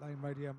Lane Radio.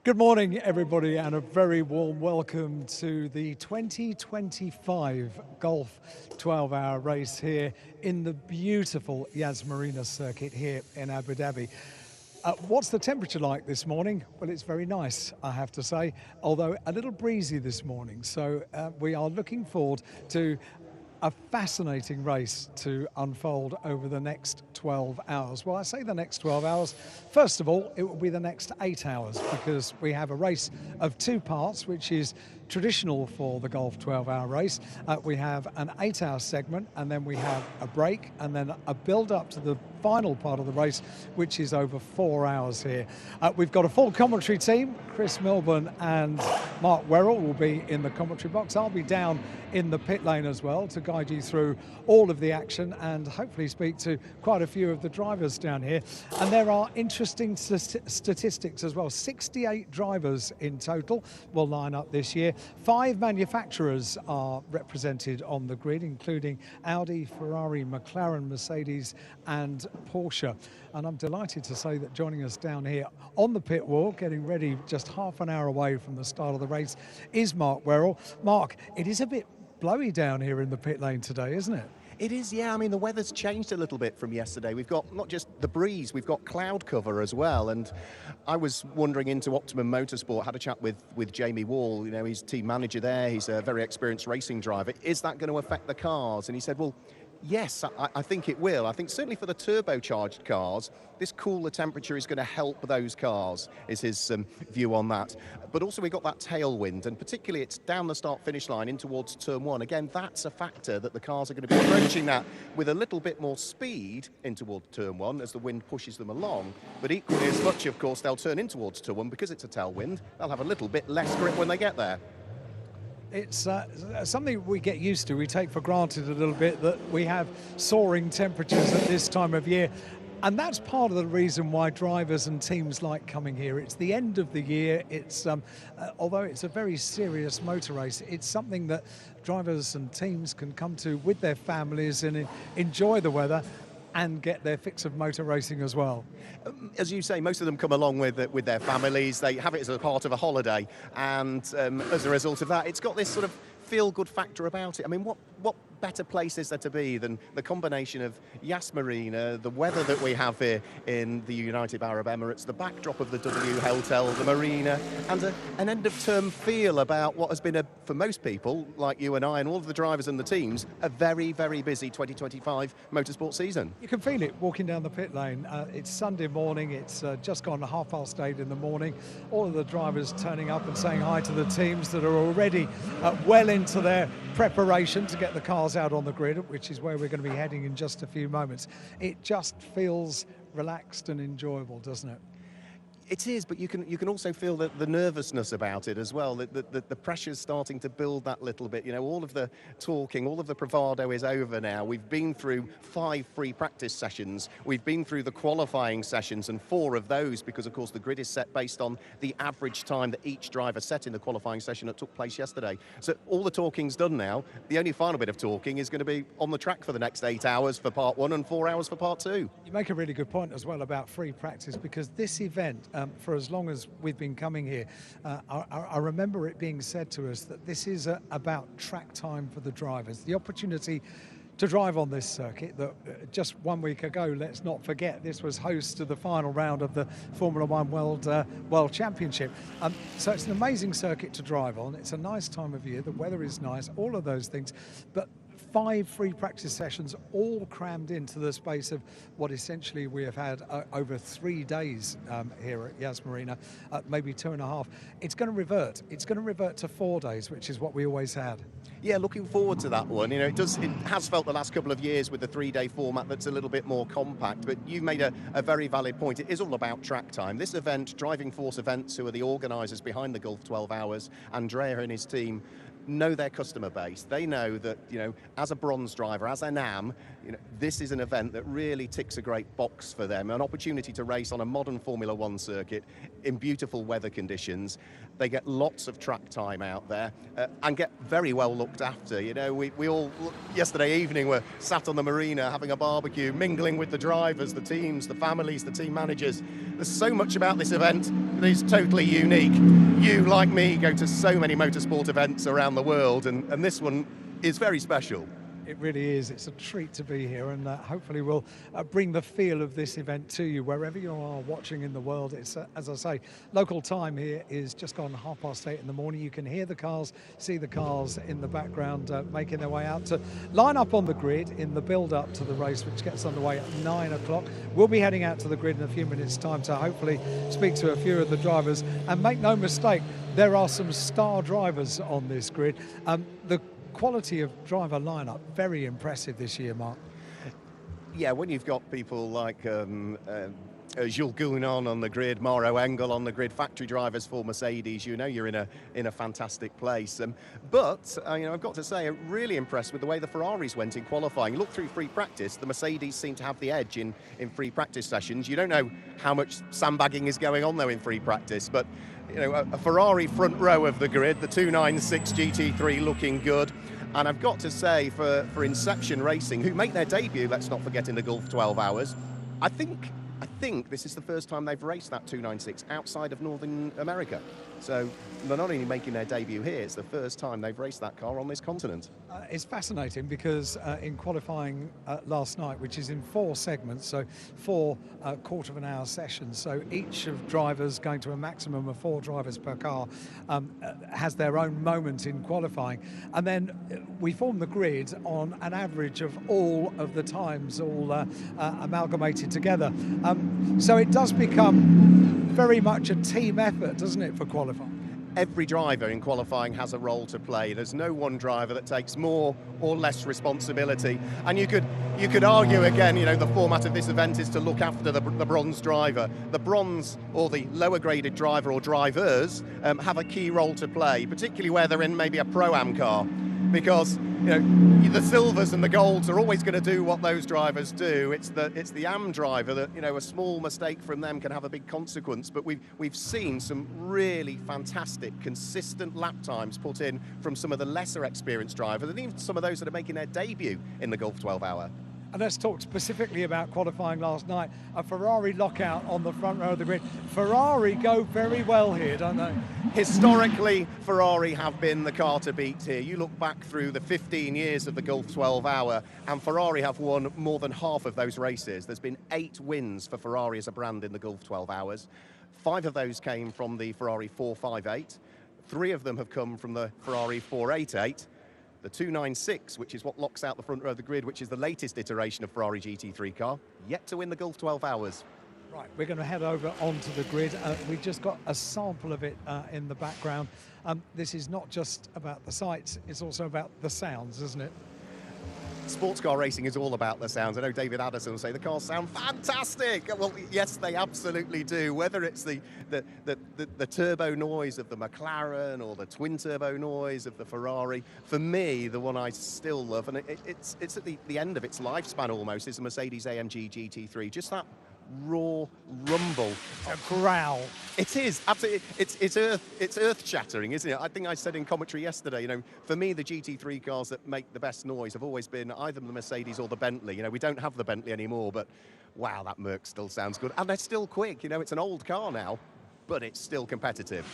Good morning, everybody, and a very warm welcome to the 2025 Golf 12-hour race here in the beautiful Yas Marina Circuit here in Abu Dhabi. What's the temperature like this morning? Well, it's very nice, I have to say, although a little breezy this morning. So we are looking forward to a fascinating race to unfold over the next 12 hours. Well, I say the next 12 hours. First of all, it will be the next 8 hours because we have a race of two parts, which is traditional for the Golf 12-hour race. We have an 8-hour segment, and then we have a break, and then a build-up to the final part of the race, which is over 4 hours here. We've got a full commentary team. Chris Milburn and Mark Werrell will be in the commentary box. I'll be down in the pit lane as well to guide you through all of the action and hopefully speak to quite a few of the drivers down here. And there are interesting statistics as well. 68 drivers in total will line up this year. 5 manufacturers are represented on the grid, including Audi, Ferrari, McLaren, Mercedes and Porsche. And I'm delighted to say that joining us down here on the pit wall, getting ready just half an hour away from the start of the race, is Mark Werrell. Mark, it is a bit blowy down here in the pit lane today, isn't it? It is, yeah. I mean, the weather's changed a little bit from yesterday. We've got not just the breeze, we've got cloud cover as well. And I was wandering into Optimum Motorsport, had a chat with Jamie Wall, you know, he's team manager there. He's a very experienced racing driver. Is that going to affect the cars? And he said, well, yes, I think it will. I think certainly for the turbocharged cars, this cooler temperature is going to help those cars, is his view on that. But also we've got that tailwind, and particularly it's down the start-finish line in towards turn 1. Again, that's a factor that the cars are going to be approaching that with a little bit more speed in towards turn 1 as the wind pushes them along. But equally as much, of course, they'll turn in towards turn 1 because it's a tailwind. They'll have a little bit less grip when they get there. It's something we get used to. We take for granted a little bit that we have soaring temperatures at this time of year. And that's part of the reason why drivers and teams like coming here. It's the end of the year. It's although it's a very serious motor race, it's something that drivers and teams can come to with their families and enjoy the weather and get their fix of motor racing as well. As you say, most of them come along with their families. They have it as a part of a holiday, and as a result of that, it's got this sort of feel-good factor about it. I mean, what better place is there to be than the combination of Yas Marina, the weather that we have here in the United Arab Emirates, the backdrop of the W Hotel, the marina, and an end-of-term feel about what has been, for most people, like you and I and all of the drivers and the teams, a very, very busy 2025 motorsport season. You can feel it walking down the pit lane. It's Sunday morning, it's just gone 8:30 in the morning. All of the drivers turning up and saying hi to the teams that are already well into their preparation to get the cars out on the grid, which is where we're going to be heading in just a few moments. It just feels relaxed and enjoyable, doesn't it? It is, but you can also feel the nervousness about it as well. The pressure's starting to build that little bit. You know, all of the talking, all of the bravado is over now. We've been through 5 free practice sessions. We've been through the qualifying sessions, and 4 of those, because of course the grid is set based on the average time that each driver set in the qualifying session that took place yesterday. So all the talking's done now. The only final bit of talking is going to be on the track for the next 8 hours for part 1 and 4 hours for part 2. You make a really good point as well about free practice, because this event, for as long as we've been coming here, I remember it being said to us that this is about track time for the drivers, the opportunity to drive on this circuit that just 1 week ago, let's not forget, this was host to the final round of the Formula One World Championship. So it's an amazing circuit to drive on. It's a nice time of year. The weather is nice, all of those things. But 5 free practice sessions all crammed into the space of what essentially we have had over 3 days here at Yas Marina, maybe 2.5. It's going to revert. It's going to revert to 4 days, which is what we always had. Yeah, looking forward to that one. You know, it has felt the last couple of years with the 3-day format that's a little bit more compact, but you've made a very valid point. It is all about track time. This event, Driving Force Events, who are the organisers behind the Gulf 12 Hours, Andrea and his team, know their customer base. They know that, you know, as a bronze driver, as an AM, you know, this is an event that really ticks a great box for them, an opportunity to race on a modern Formula One circuit in beautiful weather conditions. They get lots of track time out there and get very well looked after. You know, we all, yesterday evening, were sat on the marina having a barbecue, mingling with the drivers, the teams, the families, the team managers. There's so much about this event that is totally unique. You, like me, go to so many motorsport events around the world, and this one is very special. It really is. It's a treat to be here, and hopefully we'll bring the feel of this event to you wherever you are watching in the world. It's, as I say, local time here is just gone 8:30 in the morning. You can hear the cars, see the cars in the background making their way out to line up on the grid in the build-up to the race, which gets underway at 9 o'clock. We'll be heading out to the grid in a few minutes' time to hopefully speak to a few of the drivers. And make no mistake, there are some star drivers on this grid. The quality of driver lineup, very impressive this year, Mark. Yeah, when you've got people like Jules Gounon on the grid, Mauro Engel on the grid, factory drivers for Mercedes, you know you're in a fantastic place. But you know, I've got to say, I'm really impressed with the way the Ferraris went in qualifying. You look through free practice, the Mercedes seem to have the edge in free practice sessions. You don't know how much sandbagging is going on though in free practice, but you know, a Ferrari front row of the grid, the 296 GT3 looking good. And I've got to say, for Inception Racing, who make their debut, let's not forget, in the Gulf 12 Hours, I think this is the first time they've raced that 296 outside of Northern America. So they're not only making their debut here, it's the first time they've raced that car on this continent. It's fascinating because in qualifying last night, which is in 4 segments, so 4 quarter-of-an-hour sessions, so each of drivers going to a maximum of 4 drivers per car has their own moment in qualifying. And then we form the grid on an average of all of the times, all amalgamated together. So it does become very much a team effort, doesn't it, for qualifying? Every driver in qualifying has a role to play. There's no one driver that takes more or less responsibility. And you could argue again, you know, the format of this event is to look after the bronze driver. The bronze or the lower graded driver or drivers have a key role to play, particularly where they're in maybe a Pro-Am car. Because you know, the silvers and the golds are always going to do what those drivers do. It's the AM driver that, you know, a small mistake from them can have a big consequence. But we've seen some really fantastic, consistent lap times put in from some of the lesser experienced drivers, and even some of those that are making their debut in the Gulf 12 Hour. And let's talk specifically about qualifying last night. A Ferrari lockout on the front row of the grid. Ferrari go very well here, don't they? Historically, Ferrari have been the car to beat here. You look back through the 15 years of the Gulf 12 Hour, and Ferrari have won more than half of those races. There's been 8 wins for Ferrari as a brand in the Gulf 12 Hours. 5 of those came from the Ferrari 458. 3 of them have come from the Ferrari 488. The 296, which is what locks out the front row of the grid, which is the latest iteration of Ferrari GT3 car, yet to win the Gulf 12 Hours. Right, we're going to head over onto the grid. We've just got a sample of it in the background. This is not just about the sights, it's also about the sounds, isn't it? Sports car racing is all about the sounds. I know David Addison will say the cars sound fantastic. Well, yes, they absolutely do. Whether it's the turbo noise of the McLaren or the twin turbo noise of the Ferrari, for me, the one I still love, and it's at the end of its lifespan almost, is the Mercedes AMG GT3. Just that raw rumble, a growl. It is absolutely. It's earth shattering, isn't it? I think I said in commentary yesterday, you know, for me the GT3 cars that make the best noise have always been either the Mercedes or the Bentley. You know, we don't have the Bentley anymore, but wow, that Merc still sounds good, and they're still quick. You know, it's an old car now, but it's still competitive.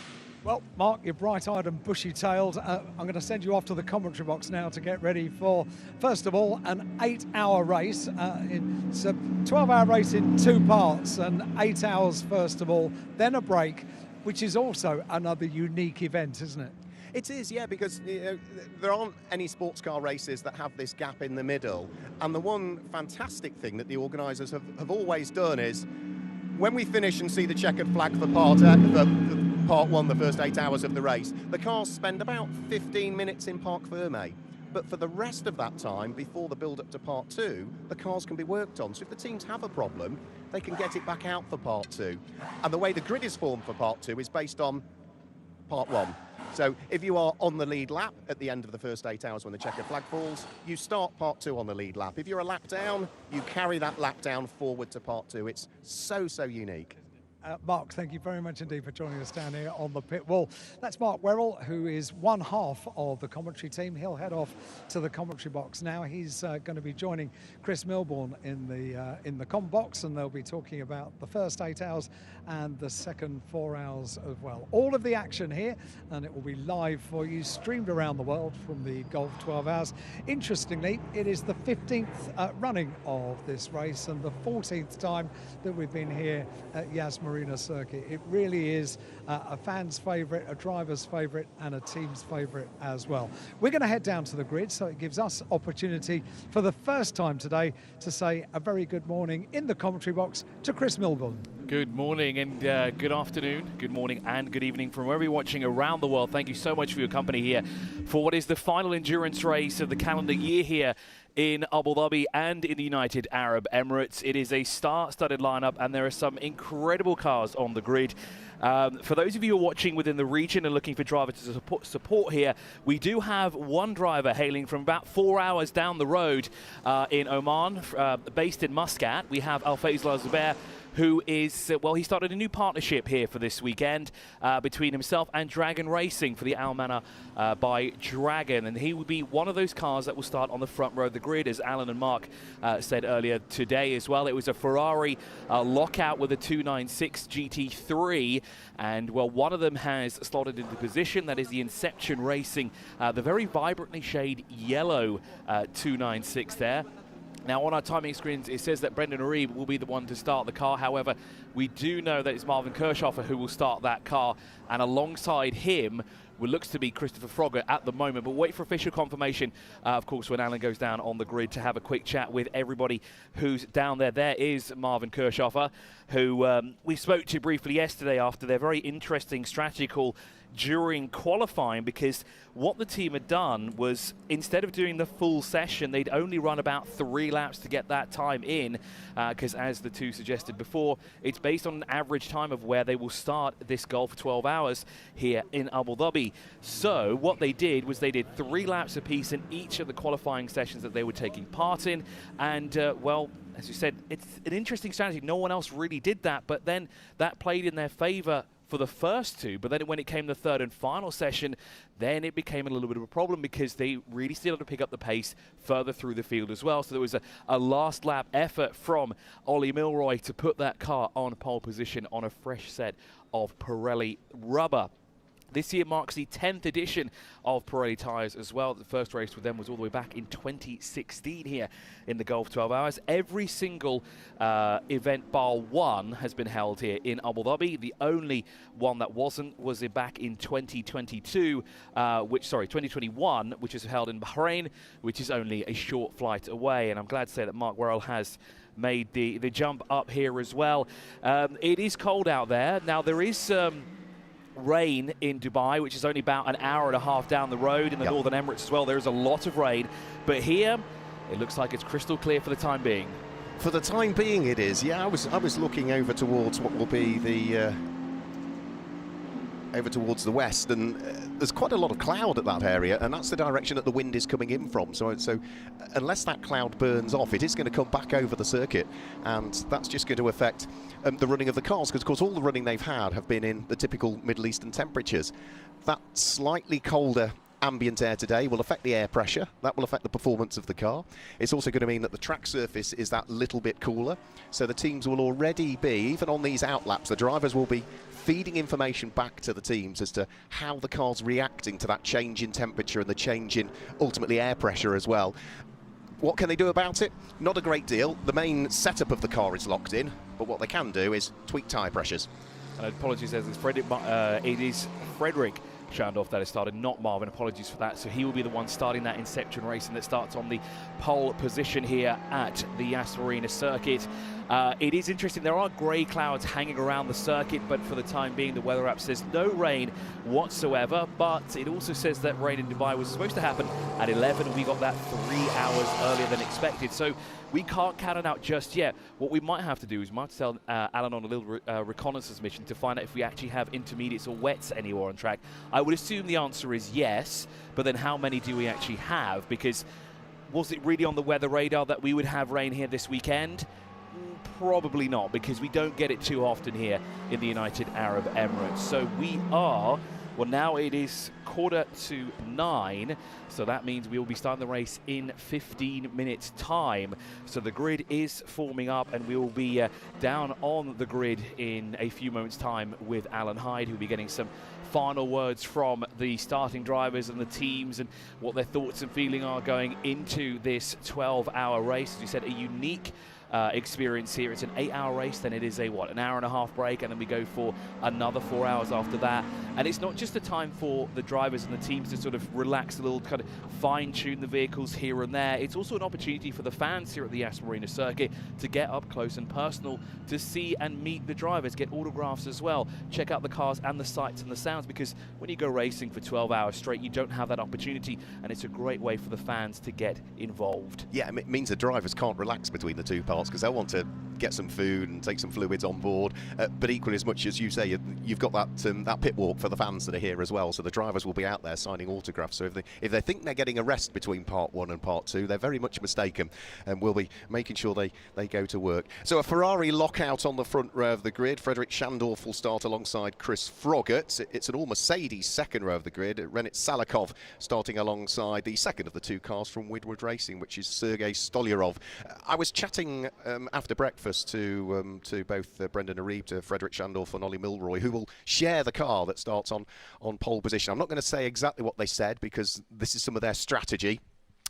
Well, Mark, you're bright-eyed and bushy-tailed. I'm going to send you off to the commentary box now to get ready for, first of all, an 8-hour race. It's a 12-hour race in 2 parts, and 8 hours first of all, then a break, which is also another unique event, isn't it? It is, yeah, because you know, there aren't any sports car races that have this gap in the middle. And the one fantastic thing that the organisers have always done is, when we finish and see the checkered flag for part 1, the first 8 hours of the race, the cars spend about 15 minutes in Parc Fermé. But for the rest of that time, before the build-up to part 2, the cars can be worked on. So if the teams have a problem, they can get it back out for part 2. And the way the grid is formed for part 2 is based on part 1. So if you are on the lead lap at the end of the first 8 hours when the checkered flag falls, you start part 2 on the lead lap. If you're a lap down, you carry that lap down forward to part 2. It's so unique. Mark, thank you very much indeed for joining us down here on the pit wall. That's Mark Werrell, who is one half of the commentary team. He'll head off to the commentary box now. He's going to be joining Chris Milbourne in the com box, and they'll be talking about the first 8 hours and the second 4 hours as well. All of the action here, and it will be live for you, streamed around the world from the Golf 12 Hours. Interestingly, it is the 15th running of this race and the 14th time that we've been here at Yas Marina Circuit. It really is a fan's favourite, a driver's favourite, and a team's favourite as well. We're going to head down to the grid, so it gives us opportunity for the first time today to say a very good morning in the commentary box to Chris Milbourne. Good morning and good afternoon, good morning and good evening from wherever you're watching around the world. Thank you so much for your company here for what is the final endurance race of the calendar year here in Abu Dhabi and in the United Arab Emirates. It is a star-studded lineup and there are some incredible cars on the grid. For those of you who are watching within the region and looking for drivers to support here, we do have one driver hailing from about 4 hours down the road in Oman, based in Muscat. We have Al-Faisal Al-Zubair, who is, well, he started a new partnership here for this weekend between himself and Dragon Racing for the Al Mana by Dragon. And he will be one of those cars that will start on the front row of the grid, as Alan and Mark said earlier today as well. It was a Ferrari lockout with a 296 GT3. And, well, one of them has slotted into position. That is the Inception Racing, the very vibrantly shade yellow 296 there. Now, on our timing screens, it says that Brendan Arib will be the one to start the car. However, we do know that it's Marvin Kirchhofer who will start that car. And alongside him, looks to be Christopher Frogger at the moment. But wait for official confirmation, of course, when Alan goes down on the grid to have a quick chat with everybody who's down there. There is Marvin Kirchhofer, who we spoke to briefly yesterday after their very interesting strategy call during qualifying, because what the team had done was, instead of doing the full session, they'd only run about 3 laps to get that time in, because as the two suggested before, it's based on an average time of where they will start this Golf 12 Hours here in Abu Dhabi. So what they did was they did 3 laps apiece in each of the qualifying sessions that they were taking part in, and well, as you said, it's an interesting strategy. No one else really did that, but then that played in their favor for the first 2, but then when it came to the third and final session, then it became a little bit of a problem because they really still had to pick up the pace further through the field as well. So there was a last lap effort from Ollie Milroy to put that car on pole position on a fresh set of Pirelli rubber. This year marks the 10th edition of Pirelli tyres as well. The first race with them was all the way back in 2016 here in the Golf 12 Hours. Every single event bar one has been held here in Abu Dhabi. The only one that wasn't was back in 2021, which is held in Bahrain, which is only a short flight away. And I'm glad to say that Mark Werrell has made the jump up here as well. It is cold out there. Now, there is rain in Dubai, which is only about an hour and a half down the road in the Northern Emirates as well. There is a lot of rain, but here it looks like it's crystal clear for the time being. For the time being, it is. Yeah, I was looking over towards what will be the over towards the west, and there's quite a lot of cloud at that area, and that's the direction that the wind is coming in from. So unless that cloud burns off, it is going to come back over the circuit, and that's just going to affect the running of the cars, because of course all the running they've had have been in the typical Middle Eastern temperatures. That slightly colder ambient air today will affect the air pressure. That will affect the performance of the car. It's also going to mean that the track surface is that little bit cooler, so the teams will already be, even on these outlaps, the drivers will be feeding information back to the teams as to how the car's reacting to that change in temperature and the change in ultimately air pressure as well. What can they do about it? Not a great deal. The main setup of the car is locked in, but what they can do is tweak tyre pressures. And apologies, as it is Frederick Schandorf that has started, not Marvin. Apologies for that. So he will be the one starting that Inception Racing that starts on the pole position here at the Yas Marina Circuit. It is interesting. There are grey clouds hanging around the circuit, but for the time being, the weather app says no rain whatsoever. But it also says that rain in Dubai was supposed to happen at 11, and we got that 3 hours earlier than expected. So we can't count it out just yet. What we might have to do is might tell Alan on a little reconnaissance mission to find out if we actually have intermediates or wets anywhere on track. I would assume the answer is yes, but then how many do we actually have? Because was it really on the weather radar that we would have rain here this weekend? Probably not, because we don't get it too often here in the United Arab Emirates. So we are, well, now it is 8:45, so that means we will be starting the race in 15 minutes time. So the grid is forming up, and we will be down on the grid in a few moments time with Alan Hyde, who will be getting some final words from the starting drivers and the teams and what their thoughts and feeling are going into this 12-hour race. As you said, a unique experience here. It's an 8-hour race, then it is an hour and a half break, and then we go for another 4 hours after that. And it's not just a time for the drivers and the teams to sort of relax a little, kind of fine-tune the vehicles here and there. It's also an opportunity for the fans here at the Yas Marina Circuit to get up close and personal, to see and meet the drivers, get autographs as well, check out the cars and the sights and the sounds, because when you go racing for 12 hours straight, you don't have that opportunity, and it's a great way for the fans to get involved. Yeah, it means the drivers can't relax between the two parts, because they'll want to get some food and take some fluids on board, but equally, as much as you say, you've got that pit walk for the fans that are here as well, so the drivers will be out there signing autographs. So if they think they're getting a rest between part 1 and part 2, they're very much mistaken, and we'll be making sure they go to work. So a Ferrari lockout on the front row of the grid. Frederick Schandorf will start alongside Chris Froggatt. It's an all-Mercedes second row of the grid. Renat Salakov starting alongside the second of the two cars from Woodward Racing, which is Sergei Stolyarov. I was chatting after breakfast to both Brendan Arib, to Frederick Schandorf and Ollie Milroy, who will share the car that starts on pole position. I'm not going to say exactly what they said, because this is some of their strategy.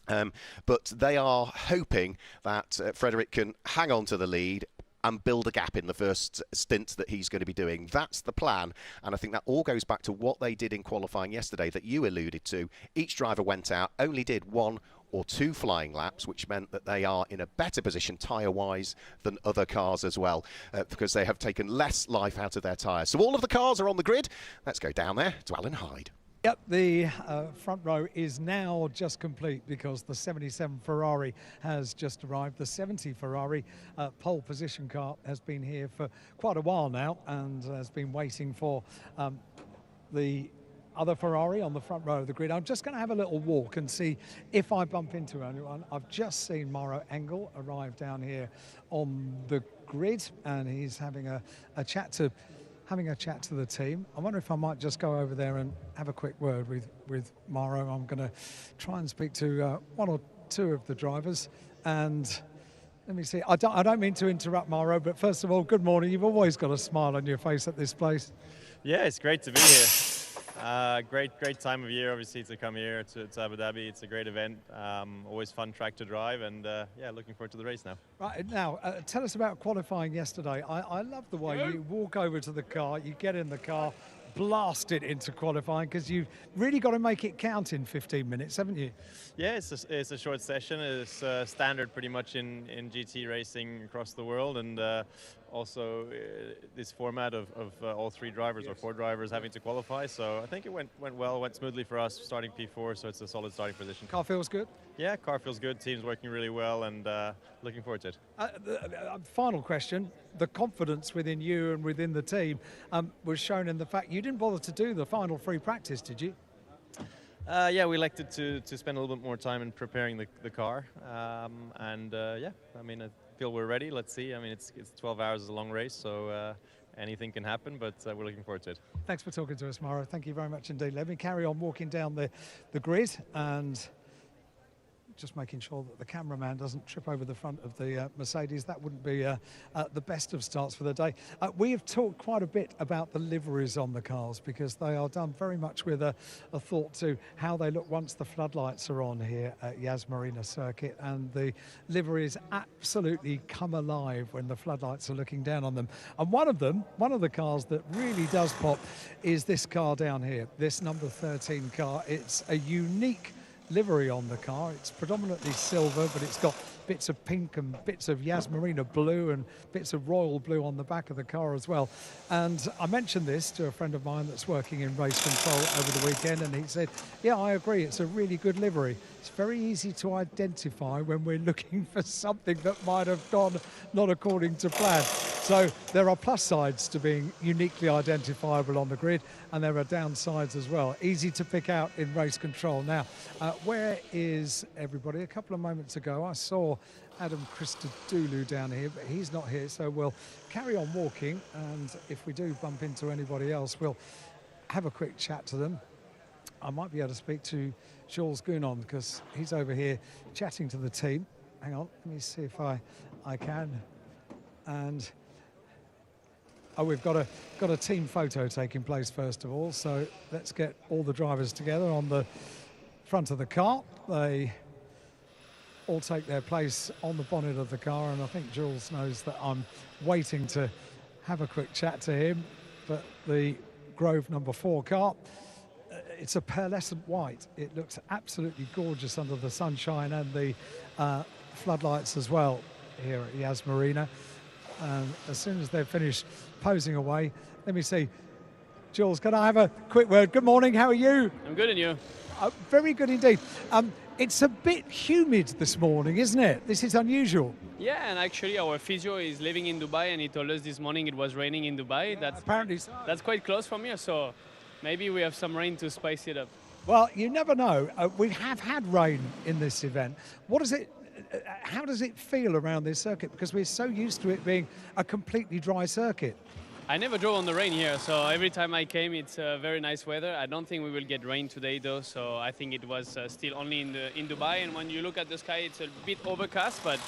But they are hoping that Frederick can hang on to the lead and build a gap in the first stint that he's going to be doing. That's the plan, and I think that all goes back to what they did in qualifying yesterday that you alluded to. Each driver went out, only did 1 or 2 flying laps, which meant that they are in a better position tyre-wise than other cars as well, because they have taken less life out of their tyres. So all of the cars are on the grid. Let's go down there to Alan Hyde. Yep, the front row is now just complete, because the 77 Ferrari has just arrived. The 70 Ferrari pole position car has been here for quite a while now, and has been waiting for the other Ferrari on the front row of the grid. I'm just going to have a little walk and see if I bump into anyone. I've just seen Mauro Engel arrive down here on the grid, and he's having a chat to the team. I wonder if I might just go over there and have a quick word with Mauro. I'm going to try and speak to 1 or 2 of the drivers. And let me see. I don't mean to interrupt, Mauro, but first of all, good morning. You've always got a smile on your face at this place. Yeah, it's great to be here. Great time of year, obviously, to come here to Abu Dhabi. It's a great event. Always fun track to drive, and yeah, looking forward to the race now. Right, now, tell us about qualifying yesterday. I love the way you walk over to the car, you get in the car, blast it into qualifying, because you've really got to make it count in 15 minutes, haven't you? Yeah, it's a short session. It's standard pretty much in GT racing across the world, and also this format of all 3 drivers or 4 drivers having to qualify. So I think it went well, went smoothly for us, starting P4, so it's a solid starting position. Car feels good? Yeah, car feels good. Team's working really well, and looking forward to it. Final question. The confidence within you and within the team was shown in the fact you didn't bother to do the final free practice, did you? Yeah, we elected to spend a little bit more time in preparing the car, and yeah, I mean, I feel we're ready. Let's see. I mean, it's 12 hours is a long race, so anything can happen, but we're looking forward to it. Thanks for talking to us, Mauro. Thank you very much indeed. Let me carry on walking down the grid, and just making sure that the cameraman doesn't trip over the front of the Mercedes. That wouldn't be the best of starts for the day. We have talked quite a bit about the liveries on the cars, because they are done very much with a thought to how they look once the floodlights are on here at Yas Marina Circuit, and the liveries absolutely come alive when the floodlights are looking down on them. And one of the cars that really does pop is this car down here, this number 13 car. It's a unique livery on the car. It's predominantly silver, but it's got bits of pink and bits of Yas Marina blue and bits of royal blue on the back of the car as well. And I mentioned this to a friend of mine that's working in race control over the weekend, and he said, yeah, I agree, it's a really good livery. It's very easy to identify when we're looking for something that might have gone not according to plan. So there are plus sides to being uniquely identifiable on the grid, and there are downsides as well. Easy to pick out in race control. Now, where is everybody? A couple of moments ago, I saw Adam Christodoulou down here, but he's not here, so we'll carry on walking, and if we do bump into anybody else, we'll have a quick chat to them. I might be able to speak to Jules Gounon because he's over here chatting to the team. Hang on, let me see if I can. And oh, we've got a team photo taking place first of all, so let's get all the drivers together on the front of the car. They all take their place on the bonnet of the car, and I think Jules knows that I'm waiting to have a quick chat to him. But the Grove number 4 car, it's a pearlescent white. It looks absolutely gorgeous under the sunshine and the floodlights as well here at Yas Marina. As soon as they've finished posing away, let me see. Jules, can I have a quick word? Good morning, how are you? I'm good, and you? Very good indeed. It's a bit humid this morning, isn't it? This is unusual. Yeah, and actually our physio is living in Dubai, and he told us this morning it was raining in Dubai. Apparently so. That's quite close from here, so maybe we have some rain to spice it up. Well, you never know. We have had rain in this event. How does it feel around this circuit? Because we're so used to it being a completely dry circuit. I never drove on the rain here, so every time I came, it's very nice weather. I don't think we will get rain today, though, so I think it was still only in Dubai. And when you look at the sky, it's a bit overcast, but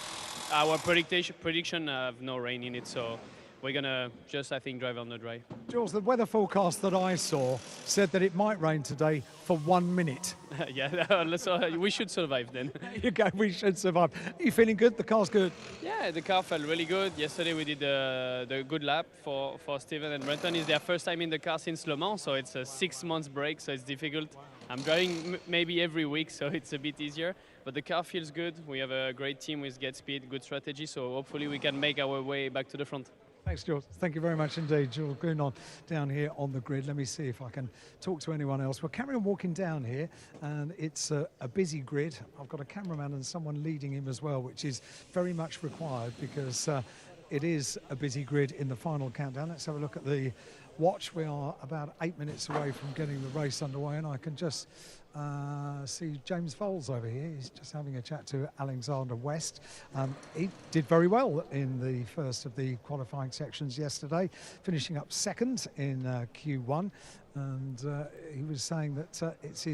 our prediction have no rain in it, so we're gonna just, I think, drive on the dry. Jules, the weather forecast that I saw said that it might rain today for 1 minute. Yeah, so we should survive then. There you go, we should survive. Are you feeling good? The car's good? Yeah, the car felt really good. Yesterday we did the good lap for Steven and Brenton. It's their first time in the car since Le Mans, so it's a 6 months break, so it's difficult. I'm driving maybe every week, so it's a bit easier. But the car feels good. We have a great team with Get Speed, good strategy, so hopefully we can make our way back to the front. Thanks, Jules. Thank you very much indeed. Jules Gounon down here on the grid. Let me see if I can talk to anyone else. We'll carry on walking down here, and it's a busy grid. I've got a cameraman and someone leading him as well, which is very much required because it is a busy grid in the final countdown. Let's have a look at the watch. We are about 8 minutes away from getting the race underway, and I can just see James Foles over here. He's just having a chat to Alexander West. He did very well in the first of the qualifying sections yesterday, finishing up second in Q1, and he was saying that it's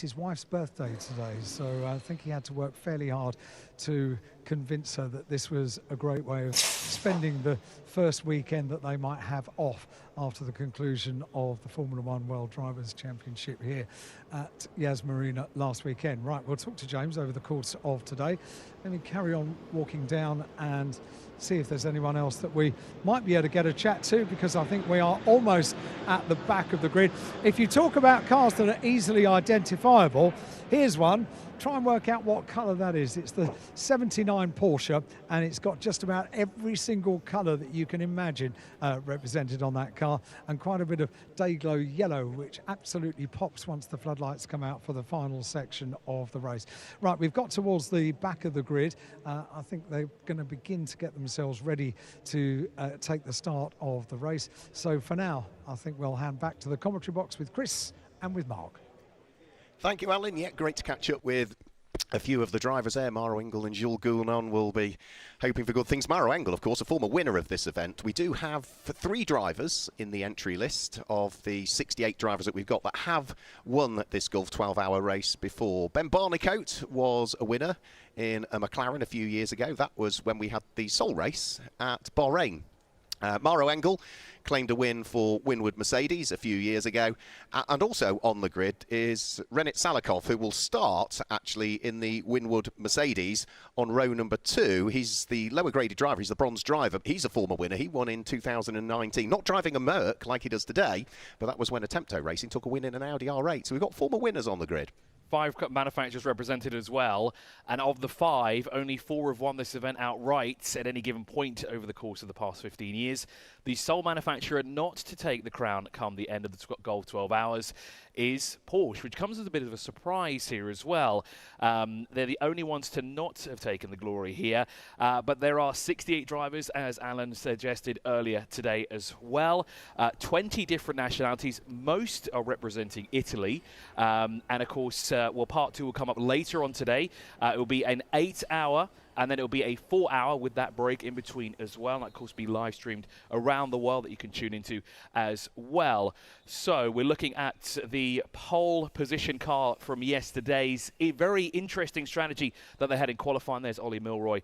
his wife's birthday today, so I think he had to work fairly hard to convince her that this was a great way of spending the first weekend that they might have off after the conclusion of the Formula One World Drivers' Championship here at Yas Marina last weekend. Right, we'll talk to James over the course of today. Let me carry on walking down and see if there's anyone else that we might be able to get a chat to, because I think we are almost at the back of the grid. If you talk about cars that are easily identifiable, here's one. Try and work out what colour that is. It's the 79 Porsche, and it's got just about every single colour that you can imagine represented on that car, and quite a bit of day-glow yellow, which absolutely pops once the floodlights come out for the final section of the race. Right, we've got towards the back of the grid. I think they're going to begin to get themselves ready to take the start of the race. So for now, I think we'll hand back to the commentary box with Chris and with Mark. Thank you, Alan. Yeah, great to catch up with a few of the drivers there. Maro Engel and Jules Gounon will be hoping for good things. Maro Engel, of course, a former winner of this event. We do have 3 drivers in the entry list of the 68 drivers that we've got that have won this Gulf 12-hour race before. Ben Barnicoat was a winner in a McLaren a few years ago. That was when we had the sole race at Bahrain. Maro Engel claimed a win for Winward Mercedes a few years ago, and also on the grid is Renit Salikov, who will start actually in the Winward Mercedes on row number 2. He's the lower graded driver, he's the bronze driver. He's a former winner. He won in 2019, not driving a Merc like he does today, but that was when Attempto Racing took a win in an Audi R8. So we've got former winners on the grid. 5 manufacturers represented as well, and of the 5, only 4 have won this event outright at any given point over the course of the past 15 years. The sole manufacturer not to take the crown come the end of the Golf 12 Hours is Porsche, which comes as a bit of a surprise here as well. They're the only ones to not have taken the glory here, but there are 68 drivers, as Alan suggested earlier today as well. 20 different nationalities, most are representing Italy, and of course, part 2 will come up later on today. It will be an 8-hour, and then it'll be a 4-hour with that break in between as well. And of course, be live streamed around the world that you can tune into as well. So we're looking at the pole position car from yesterday's very interesting strategy that they had in qualifying. There's Ollie Milroy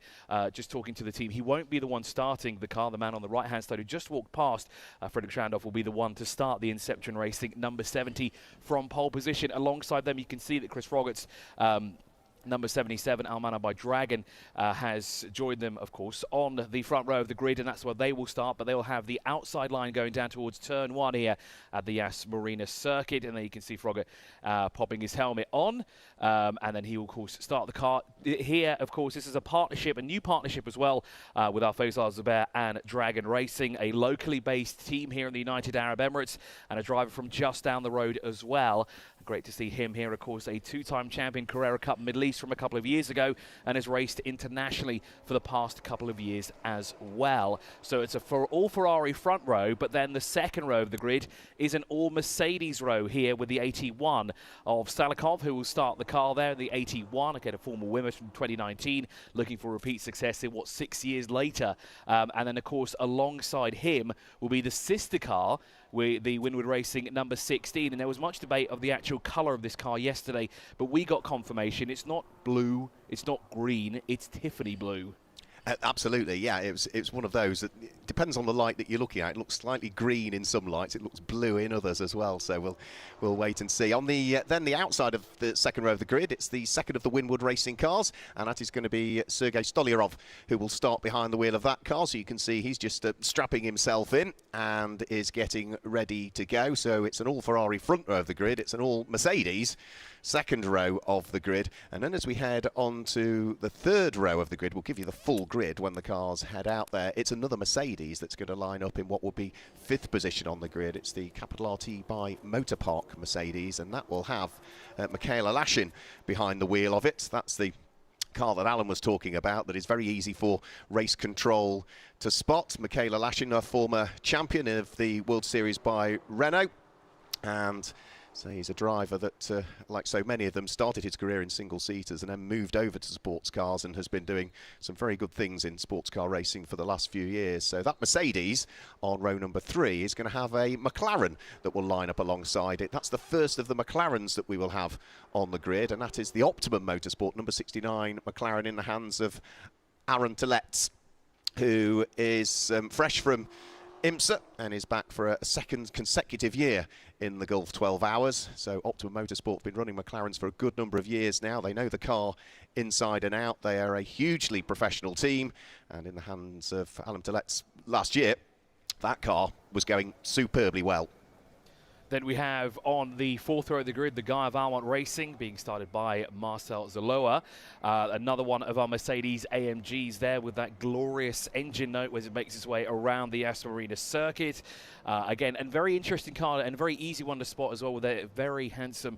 just talking to the team. He won't be the one starting the car. The man on the right-hand side who just walked past, Frederick Schandorf, will be the one to start the Inception Racing number 70 from pole position. Alongside them, you can see that Chris Froggatt's number 77, Almana by Dragon, has joined them, of course, on the front row of the grid, and that's where they will start, but they will have the outside line going down towards turn 1 here at the Yas Marina Circuit, and then you can see Froggatt popping his helmet on, and then he will, of course, start the car. Here, of course, this is a partnership, a new partnership as well, with our Faisal Zubair and Dragon Racing, a locally based team here in the United Arab Emirates, and a driver from just down the road as well. Great to see him here, of course, a 2-time champion Carrera Cup Middle East from a couple of years ago, and has raced internationally for the past couple of years as well. So it's all Ferrari front row, but then the second row of the grid is an all Mercedes row here with the 81 of Salikov, who will start the car there. The 81, again, a former winner from 2019, looking for repeat success in 6 years later. And then, of course, alongside him will be the sister car, with the Winwood Racing number 16, and there was much debate of the actual colour of this car yesterday, but we got confirmation it's not blue, it's not green, it's Tiffany blue. Absolutely, yeah. It's one of those that depends on the light that you're looking at. It looks slightly green in some lights. It looks blue in others as well. So we'll wait and see. On the then the outside of the second row of the grid, it's the second of the Winwood Racing cars, and that is going to be Sergei Stolyarov, who will start behind the wheel of that car. So you can see he's just strapping himself in and is getting ready to go. So it's an all Ferrari front row of the grid. It's an all Mercedes second row of the grid, and then as we head on to the third row of the grid, we'll give you the full grid when the cars head out there. It's another Mercedes that's going to line up in what will be 5th position on the grid. It's the Capital RT by Motor Park Mercedes, and that will have Michaela Lashin behind the wheel of it. That's the car that Alan was talking about, that is very easy for race control to spot. Michaela Lashin, a former champion of the World Series by Renault, and so he's a driver that, like so many of them, started his career in single-seaters and then moved over to sports cars and has been doing some very good things in sports car racing for the last few years. So that Mercedes on row number 3 is going to have a McLaren that will line up alongside it. That's the first of the McLarens that we will have on the grid, and that is the Optimum Motorsport number 69 McLaren in the hands of Aaron Tilletz, who is fresh from IMSA and is back for a second consecutive year in the Gulf 12 Hours. So Optimum Motorsport have been running McLarens for a good number of years now. They know the car inside and out. They are a hugely professional team, and in the hands of Alan Tilletz last year, that car was going superbly well. Then we have on the fourth row of the grid, the Guy of Almont Racing, being started by Marcel Zaloa. Another one of our Mercedes AMGs there with that glorious engine note as it makes its way around the Yas Marina Circuit. Again, a very interesting car and a very easy one to spot as well, with a very handsome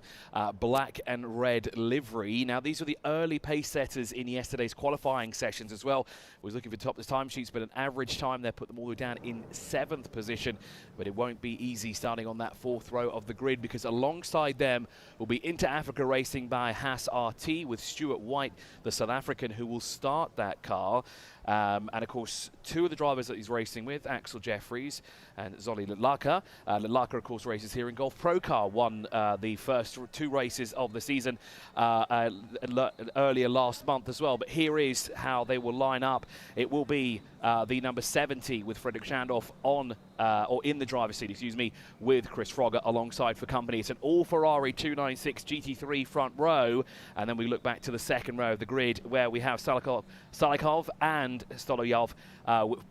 black and red livery. Now, these were the early pace setters in yesterday's qualifying sessions as well. I was looking for topless time sheets, but an average time there put them all the way down in 7th position. But it won't be easy starting on that 4th row of the grid, because alongside them will be Inter Africa Racing by Haas RT with Stuart White, the South African, who will start that car. And of course, 2 of the drivers that he's racing with, Axel Jeffries and Zoli Litlaka. Litlaka, of course, races here in Golf Pro Car, won the first 2 races of the season earlier last month as well. But here is how they will line up. It will be the number 70 with Frederick Schandorf on, or in the driver's seat, excuse me, with Chris Froggatt alongside for company. It's an all Ferrari 296 GT3 front row. And then we look back to the second row of the grid, where we have Salikov and Stolyarov,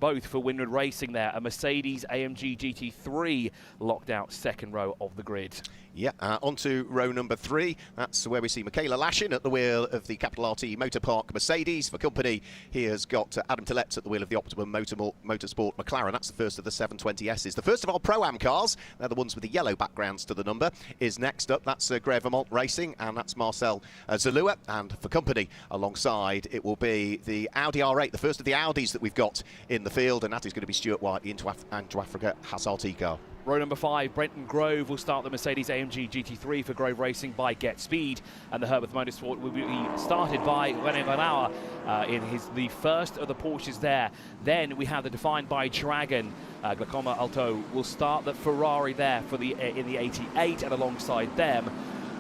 both for Winwood Racing there. A Mercedes AMG GT3 locked out second row of the grid. Yeah, on to row number 3. That's where we see Michaela Lashin at the wheel of the Capital RT Motor Park Mercedes. For company, he has got Adam Tilletz at the wheel of the Optimum Motorsport McLaren. That's the first of the 720Ss. The first of our Pro-Am cars, they're the ones with the yellow backgrounds to the number, is next up. That's Grey Vermont Racing, and that's Marcel Zalua. And for company, alongside, it will be the Audi R8, the first of the Audis that we've got in the field, and that is going to be Stuart White, the Into Africa Haas RT car. Row number 5, Brenton Grove will start the Mercedes-AMG GT3 for Grove Racing by Get Speed, and the Herbert Motorsport will be started by René Van Auer in the first of the Porsches there. Then we have the defined by Dragon. Glaucoma Alto will start the Ferrari there for in the 88, and alongside them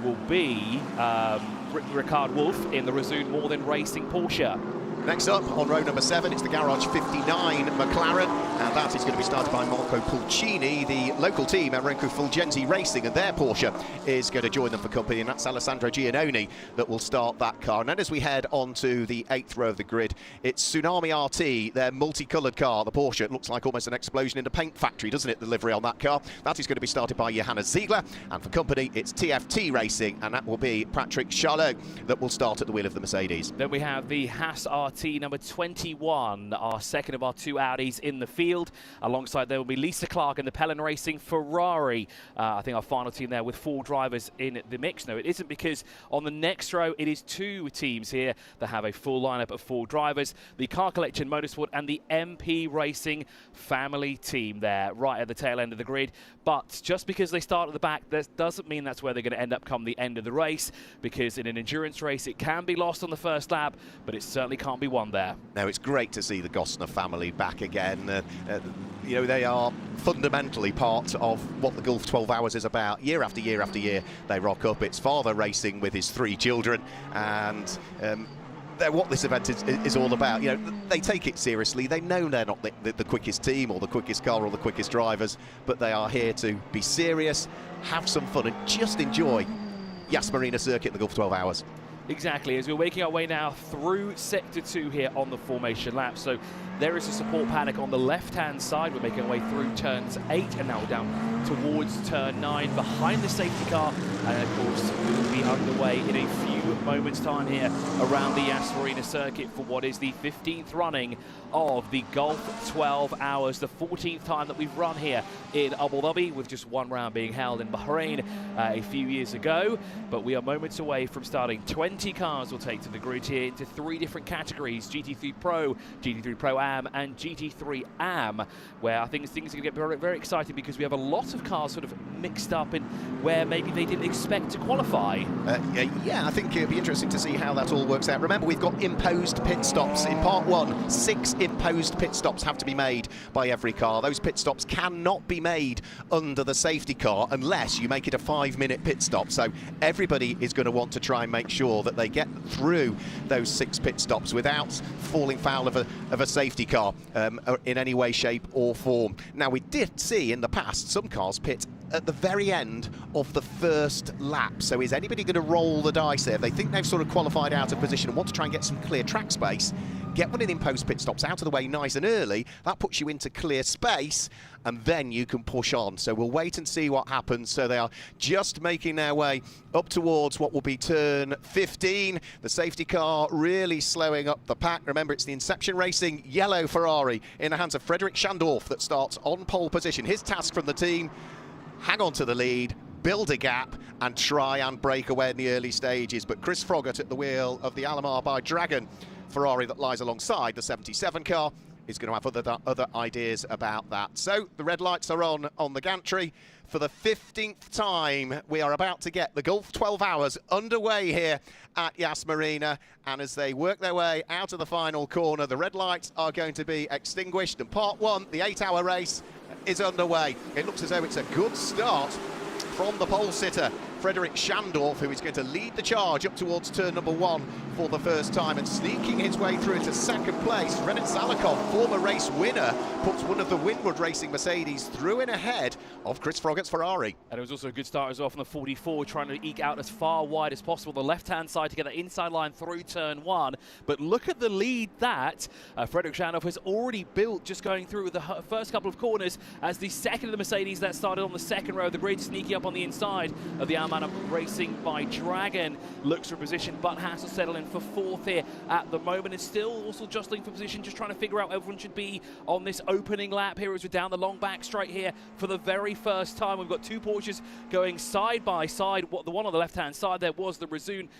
will be Ricard Wolf in the Resoon More Than Racing Porsche. Next up, on row number 7, it's the Garage 59 McLaren, and that is going to be started by Marco Pulcini, the local team at Renko Fulgenti Racing, and their Porsche is going to join them for company, and that's Alessandro Giannoni that will start that car. And then as we head on to the 8th row of the grid, it's Tsunami RT, their multicoloured car, the Porsche. It looks like almost an explosion in the paint factory, doesn't it, the livery on that car? That is going to be started by Johannes Ziegler, and for company, it's TFT Racing, and that will be Patrick Charlot that will start at the wheel of the Mercedes. Then we have the Haas RT number 21, our second of our 2 Audis in the field. Alongside there will be Lisa Clark in the Pellin Racing Ferrari. I think our final team there with 4 drivers in the mix. No, it isn't, because on the next row it is 2 teams here that have a full lineup of 4 drivers. The Car Collection Motorsport and the MP Racing family team there, right at the tail end of the grid. But just because they start at the back, that doesn't mean that's where they're going to end up come the end of the race, because in an endurance race it can be lost on the first lap, but it certainly can't be won there. Now, it's great to see the Gosner family back again. You know, they are fundamentally part of what the Gulf 12 Hours is about. Year after year after year, they rock up. It's father racing with his 3 children, and they're what this event is all about. You know, they take it seriously. They know they're not the quickest team or the quickest car or the quickest drivers, but they are here to be serious, have some fun, and just enjoy Yas Marina Circuit in the Gulf 12 Hours. Exactly, as we're making our way now through Sector 2 here on the formation lap. So there is a support paddock on the left-hand side. We're making our way through turns 8 and now down towards turn 9 behind the safety car. And of course, we will be underway in a few moments' time here around the Yas Marina Circuit for what is the 15th running of the Gulf 12 Hours, the 14th time that we've run here in Abu Dhabi, with just 1 round being held in Bahrain a few years ago. But we are moments away from starting. 20 cars will take to the grid here into 3 different categories: GT3 Pro, GT3 Pro-Am and GT3 Am, where I think things are going to get very, very exciting, because we have a lot of cars sort of mixed up in where maybe they didn't expect to qualify. Yeah, I think it'll be interesting to see how that all works out. Remember, we've got imposed pit stops. In part 1, 6 imposed pit stops have to be made by every car. Those pit stops cannot be made under the safety car unless you make it a 5-minute pit stop. So everybody is going to want to try and make sure that they get through those 6 pit stops without falling foul of a safety car in any way, shape or form. Now, we did see in the past some cars pit at the very end of the first lap. So is anybody going to roll the dice there? If they think they've sort of qualified out of position and want to try and get some clear track space, get one of the imposed pit stops out of the way nice and early. That puts you into clear space, and then you can push on. So we'll wait and see what happens. So they are just making their way up towards what will be turn 15. The safety car really slowing up the pack. Remember, it's the Inception Racing yellow Ferrari in the hands of Frederick Schandorf that starts on pole position. His task from the team: hang on to the lead, build a gap, and try and break away in the early stages. But Chris Froggatt at the wheel of the Alamar by Dragon Ferrari that lies alongside the 77 car is going to have other ideas about that. So the red lights are on the gantry. For the 15th time, we are about to get the Gulf 12 Hours underway here at Yas Marina. And as they work their way out of the final corner, the red lights are going to be extinguished. And part 1, the 8-hour race, is underway. It looks as though it's a good start from the pole sitter, Frederick Schandorf, who is going to lead the charge up towards turn number 1 for the first time, and sneaking his way through into second place. Renat Zalikov, former race winner, puts one of the Winwood Racing Mercedes through and ahead of Chris Froggatt's Ferrari. And it was also a good start as well from the 44, trying to eke out as far wide as possible the left-hand side to get that inside line through turn 1. But look at the lead that Frederick Schandorf has already built, just going through the first couple of corners, as the second of the Mercedes that started on the second row of the grid, sneaking up up on the inside of the Al Manab Racing by Dragon. Looks for position, but has to settle in for 4th here at the moment. Is still also jostling for position, just trying to figure out where everyone should be on this opening lap here as we're down the long back straight here for the very first time. We've got 2 Porsches going side by side. The one on the left-hand side there was the Resoon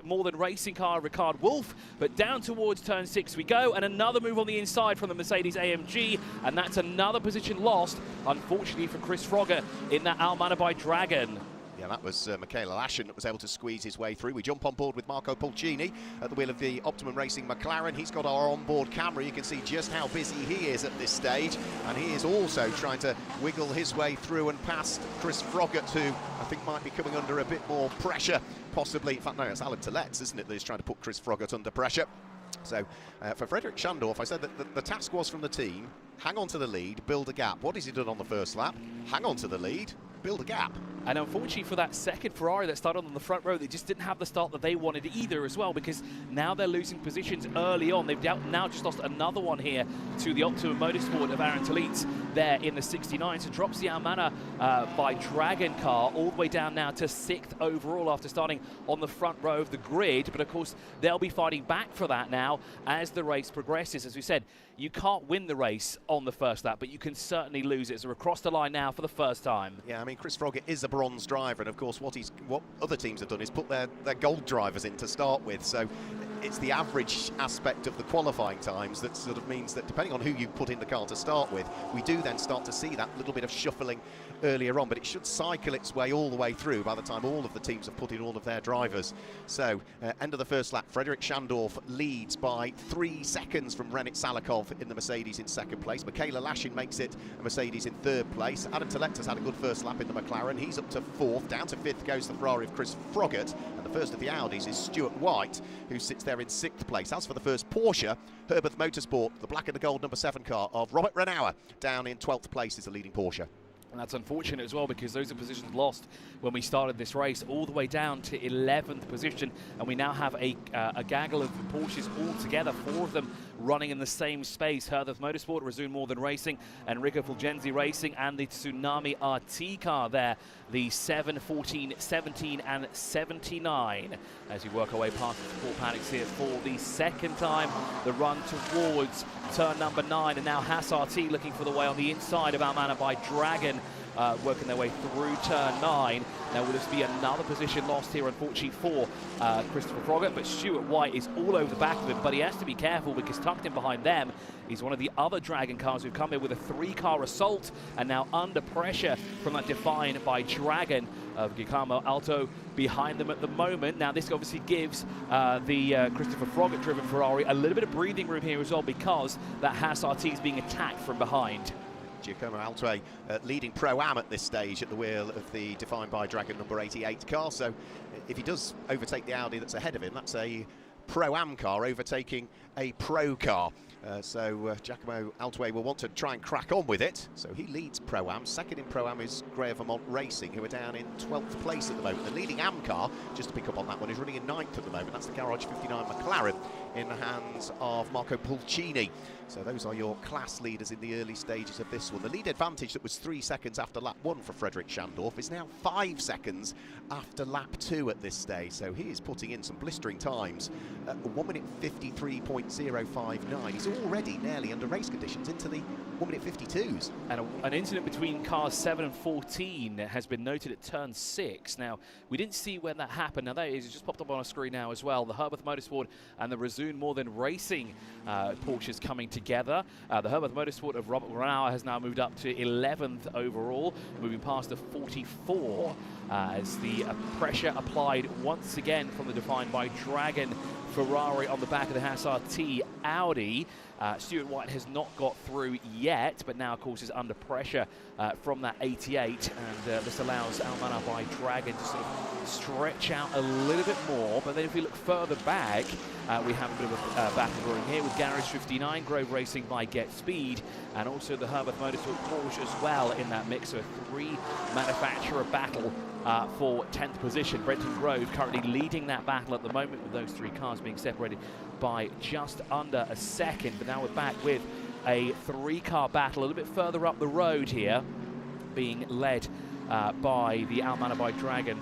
More Than Racing car, Ricard Wolf, but down towards turn 6 we go, and another move on the inside from the Mercedes AMG, and that's another position lost, unfortunately, for Chris Frogger in that Al Manab by Dragon. Yeah, that was Michaela Lashen that was able to squeeze his way through. We jump on board with Marco Pulcini at the wheel of the Optimum Racing McLaren. He's got our onboard camera. You can see just how busy he is at this stage. And he is also trying to wiggle his way through and past Chris Froggatt, who I think might be coming under a bit more pressure, possibly. In fact, no, it's Alan Toulette's, isn't it, that is trying to put Chris Froggatt under pressure. So for Frederick Schandorf, I said that the task was from the team, hang on to the lead, build a gap. What has he done on the first lap? Hang on to the lead, build a gap. And unfortunately for that second Ferrari that started on the front row, they just didn't have the start that they wanted either as well, because now they're losing positions early on. They've now just lost another one here to the Optimum Motorsport of Aaron Talitz there in the 69. So drops the Al Manab by Dragon car all the way down now to 6th overall after starting on the front row of the grid. But of course, they'll be fighting back for that now as the race progresses. As we said, you can't win the race on the first lap, but you can certainly lose it. So we're across the line now for the first time. Yeah, I mean, Chris Froggatt is a bronze driver, and of course what other teams have done is put their gold drivers in to start with. So it's the average aspect of the qualifying times that sort of means that depending on who you put in the car to start with, we do then start to see that little bit of shuffling earlier on, but it should cycle its way all the way through by the time all of the teams have put in all of their drivers. So end of the first lap, Frederick Schandorf leads by 3 seconds from Renit Salakov in the Mercedes in 2nd place. Michaela Lashin makes it a Mercedes in 3rd place. Adam Toulet has had a good first lap in the McLaren. He's up to 4th. Down to 5th goes the Ferrari of Chris Froggatt. And the first of the Audis is Stuart White, who sits there in 6th place. As for the first Porsche, Herbert Motorsport, the black and the gold number 7 car of Robert Renauer, down in 12th place is the leading Porsche. And that's unfortunate as well, because those are positions lost when we started this race, all the way down to 11th position. And we now have a gaggle of Porsches all together, 4 of them running in the same space. Herbert Motorsport, Resume More Than Racing, Enrico Fulgenzi Racing, and the Tsunami RT car there, the 7, 14, 17 and 79. As we work our way past the support paddocks here for the second time, the run towards turn number 9, and now Haas RT looking for the way on the inside of Al Manab by Dragon, working their way through turn 9. Now will this be another position lost here, unfortunately, for Christopher Froggatt, but Stuart White is all over the back of him, but he has to be careful because tucked in behind them is one of the other Dragon cars who've come in with a 3-car assault and now under pressure from that Define by Dragon of Guillermo Alto behind them at the moment. Now this obviously gives the Christopher Froggatt driven Ferrari a little bit of breathing room here as well, because that Haas RT is being attacked from behind. Giacomo Altway leading Pro-Am at this stage at the wheel of the Defined by Dragon number 88 car. So if he does overtake the Audi that's ahead of him, that's a Pro-Am car overtaking a Pro car. Giacomo Altway will want to try and crack on with it. So he leads Pro-Am. Second in Pro-Am is Grey Vermont Racing, who are down in 12th place at the moment. The leading Am car, just to pick up on that one, is running in 9th at the moment. That's the Garage 59 McLaren in the hands of Marco Pulcini. So those are your class leaders in the early stages of this one. The lead advantage that was 3 seconds after lap 1 for Frederick Schandorf is now 5 seconds after lap 2 at this stage. So he is putting in some blistering times. 1 minute 53.059. He's already nearly under race conditions into the 1 minute 52s. And an incident between cars 7 and 14 has been noted at turn 6. Now, we didn't see when that happened. Now, that is, it just popped up on our screen now as well. The Herbert Motorsport and the Resume More Than Racing Porsches coming together. The Herbert Motorsport of Robert Renauer has now moved up to 11th overall, moving past the 44 as the pressure applied once again from the Defined by Dragon Ferrari on the back of the Haas RT Audi. Stuart White has not got through yet, but now, of course, is under pressure from that 88, and this allows Al Manab by Dragon to sort of stretch out a little bit more. But then if we look further back, we have a bit of a battle brewing here with Garage 59, Grove Racing by Get Speed, and also the Herbert Motorsport Porsche as well in that mix. So a 3-manufacturer battle for 10th position. Brenton Grove currently leading that battle at the moment, with those 3 cars being separated by just under a second. But now we're back with a 3-car battle a little bit further up the road here, being led by the Al Manabai Dragon,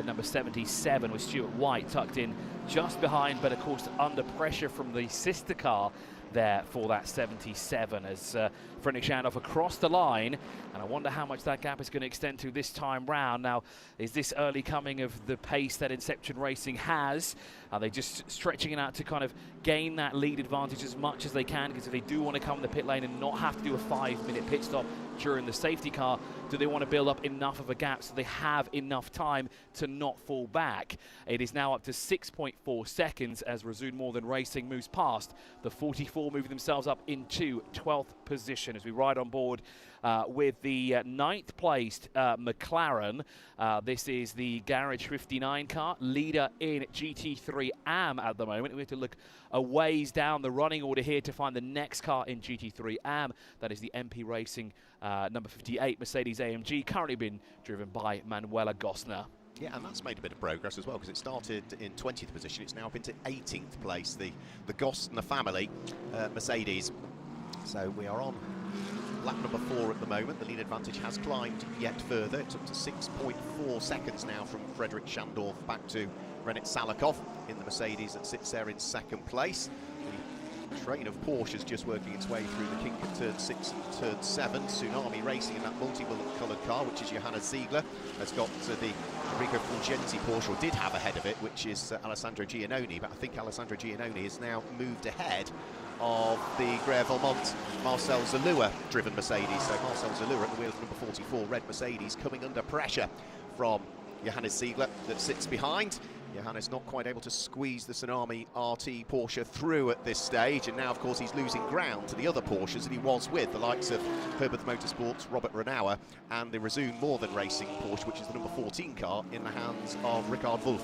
number 77, with Stuart White tucked in just behind, but of course under pressure from the sister car there for that 77 as Fredrik Schandorf across the line, and I wonder how much that gap is going to extend to this time round. Now, is this early coming of the pace that Inception Racing has? Are they just stretching it out to kind of gain that lead advantage as much as they can? Because if they do want to come in the pit lane and not have to do a 5-minute pit stop during the safety car, do they want to build up enough of a gap so they have enough time to not fall back? It is now up to 6.4 seconds as Razun More Than Racing moves past the 44, moving themselves up into 12th position as we ride on board with the 9th placed McLaren. This is the Garage 59 car, leader in GT3 AM at the moment. We have to look a ways down the running order here to find the next car in GT3 AM. That is the MP Racing number 58 Mercedes AMG, currently being driven by Manuela Gosner. Yeah, and that's made a bit of progress as well, because it started in 20th position. It's now up into 18th place, the Gosner family Mercedes. So we are on lap number 4 at the moment. The lead advantage has climbed yet further. It's up to 6.4 seconds now from Fredrik Schandorf back to Renat Salakov in the Mercedes that sits there in 2nd place. The train of Porsches just working its way through the kink at turn 6 and turn 7. Tsunami Racing in that multi-coloured car, which is Johanna Ziegler, has got the Enrico Fulgenti Porsche, or did have ahead of it, which is Alessandro Giannoni, but I think Alessandro Giannoni has now moved ahead of the Greve Valmont Marcel Zalua driven Mercedes. So Marcel Zalua at the wheel of number 44, red Mercedes, coming under pressure from Johannes Ziegler that sits behind. Johannes not quite able to squeeze the Tsunami RT Porsche through at this stage, and now of course he's losing ground to the other Porsches that he was with, the likes of Herbert Motorsports, Robert Renauer, and the Razun More Than Racing Porsche, which is the number 14 car in the hands of Richard Wolff.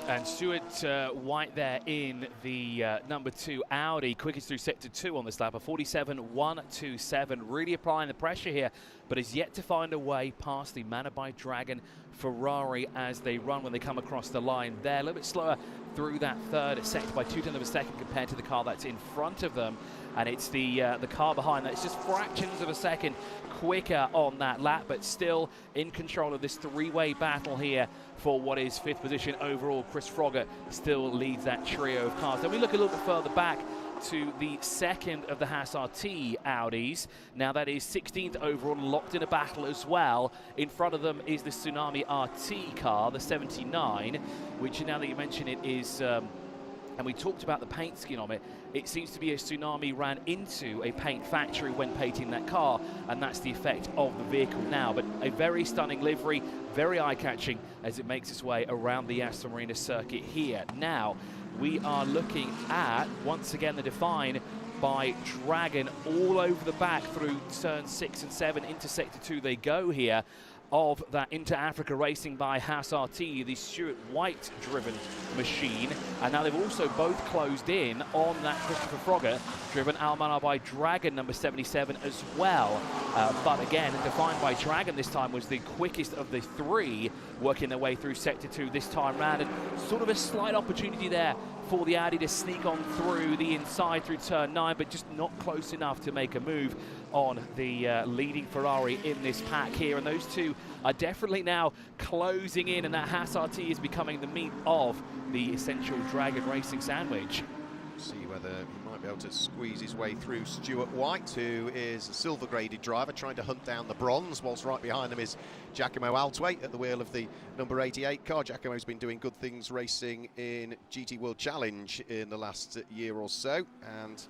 And Stuart White there in the number 2 Audi, quickest through sector 2 on this lap, a 47.127, really applying the pressure here, but is yet to find a way past the Manabai Dragon Ferrari as they run when they come across the line there. A little bit slower through that 3rd sector by 0.2 of a second compared to the car that's in front of them. And it's the car behind that. It's just fractions of a second quicker on that lap, but still in control of this 3-way battle here for what is 5th position overall. Chris Frogger still leads that trio of cars. Then we look a little bit further back to the 2nd of the Haas RT Audis. Now that is 16th overall, locked in a battle as well. In front of them is the Tsunami RT car, the 79, which now that you mention it is, and we talked about the paint scheme on it, it seems to be a Tsunami ran into a paint factory when painting that car, and that's the effect of the vehicle now. But a very stunning livery, very eye-catching as it makes its way around the Yas Marina Circuit here. Now, we are looking at, once again, the Define by Dragon all over the back through turn 6 and 7 into sector 2 they go here of that Inter-Africa Racing by Haas RT, the Stuart White driven machine, and now they've also both closed in on that Christopher Frogger driven Al Manabai Dragon number 77 as well. But again, defined by Dragon this time was the quickest of the 3 working their way through sector 2 this time round, and sort of a slight opportunity there for the Audi to sneak on through the inside through turn 9, but just not close enough to make a move on the leading Ferrari in this pack here. And those two are definitely now closing in, and that Haas RT is becoming the meat of the essential Dragon Racing sandwich. See whether he might be able to squeeze his way through Stuart White, who is a silver-graded driver trying to hunt down the bronze, whilst right behind him is Giacomo Altway at the wheel of the number 88 car. Giacomo's been doing good things racing in GT World Challenge in the last year or so, and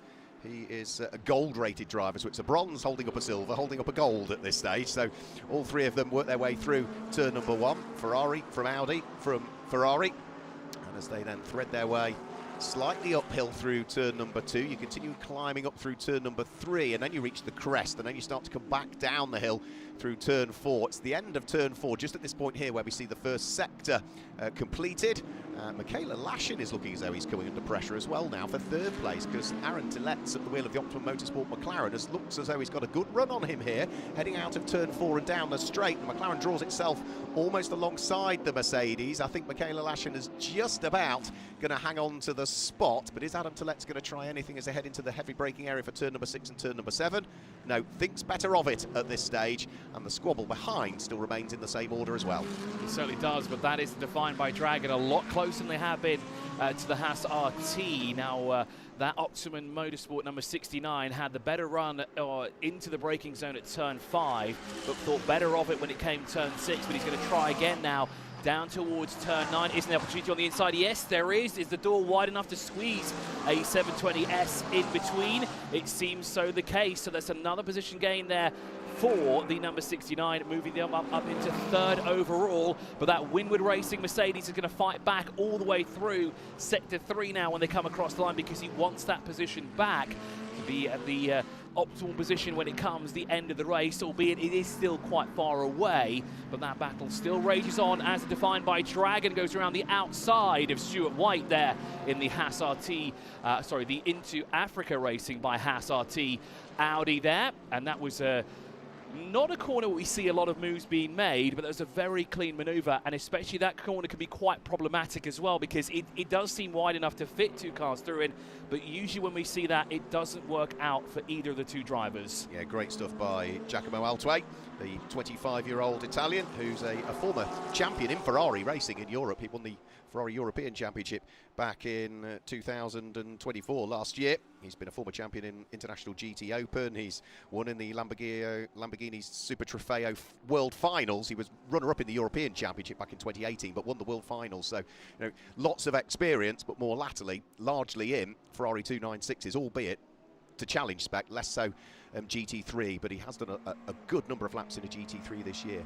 he is a gold-rated driver, so it's a bronze holding up a silver, holding up a gold at this stage. So all 3 of them work their way through turn number 1. Ferrari from Audi from Ferrari, and as they then thread their way slightly uphill through turn number 2, you continue climbing up through turn number 3, and then you reach the crest, and then you start to come back down the hill through turn 4. It's the end of turn 4, just at this point here where we see the first sector completed. Michaela Lashin is looking as though he's coming under pressure as well now for 3rd place, because Aaron Tillet's at the wheel of the Optimum Motorsport McLaren has looks as though he's got a good run on him here, heading out of turn 4 and down the straight. The McLaren draws itself almost alongside the Mercedes. I think Michaela Lashin is just about going to hang on to the spot, but is Adam Tillet's going to try anything as they head into the heavy braking area for turn number 6 and turn number 7? no, thinks better of it at this stage, and the squabble behind still remains in the same order as well. It certainly does, but that is defined by Dragon a lot closer than they have been to the Haas RT. Now, that Optimum Motorsport number 69 had the better run into the braking zone at turn 5, but thought better of it when it came turn 6, but he's going to try again now. Down towards turn 9. Is an opportunity on the inside? Yes, there is. Is the door wide enough to squeeze a 720S in between? It seems so the case. So that's another position gain there for the number 69, moving them up into 3rd overall. But that Winward Racing Mercedes is going to fight back all the way through Sector 3 now when they come across the line, because he wants that position back to be at the optimal position when it comes the end of the race, albeit it is still quite far away. But that battle still rages on as defined by Dragon goes around the outside of Stuart White there in the Haas RT, the Into Africa Racing by Haas RT Audi there. And that was not a corner where we see a lot of moves being made, but that was a very clean maneuver, and especially that corner can be quite problematic as well, because it does seem wide enough to fit 2 cars through in, but usually when we see that, it doesn't work out for either of the 2 drivers. Yeah, great stuff by Giacomo Altway, the 25-year-old Italian who's a former champion in Ferrari racing in Europe. He won the Ferrari European Championship back in 2024, last year. He's been a former champion in International GT Open. He's won in the Lamborghini Super Trofeo World Finals. He was runner-up in the European Championship back in 2018, but won the World Finals. So, lots of experience, but more latterly, largely in Ferrari 296s, albeit to challenge spec, less so GT3, but he has done a good number of laps in a GT3 this year.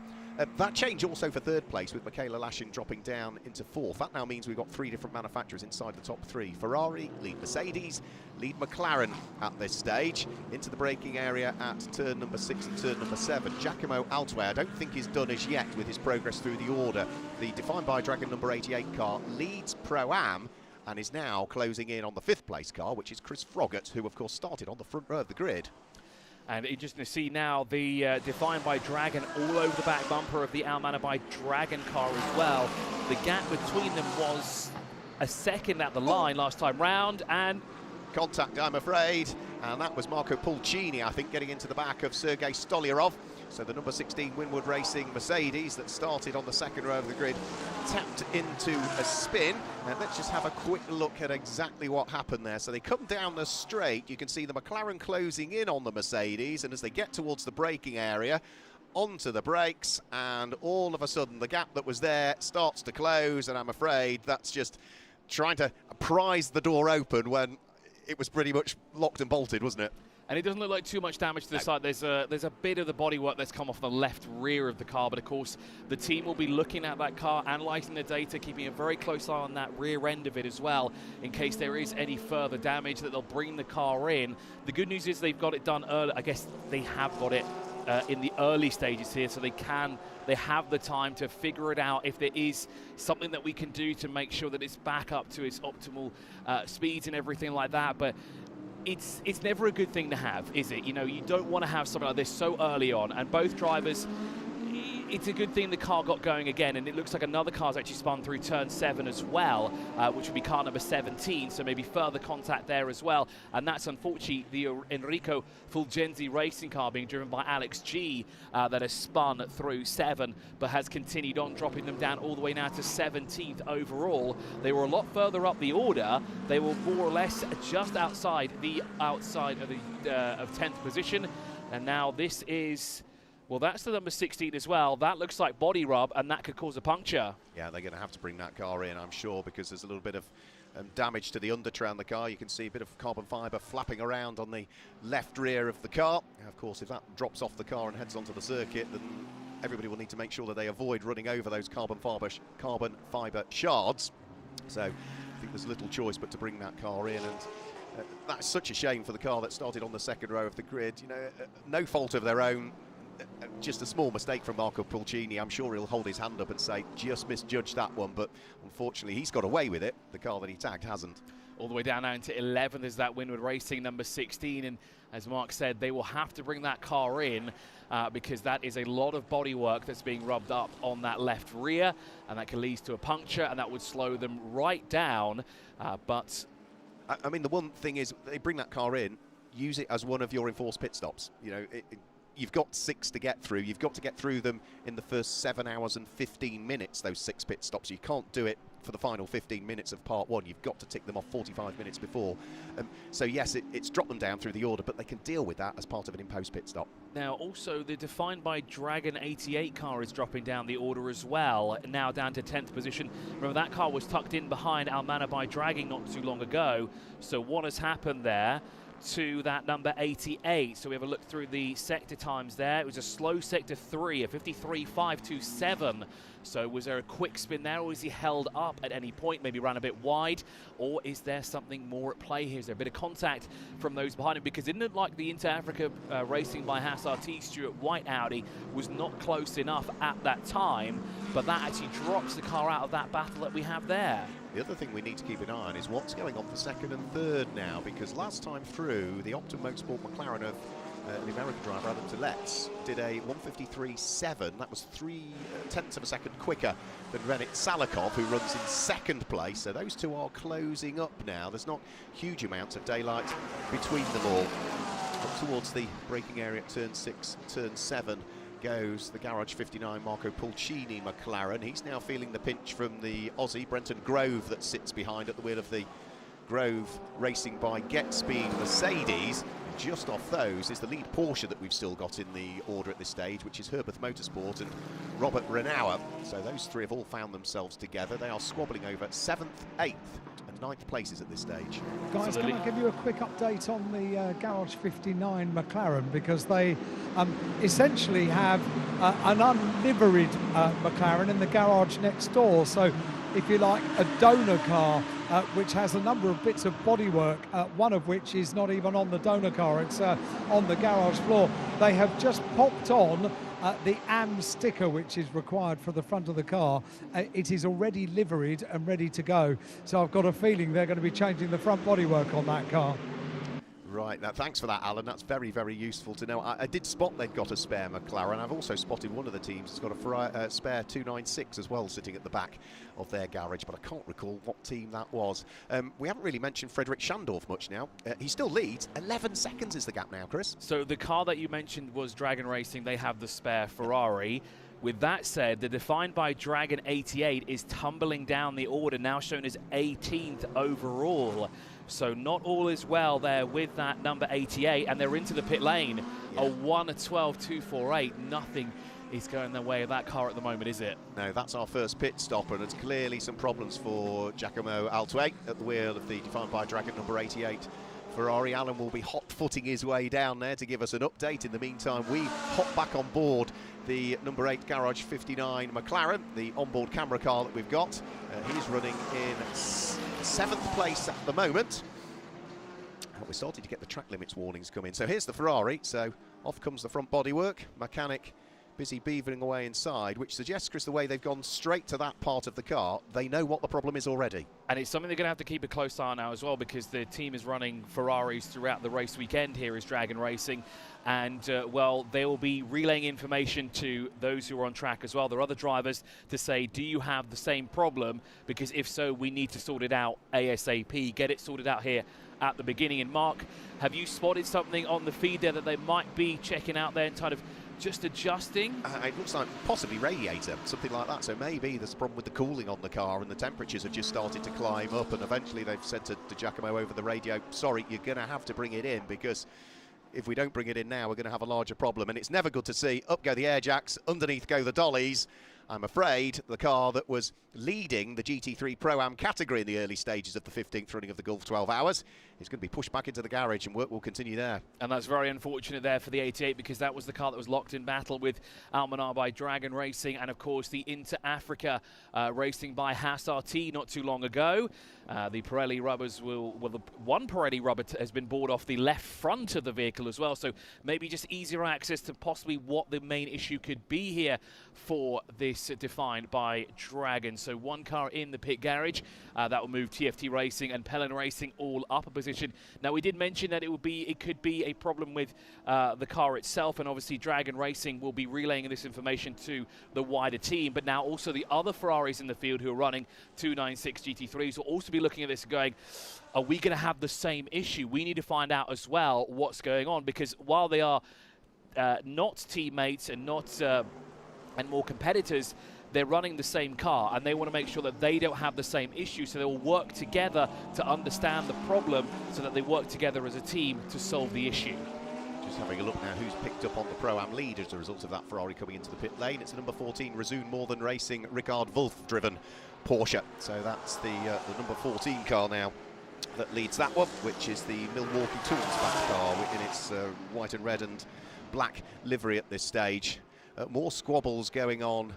That change also for 3rd place, with Michaela Laschen dropping down into 4th. That now means we've got 3 different manufacturers inside the top 3. Ferrari, lead Mercedes, lead McLaren at this stage. Into the braking area at turn number 6 and turn number 7. Giacomo Altway, I don't think he's done as yet with his progress through the order. The defined by Dragon number 88 car leads Pro-Am and is now closing in on the 5th place car, which is Chris Froggatt, who of course started on the front row of the grid. And interesting to see now the defined by Dragon all over the back bumper of the Almana by Dragon car as well. The gap between them was a second at the line last time round, and contact, I'm afraid, and that was Marco Pulcini, I think, getting into the back of Sergei Stolyarov. So the number 16 Winward Racing Mercedes that started on the 2nd row of the grid tapped into a spin. And let's just have a quick look at exactly what happened there. So they come down the straight. You can see the McLaren closing in on the Mercedes, and as they get towards the braking area, onto the brakes, and all of a sudden the gap that was there starts to close, and I'm afraid that's just trying to prise the door open when it was pretty much locked and bolted, wasn't it? And it doesn't look like too much damage to the side. There's a bit of the bodywork that's come off the left rear of the car, but of course the team will be looking at that car, analysing the data, keeping a very close eye on that rear end of it as well, in case there is any further damage, that they'll bring the car in. The good news is they've got it done early. I guess they have got it in the early stages here, so they have the time to figure it out if there is something that we can do to make sure that it's back up to its optimal speeds and everything like that. But it's never a good thing to have, is it? You don't want to have something like this so early on, and both drivers, it's a good thing the car got going again, and it looks like another car's actually spun through turn 7 as well, which would be car number 17, so maybe further contact there as well. And that's unfortunately the Enrico Fulgenzi racing car being driven by Alex G that has spun through 7, but has continued on, dropping them down all the way now to 17th overall. They were a lot further up the order. They were more or less just outside of the 10th position, and now this is... Well, that's the number 16 as well. That looks like body rub, and that could cause a puncture. Yeah, they're going to have to bring that car in, I'm sure, because there's a little bit of damage to the undertray on the car. You can see a bit of carbon fibre flapping around on the left rear of the car. And of course, if that drops off the car and heads onto the circuit, then everybody will need to make sure that they avoid running over those carbon fibre shards. So I think there's little choice but to bring that car in, and that's such a shame for the car that started on the 2nd row of the grid. No fault of their own. Just a small mistake from Marco Pulcini. I'm sure he'll hold his hand up and say, just misjudged that one, but unfortunately he's got away with it. The car that he tagged hasn't. All the way down now into 11, there's that Winward Racing number 16, and as Mark said, they will have to bring that car in because that is a lot of bodywork that's being rubbed up on that left rear, and that can lead to a puncture, and that would slow them right down. But I mean, the one thing is, they bring that car in, use it as one of your enforced pit stops. You know, you've got 6 to get through. You've got to get through them in the first 7 hours and 15 minutes, those 6 pit stops. You can't do it for the final 15 minutes of part 1. You've got to tick them off 45 minutes before. So yes, it's dropped them down through the order, but they can deal with that as part of an imposed pit stop. Now, also, the Defined by Dragon 88 car is dropping down the order as well, now down to 10th position. Remember, that car was tucked in behind Almana by Dragging not too long ago. So what has happened there to that number 88? So we have a look through the sector times there. It was a slow sector 3, a 53.527. So was there a quick spin there, or was he held up at any point, maybe ran a bit wide, or is there something more at play here? Is there a bit of contact from those behind him? Because it didn't look like the Inter-Africa racing by Haas RT Stuart White Audi was not close enough at that time, but that actually drops the car out of that battle that we have there. The other thing we need to keep an eye on is what's going on for 2nd and 3rd now, because last time through, the Optum Motorsport McLaren of the American driver Adam Tilletz did a 153.7. That was 3/10 of a second quicker than Renit Salikov, who runs in 2nd place. So those two are closing up now. There's not huge amounts of daylight between them all. Up towards the braking area at turn 6, turn 7 goes the Garage 59 Marco Pulcini McLaren. He's now feeling the pinch from the Aussie Brenton Grove that sits behind at the wheel of the Grove Racing by Get Speed Mercedes. Just off those is the lead Porsche that we've still got in the order at this stage, which is Herbert Motorsport and Robert Renauer. So those three have all found themselves together. They are squabbling over 7th, 8th and 9th places at this stage. Guys, can I give you a quick update on the Garage 59 McLaren, because they essentially have an unliveried McLaren in the garage next door. So if you like, a donor car which has a number of bits of bodywork, one of which is not even on the donor car, it's on the garage floor. They have just popped on the AM sticker, which is required for the front of the car. It is already liveried and ready to go. So I've got a feeling they're going to be changing the front bodywork on that car. Right, now thanks for that, Alan. That's very, very useful to know. I did spot they'd got a spare McLaren. I've also spotted one of the teams has got a spare 296 as well sitting at the back of their garage, but I can't recall what team that was. We haven't really mentioned Frederick Schandorf much now. He still leads. 11 seconds is the gap now, Chris. So the car that you mentioned was Dragon Racing. They have the spare Ferrari. With that said, the Defined by Dragon 88 is tumbling down the order, now shown as 18th overall. So not all is well there with that number 88, and they're into the pit lane. Yeah. A 1:12.248. Nothing is going the way of that car at the moment, is it? No, that's our first pit stop, and there's clearly some problems for Giacomo Altuve at the wheel of the Defined by Dragon number 88 Ferrari. Alan will be hot-footing his way down there to give us an update. In the meantime, we hop back on board the number 8 Garage 59 McLaren, the onboard camera car that we've got. He's running in 7th place at the moment. We're starting to get the track limits warnings come in. So here's the Ferrari. So off comes the front bodywork. Mechanic busy beavering away inside, which suggests, Chris, the way they've gone straight to that part of the car, they know what the problem is already. And it's something they're going to have to keep a close eye on now as well, because the team is running Ferraris throughout the race weekend here is Dragon Racing. And, well, they will be relaying information to those who are on track as well, their other drivers, to say, do you have the same problem? Because if so, we need to sort it out ASAP, get it sorted out here at the beginning. And Mark, have you spotted something on the feed there that they might be checking out there and kind of just adjusting? It looks like possibly radiator, something like that. So maybe there's a problem with the cooling on the car and the temperatures have just started to climb up, and eventually they've said to Giacomo over the radio, sorry, you're going to have to bring it in, because if we don't bring it in now, we're going to have a larger problem. And it's never good to see. Up go the air jacks, underneath go the dollies. I'm afraid the car that was leading the GT3 Pro-Am category in the early stages of the 15th running of the Gulf 12 Hours is going to be pushed back into the garage, and work will continue there. And that's very unfortunate there for the 88, because that was the car that was locked in battle with Almanar by Dragon Racing, and of course the Inter-Africa racing by Haas RT not too long ago. The Pirelli rubbers one Pirelli rubber has been bored off the left front of the vehicle as well, so maybe just easier access to possibly what the main issue could be here for this this defined by Dragon. So one car in the pit garage, that will move TFT Racing and Pelin Racing all up a position. Now we did mention that it could be a problem with the car itself, and obviously Dragon Racing will be relaying this information to the wider team, but now also the other Ferraris in the field who are running 296 GT3s will also be looking at this and going, are we going to have the same issue? We need to find out as well what's going on, because while they are not teammates and not and more competitors, they're running the same car and they want to make sure that they don't have the same issue, so they will work together to understand the problem so that they work together as a team to solve the issue. Just having a look now who's picked up on the Pro-Am lead as a result of that Ferrari coming into the pit lane. It's the number 14 Razzoon Northern Racing Ricard Wolf driven Porsche. So that's the number 14 car now that leads that one, which is the Milwaukee Tools-backed car in its white and red and black livery at this stage. More squabbles going on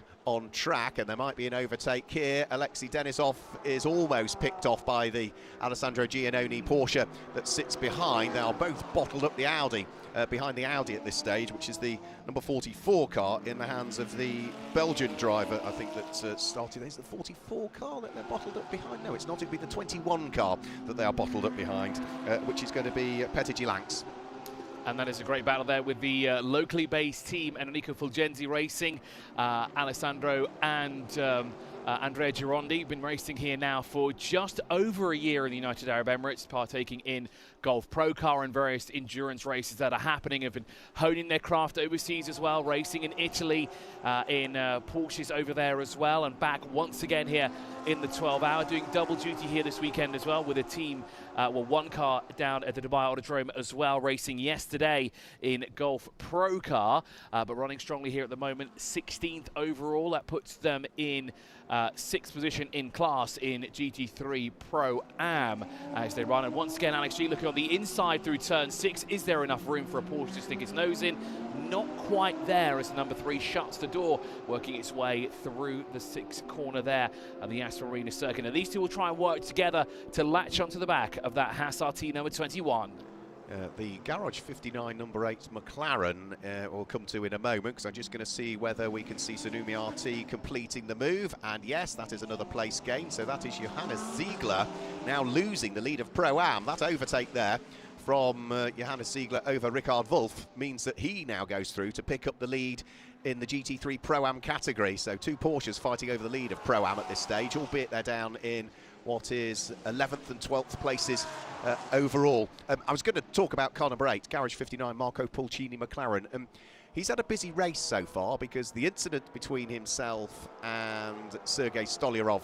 track, and there might be an overtake here. Alexei Denisov is almost picked off by the Alessandro Giannoni Porsche that sits behind. They are both bottled up the Audi, behind the Audi at this stage, which is the number 44 car in the hands of the Belgian driver, I think, that started. Is the 44 car that they're bottled up behind? No, it's not. It'd be the 21 car that they are bottled up behind, which is going to be Petit Lanx. And that is a great battle there with the locally based team, Enrico Fulgenzi Racing, Alessandro and Andrea Girondi. Been racing here now for just over a year in the United Arab Emirates, partaking in Golf Pro Car and various endurance races that are happening. Have been honing their craft overseas as well, racing in Italy, in Porsches over there as well, and back once again here in the 12-hour, doing double duty here this weekend as well with a team, one car down at the Dubai Autodrome as well, racing yesterday in Golf Pro Car, but running strongly here at the moment, 16th overall. That puts them in 6th position in class in GT3 Pro-Am as they run. And once again, Alex G looking on the inside through turn 6. Is there enough room for a Porsche to stick its nose in? Not quite there as number 3 shuts the door, working its way through the 6th corner there at the Yas Marina Circuit. Now these two will try and work together to latch onto the back of that Haas RT number 21. The Garage 59 number 8 McLaren we'll come to in a moment, because I'm just going to see whether we can see Tsunumi RT completing the move, and yes, that is another place gain. So that is Johannes Ziegler now losing the lead of Pro-Am. That overtake there from Johannes Ziegler over Ricard Wolf means that he now goes through to pick up the lead in the GT3 Pro-Am category. So two Porsches fighting over the lead of Pro-Am at this stage, albeit they're down in what is 11th and 12th places overall. I was going to talk about car number 8, Garage 59, Marco Pulcini McLaren. He's had a busy race so far, because the incident between himself and Sergei Stolyarov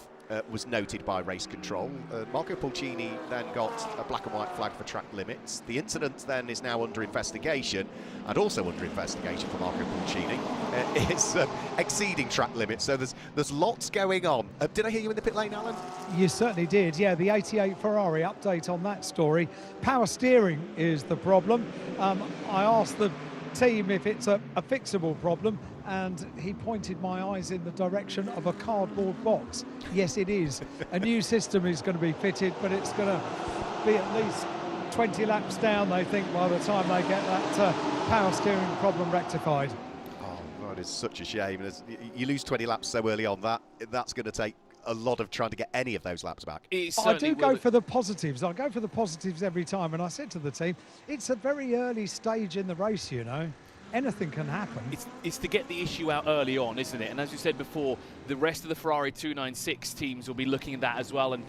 was noted by race control. Marco Pulcini then got a black and white flag for track limits. The incident then is now under investigation, and also under investigation for Marco Pulcini is exceeding track limits. So there's lots going on. Did I hear you in the pit lane, Alan? You certainly did, yeah. The 88 Ferrari update on that story. Power steering is the problem. I asked the team if it's a fixable problem, and he pointed my eyes in the direction of a cardboard box. Yes, it is. A new system is going to be fitted, but it's going to be at least 20 laps down, they think, by the time they get that power steering problem rectified. Oh, God, it's such a shame. You lose 20 laps so early on, that's going to take a lot of trying to get any of those laps back. I do go for the positives. I go for the positives every time, and I said to the team, it's a very early stage in the race, you know. Anything can happen. It's to get the issue out early on, isn't it? And as you said before, the rest of the Ferrari 296 teams will be looking at that as well and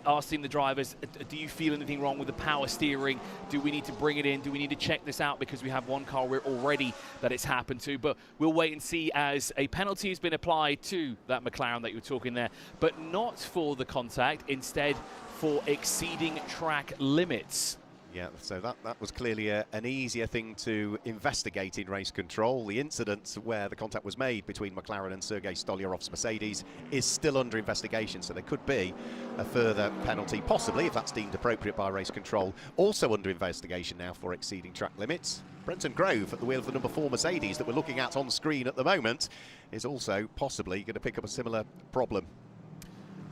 asking the drivers, do you feel anything wrong with the power steering? Do we need to bring it in? Do we need to check this out? Because we have one car where already that it's happened to. But we'll wait and see, as a penalty has been applied to that McLaren that you were talking there, but not for the contact, instead for exceeding track limits. Yeah, so that was clearly an easier thing to investigate in race control. The incident where the contact was made between McLaren and Sergei Stolyarov's Mercedes is still under investigation, so there could be a further penalty, possibly, if that's deemed appropriate by race control. Also under investigation now for exceeding track limits, Brenton Grove at the wheel of the number 4 Mercedes that we're looking at on screen at the moment is also possibly going to pick up a similar problem.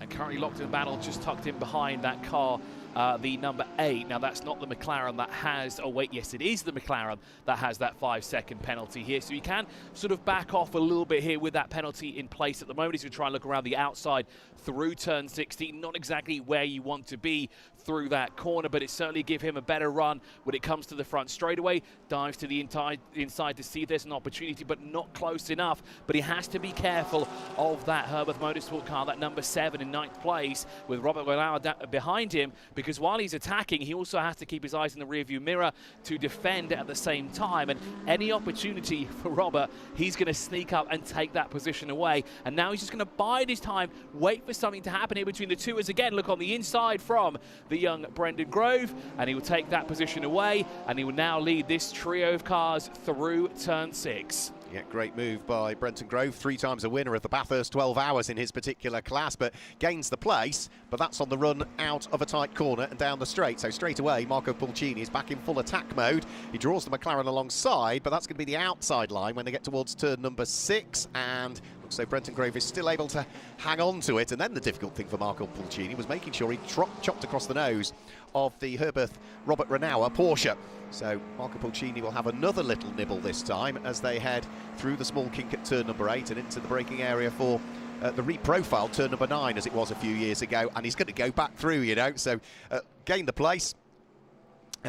And currently locked in a battle, just tucked in behind that car the number 8. Now, that's not the McLaren that has, oh wait, yes, it is the McLaren that has that 5-second penalty here. So you can sort of back off a little bit here with that penalty in place at the moment. He's going to try and look around the outside through turn 16. Not exactly where you want to be through that corner, but it certainly give him a better run when it comes to the front straightaway. Dives to the inside to see if there's an opportunity, but not close enough. But he has to be careful of that Herbert Motorsport car, that number 7 in 9th place, with Robert Guanau behind him, because while he's attacking, he also has to keep his eyes in the rearview mirror to defend at the same time. And any opportunity for Robert, he's going to sneak up and take that position away. And now he's just going to bide his time, wait for something to happen here between the two, as again, look on the inside from the young Brendan Grove, and he will take that position away, and he will now lead this trio of cars through turn 6. Yeah, great move by Brendan Grove, 3 times a winner of the Bathurst 12 Hours in his particular class, but gains the place, but that's on the run out of a tight corner and down the straight. So straight away, Marco Pulcini is back in full attack mode. He draws the McLaren alongside, but that's going to be the outside line when they get towards turn number 6, and so Brendan Grove is still able to hang on to it. And then the difficult thing for Marco Pulcini was making sure he chopped across the nose of the Robert Renauer Porsche. So Marco Pulcini will have another little nibble this time as they head through the small kink at turn number 8 and into the braking area for the reprofiled turn number 9, as it was a few years ago. And he's going to go back through, you know, so gain the place.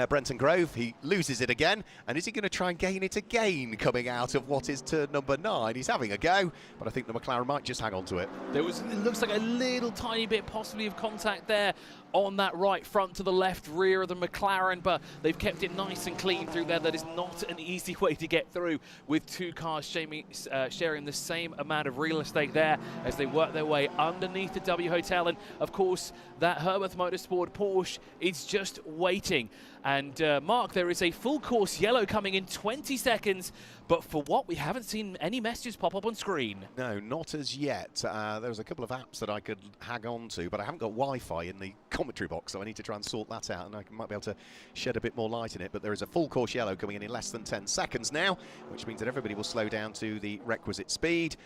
Brendan Grove, he loses it again, and is he going to try and gain it again coming out of what is turn number 9? He's having a go, but I think the McLaren might just hang on to it. It looks like a little tiny bit possibly of contact there on that right front to the left rear of the McLaren, but they've kept it nice and clean through there. That is not an easy way to get through with 2 cars sharing the same amount of real estate there as they work their way underneath the W Hotel. And of course, that Herbert Motorsport Porsche is just waiting. And Mark, there is a full course yellow coming in 20 seconds, but for what? We haven't seen any messages pop up on screen. No, not as yet. There was a couple of apps that I could hang on to, but I haven't got Wi-Fi in the commentary box, so I need to try and sort that out, and I might be able to shed a bit more light in it. But there is a full course yellow coming in less than 10 seconds now, which means that everybody will slow down to the requisite speed.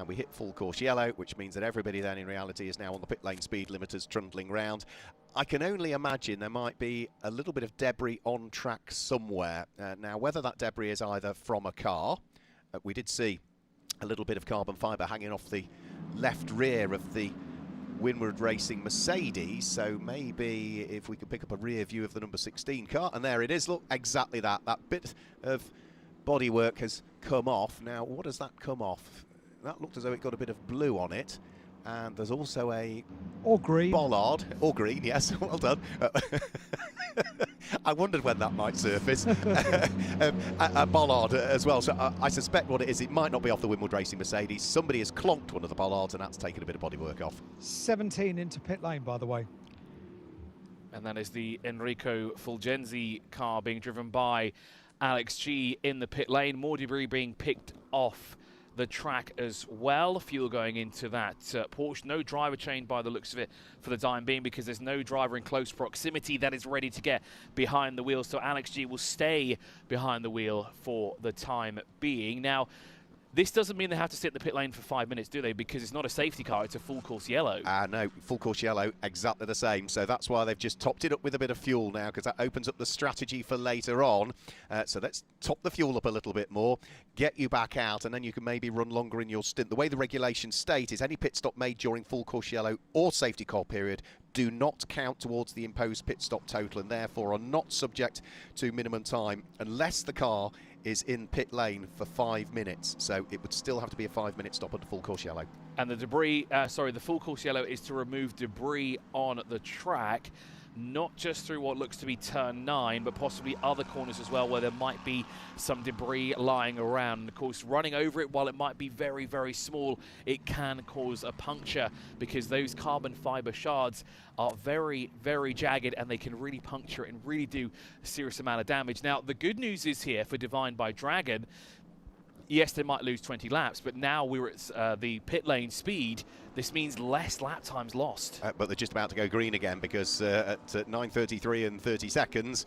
We hit full course yellow, which means that everybody then in reality is now on the pit lane speed limiters trundling round. I can only imagine there might be a little bit of debris on track somewhere. Now, whether that debris is either from a car, we did see a little bit of carbon fibre hanging off the left rear of the Winward Racing Mercedes, so maybe if we could pick up a rear view of the number 16 car, and there it is, look, exactly that bit of bodywork has come off. Now, what does that come off? That looked as though it got a bit of blue on it, and there's also a bollard, or green, yes, well done. I wondered when that might surface. A bollard as well, so I suspect what it is, it might not be off the Winward Racing Mercedes. Somebody has clonked one of the bollards, and that's taken a bit of bodywork off. 17 into pit lane, by the way. And that is the Enrico Fulgenzi car being driven by Alex G in the pit lane. More debris being picked off the track as well. Fuel going into that Porsche. No driver chain by the looks of it for the time being, because there's no driver in close proximity that is ready to get behind the wheel. So Alex G will stay behind the wheel for the time being. Now, this doesn't mean they have to sit in the pit lane for 5 minutes, do they? Because it's not a safety car, it's a full course yellow. No, full course yellow, exactly the same. So that's why they've just topped it up with a bit of fuel now, because that opens up the strategy for later on. So let's top the fuel up a little bit more, get you back out, and then you can maybe run longer in your stint. The way the regulations state is any pit stop made during full course yellow or safety car period do not count towards the imposed pit stop total, and therefore are not subject to minimum time unless the car is in pit lane for 5 minutes. So it would still have to be a 5-minute stop under full course yellow. And the debris, the full course yellow is to remove debris on the track, not just through what looks to be turn 9, but possibly other corners as well, where there might be some debris lying around. And of course, running over it, while it might be very, very small, it can cause a puncture, because those carbon fiber shards are very, very jagged, and they can really puncture and really do a serious amount of damage. Now, the good news is here for Divine by Dragon, yes, they might lose 20 laps, but now we're at the pit lane speed. This means less lap times lost. But they're just about to go green again, because at 9:33 and 30 seconds,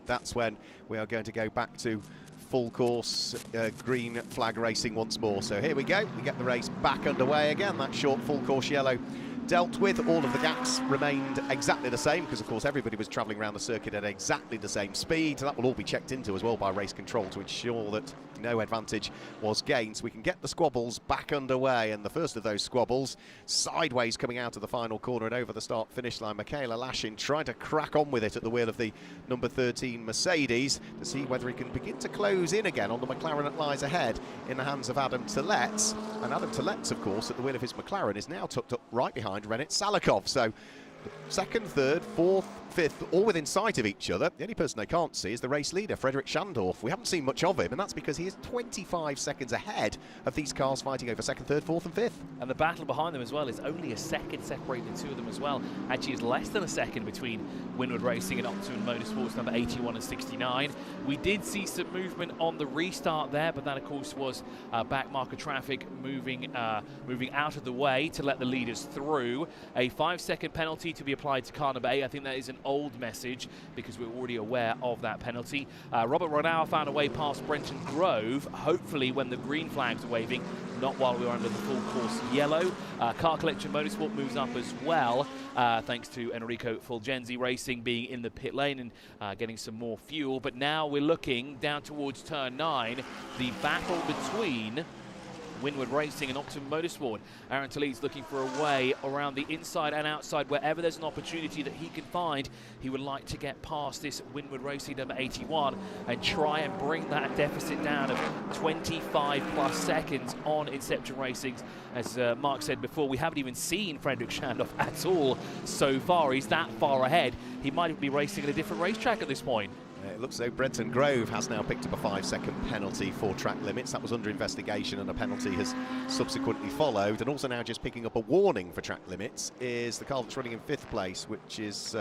that's when we are going to go back to full course green flag racing once more. So here we go. We get the race back underway again. That short full course yellow dealt with. All of the gaps remained exactly the same because, of course, everybody was travelling around the circuit at exactly the same speed. That will all be checked into as well by race control to ensure that no advantage was gained. So we can get the squabbles back underway, and the first of those squabbles sideways coming out of the final corner and over the start-finish line. Michaela Lashin trying to crack on with it at the wheel of the number 13 Mercedes to see whether he can begin to close in again on the McLaren that lies ahead in the hands of Adam Tilletz. And Adam Tilletz, of course, at the wheel of his McLaren is now tucked up right behind Rennet Salikov. So second, third, fourth, fifth, all within sight of each other. The only person they can't see is the race leader, Frederick Schandorf. We haven't seen much of him, and that's because he is 25 seconds ahead of these cars fighting over second, third, fourth and fifth. And the battle behind them as well is only a second separating the two of them as well. Actually, it's less than a second between Windward Racing and Optimum Motorsports number 81 and 69. We did see some movement on the restart there, but that, of course, was back marker traffic moving out of the way to let the leaders through. A 5-second penalty to be applied to car number 8. I think that is an old message because we're already aware of that penalty. Robert Ronauer found a way past Brenton Grove, hopefully when the green flags are waving, not while we were under the full course yellow. Car Collection Motorsport moves up as well, thanks to Enrico Fulgenzi Racing being in the pit lane and getting some more fuel. But now we're looking down towards turn 9, the battle between Windward Racing and Optimum Motorsport. Aaron Talid's looking for a way around the inside and outside. Wherever there's an opportunity that he can find, he would like to get past this Windward Racing number 81 and try and bring that deficit down of 25 plus seconds on Inception Racing. As Mark said before, we haven't even seen Frederick Schandorf at all so far. He's that far ahead. He might even be racing at a different racetrack at this point. It looks as though Brenton Grove has now picked up a 5-second penalty for track limits. That was under investigation and a penalty has subsequently followed. And also now just picking up a warning for track limits is the car that's running in 5th place, which is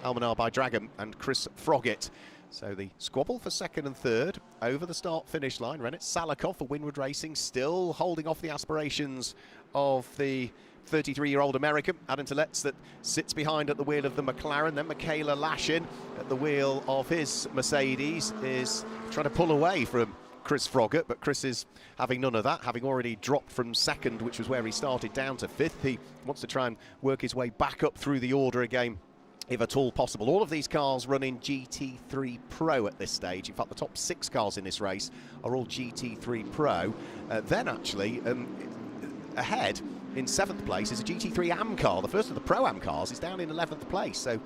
Almanar by Dragon and Chris Froggatt. So the squabble for 2nd and 3rd over the start-finish line. Rennet Salikov for Windward Racing still holding off the aspirations of the 33-year-old American, Adam Tilletz, that sits behind at the wheel of the McLaren. Then Michaela Lashin at the wheel of his Mercedes is trying to pull away from Chris Froggatt, but Chris is having none of that, having already dropped from 2nd, which was where he started, down to 5th. He wants to try and work his way back up through the order again, if at all possible. All of these cars run in GT3 Pro at this stage. In fact, the top 6 cars in this race are all GT3 Pro. Then actually, ahead in 7th place is a GT3 AM car. The first of the Pro-Am cars is down in 11th place. So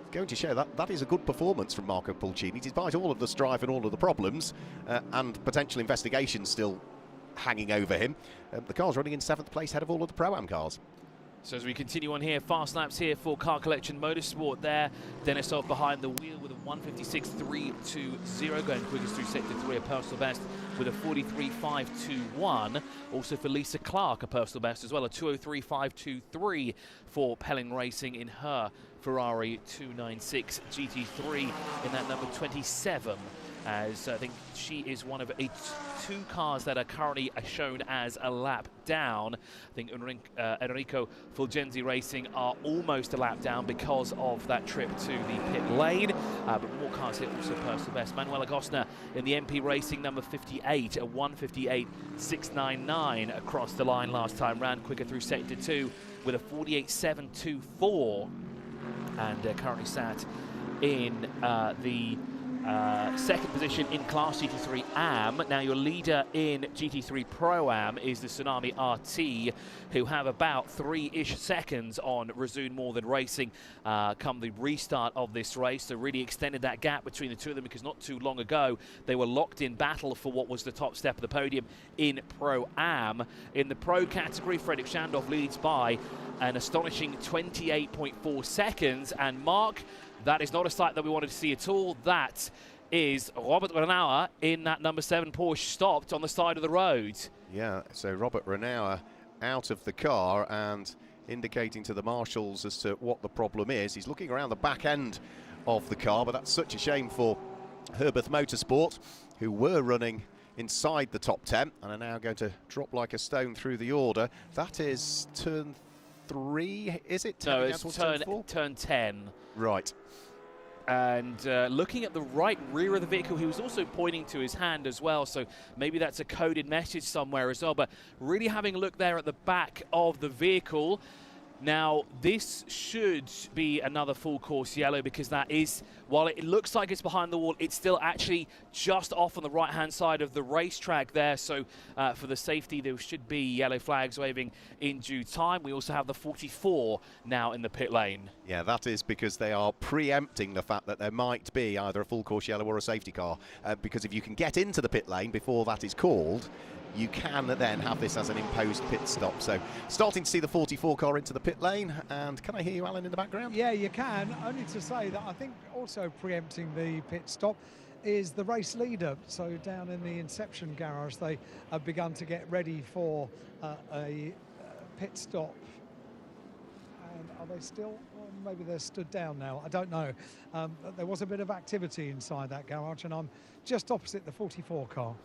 going to show that is a good performance from Marco Pulcini, despite all of the strife and all of the problems and potential investigations still hanging over him. The car's running in 7th place ahead of all of the Pro-Am cars. So as we continue on here, fast laps here for Car Collection Motorsport there. Denisov behind the wheel with a 156.320, going quickest through sector 3, a personal best with a 43.521. Also for Lisa Clark, a personal best as well, a 203.523 for Pelling Racing in her Ferrari 296 GT3 in that number 27. As I think she is one of 2 cars that are currently shown as a lap down. I think Enrico Fulgenzi Racing are almost a lap down because of that trip to the pit lane. But more cars here, also personal best. Manuela Gosner in the MP Racing number 58, a 158.699 across the line last time. Ran quicker through sector 2 with a 48.724 and currently sat in the 2nd position in Class GT3 AM. Now your leader in GT3 Pro-Am is the Tsunami RT, who have about 3-ish seconds on Razzoon More Than Racing come the restart of this race. So really extended that gap between the two of them, because not too long ago they were locked in battle for what was the top step of the podium in Pro-Am. In the Pro category, Frederick Schandorf leads by an astonishing 28.4 seconds. And Mark, that is not a sight that we wanted to see at all. That is Robert Ronauer in that number 7 Porsche, stopped on the side of the road. Yeah, so Robert Ronauer out of the car and indicating to the marshals as to what the problem is. He's looking around the back end of the car, but that's such a shame for Herbeth Motorsport, who were running inside the top 10 and are now going to drop like a stone through the order. That is turn 3, is it? No, it's turn 10. Right. And looking at the right rear of the vehicle, he was also pointing to his hand as well, so maybe that's a coded message somewhere as well. But really having a look there at the back of the vehicle, Now, this should be another full course yellow, because that is, while it looks like it's behind the wall, it's still actually just off on the right-hand side of the racetrack there. So for the safety, there should be yellow flags waving in due time. We also have the 44 now in the pit lane. Yeah, that is because they are preempting the fact that there might be either a full course yellow or a safety car. Because if you can get into the pit lane before that is called, you can then have this as an imposed pit stop. So starting to see the 44 car into the pit lane. And can I hear you, Alan, in the background? Yeah, you can. Only to say that I think also preempting the pit stop is the race leader. So down in the Inception garage, they have begun to get ready for a pit stop. And are they still? Well, maybe they're stood down now. I don't know. There was a bit of activity inside that garage, and I'm just opposite the 44 car.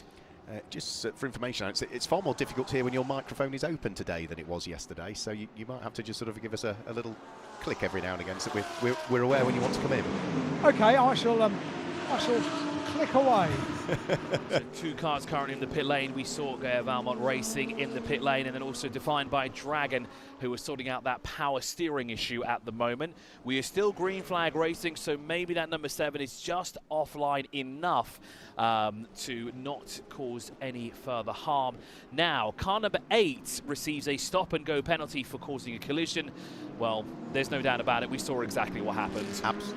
Just for information, it's far more difficult here when your microphone is open today than it was yesterday, so you might have to just sort of give us a little click every now and again so we're aware when you want to come in. Okay, I shall click away. So 2 cars currently in the pit lane. We saw Valmont Racing in the pit lane, and then also defined by Dragon, who are sorting out that power steering issue at the moment. We are still green flag racing, so maybe that number 7 is just offline enough to not cause any further harm. Now, car number 8 receives a stop and go penalty for causing a collision. Well, there's no doubt about it. We saw exactly what happened.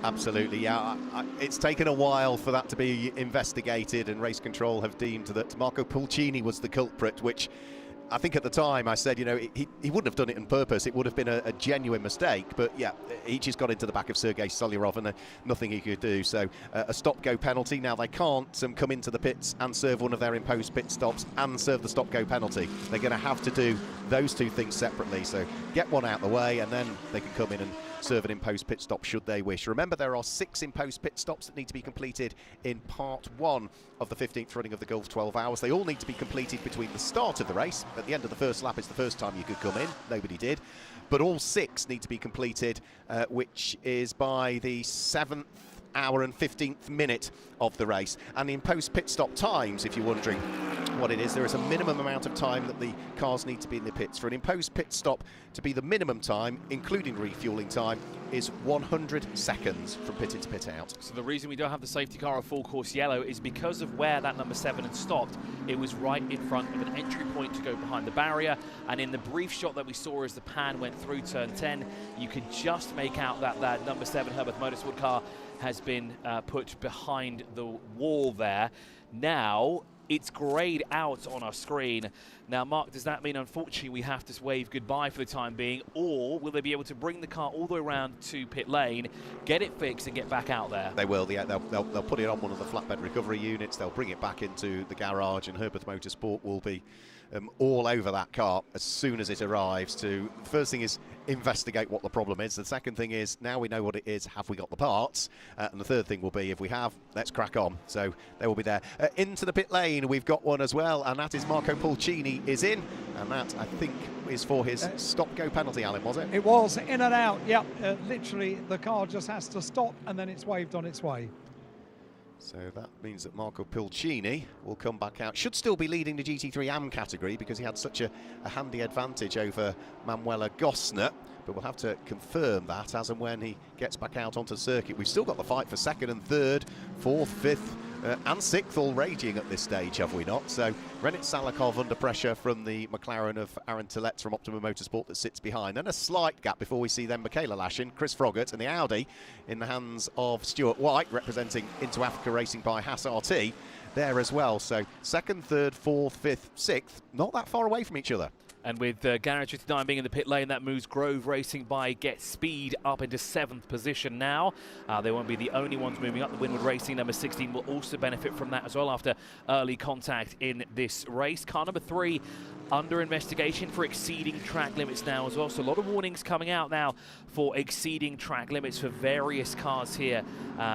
Absolutely, yeah. It's taken a while for that to be investigated, and race control have deemed that Marco Pulcini was the culprit, which I think at the time I said, you know, he wouldn't have done it on purpose. It would have been a genuine mistake. But yeah, he just got into the back of Sergei Solyarov, and nothing he could do. So a stop-go penalty. Now they can't come into the pits and serve one of their imposed pit stops and serve the stop-go penalty. They're going to have to do those 2 things separately. So get one out of the way, and then they can come in and serve an imposed pit stop should they wish. Remember, there are 6 imposed pit stops that need to be completed in part 1 of the 15th running of the Gulf 12 Hours. They all need to be completed between the start of the race. At the end of the first lap, it's the first time you could come in. Nobody did. But all 6 need to be completed, which is by the 7th hour and 15th minute of the race. And the imposed pit stop times, if you're wondering what it is, there is a minimum amount of time that the cars need to be in the pits. For an imposed pit stop to be the minimum time, including refueling time, is 100 seconds from pit in to pit out. So the reason we don't have the safety car of full course yellow is because of where that number 7 had stopped. It was right in front of an entry point to go behind the barrier, and in the brief shot that we saw as the pan went through turn 10, you could just make out that that number 7 Herbert Motorsport car has been put behind the wall there. Now it's greyed out on our screen. Now, Mark, does that mean, unfortunately, we have to wave goodbye for the time being, or will they be able to bring the car all the way around to pit lane, get it fixed, and get back out there? They will, yeah. They'll put it on one of the flatbed recovery units. They'll bring it back into the garage, and Herbert Motorsport will be all over that car as soon as it arrives. The first thing is investigate what the problem is. The second thing is, now we know what it is, have we got the parts? And the third thing will be, if we have, let's crack on. So they will be there. Into the pit lane, we've got one as well, and that is Marco Pulcini is in, and that, I think, is for his stop-go penalty, Alan, was it? It was, in and out, yeah. Literally, the car just has to stop, and then it's waved on its way. So that means that Marco Pulcini will come back out. Should still be leading the GT3 AM category because he had such a handy advantage over Manuela Gosner. But we'll have to confirm that as and when he gets back out onto the circuit. We've still got the fight for 2nd and 3rd, 4th, 5th and 6th all raging at this stage, have we not? So Renit Salakov under pressure from the McLaren of Aaron Tillett from Optimum Motorsport that sits behind. And a slight gap before we see then Michaela Lashin, Chris Froggatt, and the Audi in the hands of Stuart White, representing Into Africa Racing by Haas RT there as well. So 2nd, 3rd, 4th, 5th, 6th, not that far away from each other. And with Garage 59 being in the pit lane, that moves Grove Racing by Get Speed up into 7th position now. They won't be the only ones moving up. The Winwood Racing number 16 will also benefit from that as well after early contact in this race. Car number 3 under investigation for exceeding track limits now as well. So a lot of warnings coming out now for exceeding track limits for various cars here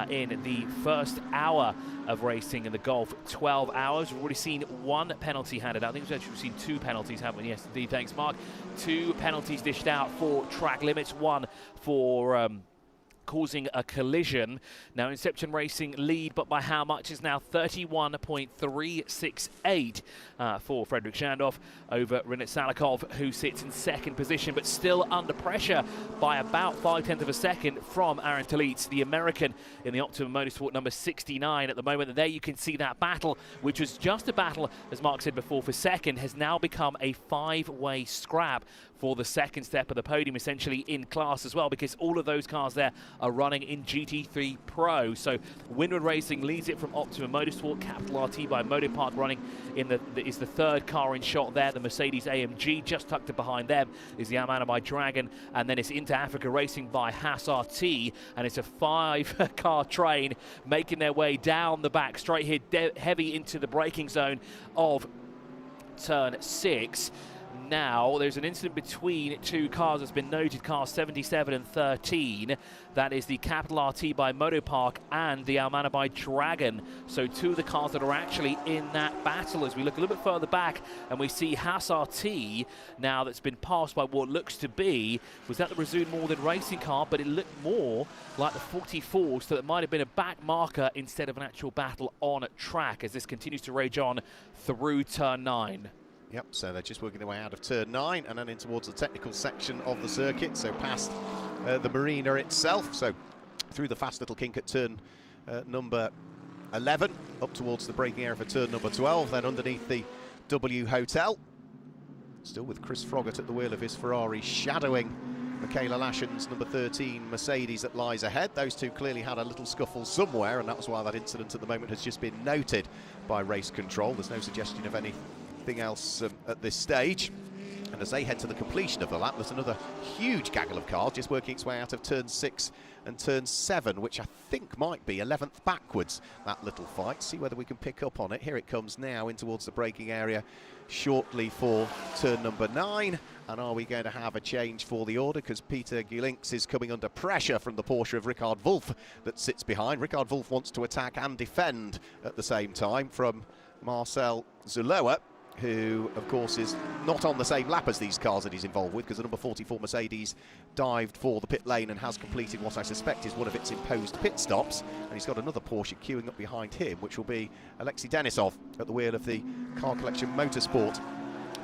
in the first hour of racing in the Gulf 12 Hours. We've already seen 1 penalty handed out. I think we've actually seen 2 penalties, haven't we? Yes, indeed. Thanks, Mark. 2 penalties dished out for track limits. 1 for causing a collision. Now Inception Racing lead, but by how much is now 31.368 for Frederick Shandorf over Rinat Salikov, who sits in second position, but still under pressure by about 0.5 of a second from Aaron Talitz, the American in the Optimum Motorsport number 69 at the moment. And there you can see that battle, which was just a battle, as Mark said before, for second, has now become a 5-way scrap for the second step of the podium, essentially in class as well, because all of those cars there are running in GT3 Pro. So Windward Racing leads it from Optimum Motorsport. Capital RT by Motopark running in is the third car in shot there, the Mercedes AMG. Just tucked behind them is the Almana by Dragon, and then it's Into Africa Racing by Haas RT, and it's a 5-car train making their way down the back straight here, heavy into the braking zone of turn 6. Now there's an incident between two cars that's been noted, cars 77 and 13. That is the Capital RT by Motopark and the Almana by Dragon. So two of the cars that are actually in that battle. As we look a little bit further back and we see Haas RT now that's been passed by what looks to be, was that the Resume More Than Racing car, but it looked more like the 44, so it might have been a back marker instead of an actual battle on track as this continues to rage on through turn 9. Yep, so they're just working their way out of turn 9 and then in towards the technical section of the circuit, so past the marina itself, so through the fast little kink at turn number 11, up towards the braking area for turn number 12, then underneath the W Hotel, still with Chris Froggatt at the wheel of his Ferrari, shadowing Michaela Lashen's number 13 Mercedes that lies ahead. Those two clearly had a little scuffle somewhere, and that was why that incident at the moment has just been noted by race control. There's no suggestion of anything else at this stage. And as they head to the completion of the lap, there's another huge gaggle of cars just working its way out of turn 6 and turn 7, which I think might be 11th backwards, that little fight. See whether we can pick up on it. Here it comes now in towards the braking area shortly for turn number 9. And are we going to have a change for the order? Because Peter Gulinks is coming under pressure from the Porsche of Richard Wolff that sits behind. Richard Wolff wants to attack and defend at the same time from Marcel Zuloa, who, of course, is not on the same lap as these cars that he's involved with, because the number 44 Mercedes dived for the pit lane and has completed what I suspect is one of its imposed pit stops. And he's got another Porsche queuing up behind him, which will be Alexei Denisov at the wheel of the Car Collection Motorsport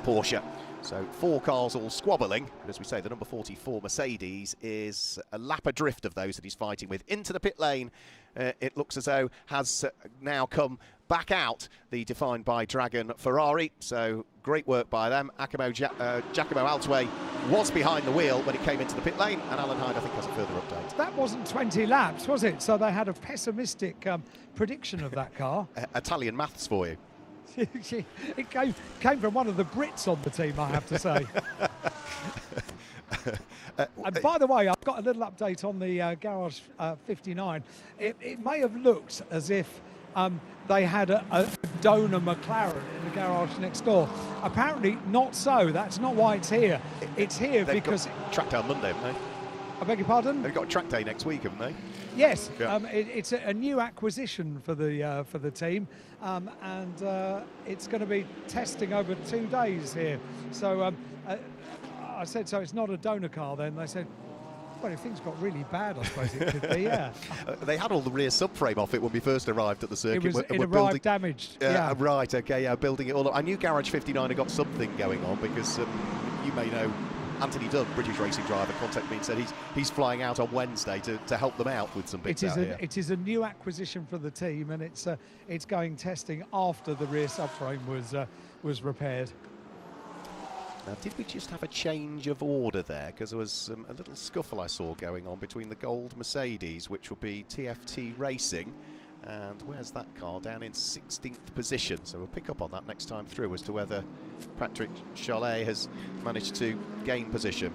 Porsche. So 4 cars all squabbling, but as we say, the number 44 Mercedes is a lap adrift of those that he's fighting with. Into the pit lane, it looks as though has now come back out, the defined by Dragon Ferrari. So great work by them. Giacomo Altway was behind the wheel when it came into the pit lane, and Alan Hyde, I think, has a further update. That wasn't 20 laps, was it? So they had a pessimistic prediction of that car. Italian maths for you. It came from one of the Brits on the team, I have to say. And by the way, I've got a little update on the Garage 59. It may have looked as if they had a donor McLaren in the garage next door. Apparently not so. That's not why it's here. It's here because... Track day on Monday, haven't they? I beg your pardon? They've got a track day next week, haven't they? Yes, yeah. It's a new acquisition for the team, and it's going to be testing over 2 days here. So I said, so it's not a donor car then? They said, well, if things got really bad, I suppose it could be, yeah. They had all the rear subframe off it when we first arrived at the circuit. It arrived damaged, yeah. Right, OK, yeah, building it all up. I knew Garage 59 had got something going on because you may know Anthony Dunn, British racing driver, contacted me and said he's flying out on Wednesday to help them out with some bits out here. It is a new acquisition for the team, and it's going testing after the rear subframe was repaired. Now, did we just have a change of order there? Because there was a little scuffle I saw going on between the gold Mercedes, which will be TFT Racing, and where's that car? Down in 16th position. So we'll pick up on that next time through as to whether Patrick Charlet has managed to gain position.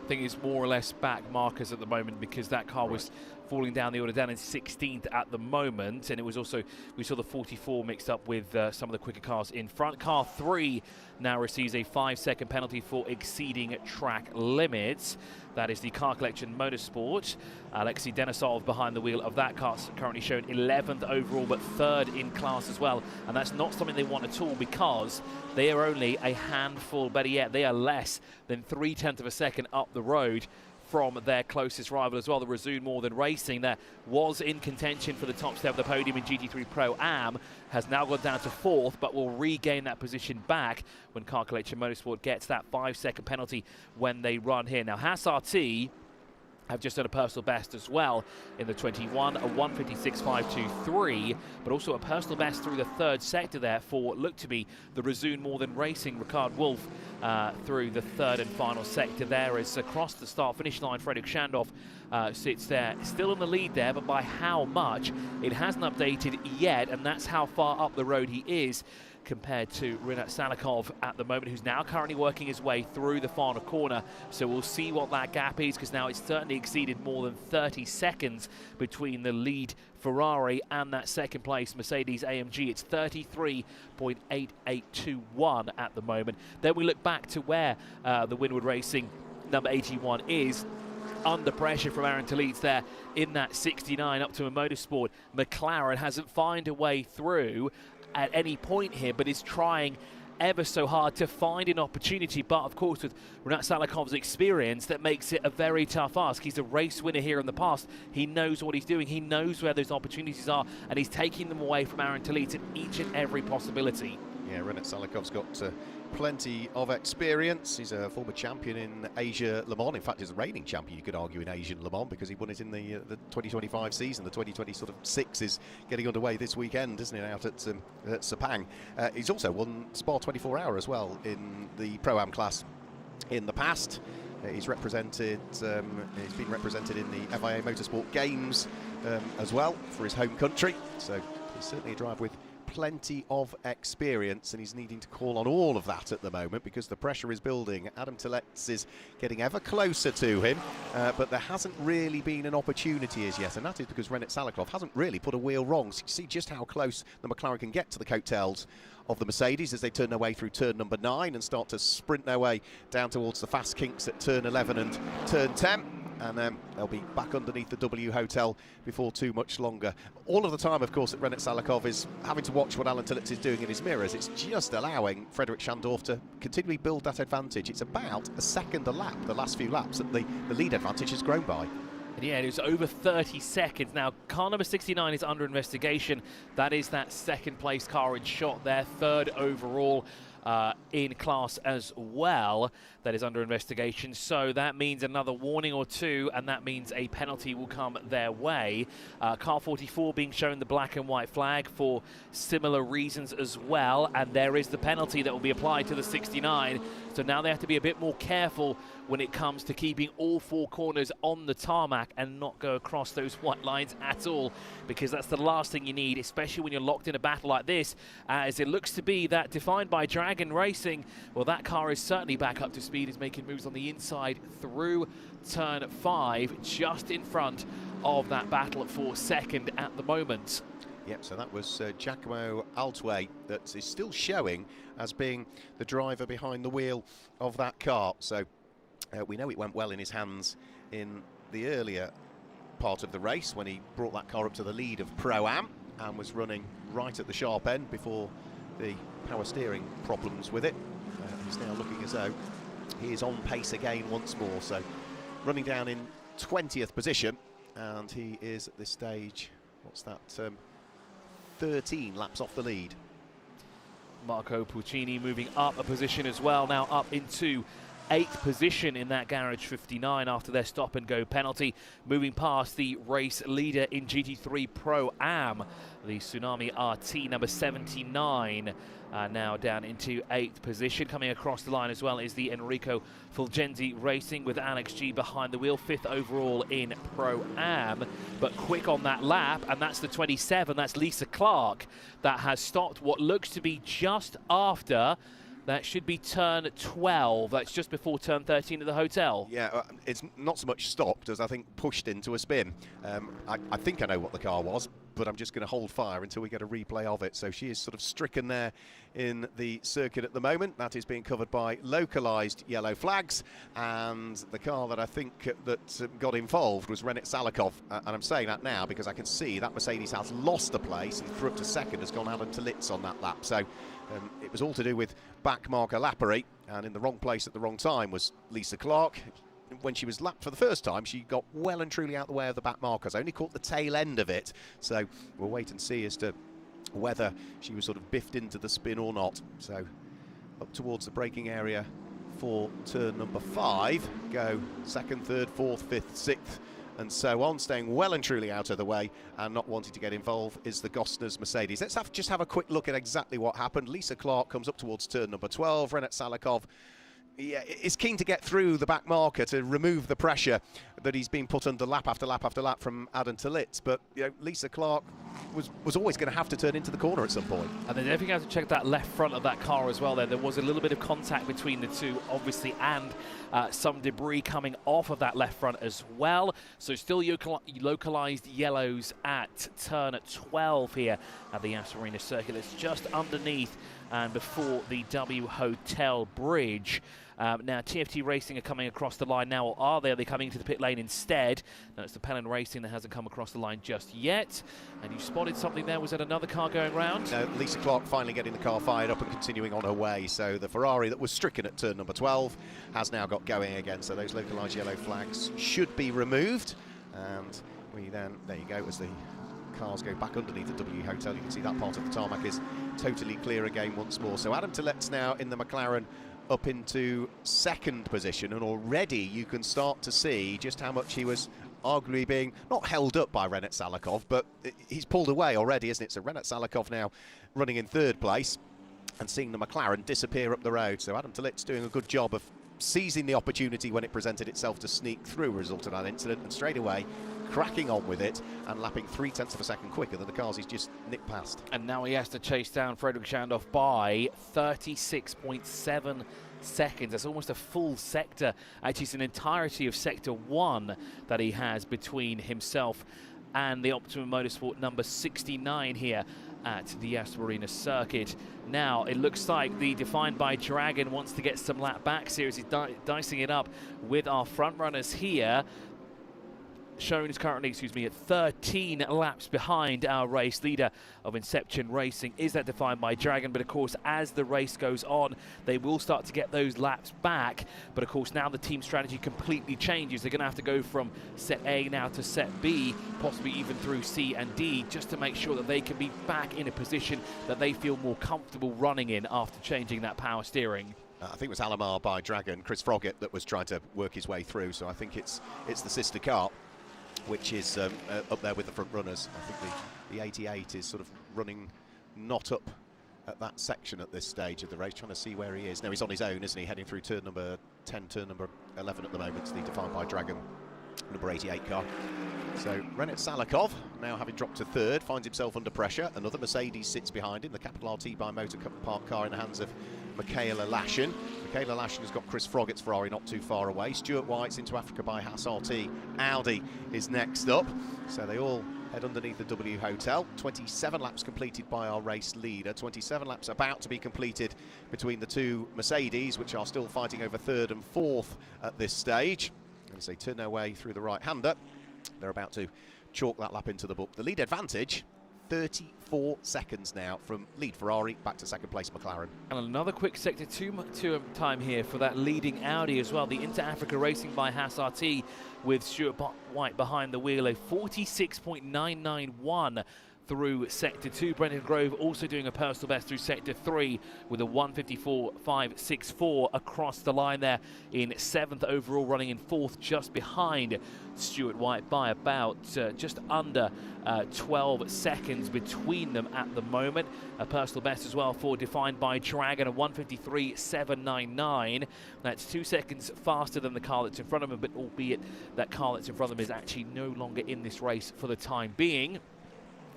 I think it's more or less back markers at the moment because that car was falling down the order, down in 16th at the moment, and it was also, we saw the 44 mixed up with some of the quicker cars in front. Car 3 now receives a 5-second penalty for exceeding track limits. That is the Car Collection Motorsport. Alexei Denisov behind the wheel of that car, currently shown 11th overall, but 3rd in class as well. And that's not something they want at all because they are only a handful, better yet, they are less than 0.3 of a second up the road from their closest rival as well, the Resoon More Than Racing. That was in contention for the top step of the podium in GT3 Pro-Am, has now gone down to 4th, but will regain that position back when Car Collection Motorsport gets that 5-second penalty when they run here. Now, Haas RT have just done a personal best as well in the 21, a 1:56.523, but also a personal best through the 3rd sector there for what looked to be the Resoon More Than Racing. Ricard Wolf through the 3rd and final sector there as across the start-finish line, Fredrik Schandorf sits there, still in the lead there, but by how much? It hasn't updated yet, and that's how far up the road he is compared to Rinat Salikov at the moment, who's now currently working his way through the final corner. So we'll see what that gap is, because now it's certainly exceeded more than 30 seconds between the lead Ferrari and that second place Mercedes AMG. It's 33.8821 at the moment. Then we look back to where the Winwood Racing number 81 is. Under pressure from Aaron Talitz there in that 69 up to a Motorsport. McLaren hasn't found a way through at any point here, but is trying ever so hard to find an opportunity. But of course, with Rinat Salikov's experience, that makes it a very tough ask. He's a race winner here in the past. He knows what he's doing. He knows where those opportunities are, and he's taking them away from Aaron Talitz at each and every possibility. Yeah, Rinat Salikov's got plenty of experience. He's a former champion in Asia Le Mans. In fact, he's a reigning champion, you could argue, in Asian Le Mans, because he won it in the 2025 season. The 2026 is getting underway this weekend, isn't it, out at Sepang. He's also won Spa 24 Hour as well in the Pro-Am class in the past. He's represented, he's been represented in the FIA Motorsport Games as well for his home country. So he's certainly a driver with plenty of experience, and he's needing to call on all of that at the moment because the pressure is building. Adam Talitz is getting ever closer to him, but there hasn't really been an opportunity as yet, and that is because Rinat Salikov hasn't really put a wheel wrong. So you see just how close the McLaren can get to the coattails of the Mercedes as they turn their way through turn number 9 and start to sprint their way down towards the fast kinks at turn 11 and turn 10. And they'll be back underneath the W Hotel before too much longer. All of the time, of course, that Rinat Salikov is having to watch what Alan Talitz is doing in his mirrors. It's just allowing Fredrik Schandorf to continually build that advantage. It's about a second a lap, the last few laps, that the lead advantage has grown by. Yeah, it was over 30 seconds. Now, car number 69 is under investigation. That is that second place car in shot there, 3rd overall in class as well. That is under investigation. So that means another warning or 2, and that means a penalty will come their way. Car 44 being shown the black and white flag for similar reasons as well. And there is the penalty that will be applied to the 69. So now they have to be a bit more careful when it comes to keeping all 4 corners on the tarmac and not go across those white lines at all, because that's the last thing you need, especially when you're locked in a battle like this, as it looks to be that defined by Dragon Racing. Well, that car is certainly back up to speed, is making moves on the inside through turn 5, just in front of that battle for 2nd at the moment. Yep, so that was Giacomo Altway that is still showing as being the driver behind the wheel of that car. So we know it went well in his hands in the earlier part of the race when he brought that car up to the lead of Pro-Am and was running right at the sharp end before the power steering problems with it. He's now looking as though he is on pace again once more. So running down in 20th position, and he is at this stage, what's that, 13 laps off the lead. Marco Puccini moving up a position as well, now up into 8th position in that Garage 59 after their stop and go penalty, moving past the race leader in GT3 Pro-Am, the Tsunami RT number 79, now down into 8th position. Coming across the line as well is the Enrico Fulgenzi Racing with Alex G behind the wheel, 5th overall in Pro-Am, but quick on that lap, and that's the 27, that's Lisa Clark, that has stopped what looks to be just after. That should be turn 12. That's just before turn 13 of the hotel. Yeah, it's not so much stopped as I think pushed into a spin. I think I know what the car was, but I'm just going to hold fire until we get a replay of it. So she is sort of stricken there in the circuit at the moment. That is being covered by localised yellow flags, and the car that I think that got involved was Rinat Salikov. And I'm saying that now because I can see that Mercedes has lost a place, and through up to 2nd has gone Alan Talitz on that lap. So it was all to do with back marker lappery, and in the wrong place at the wrong time was Lisa Clark. when she was lapped for the first time, she got well and truly out the way of the back markers. Only caught the tail end of it. So we'll wait and see as to whether she was sort of biffed into the spin or not. So up towards the braking area for turn number 5. Go 2nd, 3rd, 4th, 5th, 6th, and so on, staying well and truly out of the way and not wanting to get involved is the Gostner's Mercedes. Let's just have a quick look at exactly what happened. Lisa Clark comes up towards turn number 12. Renat Salikov is keen to get through the back marker to remove the pressure that he's been put under lap after lap after lap from Adam Talitz. But Lisa Clark was always going to have to turn into the corner at some point. And then definitely have to check that left front of that car as well. There was a little bit of contact between the two, obviously, and some debris coming off of that left front as well. So still localized yellows at turn 12 here at the Yas Marina Circuit. It's just underneath and before the W Hotel Bridge. Now TFT Racing are coming across the line now, or are they? Are they coming into the pit lane instead? No, it's the Pennon Racing that hasn't come across the line just yet. And you spotted something there. Was that another car going round? No, Lisa Clark finally getting the car fired up and continuing on her way. So the Ferrari that was stricken at turn number 12 has now got going again. So those localised yellow flags should be removed. And we then, there you go, as the cars go back underneath the W Hotel, you can see that part of the tarmac is totally clear again once more. So Adam Talitz now in the McLaren up into 2nd position, and already you can start to see just how much he was arguably being not held up by Renat Salikov, but he's pulled away already, isn't it? So Renat Salikov now running in 3rd place and seeing the McLaren disappear up the road. So Adam Talitz doing a good job of seizing the opportunity when it presented itself to sneak through a result of that incident, and straight away cracking on with it and lapping 0.3 of a second quicker than the cars he's just nipped past. And now he has to chase down Frederick Schandorf by 36.7 seconds. That's almost a full sector. Actually, it's an entirety of sector 1 that he has between himself and the Optimum Motorsport number 69 here at the Yas Marina Circuit. Now it looks like the Defined by Dragon wants to get some lap back series. He's dicing it up with our front runners here. Shown is currently, at 13 laps behind our race leader of Inception Racing is that Defined by Dragon. But of course, as the race goes on, they will start to get those laps back. But of course, now the team strategy completely changes. They're going to have to go from set A now to set B, possibly even through C and D, just to make sure that they can be back in a position that they feel more comfortable running in after changing that power steering. I think it was Alomar by Dragon, Chris Froggatt, that was trying to work his way through. So I think it's the sister car, which is up there with the front runners. I think the 88 is sort of running not up at that section at this stage of the race, trying to see where he is. Now he's on his own, isn't he, heading through turn number 10, turn number 11 at the moment, the Defined by Dragon number 88 car. So Renat Salikov, now having dropped to 3rd, finds himself under pressure. Another Mercedes sits behind him, the Capital RT by Motor Park car in the hands of Michaela Lashin. Michaela Lashin has got Chris Froggatt's Ferrari not too far away. Stuart White's into Africa by Haas RT. Audi is next up. So they all head underneath the W Hotel. 27 laps completed by our race leader. 27 laps about to be completed between the two Mercedes, which are still fighting over 3rd and 4th at this stage. And as they turn their way through the right-hander, they're about to chalk that lap into the book. The lead advantage, 34 seconds now from lead Ferrari back to 2nd place McLaren. And another quick sector 2 time here for that leading Audi as well. The Inter Africa Racing by Haas RT with Stuart White behind the wheel, a 46.991 through sector 2. Brendan Grove also doing a personal best through sector 3 with a 154.564 across the line there in 7th overall, running in 4th just behind Stuart White by about just under 12 seconds between them at the moment. A personal best as well for Defined by Dragon, a 153.799. That's 2 seconds faster than the car that's in front of him, but albeit that car that's in front of him is actually no longer in this race for the time being.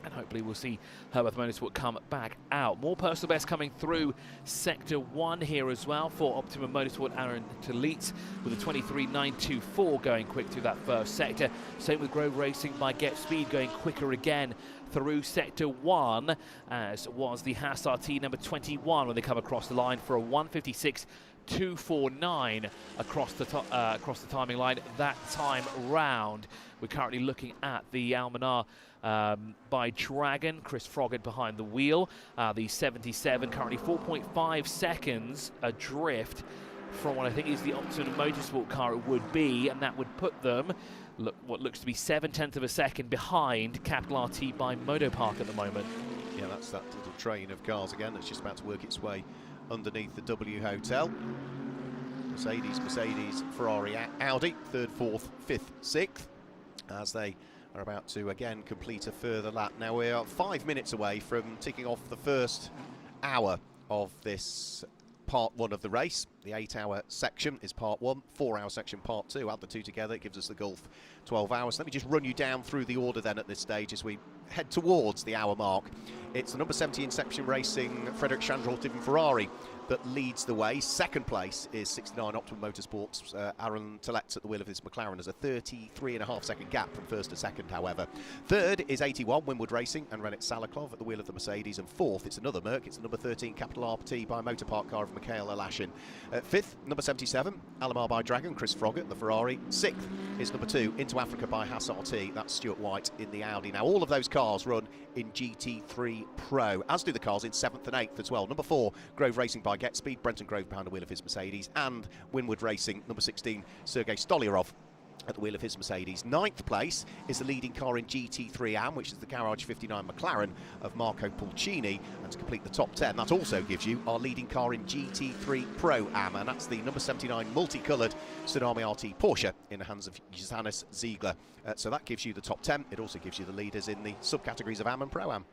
And hopefully we'll see Herbert Motorsport come back out. More personal best coming through sector 1 here as well for Optimum Motorsport Aaron Talitz with a 23.924 going quick through that first sector. Same with Grove Racing by Get Speed going quicker again through sector 1, as was the Haas RT number 21 when they come across the line for a 156.249 across the timing line that time round. We're currently looking at the Almanar by Dragon, Chris Froggatt behind the wheel. The 77 currently 4.5 seconds adrift from what I think is the Optimum Motorsport car it would be, and that would put them what looks to be 7/10 of a second behind Capital RT by Motopark at the moment. Yeah, that's that little train of cars again that's just about to work its way underneath the W Hotel. Mercedes, Ferrari, Audi, 3rd, 4th, 5th, 6th, as they are about to again complete a further lap. Now we are 5 minutes away from ticking off the first hour of this part 1 of the race. The 8-hour section is part 1, 4-hour section part 2. Add the two together, it gives us the Gulf 12 hours. Let me just run you down through the order then at this stage as we head towards the hour mark. It's the number 70 Inception Racing Frederick Chandra Ferrari that leads the way. Second place is 69 Optimum Motorsports Aaron Tilletz at the wheel of this McLaren. There's a 33.5-second gap from first to second, however. Third is 81 Winwood Racing and Rennet Salakov at the wheel of the Mercedes. And fourth, it's another Merc. It's the number 13 Capital RT by Motopark car of Mikhail Alashin. Fifth, number 77 Alomar by Dragon, Chris Froggatt, the Ferrari. Sixth is number 2 Into Africa by Haas RT. That's Stuart White in the Audi. Now all of those cars run in GT3 Pro, as do the cars in 7th and 8th as well. Number 4 Grove Racing by Get Speed, Brenton Grove behind the wheel of his Mercedes, and Winwood Racing, number 16, Sergei Stolyarov at the wheel of his Mercedes. 9th place is the leading car in GT3 AM, which is the Garage 59 McLaren of Marco Pulcini, and to complete the top 10, that also gives you our leading car in GT3 Pro AM, and that's the number 79 multicoloured Tsunami RT Porsche in the hands of Johannes Ziegler. So that gives you the top 10. It also gives you the leaders in the subcategories of AM and Pro Am.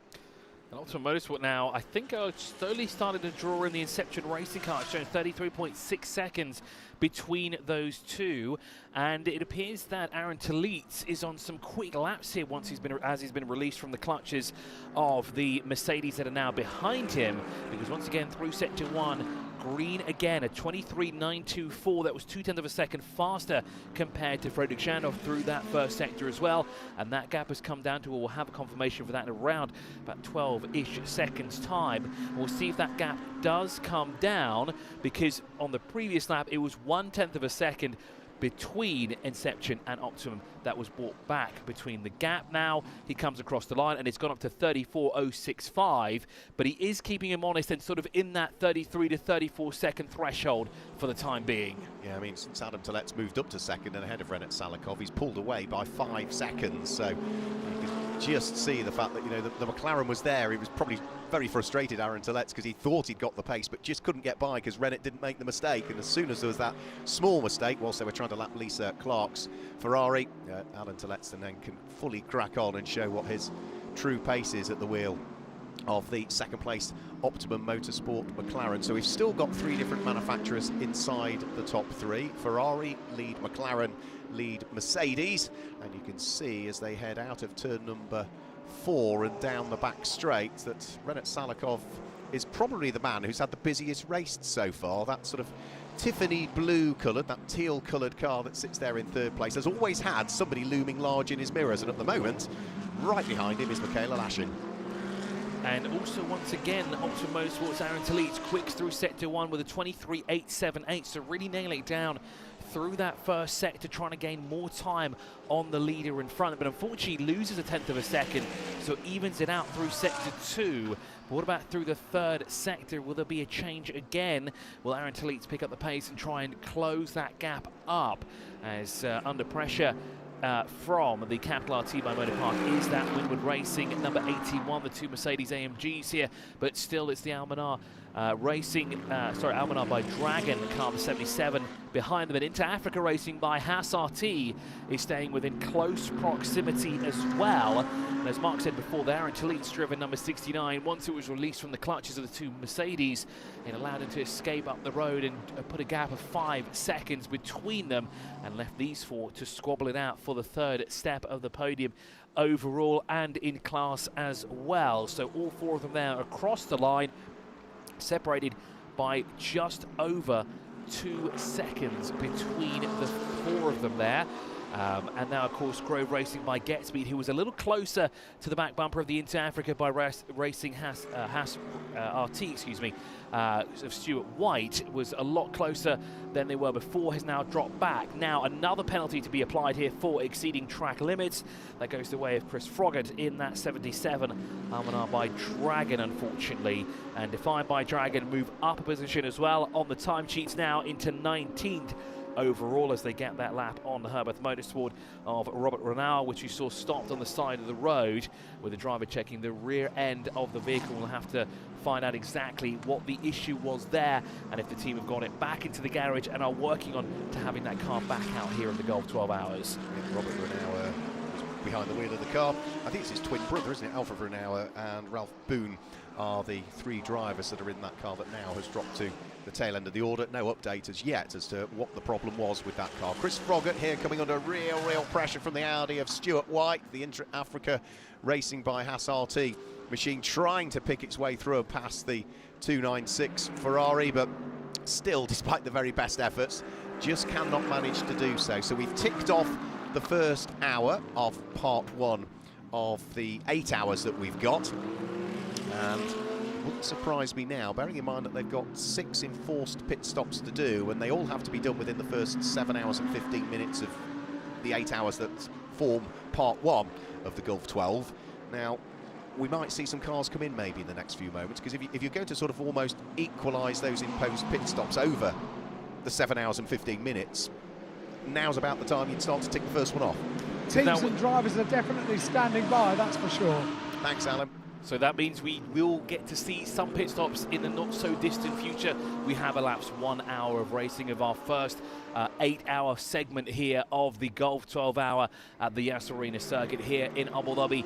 And Optimum Motorsport now, I think, are slowly starting to draw in the Inception Racing car, showing 33.6 seconds between those two. And it appears that Aaron Tilletz is on some quick laps here once he's been released from the clutches of the Mercedes that are now behind him. Because once again, through sector 1, green again, a 23.924. That was 0.2 of a second faster compared to Frederick Chandra through that first sector as well. And that gap has come down to, we'll have a confirmation for that in around about 12-ish seconds time. We'll see if that gap does come down, because on the previous lap it was 0.1 of a second between Inception and Optimum that was brought back between the gap. Now he comes across the line and it's gone up to 34.065, but he is keeping him honest and sort of in that 33 to 34 second threshold for the time being. Yeah, I mean, since Adam Tilletz moved up to second and ahead of Rennet Salakov, he's pulled away by 5 seconds, so you can just see the fact that, you know, the McLaren was there. He was probably very frustrated, Aaron Tilletz, because he thought he'd got the pace but just couldn't get by because Rennet didn't make the mistake. And as soon as there was that small mistake, whilst they were trying to lap Lisa Clark's Ferrari, Alan Tilletz then can fully crack on and show what his true pace is at the wheel of the second place Optimum Motorsport McLaren. So we've still got 3 different manufacturers inside the top 3. Ferrari lead McLaren, lead Mercedes, and you can see as they head out of turn number 4 and down the back straight that Rennet Salakov is probably the man who's had the busiest race so far. That sort of Tiffany blue coloured, that teal coloured car that sits there in 3rd place has always had somebody looming large in his mirrors, and at the moment right behind him is Mikhail Alashin. And also, once again, Optimum Motorsport's Aaron Tilletz quicks through sector 1 with a 23.878, so really nailing it down through that first sector, trying to gain more time on the leader in front, but unfortunately loses 0.1 of a second, so evens it out through sector 2. But what about through the 3rd sector? Will there be a change again? Will Aaron Tilletz pick up the pace and try and close that gap up as under pressure from the Capital RT by Motopark is that Winwood Racing, number 81, the 2 Mercedes AMGs here, but still it's the Almanar Almanar by Dragon, car number 77 behind them, and Into Africa Racing by Haas RT is staying within close proximity as well. And as Mark said before, the Aaron Tilletz driven number 69, once it was released from the clutches of the 2 Mercedes, it allowed him to escape up the road and put a gap of 5 seconds between them and left these 4 to squabble it out for the 3rd step of the podium overall and in class as well. So all 4 of them there across the line, separated by just over 2 seconds between the 4 of them there. And now, of course, Grove Racing by Getspeed, who was a little closer to the back bumper of the Inter Africa by Racing RT, excuse me, of Stuart White, was a lot closer than they were before, has now dropped back. Now, another penalty to be applied here for exceeding track limits. That goes the way of Chris Froggatt in that 77. Almanar by Dragon, unfortunately. And Defined by Dragon move up a position as well on the time sheets now into 19th. Overall, as they get that lap on the Herbert Motorsport of Robert Renauer, which you saw stopped on the side of the road, with the driver checking the rear end of the vehicle. We'll have to find out exactly what the issue was there, and if the team have got it back into the garage and are working on to having that car back out here in the Gulf 12 Hours. Robert Renauer was behind the wheel of the car. I think it's his twin brother, isn't it? Alfred Renauer and Ralph Boone are the three drivers that are in that car that now has dropped to the tail end of the order. No update as yet as to what the problem was with that car. Chris Froggatt here coming under real pressure from the Audi of Stuart White, the Inter Africa Racing by Haas RT machine, trying to pick its way through and past the 296 Ferrari, but still, despite the very best efforts, just cannot manage to do so. So we've ticked off the first hour of part one of the 8 hours that we've got, and it wouldn't surprise me now, bearing in mind that they've got 6 enforced pit stops to do, and they all have to be done within the first 7 hours and 15 minutes of the 8 hours that form part one of the Gulf 12. Now, we might see some cars come in maybe in the next few moments, because if you're going to sort of almost equalise those imposed pit stops over the 7 hours and 15 minutes, now's about the time you'd start to tick the first one off. Teams and drivers are definitely standing by, that's for sure. Thanks, Alan. So that means we will get to see some pit stops in the not-so-distant future. We have elapsed 1 hour of racing of our first 8-hour segment here of the Gulf 12 Hour at the Yas Marina Circuit here in Abu Dhabi.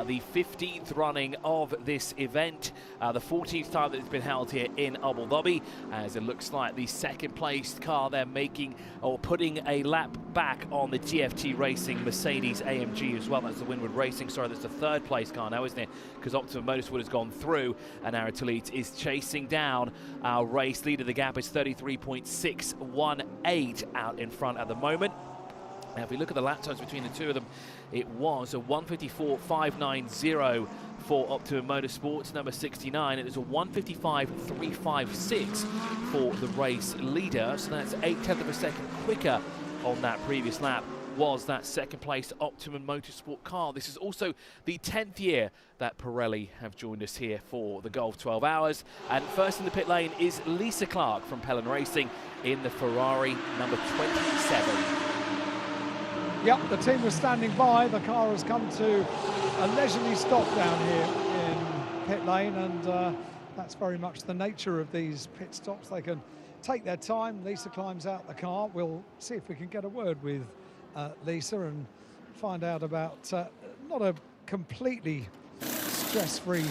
The 15th running of this event, the 14th time that it's been held here in Abu Dhabi, as it looks like the second-placed car they're making or putting a lap back on the TFT Racing Mercedes AMG as well. That's the Winward Racing, sorry, that's the third-place car now, isn't it? Because Optimum Motorsport has gone through, and Aratalit is chasing down our race leader. The gap is 33.618 out in front at the moment. Now, if we look at the lap times between the two of them, it was a 1:54.590 for Optimum Motorsports, number 69. It was a 1:55.356 for the race leader. So that's 0.8 of a second quicker on that previous lap was that second place Optimum Motorsport car. This is also the 10th year that Pirelli have joined us here for the Gulf 12 Hours. And first in the pit lane is Lisa Clark from Pellon Racing in the Ferrari number 27. Yep, the team was standing by. The car has come to a leisurely stop down here in pit lane, and that's very much the nature of these pit stops. They can take their time. Lisa climbs out the car. We'll see if we can get a word with Lisa and find out about not a completely stress-free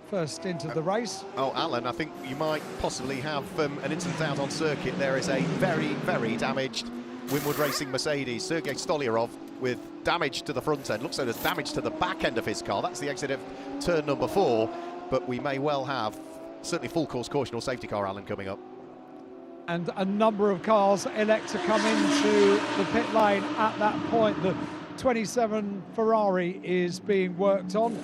first into the race. Oh, Alan, I think you might possibly have an incident out on circuit. There is a very damaged Winward Racing Mercedes, Sergei Stolyarov, with damage to the front end. Looks like there's damage to the back end of his car. That's the exit of turn number 4, but we may well have certainly full course caution or safety car, Alan, coming up. And a number of cars elect to come into the pit lane at that point. The 27 Ferrari is being worked on.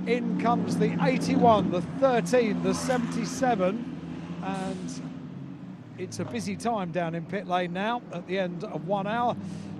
In comes the 81, the 13, the 77, and it's a busy time down in pit lane now at the end of 1 hour.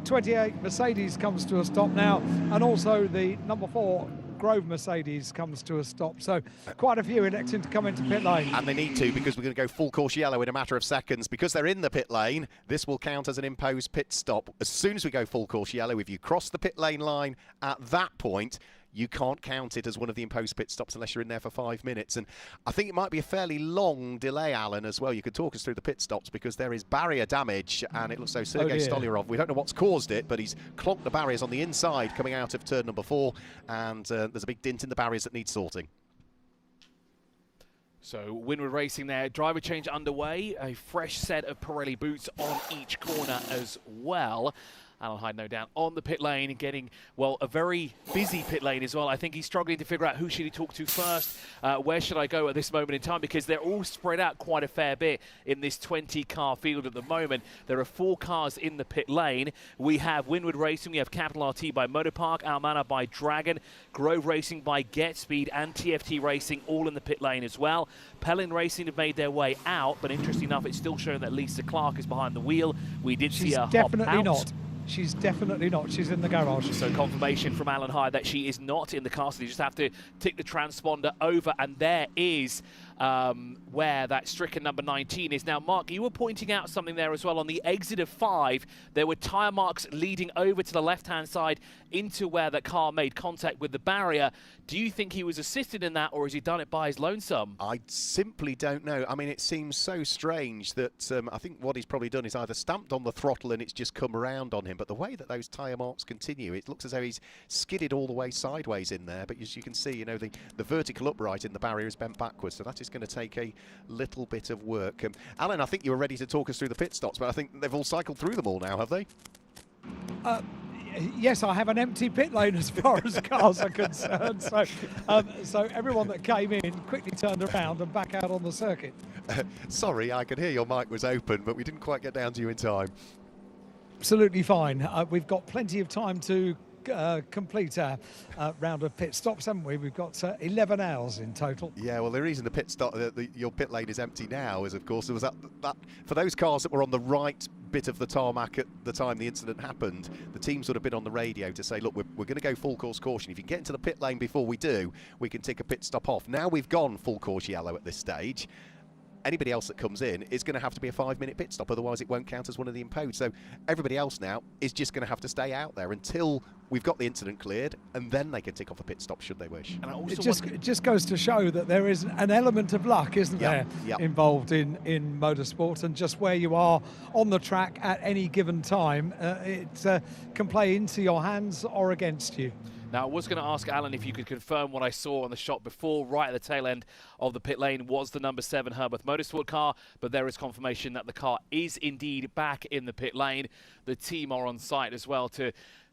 28 Mercedes comes to a stop now, and also the number 4 Grove Mercedes comes to a stop. So quite a few electing to come into pit lane. And they need to, because we're going to go full course yellow in a matter of seconds. Because they're in the pit lane, this will count as an imposed pit stop. As soon as we go full course yellow, if you cross the pit lane line at that point, you can't count it as one of the imposed pit stops unless you're in there for 5 minutes. And I think it might be a fairly long delay, Alan, as well. You could talk us through the pit stops, because there is barrier damage, and it looks so Sergei Stolyarov, we don't know what's caused it, but he's clogged the barriers on the inside coming out of turn number 4, and there's a big dint in the barriers that need sorting. So Winward Racing there, driver change underway, a fresh set of Pirelli boots on each corner as well. Alan Hyde, no doubt, on the pit lane, getting, well, a very busy pit lane as well. I think he's struggling to figure out who should he talk to first, where should I go at this moment in time, because they're all spread out quite a fair bit in this 20-car field at the moment. There are 4 cars in the pit lane. We have Winwood Racing, we have Capital RT by Motorpark, Almana by Dragon, Grove Racing by Get Speed, and TFT Racing all in the pit lane as well. Pellin Racing have made their way out, but interesting enough, it's still showing that Lisa Clark is behind the wheel. We did see her hop out. Definitely not. She's definitely not. She's in the garage. So confirmation from Alan Hyde that she is not in the car. So you just have to tick the transponder over, and there is where that stricken number 19 is. Now, Mark, you were pointing out something there as well. On the exit of 5, there were tyre marks leading over to the left-hand side into where the car made contact with the barrier. Do you think he was assisted in that, or has he done it by his lonesome? I simply don't know. I mean, it seems so strange that I think what he's probably done is either stamped on the throttle and it's just come around on him. But the way that those tyre marks continue, it looks as though he's skidded all the way sideways in there. But as you can see, you know, the vertical upright in the barrier is bent backwards. So that is going to take a little bit of work. Alan, I think you were ready to talk us through the pit stops, but I think they've all cycled through them all now, have they? Yes, I have an empty pit lane as far as cars are concerned. So everyone that came in quickly turned around and back out on the circuit. Sorry, I could hear your mic was open, but we didn't quite get down to you in time. Absolutely fine. We've got plenty of time to complete our round of pit stops, haven't we? We've got 11 hours in total. Yeah, well, the reason the pit stop, your pit lane is empty now is, of course, there was that for those cars that were on the right bit of the tarmac at the time the incident happened, the teams would have been on the radio to say, look, we're going to go full course caution. If you can get into the pit lane before we do, we can tick a pit stop off. Now we've gone full course yellow at this stage. Anybody else that comes in is going to have to be a 5-minute pit stop, otherwise it won't count as one of the imposed. So everybody else now is just going to have to stay out there until we've got the incident cleared, and then they can tick off a pit stop should they wish. And I also it just goes to show that there is an element of luck, isn't there, involved in motorsport, and just where you are on the track at any given time, it can play into your hands or against you. Now, I was going to ask Alan if you could confirm what I saw on the shot before, right at the tail end of the pit lane, was the number 7 Herbert Motorsport car, but there is confirmation that the car is indeed back in the pit lane. The team are on site as well to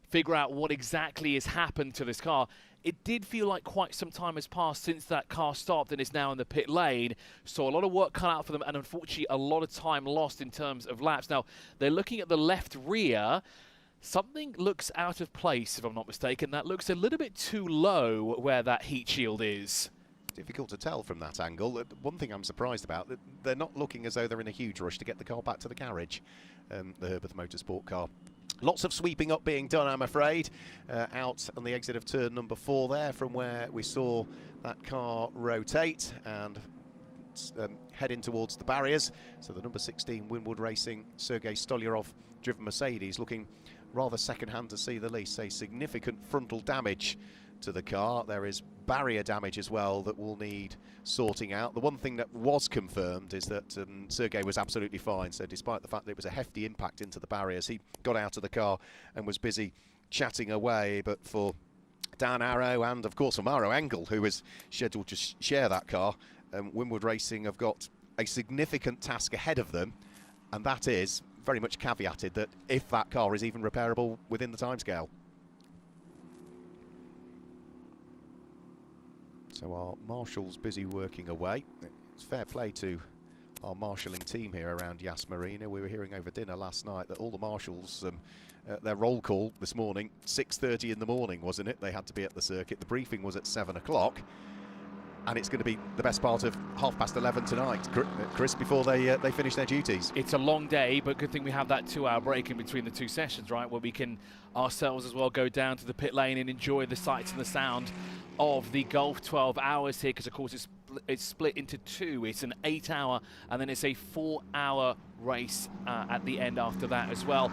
figure out what exactly has happened to this car. It did feel like quite some time has passed since that car stopped and is now in the pit lane, so a lot of work cut out for them, and unfortunately a lot of time lost in terms of laps. Now, they're looking at the left rear. Something looks out of place, if I'm not mistaken. That looks a little bit too low where that heat shield is. Difficult to tell from that angle. One thing I'm surprised about, they're not looking as though they're in a huge rush to get the car back to the garage, the Herbert Motorsport car. Lots of sweeping up being done, I'm afraid, out on the exit of turn number 4 there, from where we saw that car rotate and head in towards the barriers. So the number 16 Winwood Racing Sergei Stolyarov driven Mercedes looking rather second-hand to see the least. A significant frontal damage to the car. There is barrier damage as well that will need sorting out. The one thing that was confirmed is that Sergei was absolutely fine. So despite the fact that it was a hefty impact into the barriers, he got out of the car and was busy chatting away. But for Dan Arrow and, of course, for Maro Engel, who is scheduled to share that car, Winwood Racing have got a significant task ahead of them, and that is very much caveated that if that car is even repairable within the timescale. So our marshal's busy working away. It's fair play to our marshalling team here around Yas Marina. We were hearing over dinner last night that all the marshals, their roll call this morning, 6:30 in the morning, wasn't it? They had to be at the circuit. The briefing was at 7 o'clock. And it's going to be the best part of 11:30 tonight, Chris, before they finish their duties. It's a long day, but good thing we have that 2-hour break in between the 2 sessions, right, where we can ourselves as well go down to the pit lane and enjoy the sights and the sound of the Gulf 12 hours here, because of course it's split into 2. It's an 8-hour and then it's a 4-hour race at the end after that as well.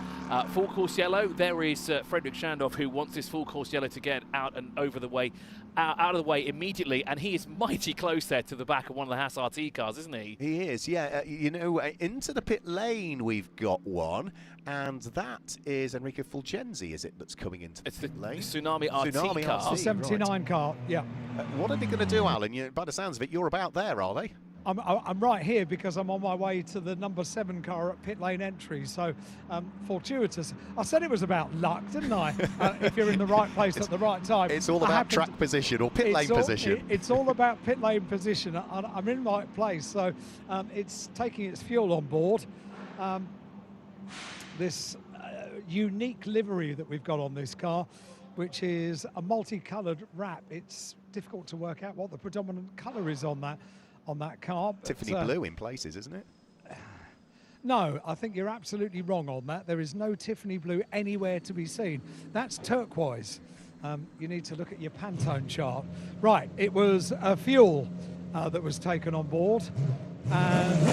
Full course yellow, there is Frederick Schandorf, who wants this full course yellow to get out and over the way, out of the way immediately, and he is mighty close there to the back of one of the Haas RT cars, isn't he? He is, yeah. You know, into the pit lane we've got one, and that is Enrico Fulgenzi, is it, that's coming into the pit lane? Tsunami RT car. The 79 car, yeah. What are they going to do, Alan? By the sounds of it, you're about there, are they? I'm right here because I'm on my way to the number 7 car at pit lane entry. So fortuitous. I said it was about luck, didn't I? If you're in the right place at the right time. It's all about track position or pit lane position. It's all about pit lane position. I'm in the right place, so it's taking its fuel on board. This unique livery that we've got on this car, which is a multicoloured wrap. It's difficult to work out what the predominant colour is on that car. But, Tiffany blue in places, isn't it? No, I think you're absolutely wrong on that. There is no Tiffany blue anywhere to be seen. That's turquoise. You need to look at your Pantone chart. Right, it was fuel that was taken on board, and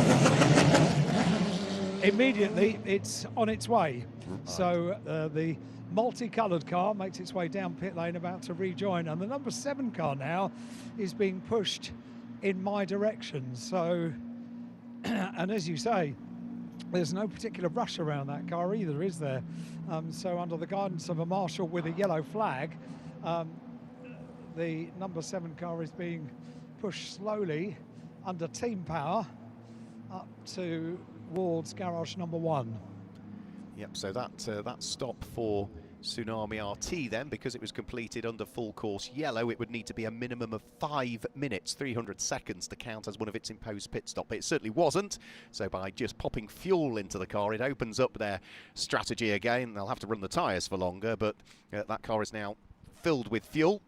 immediately it's on its way. Right. So the multicoloured car makes its way down pit lane, about to rejoin, and the number 7 car now is being pushed in my direction. So, and as you say, there's no particular rush around that car either, is there? So under the guidance of a marshal with a yellow flag, the number 7 car is being pushed slowly under team power up towards garage number 1. Yep, so that stop for Tsunami RT then, because it was completed under full course yellow, it would need to be a minimum of 5 minutes, 300 seconds to count as one of its imposed pit stop. But it certainly wasn't, so by just popping fuel into the car, it opens up their strategy again. They'll have to run the tyres for longer, but that car is now filled with fuel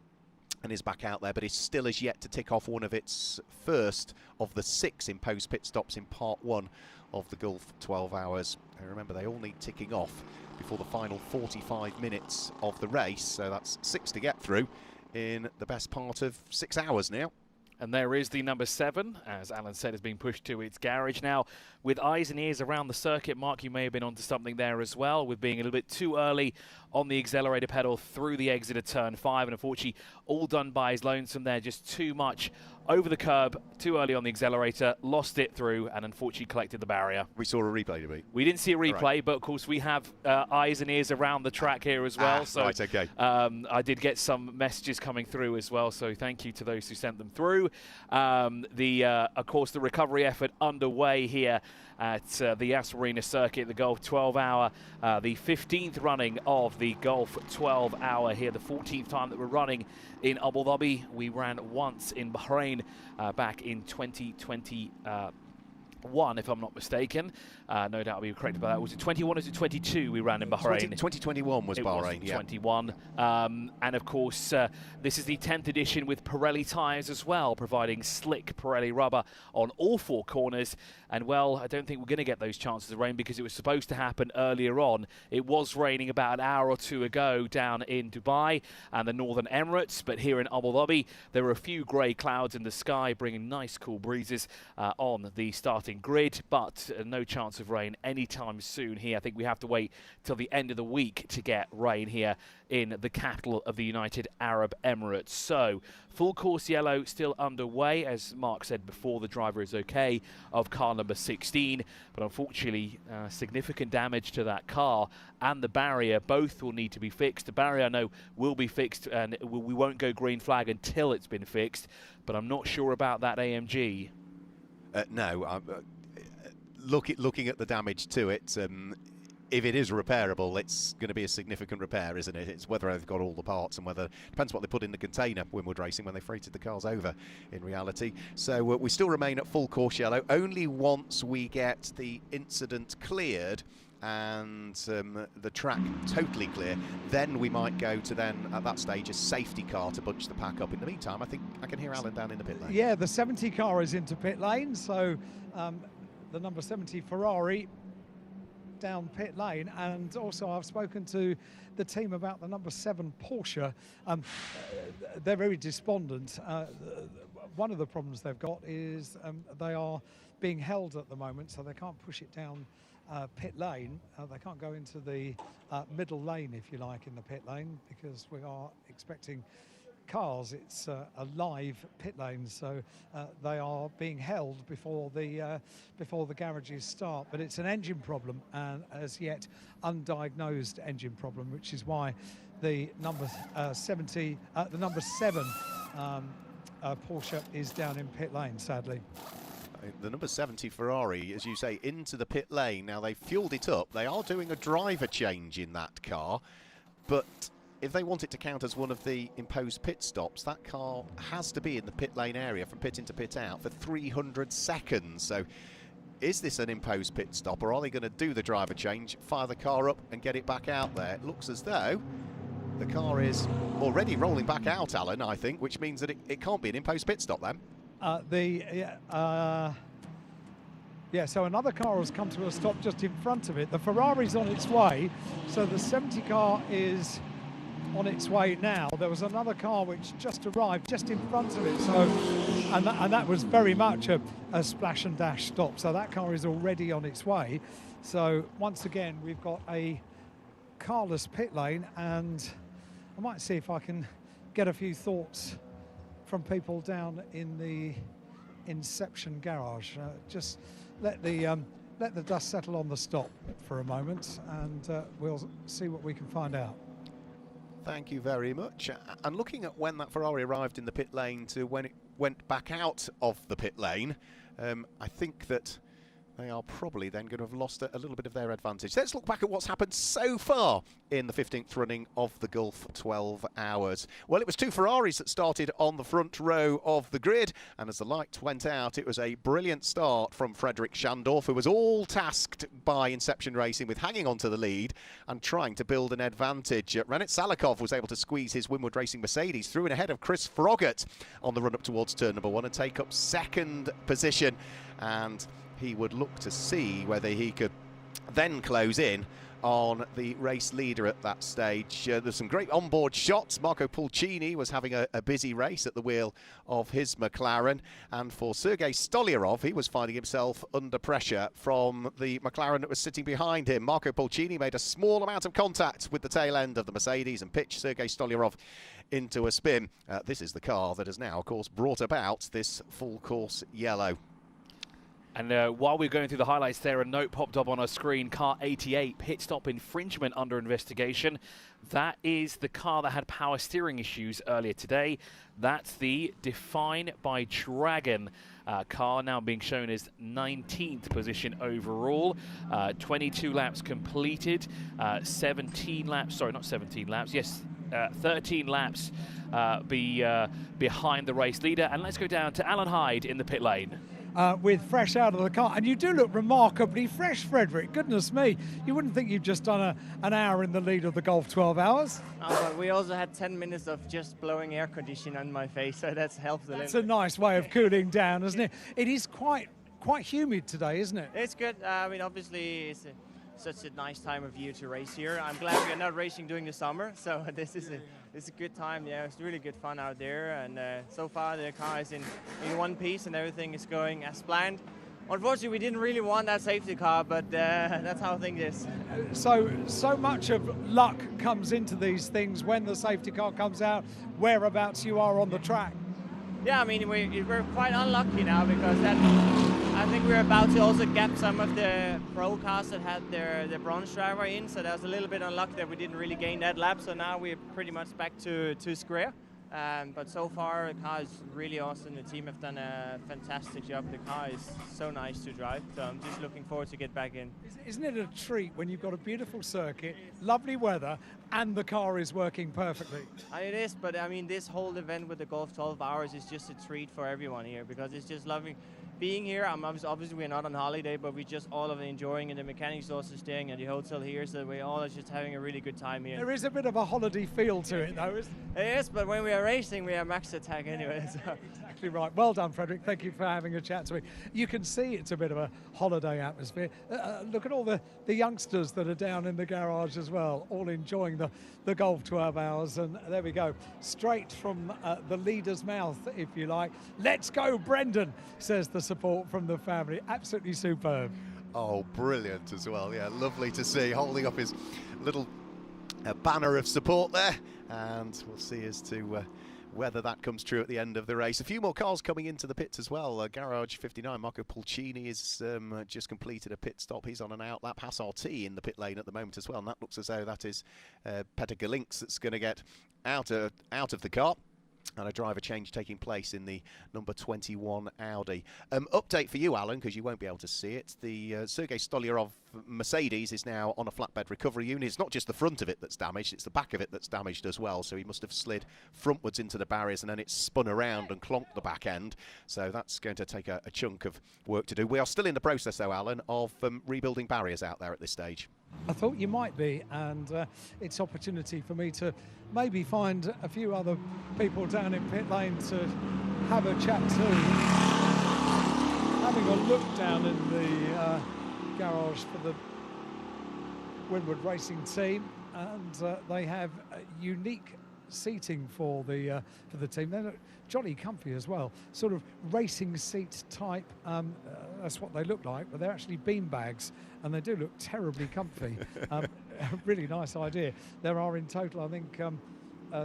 and is back out there, but it still has yet to tick off one of its first of the 6 imposed pit stops in part 1 of the Gulf 12 hours. And remember, they all need ticking off before the final 45 minutes of the race, so that's 6 to get through in the best part of 6 hours now. And there is the number 7, as Alan said, has been pushed to its garage now. With eyes and ears around the circuit, Mark, you may have been onto something there as well, with being a little bit too early on the accelerator pedal through the exit of turn 5, and unfortunately all done by his lonesome there, just too much over the curb, too early on the accelerator, lost it through, and unfortunately collected the barrier. We saw a replay, did we? We didn't see a replay, right, but of course we have eyes and ears around the track here as well. So right, okay. I did get some messages coming through as well, so thank you to those who sent them through. Of course, the recovery effort underway here at the Yas Marina Circuit, the Gulf 12 hour, the 15th running of the Gulf 12 hour here, the 14th time that we're running in Abu Dhabi. We ran once in Bahrain back in 2021, if I'm not mistaken. No doubt I'll be corrected by that. Was it 21 or was it 22 we ran in Bahrain? 2021 was Bahrain, yeah. 21. And of course, this is the 10th edition with Pirelli tyres as well, providing slick Pirelli rubber on all 4 corners. And well, I don't think we're going to get those chances of rain because it was supposed to happen earlier on. It was raining about an hour or 2 ago down in Dubai and the Northern Emirates, but here in Abu Dhabi, there were a few grey clouds in the sky, bringing nice cool breezes on the starting grid, but no chance of rain anytime soon here. I think we have to wait till the end of the week to get rain here in the capital of the United Arab Emirates. So full course yellow still underway. As Mark said before, the driver is okay of car number 16, but unfortunately significant damage to that car and the barrier. Both will need to be fixed. The barrier, I know, will be fixed, and we won't go green flag until it's been fixed, but I'm not sure about that AMG. No, looking at the damage to it, if it is repairable, it's going to be a significant repair, isn't it? It's whether they've got all the parts and whether, depends what they put in the container Winwood Racing when they freighted the cars over in reality. So we still remain at full course yellow. Only once we get the incident cleared and the track totally clear, then we might go to then, at that stage, a safety car to bunch the pack up. In the meantime, I think I can hear Alan down in the pit lane. Yeah, the 70 car is into pit lane, so the number 70 Ferrari down pit lane, and also I've spoken to the team about the number 7 Porsche. They're very despondent. One of the problems they've got is they are being held at the moment, so they can't push it down pit lane. They can't go into the middle lane, if you like, in the pit lane, because we are expecting cars. It's a live pit lane, so they are being held before the garages start. But it's an engine problem, and as yet undiagnosed engine problem, which is why the number 7 Porsche is down in pit lane, sadly. the number 70 Ferrari, as you say, into the pit lane. Now, they've fueled it up. They are doing a driver change in that car, but if they want it to count as one of the imposed pit stops, that car has to be in the pit lane area from pit in to pit out for 300 seconds. So is this an imposed pit stop, or are they going to do the driver change, fire the car up and get it back out there? It looks as though the car is already rolling back out, Alan, I think, which means that it can't be an imposed pit stop then. So another car has come to a stop just in front of it. The Ferrari's on its way, so the 70 car is on its way now. There was another car which just arrived just in front of it, so and that was very much a splash and dash stop, so that car is already on its way. So once again we've got a carless pit lane, and I might see if I can get a few thoughts from people down in the Inception garage. Just let the dust settle on the stop for a moment, and we'll see what we can find out. Thank you very much. And looking at when that Ferrari arrived in the pit lane to when it went back out of the pit lane, I think that they are probably then going to have lost a little bit of their advantage. Let's look back at what's happened so far in the 15th running of the Gulf 12 Hours. Well, it was two Ferraris that started on the front row of the grid, and as the lights went out, it was a brilliant start from Frederick Schandorf, who was all tasked by Inception Racing with hanging on to the lead and trying to build an advantage. Renat Salikov was able to squeeze his Winwood Racing Mercedes through and ahead of Chris Froggatt on the run up towards turn number 1 and take up second position, and he would look to see whether he could then close in on the race leader at that stage. There's some great onboard shots. Marco Pulcini was having a busy race at the wheel of his McLaren, and for Sergei Stolyarov, he was finding himself under pressure from the McLaren that was sitting behind him. Marco Pulcini made a small amount of contact with the tail end of the Mercedes and pitched Sergei Stolyarov into a spin. This is the car that has now, of course, brought about this full course yellow. And while we're going through the highlights there, a note popped up on our screen. Car 88, pit stop infringement under investigation. That is the car that had power steering issues earlier today. That's the Define by Dragon car, now being shown as 19th position overall. 22 laps completed, 17 laps, sorry, not 17 laps, yes, 13 laps behind the race leader. And let's go down to Alan Hyde in the pit lane. With fresh out of the car, and you do look remarkably fresh, Frederick. Goodness me, you wouldn't think you've just done an hour in the lead of the Gulf 12 Hours. But we also had 10 minutes of just blowing air conditioning on my face, so that's helped a little. It's a nice way of cooling down, isn't it? It is quite humid today, isn't it? It's good. I mean, obviously, it's such a nice time of year to race here. I'm glad we're not racing during the summer, so this is a good time. Yeah, it's really good fun out there, and so far the car is in one piece and everything is going as planned. Unfortunately, we didn't really want that safety car, but that's how things is. So much of luck comes into these things when the safety car comes out, whereabouts you are on the track. Yeah, I mean, we're quite unlucky now because I think we're about to also gap some of the pro cars that had their bronze driver in, so that was a little bit unlucky that we didn't really gain that lap. So now we're pretty much back to square. But so far, the car is really awesome. The team have done a fantastic job. The car is so nice to drive, so I'm just looking forward to get back in. Isn't it a treat when you've got a beautiful circuit, lovely weather, and the car is working perfectly? It is, but I mean, this whole event with the Gulf 12 Hours is just a treat for everyone here because it's just lovely being here. Obviously we're not on holiday, but we just all of it enjoying, and the mechanics also staying at the hotel here, so we all are just having a really good time here. There is a bit of a holiday feel to it, though, isn't there? It is, but when we are racing, we are max attack anyway. So. Exactly right. Well done, Frederick. Thank you for having a chat to me. You can see it's a bit of a holiday atmosphere. Look at all the youngsters that are down in the garage as well, all enjoying the Gulf 12 Hours. And there we go, straight from the leader's mouth, if you like. Let's go, Brendan, says the support from the family. Absolutely superb. Oh, brilliant as well. Yeah, lovely to see, holding up his little banner of support there. And we'll see as to whether that comes true at the end of the race. A few more cars coming into the pits as well. Garage 59, Marco Pulcini is just completed a pit stop. He's on an outlap. Haas RT in the pit lane at the moment as well. And that looks as though that is Peter Galinks that's going to get out of the car. and a driver change taking place in the number 21 Audi. Update for you, Alan, because you won't be able to see it. The Sergei Stolyarov Mercedes is now on a flatbed recovery unit. It's not just the front of it that's damaged, it's the back of it that's damaged as well. So he must have slid frontwards into the barriers and then it's spun around and clonked the back end. So that's going to take a chunk of work to do. We are still in the process, though, Alan, of rebuilding barriers out there at this stage. I thought you might be, and it's opportunity for me to maybe find a few other people down in pit lane to have a chat to. Having a look down in the garage for the Winward Racing team, and they have unique seating for the team. They look jolly comfy as well, sort of racing seat type. That's what they look like, but they're actually bean bags, and they do look terribly comfy. Really nice idea. There are in total, I think,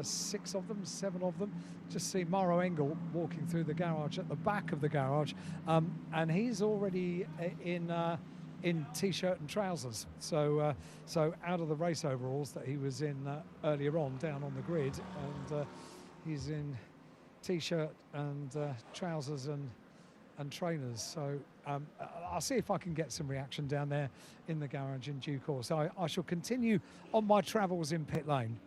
6 of them, 7 of them. Just see Maro Engel walking through the garage at the back of the garage, and he's already in t-shirt and trousers, so out of the race overalls that he was in earlier on down on the grid, and he's in t-shirt and trousers and trainers. So I'll see if I can get some reaction down there in the garage in due course. I shall continue on my travels in pit lane.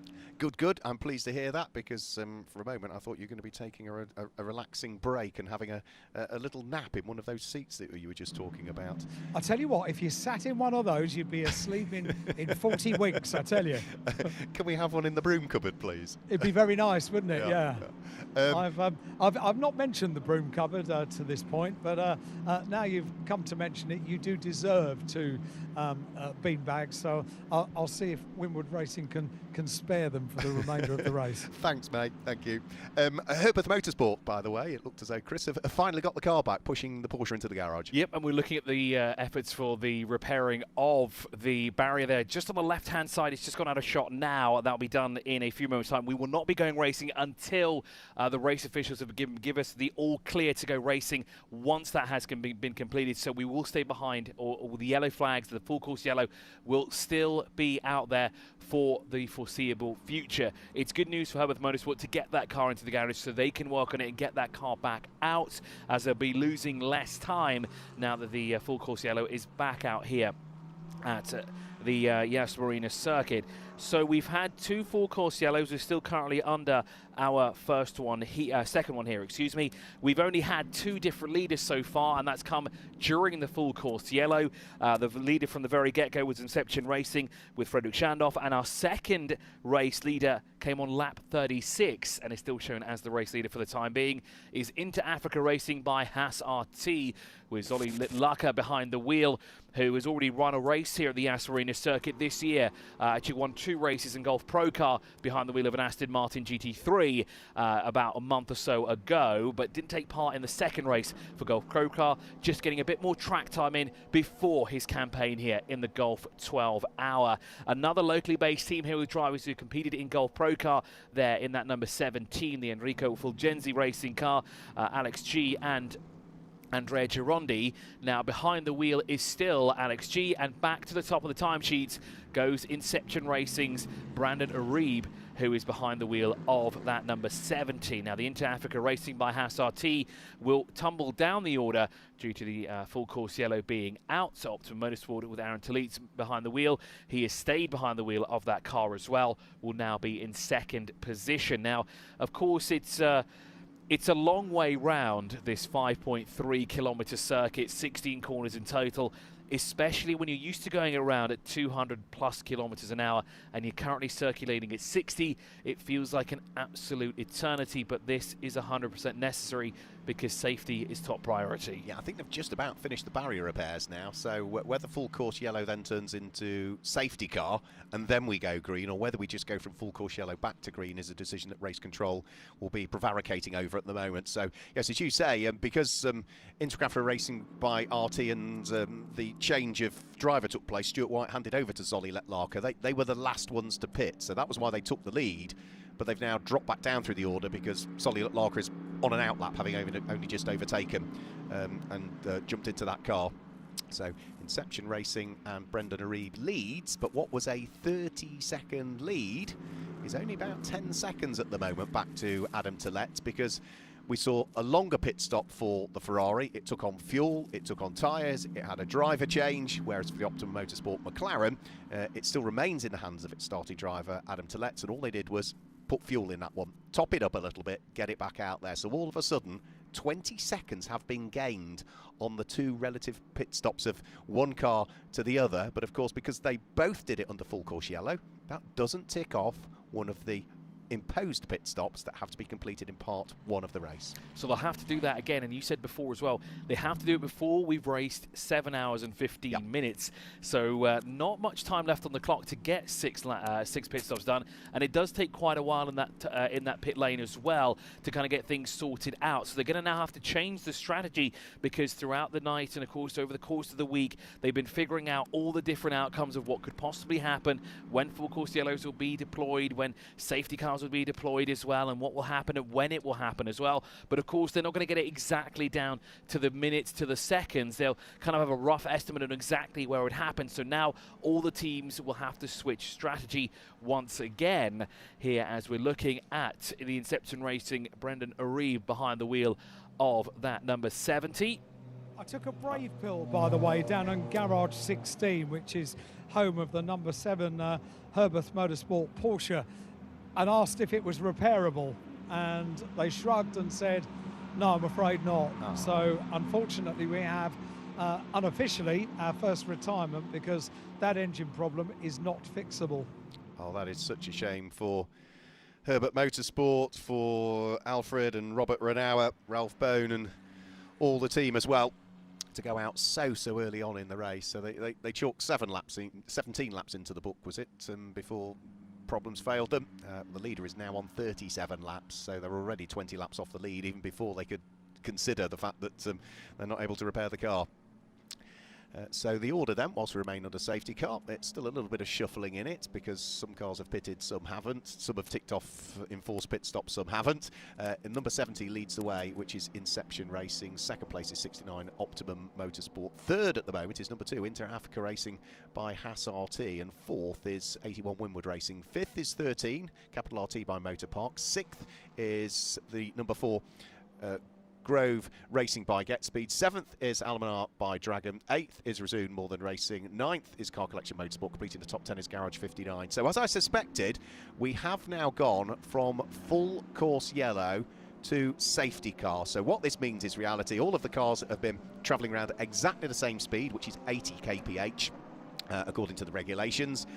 Good. I'm pleased to hear that, because for a moment I thought you were going to be taking a relaxing break and having a little nap in one of those seats that you were just talking about. I tell you what, if you sat in one of those, you'd be asleep in 40 winks, I tell you. Can we have one in the broom cupboard, please? It'd be very nice, wouldn't it? Yeah. I've not mentioned the broom cupboard to this point, but now you've come to mention it, you do deserve 2 bean bags, so I'll see if Winward Racing can spare them for the remainder of the race. Thanks, mate. Thank you. Herbert Motorsport, by the way, it looked as though Chris have finally got the car back, pushing the Porsche into the garage. Yep, and we're looking at the efforts for the repairing of the barrier there. Just on the left-hand side, it's just gone out of shot now. That'll be done in a few moments' time. We will not be going racing until the race officials have give us the all-clear to go racing once that has been completed. So we will stay behind, or the yellow flags, the full course yellow, will still be out there for the foreseeable future. It's good news for Herbert Motorsport to get that car into the garage so they can work on it and get that car back out, as they'll be losing less time now that the full course yellow is back out here at the Yas Marina Circuit. So we've had 2 full course yellows. We're still currently under our second one here, excuse me. We've only had 2 different leaders so far, and that's come during the full course yellow. The leader from the very get-go was Inception Racing with Frederick Schandorf, and our second race leader came on lap 36 and is still shown as the race leader for the time being, is Inter Africa Racing by Haas RT, with Zoli Litlaka behind the wheel, who has already run a race here at the Yas Marina Circuit this year. Actually won 2 races in Golf Pro Car behind the wheel of an Aston Martin GT3 about a month or so ago, but didn't take part in the second race for Golf Pro Car, just getting a bit more track time in before his campaign here in the Golf 12 Hour. Another locally based team here with drivers who competed in Golf Pro Car there in that number 17, the Enrico Fulgenzi racing car, Alex G and Andrea Girondi. Now behind the wheel is still Alex G, and back to the top of the timesheets goes Inception Racing's Brandon Arib, who is behind the wheel of that number 70. Now the Inter Africa Racing by Haas RT will tumble down the order due to the full course yellow being out. So Optimum Motorsport with Aaron Talitz behind the wheel. He has stayed behind the wheel of that car as well, will now be in second position. Now, of course, it's a long way round this 5.3 kilometre circuit, 16 corners in total, especially when you're used to going around at 200 plus kilometers an hour and you're currently circulating at 60. It feels like an absolute eternity, but this is 100% necessary because safety is top priority. Yeah, I think they've just about finished the barrier repairs now, so whether full course yellow then turns into safety car and then we go green, or whether we just go from full course yellow back to green, is a decision that race control will be prevaricating over at the moment. So yes, as you say, because Inter Africa Racing by RT and the change of driver took place, Stuart White handed over to Zoli Litlaka. They were the last ones to pit, so that was why they took the lead. But they've now dropped back down through the order because Zoli Litlaka is on an outlap, having only just overtaken and jumped into that car. So Inception Racing and Brendan Arib leads, but what was a 30-second lead is is only about 10 seconds at the moment back to Adam Tillett, because we saw a longer pit stop for the Ferrari. It took on fuel, it took on tyres, it had a driver change, whereas for the Optimum Motorsport McLaren, it still remains in the hands of its starting driver, Adam Tillett, and all they did was put fuel in that one, top it up a little bit, get it back out there. So all of a sudden, 20 seconds have been gained on the two relative pit stops of one car to the other. But of course, because they both did it under full course yellow, that doesn't tick off one of the imposed pit stops that have to be completed in part one of the race. So they'll have to do that again, and you said before as well, they have to do it before we've raced 7 hours and 15 minutes. So not much time left on the clock to get six pit stops done, and it does take quite a while in that pit lane as well to kind of get things sorted out. So they're going to now have to change the strategy, because throughout the night and of course over the course of the week, they've been figuring out all the different outcomes of what could possibly happen, when full course yellows will be deployed, when safety cars will be deployed as well, and what will happen and when it will happen as well. But of course, they're not going to get it exactly down to the minutes, to the seconds. They'll kind of have a rough estimate on exactly where it happens. So now all the teams will have to switch strategy once again here, as we're looking at the Inception Racing Brendan Areve behind the wheel of that number 70. I took a brave pill, by the way, down on Garage 16, which is home of the number 7 Herbeth Motorsport Porsche, and asked if it was repairable, and they shrugged and said, no, I'm afraid not. Oh. So unfortunately we have unofficially our first retirement, because that engine problem is not fixable. Oh, that is such a shame for Herbert Motorsport, for Alfred and Robert Renauer, Ralph Bone and all the team as well, to go out so early on in the race. So they chalked 17 laps into the book, was it, before problems failed them. The leader is now on 37 laps, so they're already 20 laps off the lead, even before they could consider the fact that they're not able to repair the car. So the order then, whilst we remain under safety car, it's still a little bit of shuffling in it, because some cars have pitted, some haven't. Some have ticked off enforced pit stops, some haven't. And number 70 leads the way, which is Inception Racing. Second place is 69 Optimum Motorsport. Third at the moment is number 2 Inter Africa Racing by Haas RT, and fourth is 81 Winwood Racing. Fifth is 13 Capital RT by Motor Park. Sixth is the number 4 Grove Racing by Get Speed. 7th is Almanar by Dragon. 8th is Razoon More Than Racing. 9th is Car Collection Motorsport. Completing the top 10 is Garage 59. So as I suspected, we have now gone from full course yellow to safety car. So what this means is reality. All of the cars have been travelling around at exactly the same speed, which is 80 kph. According to the regulations.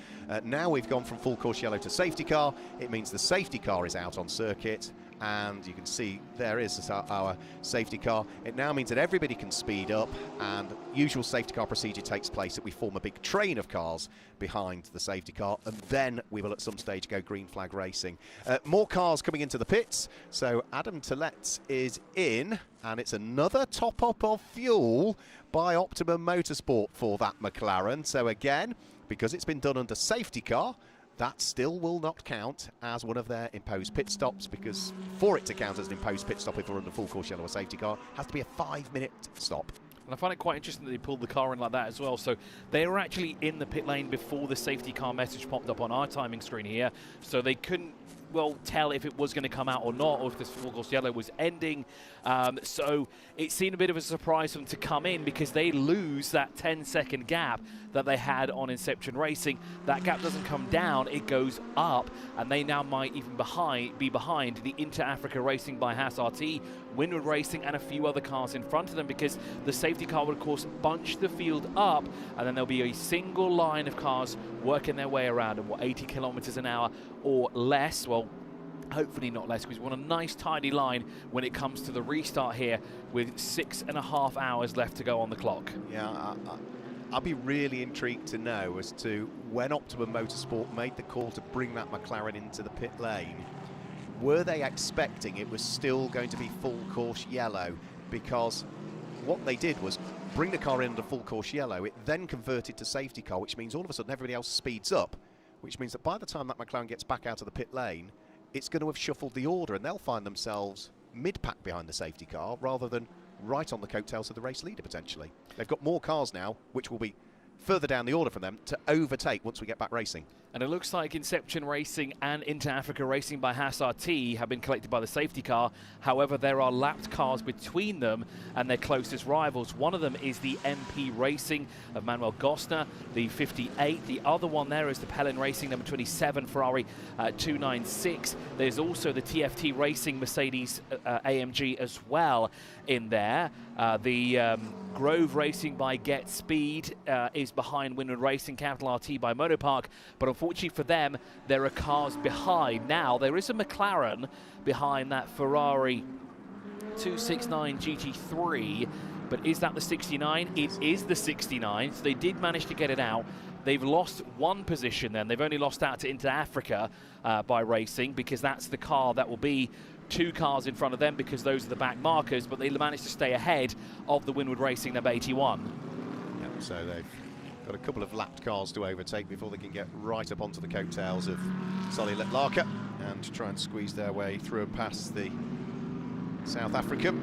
Now we've gone from full course yellow to safety car. It means the safety car is out on circuit, and you can see there is our safety car. It now means that everybody can speed up, and usual safety car procedure takes place, that we form a big train of cars behind the safety car, and then we will at some stage go green flag racing. More cars coming into the pits. So Adam Tillett is in, and it's another top up of fuel by Optimum Motorsport for that McLaren. So again, because it's been done under safety car, that still will not count as one of their imposed pit stops, because for it to count as an imposed pit stop if we're under full course yellow or safety car, it has to be a 5-minute stop. And I find it quite interesting that they pulled the car in like that as well. So they were actually in the pit lane before the safety car message popped up on our timing screen here. So they couldn't, well, tell if it was going to come out or not, or if this full course yellow was ending. So it seemed a bit of a surprise for them to come in, because they lose that 10-second gap that they had on Inception Racing. That gap doesn't come down, it goes up, and they now might even be behind the Inter Africa Racing by Haas RT, Winwood Racing, and a few other cars in front of them, because the safety car would of course bunch the field up, and then there'll be a single line of cars working their way around at 80 kilometers an hour or less. Well, hopefully not less, because we want a nice tidy line when it comes to the restart here, with 6.5 hours left to go on the clock. Yeah, I'll be really intrigued to know as to when Optimum Motorsport made the call to bring that McLaren into the pit lane. Were they expecting it was still going to be full course yellow? Because what they did was bring the car in under full course yellow. It then converted to safety car, which means all of a sudden everybody else speeds up, which means that by the time that McLaren gets back out of the pit lane, it's going to have shuffled the order, and they'll find themselves mid-pack behind the safety car rather than right on the coattails of the race leader, potentially. They've got more cars now, which will be further down the order for them to overtake once we get back racing. And it looks like Inception Racing and Inter Africa Racing by Haas RT have been collected by the safety car. However, there are lapped cars between them and their closest rivals. One of them is the MP Racing of Manuel Gostner, the 58. The other one there is the Pelin Racing number 27 Ferrari 296. There's also the TFT Racing Mercedes AMG as well in there. The Grove Racing by Get Speed is behind Winwood Racing, Capital RT by Monopark, but unfortunately for them, there are cars behind. Now, there is a McLaren behind that Ferrari 269 GT3, but is that the 69? It is the 69, so they did manage to get it out. They've lost one position then. They've only lost out to Inter Africa by Racing, because that's the car that will be 2 cars in front of them, because those are the back markers, but they managed to stay ahead of the Winwood Racing number 81. Yeah, so they've got a couple of lapped cars to overtake before they can get right up onto the coattails of Solly Letlaka and try and squeeze their way through and past the South African,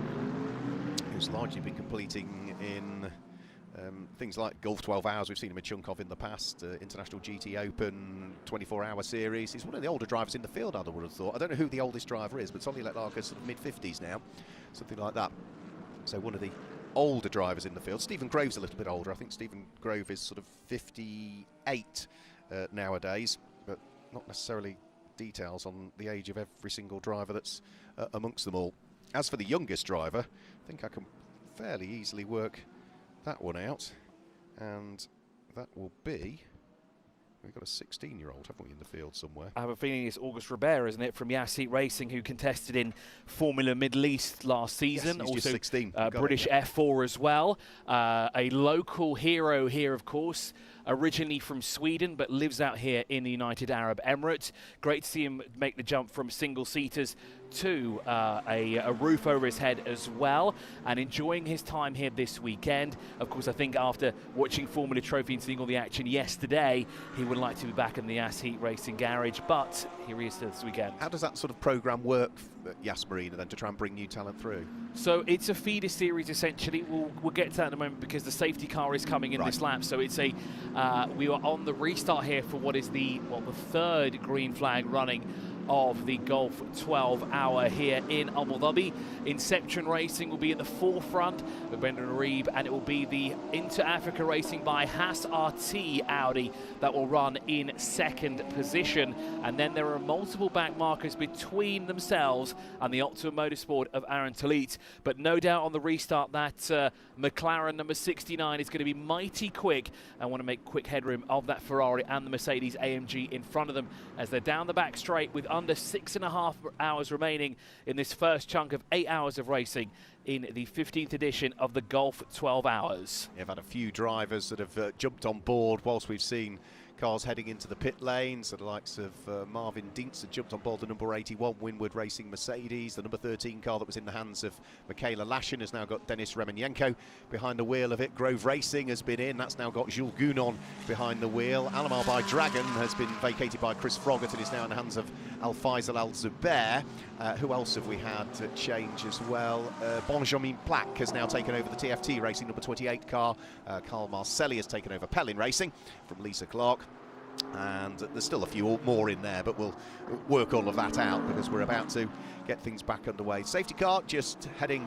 who's largely been completing in things like Gulf 12 Hours. We've seen him a chunk of in the past, International GT Open 24-hour series. He's one of the older drivers in the field, I would have thought. I don't know who the oldest driver is, but Solly Letlaka's sort of mid-50s now, something like that. So one of the older drivers in the field. Stephen Grove's a little bit older. I think Stephen Grove is sort of 58 nowadays, but not necessarily details on the age of every single driver that's amongst them all. As for the youngest driver, I think I can fairly easily work that one out, and that will be, we've got a 16-year-old, haven't we, in the field somewhere? I have a feeling it's August Robert, isn't it, from Yas Racing, who contested in Formula Middle East last season. Yes, he's also just 16. British F4 as well. A local hero here, of course, originally from Sweden, but lives out here in the United Arab Emirates. Great to see him make the jump from single-seaters to a roof over his head as well, and enjoying his time here this weekend. Of course, I think after watching Formula Trophy and seeing all the action yesterday, he would like to be back in the Yas Racing garage, but here he is this weekend. How does that sort of programme work at Yas Marina then, to try and bring new talent through? So it's a feeder series essentially. We'll get to that in a moment, because the safety car is coming in this lap. So it's a we are on the restart here for what is the third green flag running of the Gulf 12 hour here in Abu Dhabi. Inception Racing will be at the forefront with Brendan Reeb, and it will be the Inter Africa Racing by Haas RT Audi that will run in second position. And then there are multiple back markers between themselves and the Optima Motorsport of Aaron Talit. But no doubt on the restart that McLaren number 69 is going to be mighty quick and want to make quick headroom of that Ferrari and the Mercedes AMG in front of them as they're down the back straight with under 6.5 hours remaining in this first chunk of 8 hours of racing in the 15th edition of the Gulf 12 Hours. You've had a few drivers that have jumped on board whilst we've seen cars heading into the pit lanes. So the likes of Marvin Dientz had jumped on board the number 81 Winwood Racing Mercedes. The number 13 car that was in the hands of Michaela Lashin has now got Denis Remenyenko behind the wheel of it. Grove Racing has been in. That's now got Jules Gounon behind the wheel. Alomar by Dragon has been vacated by Chris Froggatt and is now in the hands of Al Faisal Al Zubair. Who else have we had to change as well? Benjamin Plaque has now taken over the TFT Racing number 28 car. Carl Marcelli has taken over Pelin Racing from Lisa Clark. And there's still a few more in there, but we'll work all of that out because we're about to get things back underway. Safety car just heading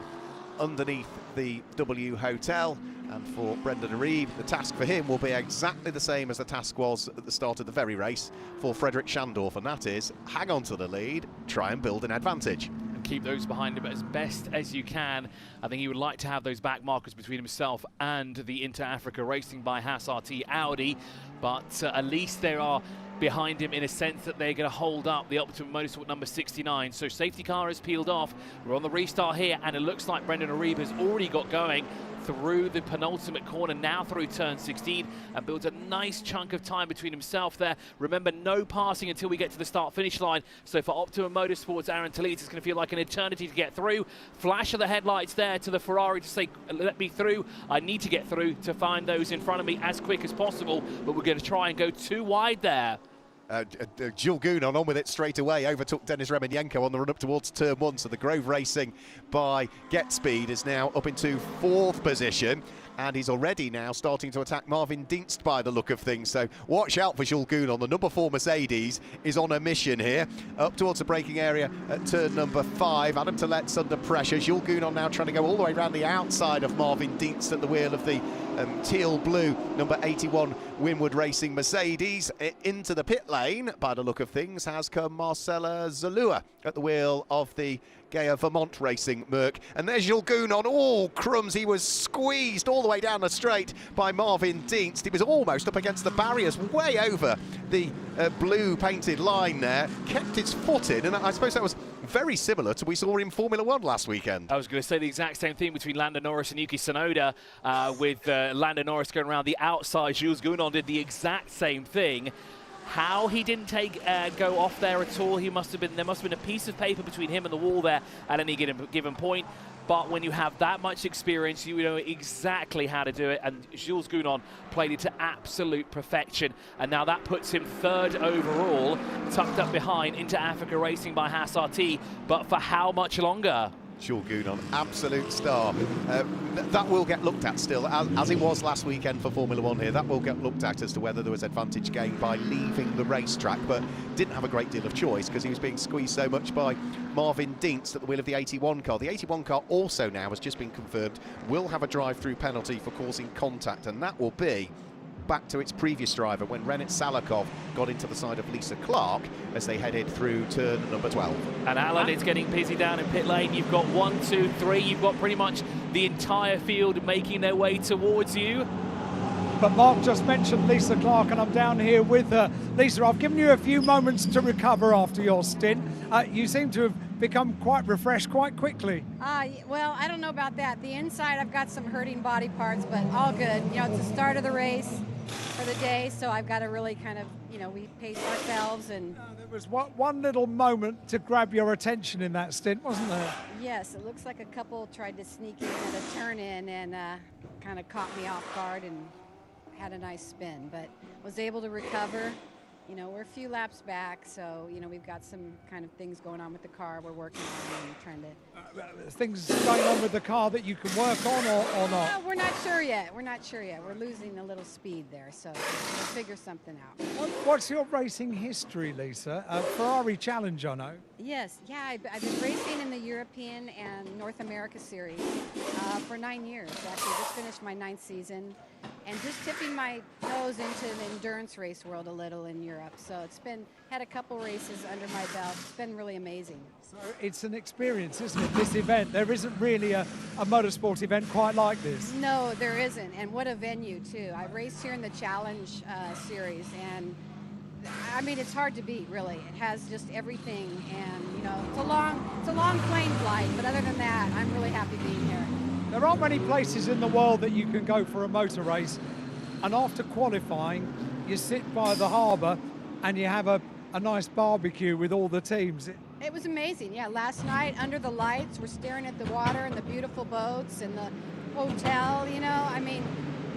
underneath the W Hotel, and for Brendan Reeb, the task for him will be exactly the same as the task was at the start of the very race for Frederick Schandorf, and that is hang on to the lead, try and build an advantage. Keep those behind him as best as you can. I think he would like to have those back markers between himself and the Inter Africa Racing by Haas RT Audi, but at least they are behind him in a sense that they're going to hold up the Optima Motorsport number 69. So safety car is peeled off. We're on the restart here, and it looks like Brendan Reeb has already got going through the penultimate corner, now through turn 16, and builds a nice chunk of time between himself there. Remember, no passing until we get to the start-finish line. So for Optima Motorsports, Aaron Talit, it's going to feel like an eternity to get through. Flash of the headlights there to the Ferrari to say, let me through. I need to get through to find those in front of me as quick as possible, but we're going to try and go too wide there. Jules Gounon on with it straight away, overtook Denis Remenyenko on the run up towards turn 1, so the Grove Racing by Get Speed is now up into 4th position, and he's already now starting to attack Marvin Dienst by the look of things, so watch out for Jules Gounon. The number 4 Mercedes is on a mission here, up towards the braking area at turn number 5. Adam Toulette's under pressure. Jules Gounon now trying to go all the way around the outside of Marvin Dienst at the wheel of the teal blue number 81 Winwood Racing Mercedes. Into the pit lane by the look of things has come Marcella Zalua at the wheel of the Gaia Vermont Racing Merc, and there's Jules Gounon. Oh crumbs, he was squeezed all the way down the straight by Marvin Dienst. He was almost up against the barriers, way over the blue painted line there, kept his foot in, and I suppose that was very similar to what we saw in Formula 1 last weekend. I was going to say the exact same thing between Lando Norris and Yuki Tsunoda, with Lando Norris going around the outside. Jules Gounon did the exact same thing. How he didn't go off there at all, there must have been a piece of paper between him and the wall there at any given point. But when you have that much experience, you know exactly how to do it, and Jules Gounon played it to absolute perfection, and now that puts him 3rd overall, tucked up behind into Africa Racing by Haas RT. But for how much longer? Jules Gounon, absolute star. That will get looked at still, as it was last weekend for Formula 1 here. That will get looked at as to whether there was advantage gained by leaving the racetrack, but didn't have a great deal of choice because he was being squeezed so much by Marvin Dienst at the wheel of the 81 car. The 81 car also now has just been confirmed will have a drive-through penalty for causing contact, and that will be back to its previous driver when Renat Salakov got into the side of Lisa Clark as they headed through turn number 12. And Alan, it's getting busy down in pit lane. You've got 1, 2, 3. You've got pretty much the entire field making their way towards you. But Mark just mentioned Lisa Clark, and I'm down here with her. Lisa, I've given you a few moments to recover after your stint. You seem to have become quite refreshed quite quickly. Well, I don't know about that. The inside, I've got some hurting body parts, but all good. You know, it's the start of the race for the day, so I've got to really kind of, you know, we pace ourselves. And there was one little moment to grab your attention in that stint, wasn't there? Yes, it looks like a couple tried to sneak in at a turn in and kind of caught me off guard and had a nice spin, but was able to recover. You know, we're a few laps back, so, you know, we've got some kind of things going on with the car we're working on and trying to... things going on with the car that you can work on or not? No, we're not sure yet. We're losing a little speed there, so we'll figure something out. What's your racing history, Lisa? Ferrari Challenge, I know. Yes, yeah, I've been racing in the European and North America Series for 9 years. Actually, just finished my 9th season. And just tipping my toes into the endurance race world a little in Europe. So had a couple races under my belt. It's been really amazing. So it's an experience, isn't it, this event? There isn't really a motorsport event quite like this. No, there isn't. And what a venue, too. I raced here in the Challenge series, and I mean, it's hard to beat, really. It has just everything, and, you know, it's a long plane flight, but other than that, I'm really happy being here. There aren't many places in the world that you can go for a motor race, and after qualifying, you sit by the harbour and you have a nice barbecue with all the teams. It was amazing, yeah. Last night, under the lights, we're staring at the water and the beautiful boats and the hotel, you know. I mean,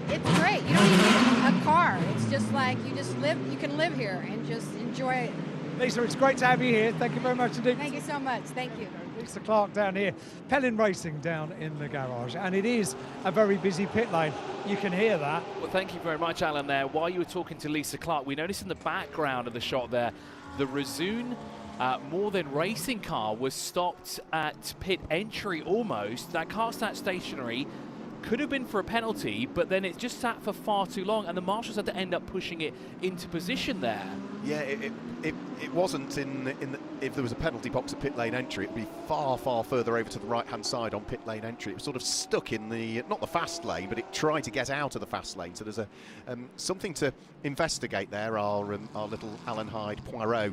it's great. You don't need a car. It's just like you can live here and just enjoy it. Lisa, it's great to have you here. Thank you very much indeed. Thank you so much. Thank you. Lisa Clark down here, Pellin Racing down in the garage, and it is a very busy pit lane. You can hear that. Well, thank you very much, Alan, there. While you were talking to Lisa Clark, we noticed in the background of the shot there, the Razoon More Than Racing car was stopped at pit entry almost. That car sat stationary. Could have been for a penalty, but then it just sat for far too long, and the marshals had to end up pushing it into position there. Yeah, it wasn't if there was a penalty box at pit lane entry, it'd be far further over to the right-hand side on pit lane entry. It was sort of stuck in not the fast lane, but it tried to get out of the fast lane. So there's something to investigate there. Our little Alan Hyde Poirot.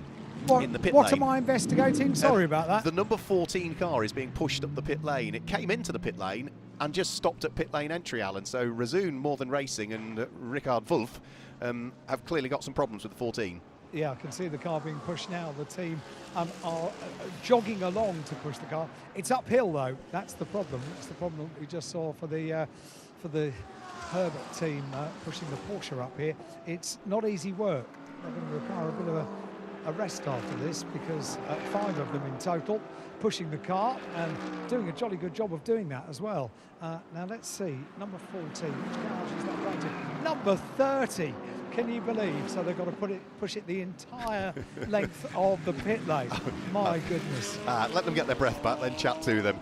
In the pit lane. What am I investigating? Sorry about that. The number 14 car is being pushed up the pit lane. It came into the pit lane and just stopped at pit lane entry, Alan. So Razoon, More Than Racing, and Richard Wolf have clearly got some problems with the 14. Yeah, I can see the car being pushed now. The team are jogging along to push the car. It's uphill, though. That's the problem. That's the problem we just saw for the Herbert team pushing the Porsche up here. It's not easy work. they're going to require a bit of a rest after this, because 5 of them in total, pushing the car and doing a jolly good job of doing that as well. Now let's see, number 14, which garage is that going to? Number 30, can you believe? So they've got to push it the entire length of the pit lane. My goodness. Let them get their breath back, then chat to them.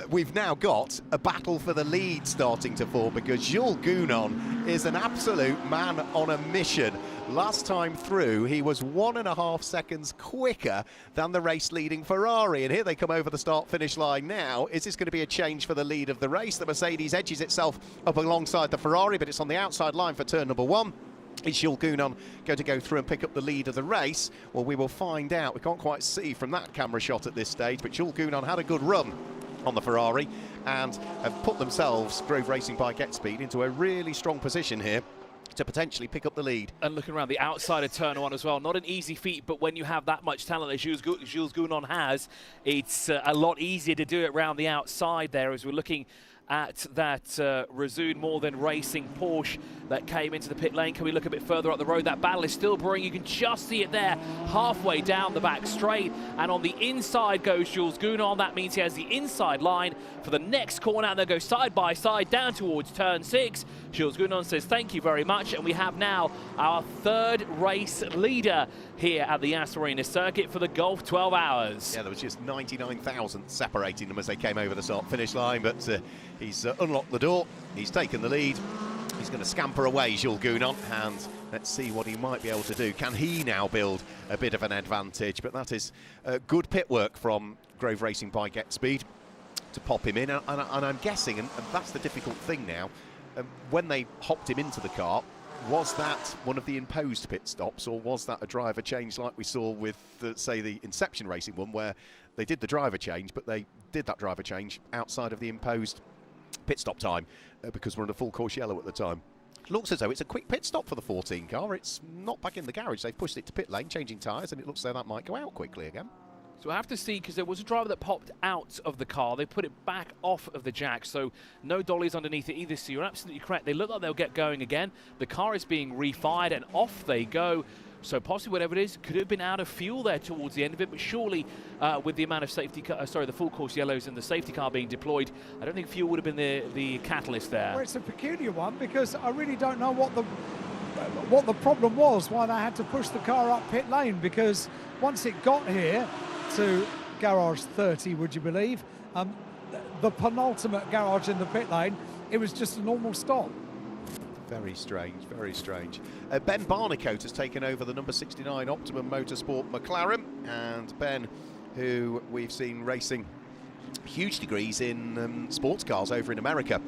We've now got a battle for the lead starting to form, because Jules Gounon is an absolute man on a mission. Last time through, he was 1.5 seconds quicker than the race-leading Ferrari. And here they come over the start-finish line now. Is this going to be a change for the lead of the race? The Mercedes edges itself up alongside the Ferrari, but it's on the outside line for turn number 1. Is Jules Gounon going to go through and pick up the lead of the race? Well, we will find out. We can't quite see from that camera shot at this stage, but Jules Gounon had a good run on the Ferrari and have put themselves, Grove Racing by Get Speed, into a really strong position here to potentially pick up the lead. And looking around the outside of turn 1 as well, not an easy feat, but when you have that much talent that Jules Gounon has, it's a lot easier to do it around the outside there, as we're looking at that Razzoon More Than Racing Porsche that came into the pit lane. Can we look a bit further up the road? That battle is still brewing. You can just see it there halfway down the back straight, and on the inside goes Jules Gounon. That means he has the inside line for the next corner, and they'll go side by side down towards turn 6. Jules Gounon says thank you very much, and we have now our 3rd race leader here at the Yas Marina Circuit for the Golf 12 Hours. Yeah, there was just 99,000 separating them as they came over the start-finish line, but he's unlocked the door, he's taken the lead, he's going to scamper away, Jules Gounon, and let's see what he might be able to do. Can he now build a bit of an advantage? But that is good pit work from Grove Racing by Get Speed to pop him in, and I'm guessing, and that's the difficult thing now, when they hopped him into the car, was that one of the imposed pit stops, or was that a driver change like we saw with, say, the Inception Racing one, where they did the driver change, but they did that driver change outside of the imposed pit stop time because we're in a full course yellow at the time. It looks as though it's a quick pit stop for the 14 car. It's not back in the garage. They've pushed it to pit lane, changing tyres, and it looks as though that might go out quickly again. So I have to see, because there was a driver that popped out of the car. They put it back off of the jack, so no dollies underneath it either. So you're absolutely correct. They look like they'll get going again. The car is being refired, and off they go. So possibly whatever it is, could have been out of fuel there towards the end of it, but surely with the amount of safety car, the full course yellows and the safety car being deployed, I don't think fuel would have been the catalyst there. Well, it's a peculiar one, because I really don't know what the problem was, why they had to push the car up pit lane, because once it got here to garage 30, would you believe, the penultimate garage in the pit lane, it was just a normal stop. Very strange, very strange. Ben Barnicoat has taken over the number 69 Optimum Motorsport McLaren, and Ben, who we've seen racing huge degrees in sports cars over in America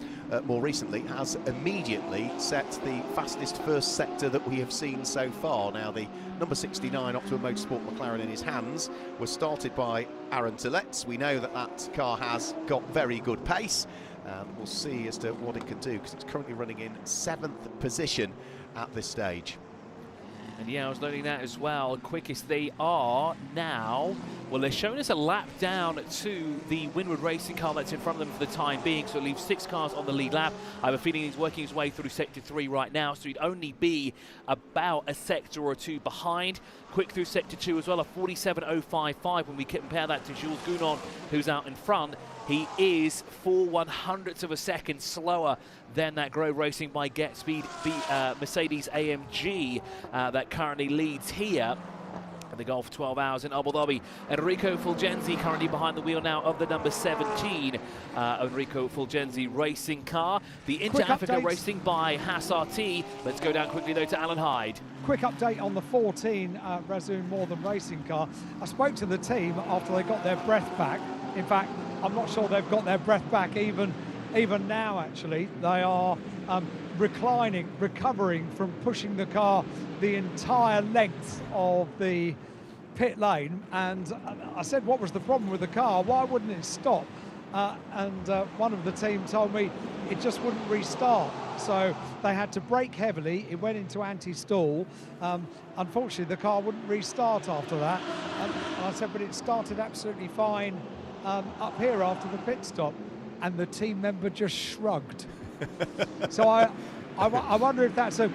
more recently, has immediately set the fastest first sector that we have seen so far. Now, the number 69 Optimum Motorsport McLaren in his hands was started by Aaron Tilletz. We know that that car has got very good pace, and we'll see as to what it can do, because it's currently running in 7th position at this stage. And yeah, I was noting that as well. Quickest they are now. Well, they're showing us a lap down to the Winward Racing car that's in front of them for the time being, so it leaves 6 cars on the lead lap. I have a feeling he's working his way through sector 3 right now, so he'd only be about a sector or 2 behind. Quick through sector 2 as well, a 47.055 when we compare that to Jules Gounon, who's out in front. He is 4/100ths of a second slower than that Grove Racing by Get Speed Mercedes AMG that currently leads here at the Golf 12 Hours in Abu Dhabi. Enrico Fulgenzi currently behind the wheel now of the number 17 Enrico Fulgenzi racing car. The Inter-Africa Racing by Haas RT. Let's go down quickly though to Alan Hyde. Quick update on the 14 Razzoon More Than Racing car. I spoke to the team after they got their breath back. In fact, I'm not sure they've got their breath back even now, actually. They are recovering from pushing the car the entire length of the pit lane. And I said, what was the problem with the car? Why wouldn't it stop? And one of the team told me it just wouldn't restart. So they had to brake heavily. It went into anti-stall. Unfortunately, the car wouldn't restart after that. And I said, but it started absolutely fine up here after the pit stop. And the team member just shrugged. So I wonder if that's a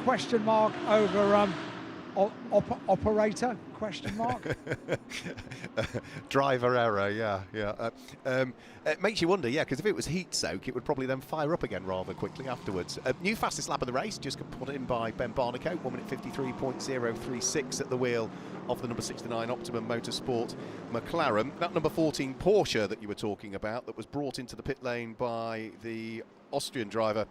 question mark over Operator? Question mark. Driver error, yeah. It makes you wonder, yeah, because if it was heat soak, it would probably then fire up again rather quickly afterwards. New fastest lap of the race, just got put in by Ben Barnicoat, 1:53.036 at the wheel of the number 69 Optimum Motorsport McLaren. That number 14 Porsche that you were talking about, that was brought into the pit lane by the Austrian driver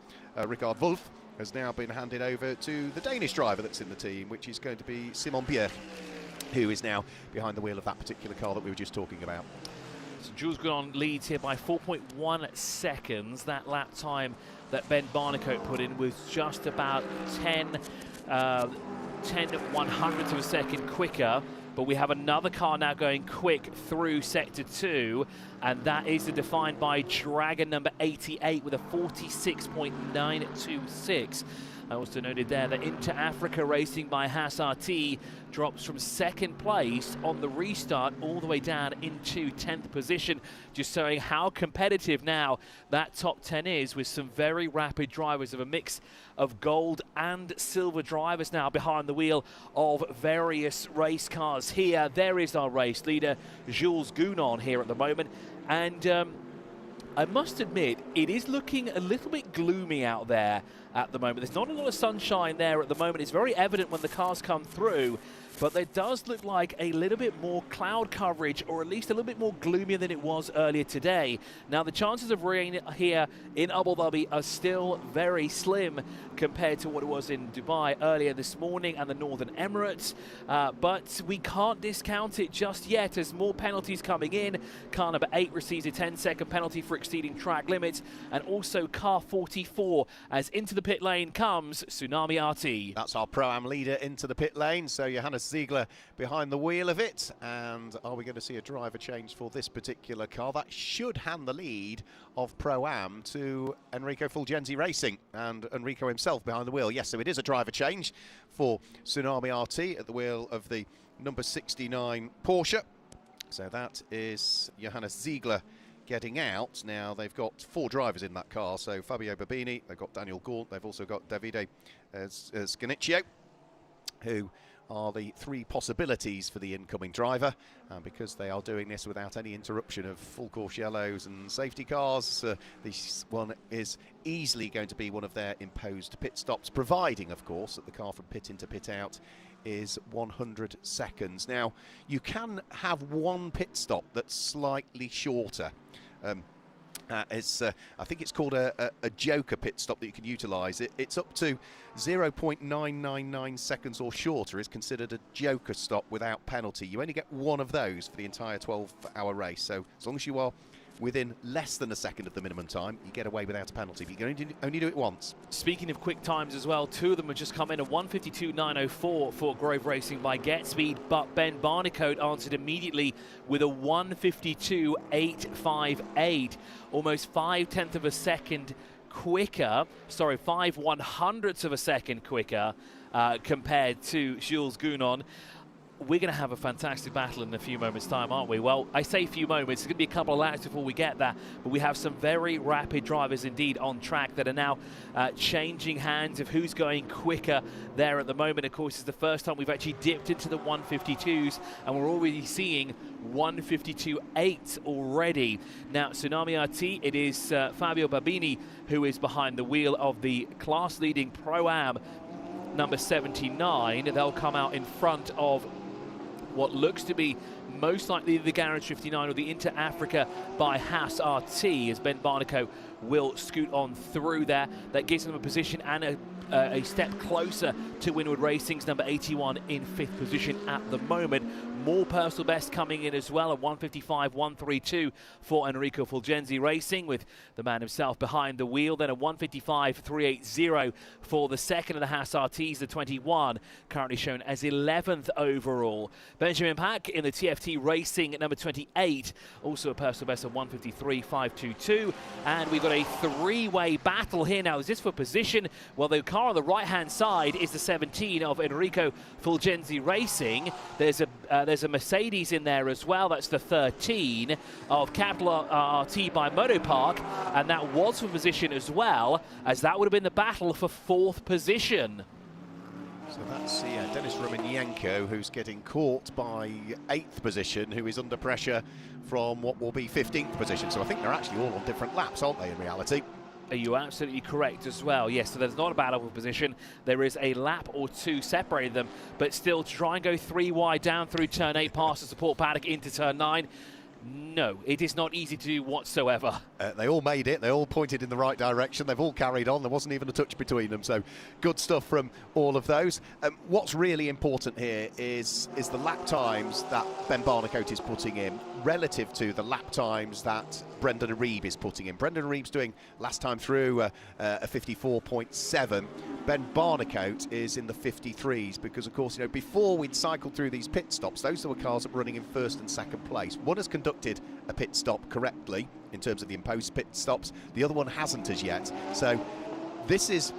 Richard Wolf, has now been handed over to the Danish driver that's in the team, which is going to be Simon Bjerg, who is now behind the wheel of that particular car that we were just talking about. So Jules Gounon leads here by 4.1 seconds. That lap time that Ben Barnicoat put in was just about 10 100ths of a second quicker. But we have another car now going quick through Sector 2, and that is defined by Dragon number 88 with a 46.926. I also noted there that Inter Africa Racing by Haas RT drops from second place on the restart all the way down into 10th position, just showing how competitive now that top 10 is, with some very rapid drivers of a mix of gold and silver drivers now behind the wheel of various race cars here. There is our race leader, Jules Gounon, here at the moment. And I must admit, it is looking a little bit gloomy out there at the moment. There's not a lot of sunshine there at the moment. It's very evident when the cars come through, but there does look like a little bit more cloud coverage, or at least a little bit more gloomier than it was earlier today. Now, the chances of rain here in Abu Dhabi are still very slim compared to what it was in Dubai earlier this morning and the Northern Emirates, but we can't discount it just yet as more penalties coming in. Car number 8 receives a 10-second penalty for exceeding track limits, and also car 44 as into the pit lane comes Tsunami RT. That's our Pro-Am leader into the pit lane, so Johannes Ziegler behind the wheel of it. And are we going to see a driver change for this particular car? That should hand the lead of Pro-Am to Enrico Fulgenzi Racing, and Enrico himself behind the wheel. Yes, so it is a driver change for Tsunami RT at the wheel of the number 69 Porsche. So that is Johannes Ziegler getting out. Now, they've got 4 drivers in that car, so Fabio Babini, they've got Daniel Gaunt, they've also got Davide Scanicchio, who are the 3 possibilities for the incoming driver. And because they are doing this without any interruption of full course yellows and safety cars, this one is easily going to be one of their imposed pit stops, providing, of course, that the car from pit in to pit out is 100 seconds. Now, you can have one pit stop that's slightly shorter. I think it's called a joker pit stop that you can utilise. It's up to 0.999 seconds or shorter is considered a joker stop without penalty. You only get one of those for the entire 12-hour race. So as long as you are within less than a second of the minimum time, you get away without a penalty. But you can only do it once. Speaking of quick times as well, 2 of them have just come in, a 1:52.904 for Grove Racing by Get Speed, but Ben Barnicoat answered immediately with a 1:52.858, almost 5/10 of a second quicker, sorry, 5 100ths of a second quicker compared to Jules Gounon. We're going to have a fantastic battle in a few moments' time, aren't we? Well, I say few moments. It's going to be a couple of laps before we get there, but we have some very rapid drivers indeed on track that are now changing hands of who's going quicker there at the moment. Of course, it's the first time we've actually dipped into the 152s, and we're already seeing 152.8 already. Now, Tsunami RT, it is Fabio Babini who is behind the wheel of the class-leading Pro-Am number 79. They'll come out in front of what looks to be most likely the Garage 59 or the Inter Africa by Haas RT, as Ben Barnicoat will scoot on through there. That gives them a position and a step closer to Winwood Racing's number 81 in 5th position at the moment. More personal best coming in as well, a 1:55.132 for Enrico Fulgenzi Racing, with the man himself behind the wheel. Then a 1:55.380 for the second of the Haas RTs, the 21, currently shown as 11th overall. Benjamin Pack in the TFT Racing at number 28, also a personal best of 1:53.522. And we've got a 3-way battle here now. Is this for position? Well, the car on the right-hand side is the 17 of Enrico Fulgenzi Racing. There's a Mercedes in there as well. That's the 13 of Capital RT by Motopark, and that was for position as well, as that would have been the battle for 4th position. So that's Denis Romanenko, who's getting caught by 8th position, who is under pressure from what will be 15th position. So I think they're actually all on different laps, aren't they, in reality? Are you absolutely correct as well? Yes, so there's not a battle for position. There is a lap or two separating them, but still to try and go 3 wide down through turn 8 past the support paddock into turn 9. No, it is not easy to do whatsoever. They all made it. They all pointed in the right direction. They've all carried on. There wasn't even a touch between them. So good stuff from all of those. What's really important here is the lap times that Ben Barnicoat is putting in relative to the lap times that Brendan Aribe is putting in. Brendan Aribe's doing last time through a 54.7. Ben Barnicoat is in the 53s because, of course, before we'd cycled through these pit stops, those were cars that were running in 1st and 2nd place. One has conducted a pit stop correctly in terms of the imposed pit stops. The other one hasn't as yet. So this is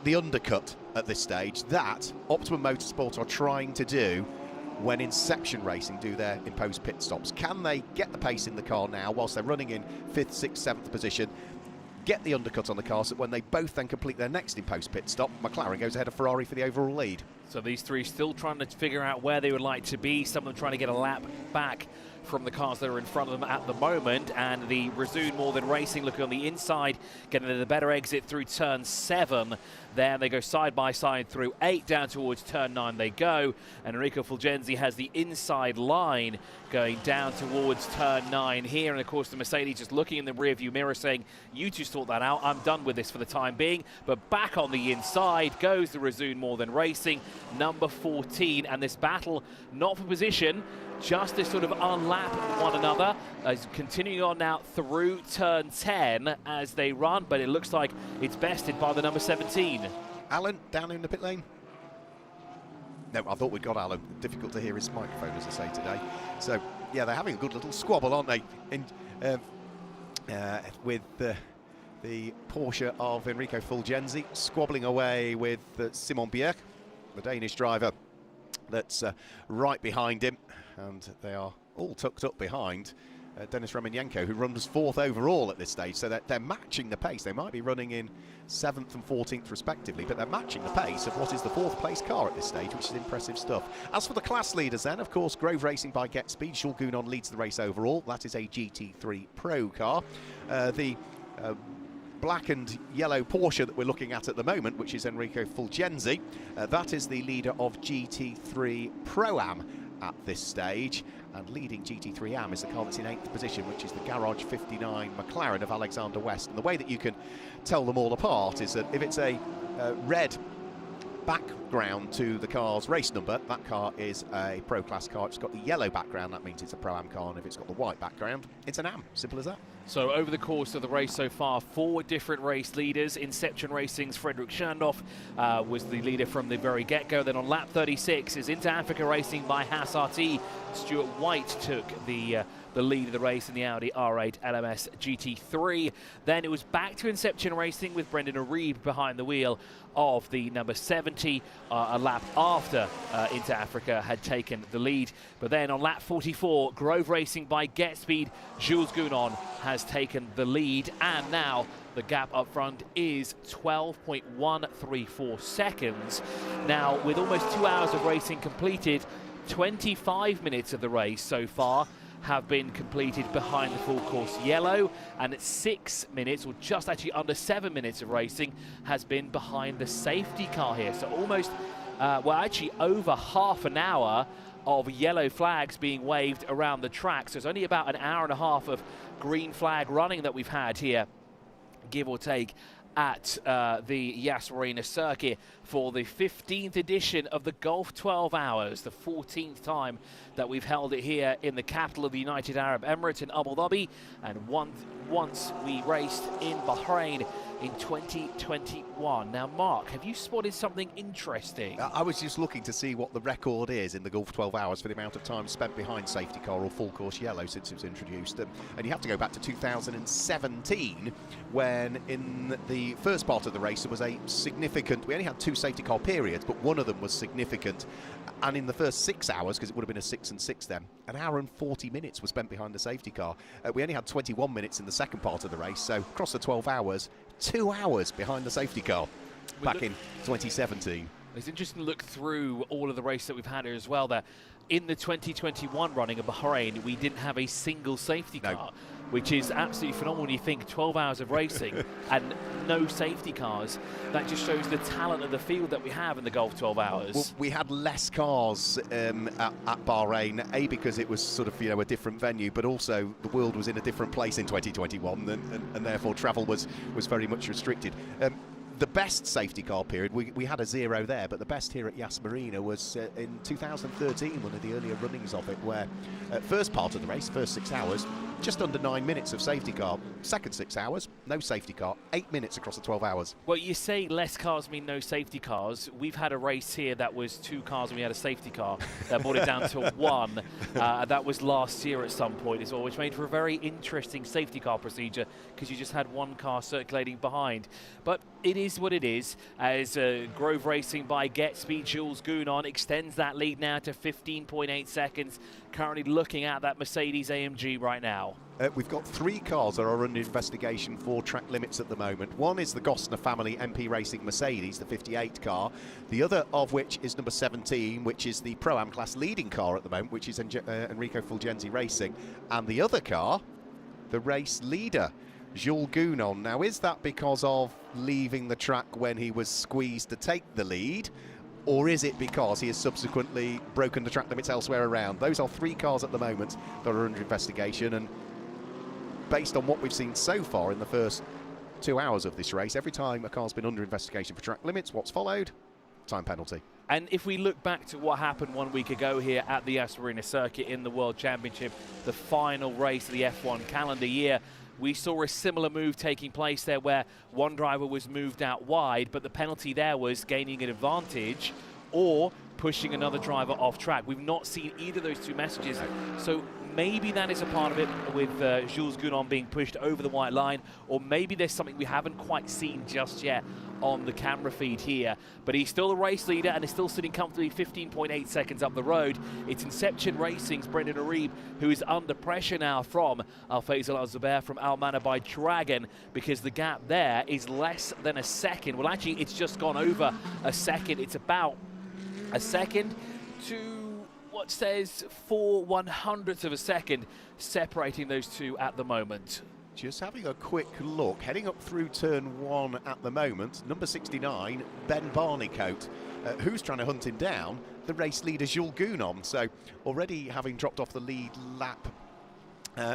the undercut at this stage that Optimum Motorsport are trying to do when Inception Racing do their imposed pit stops. Can they get the pace in the car now whilst they're running in 5th, 6th, 7th position, get the undercut on the car so that when they both then complete their next imposed pit stop, McLaren goes ahead of Ferrari for the overall lead. So these three still trying to figure out where they would like to be. Some of them trying to get a lap back from the cars that are in front of them at the moment. And the Resoon More Than Racing looking on the inside, getting the better exit through turn 7. Then they go side by side through 8, down towards turn 9 they go. And Enrico Fulgenzi has the inside line going down towards turn 9 here. And of course the Mercedes just looking in the rearview mirror saying, you two sort that out, I'm done with this for the time being. But back on the inside goes the Resoon More Than Racing, number 14. And this battle, not for position, just to sort of unlap one another, as continuing on now through turn 10 as they run, but it looks like it's bested by the number 17. Alan, down in the pit lane? No, I thought we'd got Alan. Difficult to hear his microphone, as I say, today. So, yeah, they're having a good little squabble, aren't they? With the Porsche of Enrico Fulgenzi squabbling away with Simon Bjerg, the Danish driver that's right behind him. And they are all tucked up behind Denis Romanenko, who runs 4th overall at this stage. So they're matching the pace. They might be running in 7th and 14th respectively, but they're matching the pace of what is the 4th place car at this stage, which is impressive stuff. As for the class leaders then, of course, Grove Racing by Get Speed. Jules Gounon leads the race overall. That is a GT3 Pro car. The black and yellow Porsche that we're looking at the moment, which is Enrico Fulgenzi, that is the leader of GT3 Pro-Am at this stage, and leading GT3 Am is the car that's in 8th position, which is the Garage 59 McLaren of Alexander West. And the way that you can tell them all apart is that if it's a red background to the car's race number, that car is a Pro Class car. If it's got the yellow background, that means it's a Pro-Am car, and if it's got the white background, it's an Am. Simple as that. So over the course of the race so far, 4 different race leaders. Inception Racing's Frederick Schandorf was the leader from the very get-go. Then on lap 36 is Into Africa Racing by Haas RT. Stuart White took the lead of the race in the Audi R8 LMS GT3. Then it was back to Inception Racing with Brendan Aribe behind the wheel of the number 70, a lap after Into Africa had taken the lead. But then on lap 44, Grove Racing by Get Speed, Jules Gounon has taken the lead, and now the gap up front is 12.134 seconds. Now, with almost 2 hours of racing completed, 25 minutes of the race so far have been completed behind the full course yellow, and at 6 minutes, or just actually under 7 minutes of racing, has been behind the safety car here. So almost, well, actually over half an hour of yellow flags being waved around the track. So it's only about an hour and a half of green flag running that we've had here, give or take, at the Yas Marina Circuit for the 15th edition of the Golf 12 Hours, the 14th time that we've held it here in the capital of the United Arab Emirates in Abu Dhabi, and once we raced in Bahrain in 2021. Now, Mark, have you spotted something interesting? I was just looking to see what the record is in the Golf 12 Hours for the amount of time spent behind safety car or full course yellow since it was introduced. And you have to go back to 2017, when in the first part of the race there was a significant, we only had 2 safety car periods, but one of them was significant. And in the first 6 hours, because it would have been a 6 and 6 then, an hour and 40 minutes was spent behind the safety car. We only had 21 minutes in the second part of the race, so across the 12 hours, 2 hours behind the safety car back in 2017. It's interesting to look through all of the races that we've had here as well, that in the 2021 running of Bahrain, we didn't have a single safety car, which is absolutely phenomenal when you think 12 hours of racing and no safety cars. That just shows the talent of the field that we have in the Gulf 12 hours. Well, we had less cars at Bahrain, A, because it was sort of, you know, a different venue, but also the world was in a different place in 2021, and therefore travel was very much restricted. The best safety car period, we had a 0 there, but the best here at Yas Marina was in 2013, one of the earlier runnings of it, where first part of the race, first 6 hours, just under 9 minutes of safety car. Second 6 hours, no safety car, 8 minutes across the 12 hours. Well, you say less cars mean no safety cars. We've had a race here that was 2 cars and we had a safety car that brought it down to 1. That was last year at some point as well, which made for a very interesting safety car procedure because you just had 1 car circulating behind. But it is what it is, as Grove Racing by Get Speed Jules Gounon extends that lead now to 15.8 seconds, currently looking at that Mercedes AMG right now. We've got 3 cars that are under investigation for track limits at the moment. One is the Gosner family MP Racing Mercedes, the 58 car. The other of which is number 17, which is the Pro-Am class leading car at the moment, which is Enrico Fulgenzi Racing. And the other car, the race leader, Jules Gounon. Now, is that because of leaving the track when he was squeezed to take the lead, or is it because he has subsequently broken the track limits elsewhere around? Those are 3 cars at the moment that are under investigation, and based on what we've seen so far in the first 2 hours of this race, every time a car's been under investigation for track limits, what's followed? Time penalty. And if we look back to what happened 1 week ago here at the Yas Marina Circuit in the World Championship, the final race of the F1 calendar year, we saw a similar move taking place there where one driver was moved out wide, but the penalty there was gaining an advantage or pushing another driver off track. We've not seen either of those 2 messages, so maybe that is a part of it with Jules Gounon being pushed over the white line, or maybe there's something we haven't quite seen just yet on the camera feed here. But he's still a race leader and is still sitting comfortably 15.8 seconds up the road. It's Inception Racing's Brendan Arib who is under pressure now from Al-Faisal Al-Zubair from Al-Mana by Dragon, because the gap there is less than a second. Well, actually, it's just gone over a second. It's about a second to what says 4/100ths of a second separating those 2 at the moment. Just having a quick look, heading up through turn 1 at the moment, number 69, Ben Barneycoat, who's trying to hunt him down, the race leader Jules Gounon. So already having dropped off the lead lap,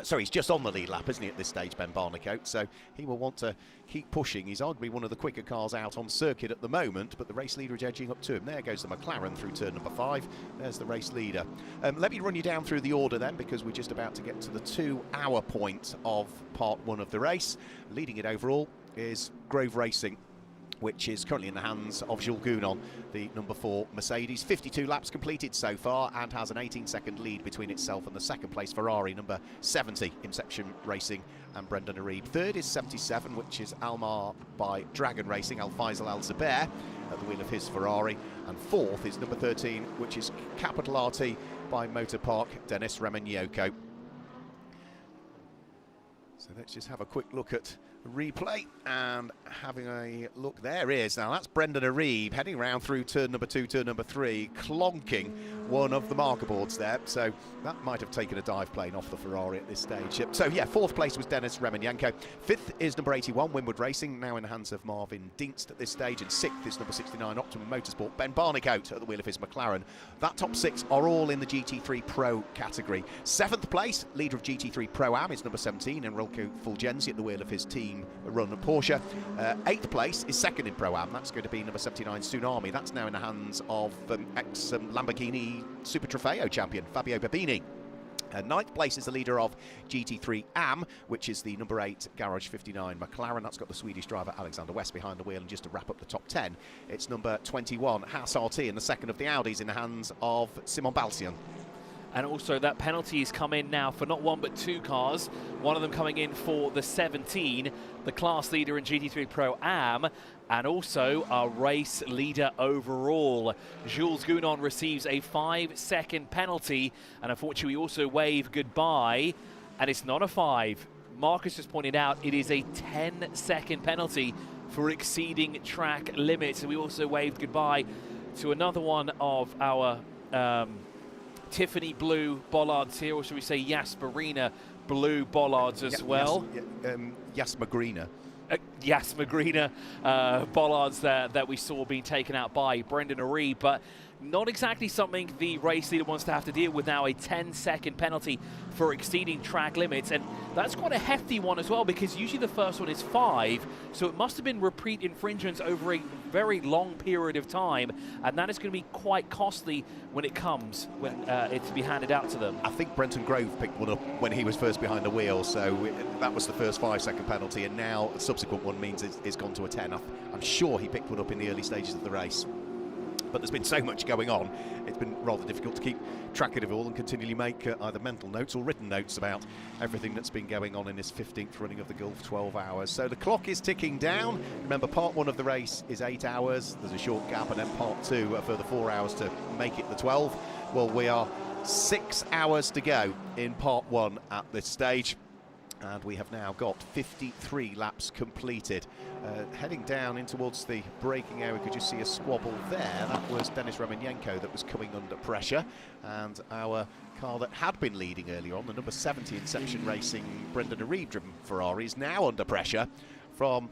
sorry, he's just on the lead lap, isn't he, at this stage, Ben Barneycoat? So he will want to keep pushing. He's arguably one of the quicker cars out on circuit at the moment, but the race leader is edging up to him. There goes the McLaren through turn number 5. There's the race leader. Let me run you down through the order then, because we're just about to get to the 2-hour point of part 1 of the race. Leading it overall is Grove Racing, which is currently in the hands of Jules Gounon, the number 4 Mercedes. 52 laps completed so far and has an 18-second lead between itself and the second place Ferrari, number 70, Inception Racing and Brendan Arib. Third is 77, which is Almar by Dragon Racing, Al-Faisal Al-Zubair at the wheel of his Ferrari. And fourth is number 13, which is Capital RT by Motor Park, Denis Remignoco. So let's just have a quick look at replay and having a look. There he is. Now that's Brendan Arib heading around through turn number 2, turn number 3, clonking one of the marker boards there. So that might have taken a dive plane off the Ferrari at this stage. So yeah, 4th place was Denis Remignoco. 5th is number 81, Winwood Racing, now in the hands of Marvin Dienst at this stage. And 6th is number 69, Optimum Motorsport, Ben Barneycoat at the wheel of his McLaren. That top 6 are all in the GT3 Pro category. 7th place, leader of GT3 Pro-Am, is number 17, Enrico Fulgenzi at the wheel of his team run at Porsche. 8th place is second in Pro-Am. That's going to be number 79, Tsunami. That's now in the hands of ex-Lamborghini Super Trofeo champion, Fabio Babini. 9th place is the leader of GT3 AM, which is the number 8 Garage 59 McLaren. That's got the Swedish driver Alexander West behind the wheel. And just to wrap up the top 10, it's number 21 Haas RT in the second of the Audis in the hands of Simon Balsian. And also that penalty has come in now for not 1 but 2 cars. One of them coming in for the 17, the class leader in GT3 Pro-Am, and also our race leader overall. Jules Gounon receives a 5-second penalty, and unfortunately we also wave goodbye, and it's not a 5. Marcus just pointed out it is a 10-second penalty for exceeding track limits, and we also waved goodbye to another one of our Tiffany blue bollards here, or should we say Yas Marina blue bollards as well. Yas Marina. Yas Marina bollards that we saw being taken out by Brendan O'Reilly, but not exactly something the race leader wants to have to deal with now. A 10-second penalty for exceeding track limits, and that's quite a hefty one as well, because usually the first one is 5, so it must have been repeat infringements over a very long period of time, and that is going to be quite costly when it comes, when it's to be handed out to them. I think Brenton Grove picked one up when he was first behind the wheel, so that was the first 5-second penalty, and now the subsequent one means it's gone to a 10. I'm sure he picked one up in the early stages of the race. But there's been so much going on, it's been rather difficult to keep track of it all and continually make either mental notes or written notes about everything that's been going on in this 15th running of the Gulf 12 Hours. So the clock is ticking down. Remember, part 1 of the race is 8 hours. There's a short gap, and then part 2 a further 4 hours to make it the 12. Well, we are 6 hours to go in part 1 at this stage. And we have now got 53 laps completed. Heading down in towards the braking area, we could just see a squabble there. That was Denis Romanenko that was coming under pressure. And our car that had been leading earlier on, the number 70 Inception Racing Brendan O'Reilly driven Ferrari, is now under pressure from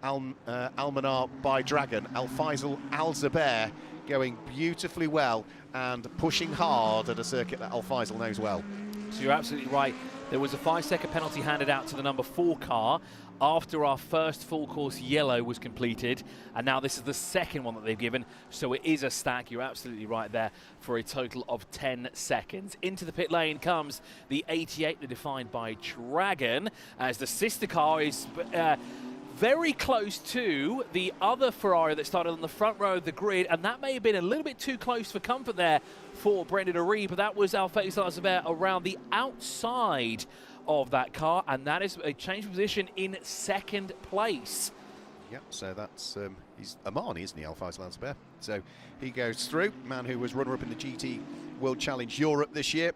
Almanar by Dragon. Al Faisal Al Zubair going beautifully well and pushing hard at a circuit that Al Faisal knows well. So you're absolutely right. There was a 5-second penalty handed out to the number 4 car after our first full course yellow was completed, and now this is the second one that they've given, so it is a stack. You're absolutely right there, for a total of 10 seconds. Into the pit lane comes the 88, defined by Dragon, as the sister car is very close to the other Ferrari that started on the front row of the grid, and that may have been a little bit too close for comfort there for Brendan O'Reilly, but that was Al Faisal Al Zubair around the outside of that car, and that is a change of position in second place. Yep, so that's, he's Omani, isn't he, Al Faisal Al Zubair? So he goes through, man who was runner-up in the GT World Challenge Europe this year,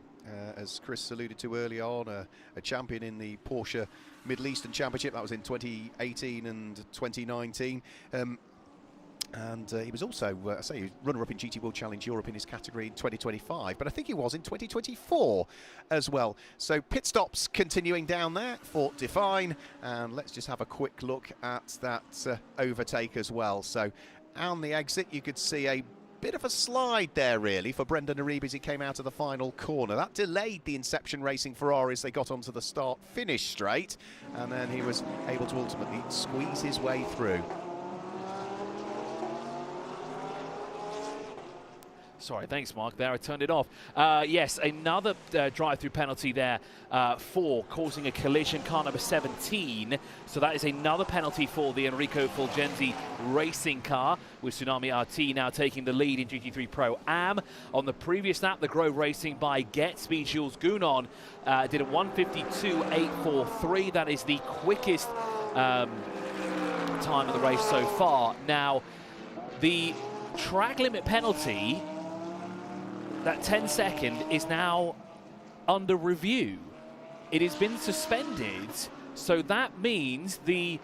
as Chris alluded to early on, a champion in the Porsche Middle Eastern Championship. That was in 2018 and 2019. And he was also, I say, he was runner-up in GT World Challenge Europe in his category in 2025, but I think he was in 2024 as well. So pit stops continuing down there for Define, and let's just have a quick look at that overtake as well. So on the exit, you could see a bit of a slide there, really, for Brendan O'Reilly as he came out of the final corner. That delayed the Inception Racing Ferraris. They got onto the start-finish straight, and then he was able to ultimately squeeze his way through. Sorry, thanks, Mark. There, I turned it off. Yes, another drive-through penalty there for causing a collision, car number 17. So that is another penalty for the Enrico Fulgenzi racing car, with Tsunami RT now taking the lead in GT3 Pro-Am. On the previous lap, the Grove Racing by Get Speed Jules Gounon did a 1:52.843. That is the quickest time of the race so far. Now, the track limit penalty, that 10-second, is now under review. It has been suspended, so that means the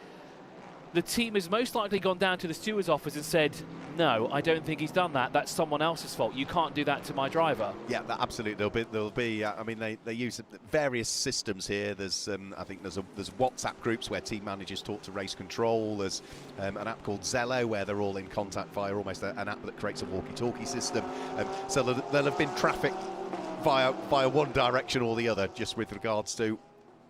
team has most likely gone down to the steward's office and said, no, I don't think he's done that. That's someone else's fault. You can't do that to my driver. Yeah, absolutely. There'll be. I mean, they use various systems here. There's, I think there's WhatsApp groups where team managers talk to race control. There's an app called Zello where they're all in contact via almost an app that creates a walkie-talkie system. So there'll have been traffic via one direction or the other, just with regards to,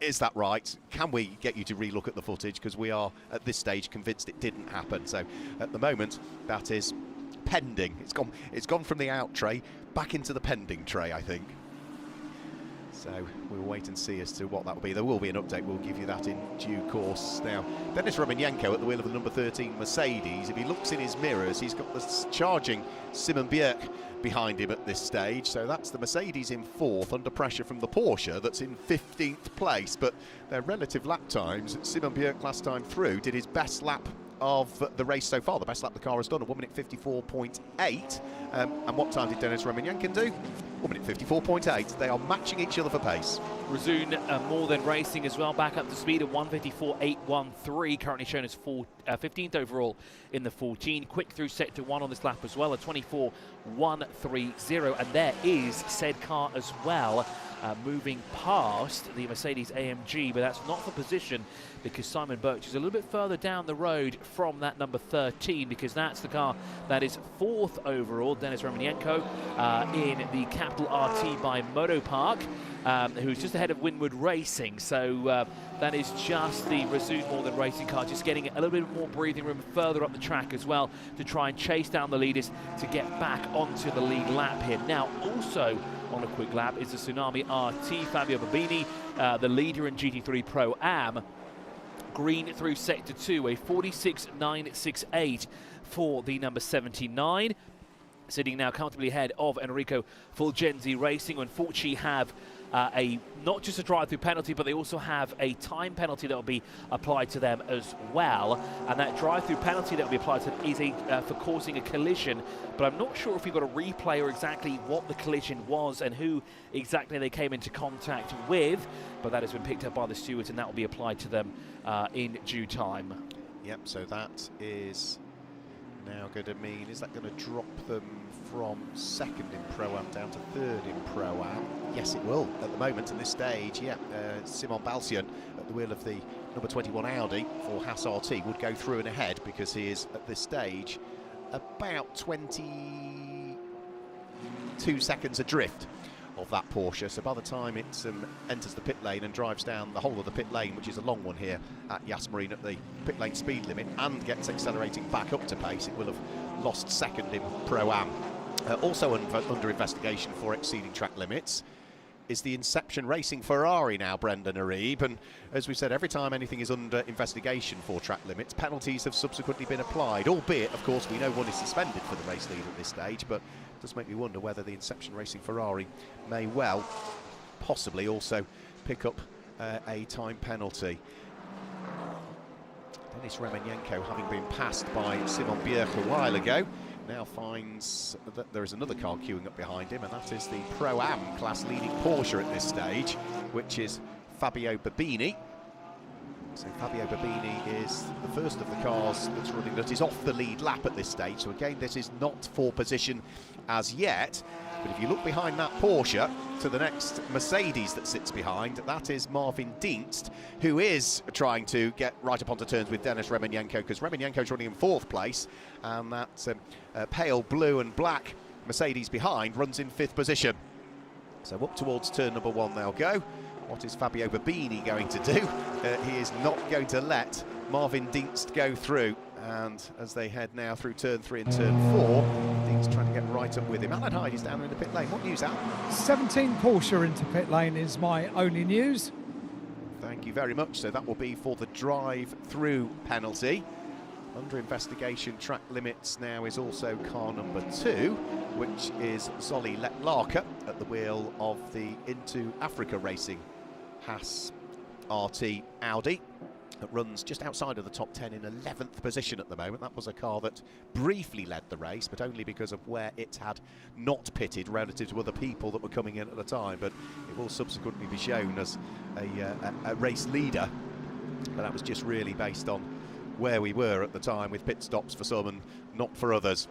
is that right? Can we get you to relook at the footage? Because we are, at this stage, convinced it didn't happen. So at the moment, that is pending. It's gone from the out tray back into the pending tray, I think. So we'll wait and see as to what that will be. There will be an update. We'll give you that in due course. Now, Denis Romanenko at the wheel of the number 13 Mercedes. If he looks in his mirrors, he's got the charging Simon Bjerk behind him at this stage. So that's the Mercedes in 4th, under pressure from the Porsche that's in 15th place. But their relative lap times, Simon Bjerk last time through did his best lap of the race so far. The best lap the car has done, a 1 minute 54.8. And what time did Denis Remenyenko do? 1 minute 54.8. They are matching each other for pace. Rezoon more than racing as well, back up to speed at 154.813, currently shown as 15th overall in the 14. Quick through sector 1 on this lap as well, a 24.130, and there is said car as well, moving past the Mercedes AMG, but that's not for position because Simon Birch is a little bit further down the road from that number 13, because that's the car that is 4th overall, Denis Remenyenko, in the Capital RT by Motopark, who's just ahead of Winwood Racing. So that is just the Rezoon More Than Racing car, just getting a little bit more breathing room further up the track as well to try and chase down the leaders to get back onto the lead lap here. Now, also on a quick lap is the Tsunami RT, Fabio Babini, the leader in GT3 Pro-Am. Green through sector 2, a 46.968 for the number 79. Sitting now comfortably ahead of Enrico Fulgenzi Racing. Unfortunately have not just a drive-through penalty, but they also have a time penalty that will be applied to them as well. And that drive-through penalty that will be applied to them is for causing a collision. But I'm not sure if we've got a replay or exactly what the collision was and who exactly they came into contact with. But that has been picked up by the stewards, and that will be applied to them in due time. Yep, so that is now going to mean, is that going to drop them from 2nd in Pro-Am down to 3rd in Pro-Am? Yes, it will at the moment. At this stage, yeah, Simon Balsian at the wheel of the number 21 Audi for Haas RT would go through and ahead, because he is at this stage about 22 seconds adrift of that Porsche. So by the time it enters the pit lane and drives down the whole of the pit lane, which is a long one here at Yas Marina at the pit lane speed limit, and gets accelerating back up to pace, it will have lost 2nd in Pro-Am. Also under investigation for exceeding track limits is the Inception Racing Ferrari now, Brendan Arib, and as we said, every time anything is under investigation for track limits, penalties have subsequently been applied, albeit, of course, we know one is suspended for the race leader at this stage, but it does make me wonder whether the Inception Racing Ferrari may well possibly also pick up a time penalty. Denis Remenyenko, having been passed by Simon Bierk a while ago, now finds that there is another car queuing up behind him, and that is the Pro-Am class leading Porsche at this stage, which is Fabio Babini. So Fabio Babini is the first of the cars that's running that is off the lead lap at this stage. So again, this is not for position as yet. But if you look behind that Porsche to the next Mercedes that sits behind, that is Marvin Dienst, who is trying to get right up onto terms with Denis Remenyenko, because Remenyenko's running in 4th place, and that pale blue and black Mercedes behind runs in 5th position. So up towards turn number 1 they'll go. What is Fabio Babini going to do? He is not going to let Marvin Dienst go through. And as they head now through turn 3 and turn 4, Dienst trying to get right up with him. Alan Hyde is down there in the pit lane. What news, Alan? 17 Porsche into pit lane is my only news. Thank you very much. So that will be for the drive-through penalty. Under investigation, track limits now is also car number 2, which is Zolly Letlarka at the wheel of the Into Africa Racing Haas RT Audi. That runs just outside of the top 10 in 11th position at the moment. That was a car that briefly led the race, but only because of where it had not pitted relative to other people that were coming in at the time. But it will subsequently be shown as a race leader. But that was just really based on where we were at the time, with pit stops for some and not for others.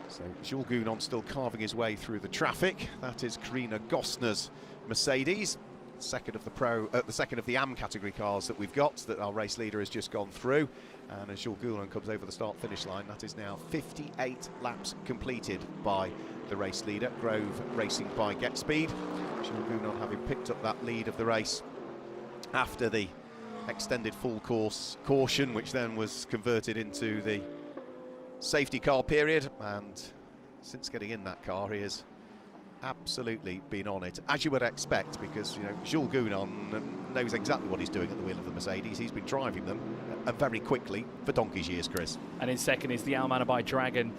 So Jules Gounon still carving his way through the traffic. That is Karina Gosner's Mercedes. Second of the AM category cars that we've got, that our race leader has just gone through. And as Jules Gounon comes over the start-finish line, that is now 58 laps completed by the race leader, Grove Racing by Get Speed. Jules Gounon having picked up that lead of the race after the extended full course caution, which then was converted into the safety car period, and since getting in that car he has absolutely been on it, as you would expect, because, you know, Jules Gounon knows exactly what he's doing at the wheel of the Mercedes. He's been driving them very quickly for donkey's years, Chris. And in second is the Almanabai Dragon,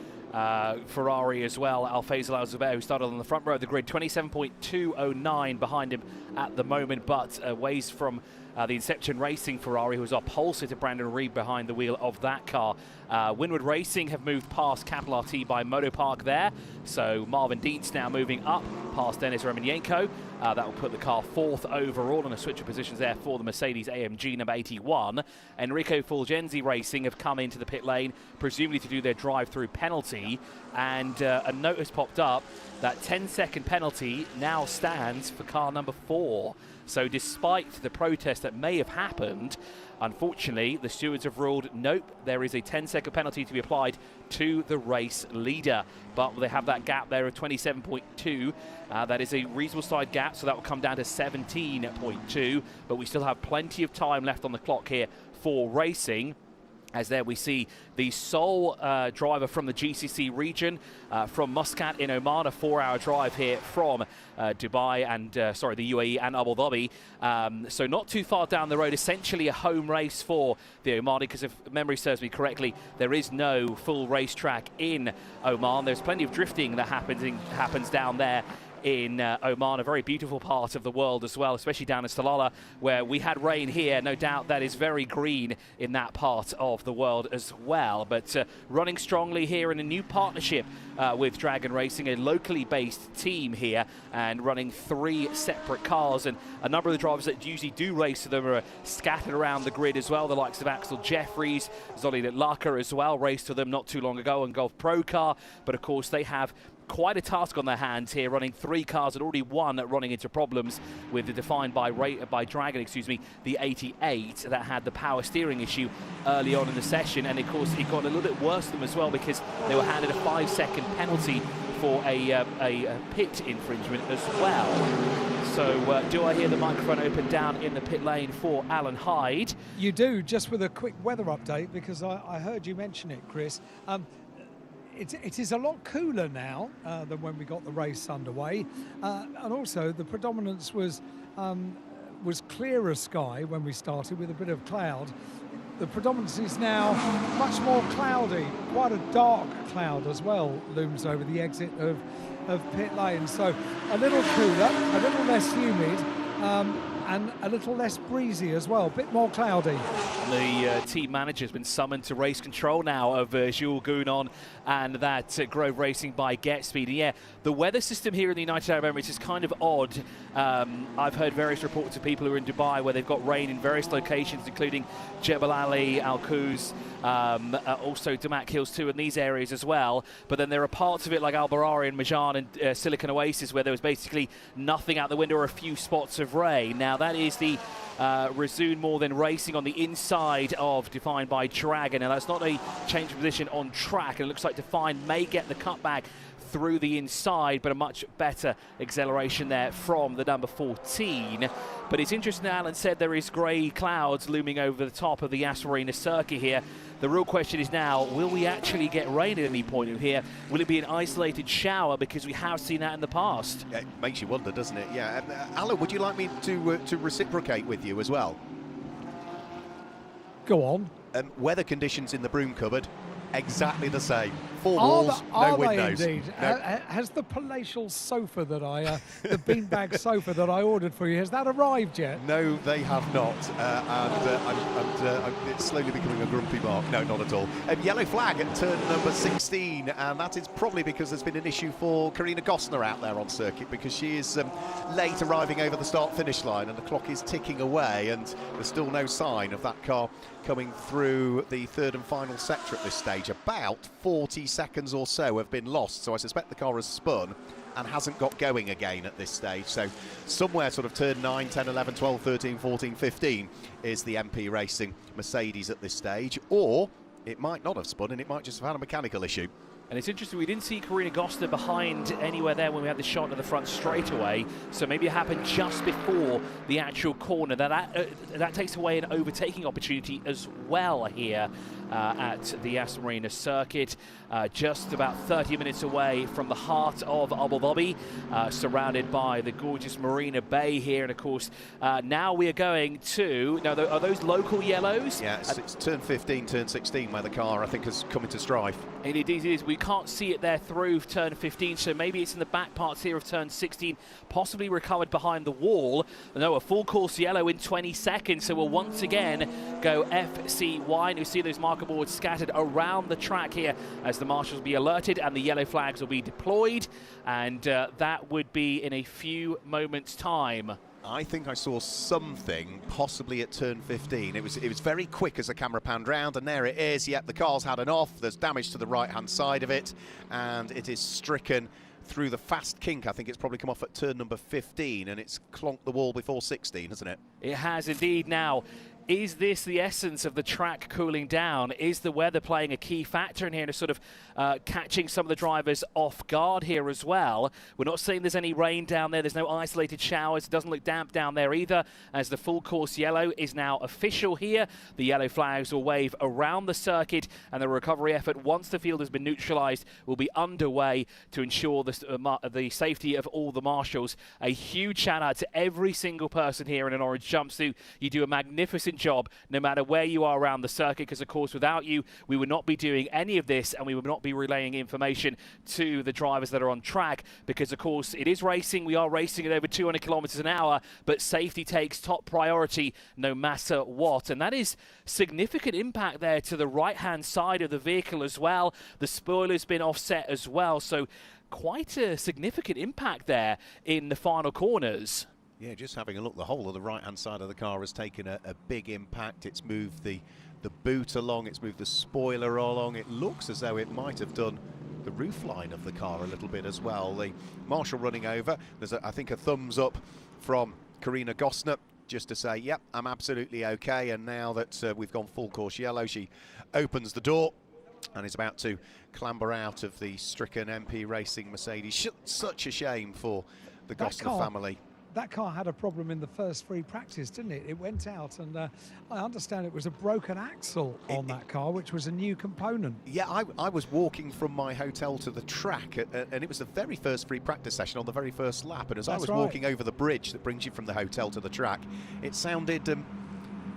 Ferrari as well. Alfaiz Al-Zubair, who started on the front row of the grid, 27.209 behind him at the moment, but ways from the Inception Racing Ferrari, who was our pole sitter Brandon Reed behind the wheel of that car. Winward Racing have moved past Capital RT by Moto Park there, so Marvin Dietz now moving up past Denis Romanenko. That will put the car 4th overall, and a switch of positions there for the Mercedes AMG number 81. Enrico Fulgenzi Racing have come into the pit lane, presumably to do their drive-through penalty, and a note has popped up that 10-second penalty now stands for car number 4. So despite the protest that may have happened, unfortunately, the stewards have ruled, nope, there is a 10-second penalty to be applied to the race leader. But they have that gap there of 27.2. That is a reasonable side gap, so that will come down to 17.2. But we still have plenty of time left on the clock here for racing. As there we see the sole driver from the GCC region, from Muscat in Oman, a 4-hour drive here from Dubai and, the UAE and Abu Dhabi. So not too far down the road, essentially a home race for the Omani, because if memory serves me correctly, there is no full racetrack in Oman. There's plenty of drifting that happens down there in Oman, a very beautiful part of the world as well, especially down in Salalah, where we had rain here. No doubt that is very green in that part of the world as well. But running strongly here in a new partnership with Dragon Racing, a locally based team here, and running 3 separate cars. And a number of the drivers that usually do race to them are scattered around the grid as well. The likes of Axel Jeffries, Zolly Litlaka as well, raced to them not too long ago on Golf Pro Car. But of course, they have quite a task on their hands here, running 3 cars and already one running into problems with the defined by Dragon, the 88 that had the power steering issue early on in the session. And of course, it got a little bit worse for them as well, because they were handed a 5-second penalty for a pit infringement as well. So do I hear the microphone open down in the pit lane for Alan Hyde? You do, just with a quick weather update, because I heard you mention it, Chris. It is a lot cooler now than when we got the race underway, and also the predominance was clearer sky when we started with a bit of cloud. The predominance is now much more cloudy. Quite a dark cloud as well looms over the exit of pit lane. So a little cooler, a little less humid, and a little less breezy as well, a bit more cloudy. The team manager has been summoned to race control now of Jules Gounon and that Grove Racing by Get Speed. And yeah, the weather system here in the United Arab Emirates is kind of odd. I've heard various reports of people who are in Dubai where they've got rain in various locations, including Jebel Ali, Al Quoz, also Damac Hills too, and these areas as well. But then there are parts of it like Al Barari and Majan and Silicon Oasis where there was basically nothing out the window or a few spots of rain. Now that is the Resume More Than Racing on the inside of Defined by Dragon, and that's not a change of position on track, and it looks like Defined may get the cutback through the inside, but a much better acceleration there from the number 14. But it's interesting, Alan said there is grey clouds looming over the top of the Yas Marina Circuit here. The real question is now, will we actually get rain at any point in here? Will it be an isolated shower? Because we have seen that in the past. Yeah, it makes you wonder, doesn't it? Yeah. Alan, would you like me to reciprocate with you as well? Go on. Weather conditions in the broom cupboard, exactly the same. 4 walls, no windows. Indeed? No. Has the palatial sofa that the beanbag sofa that I ordered for you, has that arrived yet? No, they have not, and it's slowly becoming a grumpy mark. No, not at all. Yellow flag at turn number 16, and that is probably because there's been an issue for Karina Gosner out there on circuit, because she is late arriving over the start-finish line, and the clock is ticking away, and there's still no sign of that car coming through the 3rd and final sector at this stage. About 40 seconds or so have been lost, so I suspect the car has spun and hasn't got going again at this stage. So somewhere sort of turn 9, 10, 11, 12, 13, 14, 15 is the MP Racing Mercedes at this stage, or it might not have spun and it might just have had a mechanical issue. And it's interesting, we didn't see Karina Gosner behind anywhere there when we had the shot at the front straight away. So maybe it happened just before the actual corner. That takes away an overtaking opportunity as well here. at the Yas Marina Circuit, just about 30 minutes away from the heart of Abu Dhabi, surrounded by the gorgeous Marina Bay here. And of course, now we are going to, now are those local yellows? Yeah, it's turn 15, turn 16 where the car, I think, has come into strife. It is. We can't see it there through turn 15, so maybe it's in the back parts here of turn 16, possibly recovered behind the wall. No, a full course yellow in 20 seconds, so we'll once again go FCY, and you see those marker boards scattered around the track here as the marshals be alerted and the yellow flags will be deployed, and that would be in a few moments' time. I think I saw something possibly at turn 15. It was very quick as the camera panned round, and there it is. Yep, the car's had an off. There's damage to the right-hand side of it, and it is stricken through the fast kink. I think it's probably come off at turn number 15, and it's clonked the wall before 16, hasn't it? It has indeed. Now, is this the essence of the track cooling down? Is the weather playing a key factor in here to sort of catching some of the drivers off guard here as well? We're not seeing there's any rain down there. There's no isolated showers. It doesn't look damp down there either, as the full course yellow is now official here. The yellow flags will wave around the circuit, and the recovery effort, once the field has been neutralised, will be underway to ensure the safety of all the marshals. A huge shout out to every single person here in an orange jumpsuit. You do a magnificent job no matter where you are around the circuit, because of course without you we would not be doing any of this, and we would not be relaying information to the drivers that are on track, because of course it is racing. We are racing at over 200 kilometers an hour, but safety takes top priority no matter what, and that is significant impact there to the right hand side of the vehicle as well. The spoiler's been offset as well, so quite a significant impact there in the final corners. Yeah, just having a look, the whole of the right-hand side of the car has taken a big impact. It's moved the boot along, it's moved the spoiler along. It looks as though it might have done the roofline of the car a little bit as well. The marshal running over. There's, I think, a thumbs up from Karina Gosner just to say, yep, I'm absolutely okay. And now that we've gone full course yellow, she opens the door and is about to clamber out of the stricken MP Racing Mercedes. Such a shame for the Gosner family. That car had a problem in the first free practice, didn't it? It went out, and I understand it was a broken axle on that car, which was a new component. Yeah, I was walking from my hotel to the track, and it was the very first free practice session on the very first lap. And as I was walking over the bridge that brings you from the hotel to the track, it sounded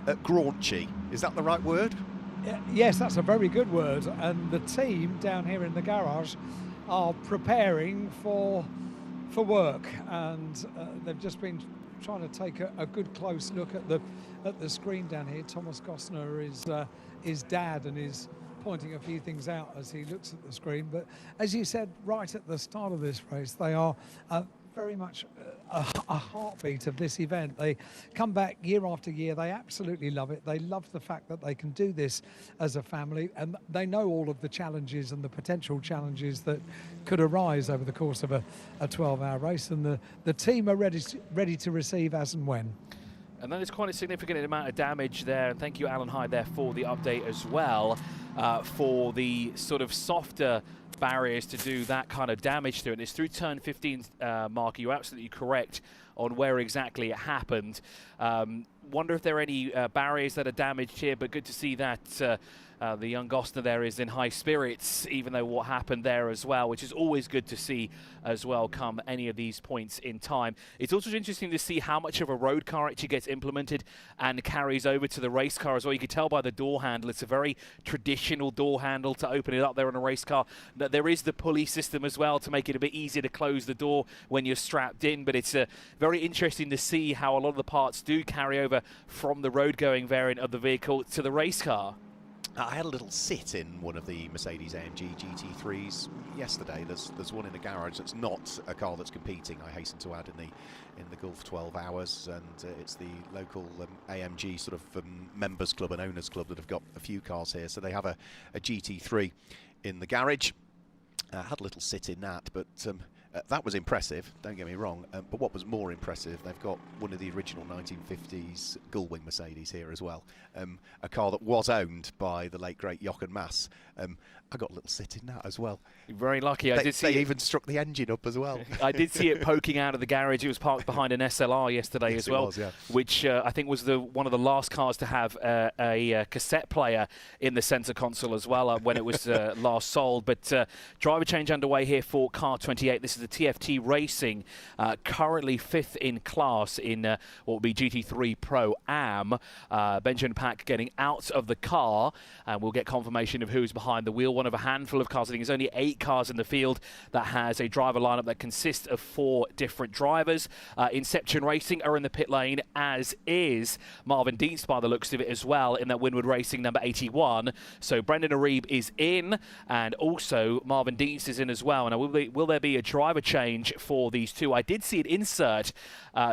graunchy. Is that the right word? Yes, that's a very good word. And the team down here in the garage are preparing for work, and they've just been trying to take a good close look at the screen down here. Thomas Gosner is dad and is pointing a few things out as he looks at the screen. But as you said right at the start of this race, they are very much a heartbeat of this event. They come back year after year. They absolutely love it. They love the fact that they can do this as a family, and they know all of the challenges and the potential challenges that could arise over the course of a 12-hour race, and the team are ready to receive as and when. And that is quite a significant amount of damage there, and thank you, Alan Hyde, there for the update as well, for the sort of softer barriers to do that kind of damage to it. It's through turn 15, Mark. You're absolutely correct on where exactly it happened. Wonder if there are any barriers that are damaged here, but good to see that the young Gosner there is in high spirits, even though what happened there as well, which is always good to see as well come any of these points in time. It's also interesting to see how much of a road car actually gets implemented and carries over to the race car as well. You can tell by the door handle, it's a very traditional door handle to open it up there on a race car. There is the pulley system as well to make it a bit easier to close the door when you're strapped in, but it's very interesting to see how a lot of the parts do carry over from the road-going variant of the vehicle to the race car. I had a little sit in one of the Mercedes-AMG GT3s yesterday. There's one in the garage that's not a car that's competing, I hasten to add, in the Gulf 12 Hours, and it's the local AMG sort of members club and owners club that have got a few cars here. So they have a GT3 in the garage. Had a little sit in that, but That was impressive, don't get me wrong, but what was more impressive, they've got one of the original 1950s Gullwing Mercedes here as well, a car that was owned by the late great Jochen Mass. I got a little sit in that as well. You're very lucky. They even struck the engine up as well. I did see it poking out of the garage. It was parked behind an SLR yesterday as well, which I think was one of the last cars to have a cassette player in the centre console as well when it was last sold. But driver change underway here for car 28. This is the TFT Racing, currently 5th in class in what will be GT3 Pro Am. Benjamin Pack getting out of the car, and we'll get confirmation of who's behind the wheel. One of a handful of cars. I think there's only 8 cars in the field that has a driver lineup that consists of 4 different drivers. Inception Racing are in the pit lane, as is Marvin Dienst by the looks of it as well, in that Winward Racing number 81. So Brendan Arib is in, and also Marvin Dienst is in as well. Now, will there be a driver change for these two? I did see it insert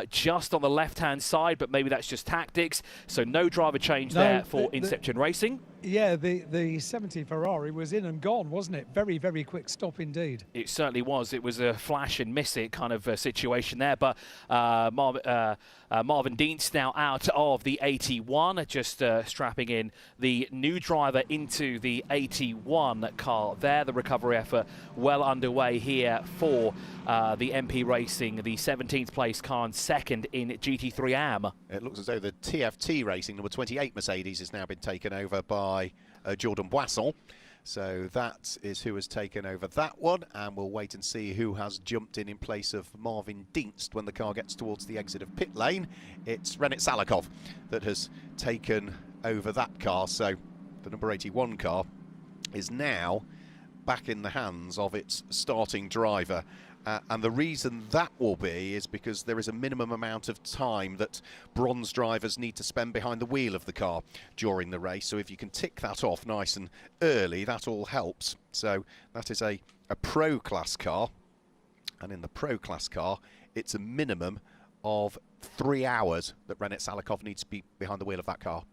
just on the left-hand side, but maybe that's just tactics. So no driver change there for Inception Racing. Yeah, the 70 Ferrari was in and gone, wasn't it? Very, very quick stop indeed. It certainly was. It was a flash and miss it kind of situation there. But Marvin Dienst now out of the 81, just strapping in the new driver into the 81 car there. The recovery effort well underway here for the MP Racing, the 17th place car and 2nd in GT3 Am. It looks as though the TFT Racing number 28 Mercedes has now been taken over by Jordan Boisson. So that is who has taken over that one, and we'll wait and see who has jumped in place of Marvin Dienst when the car gets towards the exit of pit lane. It's Renat Salakov that has taken over that car, so the number 81 car is now back in the hands of its starting driver. And the reason that will be is because there is a minimum amount of time that bronze drivers need to spend behind the wheel of the car during the race. So if you can tick that off nice and early, that all helps. So that is a pro class car. And in the pro class car, it's a minimum of 3 hours that Renat Salakov needs to be behind the wheel of that car.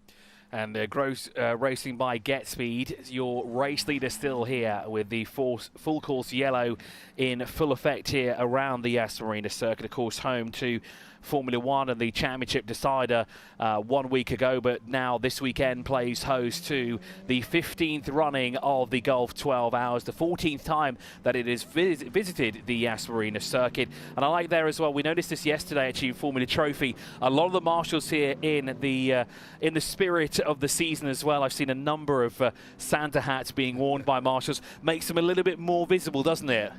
And Gross Racing by Get Speed, your race leader still here with the full course yellow in full effect here around the Yas Marina Circuit, of course home to Formula One and the championship decider 1 week ago, but now this weekend plays host to the 15th running of the Gulf 12 Hours, the 14th time that it has visited the Yas Marina Circuit. And I like there as well, we noticed this yesterday actually in Formula Trophy, a lot of the marshals here in the spirit of the season as well. I've seen a number of Santa hats being worn by marshals, makes them a little bit more visible, doesn't it?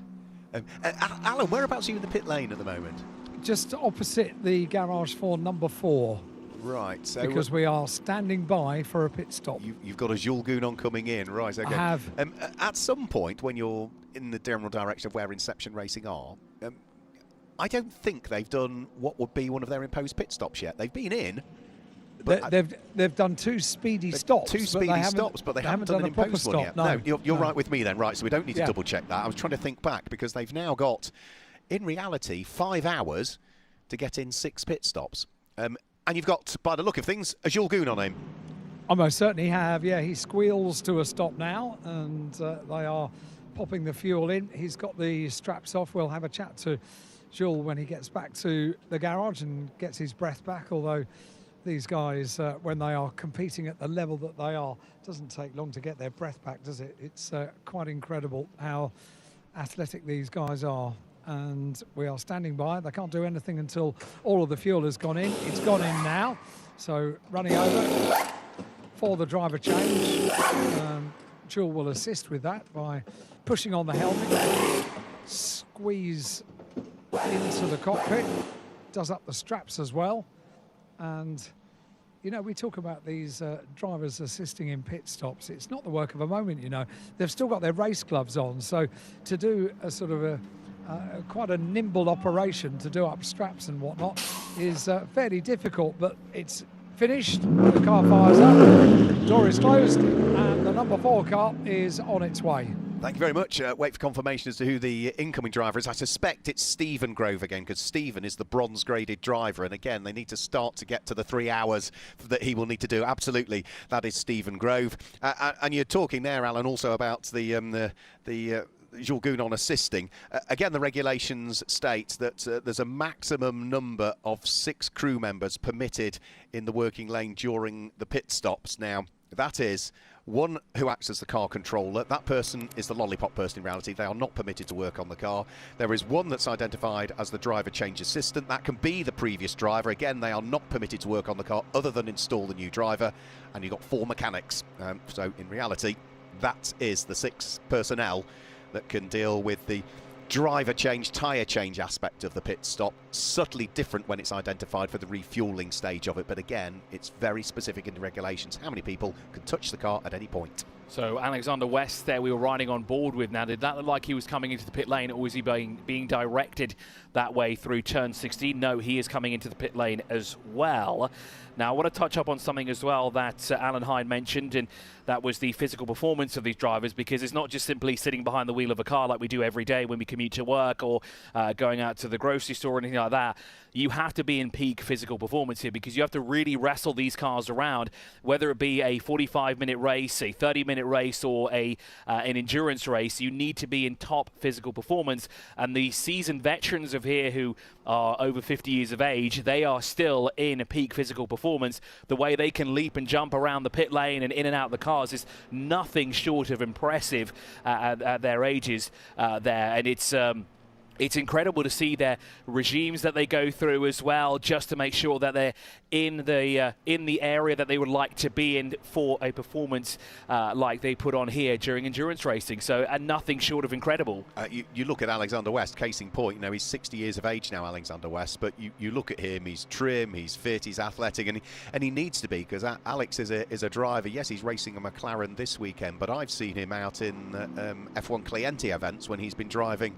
Alan, whereabouts are you in the pit lane at the moment? Just opposite the garage for number 4. Right. So because we are standing by for a pit stop. You've got a Jules Gounon coming in, right? Okay. I have. At some point, when you're in the general direction of where Inception Racing are, I don't think they've done what would be one of their imposed pit stops yet. They've been in. But they've done 2 speedy stops. But they haven't done an imposed one yet. No, you're right with me then, right? So we don't need to double check that. I was trying to think back because they've now got, in reality, 5 hours to get in 6 pit stops. And you've got, by the look of things, a Jules Gounon on him. I most certainly have, yeah. He squeals to a stop now, and they are popping the fuel in. He's got the straps off. We'll have a chat to Jules when he gets back to the garage and gets his breath back, although these guys, when they are competing at the level that they are, doesn't take long to get their breath back, does it? It's quite incredible how athletic these guys are. And we are standing by. They can't do anything until all of the fuel has gone in. It's gone in now. So running over for the driver change. Jules will assist with that by pushing on the helmet, squeeze into the cockpit, does up the straps as well. And, you know, we talk about these drivers assisting in pit stops. It's not the work of a moment, you know. They've still got their race gloves on. So to do a sort of quite a nimble operation to do up straps and whatnot is fairly difficult, but it's finished. The car fires up, door is closed, and the number 4 car is on its way. Thank you very much. Wait for confirmation as to who the incoming driver is. I suspect it's Stephen Grove again, because Stephen is the bronze-graded driver. And again, they need to start to get to the 3 hours that he will need to do. Absolutely, that is Stephen Grove. And you're talking there, Alan, also about the Jules Gounon assisting. Again, the regulations state that there's a maximum number of 6 crew members permitted in the working lane during the pit stops. Now, that is one who acts as the car controller. That person is the lollipop person in reality. They are not permitted to work on the car. There is one that's identified as the driver change assistant. That can be the previous driver. Again, they are not permitted to work on the car other than install the new driver. And you've got 4 mechanics. So in reality, that is the 6 personnel that can deal with the driver change, tyre change aspect of the pit stop. Subtly different when it's identified for the refueling stage of it, but again, it's very specific in the regulations how many people can touch the car at any point. So Alexander West there we were riding on board with. Now, did that look like he was coming into the pit lane, or was he being directed that way through turn 16? No, he is coming into the pit lane as well. Now, I want to touch up on something as well that Alan Hyde mentioned, and that was the physical performance of these drivers, because it's not just simply sitting behind the wheel of a car like we do every day when we commute to work or going out to the grocery store or anything like that. You have to be in peak physical performance here, because you have to really wrestle these cars around, whether it be a 45-minute race, a 30-minute race, or an endurance race. You need to be in top physical performance, and the seasoned veterans of here who are over 50 years of age, they are still in a peak physical performance. The way they can leap and jump around the pit lane and in and out of the cars is nothing short of impressive at their ages there, and it's incredible to see their regimes that they go through as well, just to make sure that they're in the area that they would like to be in for a performance like they put on here during endurance racing. So, and nothing short of incredible. You look at Alexander West, case in point, you know, he's 60 years of age now, Alexander West, but you look at him, he's trim, he's fit, he's athletic, and he needs to be, because Alex is a driver. Yes, he's racing a McLaren this weekend, but I've seen him out in F1 Clienti events when he's been driving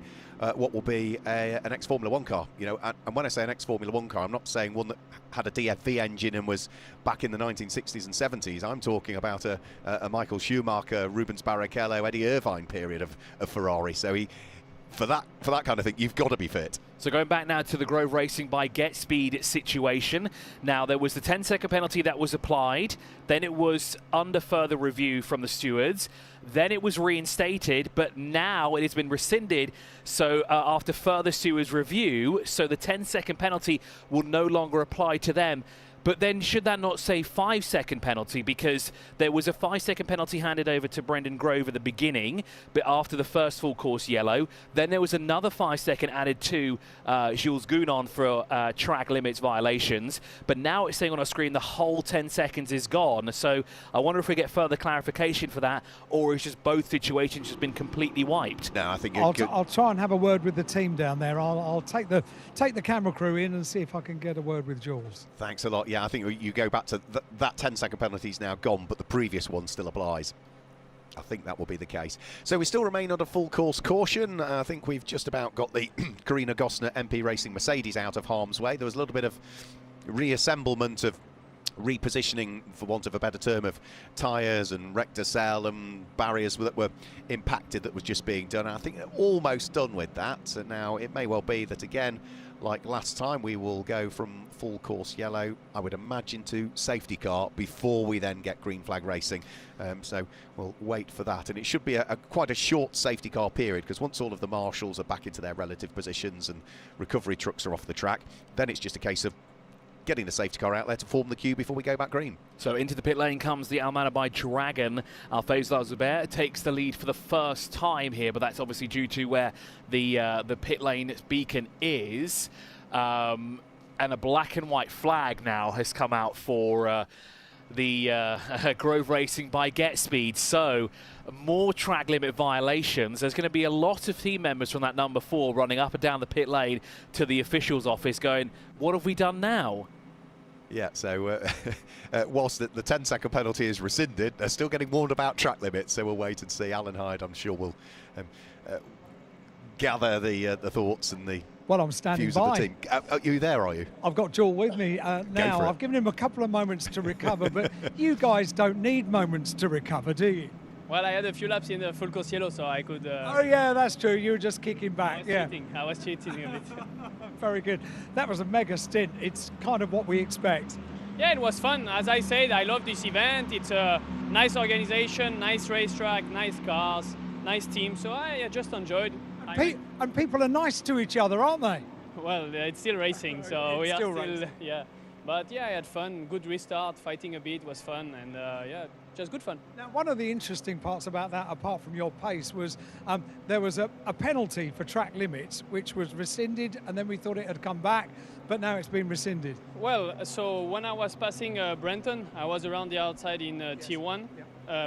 what will be an ex-Formula 1 car, you know, and when I say an ex-Formula 1 car, I'm not saying one that had a DFV engine and was back in the 1960s and 70s. I'm talking about a Michael Schumacher, Rubens Barrichello, Eddie Irvine period of Ferrari. So for that kind of thing, you've got to be fit. So going back now to the Grove Racing by Get Speed situation. Now, there was the 10-second penalty that was applied. Then it was under further review from the stewards. Then it was reinstated, but now it has been rescinded. So after further stewards review, so the 10-second penalty will no longer apply to them. But then should that not say 5-second penalty? Because there was a 5-second penalty handed over to Brendan Grove at the beginning, but after the first full course yellow. Then there was another 5-second added to Jules Gounon for track limits violations. But now it's saying on our screen the whole 10 seconds is gone. So I wonder if we get further clarification for that, or is just both situations just been completely wiped? No, I think I'll try and have a word with the team down there. I'll take the camera crew in and see if I can get a word with Jules. Thanks a lot. Yeah, I think you go back to that 10-second penalty is now gone, but the previous one still applies. I think that will be the case. So we still remain under full course caution. I think we've just about got the Karina Gosner MP Racing Mercedes out of harm's way. There was a little bit of reassemblement of repositioning, for want of a better term, of tyres and rector cell and barriers that were impacted that was just being done. I think almost done with that. So now it may well be that again, like last time, we will go from full course yellow, I would imagine, to safety car before we then get green flag racing. So we'll wait for that. And it should be quite a short safety car period, because once all of the marshals are back into their relative positions and recovery trucks are off the track, then it's just a case of getting the safety car out there to form the queue before we go back green. So into the pit lane comes the Almana by Dragon. Alfazar Zubair takes the lead for the first time here, but that's obviously due to where the pit lane beacon is. And a black and white flag now has come out for the Grove Racing by Get Speed. So more track limit violations. There's going to be a lot of team members from that number 4 running up and down the pit lane to the officials' office going, what have we done now? Yeah, so whilst the 10-second penalty is rescinded, they're still getting warned about track limits, so we'll wait and see. Alan Hyde, I'm sure, will gather the thoughts and the I'm standing views by. of the team. Are you there, are you? I've got Joel with me now. I've given him a couple of moments to recover, but you guys don't need moments to recover, do you? Well, I had a few laps in the full course yellow, so I could... Oh, yeah, that's true. You were just kicking back. I was cheating a bit. Very good. That was a mega stint. It's kind of what we expect. Yeah, it was fun. As I said, I love this event. It's a nice organization, nice racetrack, nice cars, nice team. So I just enjoyed. And people are nice to each other, aren't they? Well, it's still racing, so we are still still racing. yeah. But yeah, I had fun. Good restart, fighting a bit was fun, and yeah, just good fun. Now, one of the interesting parts about that, apart from your pace, was there was a penalty for track limits, which was rescinded, and then we thought it had come back, but now it's been rescinded. Well, so when I was passing Brenton, I was around the outside in T1,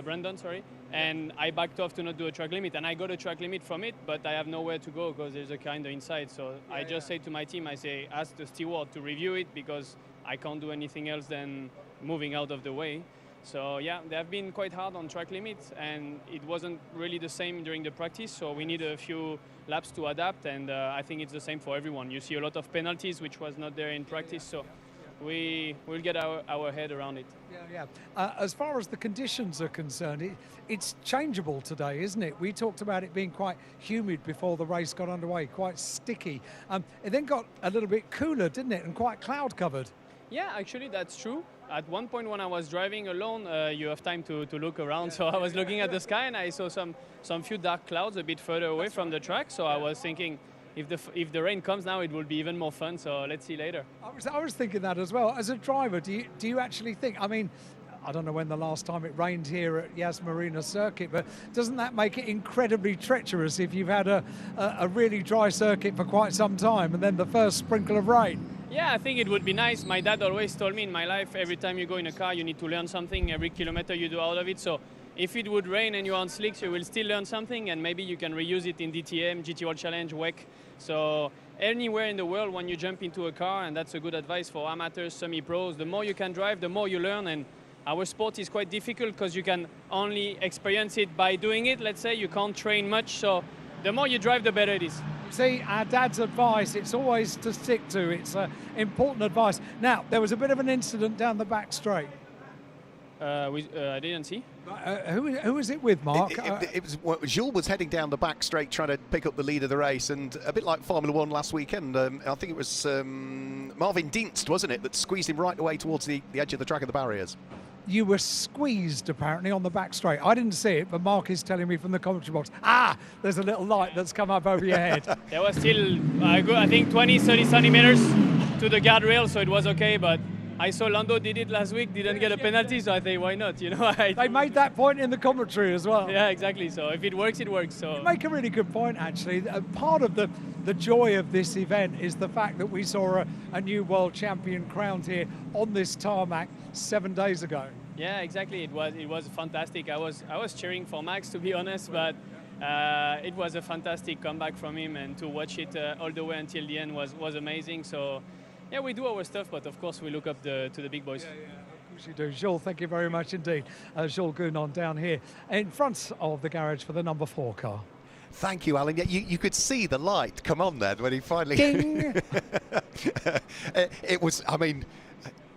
Brandon, sorry, and I backed off to not do a track limit, and I got a track limit from it, but I have nowhere to go because there's a car on the inside. So I just say to my team, I say, ask the steward to review it because I can't do anything else than moving out of the way. So yeah, they have been quite hard on track limits, and it wasn't really the same during the practice, so we need a few laps to adapt, and I think it's the same for everyone. You see a lot of penalties, which was not there in practice, so we will get our head around it. Yeah. As far as the conditions are concerned, it's changeable today, isn't it? We talked about it being quite humid before the race got underway, quite sticky. It then got a little bit cooler, didn't it, and quite cloud covered. Yeah, actually that's true. At one point when I was driving alone, you have time to look around. So I was looking at the sky and I saw some few dark clouds a bit further away from the track. So I was thinking, if the rain comes now, it will be even more fun. So let's see later. I was thinking that as well. As a driver, do you actually think? I mean, I don't know when the last time it rained here at Yas Marina Circuit, but doesn't that make it incredibly treacherous if you've had a really dry circuit for quite some time and then the first sprinkle of rain? Yeah, I think it would be nice. My dad always told me in my life, every time you go in a car, you need to learn something every kilometer you do out of it. So if it would rain and you're on slicks, you will still learn something, and maybe you can reuse it in DTM, GT World Challenge, WEC. So anywhere in the world when you jump into a car, and that's a good advice for amateurs, semi-pros, the more you can drive, the more you learn. And our sport is quite difficult because you can only experience it by doing it. Let's say you can't train much, so the more you drive, the better it is. See, our dad's advice, it's always to stick to. It's important advice. Now, there was a bit of an incident down the back straight. I didn't see. Who was it with, Mark? Jules was heading down the back straight trying to pick up the lead of the race, and a bit like Formula One last weekend, I think it was Marvin Dienst, wasn't it, that squeezed him right away towards the edge of the track of the barriers. You were squeezed, apparently, on the back straight. I didn't see it, but Mark is telling me from the commentary box, there's a little light that's come up over your head. There was still, I think, 20, 30 centimeters to the guardrail, so it was okay, but I saw Lando did it last week, didn't get a penalty, so I think, why not? You know, they made that point in the commentary as well. Yeah, exactly. So if it works, it works. So you make a really good point, actually. Part of the joy of this event is the fact that we saw a new world champion crowned here on this tarmac 7 days ago. Yeah, exactly. It was fantastic. I was cheering for Max, to be honest, but it was a fantastic comeback from him, and to watch it all the way until the end was amazing. So yeah, we do our stuff, but of course we look up to the big boys. Yeah, of course you do. Jules, thank you very much indeed. Jules Gounon down here in front of the garage for the number 4 car. Thank you, Alan. You could see the light come on there when he finally... Ding! It was, I mean,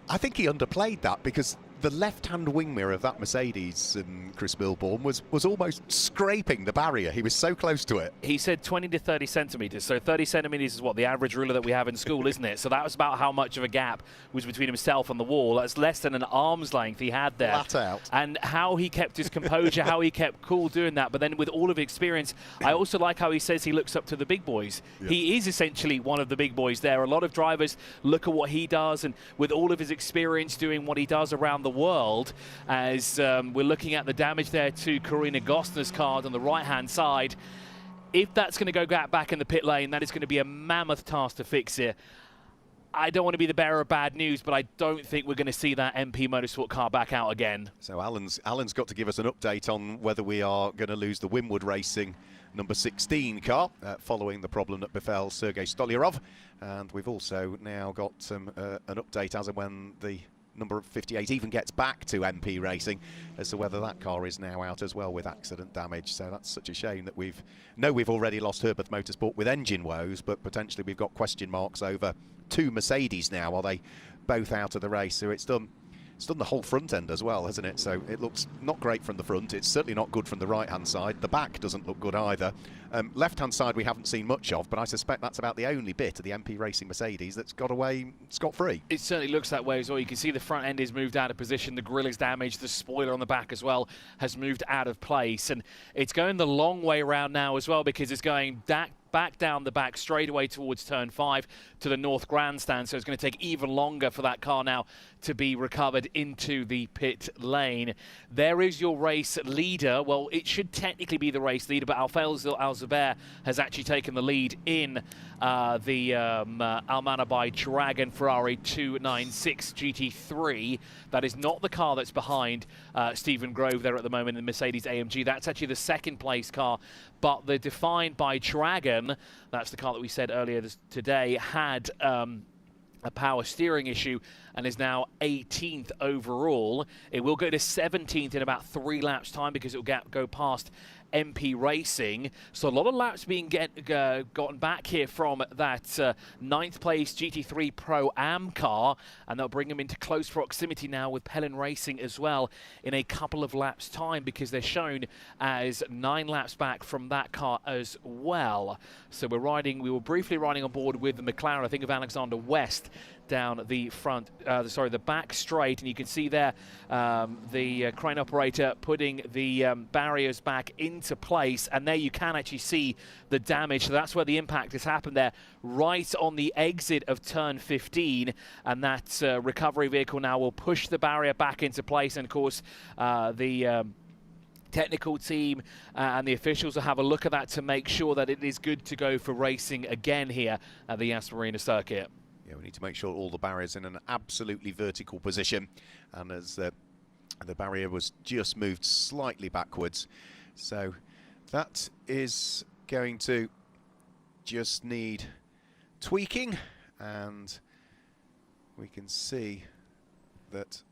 I think he underplayed that, because the left-hand wing mirror of that Mercedes, Chris Milbourne, was almost scraping the barrier. He was so close to it. He said 20 to 30 centimetres. So 30 centimetres is what the average ruler that we have in school, isn't it? So that was about how much of a gap was between himself and the wall. That's less than an arm's length he had there. Flat out. And how he kept his composure, how he kept cool doing that. But then with all of his experience, I also like how he says he looks up to the big boys. Yeah. He is essentially one of the big boys there. A lot of drivers look at what he does, and with all of his experience doing what he does around the world, as we're looking at the damage there to Karina Gostner's card on the right-hand side. If that's going to go back in the pit lane, that is going to be a mammoth task to fix it. I don't want to be the bearer of bad news, but I don't think we're going to see that MP Motorsport car back out again. So Alan's got to give us an update on whether we are going to lose the Winwood Racing number 16 car following the problem that befell Sergei Stolyarov. And we've also now got an update as of when the number 58 even gets back to MP Racing as to whether that car is now out as well with accident damage. So that's such a shame that we've already lost Herbert Motorsport with engine woes, but potentially we've got question marks over 2 Mercedes now. Are they both out of the race? So it's done It's done the whole front end as well, hasn't it? So it looks not great from the front. It's certainly not good from the right-hand side. The back doesn't look good either. Left-hand side we haven't seen much of, but I suspect that's about the only bit of the MP Racing Mercedes that's got away scot-free. It certainly looks that way as well. You can see the front end is moved out of position. The grille is damaged. The spoiler on the back as well has moved out of place. And it's going the long way around now as well, because it's going back down the back straightaway towards turn 5 to the North Grandstand. So it's going to take even longer for that car now to be recovered into the pit lane. There is your race leader. Well, it should technically be the race leader, but Alfayl Al-Zubair has actually taken the lead in the Almana by Dragon Ferrari 296 GT3. That is not the car that's behind Stephen Grove there at the moment in the Mercedes AMG. That's actually the second place car, but the Defined by Dragon, that's the car that we said earlier today, had a power steering issue and is now 18th overall. It will go to 17th in about 3 laps time, because it will go past MP Racing. So a lot of laps being gotten back here from that 9th place GT3 Pro-Am car, and they'll bring them into close proximity now with Pelin Racing as well in a couple of laps time, because they're shown as 9 laps back from that car as well. So we were briefly riding on board with the McLaren, I think, of Alexander West, down the front, the back straight, and you can see there the crane operator putting the barriers back into place, and there you can actually see the damage. So that's where the impact has happened there, right on the exit of turn 15, and that recovery vehicle now will push the barrier back into place, and of course the technical team and the officials will have a look at that to make sure that it is good to go for racing again here at the Yas Marina Circuit. Yeah, we need to make sure all the barriers in an absolutely vertical position, and as the barrier was just moved slightly backwards, so that is going to just need tweaking, and we can see that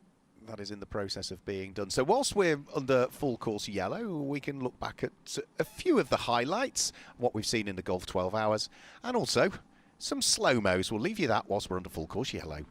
that is in the process of being done. So whilst we're under full course yellow, we can look back at a few of the highlights, what we've seen in the Golf 12 Hours, and also some slow-mos. We'll leave you that whilst we're under full course yellow.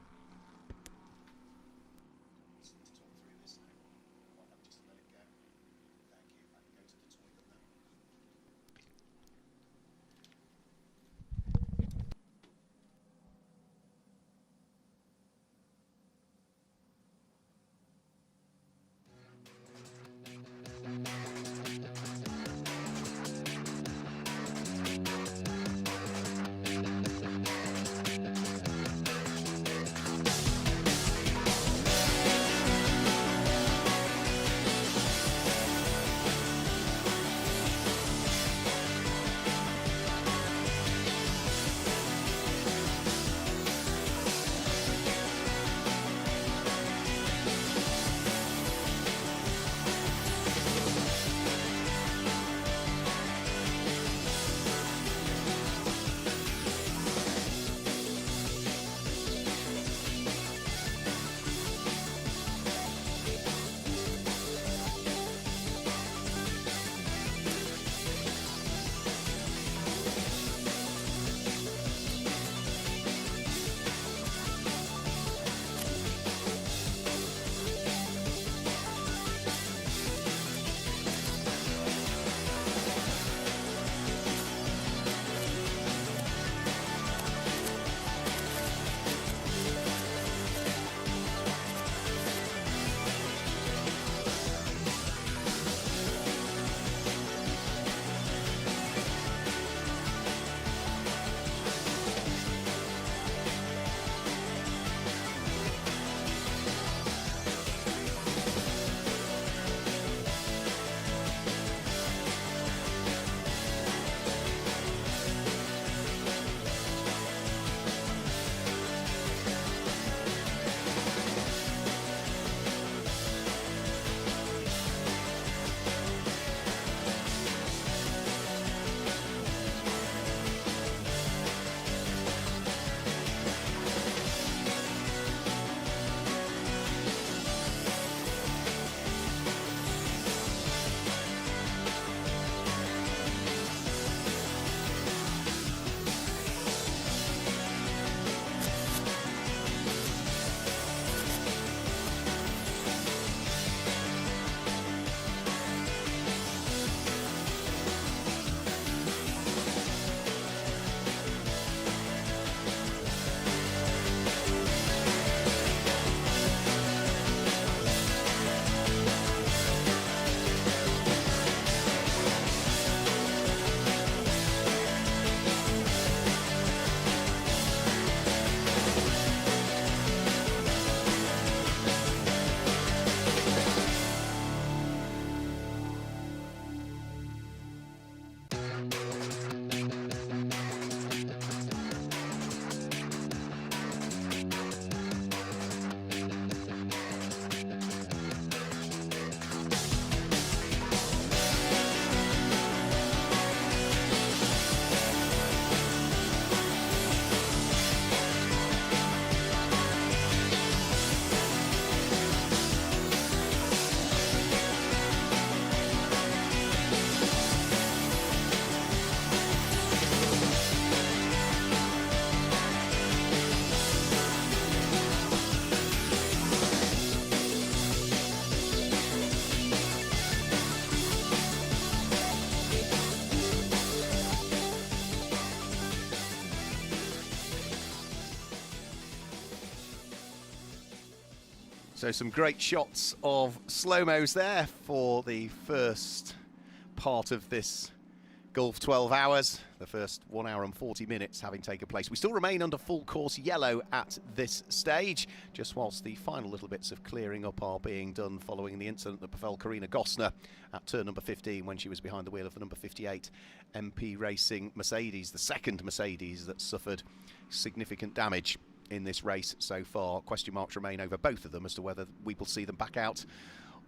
So some great shots of slow-mos there for the first part of this Golf 12 hours, the first 1 hour and 40 minutes having taken place. We still remain under full course yellow at this stage, just whilst the final little bits of clearing up are being done following the incident that befell Karina Gosner at turn number 15 when she was behind the wheel of the number 58 MP Racing Mercedes, the second Mercedes that suffered significant damage in this race so far. Question marks remain over both of them as to whether we will see them back out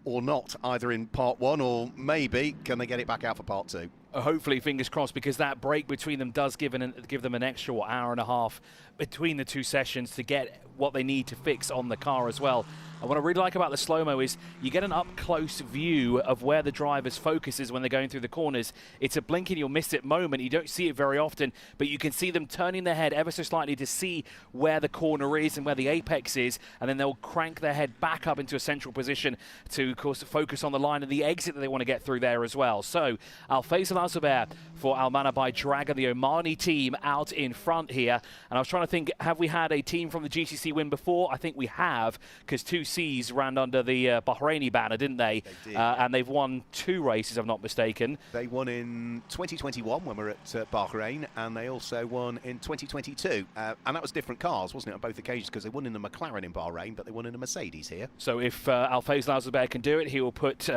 or not, either in part one or maybe can they get it back out for part two. Hopefully, fingers crossed, because that break between them does give them an extra hour and a half between the two sessions to get what they need to fix on the car as well. And what I really like about the slow-mo is you get an up-close view of where the driver's focus is when they're going through the corners. It's a blink and you'll miss it moment. You don't see it very often, but you can see them turning their head ever so slightly to see where the corner is and where the apex is, and then they'll crank their head back up into a central position to, of course, focus on the line and the exit that they want to get through there as well. So, Al-Faisal Al-Zubair for Al Manabah Dragon, the Omani team out in front here. And I was trying to think, have we had a team from the GCC win before? I think we have, because 2Cs ran under the Bahraini banner, didn't they? They did. And they've won 2 races, if I'm not mistaken. They won in 2021 when we were at Bahrain, and they also won in 2022. And that was different cars, wasn't it, on both occasions, because they won in the McLaren in Bahrain, but they won in a Mercedes here. So if Al-Faisal Al-Zubair can do it, he will put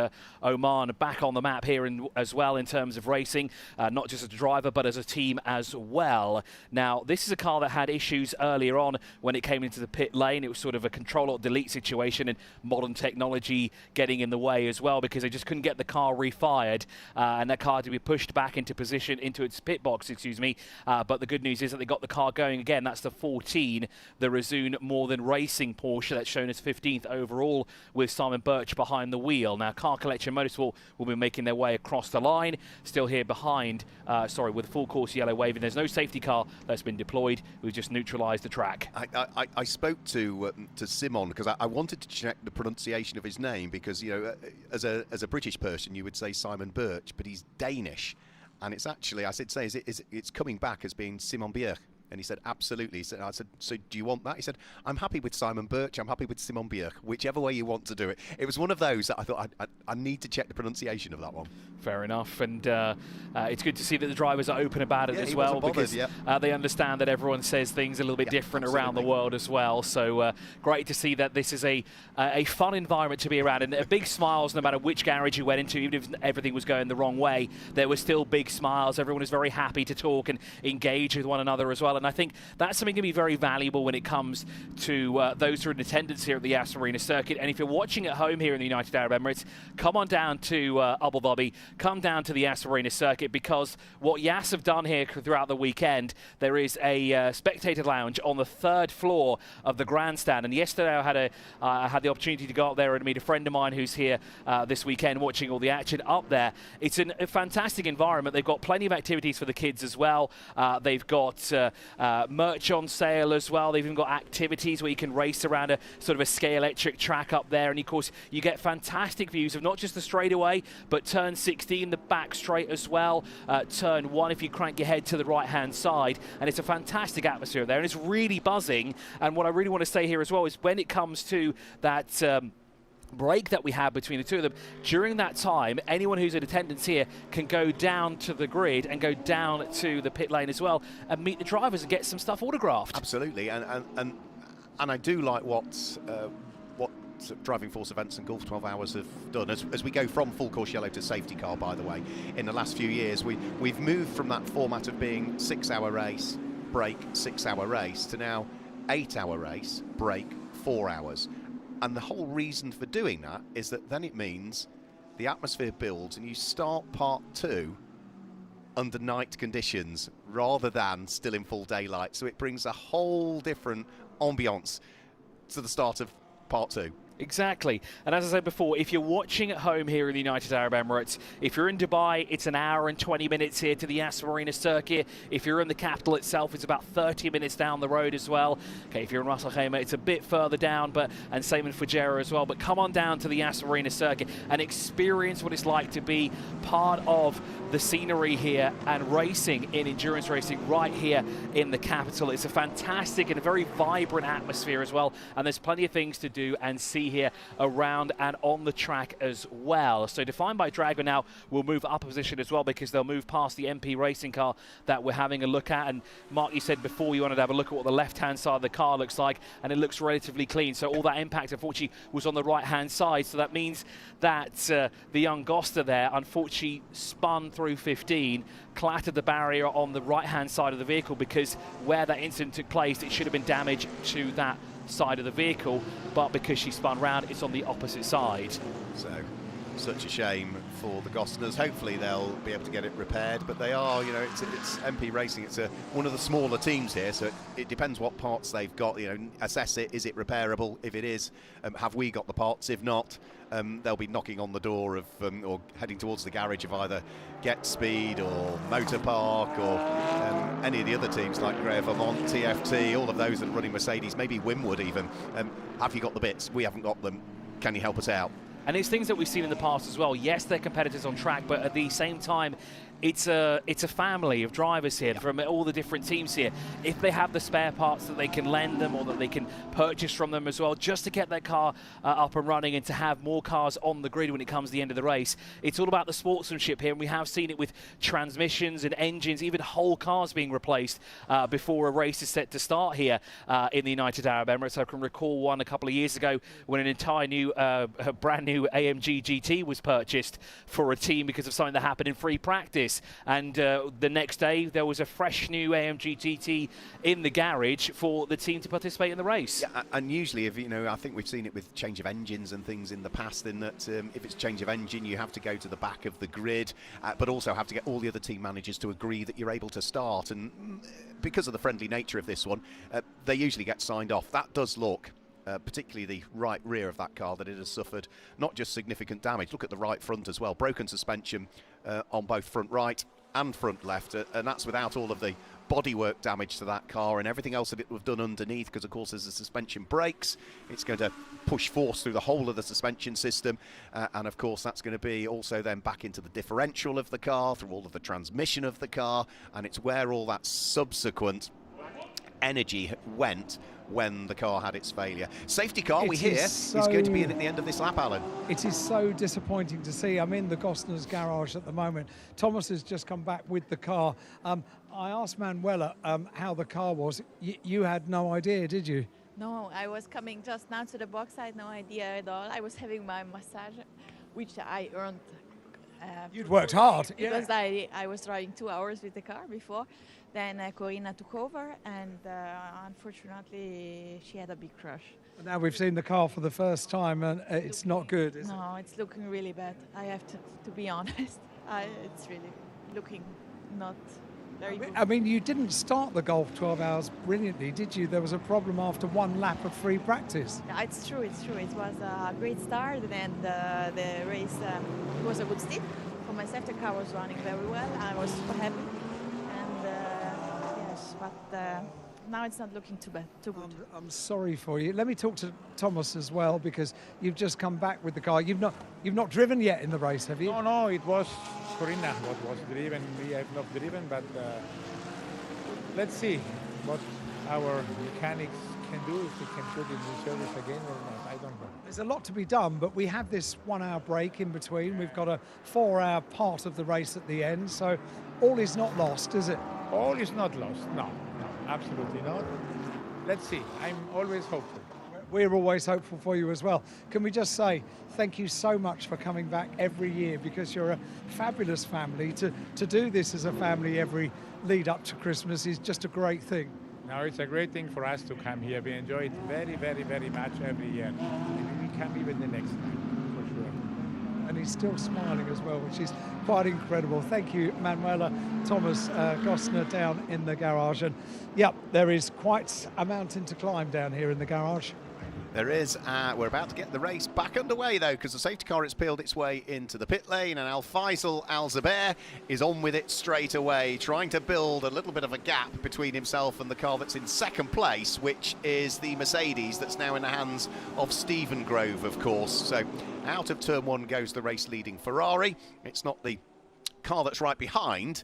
Oman back on the map here as well in terms of racing, not just as a driver, but as a team as well. Now, this is a car that had issues earlier on when it came into the pit lane. It was sort of a control-alt-delete situation, and modern technology getting in the way as well, because they just couldn't get the car refired, and that car to be pushed back into position, into its pit box, but the good news is that they got the car going again. That's the 14, the Razzoon More Than Racing Porsche, that's shown as 15th overall with Simon Birch behind the wheel. Now, Car Collection Motorsport will be making their way across the line, still here behind, with full course yellow waving. There's no safety car that's been deployed. We've just neutralised the track. I spoke to Simon because I wanted to check the pronunciation of his name, because, you know, as a British person you would say Simon Birch, but he's Danish, and it's actually, I said, it's coming back as being Simon Birch. And he said, absolutely. I said, so do you want that? He said, I'm happy with Simon Birch. I'm happy with Simon Birch, whichever way you want to do it. It was one of those that I thought I need to check the pronunciation of that one. Fair enough. And it's good to see that the drivers are open about it as well, because they understand that everyone says things a little bit different around the world as well. So great to see that this is a fun environment to be around. And big smiles no matter which garage you went into, even if everything was going the wrong way. There were still big smiles. Everyone was very happy to talk and engage with one another as well. And I think that's something going to be very valuable when it comes to those who are in attendance here at the Yas Marina Circuit. And if you're watching at home here in the United Arab Emirates, come on down to Abu Dhabi, come down to the Yas Marina Circuit, because what Yas have done here throughout the weekend, there is a spectator lounge on the 3rd floor of the grandstand. And yesterday I had the opportunity to go up there and meet a friend of mine who's here this weekend watching all the action up there. It's a fantastic environment. They've got plenty of activities for the kids as well. They've got merch on sale as well. They've even got activities where you can race around a sort of a scale electric track up there, and of course you get fantastic views of not just the straightaway, but turn 16, the back straight as well, turn 1 if you crank your head to the right hand side, and it's a fantastic atmosphere there, and it's really buzzing. And what I really want to say here as well is when it comes to that break that we have between the two of them, during that time anyone who's in attendance here can go down to the grid and go down to the pit lane as well and meet the drivers and get some stuff autographed. Absolutely. And I do like what Driving Force Events and Golf 12 Hours have done as we go from full course yellow to safety car. By the way, in the last few years we've moved from that format of being 6-hour race, break, 6-hour race, to now 8-hour race, break, 4 hours. And the whole reason for doing that is that then it means the atmosphere builds and you start part 2 under night conditions rather than still in full daylight. So it brings a whole different ambiance to the start of part 2. Exactly. And as I said before, if you're watching at home here in the United Arab Emirates, if you're in Dubai, it's an hour and 20 minutes here to the Yas Marina Circuit. If you're in the capital itself, it's about 30 minutes down the road as well. Okay, if you're in Ras Al Khaimah, it's a bit further down, and same in Fujairah as well. But come on down to the Yas Marina Circuit and experience what it's like to be part of the scenery here and racing in endurance racing right here in the capital. It's a fantastic and a very vibrant atmosphere as well, and there's plenty of things to do and see see here around and on the track as well. So Defined by Drago now will move up a position as well, because they'll move past the MP racing car that we're having a look at. And Mark, you said before you wanted to have a look at what the left-hand side of the car looks like, and it looks relatively clean. So all that impact, unfortunately, was on the right-hand side. So that means that the young Goster there, unfortunately, spun through 15, clattered the barrier on the right-hand side of the vehicle, because where that incident took place, it should have been damage to that side of the vehicle, but because she spun round, it's on the opposite side. So, such a shame for the Gostners. Hopefully they'll be able to get it repaired, but they are, you know, it's MP Racing. It's one of the smaller teams here, so it depends what parts they've got. You know, assess it. Is it repairable? If it is, have we got the parts? If not, they'll be knocking on the door of or heading towards the garage of either Get Speed or Motor Park or any of the other teams like Grey Vermont, TFT, all of those that are running Mercedes, maybe Winwood even. Have you got the bits? We haven't got them. Can you help us out? And it's things that we've seen in the past as well. Yes, they're competitors on track, but at the same time, it's a family of drivers here from all the different teams here. If they have the spare parts that they can lend them or that they can purchase from them as well, just to get that car up and running and to have more cars on the grid when it comes to the end of the race. It's all about the sportsmanship here, and we have seen it with transmissions and engines, even whole cars being replaced before a race is set to start here in the United Arab Emirates. I can recall one a couple of years ago when an entire new, brand new AMG GT was purchased for a team because of something that happened in free practice. And the next day there was a fresh new AMG GT in the garage for the team to participate in the race. Yeah, and usually, if you know, I think we've seen it with change of engines and things in the past, in that if it's change of engine, you have to go to the back of the grid, but also have to get all the other team managers to agree that you're able to start. And because of the friendly nature of this one, they usually get signed off. That does look, particularly the right rear of that car, that it has suffered not just significant damage. Look at the right front as well. Broken suspension on both front right and front left, and that's without all of the bodywork damage to that car and everything else that it would have done underneath, because of course as the suspension breaks, it's going to push force through the whole of the suspension system, and of course that's going to be also then back into the differential of the car, through all of the transmission of the car, and it's where all that subsequent energy went when the car had its failure. Safety car, we hear, is going to be in at the end of this lap, Alan. It is so disappointing to see. I'm in the Gostner's garage at the moment. Thomas has just come back with the car. I asked Manuela how the car was. You had no idea, did you? No, I was coming just now to the box. I had no idea at all. I was having my massage, which I earned. You'd worked hard. Because I was driving 2 hours with the car before. Then Corina took over, and unfortunately she had a big crash. Now we've seen the car for the first time, and it's not good, is it? No, it's looking really bad. I have to be honest. It's really looking not very good. I mean, you didn't start the Golf 12 Hours brilliantly, did you? There was a problem after one lap of free practice. Yeah, it's true. It was a great start, and the race was a good stint. For myself, the car was running very well. I was super happy. But now it's not looking too bad, too good. I'm sorry for you. Let me talk to Thomas as well, because you've just come back with the car. You've not driven yet in the race, have you? No, it was Corina what was driven. We have not driven, but let's see what our mechanics can do, if we can put it in service again or not. I don't know. There's a lot to be done, but we have this 1 hour break in between. We've got a 4 hour part of the race at the end, so all is not lost, is it? All is not lost. No, absolutely not. Let's see. I'm always hopeful. We're always hopeful for you as well. Can we just say thank you so much for coming back every year, because you're a fabulous family. To do this as a family every lead up to Christmas is just a great thing. Now it's a great thing for us to come here. We enjoy it very, very, very much every year. Maybe we come even the next time, for sure. And he's still smiling as well, which is quite incredible. Thank you, Manuela. Thomas Gostner down in the garage. And yep, there is quite a mountain to climb down here in the garage. There is. We're about to get the race back underway, though, because the safety car has peeled its way into the pit lane, and Al Faisal Al Zubair is on with it straight away, trying to build a little bit of a gap between himself and the car that's in second place, which is the Mercedes that's now in the hands of Stephen Grove, of course. So out of turn one goes the race-leading Ferrari. It's not the car that's right behind.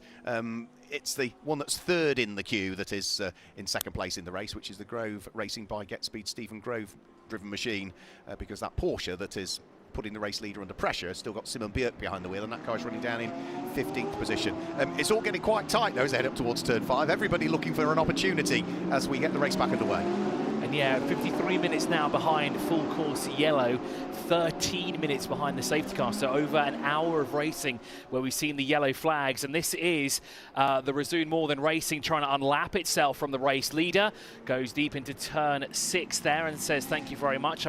It's the one that's third in the queue that is in second place in the race, which is the Grove Racing by Get Speed Stephen Grove driven machine, because that Porsche that is putting the race leader under pressure has still got Simon Björk behind the wheel, and that car's running down in 15th position. It's all getting quite tight though as they head up towards turn 5. Everybody looking for an opportunity as we get the race back underway. And yeah, 53 minutes now behind full course yellow, 13 minutes behind the safety car, so over an hour of racing where we've seen the yellow flags. And this is the Resoon More Than Racing trying to unlap itself from the race leader. Goes deep into turn 6 there and says thank you very much.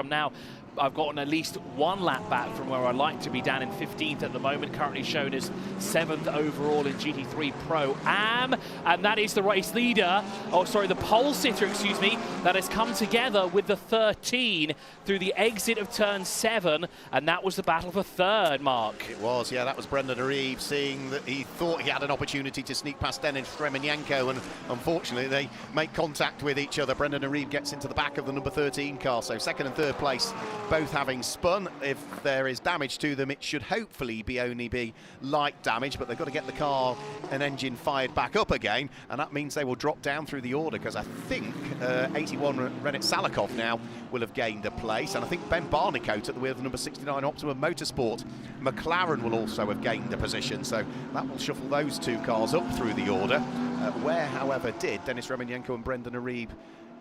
I've gotten at least one lap back from where I'd like to be, down in 15th at the moment, currently shown as 7th overall in GT3 Pro-Am. And that is the race leader, the pole sitter, excuse me, that has come together with the 13 through the exit of turn 7, and that was the battle for third, Mark. It was, yeah, that was Brendan Aribe, seeing that he thought he had an opportunity to sneak past Denis Remenyenko, and unfortunately they make contact with each other. Brendan Aribe gets into the back of the number 13 car, so second and third place both having spun. If there is damage to them, it should hopefully only be light damage, but they've got to get the car and engine fired back up again, and that means they will drop down through the order, because I think 81 Renat Salakov now will have gained a place, and I think Ben Barnicoat at the wheel of number 69 Optimum Motorsport McLaren will also have gained a position, so that will shuffle those two cars up through the order. Where, however, did Denis Remenyenko and Brendan Aribe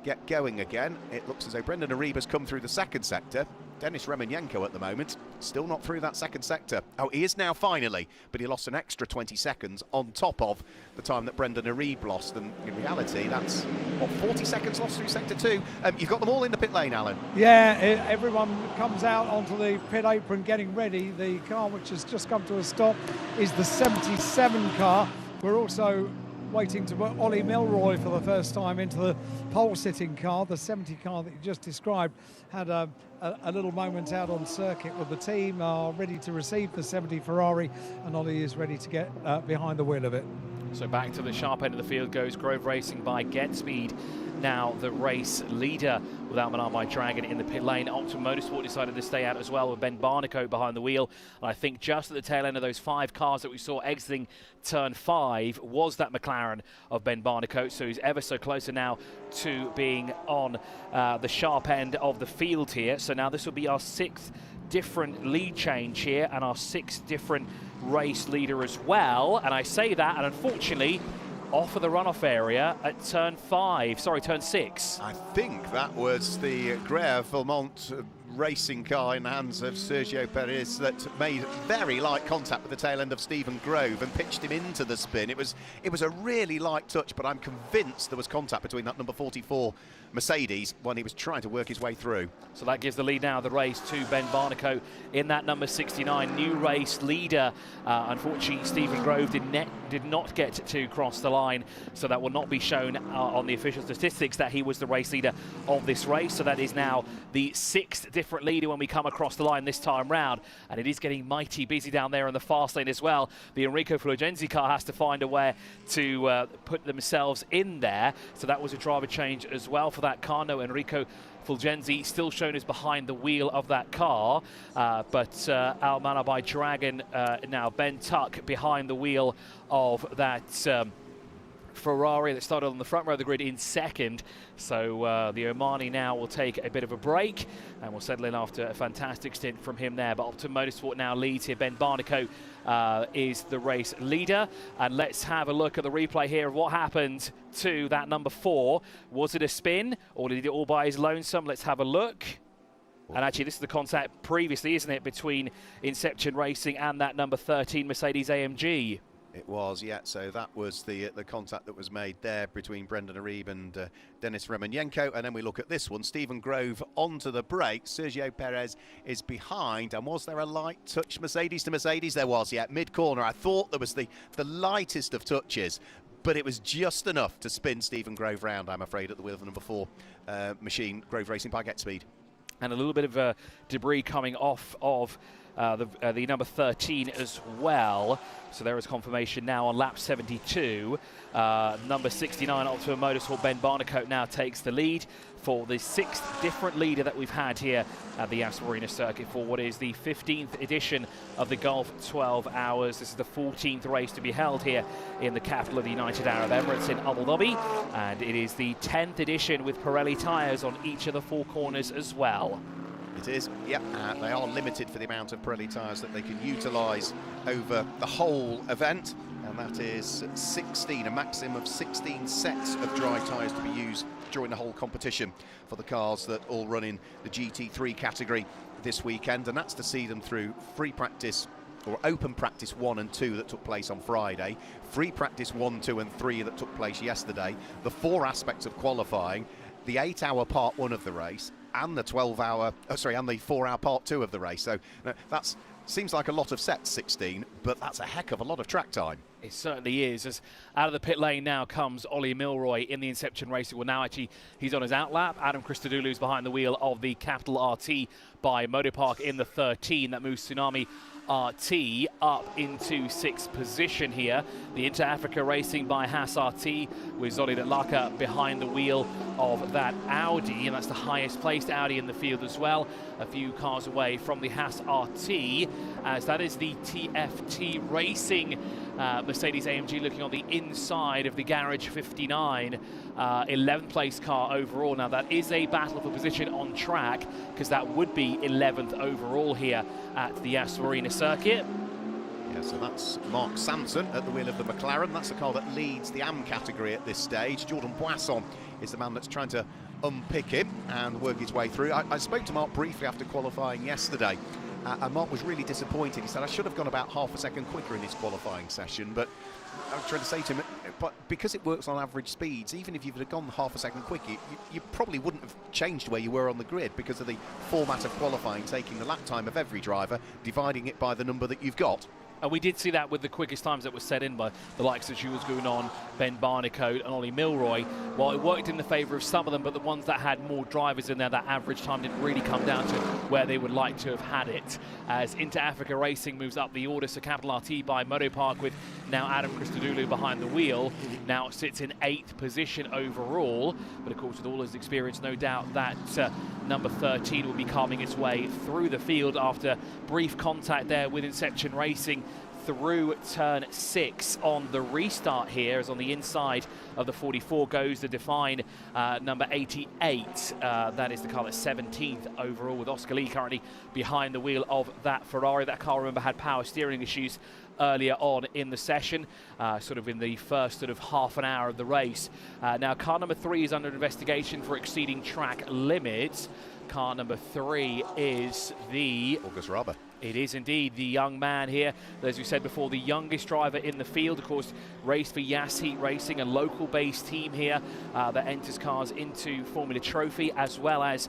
get going again? It looks as though Brendan Aribe has come through the second sector. Denis Remenyenko at the moment still not through that second sector. Oh, he is now finally, but he lost an extra 20 seconds on top of the time that Brendan Aribe lost, and in reality that's, what, 40 seconds lost through sector 2. You've got them all in the pit lane, Alan. Yeah, everyone comes out onto the pit apron getting ready. The car which has just come to a stop is the 77 car. We're also waiting to put Ollie Milroy for the first time into the pole-sitting car. The 70 car that you just described had a little moment out on circuit with the team, are ready to receive the 70 Ferrari, and Ollie is ready to get behind the wheel of it. So back to the sharp end of the field goes Grove Racing by GetSpeed, now the race leader, with Almanar by Dragon in the pit lane. Optimum Motorsport decided to stay out as well, with Ben Barnicoat behind the wheel. And I think just at the tail end of those 5 cars that we saw exiting turn 5 was that McLaren of Ben Barnicoat, so he's ever so closer now to being on the sharp end of the field here. So now this will be our 6th different lead change here, and our 6th different race leader as well. And I say that, and unfortunately off of the runoff area at turn 6. I think that was the Greve Vermont racing car in the hands of Sergio Perez that made very light contact with the tail end of Stephen Grove and pitched him into the spin. It was a really light touch, but I'm convinced there was contact between that number 44 Mercedes when he was trying to work his way through. So that gives the lead now of the race to Ben Barnicoat in that number 69, new race leader. Unfortunately, Stephen Grove did not get to cross the line, so that will not be shown on the official statistics that he was the race leader of this race. So that is now the 6th different leader when we come across the line this time round, and it is getting mighty busy down there in the fast lane as well. The Enrico Fulgenzi car has to find a way to put themselves in there, so that was a driver change as well for that car. No Enrico Fulgenzi still shown as behind the wheel of that car, but Almanar by Dragon, now Ben Tuck behind the wheel of that Ferrari that started on the front row of the grid in second. So the Omani now will take a bit of a break and will settle in after a fantastic stint from him there. But Optimum Motorsport now leads here. Ben Barnicoat is the race leader. And let's have a look at the replay here of what happened to that number 4. Was it a spin, or did he do it all by his lonesome? Let's have a look. And actually, this is the contact previously, isn't it, between Inception Racing and that number 13 Mercedes AMG? It was, yeah. So that was the contact that was made there between Brendan Aribe and Denis Remenyenko. And then we look at this one. Stephen Grove onto the brakes. Sergio Perez is behind. And was there a light touch Mercedes to Mercedes? There was, yeah. Mid-corner. I thought there was the lightest of touches, but it was just enough to spin Stephen Grove round, I'm afraid, at the wheel of the number 4 machine, Grove Racing by GetSpeed. And a little bit of debris coming off of the number 13 as well. So there is confirmation now on lap 72. Number 69, Optimum Motorsport, Ben Barnicoat now takes the lead for the 6th different leader that we've had here at the Yas Marina Circuit for what is the 15th edition of the Golf 12 Hours. This is the 14th race to be held here in the capital of the United Arab Emirates in Abu Dhabi, and it is the 10th edition with Pirelli tyres on each of the 4 corners as well. It is, yep. They are limited for the amount of Pirelli tyres that they can utilise over the whole event, and that is 16, a maximum of 16 sets of dry tyres to be used during the whole competition for the cars that all run in the GT3 category this weekend, and that's to see them through free practice or open practice 1 and 2 that took place on Friday, free practice 1, 2 and 3 that took place yesterday, the 4 aspects of qualifying, the 8-hour part 1 of the race, and the 12-hour, and the 4-hour part 2 of the race. So that's seems like a lot of sets, 16, but that's a heck of a lot of track time. It certainly is. As out of the pit lane now comes Ollie Milroy in the Inception Racing. Well, now actually he's on his outlap. Adam Christodoulou's behind the wheel of the Capital RT by Motopark in the 13. That moves Tsunami RT up into 6th position here. The Inter-Africa Racing by Haas RT with Zolid Laka behind the wheel of that Audi, and that's the highest placed Audi in the field as well. A few cars away from the Haas RT, as that is the TFT Racing Mercedes AMG looking on the inside of the Garage 59, 11th place car overall. Now that is a battle for position on track, because that would be 11th overall here at the Yas Marina Circuit. Yeah, so that's Mark Sampson at the wheel of the McLaren. That's the car that leads the AM category at this stage. Jordan Boisson is the man that's trying to unpick him and work his way through. I spoke to Mark briefly after qualifying yesterday, and Mark was really disappointed. He said, I should have gone about half a second quicker in his qualifying session, but I was trying to say to him, but because it works on average speeds, even if you'd have gone half a second quicker, you probably wouldn't have changed where you were on the grid, because of the format of qualifying, taking the lap time of every driver, dividing it by the number that you've got. And we did see that with the quickest times that were set in by the likes of Jules Gounon, Ben Barnicoat and Ollie Milroy. Well, it worked in the favour of some of them, but the ones that had more drivers in there, that average time didn't really come down to where they would like to have had it. As Inter-Africa Racing moves up the order, so Capital RT by Motopark with now Adam Christodoulou behind the wheel, now sits in 8th position overall. But of course, with all his experience, no doubt that number 13 will be carving its way through the field after brief contact there with Inception Racing through turn 6 on the restart here, as on the inside of the 44 goes the Define number 88. That is the car that's 17th overall, with Oscar Lee currently behind the wheel of that Ferrari. That car, remember, had power steering issues earlier on in the session, sort of in the first sort of half an hour of the race. Now car number 3 is under investigation for exceeding track limits. Car number 3 is the August Raber. It is indeed the young man here, as we said before, the youngest driver in the field. Of course, raced for Yas Heat Racing, a local-based team here that enters cars into Formula Trophy as well as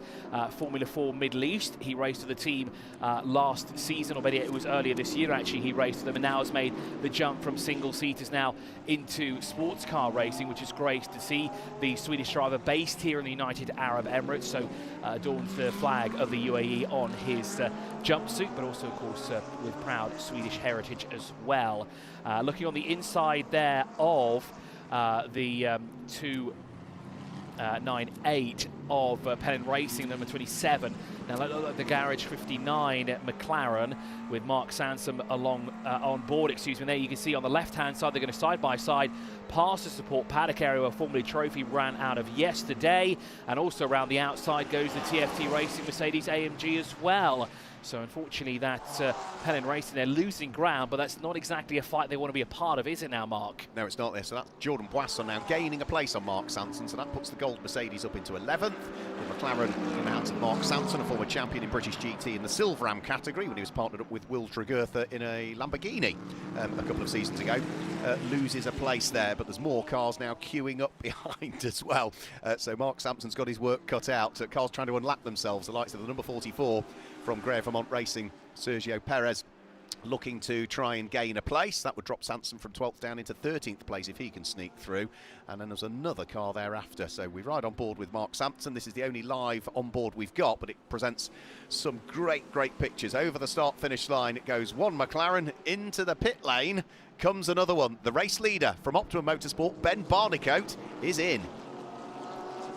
Formula 4 Middle East. He raced for the team last season, or maybe it was earlier this year actually. He raced for them and now has made the jump from single-seaters now into sports car racing, which is great to see. The Swedish driver based here in the United Arab Emirates, so adorns the flag of the UAE on his jumpsuit, but also, of course, with proud Swedish heritage as well. Looking on the inside there of the 298 of Penn Racing, number 27. Now, the Garage 59 McLaren with Mark Sansom along on board, excuse me. There you can see on the left-hand side, they're going to side-by-side pass the support paddock area where Formula Trophy ran out of yesterday. And also around the outside goes the TFT Racing Mercedes AMG as well. So unfortunately, that Penn Racing, they're losing ground, but that's not exactly a fight they want to be a part of, is it now, Mark? No, it's not there. So that's Jordan Boisson now gaining a place on Mark Sanson. So that puts the gold Mercedes up into 11th. The McLaren now to Mark Sanson, a former champion in British GT in the Silver Am category when he was partnered up with Will Tregurtha in a Lamborghini a couple of seasons ago. Loses a place there, but there's more cars now queuing up behind as well. So Mark Sampson's got his work cut out. So cars trying to unlap themselves, the likes of the number 44 from Grey Vermont Racing, Sergio Perez, looking to try and gain a place. That would drop Sanson from 12th down into 13th place if he can sneak through. And then there's another car thereafter. So we ride on board with Mark Sampson. This is the only live on board we've got, but it presents some great pictures. Over the start-finish line, it goes one McLaren. Into the pit lane comes another one. The race leader from Optimum Motorsport, Ben Barnicoat, is in.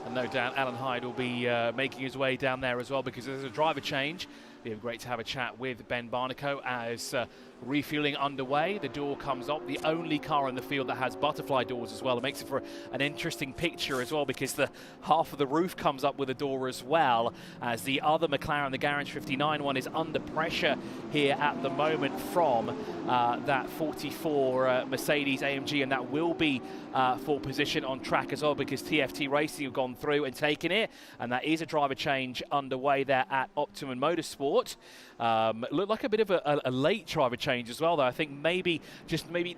And no doubt Alan Hyde will be making his way down there as well, because there's a driver change. It'd be great to have a chat with Ben Barnicoat as refueling underway. The door comes up, the only car in the field that has butterfly doors as well. It makes it for an interesting picture as well, because the half of the roof comes up with a door as well, as the other McLaren, the Garage 59 one, is under pressure here at the moment from that 44 Mercedes AMG, and that will be for position on track as well, because TFT Racing have gone through and taken it, and that is a driver change underway there at Optimum Motorsport. Looked like a bit of a late driver change as well, though. I think maybe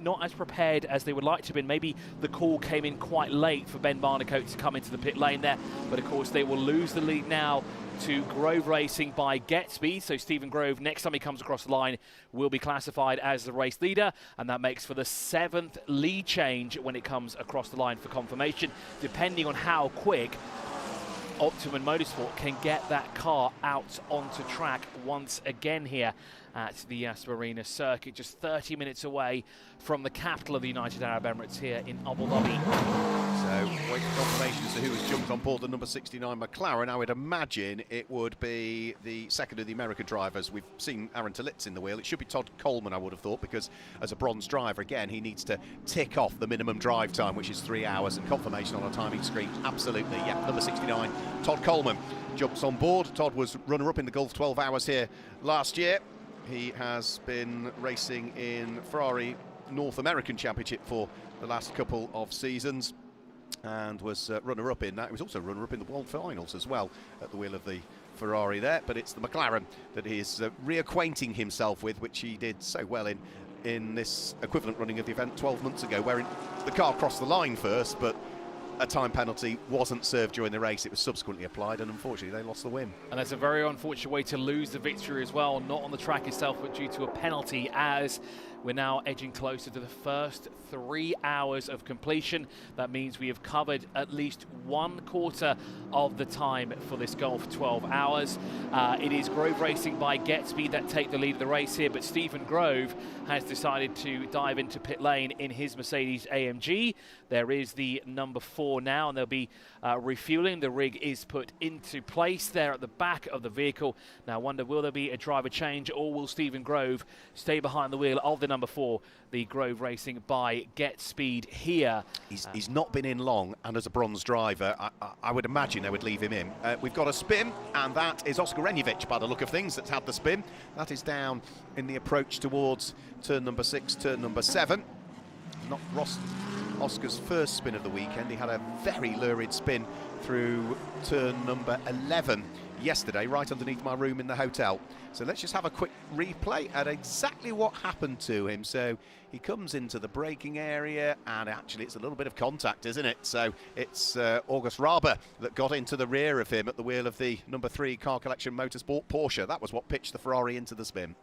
not as prepared as they would like to have been. Maybe the call came in quite late for Ben Barnicoat to come into the pit lane there, but of course they will lose the lead now to Grove Racing by Get Speed. So Stephen Grove, next time he comes across the line, will be classified as the race leader, and that makes for the 7th lead change when it comes across the line for confirmation, depending on how quick Optimum Motorsport can get that car out onto track once again here at the Yas Marina Circuit, just 30 minutes away from the capital of the United Arab Emirates here in Abu Dhabi. So, waiting for confirmation as to who has jumped on board the number 69 McLaren. I would imagine it would be the second of the American drivers. We've seen Aaron Talitz in the wheel. It should be Todd Coleman, I would have thought, because as a bronze driver, again, he needs to tick off the minimum drive time, which is 3 hours, and confirmation on a timing screen. Absolutely, yeah, number 69, Todd Coleman jumps on board. Todd was runner-up in the Gulf 12 Hours here last year. He has been racing in Ferrari North American Championship for the last couple of seasons, and was runner-up in that. He was also runner-up in the World Finals as well at the wheel of the Ferrari there, but it's the McLaren that he is reacquainting himself with, which he did so well in this equivalent running of the event 12 months ago, where the car crossed the line first, but a time penalty wasn't served during the race. It was subsequently applied, and unfortunately they lost the win. And that's a very unfortunate way to lose the victory as well, not on the track itself, but due to a penalty, as we're now edging closer to the first 3 hours of completion. That means we have covered at least 1/4 of the time for this Gulf 12 Hours. It is Grove Racing by Get Speed that take the lead of the race here, but Stephen Grove has decided to dive into pit lane in his Mercedes AMG. There is the number 4 now, and they'll be refueling. The rig is put into place there at the back of the vehicle. Now I wonder, will there be a driver change, or will Stephen Grove stay behind the wheel of the number 4, the Grove Racing by Get Speed here? He's not been in long, and as a bronze driver, I would imagine they would leave him in. We've got a spin, and that is Oscar Renjevic, by the look of things, that's had the spin. That is down in the approach towards turn number 6, turn number 7. Not Oscar's first spin of the weekend. He had a very lurid spin through turn number 11 yesterday, right underneath my room in the hotel. So let's just have a quick replay at exactly what happened to him. So he comes into the braking area, and actually it's a little bit of contact, isn't it? So it's August Raber that got into the rear of him at the wheel of the number 3 Car Collection Motorsport Porsche. That was what pitched the Ferrari into the spin.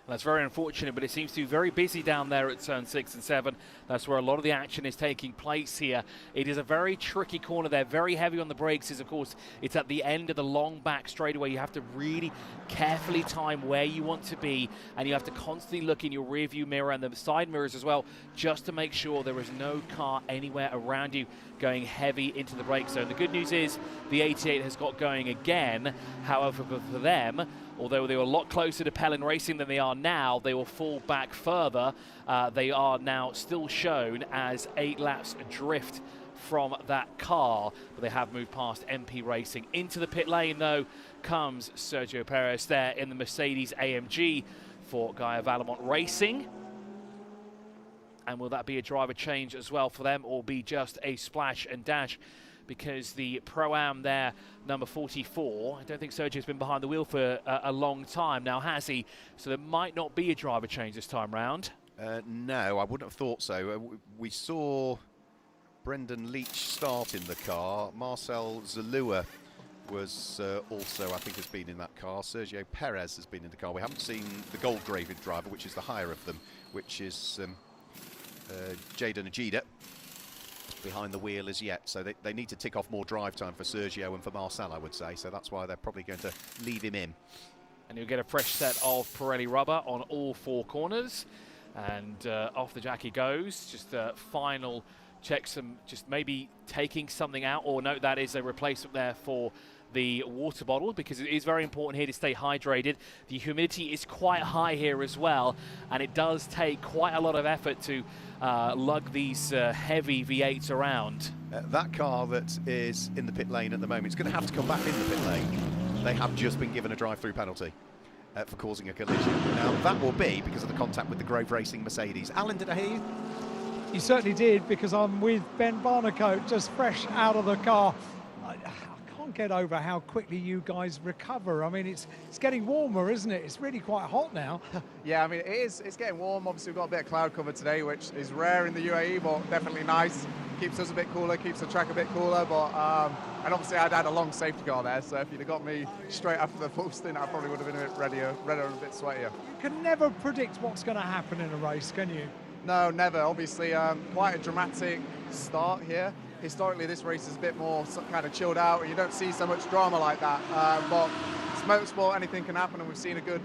That's very unfortunate, but it seems to be very busy down there at turn 6 and 7. That's where a lot of the action is taking place here. It is a very tricky corner there, very heavy on the brakes, as of course it's at the end of the long back straightaway. You have to really carefully time where you want to be, and you have to constantly look in your rear view mirror and the side mirrors as well, just to make sure there is no car anywhere around you going heavy into the brake zone. The good news is the 88 has got going again. However, for them, although they were a lot closer to Pellin Racing than they are now, they will fall back further. They are now still shown as 8 laps adrift from that car, but they have moved past MP Racing. Into the pit lane, though, comes Sergio Perez there in the Mercedes AMG for Gaia Valamont Racing. And will that be a driver change as well for them, or be just a splash and dash? Because the Pro-Am there, number 44, I don't think Sergio's been behind the wheel for a long time now, has he? So there might not be a driver change this time round. No, I wouldn't have thought so. We saw Brendan Leach start in the car. Marcel Zalua was also, I think, has been in that car. Sergio Perez has been in the car. We haven't seen the gold-graded driver, which is the higher of them, which is Jaden Ajida, behind the wheel as yet. So they need to tick off more drive time for Sergio and for Marcel, I would say. So that's why they're probably going to leave him in. And you'll get a fresh set of Pirelli rubber on all 4 corners. And off the jack he goes. Just final check, just maybe taking something out, or note that is a replacement there for the water bottle, because it is very important here to stay hydrated. The humidity is quite high here as well, and it does take quite a lot of effort to lug these heavy V8s around. That car that is in the pit lane at the moment is going to have to come back in the pit lane. They have just been given a drive-through penalty for causing a collision. Now, that will be because of the contact with the Grove Racing Mercedes. Alan, did I hear you? You certainly did, because I'm with Ben Barnicoat, just fresh out of the car. I can't get over how quickly you guys recover. I mean, it's getting warmer, isn't it? It's really quite hot now. Yeah, I mean, it's getting warm. Obviously, we've got a bit of cloud cover today, which is rare in the UAE, but definitely nice. Keeps us a bit cooler, keeps the track a bit cooler, but and obviously I'd had a long safety car there, so if you'd have got me straight after the full stint, I probably would have been a bit redder and a bit sweatier. You can never predict what's going to happen in a race, can you? No, never. Obviously, quite a dramatic start here. Historically, this race is a bit more kind of chilled out, and you don't see so much drama like that. But it's motorsport, anything can happen, and we've seen a good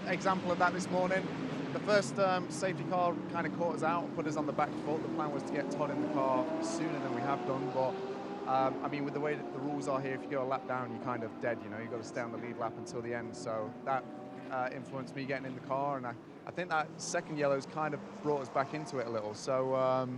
example of that this morning. The first safety car kind of caught us out and put us on the back foot. The plan was to get Todd in the car sooner than we have done, but I mean, with the way that the rules are here, if you go a lap down, you're kind of dead, you know, you've got to stay on the lead lap until the end. So that influenced me getting in the car, and I think that second yellow's kind of brought us back into it a little. So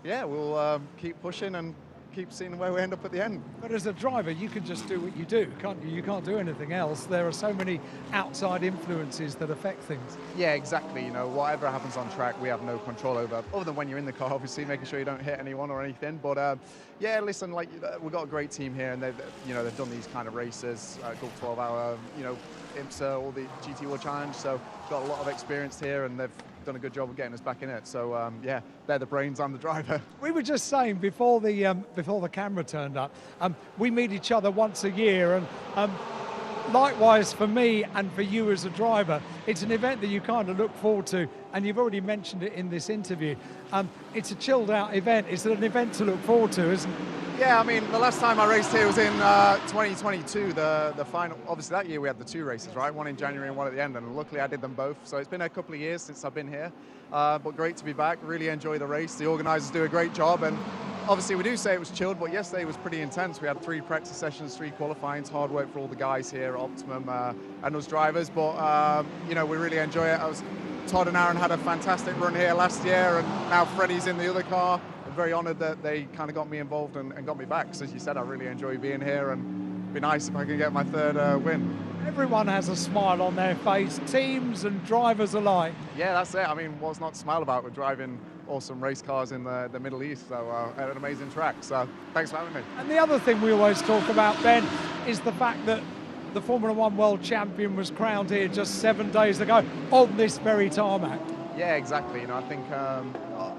yeah, we'll keep pushing and keep seeing where we end up at the end. But as a driver, you can just do what you do, can't you? You can't do anything else. There are so many outside influences that affect things. Yeah, exactly. You know, whatever happens on track, we have no control over, other than when you're in the car, obviously, making sure you don't hit anyone or anything. But yeah, listen, like, we've got a great team here, and they've done these kind of races, Gulf 12-hour, you know, IMSA, all the GT World Challenge. So got a lot of experience here, and they've done a good job of getting us back in it. So yeah, they're the brains, I'm the driver. We were just saying before the camera turned up, we meet each other once a year, and likewise for me and for you as a driver, it's an event that you kind of look forward to, and you've already mentioned it in this interview. It's a chilled out event. It's an event to look forward to, isn't it? Yeah, I mean, the last time I raced here was in 2022, the final. Obviously that year we had the 2 races, right? One in January and one at the end, and luckily I did them both. So it's been a couple of years since I've been here, but great to be back. Really enjoy the race. The organisers do a great job, and obviously we do say it was chilled, but yesterday was pretty intense. We had 3 practice sessions, 3 qualifying. It's hard work for all the guys here at Optimum and us drivers, but you know, we really enjoy it. Todd and Aaron had a fantastic run here last year, and now Freddie's in the other car. I'm very honoured that they kind of got me involved and got me back, because as you said, I really enjoy being here, and it'd be nice if I could get my 3rd win. Everyone has a smile on their face, teams and drivers alike. Yeah, that's it. I mean, what's not to smile about? We're driving awesome race cars in the Middle East, so at an amazing track. So thanks for having me. And the other thing we always talk about, Ben, is the fact that the Formula One World Champion was crowned here just 7 days ago on this very tarmac. Yeah, exactly. You know, I think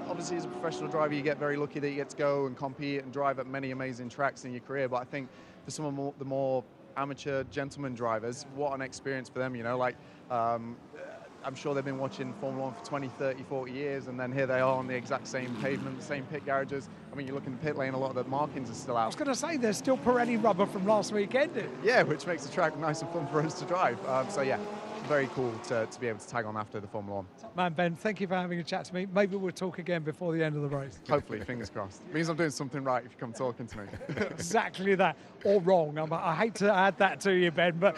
obviously as a professional driver, you get very lucky that you get to go and compete and drive at many amazing tracks in your career. But I think for some of the more amateur gentleman drivers, what an experience for them. You know, like I'm sure they've been watching Formula One for 20, 30, 40 years, and then here they are on the exact same pavement, the same pit garages. I mean, you look in the pit lane, a lot of the markings are still out. I was going to say, there's still Pirelli rubber from last weekend. Yeah, which makes the track nice and fun for us to drive. So yeah, very cool to be able to tag on after the Formula One. Man, Ben, thank you for having a chat to me. Maybe we'll talk again before the end of the race. Hopefully, fingers crossed. It means I'm doing something right if you come talking to me. Exactly that, or wrong. I hate to add that to you, Ben, but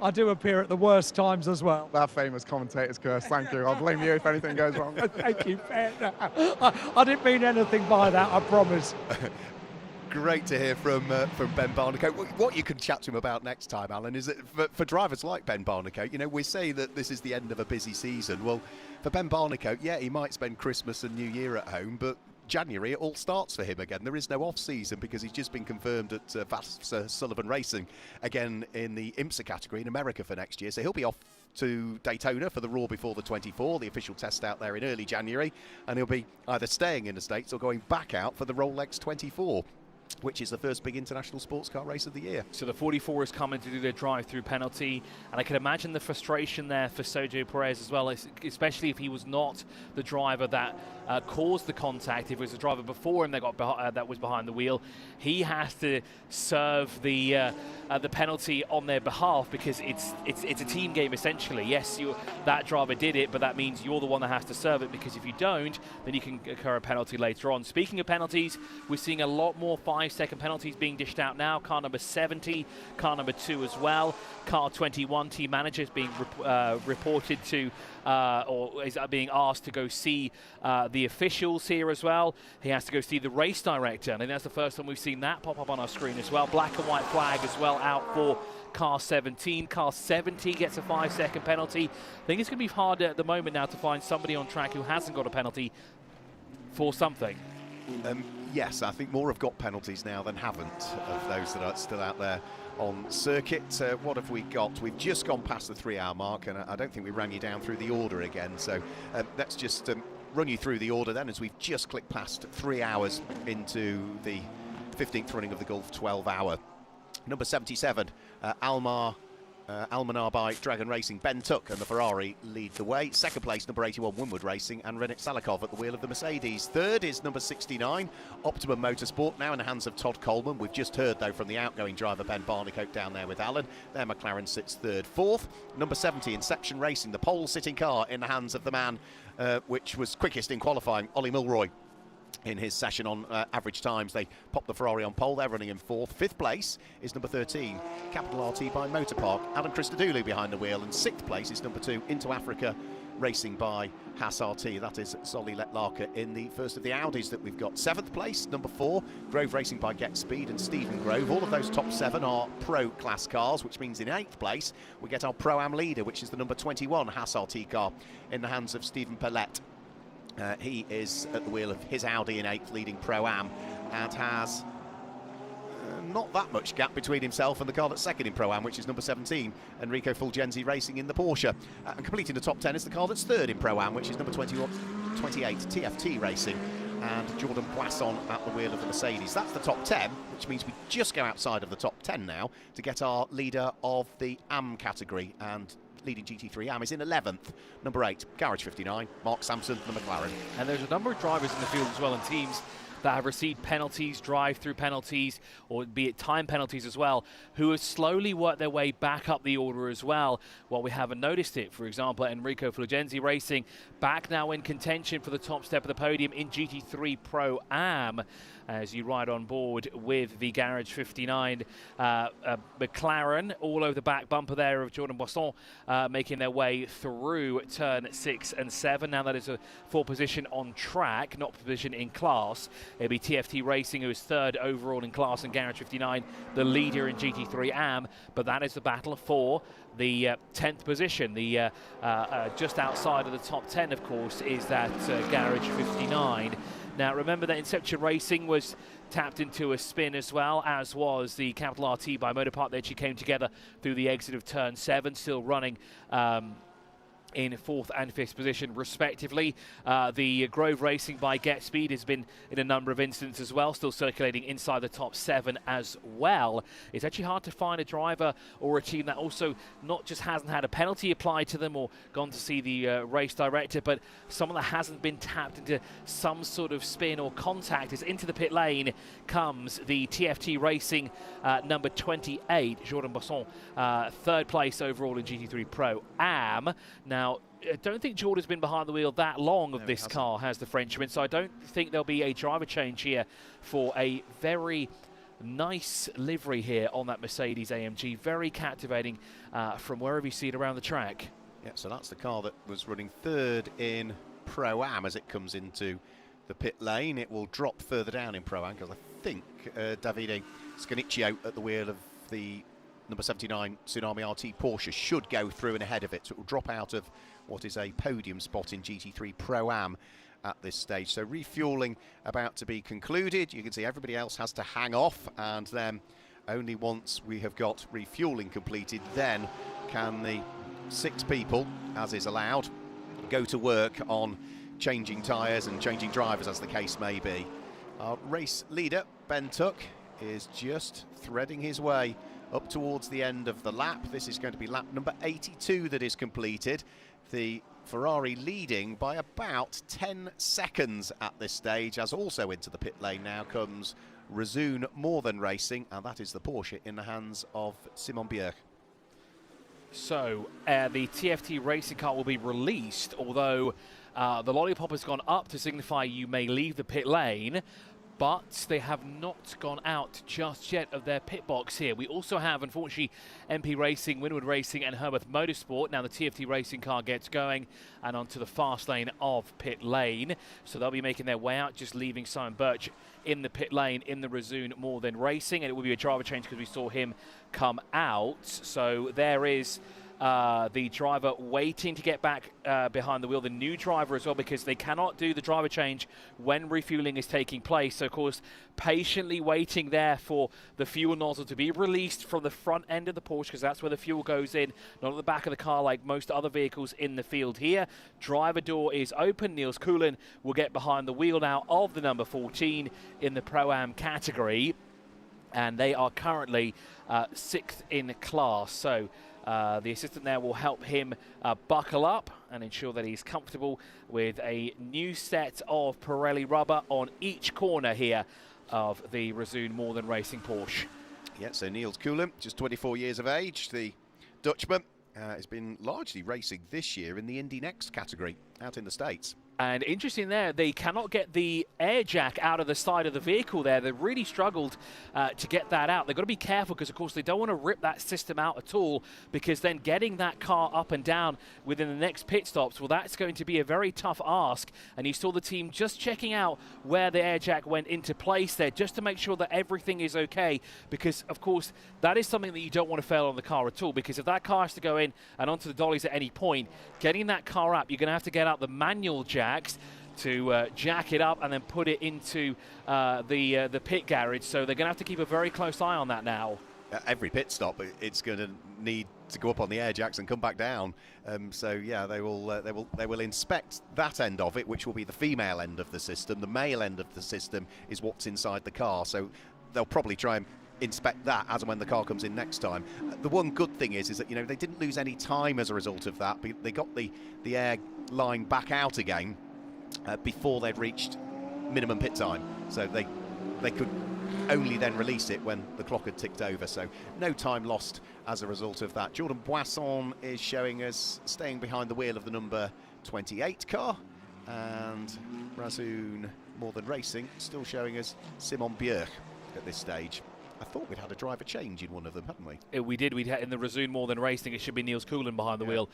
I do appear at the worst times as well. That famous commentator's curse, thank you. I'll blame you if anything goes wrong. Thank you, Ben. I didn't mean anything by that, I promise. Great to hear from Ben Barnicoat. What you can chat to him about next time, Alan, is that for drivers like Ben Barnicoat, you know, we say that this is the end of a busy season. Well, for Ben Barnicoat, yeah, he might spend Christmas and New Year at home, but January it all starts for him again. There is no off-season because he's just been confirmed at Vassar Sullivan Racing again in the IMSA category in America for next year. So he'll be off to Daytona for the Raw Before the 24, the official test out there in early January, and he'll be either staying in the States or going back out for the Rolex 24. which is the first big international sports car race of the year. So the 44 is coming to do their drive-through penalty, and I can imagine the frustration there for Sergio Perez as well, especially if he was not the driver that caused the contact. If it was the driver before him that was behind the wheel, he has to serve the penalty on their behalf, because it's a team game essentially. Yes, that driver did it, but that means you're the one that has to serve it, because if you don't, then you can incur a penalty later on. Speaking of penalties, we're seeing a lot more 5-second penalties being dished out now. Car number 70, car number 2 as well. Car 21, team manager, is being reported to, or is being asked to go see the officials here as well. He has to go see the race director, and I think that's the first time we've seen that pop up on our screen as well. Black and white flag as well out for car 17. Car 70 gets a 5-second penalty. I think it's going to be hard at the moment now to find somebody on track who hasn't got a penalty for something. Yes, I think more have got penalties now than haven't, of those that are still out there on circuit. What have we got? We've just gone past the 3-hour mark, and I don't think we ran you down through the order again. So let's just run you through the order then, as we've just clicked past 3 hours into the 15th running of the Gulf 12-hour. Number 77, Almanar by Dragon Racing. Ben Tuck and the Ferrari lead the way. Second place, number 81, Winwood Racing, and Renat Salikov at the wheel of the Mercedes. Third is number 69, Optimum Motorsport, now in the hands of Todd Coleman. We've just heard, though, from the outgoing driver, Ben Barnicoat, down there with Alan. There, McLaren sits third. Fourth, number 70, Inception Racing, the pole-sitting car in the hands of the man which was quickest in qualifying, Ollie Milroy. In his session on average times, they popped the Ferrari on pole. They're running in fourth. Fifth place is number 13, Capital RT by Motor Park, Adam Christodoulou behind the wheel. And sixth place is number 2, Into Africa Racing by Haas RT. That is Solly Letlarka in the first of the Audis that we've got. Seventh place, number 4, Grove Racing by Get Speed and Stephen Grove. All of those top 7 are Pro class cars, which means in 8th place we get our Pro-Am leader, which is the number 21 Haas RT car in the hands of Stephen Pellett. He is at the wheel of his Audi in 8th, leading Pro-Am, and has not that much gap between himself and the car that's second in Pro-Am, which is number 17, Enrico Fulgenzi Racing in the Porsche. And completing the top 10 is the car that's third in Pro-Am, which is number 28, TFT Racing, and Jordan Poisson at the wheel of the Mercedes. That's the top 10, which means we just go outside of the top 10 now to get our leader of the AM category, and leading GT3 AM is in 11th, number 8, Garage 59, Mark Sampson, the McLaren. And there's a number of drivers in the field as well, and teams that have received penalties, drive-through penalties, or be it time penalties as well, who have slowly worked their way back up the order as well. Well, we haven't noticed it. For example, Enrico Fulgenzi Racing back now in contention for the top step of the podium in GT3 Pro-Am, as you ride on board with the Garage 59 McLaren, all over the back bumper there of Jordan Poisson, making their way through turn 6 and 7. Now that is for position on track, not position in class. It'll be TFT Racing, who is third overall in class, and Garage 59, the leader in GT3 AM. But that is the battle for the 10th position. The just outside of the top 10, of course, is that Garage 59. Now, remember that Inception Racing was tapped into a spin as well, as was the Capital RT by Motor Park. They actually came together through the exit of turn 7, still running in 4th and 5th position respectively. The Grove Racing by Get Speed has been in a number of instances as well, still circulating inside the top 7 as well. It's actually hard to find a driver or a team that also not just hasn't had a penalty applied to them or gone to see the race director, but someone that hasn't been tapped into some sort of spin or contact. As into the pit lane comes the TFT Racing number 28, Jordan Poisson, 3rd place overall in GT3 Pro-Am. Now, I don't think Jordan's been behind the wheel that long of this car, has the Frenchman, so I don't think there'll be a driver change here for a very nice livery here on that Mercedes AMG. Very captivating from wherever you see it around the track. Yeah, so that's the car that was running 3rd in Pro-Am as it comes into the pit lane. It will drop further down in Pro-Am because I think Davide Scanicchio at the wheel of the number 79 Tsunami RT Porsche should go through and ahead of it, so it will drop out of what is a podium spot in GT3 Pro-Am at this stage. So refuelling about to be concluded. You can see everybody else has to hang off, and then only once we have got refuelling completed, then can the 6 people, as is allowed, go to work on changing tyres and changing drivers, as the case may be. Our race leader, Ben Tuck, is just threading his way up towards the end of the lap. This is going to be lap number 82 that is completed. The Ferrari leading by about 10 seconds at this stage, as also into the pit lane now comes Resoon More Than Racing, and that is the Porsche in the hands of Simon Bjerg. So the TFT racing car will be released, although the lollipop has gone up to signify you may leave the pit lane, but they have not gone out just yet of their pit box here. We also have, unfortunately, MP Racing, Winwood Racing and Herbert Motorsport. Now the TFT racing car gets going and onto the fast lane of pit lane. So they'll be making their way out, just leaving Simon Birch in the pit lane in the Resoon More Than Racing. And it will be a driver change because we saw him come out. So there is the driver waiting to get back behind the wheel, the new driver as well, because they cannot do the driver change when refueling is taking place. So of course, patiently waiting there for the fuel nozzle to be released from the front end of the Porsche, because that's where the fuel goes in, not at the back of the car like most other vehicles in the field here. Driver door is open. Niels Koolen will get behind the wheel now of the number 14 in the Pro-Am category, and they are currently 6th in class. So the assistant there will help him buckle up and ensure that he's comfortable with a new set of Pirelli rubber on each corner here of the Resoon More Than Racing Porsche. Yeah, so Niels Koolen, just 24 years of age, the Dutchman, has been largely racing this year in the Indy Next category out in the States. And interesting there, they cannot get the air jack out of the side of the vehicle there. They really struggled to get that out. They've got to be careful because, of course, they don't want to rip that system out at all, because then getting that car up and down within the next pit stops, well, that's going to be a very tough ask. And you saw the team just checking out where the air jack went into place there just to make sure that everything is okay, because, of course, that is something that you don't want to fail on the car at all, because if that car has to go in and onto the dollies at any point, getting that car up, you're going to have to get out the manual jack to jack it up and then put it into the pit garage. So they're going to have to keep a very close eye on that now. Every pit stop, it's going to need to go up on the air jacks and come back down. So yeah, they will inspect that end of it, which will be the female end of the system. The male end of the system is what's inside the car. So they'll probably try and inspect that as and when the car comes in next time. The one good thing is that, you know, they didn't lose any time as a result of that. They got the air line back out again before they'd reached minimum pit time, so they could only then release it when the clock had ticked over, so no time lost as a result of that. Jordan Boisson is showing us staying behind the wheel of the number 28 car, and Resoon More Than Racing still showing us Simon Bjerg at this stage. I thought we'd had a driver change in one of them, hadn't we? We did. We'd had in the Resoon More Than Racing, it should be Niels Koolen behind the wheel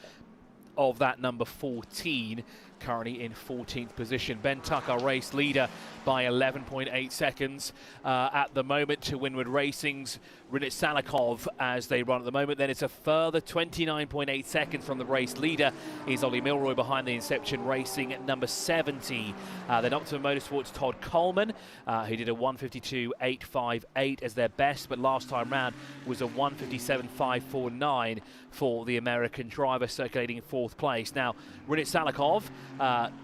of that number 14, currently in 14th position. Ben Tuck, our race leader, by 11.8 seconds at the moment to Winwood Racing's Rinat Salikov as they run at the moment. Then it's a further 29.8 seconds from the race leader is Ollie Milroy behind the Inception Racing at number 70. Then Optimum Motorsports' Todd Coleman, who did a 152.858 as their best, but last time round was a 157.549 for the American driver, circulating in 4th place. Now, Rinat Salikov,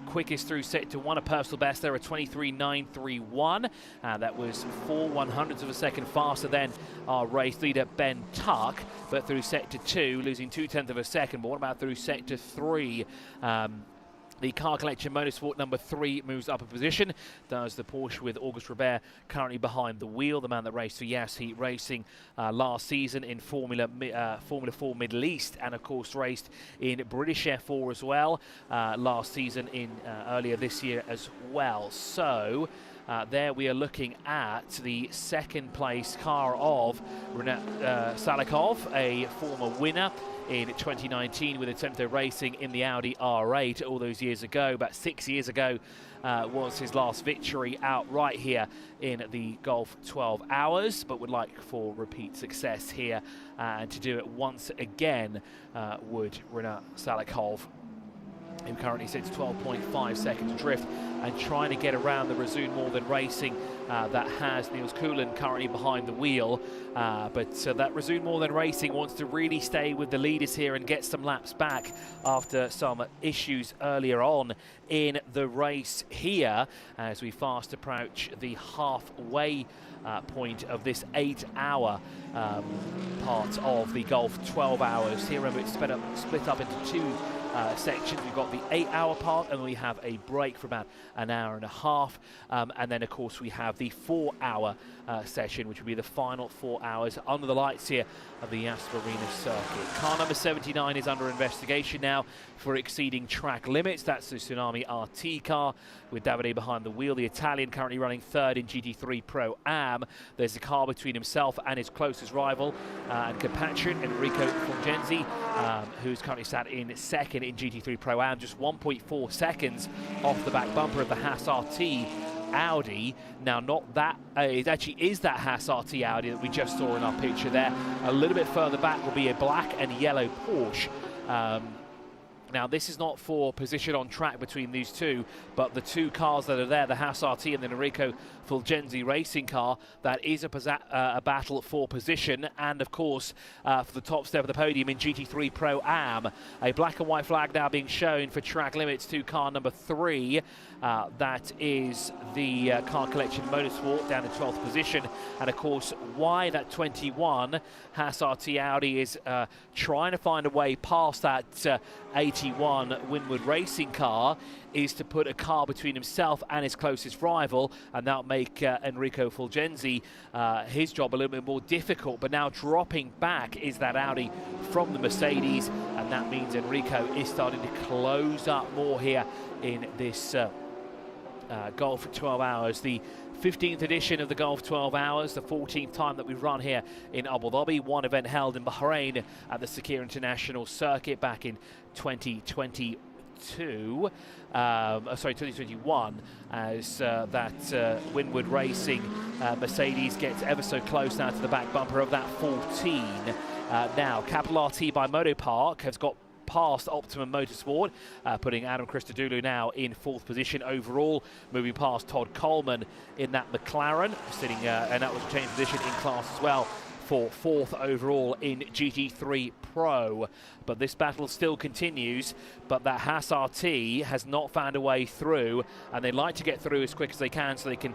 quickest through set to 1, a personal best there, a 23.931. That was 4/100ths of a second faster than our race leader Ben Tuck, but through set to 2, losing 0.2 of a second. But what about through set to 3? The Car Collection Motorsport number 3 moves up a position. Does the Porsche with August Robert currently behind the wheel, the man that raced for Yas Heat Racing last season in Formula 4 Middle East, and of course raced in British F4 as well last season in earlier this year as well. So there we are looking at the 2nd place car of Rinat Salikov, a former winner in 2019 with Attento Racing in the Audi R8 all those years ago. About 6 years ago was his last victory outright here in the Golf 12 Hours, but would like for repeat success here, and to do it once again would Rinat Salikov, who currently sits 12.5 seconds drift and trying to get around the Resoon More Than Racing that has Niels Koolen currently behind the wheel. But that Resume More Than Racing wants to really stay with the leaders here and get some laps back after some issues earlier on in the race here, as we fast approach the halfway point of this 8-hour part of the Gulf 12 hours. Here, remember, it's split up into two sections. We've got the 8-hour part, and we have a break for about an hour and a half, and then of course we have the 4-hour session, which will be the final 4 hours under the lights here of the Yas Marina Circuit. Car number 79 is under investigation now for exceeding track limits. That's the Tsunami RT car with Davide behind the wheel. The Italian currently running third in GT3 Pro-Am. There's a car between himself and his closest rival and compatriot Enrico Fulgenzi, who's currently sat in second in GT3 Pro-Am, just 1.4 seconds off the back bumper of the Haas RT Audi. Now, not that, it actually is that Haas RT Audi that we just saw in our picture there. A little bit further back will be a black and yellow Porsche. Now, this is not for position on track between these two, but the two cars that are there, the Haas RT and the Enrico Fulgenzi racing car, that is a battle for position and, of course, for the top step of the podium in GT3 Pro-Am. A black and white flag now being shown for track limits to car number 3. That is the Car Collection Motorsport down in 12th position. And, of course, why that 21 Haas RT Audi is trying to find a way past that 81 Winwood racing car is to put a car between himself and his closest rival, and that'll make Enrico Fulgenzi his job a little bit more difficult. But now dropping back is that Audi from the Mercedes, and that means Enrico is starting to close up more here in this Gulf 12 hours. The 15th edition of the Gulf 12 hours, the 14th time that we've run here in Abu Dhabi. One event held in Bahrain at the CET International Circuit back in 2021, as that Winwood Racing Mercedes gets ever so close now to the back bumper of that 14. Now, Capital RT by Motopark has got past Optimum Motorsport, putting Adam Christodoulou now in 4th position overall, moving past Todd Coleman in that McLaren, sitting, and that was a change of position in class as well for 4th overall in GT3 Pro. But this battle still continues, but that Haas RT has not found a way through, and they'd like to get through as quick as they can so they can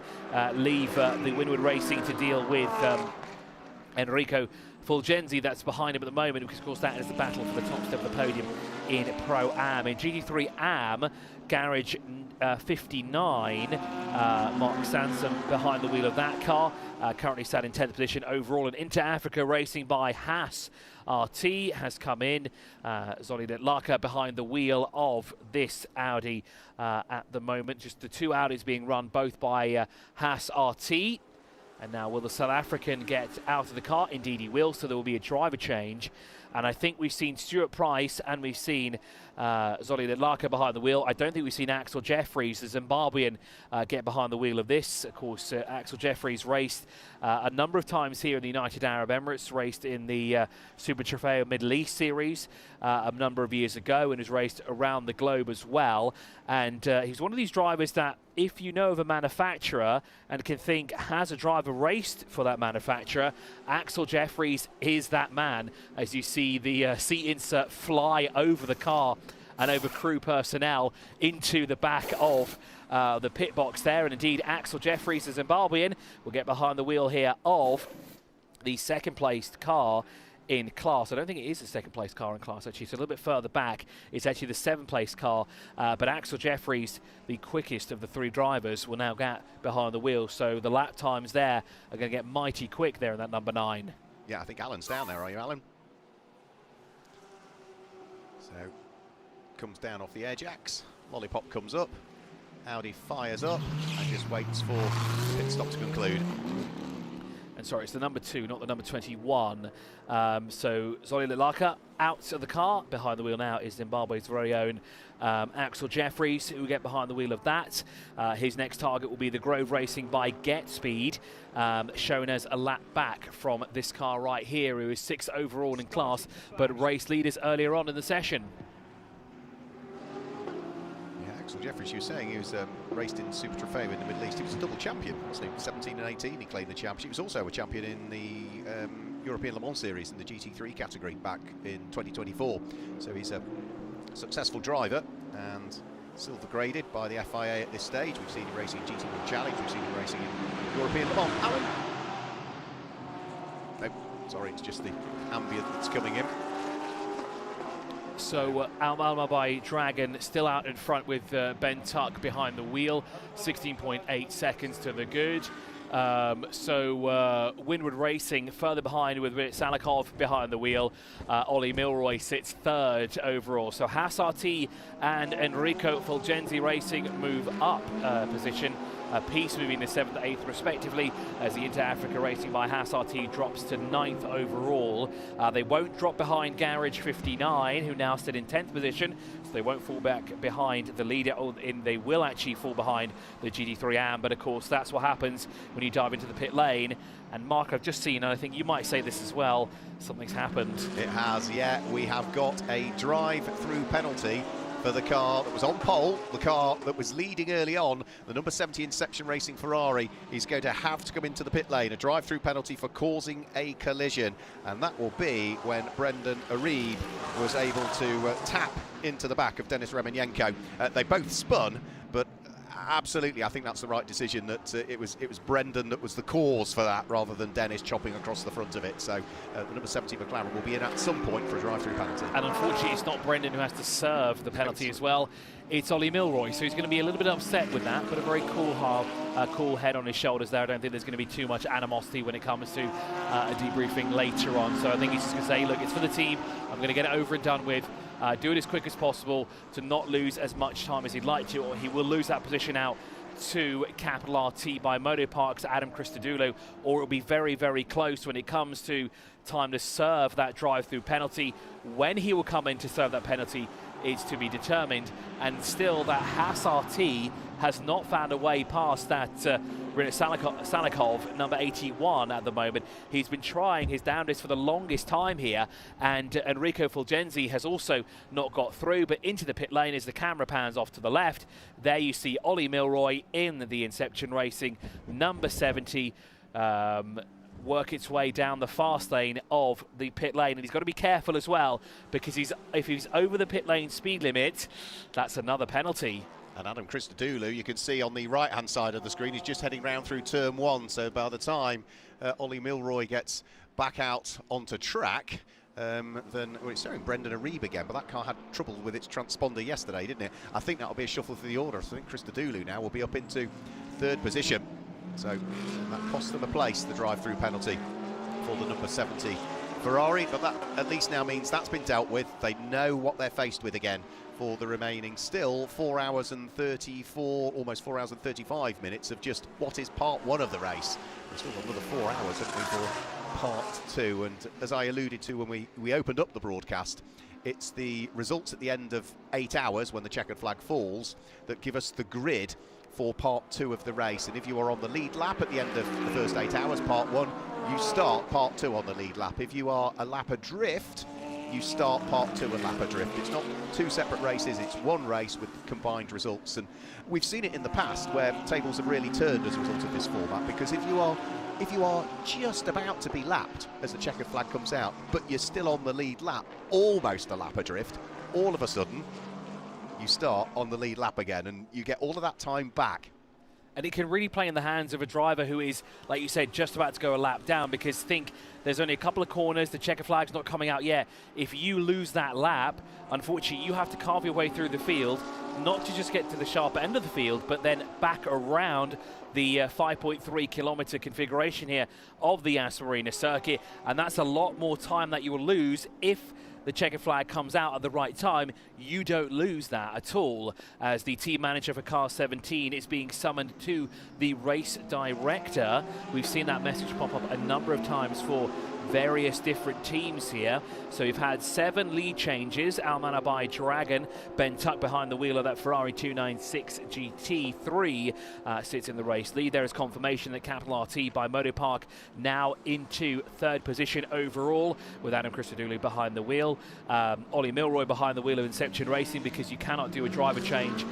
leave the Winwood Racing to deal with Enrico Fulgenzi, that's behind him at the moment, because of course that is the battle for the top step of the podium in Pro-Am. In GT3 Am, Garage 59, Mark Sansom behind the wheel of that car, currently sat in 10th position overall. And Inter Africa Racing by Haas RT has come in. Zoli Detlaka behind the wheel of this Audi at the moment. Just the two Audis being run both by Haas RT. And now will the South African get out of the car? Indeed he will, so there will be a driver change. And I think we've seen Stuart Price and we've seen Zoli Detlaka behind the wheel. I don't think we've seen Axel Jeffries, the Zimbabwean, get behind the wheel of this. Of course, Axel Jeffries raced a number of times here in the United Arab Emirates, raced in the Super Trofeo Middle East Series a number of years ago, and has raced around the globe as well. And he's one of these drivers that, if you know of a manufacturer and can think, has a driver raced for that manufacturer, Axel Jeffries is that man, as you see the seat insert fly over the car and over crew personnel into the back of the pit box there. And indeed, Axel Jeffries, the Zimbabwean, will get behind the wheel here of the second-placed car in class. I don't think it is the second-place car in class, actually. It's a little bit further back. It's actually the 7th-place car. But Axel Jeffries, the quickest of the three drivers, will now get behind the wheel. So the lap times there are going to get mighty quick there in that number 9. Yeah, I think Alan's down there, are you, Alan? So, comes down off the Ajax. Lollipop comes up. Audi fires up and just waits for the pit stop to conclude. And sorry, it's the number 2, not the number 21. So Zoli Detlaka out of the car. Behind the wheel now is Zimbabwe's very own Axel Jeffries, who will get behind the wheel of that. His next target will be the Grove Racing by Get Speed, shown as a lap back from this car right here, who is 6th overall in class, but race leaders earlier on in the session. Yeah, Axel Jeffries, you were saying he was raced in Super Trofeo in the Middle East. He was a double champion, wasn't he? 17 and 18 he claimed the championship. He was also a champion in the European Le Mans Series in the GT3 category back in 2024. So he's a successful driver and silver graded by the FIA at this stage. We've seen him racing in GT1 Challenge, we've seen him racing in European Le Mans. Alan? No, sorry, it's just the ambient that's coming in. So Al by Dragon still out in front with Ben Tuck behind the wheel, 16.8 seconds to the good. Windward Racing further behind with Salikov behind the wheel. Ollie Milroy sits third overall. So Haas RT and Enrico Fulgenzi Racing move up position. Peace moving to 7th and 8th respectively as the Inter-Africa Racing by Haas RT drops to 9th overall. They won't drop behind Garage 59, who now sit in 10th position, so they won't fall back behind the leader. They will actually fall behind the GT3 AM, but of course that's what happens when you dive into the pit lane. And Mark, I've just seen, and I think you might say this as well, something's happened. It has, yeah. We have got a drive-through penalty for the car that was on pole, the car that was leading early on. The number 70 Inception Racing Ferrari is going to have to come into the pit lane. A drive-through penalty for causing a collision, and that will be when Brendan Aribe was able to tap into the back of Denis Remenyenko. They both spun, but absolutely, I think that's the right decision, that it was Brendan that was the cause for that rather than Dennis chopping across the front of it. So the number 70 McLaren will be in at some point for a drive-through penalty. And unfortunately, it's not Brendan who has to serve the penalty as well. It's Ollie Milroy, so he's going to be a little bit upset with that, but a very cool head on his shoulders there. I don't think there's going to be too much animosity when it comes to a debriefing later on. So I think he's just going to say, look, it's for the team. I'm going to get it over and done with. Do it as quick as possible to not lose as much time as he'd like to, or he will lose that position out to Capital RT by Moto Park's Adam Christodoulou, or it'll be very, very close when it comes to time to serve that drive-through penalty. When he will come in to serve that penalty is to be determined, and still that Haas RT has not found a way past that Salikov, number 81 at the moment. He's been trying his damnedest for the longest time here, and Enrico Fulgenzi has also not got through, but into the pit lane as the camera pans off to the left. There you see Ollie Milroy in the Inception Racing, number 70, work its way down the fast lane of the pit lane, and he's got to be careful as well, because if he's over the pit lane speed limit, that's another penalty. And Adam Christodoulou, you can see on the right-hand side of the screen, he's just heading round through turn 1. So by the time Ollie Milroy gets back out onto track, then it's showing Brendan Aribe again, but that car had trouble with its transponder yesterday, didn't it? I think that'll be a shuffle for the order. So I think Christodoulou now will be up into 3rd position. So that cost them a place, the drive-through penalty for the number 70 Ferrari, but that at least now means that's been dealt with. They know what they're faced with again for the remaining still 4 hours and 34, almost 4 hours and 35 minutes of just what is part 1 of the race. We've still got another 4 hours, haven't we, for part 2, and as I alluded to when we opened up the broadcast, it's the results at the end of 8 hours when the checkered flag falls that give us the grid for part 2 of the race. And if you are on the lead lap at the end of the first 8 hours, part 1, you start part 2 on the lead lap. If you are a lap adrift, you start part 2 a lap adrift. It's not 2 separate races, it's 1 race with combined results. And we've seen it in the past where tables have really turned as a result of this format, because if you are just about to be lapped as the checkered flag comes out, but you're still on the lead lap, almost a lap adrift, all of a sudden you start on the lead lap again, and you get all of that time back. And it can really play in the hands of a driver who is, like you said, just about to go a lap down, because think there's only a couple of corners, the checker flag's not coming out yet. If you lose that lap, unfortunately, you have to carve your way through the field, not to just get to the sharper end of the field, but then back around the 5.3 kilometer configuration here of the Yas Marina Circuit. And that's a lot more time that you will lose if the checkered flag comes out at the right time. You don't lose that at all, as the team manager for car 17 is being summoned to the race director. We've seen that message pop up a number of times for various different teams here. So we've had 7 lead changes. Al-Manabai Dragon, Ben Tuck behind the wheel of that Ferrari 296 GT3 sits in the race lead. There is confirmation that Capital RT by Motopark now into 3rd position overall, with Adam Christodoulou behind the wheel. Ollie Milroy behind the wheel of Inception Racing, because you cannot do a driver change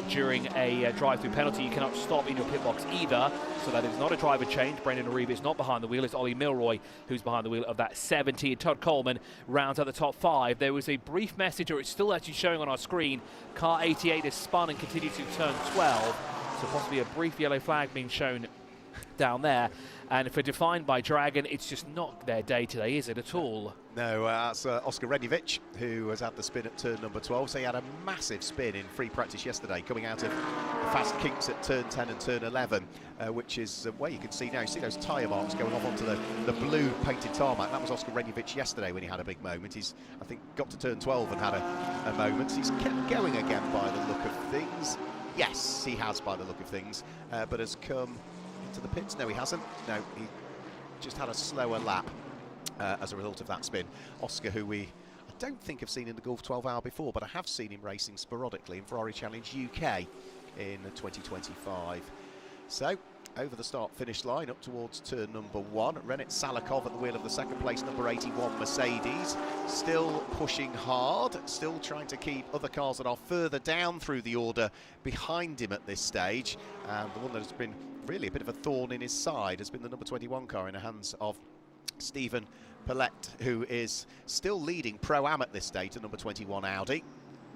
during a drive-through penalty. You cannot stop in your pit box either, so that is not a driver change. Brendan Ariba is not behind the wheel. It's Ollie Milroy who's behind the wheel of that 70. And Todd Coleman rounds out the top 5. There was a brief message, or it's still actually showing on our screen, car 88 has spun and continued to turn 12, so possibly a brief yellow flag being shown down there. And for Defined by Dragon, it's just not their day today, is it at all? No, that's Oscar Redjevic, who has had the spin at turn number 12. So he had a massive spin in free practice yesterday, coming out of the fast kinks at turn 10 and turn 11, which is where you can see now. You see those tyre marks going off onto the blue painted tarmac. That was Oscar Redjevic yesterday when he had a big moment. He's, I think, got to turn 12 and had a moment. He's kept going again by the look of things. Yes, he has by the look of things, but has come into the pits. No, he hasn't. No, he just had a slower lap as a result of that spin. Oscar, who I don't think have seen in the Gulf 12 Hour before, but I have seen him racing sporadically in Ferrari Challenge UK in 2025. So, over the start-finish line, up towards turn number 1. Renat Salikov at the wheel of the 2nd place, number 81 Mercedes. Still pushing hard, still trying to keep other cars that are further down through the order behind him at this stage. And the one that has been really a bit of a thorn in his side has been the number 21 car in the hands of Stephen Pellett, who is still leading Pro-Am at this stage, the number 21 Audi.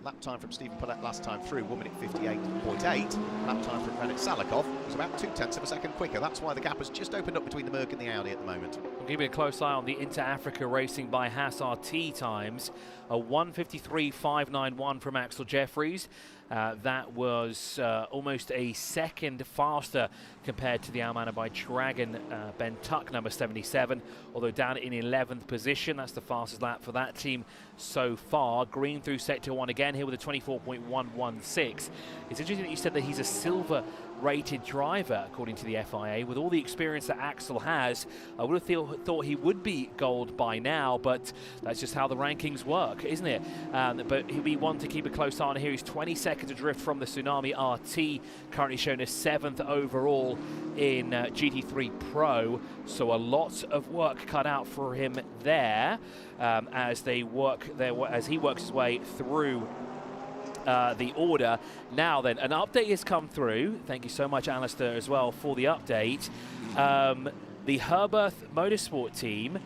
Lap time from Stephen Pellett last time through, 1 minute 58.8. Lap time from Renat Salikov was about 0.2 of a second quicker. That's why the gap has just opened up between the Merc and the Audi at the moment. We'll keep a close eye on the Inter-Africa Racing by Haas RT times. A 1:53.591 from Axel Jeffries. That was almost a second faster compared to the Al-Manabai Dragon Ben Tuck, number 77, although down in 11th position. That's the fastest lap for that team so far. Green through sector 1 again here with a 24.116. It's interesting that you said that he's a silver rated driver, according to the FIA. With all the experience that Axel has, I would have thought he would be gold by now, but that's just how the rankings work, isn't it? But he'll be one to keep a close eye on here. He's 20 seconds adrift from the Tsunami RT, currently shown as 7th overall in GT3 Pro, so a lot of work cut out for him there as he works his way through the order. Now then, an update has come through. Thank you so much, Alistair, as well, for the update. The Herberth Motorsport team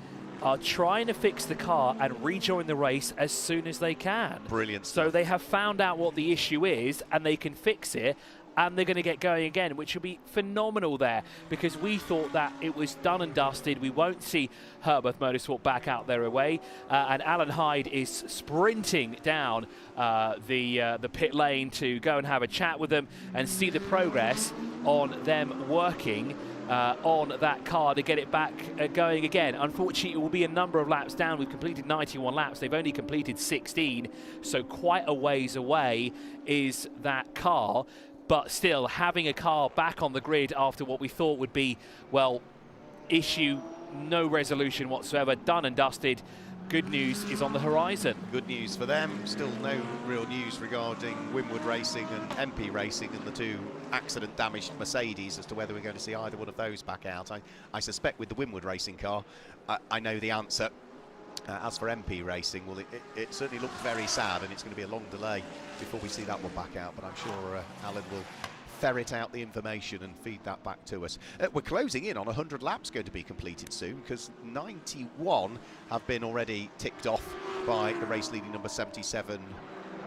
are trying to fix the car and rejoin the race as soon as they can. Brilliant. So they have found out what the issue is and they can fix it, and they're going to get going again, which will be phenomenal there, because we thought that it was done and dusted. We won't see Herberth Motorsport back out their way, and Alan Hyde is sprinting down the pit lane to go and have a chat with them and see the progress on them working on that car to get it back going again. Unfortunately, it will be a number of laps down. We've completed 91 laps. They've only completed 16, so quite a ways away is that car. But still, having a car back on the grid after what we thought would be, well, issue, no resolution whatsoever, done and dusted. Good news is on the horizon. Good news for them. Still no real news regarding Winwood Racing and MP Racing and the 2 accident-damaged Mercedes as to whether we're going to see either one of those back out. I suspect with the Winwood Racing car, I know the answer. As for MP Racing, well, it certainly looks very sad, and it's going to be a long delay before we see that one back out, but I'm sure Alan will ferret out the information and feed that back to us. We're closing in on 100 laps going to be completed soon, because 91 have been already ticked off by the race leading number 77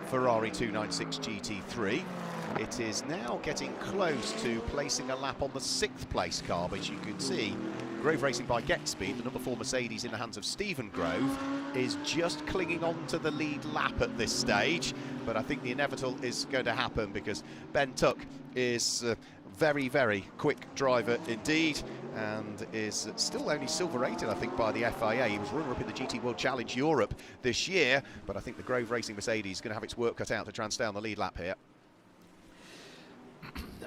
Ferrari 296 GT3. It is now getting close to placing a lap on the 6th place car, but as you can see, Grove Racing by Get Speed, the number 4 Mercedes in the hands of Stephen Grove, is just clinging on to the lead lap at this stage. But I think the inevitable is going to happen, because Ben Tuck is a very, very quick driver indeed, and is still only silver rated, I think, by the FIA. He was runner-up in the GT World Challenge Europe this year, but I think the Grove Racing Mercedes is going to have its work cut out to try and stay on the lead lap here.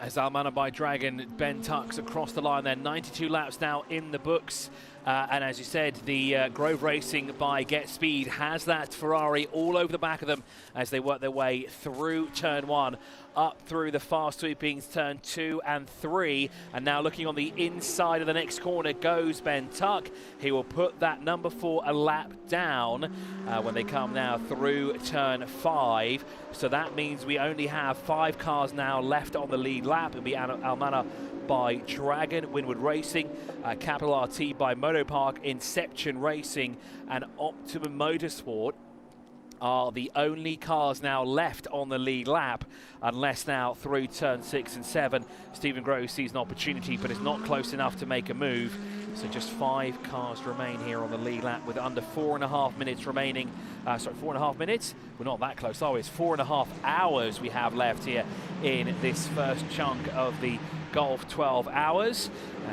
As Al-Manabai Dragon, Ben Tuck's across the line there. 92 laps now in the books. And as you said, the Grove Racing by Get Speed has that Ferrari all over the back of them as they work their way through turn 1, up through the fast sweepings, turn 2 and 3. And now looking on the inside of the next corner goes Ben Tuck. He will put that number 4 a lap down when they come now through turn 5. So that means we only have 5 cars now left on the lead lap. It'll be Almana by Dragon, Winwood Racing, Capital RT by Motopark, Inception Racing and Optimum Motorsport are the only cars now left on the lead lap, unless now through turn 6 and 7 Stephen Grove sees an opportunity but is not close enough to make a move. So just 5 cars remain here on the lead lap with under 4.5 minutes remaining. Sorry, 4.5 minutes? We're not that close, are we? It's 4.5 hours we have left here in this first chunk of the Golf 12 hours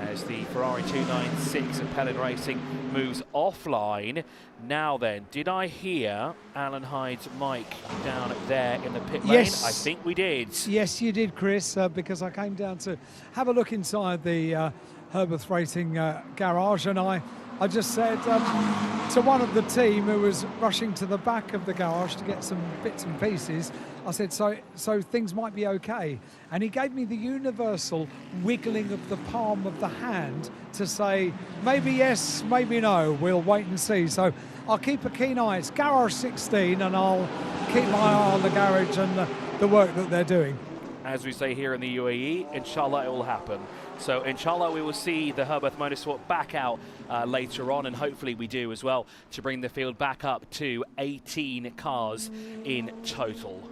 as the Ferrari 296 of Pelin Racing moves offline. Now then, did I hear Alan Hyde's mic down there in the pit lane? Yes. I think we did. Yes, you did, Chris, because I came down to have a look inside the Herberth Racing garage, and I just said to one of the team who was rushing to the back of the garage to get some bits and pieces, I said, so things might be okay. And he gave me the universal wiggling of the palm of the hand to say, maybe yes, maybe no, we'll wait and see. So I'll keep a keen eye. It's Garage 16, and I'll keep my eye on the garage and the work that they're doing. As we say here in the UAE, inshallah it will happen. So inshallah we will see the Herberth Motorsport back out later on, and hopefully we do as well, to bring the field back up to 18 cars in total.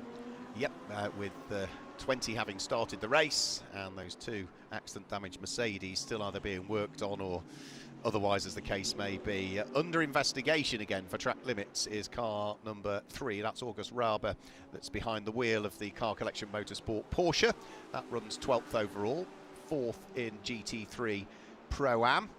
Yep, with 20 having started the race, and those 2 accident-damaged Mercedes still either being worked on or otherwise, as the case may be. Under investigation again for track limits is car number 3. That's August Raber, that's behind the wheel of the Car Collection Motorsport Porsche. That runs 12th overall, 4th in GT3 Pro-Am.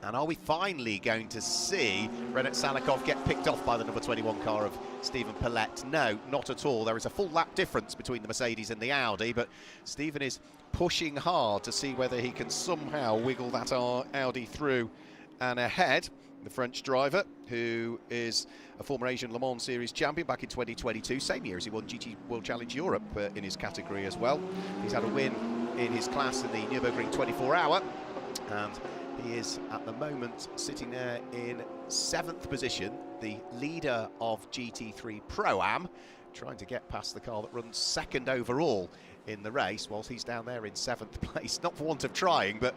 And are we finally going to see Renat Salikov get picked off by the number 21 car of Stephen Pellett? No, not at all. There is a full lap difference between the Mercedes and the Audi, but Stephen is pushing hard to see whether he can somehow wiggle that Audi through and ahead. The French driver, who is a former Asian Le Mans Series champion back in 2022, same year as he won GT World Challenge Europe in his category as well. He's had a win in his class in the Nürburgring 24-hour, and he is at the moment sitting there in 7th position, the leader of GT3 Pro-Am, trying to get past the car that runs 2nd overall in the race, whilst he's down there in 7th place. Not for want of trying, but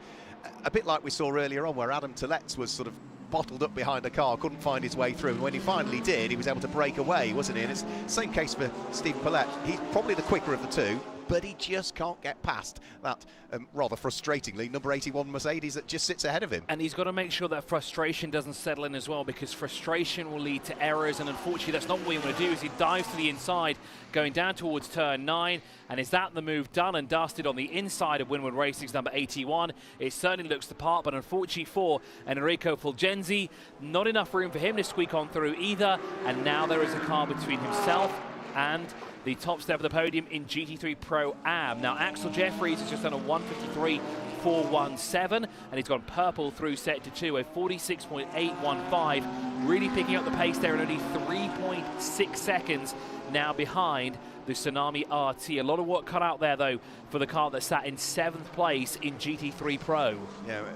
a bit like we saw earlier on, where Adam Toulette's was sort of bottled up behind a car, couldn't find his way through, and when he finally did, he was able to break away, wasn't he? And it's the same case for Stephen Pellett. He's probably the quicker of the 2, but he just can't get past that, rather frustratingly, number 81 Mercedes that just sits ahead of him. And he's got to make sure that frustration doesn't settle in as well, because frustration will lead to errors, and unfortunately that's not what we want to do. As he dives to the inside, going down towards turn 9, and is that the move done and dusted on the inside of Winwood Racing's number 81? It certainly looks the part, but unfortunately for Enrico Fulgenzi, not enough room for him to squeak on through either, and now there is a car between himself and the top step of the podium in GT3 Pro-Am. Now Axel Jeffries has just done a 153.417, and he's gone purple through sector 2, a 46.815, really picking up the pace there in only 3.6 seconds now behind the Tsunami RT. A lot of work cut out there though for the car that sat in 7th place in GT3 Pro. Yeah, it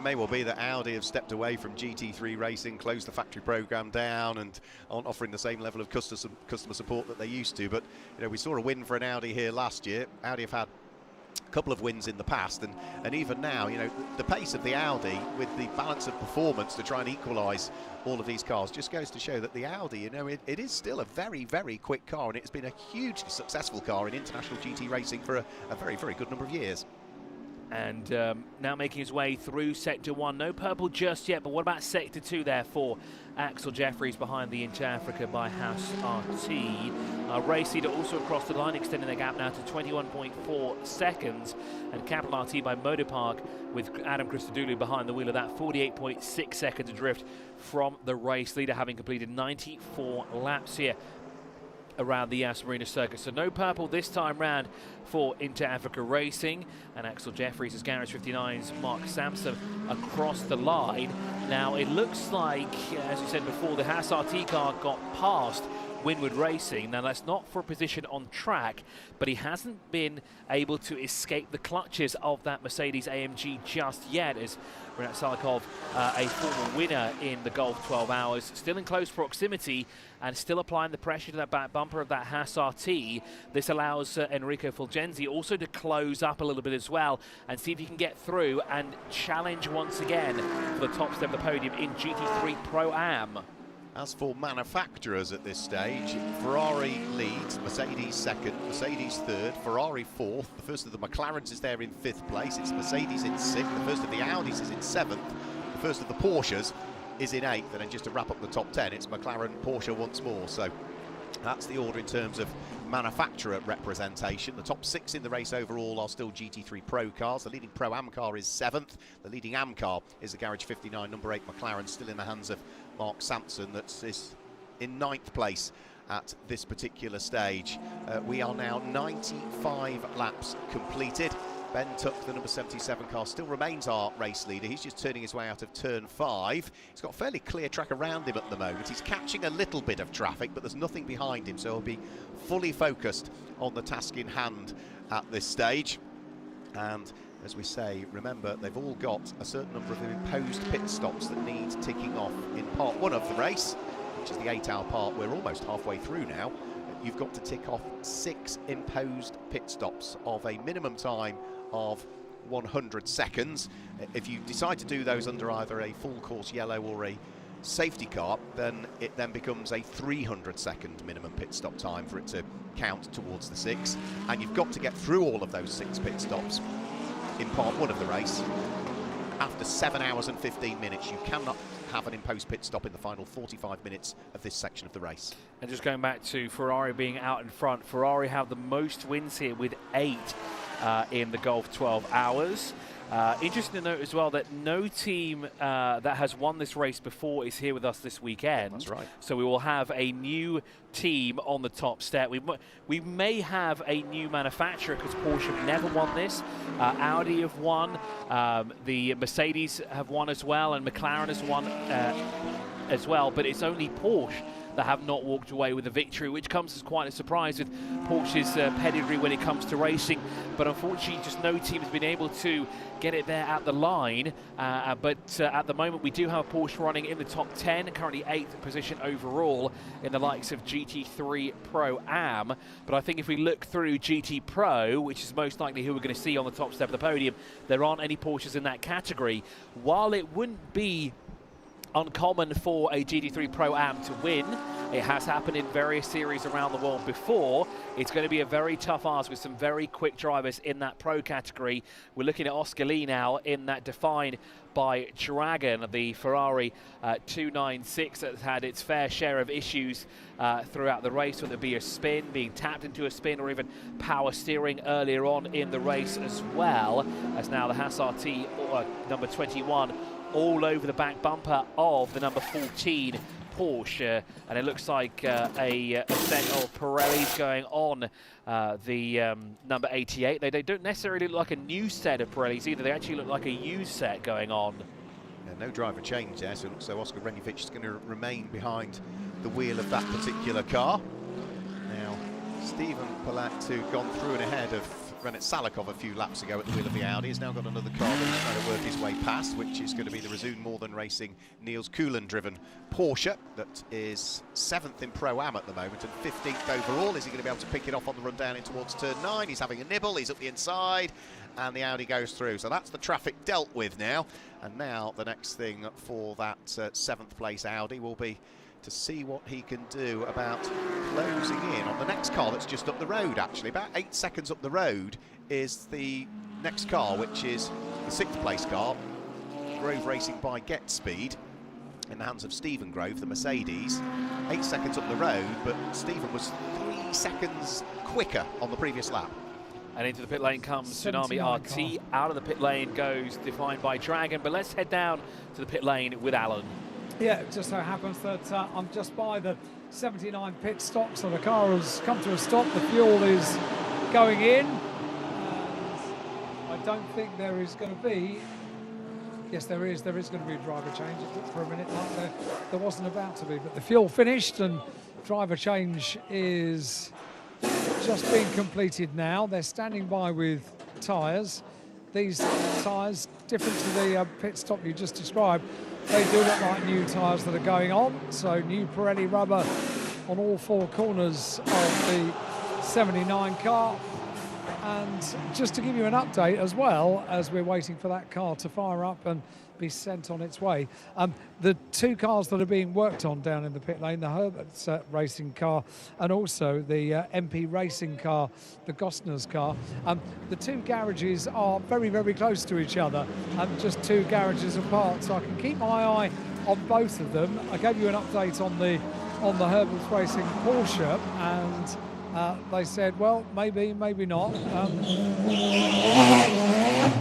may well be that Audi have stepped away from GT3 racing, closed the factory program down, and aren't offering the same level of customer support that they used to. But you know, we saw a win for an Audi here last year. Audi have had a couple of wins in the past, and even now, you know, the pace of the Audi with the balance of performance to try and equalise all of these cars just goes to show that the Audi, you know, it is still a very, very quick car, and it's been a hugely successful car in international GT racing for a very, very good number of years. And now making his way through Sector 1. No purple just yet, but what about Sector 2 there for Axel Jeffries behind the Inter-Africa by House RT. Race leader also across the line, extending their gap now to 21.4 seconds. And Capital RT by Motopark with Adam Christodoulou behind the wheel of that, 48.6 seconds adrift from the race leader, having completed 94 laps here around the Yas Marina Circuit. So no purple this time round for Inter Africa Racing, and Axel Jeffries as Garage 59's Mark Sampson across the line. Now it looks like, as you said before, the Haas RT car got past Winward Racing. Now that's not for a position on track, but he hasn't been able to escape the clutches of that Mercedes AMG just yet, as Renat Salikov, a former winner in the Golf 12 Hours, still in close proximity and still applying the pressure to that back bumper of that Haas RT. This allows Enrico Fulgenzi also to close up a little bit as well and see if he can get through and challenge once again for the top step of the podium in GT3 Pro-Am. As for manufacturers at this stage, Ferrari leads, Mercedes second, Mercedes third, Ferrari fourth. The first of the McLarens is there in fifth place. It's Mercedes in sixth. The first of the Audis is in seventh. The first of the Porsches is in eighth. And then just to wrap up the top 10, it's McLaren, Porsche once more. So that's the order in terms of manufacturer representation. The top 6 in the race overall are still GT3 Pro cars. The leading Pro-Am car is 7th. The leading Am car is the Garage 59 number 8 McLaren, still in the hands of Mark Sampson. That's in 9th place at this particular stage. We are now 95 laps completed. Ben Tuck, the number 77 car, still remains our race leader. He's just turning his way out of turn 5. He's got a fairly clear track around him at the moment. He's catching a little bit of traffic, but there's nothing behind him, so he'll be fully focused on the task in hand at this stage. And as we say, remember, they've all got a certain number of imposed pit stops that need ticking off in part 1 of the race, which is the 8-hour part. We're almost halfway through now. You've got to tick off 6 imposed pit stops of a minimum time of 100 seconds. If you decide to do those under either a full course yellow or a safety car, then it then becomes a 300-second minimum pit stop time for it to count towards the 6. And you've got to get through all of those 6 pit stops in part 1 of the race. After 7 hours and 15 minutes, you cannot have an imposed pit stop in the final 45 minutes of this section of the race. And just going back to Ferrari being out in front, Ferrari have the most wins here with 8 in the Golf 12 Hours. Interesting to note as well that no team that has won this race before is here with us this weekend. That's right. So we will have a new team on the top step. We may have a new manufacturer because Porsche have never won this. Audi have won. The Mercedes have won as well, and McLaren has won as well. But it's only Porsche that have not walked away with a victory, which comes as quite a surprise with Porsche's pedigree when it comes to racing. But unfortunately, just no team has been able to get it there at the line. But at the moment, we do have a Porsche running in the top 10, currently 8th position overall in the likes of GT3 Pro-Am. But I think if we look through GT Pro, which is most likely who we're going to see on the top step of the podium, there aren't any Porsches in that category. While it wouldn't be uncommon for a GT3 Pro-Am to win, it has happened in various series around the world before. It's going to be a very tough ask with some very quick drivers in that Pro category. We're looking at Oscar Lee now in that defined by Dragon, the Ferrari 296 that's had its fair share of issues throughout the race, whether it be a spin, being tapped into a spin, or even power steering earlier on in the race as well, as now the Haas RT number 21 all over the back bumper of the number 14 Porsche, and it looks like a set of Pirellis going on the number 88. They don't necessarily look like a new set of Pirellis either. They actually look like a used set going on. Yeah, no driver change there, so Oscar Renjevich is going to remain behind the wheel of that particular car. Now, Stephen Palat, who'd gone through and ahead of Renat Salikov a few laps ago at the wheel of the Audi, has now got another car that he's trying to work his way past, which is going to be the Resoon Northern Racing Niels Coulan-driven Porsche that is 7th in Pro-Am at the moment and 15th overall. Is he going to be able to pick it off on the run down in towards turn 9? He's having a nibble, he's up the inside, and the Audi goes through. So that's the traffic dealt with now. And now the next thing for that 7th place Audi will be to see what he can do about closing in on the next car that's just up the road, actually. About 8 seconds up the road is the next car, which is the 6th place car, Grove Racing by Get Speed, in the hands of Stephen Grove, the Mercedes. 8 seconds up the road, but Stephen was 3 seconds quicker on the previous lap. And into the pit lane comes Tsunami RT. Out of the pit lane goes defined by Dragon, but let's head down to the pit lane with Alan. Yeah, it just so happens that I'm just by the 79 pit stop, so the car has come to a stop. The fuel is going in, and I don't think there is going to be. Yes, there is. There is going to be a driver change. It looked for a minute like there wasn't about to be, but the fuel finished and driver change is just being completed now. They're standing by with tyres. These tyres, different to the pit stop you just described, they do look like new tyres that are going on. So new Pirelli rubber on all four corners of the 79 car. And just to give you an update as well, as we're waiting for that car to fire up and be sent on its way, the two cars that are being worked on down in the pit lane, the Herbert's racing car and also the MP racing car, the Gosner's car, the two garages are very, very close to each other, just two garages apart, so I can keep my eye on both of them. I gave you an update on the Herbert's racing Porsche, and they said, well, maybe, maybe not.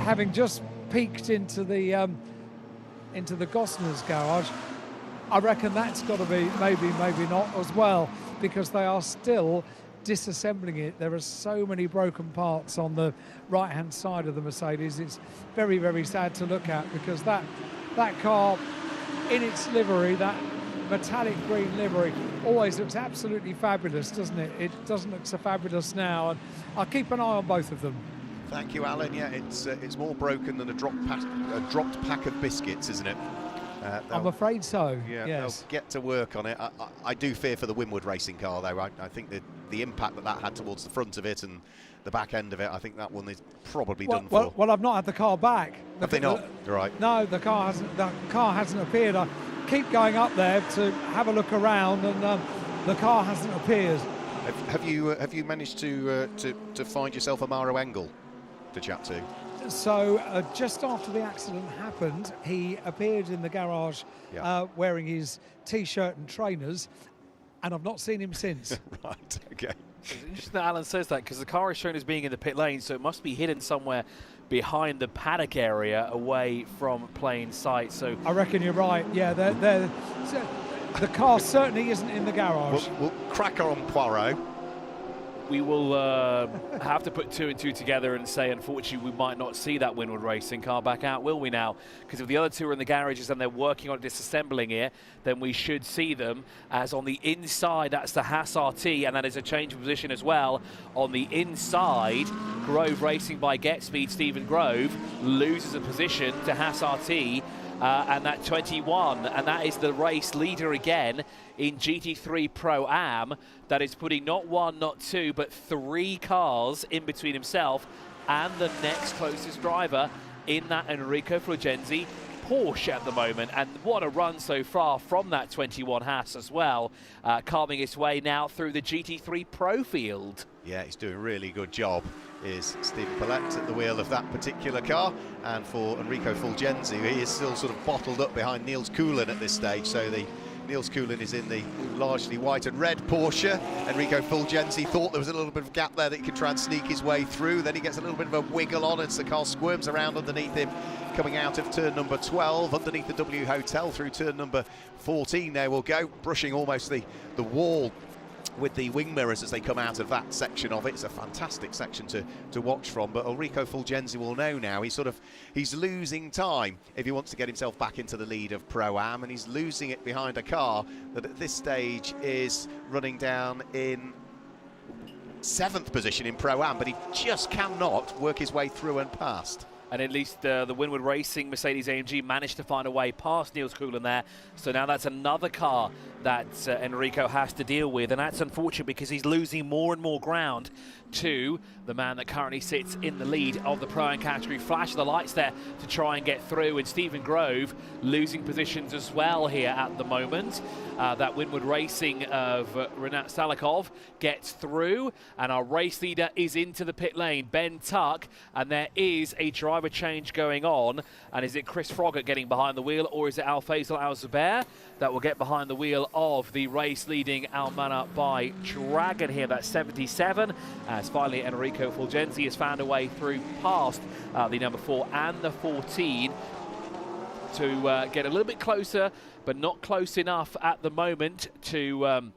Having just peeked into the Gosner's garage, I reckon that's got to be maybe, maybe not as well, because they are still disassembling it. There are so many broken parts on the right-hand side of the Mercedes. It's very, very sad to look at, because that car in its livery, that metallic green livery, always looks absolutely fabulous, doesn't it? It doesn't look so fabulous now, and I'll keep an eye on both of them. Thank you, Alan. Yeah, it's more broken than a dropped pack of biscuits, isn't it? I'm afraid so. Yeah, yes. They'll get to work on it. I do fear for the Winwood racing car, though. I think that the impact that had towards the front of it and the back end of it, I think that one is probably done for. Well, I've not had the car back. Have they not? Right. No, the car hasn't appeared. I keep going up there to have a look around, and the car hasn't appeared. Have you managed to find yourself a Maro Engel to chat to? So just after the accident happened, he appeared in the garage wearing his T-shirt and trainers, and I've not seen him since. Right, okay. It's interesting that Alan says that, because the car is shown as being in the pit lane, so it must be hidden somewhere behind the paddock area away from plain sight. So I reckon you're right. Yeah, the car certainly isn't in the garage. We'll crack on Poirot. We will have to put two and two together and say, unfortunately, we might not see that Winwood racing car back out, will we now? Because if the other two are in the garages and they're working on disassembling it, then we should see them. As on the inside, that's the Haas RT, and that is a change of position as well. On the inside, Grove Racing by Get Speed, Stephen Grove, loses a position to Haas RT. And that 21, and that is the race leader again in GT3 Pro-Am. That is putting not one, not two, but three cars in between himself and the next closest driver in that Enrico Fulgenzi Porsche at the moment. And what a run so far from that 21 Haas as well, carving its way now through the GT3 Pro field. Yeah, he's doing a really good job, is Stephen Paulette at the wheel of that particular car. And for Enrico Fulgenzi, he is still sort of bottled up behind Niels Coulin at this stage. So Niels Coulin is in the largely white and red Porsche. Enrico Fulgenzi thought there was a little bit of a gap there that he could try and sneak his way through. Then he gets a little bit of a wiggle on as the car squirms around underneath him, coming out of turn number 12, underneath the W Hotel through turn number 14. There we'll go, brushing almost the wall with the wing mirrors as they come out of that section of it. It's a fantastic section to watch from, but Enrico Fulgenzi will know now he's losing time if he wants to get himself back into the lead of Pro-Am, and he's losing it behind a car that at this stage is running down in 7th position in Pro-Am, but he just cannot work his way through and past. And at least the Winwood Racing Mercedes-AMG managed to find a way past Niels Coulin there. So now that's another car that Enrico has to deal with. And that's unfortunate because he's losing more and more ground to the man that currently sits in the lead of the Pro-Am category. Flash of the lights there to try and get through. And Stephen Grove losing positions as well here at the moment. That Winwood Racing of Renat Salikov gets through. And our race leader is into the pit lane, Ben Tuck. And there is a driver change going on. And is it Chris Froggatt getting behind the wheel, or is it Al Faisal Al Zubair that will get behind the wheel of the race leading Almana by Dragon here? That's 77. As finally Enrico Fulgenzi has found a way through past the number 4 and the 14 to get a little bit closer, but not close enough at the moment to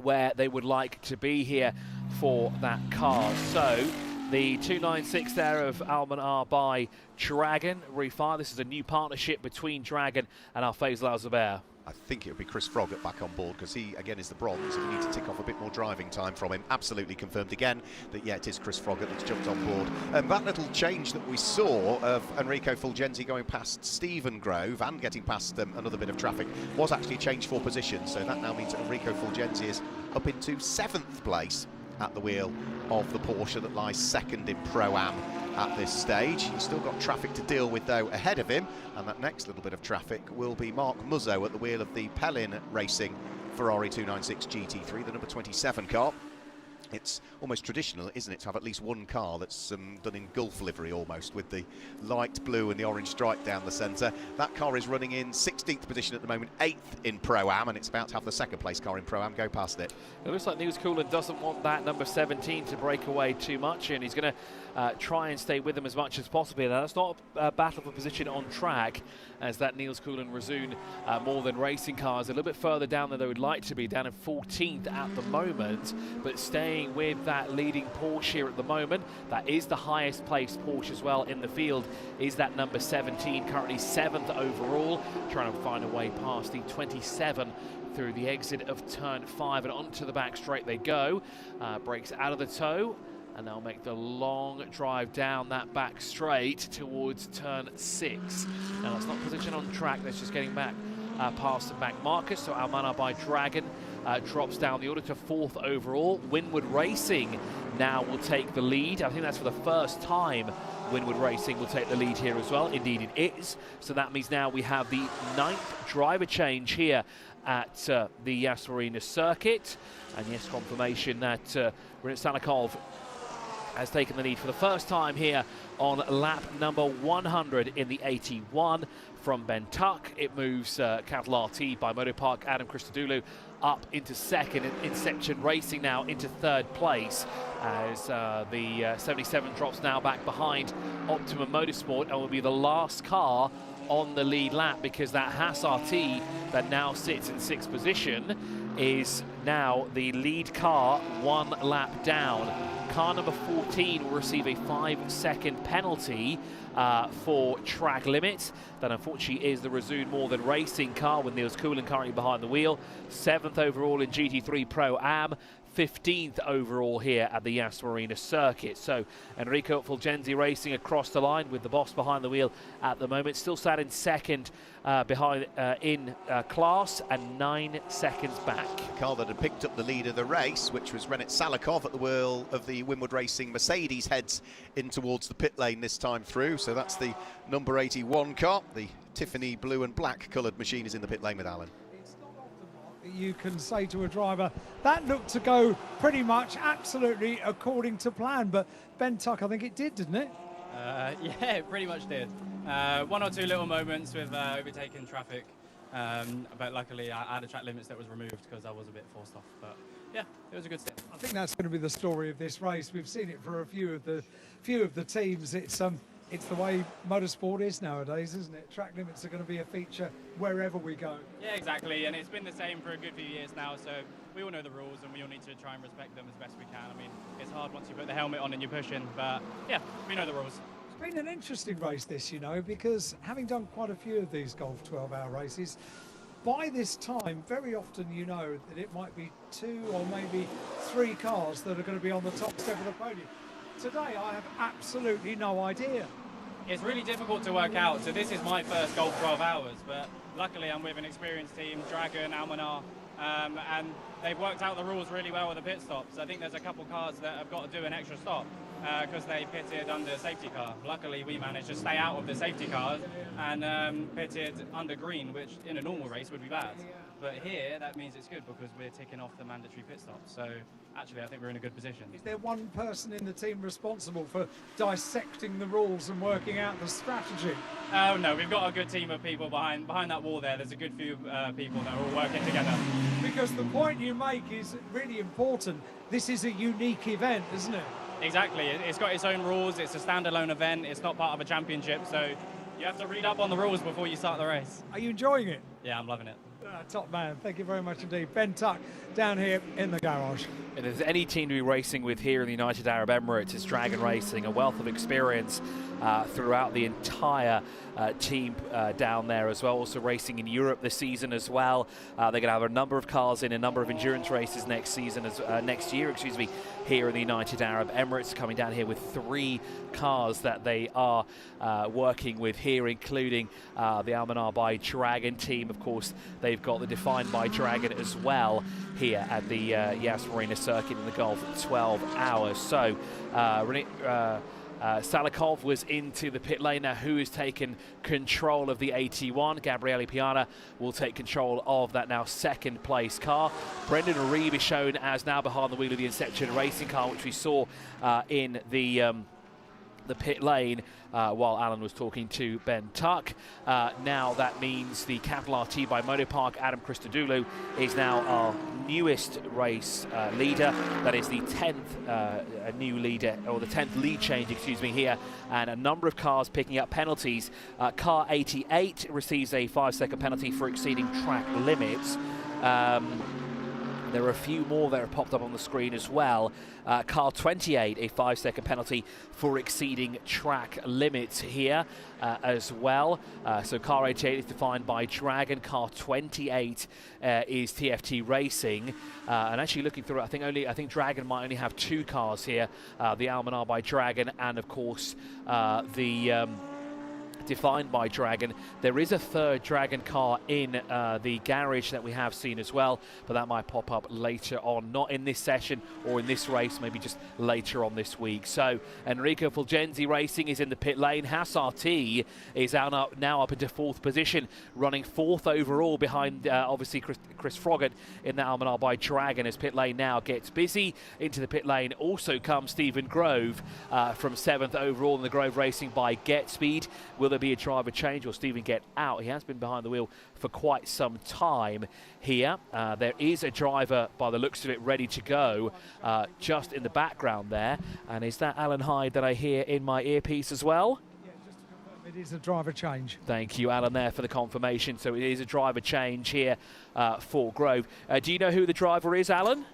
where they would like to be here for that car. So the 296 there of Al-Manar by Dragon refire. This is a new partnership between Dragon and Al-Faisal Al-Zubair. I think it would be Chris Froggatt back on board, because he, again, is the bronze, and we need to tick off a bit more driving time from him. Absolutely confirmed again that, yeah, it is Chris Froggatt that's jumped on board. And that little change that we saw of Enrico Fulgenzi going past Stephen Grove and getting past another bit of traffic was actually a change for position. So that now means that Enrico Fulgenzi is up into 7th place at the wheel of the Porsche that lies second in Pro-Am at this stage. He's still got traffic to deal with, though, ahead of him, and that next little bit of traffic will be Mark Muzzo at the wheel of the Pellin Racing Ferrari 296 GT3, the number 27 car. It's almost traditional, isn't it, to have at least one car that's done in Gulf livery almost, with the light blue and the orange stripe down the centre. That car is running in 16th position at the moment, 8th in Pro-Am, and it's about to have the second place car in Pro-Am go past it. It looks like Niels Coughlan doesn't want that number 17 to break away too much, and he's going to try and stay with them as much as possible. Now, that's not a battle for position on track, as that Niels Coughlan Resoon more than racing cars a little bit further down than they would like to be, down in 14th at the moment, but staying with that leading Porsche here at the moment. That is the highest placed Porsche as well in the field, is that number 17, currently 7th overall, trying to find a way past the 27 through the exit of turn 5 and onto the back straight they go. Brakes out of the toe, and they'll make the long drive down that back straight towards turn 6. Now that's not position on track, that's just getting back past the back markers. So Al-Manar by Dragon drops down the order to 4th overall. Winwood Racing now will take the lead. I think that's for the first time Winwood Racing will take the lead here as well. Indeed it is. So that means now we have the 9th driver change here at the Yas Marina Circuit. And yes, confirmation that Rinat Salikov has taken the lead for the first time here on lap number 100 in the 81 from Ben Tuck. It moves Capital RT by Motopark Adam Christodoulou up into 2nd, and Inception Racing now into 3rd place, as the 77 drops now back behind Optimum Motorsport and will be the last car on the lead lap, because that Haas RT that now sits in 6th position is now the lead car 1 lap down. Car number 14 will receive a 5-second penalty for track limits. That unfortunately is the Resoon more than racing car, with Niels Coughlan currently behind the wheel. 7th overall in GT3 Pro-Am, 15th overall here at the Yas Marina Circuit. So Enrico Fulgenzi racing across the line with the boss behind the wheel at the moment. Still sat in 2nd behind in class and 9 seconds back. The car that had picked up the lead of the race, which was Rinat Salikov at the wheel of the Winwood Racing Mercedes, heads in towards the pit lane this time through. So that's the number 81 car. The Tiffany blue and black coloured machine is in the pit lane with Alan. You can say to a driver, that looked to go pretty much absolutely according to plan, but Ben Tuck, I think it did, didn't it? Yeah, it pretty much did. 1 or 2 little moments with overtaking traffic, but luckily I had a track limits that was removed because I was a bit forced off. But yeah, it was a good stint. I think that's going to be the story of this race. We've seen it for a few of the teams. It's the way motorsport is nowadays, isn't it? Track limits are going to be a feature wherever we go. Yeah, exactly, and it's been the same for a good few years now, so we all know the rules and we all need to try and respect them as best we can. I mean, it's hard once you put the helmet on and you're pushing, but yeah, we know the rules. It's been an interesting race this, you know, because having done quite a few of these Golf 12-hour races, by this time, very often you know that it might be 2 or maybe 3 cars that are going to be on the top step of the podium. Today, I have absolutely no idea. It's really difficult to work out, so this is my first Golf 12 hours, but luckily I'm with an experienced team, Dragon, Al-Manar, and they've worked out the rules really well with the pit stops. I think there's a couple cars that have got to do an extra stop because they pitted under safety car. Luckily we managed to stay out of the safety cars and pitted under green, which in a normal race would be bad. But here, that means it's good because we're ticking off the mandatory pit stops. So actually, I think we're in a good position. Is there one person in the team responsible for dissecting the rules and working out the strategy? Oh no, we've got a good team of people behind that wall there. There's a good few people that are all working together. Because the point you make is really important. This is a unique event, isn't it? Exactly. It's got its own rules. It's a standalone event. It's not part of a championship. So you have to read up on the rules before you start the race. Are you enjoying it? Yeah, I'm loving it. Top man, thank you very much indeed. Ben Tuck down here in the garage. If there's any team to be racing with here in the United Arab Emirates, it's Dragon Racing, a wealth of experience throughout the entire team down there as well. Also racing in Europe this season as well. They're going to have a number of cars in a number of endurance races next year, here in the United Arab Emirates, coming down here with 3 cars that they are working with here, including the Al Manar by Dragon team. Of course, they've got the Defined by Dragon as well here at the Yas Marina Circuit in the Gulf 12 hours. So Salikov was into the pit lane now. Who has taken control of the AT1? Gabriele Piana will take control of that now second place car. Brendan Reeve is shown as now behind the wheel of the Inception racing car, which we saw in the pit lane while Alan was talking to Ben Tuck. Now that means the Capital RT by Motopark, Adam Christodoulou, is now our newest race leader. That is the 10th new leader, or the 10th lead change, here, and a number of cars picking up penalties. Car 88 receives a 5-second penalty for exceeding track limits. There are a few more that have popped up on the screen as well. Car 28, a 5-second penalty for exceeding track limits here as well. So car 88 is defined by Dragon. Car 28 is TFT Racing. And actually looking through it, I think Dragon might only have 2 cars here. The Al Manar by Dragon, and of course the Defined by Dragon. There is a 3rd Dragon car in the garage that we have seen as well, but that might pop up later on, not in this session or in this race, maybe just later on this week. So Enrico Fulgenzi Racing is in the pit lane. Haas RT is now up into 4th position, running 4th overall behind obviously Chris Froggatt in the Al Manar by Dragon. As pit lane now gets busy, into the pit lane also comes Stephen Grove from 7th overall in the Grove Racing by Get Speed. Will there be a driver change or Stephen get out? He has been behind the wheel for quite some time here. There is a driver, by the looks of it, ready to go just in the background there. And is that Alan Hyde that I hear in my earpiece as well? Yeah, just to confirm, it is a driver change. Thank you, Alan, there for the confirmation. So it is a driver change here for Grove. Do you know who the driver is, Alan?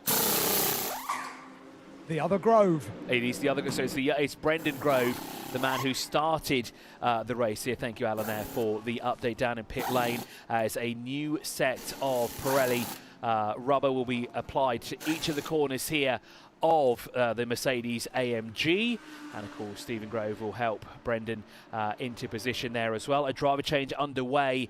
The other Grove. It is the other, so it's Brendan Grove, the man who started the race here. Thank you, Alan, there for the update down in pit lane, as a new set of Pirelli rubber will be applied to each of the corners here of the Mercedes AMG. And of course Stephen Grove will help Brendan into position there as well. A driver change underway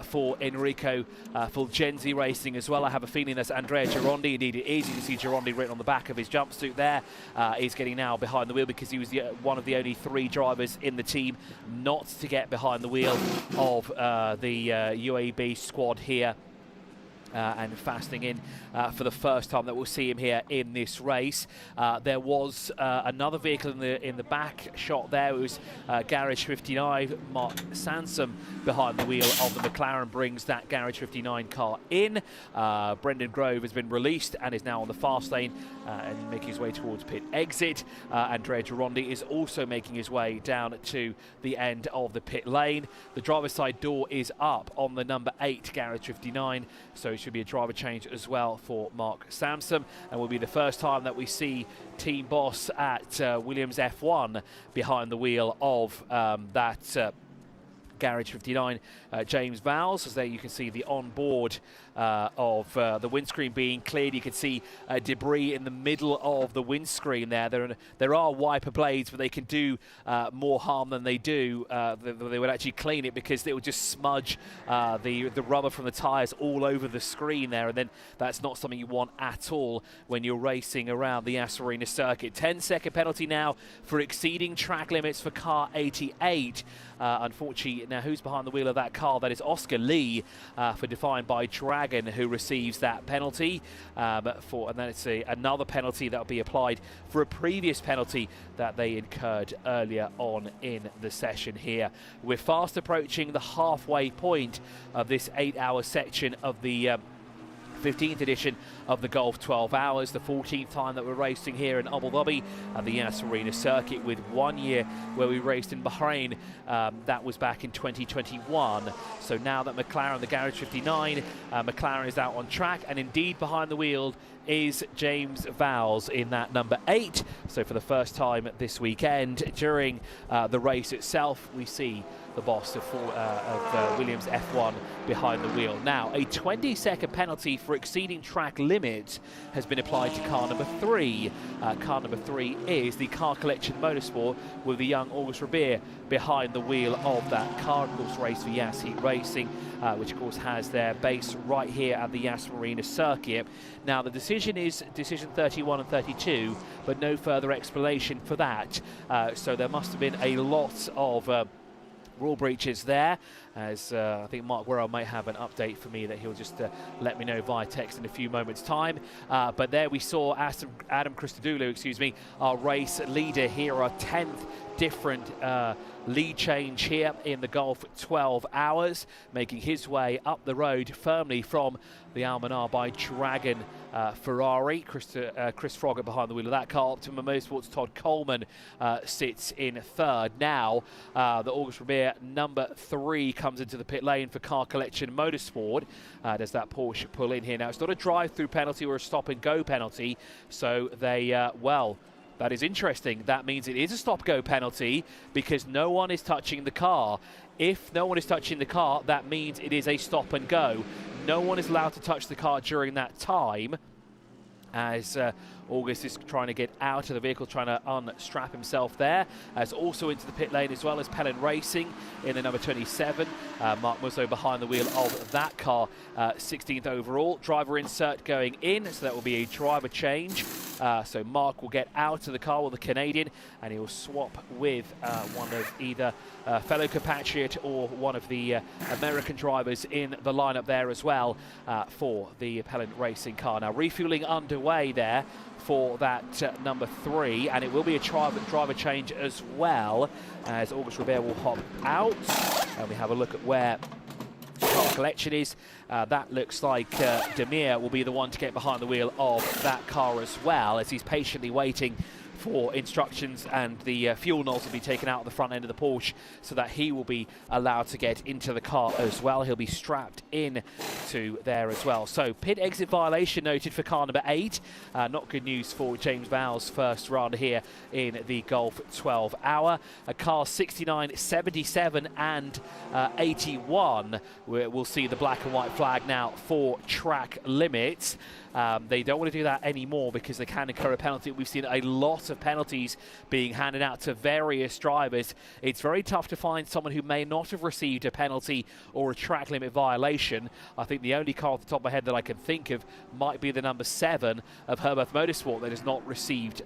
for Enrico Fulgenzi Racing as well. I have a feeling that's Andrea Girondi. Indeed it is. You can see Girondi written on the back of his jumpsuit there. He's getting now behind the wheel because he was one of the only 3 drivers in the team not to get behind the wheel of the UAB squad here. And fasting in for the first time that we'll see him here in this race. There was another vehicle in the back shot there. It was Garage 59. Mark Sansom behind the wheel of the McLaren brings that Garage 59 car in. Brendan Grove has been released and is now on the fast lane and making his way towards pit exit. Andrea Girondi is also making his way down to the end of the pit lane. The driver's side door is up on the number 8 Garage 59, so should be a driver change as well for Mark Sansom, and will be the first time that we see team boss at Williams F1 behind the wheel of that Garage 59, James Vowles. As there you can see the onboard of the windscreen being cleared. You can see debris in the middle of the windscreen there. There are wiper blades, but they can do more harm than they do. They would actually clean it because it would just smudge the rubber from the tyres all over the screen there, and then that's not something you want at all when you're racing around the Yas Marina Circuit. 10-second penalty now for exceeding track limits for car 88. Unfortunately, now who's behind the wheel of that car? That is Oscar Lee for Defined by Dragon, who receives that penalty. And then it's another penalty that will be applied for a previous penalty that they incurred earlier on in the session here. We're fast approaching the halfway point of this 8-hour section of the 15th edition of the Golf 12 Hours, the 14th time that we're racing here in Abu Dhabi at the Yas Marina Circuit, with 1 year where we raced in Bahrain. That was back in 2021. So now that McLaren, the Garage 59, McLaren is out on track, and indeed behind the wheel is James Vowles in that number 8. So for the first time this weekend during the race itself, we see the boss of Williams F1 behind the wheel. Now, a 20-second penalty for exceeding track limit has been applied to car number 3. Car number 3 is the Car Collection Motorsport, with the young August Rabir behind the wheel of that car. Of course, race for Yas Heat Racing, which of course has their base right here at the Yas Marina Circuit. Now, the decision is decision 31 and 32, but no further explanation for that. So there must have been a lot of rule breaches there, as I think Mark Werrell might have an update for me that he'll just let me know via text in a few moments' time. But there we saw Adam Christodoulou, our race leader here, our 10th different lead change here in the Golf 12 Hours, making his way up the road firmly from the Al Manar by Dragon Ferrari. Chris Froggatt behind the wheel of that car. Optimum Motorsports' Todd Coleman sits in third. Now the August Rabir number 3 comes into the pit lane for Car Collection Motorsport. Does that Porsche pull in here? Now, it's not a drive-through penalty or a stop-and-go penalty, so they, well, that is interesting. That means it is a stop-go penalty because no one is touching the car. If no one is touching the car, that means it is a stop-and-go. No one is allowed to touch the car during that time, as August is trying to get out of the vehicle, trying to unstrap himself there. As also into the pit lane as well as Pelin Racing in the number 27. Mark Musso behind the wheel of that car, 16th overall. Driver insert going in, so that will be a driver change. So Mark will get out of the car with the Canadian, and he will swap with one of either fellow compatriot or one of the American drivers in the lineup there as well for the Pelin Racing car. Now, refueling underway there for that number 3, and it will be a driver change as well, as August Rabir will hop out, and we have a look at where Car Collection is. That looks like Demir will be the one to get behind the wheel of that car as well, as he's patiently waiting for instructions and the fuel nozzle to be taken out of the front end of the Porsche so that he will be allowed to get into the car as well. He'll be strapped in to there as well. So pit exit violation noted for car number 8. Not good news for James Vowles' first run here in the Golf 12 Hour. A car 69, 77 and 81. We'll see the black and white flag now for track limits. They don't want to do that anymore because they can incur a penalty. We've seen a lot of penalties being handed out to various drivers. It's very tough to find someone who may not have received a penalty or a track limit violation. I think the only car off the top of my head that I can think of might be the number 7 of Herberth Motorsport that has not received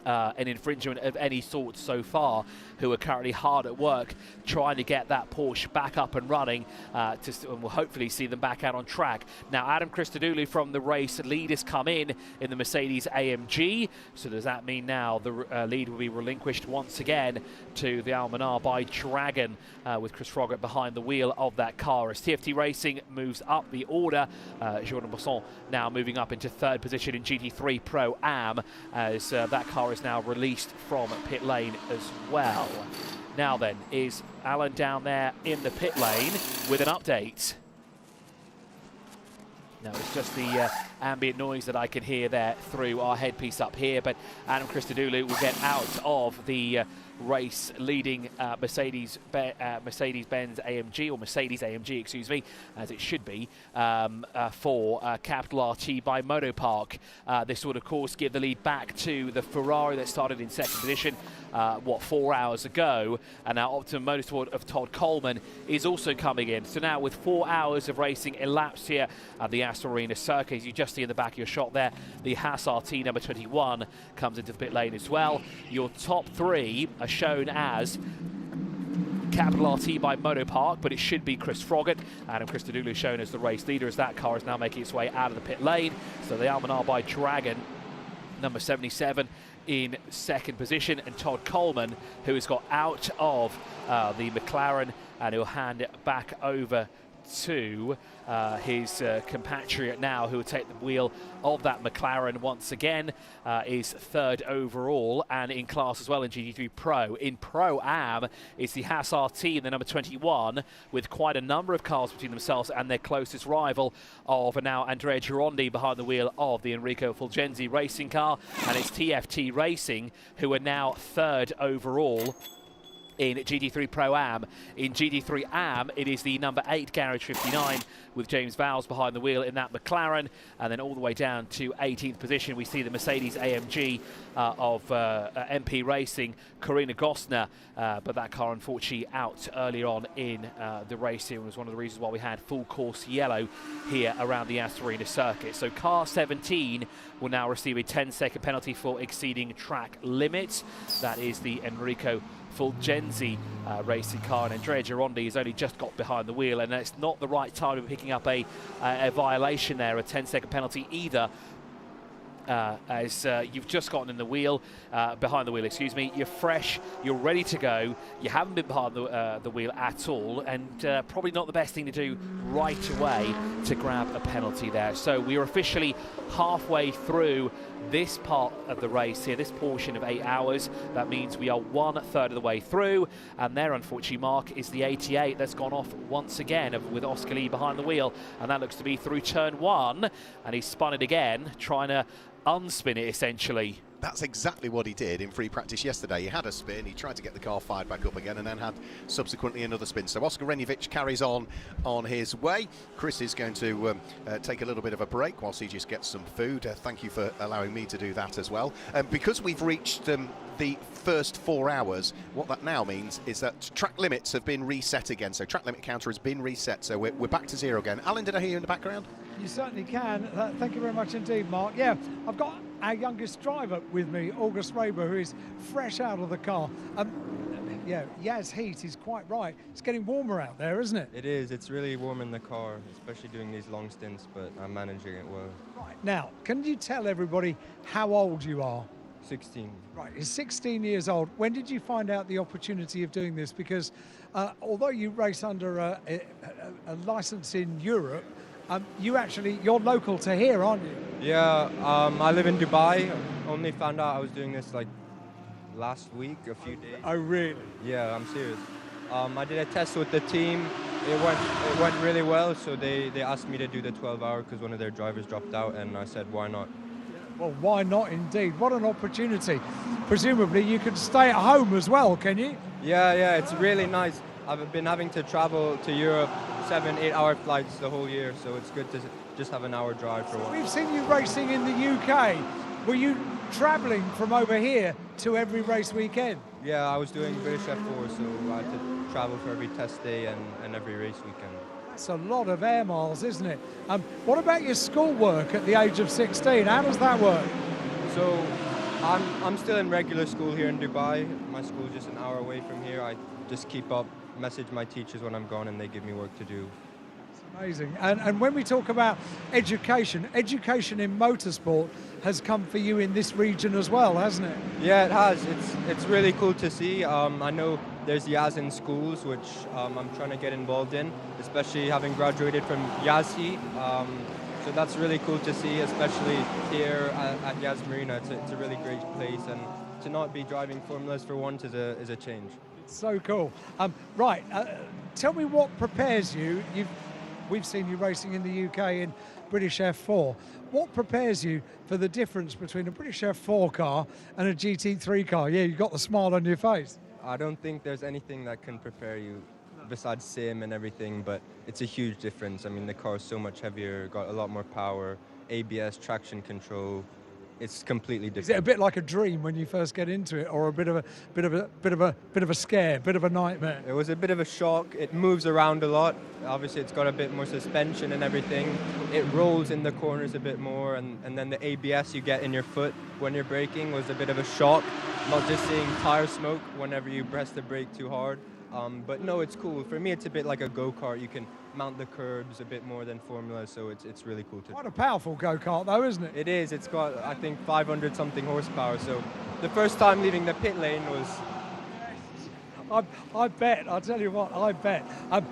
an infringement of any sort so far, who are currently hard at work trying to get that Porsche back up and running, and we'll hopefully see them back out on track. Now, Adam Christodoulou from the race lead has come in the Mercedes AMG, so does that mean now the lead will be relinquished once again to the Al Manar by Dragon, with Chris Froggatt behind the wheel of that car, as TFT Racing moves up the order. Jordan Bosson now moving up into 3rd position in GT3 Pro-Am, as that car is now released from pit lane as well. Now then, is Alan down there in the pit lane with an update? No, it's just the ambient noise that I can hear there through our headpiece up here, but Adam Christodoulou will get out of the race leading Mercedes-Benz AMG, or Mercedes AMG, excuse me, as it should be, for Capital RT by Motopark. This would, of course, give the lead back to the Ferrari that started in 2nd position, 4 hours ago, and now Optimum Motorsport of Todd Coleman is also coming in. So now, with 4 hours of racing elapsed here at the Yas Marina Circuit, as you just see in the back of your shot there, the Haas RT number 21 comes into the pit lane as well. Your top 3 are shown as Capital RT by Motopark, but it should be Chris Froggatt. Adam Christodoulou shown as the race leader, as that car is now making its way out of the pit lane. So the Al Manar by Dragon, number 77, in 2nd position, and Todd Coleman, who has got out of the McLaren, and he'll hand it back over to his compatriot now, who will take the wheel of that McLaren once again, is third overall and in class as well in GT3 Pro. In Pro-Am, it's the Haas RT in the number 21, with quite a number of cars between themselves and their closest rival of now Andrea Girondi behind the wheel of the Enrico Fulgenzi racing car, and it's TFT Racing, who are now third overall in GT3 Pro-Am. In GT3 Am, it is the number 8 Garage 59 with James Vowles behind the wheel in that McLaren, and then all the way down to 18th position we see the Mercedes AMG of MP Racing, Corina Gosner, but that car unfortunately out earlier on in the race here, and was one of the reasons why we had full course yellow here around the Yas Marina Circuit. So car 17 will now receive a 10-second penalty for exceeding track limits. That is the Enrico Fulgenzi racing car, and Andrea Girondi has only just got behind the wheel, and it's not the right time to be picking up a violation there, a 10-second penalty either. As you've just gotten in the wheel, behind the wheel, excuse me, you're fresh, you're ready to go, you haven't been behind the wheel at all, and probably not the best thing to do right away to grab a penalty there. So we are officially halfway through this part of the race here, this portion of 8 hours. That means we are 1/3 of the way through, and their unfortunately mark is the 88 that's gone off once again with Oscar Lee behind the wheel, and that looks to be through turn 1, and he's spun it again, trying to unspin it essentially. That's exactly what he did in free practice yesterday. He had a spin, he tried to get the car fired back up again, and then had subsequently another spin. So Oscar Renjevic carries on his way. Chris is going to take a little bit of a break whilst he just gets some food. Thank you for allowing me to do that as well. Because we've reached the first 4 hours, what that now means is that track limits have been reset again. So track limit counter has been reset, so we're back to 0 again. Alan, did I hear you in the background? You certainly can. Thank you very much indeed, Mark. Yeah, I've got our youngest driver with me, August Raber, who is fresh out of the car. Yeah, Yas heat is quite right. It's getting warmer out there, isn't it? It is. It's really warm in the car, especially doing these long stints, but I'm managing it well. Right, now, can you tell everybody how old you are? 16. Right, you're 16 years old. When did you find out the opportunity of doing this? Because although you race under a license in Europe, you're local to here, aren't you? Yeah, I live in Dubai. Only found out I was doing this like last week, a few days. Oh, really? Yeah, I'm serious. I did a test with the team. It went really well, so they asked me to do the 12-hour because one of their drivers dropped out, and I said, why not? Well, why not indeed? What an opportunity. Presumably you can stay at home as well, can you? Yeah, it's really nice. I've been having to travel to Europe 7-8 hour flights the whole year, so it's good to just have an hour drive for once. We've seen you racing in the UK. Were you travelling from over here to every race weekend? Yeah, I was doing British F4, so I had to travel for every test day and every race weekend. That's a lot of air miles, isn't it? What about your schoolwork at the age of 16? How does that work? So I'm still in regular school here in Dubai. My school is just an hour away from here. I just keep up, message my teachers when I'm gone, and they give me work to do. It's amazing. And when we talk about education in motorsport has come for you in this region as well, hasn't it? Yeah, it has. It's really cool to see. I know there's Yas in schools, which I'm trying to get involved in, especially having graduated from Yas Heat. So that's really cool to see, especially here at Yas Marina. It's a really great place, and to not be driving formulas for once is a change. It's so cool. Right, tell me what prepares you. We've seen you racing in the UK in British F4. What prepares you for the difference between a British F4 car and a GT3 car? Yeah, you've got the smile on your face. I don't think there's anything that can prepare you besides sim and everything, but it's a huge difference. I mean, the car is so much heavier, got a lot more power, ABS, traction control. It's completely different. Is it a bit like a dream when you first get into it, or a bit of a scare, bit of a nightmare? It was a bit of a shock. It moves around a lot. Obviously, it's got a bit more suspension and everything. It rolls in the corners a bit more, and then the ABS you get in your foot when you're braking was a bit of a shock. Not just seeing tire smoke whenever you press the brake too hard. But no, it's cool. For me, it's a bit like a go-kart. You can mount the curbs a bit more than Formula, so it's really cool to. Quite a powerful go-kart though, isn't it? It is. It's got, I think, 500 something horsepower. So the first time leaving the pit lane was I bet. I'll tell you what, I bet.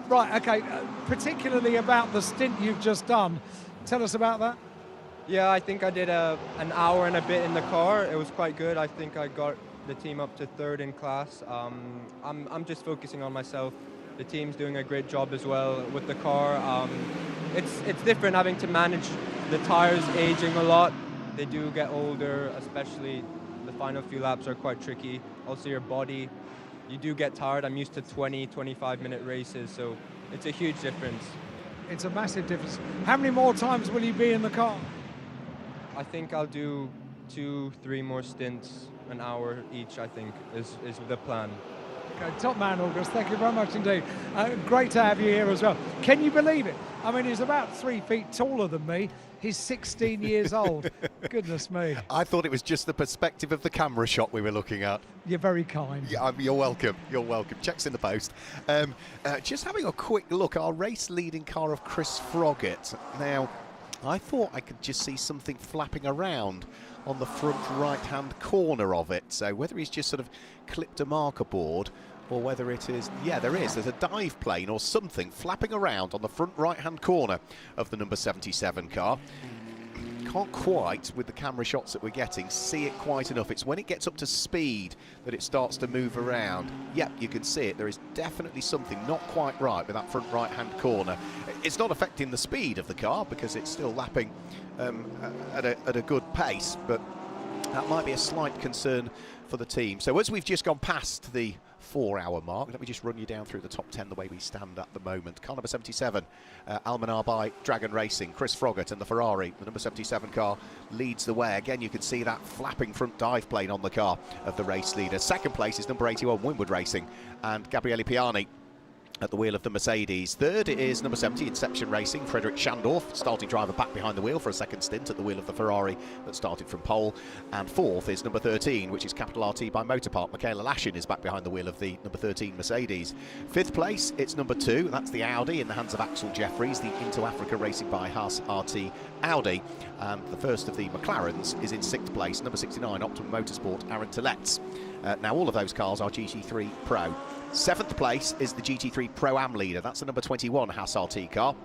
Right, okay, particularly about the stint you've just done. Tell us about that. Yeah, I think I did an hour and a bit in the car. It was quite good. I think I got the team up to third in class. I'm just focusing on myself. The team's doing a great job as well with the car. It's different having to manage the tires aging a lot. They do get older, especially the final few laps are quite tricky. Also your body, you do get tired. I'm used to 20-25 minute races, so it's a huge difference. It's a massive difference. How many more times will you be in the car? I think I'll do 2-3 more stints, an hour each, I think, is the plan. Okay, top man, August. Thank you very much indeed. Great to have you here as well. Can you believe it? I mean, he's about 3 feet taller than me. He's 16 years old. Goodness me. I thought it was just the perspective of the camera shot we were looking at. You're very kind. Yeah, you're welcome. You're welcome. Checks in the post. Just having a quick look, our race-leading car of Chris Froggatt. Now, I thought I could just see something flapping around on the front right-hand corner of it. So whether he's just sort of clipped a marker board or whether it is, yeah, there's a dive plane or something flapping around on the front right-hand corner of the number 77 car. Can't quite, with the camera shots that we're getting, see it quite enough. It's when it gets up to speed that it starts to move around. Yep, you can see it. There is definitely something not quite right with that front right-hand corner. It's not affecting the speed of the car because it's still lapping at a good pace, but that might be a slight concern for the team. So as we've just gone past the 4-hour mark, let me just run you down through the top 10 the way we stand at the moment. Car number 77, Almanar by Dragon Racing, Chris Froggatt and the Ferrari. The number 77 car leads the way. Again, you can see that flapping front dive plane on the car of the race leader. Second place is number 81, Winwood Racing, and Gabriele Piani at the wheel of the Mercedes. Third is number 70, Inception Racing, Frederick Schandorf, starting driver back behind the wheel for a second stint at the wheel of the Ferrari that started from pole. And fourth is number 13, which is Capital RT by Motorpark. Michaela Lashin is back behind the wheel of the number 13 Mercedes. Fifth place, it's number 2, that's the Audi in the hands of Axel Jeffries, the Into Africa Racing by Haas RT Audi. And the first of the McLarens is in 6th place, number 69, Optimum Motorsport, Aaron Tilletz. Now all of those cars are GT3 Pro. 7th place is the GT3 Pro-Am leader. That's the number 21 Haas RT car.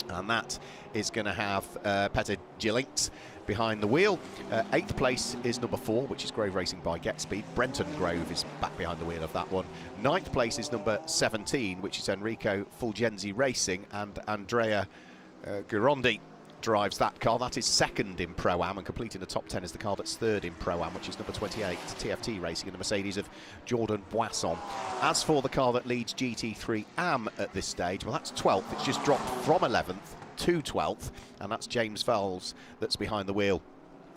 And that is going to have Peter Gillinks behind the wheel. 8th place is number 4, which is Grove Racing by GetSpeed. Brenton Grove is back behind the wheel of that one. 9th place is number 17, which is Enrico Fulgenzi Racing. And Andrea Girondi drives that car. That is second in Pro-Am, and completing the top 10 is the car that's third in Pro-Am, which is number 28, TFT Racing, and the Mercedes of Jordan Boisson. As for the car that leads GT3 Am at this stage, well, that's 12th. It's just dropped from 11th to 12th, and that's James Fells that's behind the wheel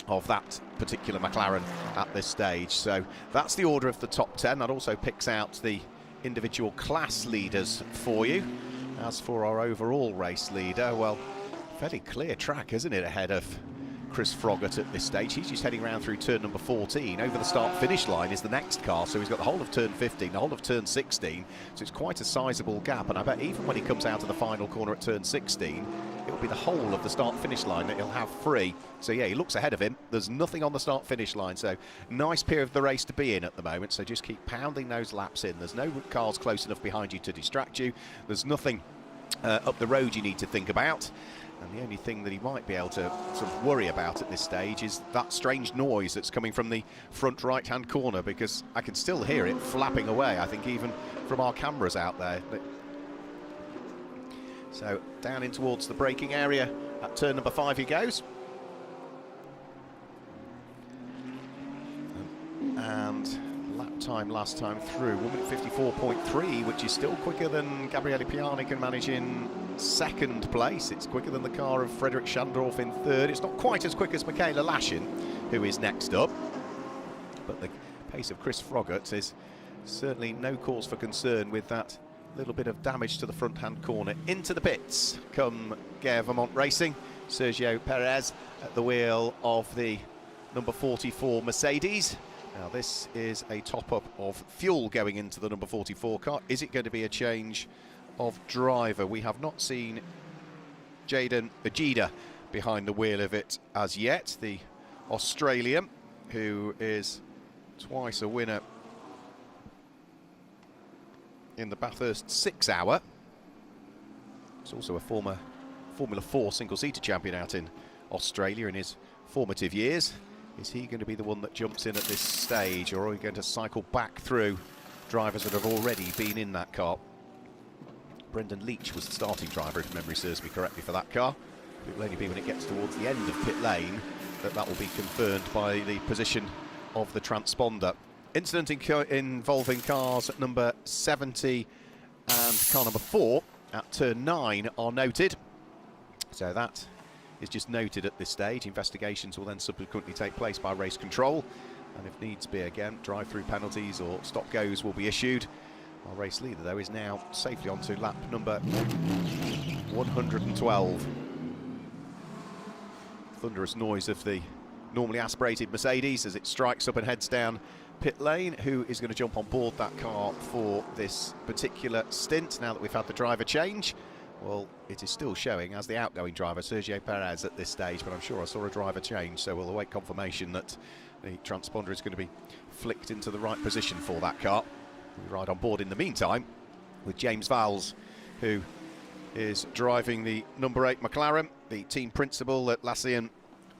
of that particular McLaren at this stage. So that's the order of the top 10. That also picks out the individual class leaders for you. As for our overall race leader, well, fairly clear track, isn't it, ahead of Chris Froggatt at this stage. He's just heading round through turn number 14. Over the start-finish line is the next car, so he's got the whole of turn 15, the whole of turn 16, so it's quite a sizable gap, and I bet even when he comes out of the final corner at turn 16, it'll be the whole of the start-finish line that he'll have free. So yeah, he looks ahead of him. There's nothing on the start-finish line, so nice period of the race to be in at the moment, so just keep pounding those laps in. There's no cars close enough behind you to distract you. There's nothing up the road you need to think about. And the only thing that he might be able to sort of worry about at this stage is that strange noise that's coming from the front right-hand corner, because I can still hear it flapping away, I think, even from our cameras out there. So down in towards the braking area at turn number 5 he goes. And lap time last time through, 1:54.3, which is still quicker than Gabriele Piani can manage in second place. It's quicker than the car of Frederick Schandorf in third. It's not quite as quick as Michaela Lashin, who is next up. But the pace of Chris Froggatt is certainly no cause for concern with that little bit of damage to the front-hand corner. Into the pits come Gare Vermont Racing. Sergio Perez at the wheel of the number 44 Mercedes. Now this is a top-up of fuel going into the number 44 car. Is it going to be a change of driver? We have not seen Jaden Ajida behind the wheel of it as yet. The Australian, who is twice a winner in the Bathurst 6 Hour. He's also a former Formula 4 single-seater champion out in Australia in his formative years. Is he going to be the one that jumps in at this stage, or are we going to cycle back through drivers that have already been in that car? Brendan Leach was the starting driver, if memory serves me correctly, for that car. It will only be when it gets towards the end of pit lane that will be confirmed by the position of the transponder. Incident involving cars number 70 and car number 4 at turn 9 are noted. So that is just noted at this stage. Investigations will then subsequently take place by race control, and if needs be again, drive-through penalties or stop-goes will be issued. Our race leader, though, is now safely onto lap number 112. Thunderous noise of the normally aspirated Mercedes as it strikes up and heads down pit lane. Who is going to jump on board that car for this particular stint now that we've had the driver change? Well, it is still showing as the outgoing driver, Sergio Perez, at this stage, but I'm sure I saw a driver change, so we'll await confirmation that the transponder is going to be flicked into the right position for that car. We ride on board in the meantime with James Vowles, who is driving the number 8 McLaren, the team principal at Lassian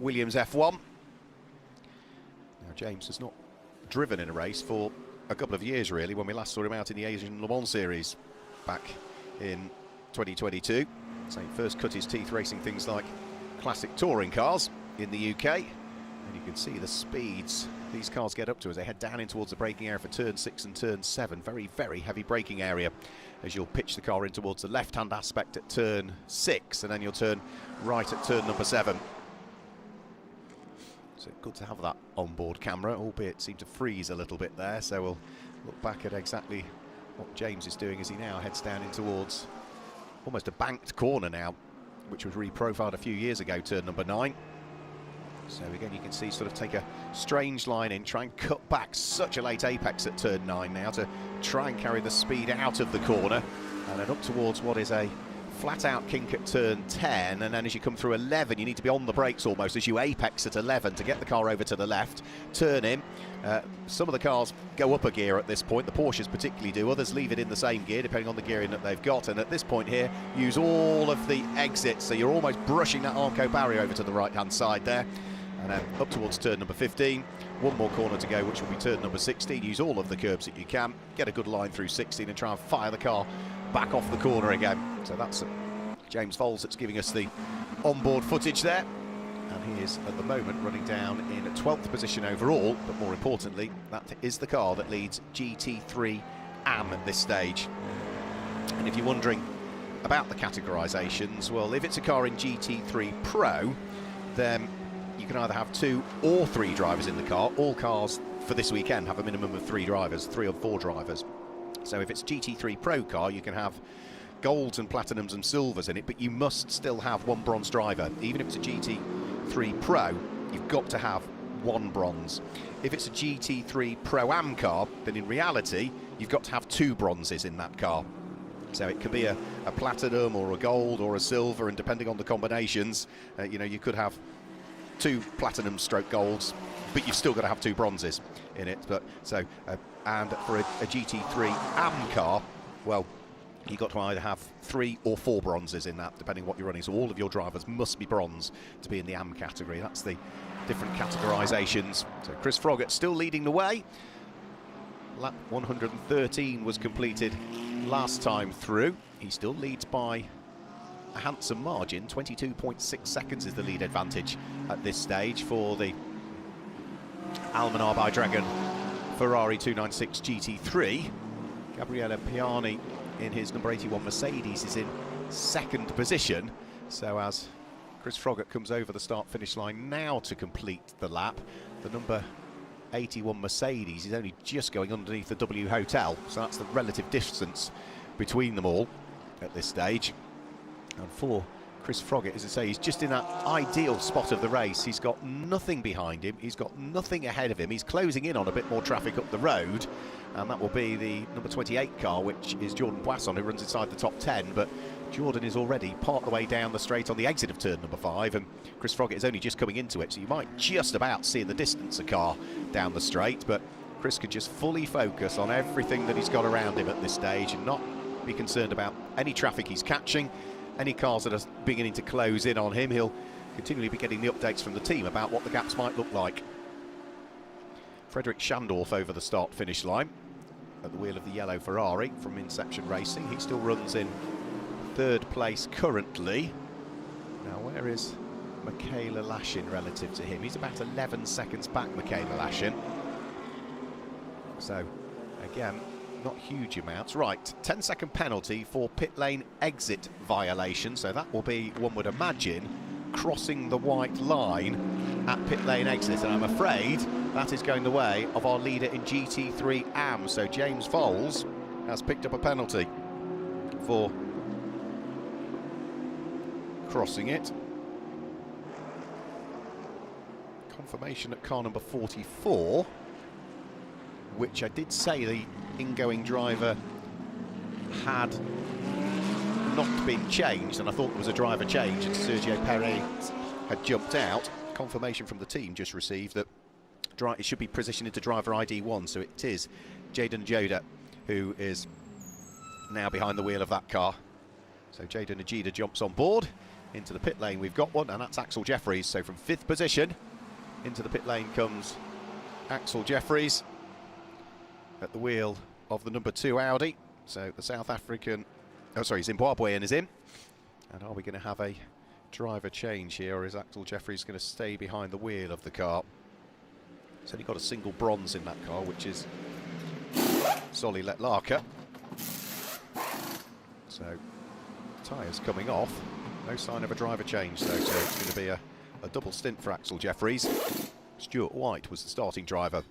Williams F1. Now, James has not driven in a race for a couple of years, really, when we last saw him out in the Asian Le Mans Series back in 2022. So he first cut his teeth racing things like classic touring cars in the UK, and you can see the speeds these cars get up to as they head down in towards the braking area for turn 6 and turn 7. Very, very heavy braking area as you'll pitch the car in towards the left-hand aspect at turn 6, and then you'll turn right at turn number 7. So good to have that onboard camera, albeit it seemed to freeze a little bit there, so we'll look back at exactly what James is doing as he now heads down in towards almost a banked corner now, which was reprofiled a few years ago, turn number 9. So again, you can see sort of take a strange line in, try and cut back such a late apex at turn 9 now to try and carry the speed out of the corner, and then up towards what is a flat-out kink at turn 10, and then as you come through 11, you need to be on the brakes almost as you apex at 11 to get the car over to the left, turn in. Some of the cars go up a gear at this point, the Porsches particularly do, others leave it in the same gear depending on the gearing that they've got, and at this point here, use all of the exits, so you're almost brushing that Armco barrier over to the right-hand side there. And then up towards turn number 15, one more corner to go, which will be turn number 16. Use all of the curbs that you can, get a good line through 16 and try and fire the car back off the corner again. So that's James Vowles that's giving us the onboard footage there. And he is at the moment running down in 12th position overall, but more importantly, that is the car that leads GT3 AM at this stage. And if you're wondering about the categorisations, well, if it's a car in GT3 Pro, then you can either have 2 or 3 drivers in the car. All cars for this weekend have a minimum of 3 drivers, 3 or 4 drivers. So if it's GT3 Pro car, you can have golds and platinums and silvers in it, but you must still have 1 bronze driver. Even if it's a GT3 Pro, you've got to have 1 bronze. If it's a GT3 Pro-Am car, then in reality, you've got to have 2 bronzes in that car. So it can be a platinum or a gold or a silver, and depending on the combinations, you know, you could have 2 platinum stroke golds, but you've still got to have 2 bronzes in it. But so and for a GT3 AM car, well, you've got to either have 3 or 4 bronzes in that, depending on what you're running. So all of your drivers must be bronze to be in the AM category. That's the different categorisations. So Chris Froggatt still leading the way. Lap 113 was completed last time through. He still leads by a handsome margin. 22.6 seconds is the lead advantage at this stage for the Almanar by Dragon Ferrari 296 GT3. Gabriele Piani in his number 81 Mercedes is in 2nd position. So as Chris Froggatt comes over the start-finish line now to complete the lap, the number 81 Mercedes is only just going underneath the W Hotel, so that's the relative distance between them all at this stage. And for Chris Froggatt, as I say, he's just in that ideal spot of the race. He's got nothing behind him, he's got nothing ahead of him, he's closing in on a bit more traffic up the road, and that will be the number 28 car, which is Jordan Poisson, who runs inside the top 10, but Jordan is already part of the way down the straight on the exit of turn number 5, and Chris Froggatt is only just coming into it, so you might just about see in the distance a car down the straight, but Chris could just fully focus on everything that he's got around him at this stage and not be concerned about any traffic he's catching, any cars that are beginning to close in on him. He'll continually be getting the updates from the team about what the gaps might look like. Frederick Schandorf over the start-finish line at the wheel of the yellow Ferrari from Inception Racing. He still runs in third place currently. Now, where is Michaela Lashin relative to him? He's about 11 seconds back, Michaela Lashin. So, again, not huge amounts. Right, 10-second penalty for pit lane exit violation. So that will be, one would imagine, crossing the white line at pit lane exit. And I'm afraid that is going the way of our leader in GT3 AM. So James Foles has picked up a penalty for crossing it. Confirmation at car number 44, which I did say the ingoing driver had not been changed, and I thought there was a driver change and Sergio Perez had jumped out. Confirmation from the team just received that it should be positioned into driver ID 1, so it is Jaden Joda who is now behind the wheel of that car. So Jaden Ajida jumps on board into the pit lane. We've got one, and that's Axel Jeffries. So from 5th position into the pit lane comes Axel Jeffries at the wheel of the number 2 Audi. So the South African, Zimbabwean is in. And are we going to have a driver change here, or is Axel Jeffries going to stay behind the wheel of the car? He's only got a single bronze in that car, which is Solly Letlaka. So tyres coming off. No sign of a driver change, though, so it's going to be a double stint for Axel Jeffries. Stuart White was the starting driver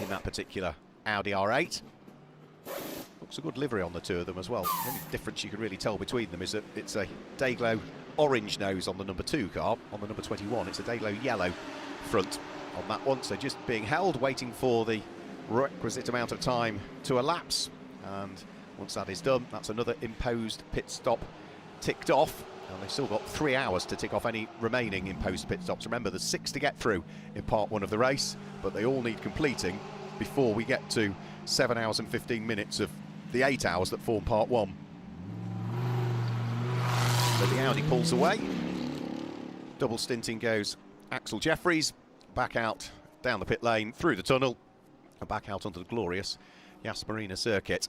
in that particular Audi R8. Looks a good livery on the two of them as well. The only difference you can really tell between them is that it's a Dayglow orange nose on the number 2 car. On the number 21, it's a Dayglow yellow front on that one. So just being held, waiting for the requisite amount of time to elapse. And once that is done, that's another imposed pit stop ticked off. And they've still got 3 hours to tick off any remaining imposed pit stops. Remember, there's 6 to get through in part 1 of the race, but they all need completing before we get to 7 hours and 15 minutes of the 8 hours that form part 1. So the Audi pulls away. Double stinting goes Axel Jeffries. Back out down the pit lane, through the tunnel, and back out onto the glorious Yas Marina Circuit.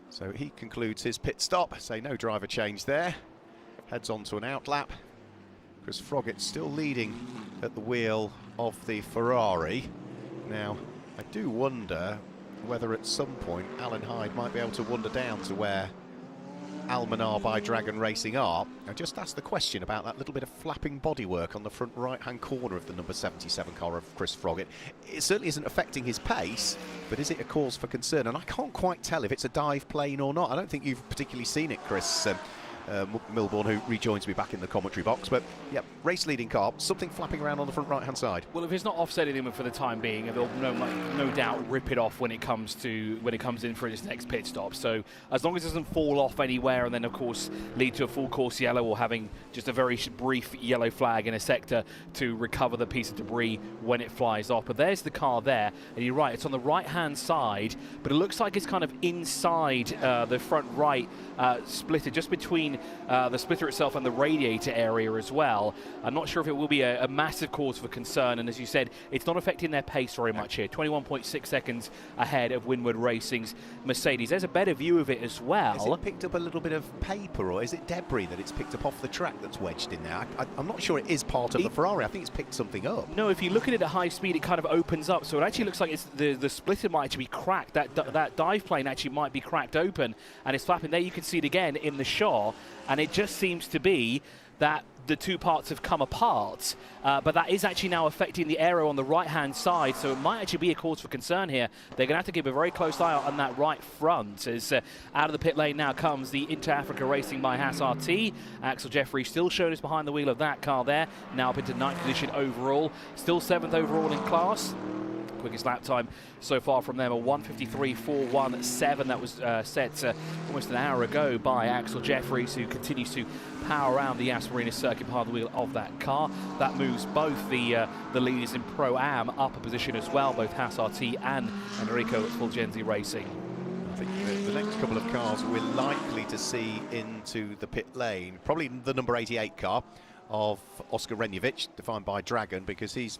So he concludes his pit stop. Say no driver change there. Heads on to an outlap. Chris Froggatt still leading at the wheel of the Ferrari. Now, I do wonder whether at some point Alan Hyde might be able to wander down to where Almanar by Dragon Racing are. I just asked the question about that little bit of flapping bodywork on the front right-hand corner of the number 77 car of Chris Froggatt. It certainly isn't affecting his pace, but is it a cause for concern? And I can't quite tell if it's a dive plane or not. I don't think you've particularly seen it, Chris Milbourne, who rejoins me back in the commentary box. But yeah, race leading car, something flapping around on the front right-hand side. Well, if it's not offsetting him for the time being, they'll no doubt rip it off when it comes in for his next pit stop. So as long as it doesn't fall off anywhere and then of course lead to a full course yellow or having just a very brief yellow flag in a sector to recover the piece of debris when it flies off. But there's the car there, and you're right, it's on the right-hand side, but it looks like it's kind of inside the front right splitter, just between the splitter itself and the radiator area as well. I'm not sure if it will be a massive cause for concern, and as you said, it's not affecting their pace very much here. 21.6 seconds ahead of Winward Racing's Mercedes. There's a better view of it as well. Has it picked up a little bit of paper, or is it debris that it's picked up off the track that's wedged in there? I'm not sure it is part of the Ferrari. I think it's picked something up. No, if you look at it at high speed, it kind of opens up, so it actually looks like it's the splitter might actually be cracked. That dive plane actually might be cracked open, and it's flapping. There you can see it again in the shot, and it just seems to be that the two parts have come apart, but that is actually now affecting the aero on the right-hand side, so it might actually be a cause for concern here. They're going to have to keep a very close eye on that right front, as out of the pit lane now comes the Inter-Africa Racing by Haas RT. Axel Jeffries still showing us behind the wheel of that car there, now up into 9th position overall, still 7th overall in class. Of quickest lap time so far from them, a 1:53.417. That was set almost an hour ago by Axel Jeffries, who continues to power around the Yas Marina Circuit behind the wheel of that car. That moves both the leaders in Pro-Am up a position as well, both Haas RT and Enrico at Fulgenzi Racing. I think the next couple of cars we're likely to see into the pit lane, probably the number 88 car of Oscar Renjevic, defined by Dragon, because he's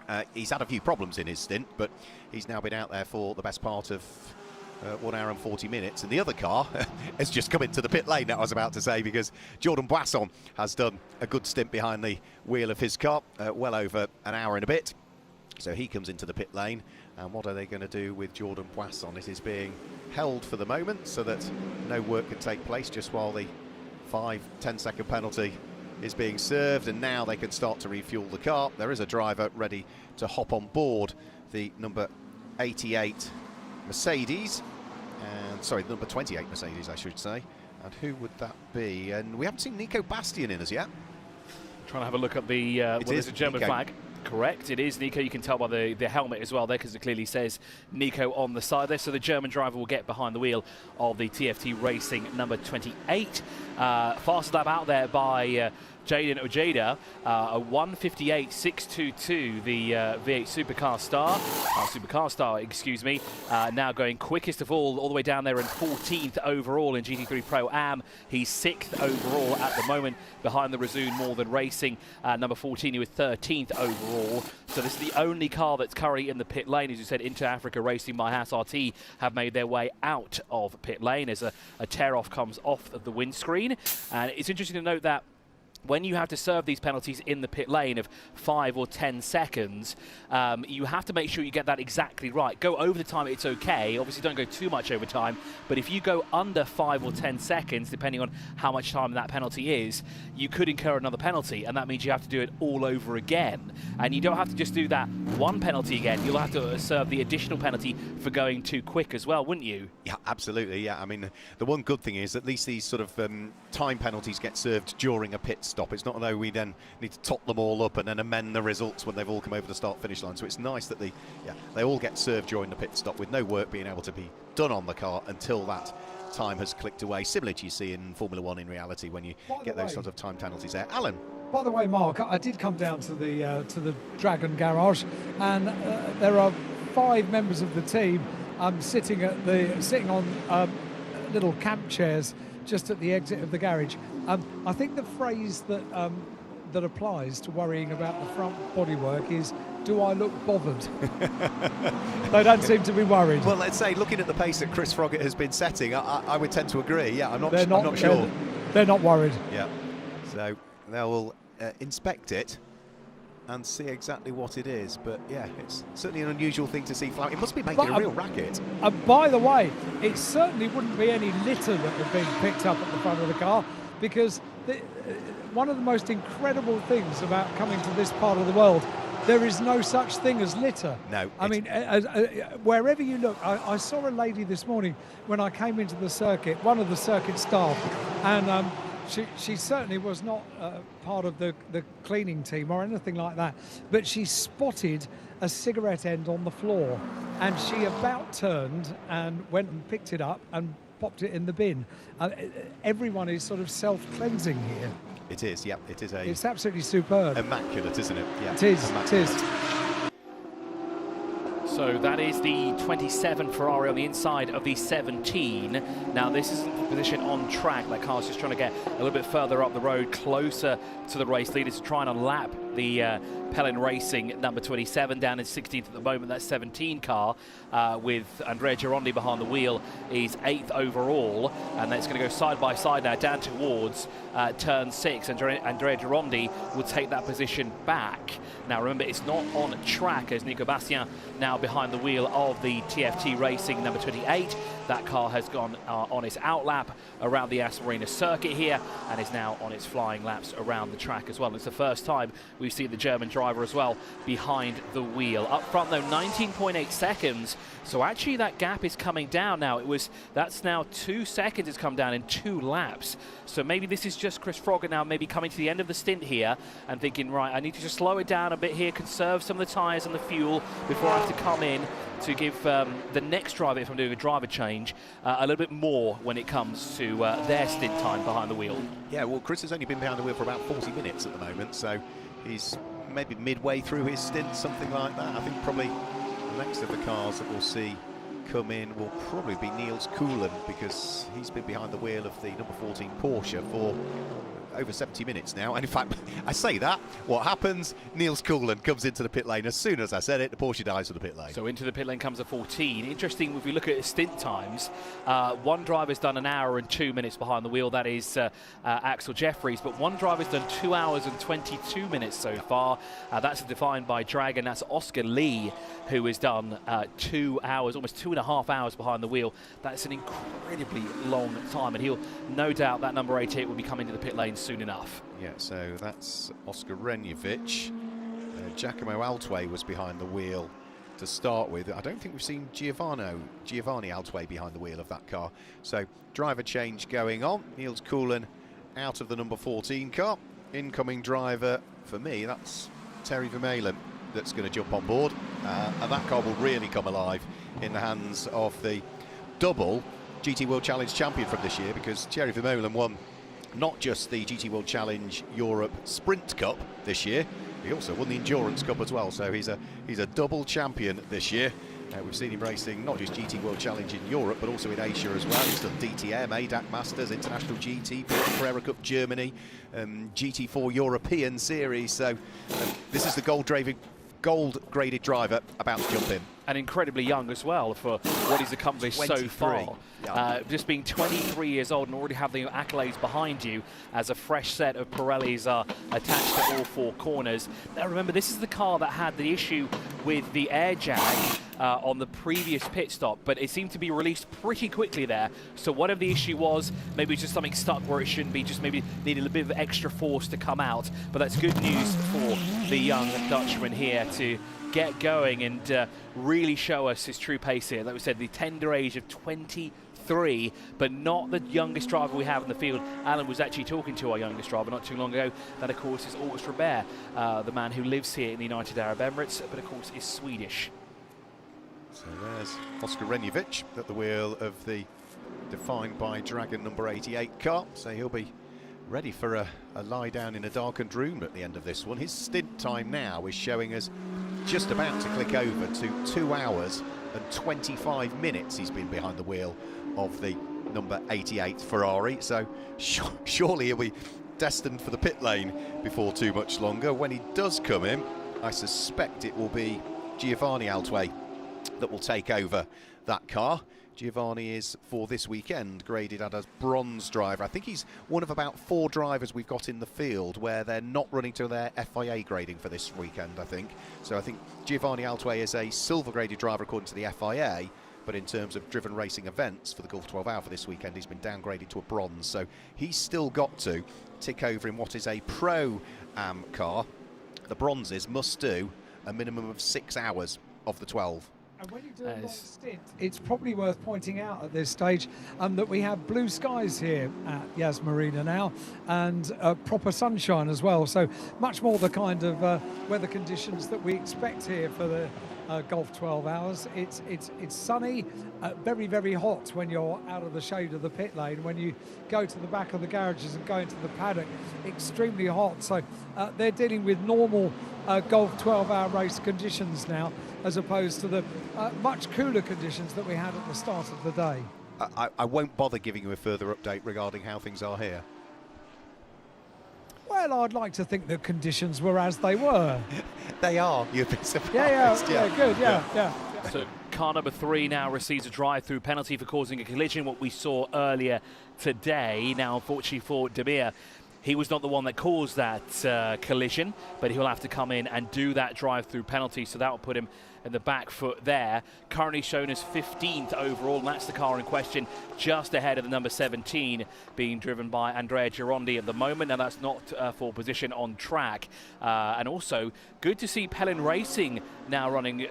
had a few problems in his stint, but he's now been out there for the best part of 1 hour and 40 minutes. And the other car has just come into the pit lane, that I was about to say, because Jordan Boisson has done a good stint behind the wheel of his car, well over an hour and a bit. So he comes into the pit lane. And what are they going to do with Jordan Boisson? It is being held for the moment so that no work can take place, just while the 5-10 second penalty is being served, and now they can start to refuel the car. There is a driver ready to hop on board the number 88 Mercedes, and sorry, the number 28 Mercedes, I should say. And who would that be? And we haven't seen Nico Bastian in as yet. Trying to have a look at the well, there's a German Nico. flag. Correct, it is Nico. You can tell by the helmet as well there, because it clearly says Nico on the side there. So the German driver will get behind the wheel of the TFT Racing number 28. Fastest lap out there by Jaden Ojeda, a 1:58.622, the V8 Supercar Star, excuse me, now going quickest of all the way down there, and 14th overall in GT3 Pro-Am. He's 6th overall at the moment, behind the Razoon More Than Racing, number 14, who is 13th overall. So this is the only car that's currently in the pit lane. As you said, Inter Africa Racing by Haas RT have made their way out of pit lane as a tear-off comes off of the windscreen. And it's interesting to note that when you have to serve these penalties in the pit lane of 5 or 10 seconds, you have to make sure you get that exactly right. Go over the time, it's okay. Obviously, don't go too much over time. But if you go under 5 or 10 seconds, depending on how much time that penalty is, you could incur another penalty. And that means you have to do it all over again. And you don't have to just do that one penalty again. You'll have to serve the additional penalty for going too quick as well, wouldn't you? Yeah, absolutely. Yeah, I mean, the one good thing is at least these sort of time penalties get served during a pit stop. It's not though we then need to top them all up and then amend the results when they've all come over the start-finish line. So it's nice that they all get served during the pit stop, with no work being able to be done on the car until that time has clicked away, similar to you see in Formula One in reality when you get those sort of time penalties there. Alan? By the way, Mark, I did come down to the Dragon garage, and there are 5 members of the team sitting on little camp chairs just at the exit of the garage. I think the phrase that applies to worrying about the front bodywork is, do I look bothered? They don't seem to be worried. Well, let's say, looking at the pace that Chris Froggatt has been setting, I would tend to agree. Yeah, I'm not sure. They're not worried. Yeah. So they'll inspect it and see exactly what it is. But yeah, it's certainly an unusual thing to see flying. It must be making a real racket. By the way, it certainly wouldn't be any litter that was being picked up at the front of the car, because one of the most incredible things about coming to this part of the world, there is no such thing as litter. No. I mean, wherever you look, I saw a lady this morning when I came into the circuit, one of the circuit staff, and she certainly was not part of the cleaning team or anything like that, but she spotted a cigarette end on the floor, and she about turned and went and picked it up and popped it in the bin. Everyone is sort of self-cleansing here. It is, yeah. It is It's absolutely superb. Immaculate, isn't it? Yeah. It is. Immaculate. It is. So that is the 27 Ferrari on the inside of the 17. Now this is the position on track. That car's just trying to get a little bit further up the road, closer to the race leaders, to try and unlap the Pelin Racing number 27 down in 16th at the moment. That 17 car with Andrea Girondi behind the wheel is 8th overall, and that's going to go side by side now down towards turn 6. Andrea Girondi will take that position back. Now remember, it's not on track, as Nico Bastien now behind the wheel of the TFT Racing number 28. That car has gone on its outlap around the Yas Marina Circuit here, and is now on its flying laps around the track as well. It's the first time we've we see the German driver as well behind the wheel. Up front though, 19.8 seconds. So actually that gap is coming down now. That's now 2 seconds it's come down in 2 laps. So maybe this is just Chris Froggatt now maybe coming to the end of the stint here and thinking, right, I need to just slow it down a bit here, conserve some of the tyres and the fuel before I have to come in to give the next driver, if I'm doing a driver change, a little bit more when it comes to their stint time behind the wheel. Yeah, well, Chris has only been behind the wheel for about 40 minutes at the moment, so he's maybe midway through his stint, something like that. I think probably the next of the cars that we'll see come in will probably be Niels Coulen, because he's been behind the wheel of the number 14 Porsche for over 70 minutes now. And in fact, I say that, what happens? Niels Coulen comes into the pit lane. As soon as I said it, the Porsche dives for the pit lane. So into the pit lane comes a 14. Interesting, if we look at stint times, one driver's done 1 hour and 2 minutes behind the wheel. That is Axel Jeffries. But one driver's done 2 hours and 22 minutes so far. That's defined by Dragon. That's Oscar Lee, who has done 2 hours, almost 2.5 hours behind the wheel. That's an incredibly long time. And he'll, no doubt, that number 88 will be coming to the pit lane soon enough. Yeah, so that's Oscar Renjevic. Giacomo Altway was behind the wheel to start with. I don't think we've seen Giovanni Altway behind the wheel of that car. So driver change going on. Niels Coulen out of the number 14 car. Incoming driver for me, that's Terry Vermeulen, that's going to jump on board. And that car will really come alive in the hands of the double GT World Challenge champion from this year, because Thierry Vermeulen won not just the GT World Challenge Europe Sprint Cup this year, he also won the Endurance Cup as well. So he's a double champion this year. We've seen him racing not just GT World Challenge in Europe, but also in Asia as well. He's done DTM, ADAC Masters, International GT, Carrera Cup Germany, GT4 European Series. So this is the gold-graded driver about to jump in. And incredibly young as well for what he's accomplished so far. Yeah. Just being 23 years old and already having the accolades behind you as a fresh set of Pirellis are attached to all 4 corners. Now remember, this is the car that had the issue with the air jag on the previous pit stop, but it seemed to be released pretty quickly there. So whatever the issue was, maybe it's just something stuck where it shouldn't be, just maybe needed a bit of extra force to come out. But that's good news for the young Dutchman here to get going and really show us his true pace here. Like we said, the tender age of 23, but not the youngest driver we have in the field. Alan was actually talking to our youngest driver not too long ago. That, of course, is August Robert, the man who lives here in the United Arab Emirates, but, of course, is Swedish. So there's Oscar Renjevic at the wheel of the defined by Dragon number 88 car. So he'll be ready for a lie down in a darkened room at the end of this one. His stint time now is showing us just about to click over to 2 hours and 25 minutes he's been behind the wheel of the number 88 Ferrari. So surely he'll be destined for the pit lane before too much longer. When he does come in, I suspect it will be Giovanni Altway that will take over that car. Giovanni is, for this weekend, graded as bronze driver. I think he's one of about 4 drivers we've got in the field where they're not running to their FIA grading for this weekend, I think. So I think Giovanni Altway is a silver graded driver according to the FIA, but in terms of driven racing events for the Gulf 12 Hour for this weekend, he's been downgraded to a bronze. So he's still got to tick over in what is a Pro-Am car. The bronzes must do a minimum of 6 hours of the 12. And when you do a long stint, it's probably worth pointing out at this stage that we have blue skies here at Yas Marina now, and proper sunshine as well. So much more the kind of weather conditions that we expect here for the Gulf 12 Hours. It's sunny, very, very hot when you're out of the shade of the pit lane. When you go to the back of the garages and go into the paddock, extremely hot. So they're dealing with normal Gulf 12 Hour race conditions now, as opposed to the much cooler conditions that we had at the start of the day. I won't bother giving you a further update regarding how things are here. Well, I'd like to think the conditions were as they were. They are. You'd be surprised. Yeah, good, yeah. So car number 3 now receives a drive-through penalty for causing a collision, what we saw earlier today. Now, unfortunately for Demir, he was not the one that caused that collision, but he'll have to come in and do that drive-through penalty, so that will put him in the back foot there. Currently shown as 15th overall, and that's the car in question, just ahead of the number 17, being driven by Andrea Girondi at the moment. Now that's not for position on track. And also, good to see Pelin Racing now running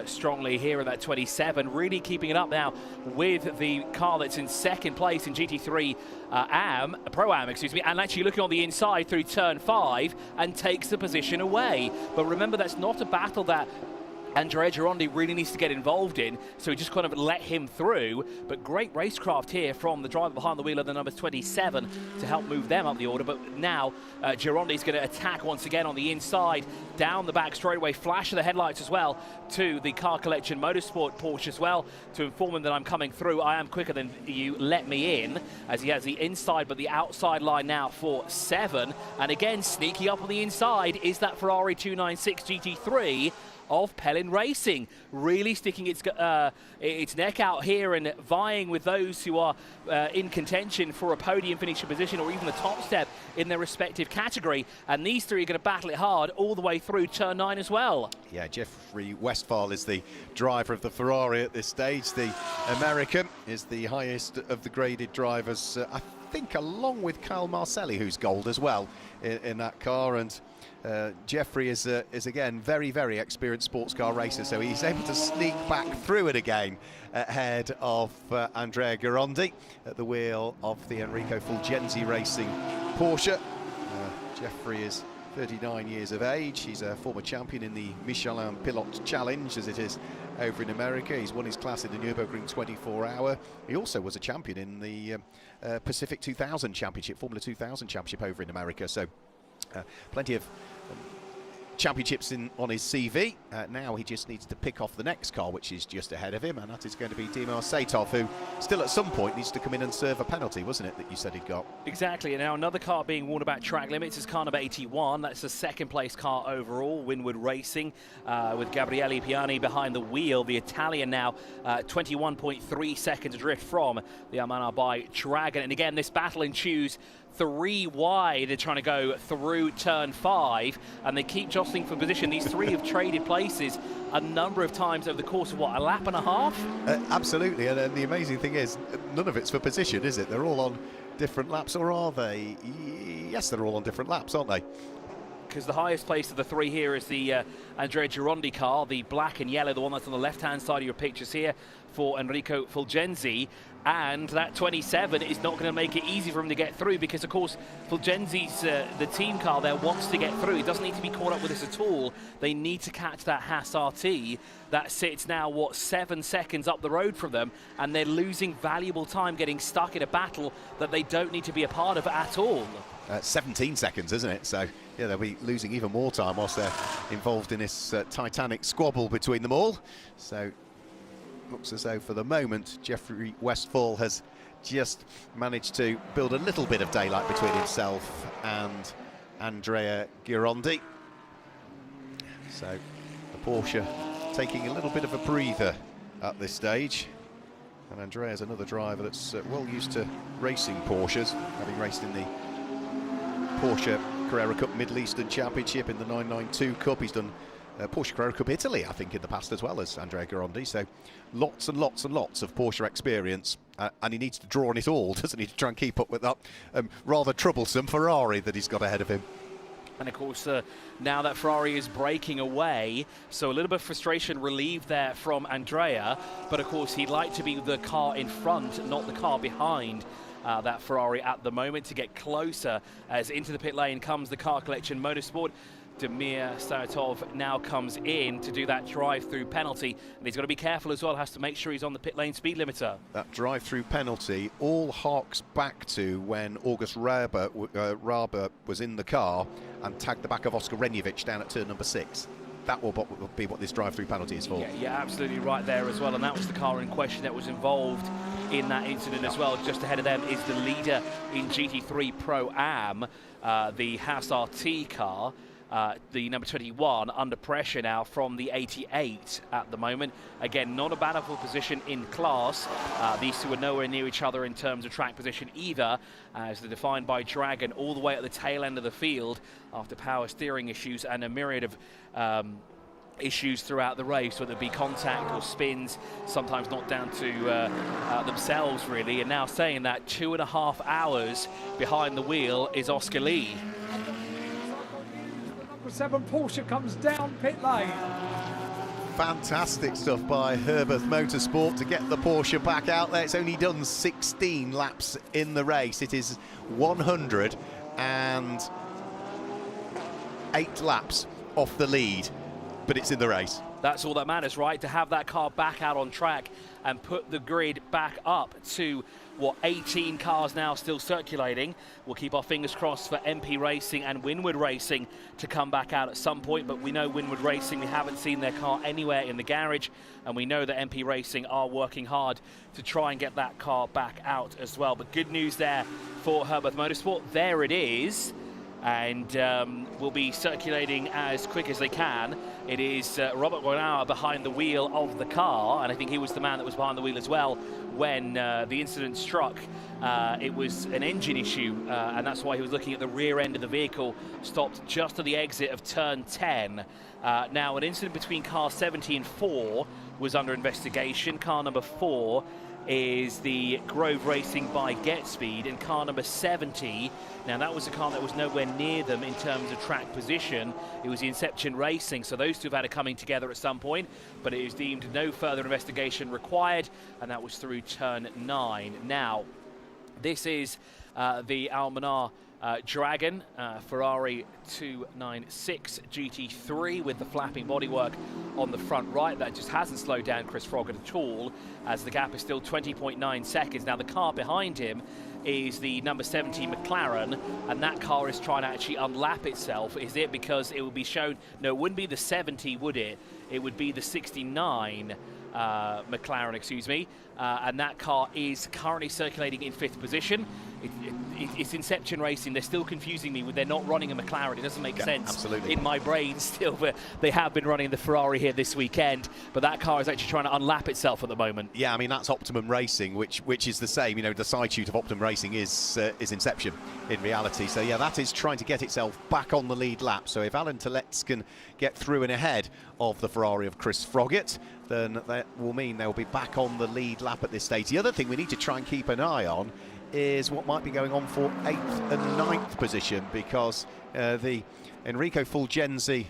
strongly here in that 27, really keeping it up now with the car that's in second place in GT3 Pro-Am, excuse me, and actually looking on the inside through turn 5 and takes the position away. But remember, that's not a battle that Andrea Girondi really needs to get involved in, so he just kind of let him through. But great racecraft here from the driver behind the wheel of the number 27 to help move them up the order. But now Girondi's going to attack once again on the inside, down the back straightaway, flash of the headlights as well to the Car Collection Motorsport Porsche as well, to inform him that I'm coming through. I am quicker than you, let me in, as he has the inside but the outside line now for 7. And again, sneaky up on the inside is that Ferrari 296 GT3 of Pelin Racing, really sticking its neck out here and vying with those who are in contention for a podium finishing position or even the top step in their respective category. And these three are going to battle it hard all the way through turn 9 as well. Yeah, Jeffrey Westphal is the driver of the Ferrari at this stage. The American is the highest of the graded drivers, I think, along with Kyle Marcelli, who's gold as well in that car. And Jeffrey is again very, very experienced sports car racer, so he's able to sneak back through it again ahead of Andrea Girondi at the wheel of the Enrico Fulgenzi Racing Porsche. Jeffrey is 39 years of age. He's a former champion in the Michelin Pilote Challenge, as it is over in America. He's won his class in the Nürburgring 24-hour. He also was a champion in the Pacific 2000 Championship, Formula 2000 Championship over in America. So plenty of championships on his CV. Now he just needs to pick off the next car, which is just ahead of him, and that is going to be Dimar Satov, who still at some point needs to come in and serve a penalty, wasn't it, that you said he'd got? Exactly, and now another car being warned about track limits is car number 81. That's the second place car overall, Winwood Racing, with Gabriele Piani behind the wheel. The Italian now 21.3 seconds adrift from the Yamaha by Dragon. And again, this battle ensues 3 wide. They're trying to go through turn 5, and they keep jostling for position. These three have traded places a number of times over the course of, what, a lap and a half? Absolutely, and the amazing thing is, none of it's for position, is it? They're all on different laps, or are they? Yes, they're all on different laps, aren't they? Because the highest place of the three here is the Andrea Girondi car, the black and yellow, the one that's on the left-hand side of your pictures here for Enrico Fulgenzi. And that 27 is not going to make it easy for him to get through, because, of course, Fulgenzi's, the team car there, wants to get through. It doesn't need to be caught up with this at all. They need to catch that Haas RT. That sits now, what, 7 seconds up the road from them, and they're losing valuable time getting stuck in a battle that they don't need to be a part of at all. 17 seconds, isn't it? So, yeah, they'll be losing even more time whilst they're involved in this titanic squabble between them all. So, looks as though for the moment Jeffrey Westphal has just managed to build a little bit of daylight between himself and Andrea Girondi. So the Porsche taking a little bit of a breather at this stage, and Andrea's another driver that's well used to racing Porsches, having raced in the Porsche Carrera Cup Middle Eastern Championship, in the 992 Cup. He's done Porsche Carrera Cup Italy, I think, in the past as well as Andrea Girondi. So lots and lots and lots of Porsche experience, and he needs to draw on it all, doesn't he, to try and keep up with that rather troublesome Ferrari that he's got ahead of him. And of course, now that Ferrari is breaking away, so a little bit of frustration relieved there from Andrea, but of course he'd like to be the car in front, not the car behind that Ferrari at the moment, to get closer, as into the pit lane comes the Car Collection Motorsport. Dimir Satov now comes in to do that drive-through penalty, and he's got to be careful as well, has to make sure he's on the pit lane speed limiter. That drive-through penalty all harks back to when August Raber was in the car and tagged the back of Oscar Renjevic down at turn number 6. That will be what this drive-through penalty is for. Yeah, you're absolutely right there as well, and that was the car in question that was involved in that incident as well. Just ahead of them is the leader in GT3 Pro-Am, the Haas RT car. The number 21 under pressure now from the 88 at the moment. Again, not a battlefield position in class. These two are nowhere near each other in terms of track position either, as they're defined by Dragon all the way at the tail end of the field after power steering issues and a myriad of issues throughout the race, whether it be contact or spins, sometimes not down to themselves really. And now saying that 2.5 hours behind the wheel is Oscar Lee. Number 7 Porsche comes down pit lane. Fantastic stuff by Herbert Motorsport to get the Porsche back out there. It's only done 16 laps in the race. It is 108 laps off the lead, but it's in the race. That's all that matters, right? To have that car back out on track and put the grid back up to, what, 18 cars now still circulating. We'll keep our fingers crossed for MP Racing and Winward Racing to come back out at some point, but we know Winward Racing, we haven't seen their car anywhere in the garage, and we know that MP Racing are working hard to try and get that car back out as well. But good news there for Herbert Motorsport. There it is. And will be circulating as quick as they can. It is Robert Guanauer behind the wheel of the car, and I think he was the man that was behind the wheel as well when the incident struck. It was an engine issue, and that's why he was looking at the rear end of the vehicle, stopped just at the exit of turn 10. Now, an incident between car 70 and 4 was under investigation. Car number 4 is the Grove Racing by Get Speed, and car number 70, now that was a car that was nowhere near them in terms of track position. It was the Inception Racing, so those two have had a coming together at some point, but it is deemed no further investigation required, and that was through turn 9. Now, this is the Almanar Dragon Ferrari 296 GT3 with the flapping bodywork on the front right. That just hasn't slowed down Chris Froggatt at all, as the gap is still 20.9 seconds. Now the car behind him is the number 17 McLaren, and that car is trying to actually unlap itself. Is it because it would be shown? No, it wouldn't be the 70, would it? It would be the 69 McLaren, excuse me, and that car is currently circulating in 5th position. It's Inception Racing. They're still confusing me with they're not running a McLaren. It doesn't make sense absolutely in my brain still, but they have been running the Ferrari here this weekend, but that car is actually trying to unlap itself at the moment. Yeah, I mean, that's Optimum Racing, which is the same. You know, the side shoot of Optimum Racing is Inception in reality. So yeah, that is trying to get itself back on the lead lap. So if Alan Toulette's can get through and ahead of the Ferrari of Chris Froggatt, then that will mean they'll be back on the lead lap at this stage. The other thing we need to try and keep an eye on is what might be going on for 8th and 9th position, because the Enrico Fulgenzi,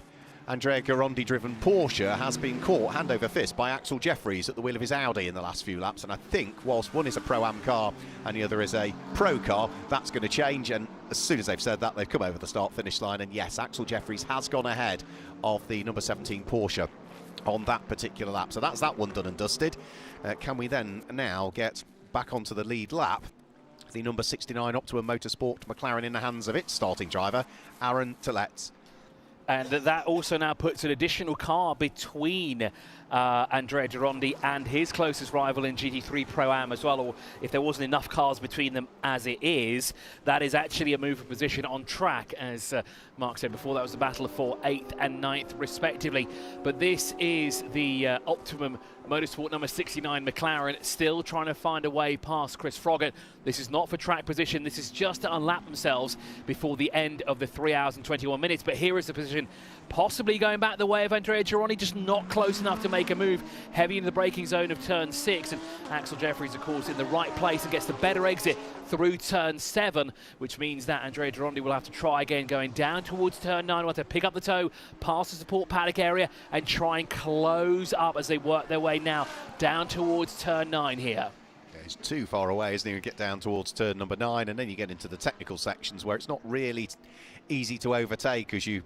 Andrea Garondi driven Porsche has been caught hand over fist by Axel Jeffries at the wheel of his Audi in the last few laps, and I think whilst one is a Pro-Am car and the other is a Pro car, that's going to change, and as soon as they've said that, they've come over the start finish line, and yes, Axel Jeffries has gone ahead of the number 17 Porsche on that particular lap. So that's that one done and dusted. Can we then now get back onto the lead lap? The number 69 Optimum Motorsport McLaren in the hands of its starting driver, Aaron Toulette. And that also now puts an additional car between Andrea Girondi and his closest rival in GT3 Pro-Am as well, or if there wasn't enough cars between them as it is, that is actually a move of position on track. As Mark said before, that was a battle for 8th and 9th respectively. But this is the Optimum Motorsport number 69 McLaren still trying to find a way past Chris Froggatt. This is not for track position, this is just to unlap themselves before the end of the 3 hours and 21 minutes. But here is the position, possibly going back the way of Andrea Girondi, just not close enough to make a move, heavy into the braking zone of turn 6, and Axel Jeffries of course in the right place and gets the better exit through turn 7, which means that Andrea Girondi will have to try again going down towards turn 9. Will have to pick up the toe, pass the support paddock area and try and close up as they work their way now down towards turn 9 here. It's too far away, isn't it? You get down towards turn number 9 and then you get into the technical sections where it's not really easy to overtake as you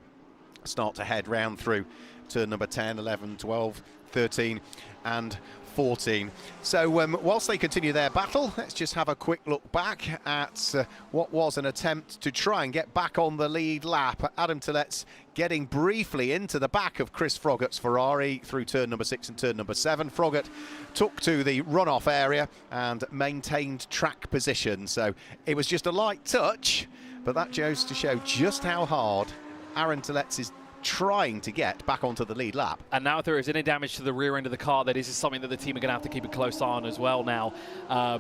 start to head round through turn number 10, 11, 12, 13 and 14. So whilst they continue their battle, let's just have a quick look back at what was an attempt to try and get back on the lead lap. Adam Toulette's getting briefly into the back of Chris Froggatt's Ferrari through turn number 6 and turn number 7. Froggatt took to the runoff area and maintained track position. So it was just a light touch, but that goes to show just how hard Aaron Toulette's trying to get back onto the lead lap. And now if there is any damage to the rear end of the car, that is something that the team are going to have to keep a close eye on as well now,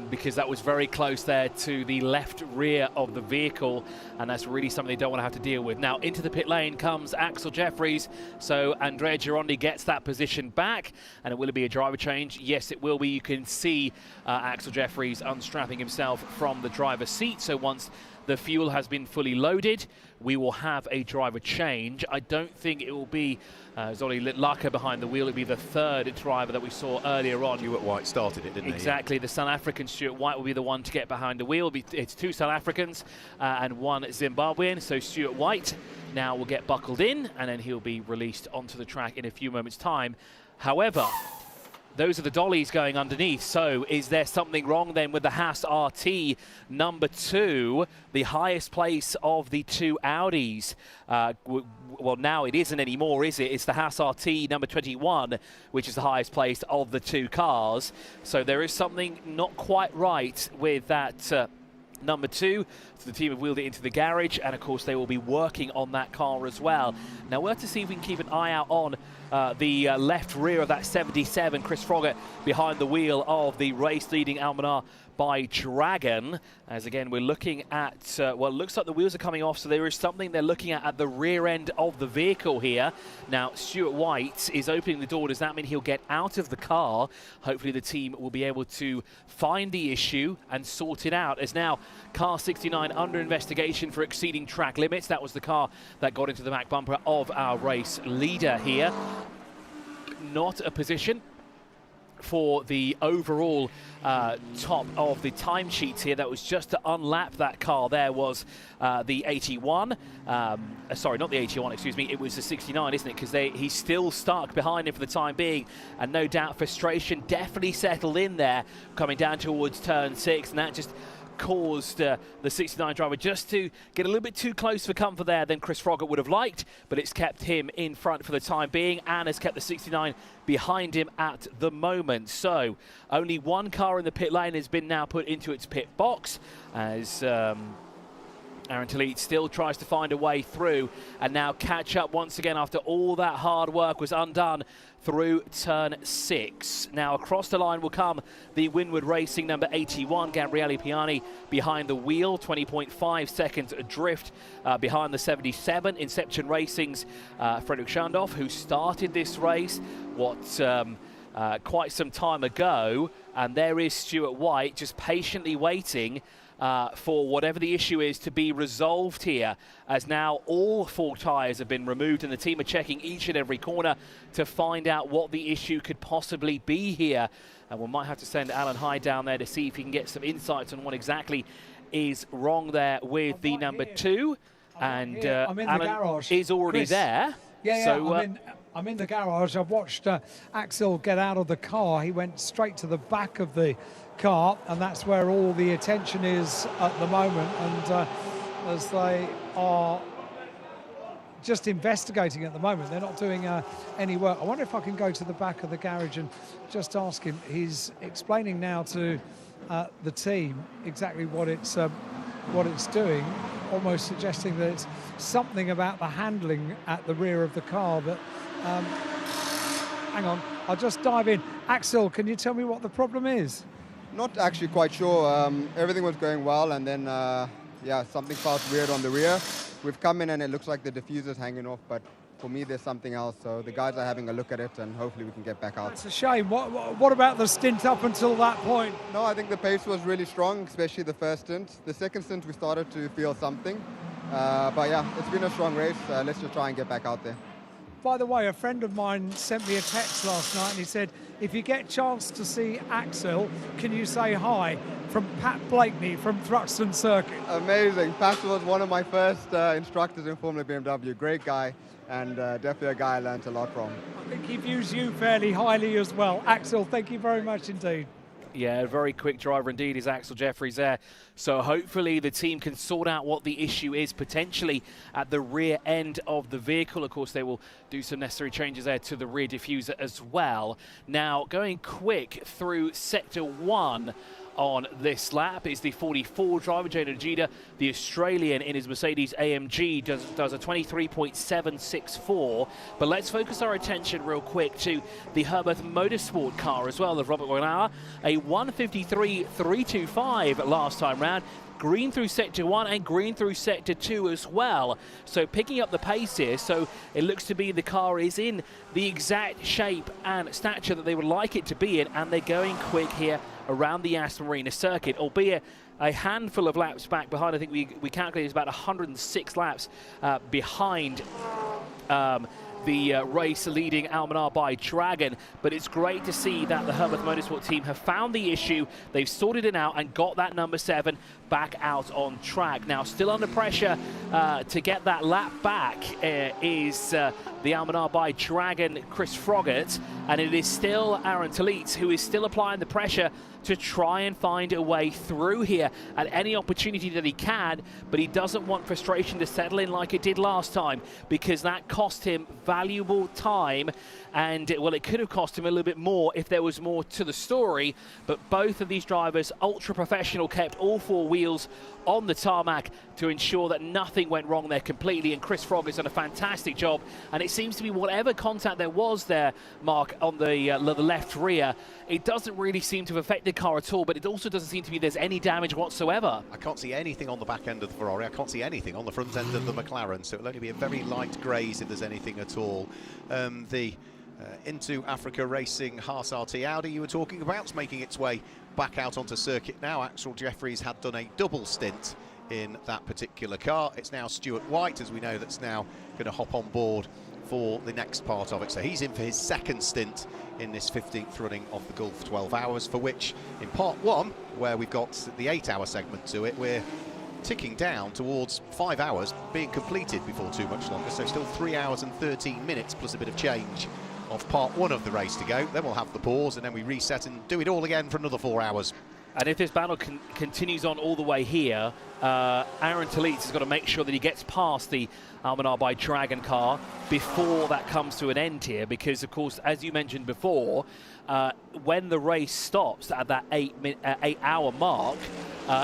because that was very close there to the left rear of the vehicle, and that's really something they don't want to have to deal with. Now into the pit lane comes Axel Jeffries, so Andrea Girondi gets that position back, and will it be a driver change? Yes, it will be. You can see Axel Jeffries unstrapping himself from the driver's seat, so once the fuel has been fully loaded, we will have a driver change. I don't think it will be Zoli Litlaka behind the wheel. It'll be the third driver that we saw earlier on. Stuart White started it, didn't he? Exactly. The South African Stuart White will be the one to get behind the wheel. It's 2 South Africans and 1 Zimbabwean. So Stuart White now will get buckled in, and then he'll be released onto the track in a few moments' time. However, those are the dollies going underneath. So is there something wrong then with the Haas RT number 2, the highest place of the 2 Audis? Well, now it isn't anymore, is it? It's the Haas RT number 21, which is the highest place of the 2 cars. So there is something not quite right with that number 2. So the team have wheeled it into the garage, and of course they will be working on that car as well. Now we'll have to see if we can keep an eye out on the left rear of that 77, Chris Froggatt behind the wheel of the race-leading Almanar by Dragon. As again, we're looking at, well, it looks like the wheels are coming off, so there is something they're looking at the rear end of the vehicle here. Now, Stuart White is opening the door. Does that mean he'll get out of the car? Hopefully the team will be able to find the issue and sort it out. As now, car 69 under investigation for exceeding track limits. That was the car that got into the back bumper of our race leader here. Not a position for the overall top of the timesheets here. That was just to unlap that car. There was the 81. Sorry, not the 81, excuse me. It was the 69, isn't it? Because he's still stuck behind him for the time being. And no doubt frustration definitely settled in there coming down towards turn 6. And that just caused the 69 driver just to get a little bit too close for comfort there than Chris Froggatt would have liked, but it's kept him in front for the time being and has kept the 69 behind him at the moment. So only 1 car in the pit lane has been now put into its pit box as Aaron Talit still tries to find a way through and now catch up once again after all that hard work was undone through turn 6. Now across the line will come the Winward Racing number 81, Gabriele Piani behind the wheel, 20.5 seconds adrift behind the 77. Inception Racing's Fredrik Schandorf, who started this race quite some time ago, and there is Stuart White just patiently waiting for whatever the issue is to be resolved here, as now all 4 tyres have been removed and the team are checking each and every corner to find out what the issue could possibly be here. And we might have to send Alan Hyde down there to see if he can get some insights on what exactly is wrong there with the number 2. And Alan is already Chris. there. Yeah, so, I'm in the garage. I've watched Axel get out of the car. He went straight to the back of the car, and that's where all the attention is at the moment. And as they are just investigating at the moment, they're not doing any work. I wonder if I can go to the back of the garage and just ask him. He's explaining now to the team exactly what it's doing, almost suggesting that it's something about the handling at the rear of the car. But hang on, I'll just dive in. Axel, can you tell me what the problem is? Not actually quite sure. Everything was going well, and then yeah, something felt weird on the rear. We've come in and it looks like the diffuser's hanging off, but for me there's something else. So the guys are having a look at it, and hopefully we can get back out. It's a shame. What about the stint up until that point? No, I think the pace was really strong, especially the first stint. The second stint we started to feel something, but yeah, it's been a strong race. Let's just try and get back out there. By the way, a friend of mine sent me a text last night and he said, if you get a chance to see Axel, can you say hi? From Pat Blakeney from Thruxton Circuit. Amazing. Pat was one of my first instructors in Formula BMW. Great guy, and definitely a guy I learned a lot from. I think he views you fairly highly as well. Axel, thank you very much indeed. Yeah, a very quick driver indeed is Axel Jeffries there. So hopefully the team can sort out what the issue is potentially at the rear end of the vehicle. Of course, they will do some necessary changes there to the rear diffuser as well. Now, going quick through Sector 1 on this lap is the 44 driver, Jay Nojida, the Australian in his Mercedes AMG, does a 23.764. But let's focus our attention real quick to the Herbert Motorsport car as well, the Robert Wagner, a 153.325 last time round. Green through sector 1 and green through sector 2 as well. So picking up the pace here. So it looks to be the car is in the exact shape and stature that they would like it to be in, and they're going quick here around the Yas Marina Circuit, albeit a handful of laps back behind. I think we calculated it's about 106 laps behind the race leading Almanar by Dragon. But it's great to see that the Herbert Motorsport team have found the issue, they've sorted it out and got that number 7 back out on track. Now still under pressure to get that lap back is the Almanar by Dragon Chris Froggatt, and it is still Aaron Talitz who is still applying the pressure to try and find a way through here at any opportunity that he can, but he doesn't want frustration to settle in like it did last time, because that cost him valuable time, and well, it could have cost him a little bit more if there was more to the story. But both of these drivers, ultra professional, kept all 4 wheels on the tarmac to ensure that nothing went wrong there completely, and Chris Froggatt's done a fantastic job. And it seems to be whatever contact there was there, Mark, on the left rear, it doesn't really seem to have affected the car at all, but it also doesn't seem to be there's any damage whatsoever. I can't see anything on the back end of the Ferrari. I can't see anything on the front end of the McLaren, so it'll only be a very light graze if there's anything at all. Into Africa Racing Haas RT Audi you were talking about, it's making its way back out onto circuit now. Axel Jeffries had done a double stint in that particular car. It's now Stuart White, as we know, that's now going to hop on board for the next part of it. So he's in for his second stint in this 15th running of the Gulf 12 Hours, for which in part 1, where we've got the 8-hour segment to it, we're ticking down towards 5 hours being completed before too much longer. So still 3 hours and 13 minutes plus a bit of change of part 1 of the race to go. Then we'll have the pause and then we reset and do it all again for another 4 hours. And if this battle continues on all the way here, Aaron Talitz has got to make sure that he gets past the Almanar by Dragon car before that comes to an end here, because of course, as you mentioned before, when the race stops at that 8-hour mark,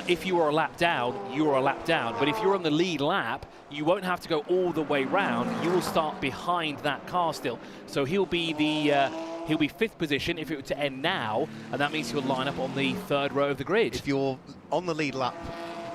if you are a lap down, you are a lap down. But if you're on the lead lap, you won't have to go all the way round. You will start behind that car still. So he'll be 5th position if it were to end now, and that means he'll line up on the 3rd row of the grid. If you're on the lead lap,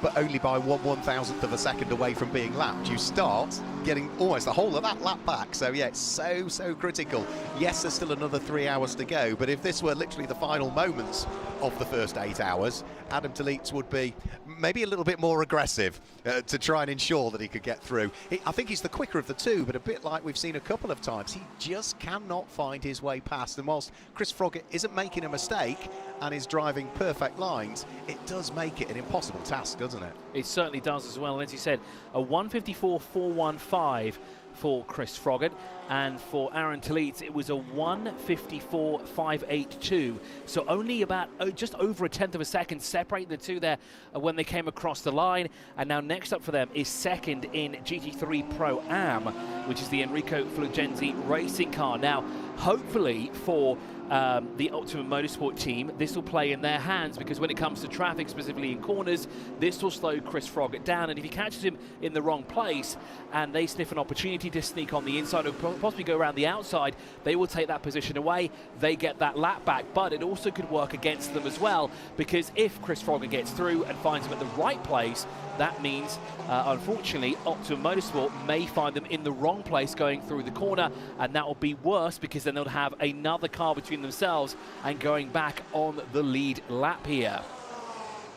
but only by 1/1000th of a second away from being lapped, you start getting almost the whole of that lap back. So yeah, it's so critical. Yes, there's still another 3 hours to go, but if this were literally the final moments of the first 8 hours, Adam Talitz would be maybe a little bit more aggressive to try and ensure that he could get through. I think he's the quicker of the two, but a bit like we've seen a couple of times, he just cannot find his way past. And whilst Chris Froggatt isn't making a mistake and is driving perfect lines, it does make it an impossible task, doesn't it? It certainly does as well. And as you said, a 154.415 for Chris Froggatt, and for Aaron Talitz it was a 154.582. So only about just over a 1/10 of a second separating the two there when they came across the line. And now next up for them is second in GT3 Pro Am, which is the Enrico Fulgenzi racing car. Now hopefully for the Optimum Motorsport team, this will play in their hands, because when it comes to traffic, specifically in corners, this will slow Chris Froggatt down. And if he catches him in the wrong place and they sniff an opportunity to sneak on the inside or possibly go around the outside, they will take that position away. They get that lap back, but it also could work against them as well, because if Chris Froggatt gets through and finds him at the right place, that means, unfortunately, Optimum Motorsport may find them in the wrong place going through the corner, and that will be worse, because then they'll have another car between themselves and going back on the lead lap here.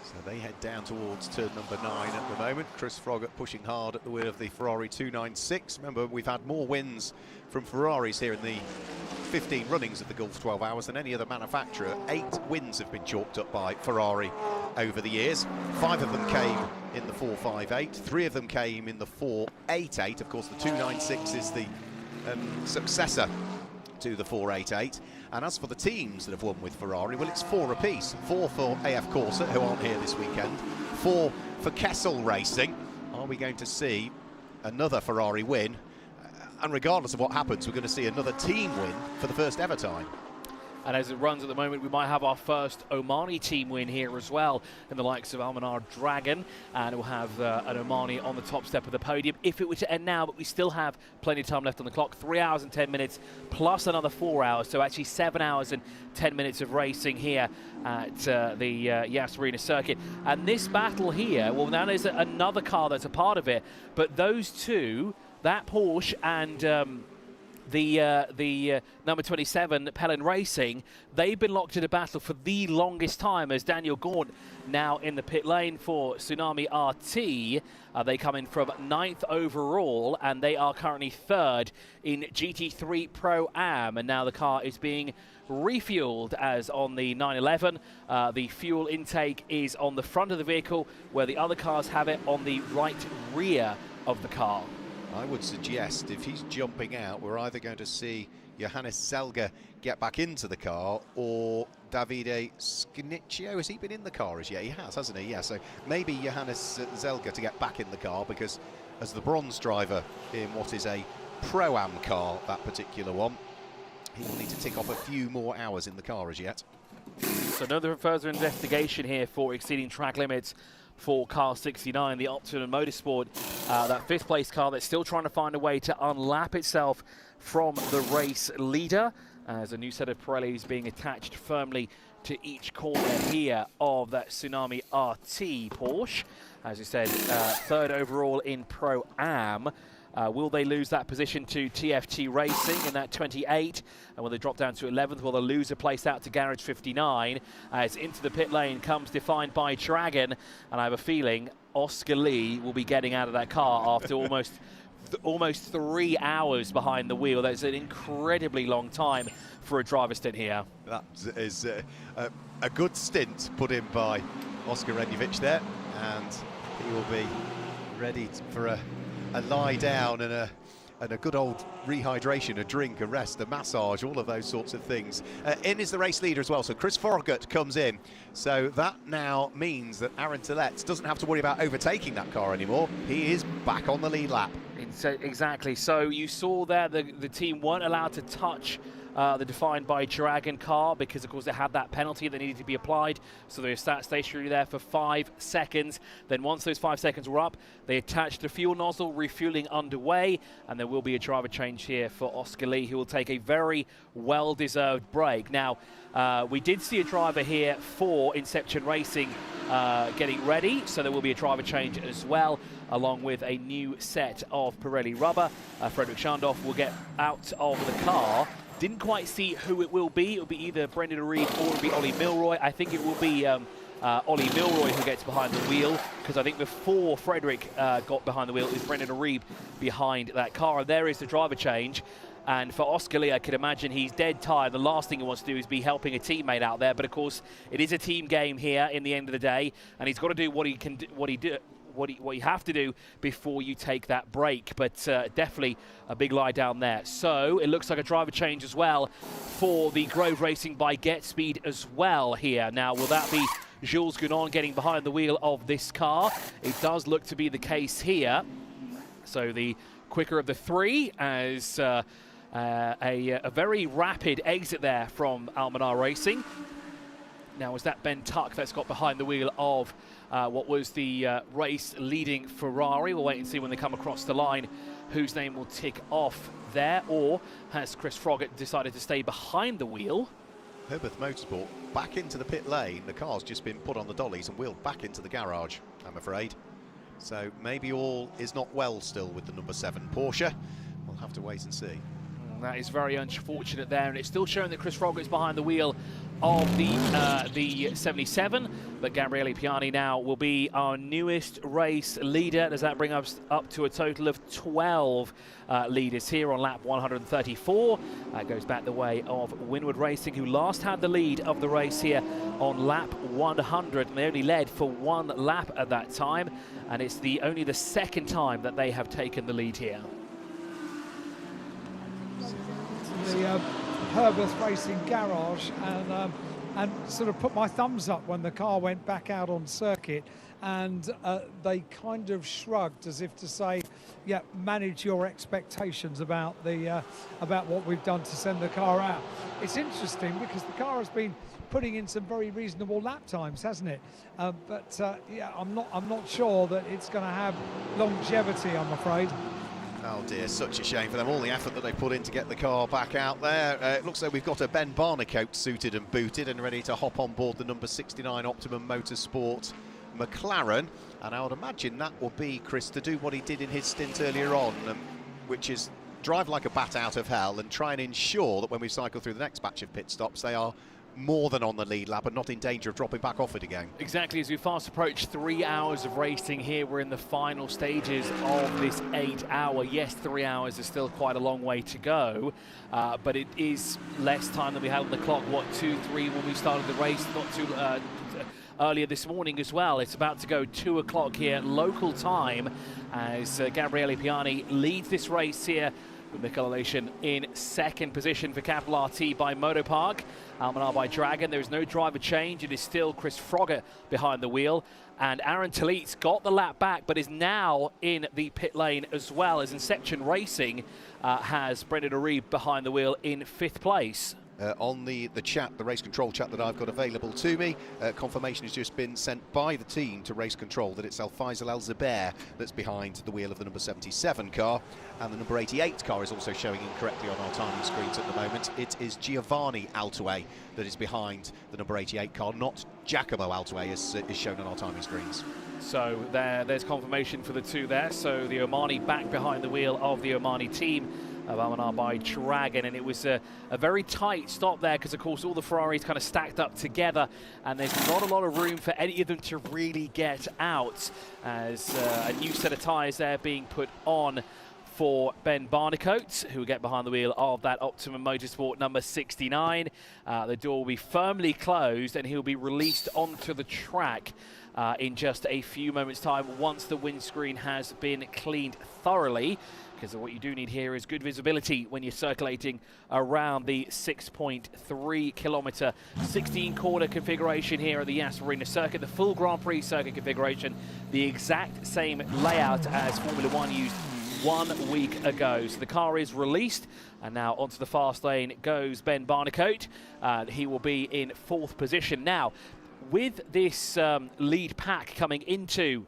So they head down towards turn number 9 at the moment. Chris Froggatt pushing hard at the wheel of the Ferrari 296. Remember, we've had more wins from Ferraris here in the 15 runnings of the Gulf 12 Hours than any other manufacturer. 8 wins have been chalked up by Ferrari over the years. 5 of them came in the 458, 3 of them came in the 488. Of course, the 296 is the successor to the 488. And as for the teams that have won with Ferrari, well, it's 4 apiece. 4 for AF Corsa, who aren't here this weekend. 4 for Kessel Racing. Are we going to see another Ferrari win? And regardless of what happens, we're going to see another team win for the first ever time. And as it runs at the moment, we might have our first Omani team win here as well, in the likes of Al-Manar Dragon, and we'll have an Omani on the top step of the podium if it were to end now, but we still have plenty of time left on the clock. 3 hours and 10 minutes plus another 4 hours, so actually 7 hours and 10 minutes of racing here at the Yas Marina Circuit. And this battle here, well, now there's another car that's a part of it, but those two, that Porsche and the number 27, Pelin Racing, they've been locked in a battle for the longest time, as Daniel Gaunt now in the pit lane for Tsunami RT. They come in from 9th overall, and they are currently 3rd in GT3 Pro-Am, and now the car is being refueled as on the 911. The fuel intake is on the front of the vehicle, where the other cars have it on the right rear of the car. I would suggest if he's jumping out, we're either going to see Johannes Zelger get back into the car or Davide Sniccio. Has he been in the car as yet? He has, hasn't he? Yeah, so maybe Johannes Zelger to get back in the car, because as the bronze driver in what is a Pro-Am car, that particular one, he will need to tick off a few more hours in the car as yet. So another further investigation here for exceeding track limits for car 69, the Optimum Motorsport, that 5th place car that's still trying to find a way to unlap itself from the race leader, as a new set of Pirellis being attached firmly to each corner here of that Tsunami RT Porsche. As you said, 3rd overall in Pro-Am. Will they lose that position to TFT Racing in that 28? And will they drop down to 11th? Will they lose a place out to Garage 59? As into the pit lane comes Defined by Dragon. And I have a feeling Oscar Lee will be getting out of that car after almost 3 hours behind the wheel. That's an incredibly long time for a driver stint here. That is a good stint put in by Oscar Renjevic there. And he will be ready for a lie down and a good old rehydration, a drink, a rest, a massage, all of those sorts of things. In is the race leader as well, so Chris Froggatt comes in. So that now means that Aaron Tillett doesn't have to worry about overtaking that car anymore. He is back on the lead lap. Exactly. So you saw there the team weren't allowed to touch the Defined by Dragon car, because of course they had that penalty that needed to be applied, so they sat stationary there for 5 seconds. Then once those 5 seconds were up, they attached the fuel nozzle, refueling underway, and there will be a driver change here for Oscar Lee, who will take a very well-deserved break. Now, we did see a driver here for Inception Racing getting ready, so there will be a driver change as well, along with a new set of Pirelli rubber. Frederick Schandorf will get out of the car. Didn't quite see who it will be. It will be either Brendan Reed or it will be Ollie Milroy. I think it will be Ollie Milroy who gets behind the wheel, because I think before Frederick got behind the wheel, it was Brendan Reed behind that car. And there is the driver change. And for Oscar Lee, I could imagine he's dead tired. The last thing he wants to do is be helping a teammate out there. But of course, it is a team game here in the end of the day, and he's got to do what you have to do before you take that break. But definitely a big lie down there. So it looks like a driver change as well for the Grove Racing by Get Speed as well here. Now, will that be Jules Gounon getting behind the wheel of this car? It does look to be the case here. So the quicker of the three, as a very rapid exit there from Al-Manar Racing. Now, is that Ben Tuck that's got behind the wheel of what was the race-leading Ferrari? We'll wait and see when they come across the line whose name will tick off there. Or has Chris Froggatt decided to stay behind the wheel? Herbert Motorsport back into the pit lane. The car's just been put on the dollies and wheeled back into the garage, I'm afraid. So maybe all is not well still with the number 7 Porsche. We'll have to wait and see. That is very unfortunate there, and it's still showing that Chris Froggatt is behind the wheel of the 77, but Gabriele Piani now will be our newest race leader. Does that bring us up to a total of 12 leaders here on lap 134? That goes back the way of Winward Racing, who last had the lead of the race here on lap 100, and they only led for 1 lap at that time, and it's only the second time that they have taken the lead here. The Herbert Racing garage, and and sort of put my thumbs up when the car went back out on circuit, and they kind of shrugged as if to say, yeah, manage your expectations about what we've done to send the car out. It's interesting because the car has been putting in some very reasonable lap times, hasn't it? Yeah, I'm not sure that it's going to have longevity, I'm afraid. Oh dear, such a shame for them, all the effort that they put in to get the car back out there. It looks like we've got a Ben Barnicoat suited and booted and ready to hop on board the number 69 Optimum Motorsport McLaren, and I would imagine that will be, Chris, to do what he did in his stint earlier on, which is drive like a bat out of hell and try and ensure that when we cycle through the next batch of pit stops, they are more than on the lead lap and not in danger of dropping back off it again. Exactly, as we fast approach 3 hours of racing here, we're in the final stages of this 8 hour. Yes, 3 hours is still quite a long way to go, but it is less time than we had on the clock, what, 2-3 when we started the race, not too earlier this morning as well. It's about to go 2 o'clock here local time as Gabriele Piani leads this race here with Michael Alation in second position for Capital RT by Motopark. Almanar by Dragon. There is no driver change. It is still Chris Froggatt behind the wheel, and Aaron Talit's got the lap back but is now in the pit lane as well, as Inception Racing has Brendan Arib behind the wheel in 5th place. On the chat, the race control chat that I've got available to me, confirmation has just been sent by the team to race control that it's El Faisal El Zubair that's behind the wheel of the number 77 car, and the number 88 car is also showing incorrectly on our timing screens at the moment. It is Giovanni Altaway that is behind the number 88 car, not Giacomo Altaway as is shown on our timing screens. So there's confirmation for the two there. So the Omani back behind the wheel of the Omani team of Almanar by Dragon, and it was a very tight stop there because of course all the Ferraris kind of stacked up together and there's not a lot of room for any of them to really get out, as a new set of tyres there being put on for Ben Barnicoat, who will get behind the wheel of that Optimum Motorsport number 69. The door will be firmly closed and he'll be released onto the track in just a few moments time once the windscreen has been cleaned thoroughly, because what you do need here is good visibility when you're circulating around the 6.3 kilometre 16 corner configuration here at the Yas Marina Circuit, the full Grand Prix circuit configuration, the exact same layout as Formula One used 1 week ago. So the car is released and now onto the fast lane goes Ben Barnicoat. He will be in 4th position. Now, with this lead pack coming into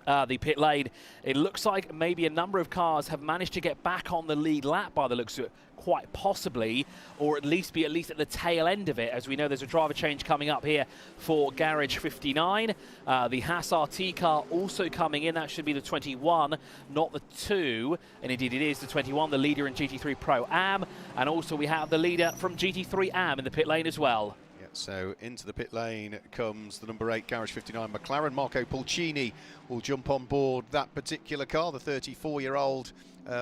the pit lane, it looks like maybe a number of cars have managed to get back on the lead lap by the looks of it, quite possibly, or at least at the tail end of it. As we know, there's a driver change coming up here for Garage 59. The Haas RT car also coming in. That should be the 21, not the 2. And indeed it is the 21, the leader in GT3 Pro-Am. And also we have the leader from GT3 Am in the pit lane as well. So into the pit lane comes the number 8 Garage 59 McLaren. Marco Pulcini will jump on board that particular car, the 34-year-old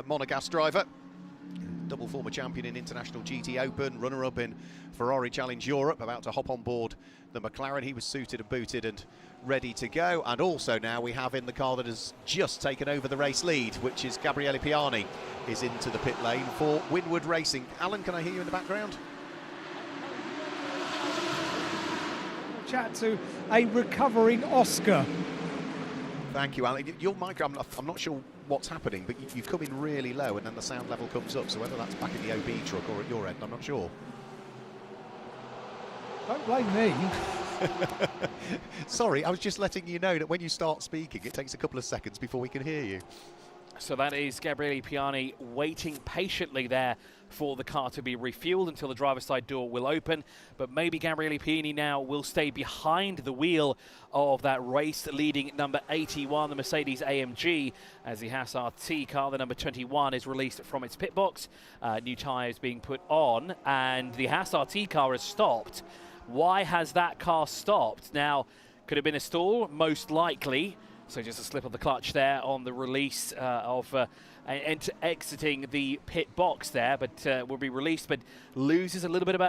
monogas driver. Double former champion in International GT Open, runner-up in Ferrari Challenge Europe, about to hop on board the McLaren. He was suited and booted and ready to go. And also now we have in the car that has just taken over the race lead, which is Gabriele Piani, is into the pit lane for Winwood Racing. Alan, can I hear you in the background? Chat to a recovering Oscar. Thank you, Alan. Your mic, I'm not sure what's happening, but you've come in really low and then the sound level comes up, so whether that's back in the OB truck or at your end, I'm not sure. Don't blame me. Sorry, I was just letting you know that when you start speaking, it takes a couple of seconds before we can hear you. So that is Gabriele Piani waiting patiently there for the car to be refueled until the driver's side door will open. But maybe Gabriele Piani now will stay behind the wheel of that race-leading number 81, the Mercedes AMG, as the Haas RT car, the number 21, is released from its pit box. New tyres being put on, and the Haas RT car has stopped. Why has that car stopped? Now, could have been a stall, most likely. So just a slip of the clutch there on the release exiting the pit box there, but will be released, but loses a little bit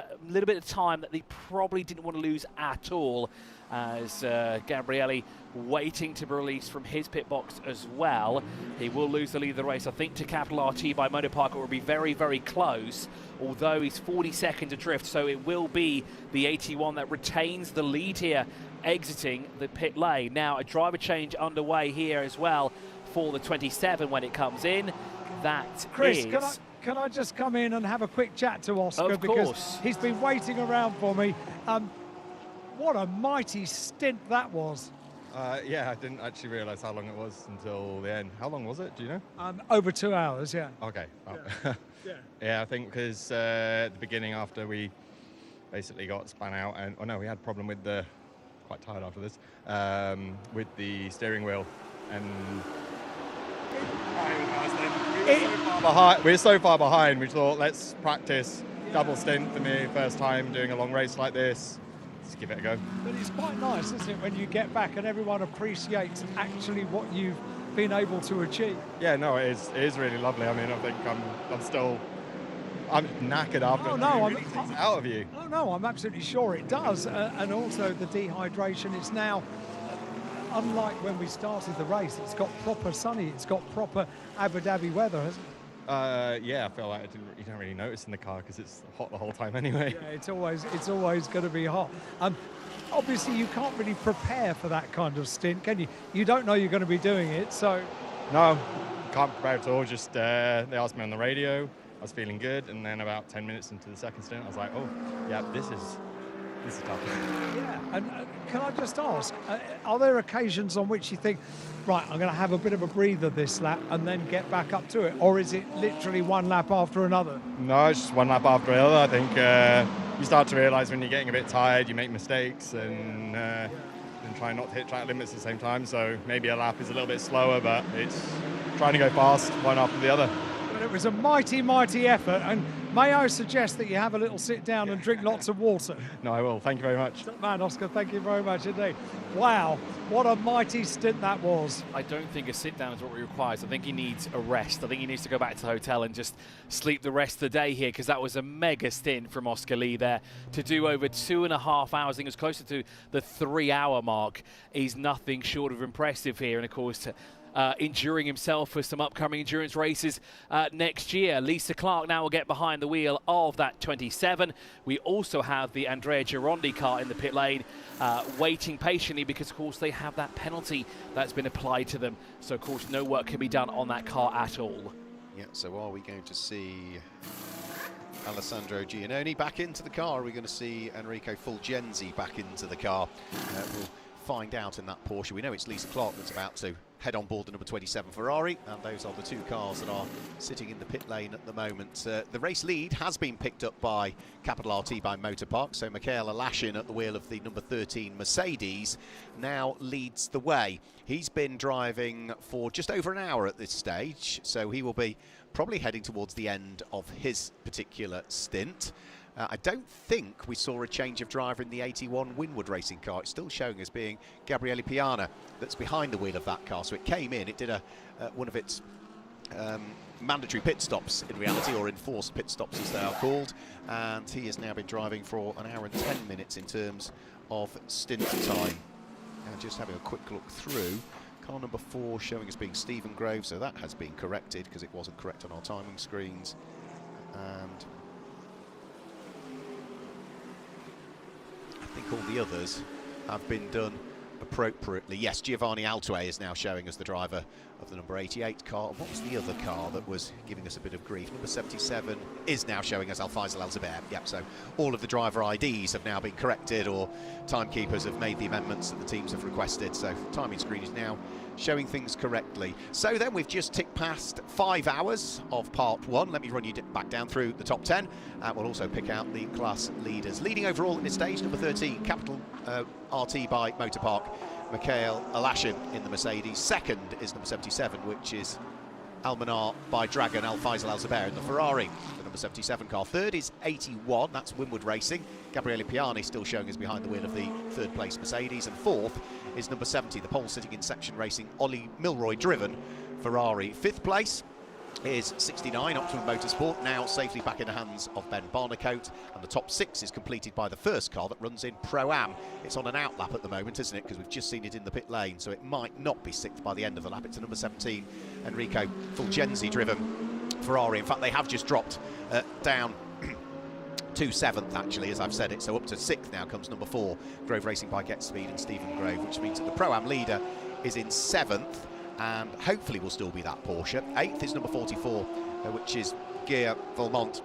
of time that they probably didn't want to lose at all, as Gabriele waiting to be released from his pit box as well. He will lose the lead of the race. I think to Capital RT by Motorpark it will be very, very close, although he's 40 seconds adrift, so it will be the 81 that retains the lead here, exiting the pit lane. Now a driver change underway here as well for the 27 when it comes in. That Chris, is... can I just come in and have a quick chat to Oscar? Of because course. he's been waiting around for me. What a mighty stint that was. Yeah, I didn't actually realise how long it was until the end. How long was it? Do you know? Over 2 hours, yeah. Okay. Yeah. Yeah, I think because at the beginning, after we basically got spun out, and we had a problem with the, quite tired after this, with the steering wheel, and we were so far behind. We thought, let's practice double stint for me, first time doing a long race like this. Let's give it a go. But it's quite nice, isn't it, when you get back and everyone appreciates actually what you've been able to achieve. Yeah, no, it is really lovely. I mean, I think I'm knackered after. Oh, no, it really takes it out of you. Oh no, I'm absolutely sure it does, and also the dehydration is now. Unlike when we started the race, it's got proper sunny, it's got proper Abu Dhabi weather, hasn't it? Yeah, I feel like you don't really notice in the car because it's hot the whole time anyway. Yeah, it's always going to be hot. Obviously, you can't really prepare for that kind of stint, can you? You don't know you're going to be doing it, so. No, can't prepare at all. Just they asked me on the radio. I was feeling good, and then about 10 minutes into the second stint, I was like, oh, yeah, this is tough. Yeah, and can I just ask, are there occasions on which you think, right, I'm going to have a bit of a breather this lap and then get back up to it, or is it literally one lap after another? No, it's just one lap after another. I think you start to realise when you're getting a bit tired, you make mistakes, and try not to hit track limits at the same time, so maybe a lap is a little bit slower, but it's trying to go fast, one after the other. But it was a mighty, mighty effort, and may I suggest that you have a little sit down and drink lots of water? No, I will. Thank you very much. Man, Oscar, thank you very much indeed. Wow, what a mighty stint that was. I don't think a sit down is what he requires. I think he needs a rest. I think he needs to go back to the hotel and just sleep the rest of the day here, because that was a mega stint from Oscar Lee there. To do over 2.5 hours, I think it was closer to the 3 hour mark, is nothing short of impressive here. And of course, enduring himself for some upcoming endurance races next year. Lisa Clark now will get behind the wheel of that 27. We also have the Andrea Girondi car in the pit lane waiting patiently, because of course they have that penalty that's been applied to them. So of course no work can be done on that car at all. Yeah, so are we going to see Alessandro Giannoni back into the car? Are we going to see Enrico Fulgenzi back into the car? We'll find out in that Porsche. We know it's Lisa Clark that's about to head on board the number 27 Ferrari, and those are the two cars that are sitting in the pit lane at the moment. The race lead has been picked up by Capital RT by Motorpark, so Mikhail Alashin at the wheel of the number 13 Mercedes now leads the way. He's been driving for just over an hour at this stage, so he will be probably heading towards the end of his particular stint. I don't think we saw a change of driver in the 81 Winwood racing car. It's still showing as being Gabriele Piana that's behind the wheel of that car. So it came in, it did one of its mandatory pit stops in reality, or enforced pit stops as they are called, and he has now been driving for an hour and 10 minutes in terms of stint time. And just having a quick look through, car number 4 showing as being Stephen Grove, so that has been corrected because it wasn't correct on our timing screens. And I think all the others have been done appropriately. Yes, Giovanni Altue is now showing as the driver of the number 88 car. What was the other car that was giving us a bit of grief? Number 77 is now showing as Alfaisal Al-Zubair. Yep, so all of the driver IDs have now been corrected, or timekeepers have made the amendments that the teams have requested. So timing screen is now showing things correctly. So then we've just ticked past 5 hours of part 1. Let me run you back down through the top 10. We'll also pick out the class leaders. Leading overall at this stage, number 13, Capital RT by Motorpark, Mikhail Alashin in the Mercedes. Second is number 77, which is Almanar by Dragon, Al Faisal Al Zubair in the Ferrari, the number 77 car. Third is 81, that's Winwood Racing. Gabriele Piani still showing us behind the wheel of the third place Mercedes. And fourth is number 70, the pole sitting in Section Racing, Ollie Milroy driven Ferrari. Fifth place is 69, Optimum Motorsport, now safely back in the hands of Ben Barnicoat, and the top 6 is completed by the first car that runs in Pro-Am. It's on an outlap at the moment, isn't it, because we've just seen it in the pit lane, so it might not be 6th by the end of the lap. It's a number 17, Enrico Fulgenzi driven Ferrari. In fact, they have just dropped down to 7th, actually, as I've said it, so up to 6th now comes number 4, Grove Racing by Get Speed and Stephen Grove, which means that the Pro-Am leader is in 7th, and hopefully will still be that Porsche. 8th is number 44, which is Gear Valmont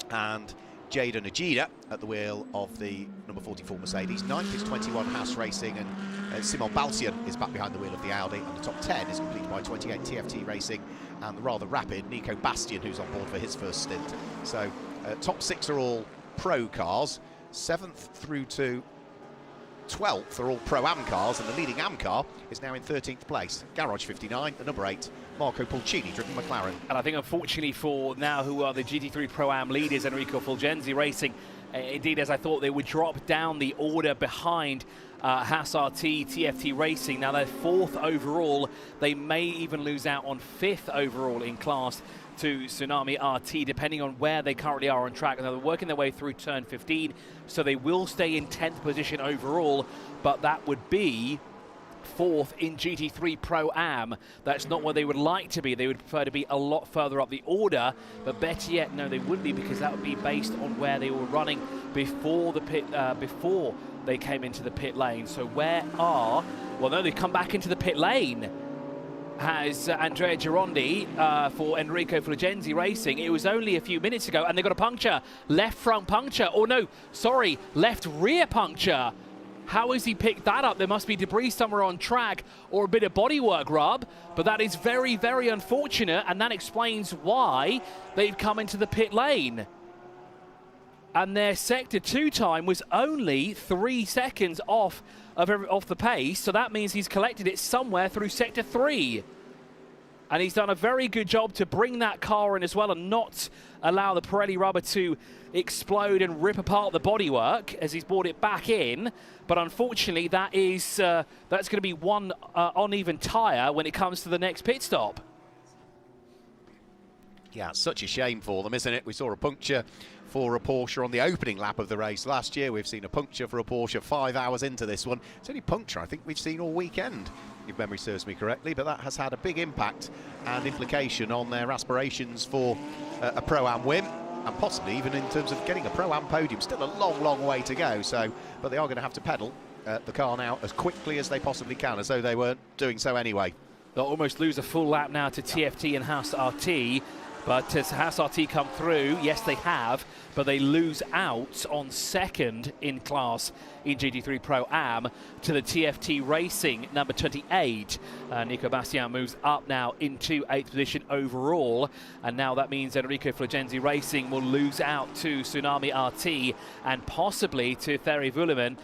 and Jada Najida at the wheel of the number 44 Mercedes. 9th is 21 Haas Racing, and Simon Balsian is back behind the wheel of the Audi, and the top 10 is completed by 28 TFT Racing and the rather rapid Nico Bastian, who's on board for his first stint. So top 6 are all pro cars, 7th through to 12th are all Pro-Am cars, and the leading Am car is now in 13th place. Garage 59, the number 8, Marco Pulcini, driven McLaren. And I think unfortunately for now who are the GT3 Pro-Am leaders, Enrico Fulgenzi Racing, indeed as I thought they would drop down the order behind Haas RT, TFT Racing. Now they're 4th overall. They may even lose out on 5th overall in class to Tsunami RT, depending on where they currently are on track. And they're working their way through turn 15, so they will stay in 10th position overall, but that would be 4th in GT3 Pro-Am. That's not where they would like to be. They would prefer to be a lot further up the order, but better yet, no, they wouldn't be, because that would be based on where they were running before the pit, before they came into the pit lane. So where are, well, no, they've come back into the pit lane. Has Andrea Girondi for Enrico Fulgenzi Racing. It was only a few minutes ago, and they got a puncture. Left front puncture. Oh no, sorry, left rear puncture. How has he picked that up? There must be debris somewhere on track or a bit of bodywork rub, but that is very, very unfortunate, and that explains why they've come into the pit lane. And their Sector 2 time was only 3 seconds off the pace, so that means he's collected it somewhere through Sector 3. And he's done a very good job to bring that car in as well and not allow the Pirelli rubber to explode and rip apart the bodywork as he's brought it back in. But unfortunately, that is that's going to be one uneven tyre when it comes to the next pit stop. Yeah, it's such a shame for them, isn't it? We saw a puncture for a Porsche on the opening lap of the race last year. We've seen a puncture for a Porsche 5 hours into this one. It's only puncture I think we've seen all weekend, if memory serves me correctly, but that has had a big impact and implication on their aspirations for a Pro-Am win, and possibly even in terms of getting a Pro-Am podium. Still a long, long way to go, so, but they are going to have to pedal the car now as quickly as they possibly can, as though they weren't doing so anyway. They'll almost lose a full lap now to TFT and Haas RT. But as Haas RT come through, yes, they have, but they lose out on 2nd in class in GT3 Pro-Am to the TFT Racing number 28. Nico Bastian moves up now into 8th position overall, and now that means Enrico Fulgenzi Racing will lose out to Tsunami RT and possibly to Thierry Vuillemin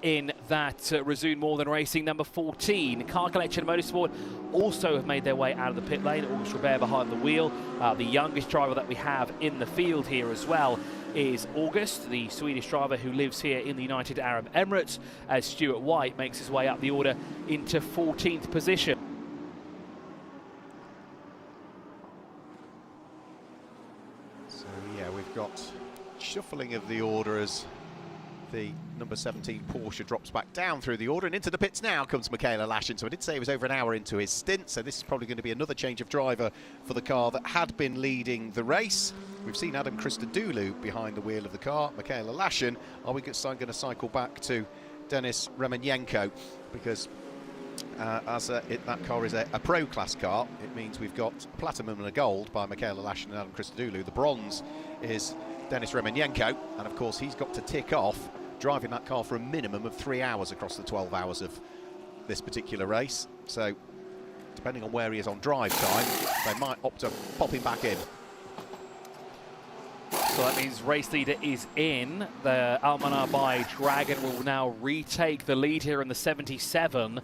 in that Resume More Than Racing number 14. Car Collection Motorsport also have made their way out of the pit lane. August Robert behind the wheel. The youngest driver that we have in the field here as well is August, the Swedish driver who lives here in the United Arab Emirates, as Stuart White makes his way up the order into 14th position. So yeah, we've got shuffling of the order as the number 17 Porsche drops back down through the order, and into the pits now comes Michaela Lashin. So I did say he was over an hour into his stint, so this is probably going to be another change of driver for the car that had been leading the race. We've seen Adam Christodoulou behind the wheel of the car. Michaela Lashin, are we going to cycle back to Denis Remenyenko? Because that car is a pro class car, it means we've got a platinum and a gold by Michaela Lashin and Adam Christodoulou. The bronze is Denis Remenyenko, and of course he's got to tick off driving that car for a minimum of 3 hours across the 12 hours of this particular race. So depending on where he is on drive time, they might opt to pop him back in. So that means race leader is in. The Almanar by Dragon will now retake the lead here in the 77.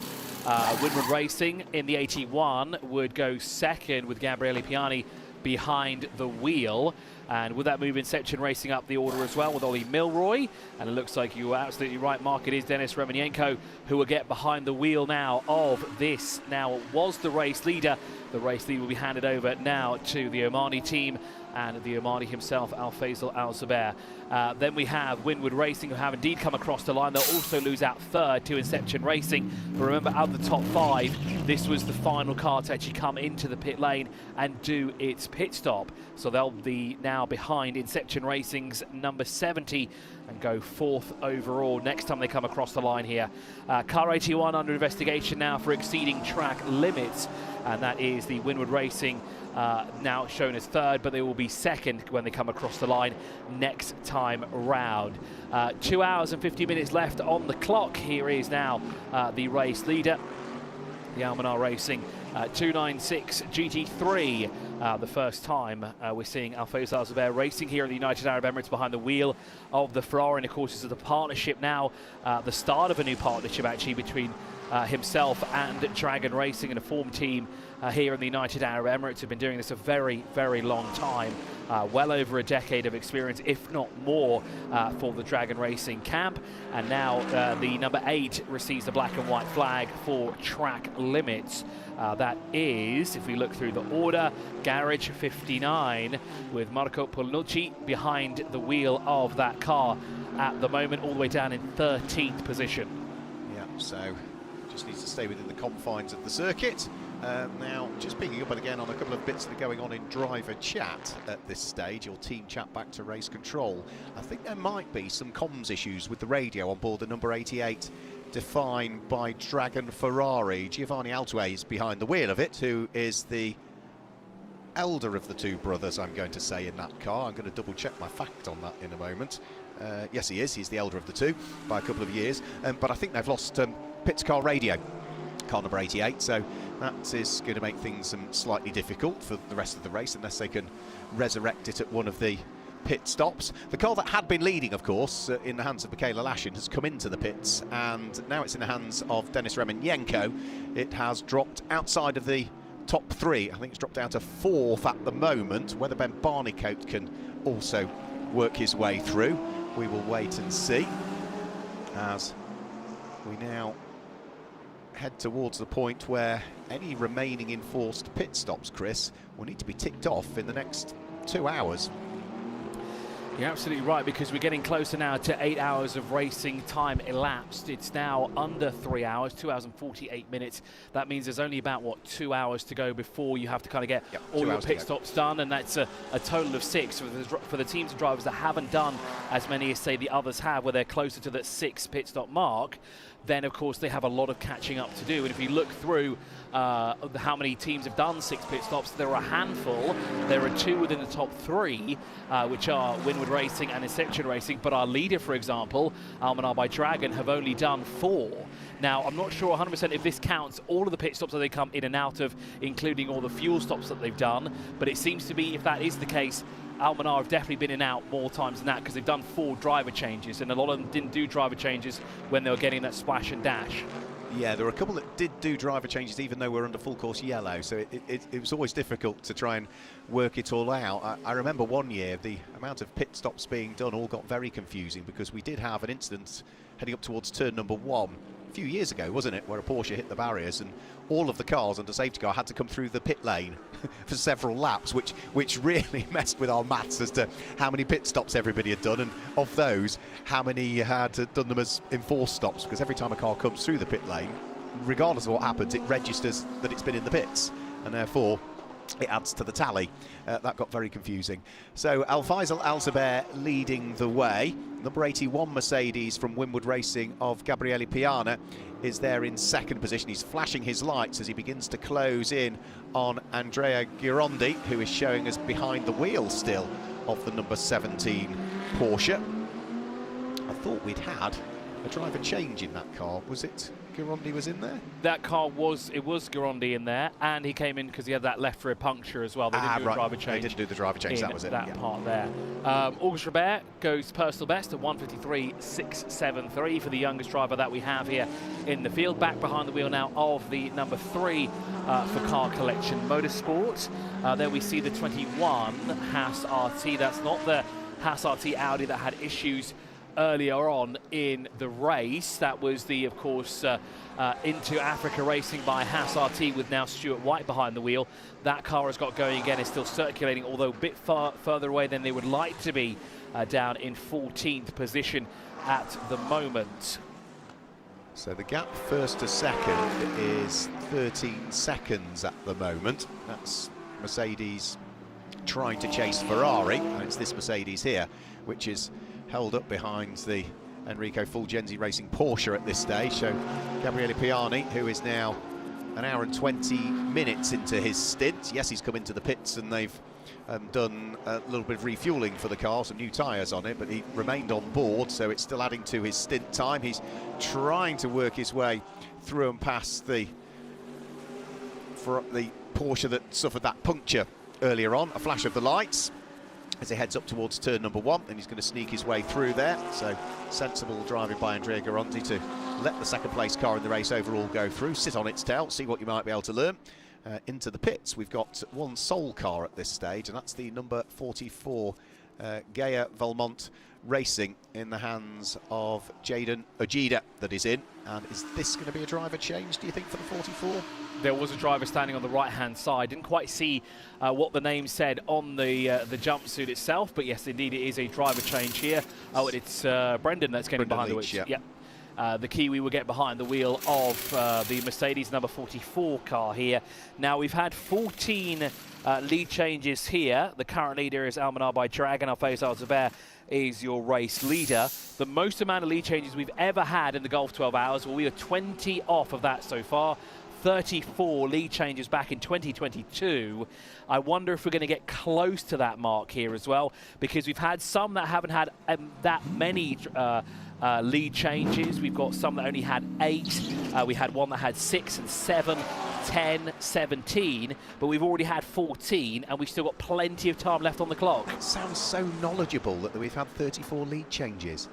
Winwood Racing in the 81 would go second with Gabriele Piani behind the wheel. And with that move, Inception Racing up the order as well with Ollie Milroy. And it looks like you were absolutely right, Mark. It is Denis Remenienko who will get behind the wheel now of this. Now, was the race leader. The race lead will be handed over now to the Omani team and the Omani himself, Al Faisal Al Zubair. Then we have Winwood Racing, who have indeed come across the line. They'll also lose out third to Inception Racing. But remember, out of the top 5, this was the final car to actually come into the pit lane and do its pit stop. So they'll be now behind Inception Racing's number 70 and go 4th overall next time they come across the line here. Car 81 under investigation now for exceeding track limits, and that is the Winwood Racing now shown as 3rd, but they will be 2nd when they come across the line next time round. 2 hours and 50 minutes left on the clock. Here is now the race leader, the Almanar Racing 296 GT3. The first time we're seeing Al Faisal Al Zubair racing here in the United Arab Emirates behind the wheel of the Ferrari. And of course, this is a partnership now, the start of a new partnership actually between himself and Dragon Racing, and a form team here in the United Arab Emirates. Have been doing this a very, very long time. Well over a decade of experience, if not more, for the Dragon Racing camp. And now the number 8 receives the black and white flag for track limits. That is, if we look through the order, Garage 59 with Marco Polnucci behind the wheel of that car at the moment, all the way down in 13th position. Yeah, so just needs to stay within the confines of the circuit. Now, just picking up again on a couple of bits that are going on in driver chat at this stage, or team chat back to race control. I think there might be some comms issues with the radio on board the number 88, defined by Dragon Ferrari. Giovanni Altue is behind the wheel of it, who is the elder of the 2 brothers, I'm going to say, in that car. I'm going to double check my fact on that in a moment. Yes, he is. He's the elder of the 2 by a couple of years. But I think they've lost pit car radio, car number 88, so that is going to make things slightly difficult for the rest of the race, unless they can resurrect it at one of the pit stops. The car that had been leading, of course, in the hands of Michaela Lashin, has come into the pits, and now it's in the hands of Denis Remenienko. It has dropped outside of the top 3. I think it's dropped down to 4th at the moment. Whether Ben Barnicoat can also work his way through, we will wait and see, as we now head towards the point where any remaining enforced pit stops, Chris, will need to be ticked off in the next 2 hours. You're absolutely right, because we're getting closer now to 8 hours of racing time elapsed. It's now under 3 hours, 2 hours and 48 minutes. That means there's only about, what, 2 hours to go before you have to kind of get all your pit stops done, and that's a total of 6 for the teams and drivers that haven't done as many as, say, the others have, where they're closer to that 6 pit stop mark. Then, of course, they have a lot of catching up to do. And if you look through how many teams have done 6 pit stops, there are a handful. There are 2 within the top 3, which are Winwood Racing and Inception Racing. But our leader, for example, Almanar by Dragon, have only done 4. Now, I'm not sure 100% if this counts all of the pit stops that they come in and out of, including all the fuel stops that they've done. But it seems to be, if that is the case, Almanar have definitely been in and out more times than that, because they've done 4 driver changes, and a lot of them didn't do driver changes when they were getting that splash and dash. Yeah, there were a couple that did do driver changes, even though we're under full course yellow, so it was always difficult to try and work it all out. I remember one year the amount of pit stops being done all got very confusing, because we did have an incident heading up towards turn number 1 a few years ago, wasn't it, where a Porsche hit the barriers and all of the cars under safety car had to come through the pit lane for several laps, which really messed with our maths as to how many pit stops everybody had done, and of those, how many had done them as enforced stops, because every time a car comes through the pit lane, regardless of what happens, it registers that it's been in the pits, and therefore it adds to the tally. That got very confusing. So Al Faisal Al Zubair leading the way. Number 81 Mercedes from Winwood Racing of Gabriele Piana is there in 2nd position. He's flashing his lights as he begins to close in on Andrea Girondi, who is showing us behind the wheel still of the number 17 Porsche. I thought we'd had a driver change in that car. Was it Girondi was in there? That car was Girondi in there, and he came in because he had that left rear puncture as well. They didn't do a driver change. They didn't do the driver change, that was it. That part there. August Robert goes personal best at 1:53.673 for the youngest driver that we have here in the field. Back behind the wheel now of the number 3 for Car Collection Motorsport. There we see the 21 Haas RT. That's not the Haas RT Audi that had issues earlier on in the race. That was the, of course, Into Africa Racing by Haas RT with now Stuart White behind the wheel. That car has got going again, is still circulating, although a bit further away than they would like to be, down in 14th position at the moment. So the gap first to second is 13 seconds at the moment. That's Mercedes trying to chase Ferrari, and it's this Mercedes here which is held up behind the Enrico Fulgenzi Racing Porsche at this stage. So Gabriele Piani, who is now an hour and 20 minutes into his stint. Yes, he's come into the pits and they've done a little bit of refueling for the car, some new tyres on it, but he remained on board, so it's still adding to his stint time. He's trying to work his way through and past the Porsche that suffered that puncture earlier on. A flash of the lights as he heads up towards turn number 1, and he's going to sneak his way through there. So sensible driving by Andrea Girondi to let the second place car in the race overall go through, sit on its tail, see what you might be able to learn. Into the pits, we've got one sole car at this stage, and that's the number 44 Gaia Valmont Racing in the hands of Jaden Ojeda that is in. And is this going to be a driver change, do you think, for the 44? There was a driver standing on the right-hand side. Didn't quite see what the name said on the jumpsuit itself, but yes, indeed, it is a driver change here. Oh, and it's Brendan that's getting behind Leach, the wheel. Yep. The Kiwi will get behind the wheel of the Mercedes number 44 car here. Now, we've had 14 lead changes here. The current leader is Almanar by Dragon. Faisal Zubair is your race leader. The most amount of lead changes we've ever had in the Golf 12 Hours. Well, we are 20 off of that so far. 34 lead changes back in 2022. I wonder if we're going to get close to that mark here as well, because we've had some that haven't had that many lead changes. We've got some that only had 8. We had one that had 6 and 7, 10, 17, but we've already had 14, and we've still got plenty of time left on the clock. It sounds so knowledgeable that we've had 34 lead changes.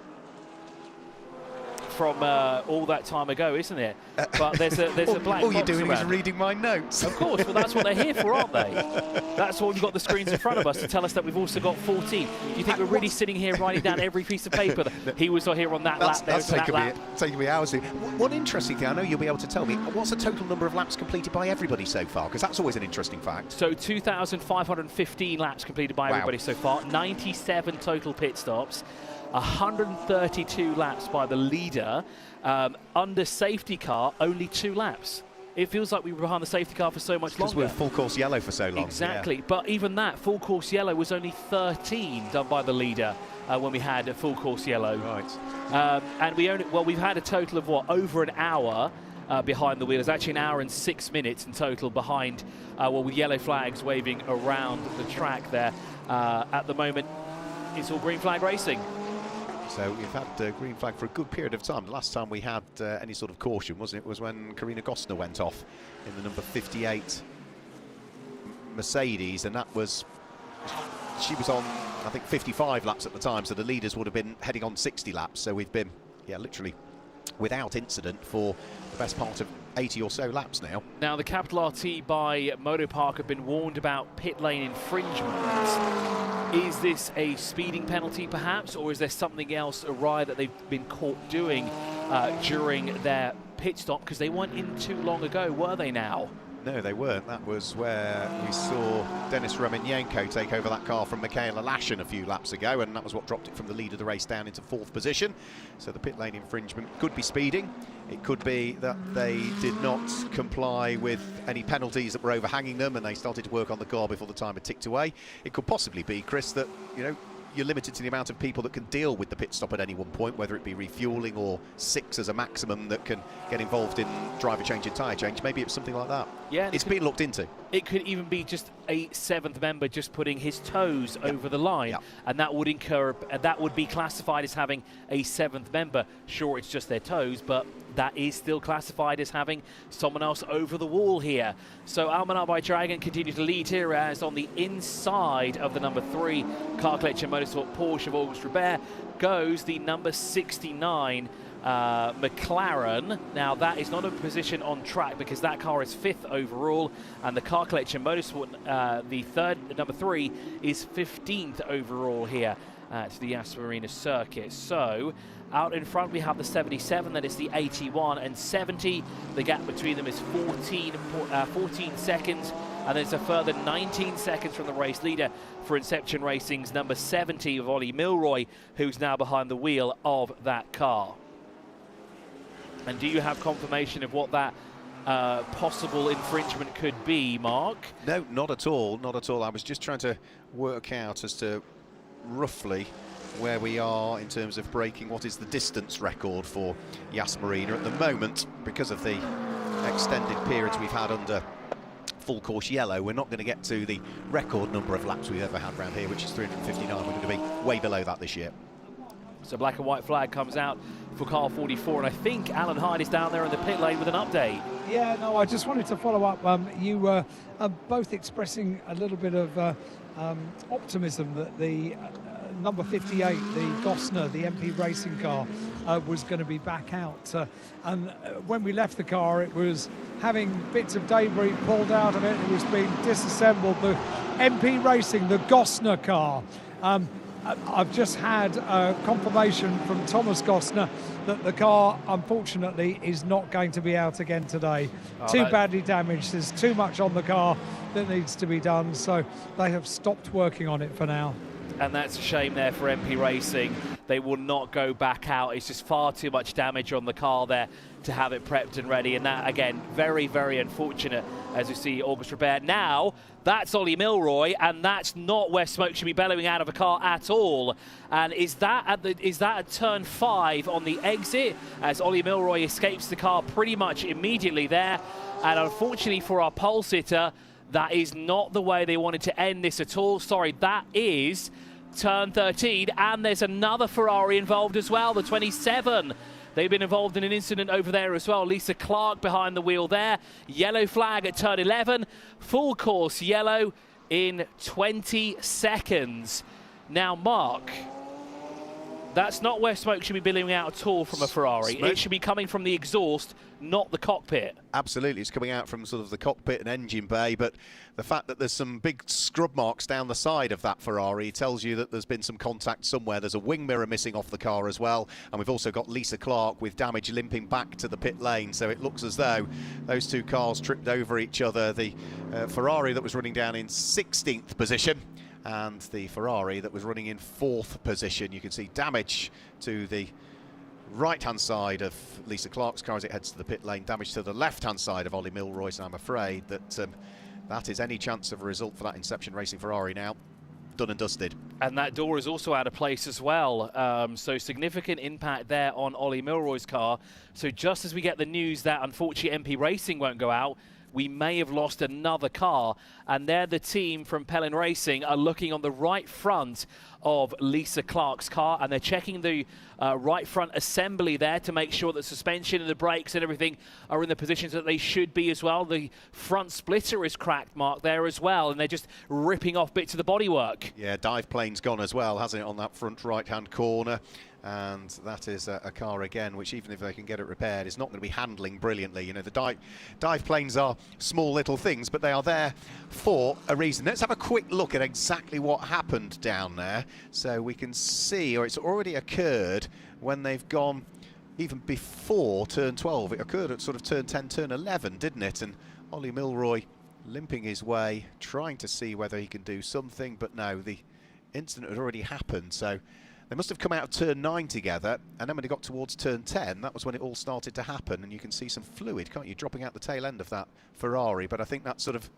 From all that time ago, isn't it? But there's a blank all you're box doing around. is reading my notes. Of course, well, that's what they're here for, aren't they? That's why we've got the screens in front of us to tell us that we've also got 14. Do you think we're really sitting here writing down every piece of paper that he was here on that lap, that's taking me hours. One interesting thing, I know you'll be able to tell me, what's the total number of laps completed by everybody so far? Because that's always an interesting fact. So 2,515 laps completed by everybody so far, 97 total pit stops, 132 laps by the leader. Under safety car, only 2 laps. It feels like we were behind the safety car for so much longer. Because we're full course yellow for so long. Exactly, yeah. But even that, full course yellow was only 13 done by the leader when we had a full course yellow. Right. And we've had a total of, over an hour behind the wheel. It's actually an hour and 6 minutes in total behind, with yellow flags waving around the track there. At the moment, it's all green flag racing. So we've had green flag for a good period of time. The last time we had any sort of caution, wasn't it, was when Karina Gosner went off in the number 58 Mercedes, and that was, she was on, I think, 55 laps at the time, so the leaders would have been heading on 60 laps. So we've been, literally without incident for the best part of 80 or so laps now. Now, the Capital RT by Motopark have been warned about pit lane infringement. Is this a speeding penalty, perhaps, or is there something else awry that they've been caught doing during their pit stop? Because they weren't in too long ago, were they now? No, they weren't. That was where we saw Denis Romanenko take over that car from Michaela Lashin a few laps ago, and that was what dropped it from the lead of the race down into 4th position. So the pit lane infringement could be speeding. It could be that they did not comply with any penalties that were overhanging them, and they started to work on the car before the time had ticked away. It could possibly be, Chris, that, you're limited to the amount of people that can deal with the pit stop at any one point, whether it be refueling or 6 as a maximum that can get involved in driver change and tyre change. Maybe it's something like that. Yeah, it's been looked into. It could even be just a 7th member just putting his toes over the line, and that would be classified as having a 7th member. Sure, it's just their toes, but that is still classified as having someone else over the wall here. So Almanar by Dragon continue to lead here, as on the inside of the number 3 Car Collection Motorsport Porsche of Auguste Robert goes the number 69 McLaren. Now that is not a position on track because that car is 5th overall, and the Car Collection Motorsport, number 3, is 15th overall here to the Yas Marina Circuit. So out in front we have the 77, that is the 81 and 70. The gap between them is 14 seconds, and there's a further 19 seconds from the race leader for Inception Racing's number 70 of Ollie Milroy, who's now behind the wheel of that car. And do you have confirmation of what that possible infringement could be, Mark? No, not at all, not at all. I was just trying to work out as to roughly where we are in terms of breaking what is the distance record for Yas Marina at the moment. Because of the extended periods we've had under full course yellow, we're not going to get to the record number of laps we've ever had around here, which is 359. We're going to be way below that this year. So black and white flag comes out for car 44, and I think Alan Hyde is down there in the pit lane with an update. Yeah, no, I just wanted to follow up. You were both expressing a little bit of optimism that the number 58, the Gosner, the MP racing car, was going to be back out. And when we left the car, it was having bits of debris pulled out of it. It was being disassembled. The MP racing, the Gosner car. I've just had confirmation from Thomas Gosner that the car, unfortunately, is not going to be out again today. Too badly damaged. There's too much on the car that needs to be done, so they have stopped working on it for now. And that's a shame there for MP Racing. They will not go back out. It's just far too much damage on the car there to have it prepped and ready. And that, again, very, very unfortunate, as we see Auguste Robert. Now, that's Ollie Milroy, and that's not where smoke should be bellowing out of a car at all. And is that at turn 5 on the exit, as Ollie Milroy escapes the car pretty much immediately there. And unfortunately for our pole sitter, that is not the way they wanted to end this at all. Sorry, that is turn 13, and there's another Ferrari involved as well, the 27. They've been involved in an incident over there as well. Lisa Clark behind the wheel there. Yellow flag at turn 11. Full course yellow in 20 seconds. Now, Mark, that's not where smoke should be billowing out at all from a Ferrari. It should be coming from the exhaust, not the cockpit. Absolutely, it's coming out from sort of the cockpit and engine bay, but the fact that there's some big scrub marks down the side of that Ferrari tells you that there's been some contact somewhere. There's a wing mirror missing off the car as well, and we've also got Lisa Clark with damage limping back to the pit lane, so it looks as though those two cars tripped over each other. The Ferrari that was running down in 16th position and the Ferrari that was running in 4th position. You can see damage to the right-hand side of Lisa Clark's car as it heads to the pit lane, damage to the left-hand side of Ollie Milroy's, and I'm afraid that that is any chance of a result for that Inception Racing Ferrari now done and dusted. And that door is also out of place as well, so significant impact there on Ollie Milroy's car. So just as we get the news that unfortunately MP Racing won't go out, we may have lost another car, and there the team from Pellin Racing are looking on the right front of Lisa Clark's car, and they're checking the right front assembly there to make sure that suspension and the brakes and everything are in the positions that they should be as well. The front splitter is cracked, Mark, there as well, and they're just ripping off bits of the bodywork. Yeah, dive plane's gone as well, hasn't it, on that front right-hand corner. And that is a car again which, even if they can get it repaired, is not going to be handling brilliantly. You know, the dive planes are small little things, but they are there for a reason. Let's have a quick look at exactly what happened down there, so we can see, or it's already occurred when they've gone even before turn 12. It occurred at sort of turn 10, turn 11, didn't it? And Ollie Milroy limping his way, trying to see whether he can do something, but no, the incident had already happened. So they must have come out of turn 9 together, and then when they got towards turn 10, that was when it all started to happen, and you can see some fluid, can't you, dropping out the tail end of that Ferrari. But I think that's sort of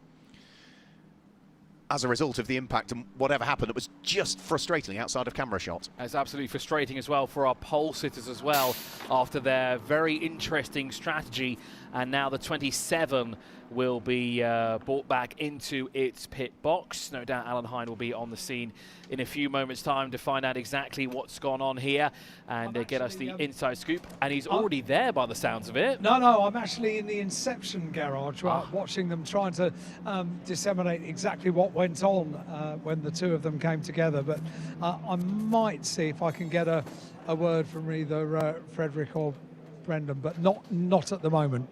as a result of the impact, and whatever happened, it was just frustratingly outside of camera shot. It's absolutely frustrating as well for our pole sitters as well, after their very interesting strategy and now the 27 will be brought back into its pit box. No doubt Alan Hyde will be on the scene in a few moments' time to find out exactly what's gone on here and get us the inside scoop. And he's already there by the sounds of it. No, I'm actually in the Inception garage watching them trying to disseminate exactly what went on when the two of them came together. But I might see if I can get a word from either Frederick or Brendan, but not at the moment.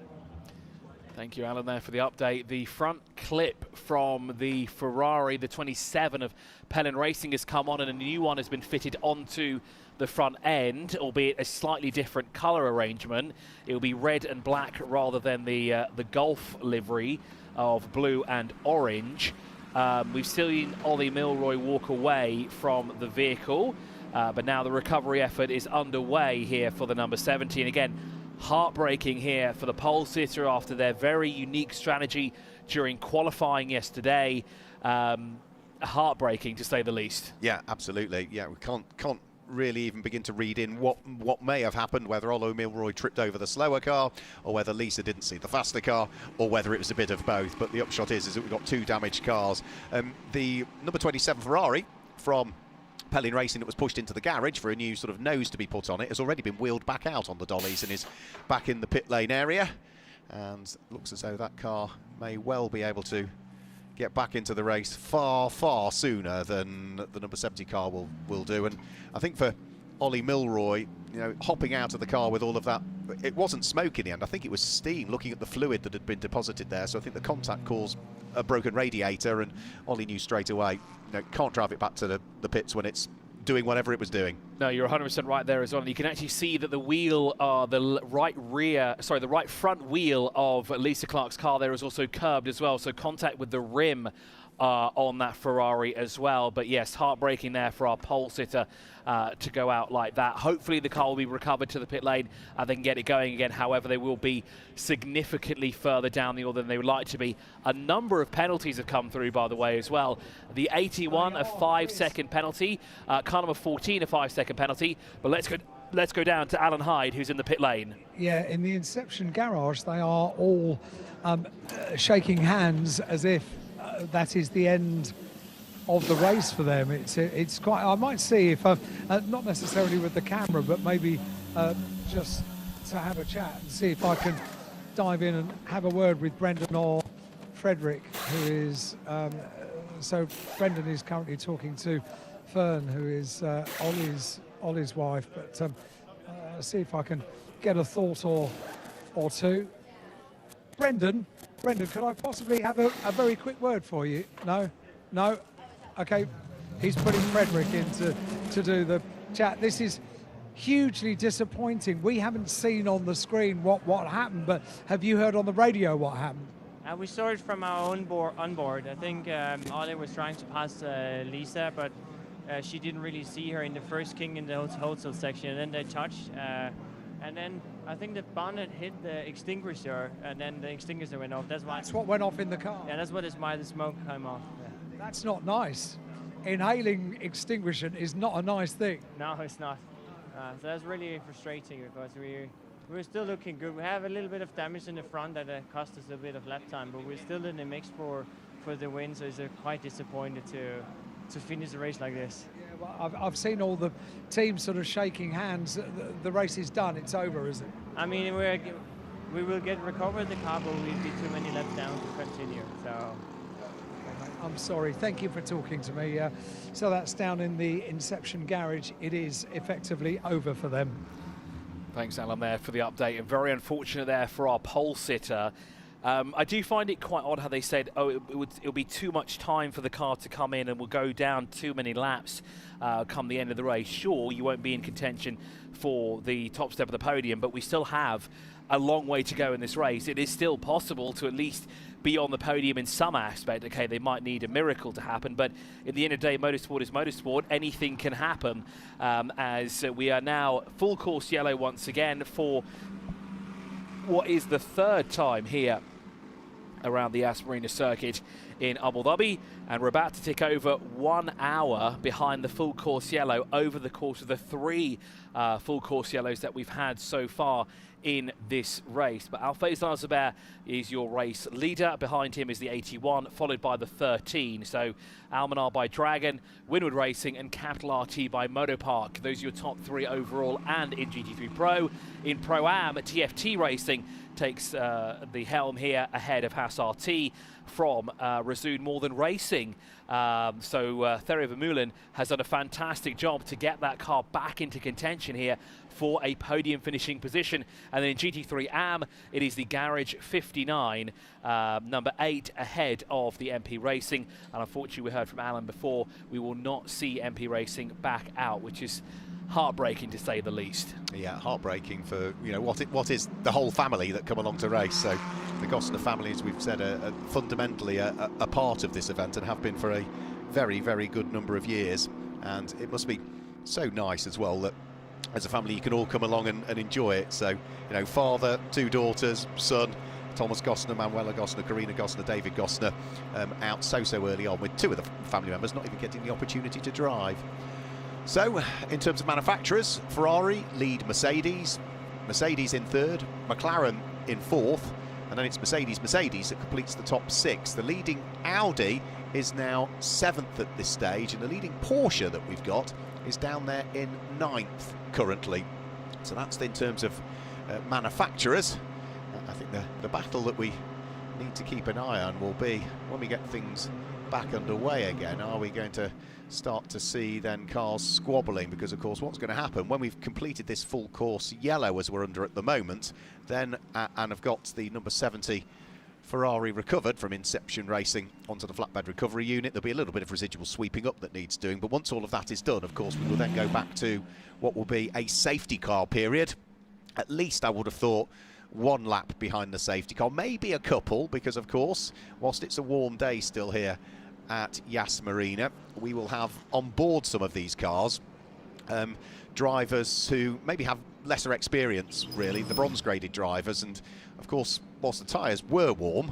Thank you, Alan, there for the update. The front clip from the Ferrari, the 27 of Pelin Racing, has come on, and a new one has been fitted onto the front end, albeit a slightly different colour arrangement. It will be red and black rather than the Golf livery of blue and orange. We've seen Ollie Milroy walk away from the vehicle, but now the recovery effort is underway here for the number 70. And again, heartbreaking here for the pole sitter after their very unique strategy during qualifying yesterday. Heartbreaking, to say the least. Yeah, absolutely. Yeah, we can't really even begin to read in what may have happened, whether Ollie Milroy tripped over the slower car, or whether Lisa didn't see the faster car, or whether it was a bit of both. But the upshot is that we've got two damaged cars. The number 27 Ferrari from Pelin Racing that was pushed into the garage for a new sort of nose to be put on it has already been wheeled back out on the dollies and is back in the pit lane area, and looks as though that car may well be able to get back into the race far sooner than the number 70 car will do. And I think for Ollie Milroy, you know, hopping out of the car with all of that, it wasn't smoke in the end. I think it was steam, looking at the fluid that had been deposited there. So I think the contact caused a broken radiator, and Ollie knew straight away, you know, can't drive it back to the pits when it's doing whatever it was doing. No, you're 100% right there as well. And you can actually see that the wheel, the right front wheel of Lisa Clark's car there is also curbed as well. So contact with the rim on that Ferrari as well. But yes, heartbreaking there for our pole sitter to go out like that. Hopefully the car will be recovered to the pit lane and they can get it going again. However, they will be significantly further down the order than they would like to be. A number of penalties have come through, by the way, as well. The 81, a 5-second penalty. Car number 14, a 5-second penalty. But let's go down to Alan Hyde, who's in the pit lane. Yeah, in the Inception garage, they are all shaking hands as if that is the end of the race for them. It's quite. I might see if not necessarily with the camera, but maybe just to have a chat and see if I can dive in and have a word with Brendan or Frederick, who is. So Brendan is currently talking to Fern, who is Ollie's wife. But see if I can get a thought or two. Brendan, could I possibly have a very quick word for you? No? Okay, he's putting Frederick in to do the chat. This is hugely disappointing. We haven't seen on the screen what happened, but have you heard on the radio what happened? We saw it from our own onboard. I think Ollie was trying to pass Lisa, but she didn't really see her in the first king in the wholesale section, and then they touched. And then I think the bonnet hit the extinguisher, and then the extinguisher went off. That's what went off in the car. Yeah, that's why the smoke came off. Yeah. That's not nice. Inhaling extinguisher is not a nice thing. No, it's not. So that's really frustrating because we're still looking good. We have a little bit of damage in the front that cost us a bit of lap time, but we're still in the mix for the win. So it's quite disappointed to finish the race like this. Yeah, well, I've seen all the teams sort of shaking hands. The race is done. It's over, is it? I mean, we will recover the car, but we'll be too many laps down to continue. So. I'm sorry. Thank you for talking to me. So that's down in the Inception garage. It is effectively over for them. Thanks, Alan, there for the update. And very unfortunate there for our pole sitter. I do find it quite odd how they said, it'll be too much time for the car to come in and we'll go down too many laps come the end of the race. Sure, you won't be in contention for the top step of the podium, but we still have a long way to go in this race. It is still possible to at least be on the podium in some aspect. Okay, they might need a miracle to happen, but at the end of the day, motorsport is motorsport. Anything can happen as we are now full course yellow once again for what is the third time here around the Yas Marina Circuit in Abu Dhabi, and we're about to tick over 1 hour behind the full course yellow over the course of the 3 full course yellows that we've had so far in this race. But Alfaiz Al-Zubair is your race leader. Behind him is the 81, followed by the 13. So Almanar by Dragon, Winwood Racing and Capital RT by Motopark. Those are your top 3 overall and in GT3 Pro. In Pro-Am, TFT Racing takes the helm here ahead of Haas RT from Razoon More Than Racing. So Thierry Vermeulen has done a fantastic job to get that car back into contention here for a podium finishing position. And then in GT3 AM, it is the Garage 59, number 8 ahead of the MP Racing. And unfortunately, we heard from Alan before, we will not see MP Racing back out, which is heartbreaking to say the least. Yeah, heartbreaking for, you know, what is the whole family that come along to race. So the Gosner family, as we've said, are fundamentally a part of this event and have been for a very, very good number of years. And it must be so nice as well that as a family you can all come along and enjoy it. So, you know, father, 2 daughters, son, Thomas Gosner, Manuela Gosner, Karina Gosner, David Gosner, out so early on, with 2 of the family members not even getting the opportunity to drive. So, in terms of manufacturers, Ferrari lead Mercedes, Mercedes in 3rd, McLaren in 4th, and then it's Mercedes that completes the top 6. The leading Audi is now 7th at this stage, and the leading Porsche that we've got is down there in 9th currently. So that's in terms of manufacturers. I think the battle that we need to keep an eye on will be when we get things back underway again. Are we going to start to see then cars squabbling? Because of course what's going to happen when we've completed this full course yellow as we're under at the moment, then and have got the number 70 Ferrari recovered from Inception Racing onto the flatbed recovery unit, there'll be a little bit of residual sweeping up that needs doing. But once all of that is done, of course, we will then go back to what will be a safety car period. At least I would have thought 1 lap behind the safety car, maybe a couple, because of course, whilst it's a warm day still here at Yas Marina, we will have on board some of these cars drivers who maybe have lesser experience, really, the bronze graded drivers. And of course, whilst the tyres were warm,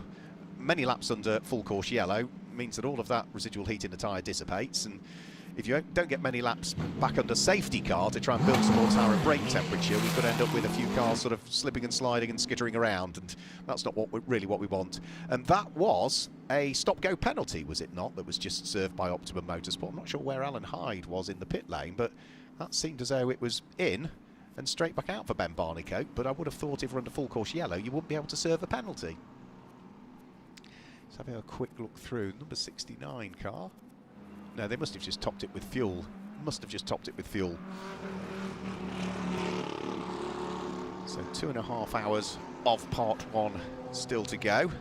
many laps under full course yellow means that all of that residual heat in the tyre dissipates, and if you don't get many laps back under safety car to try and build some more tyre and brake temperature, we could end up with a few cars sort of slipping and sliding and skittering around, and that's not really what we want. And that was a stop-go penalty, was it not, that was just served by Optimum Motorsport? I'm not sure where Alan Hyde was in the pit lane, but that seemed as though it was in and straight back out for Ben Barnicoat. But I would have thought if we're under full course yellow, you wouldn't be able to serve a penalty. Let's have a quick look through. Number 69 car. No, they must have just topped it with fuel. Must have just topped it with fuel. So 2.5 hours of part 1 still to go.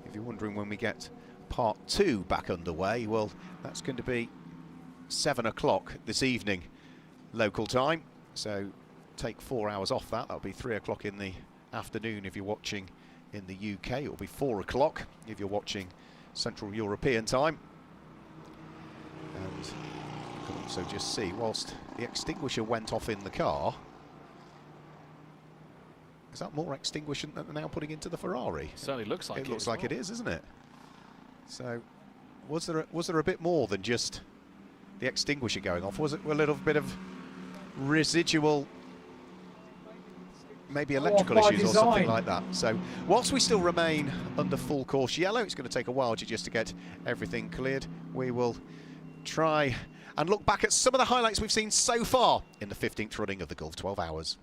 If you're wondering when we get part 2 back underway, well, that's going to be 7 o'clock this evening, local time. So take 4 hours off that. That'll be 3 o'clock in the afternoon if you're watching in the UK. It'll be 4 o'clock if you're watching Central European time. And you can also just see, whilst the extinguisher went off in the car, is that more extinguisher than they're now putting into the Ferrari? Certainly looks like it. It looks like it is, isn't it? So, was there a bit more than just the extinguisher going off? Was it a little bit of residual, maybe electrical issues or something like that? So, whilst we still remain under full course yellow, it's going to take a while just to get everything cleared. We will try and look back at some of the highlights we've seen so far in the 15th running of the Gulf 12 Hours.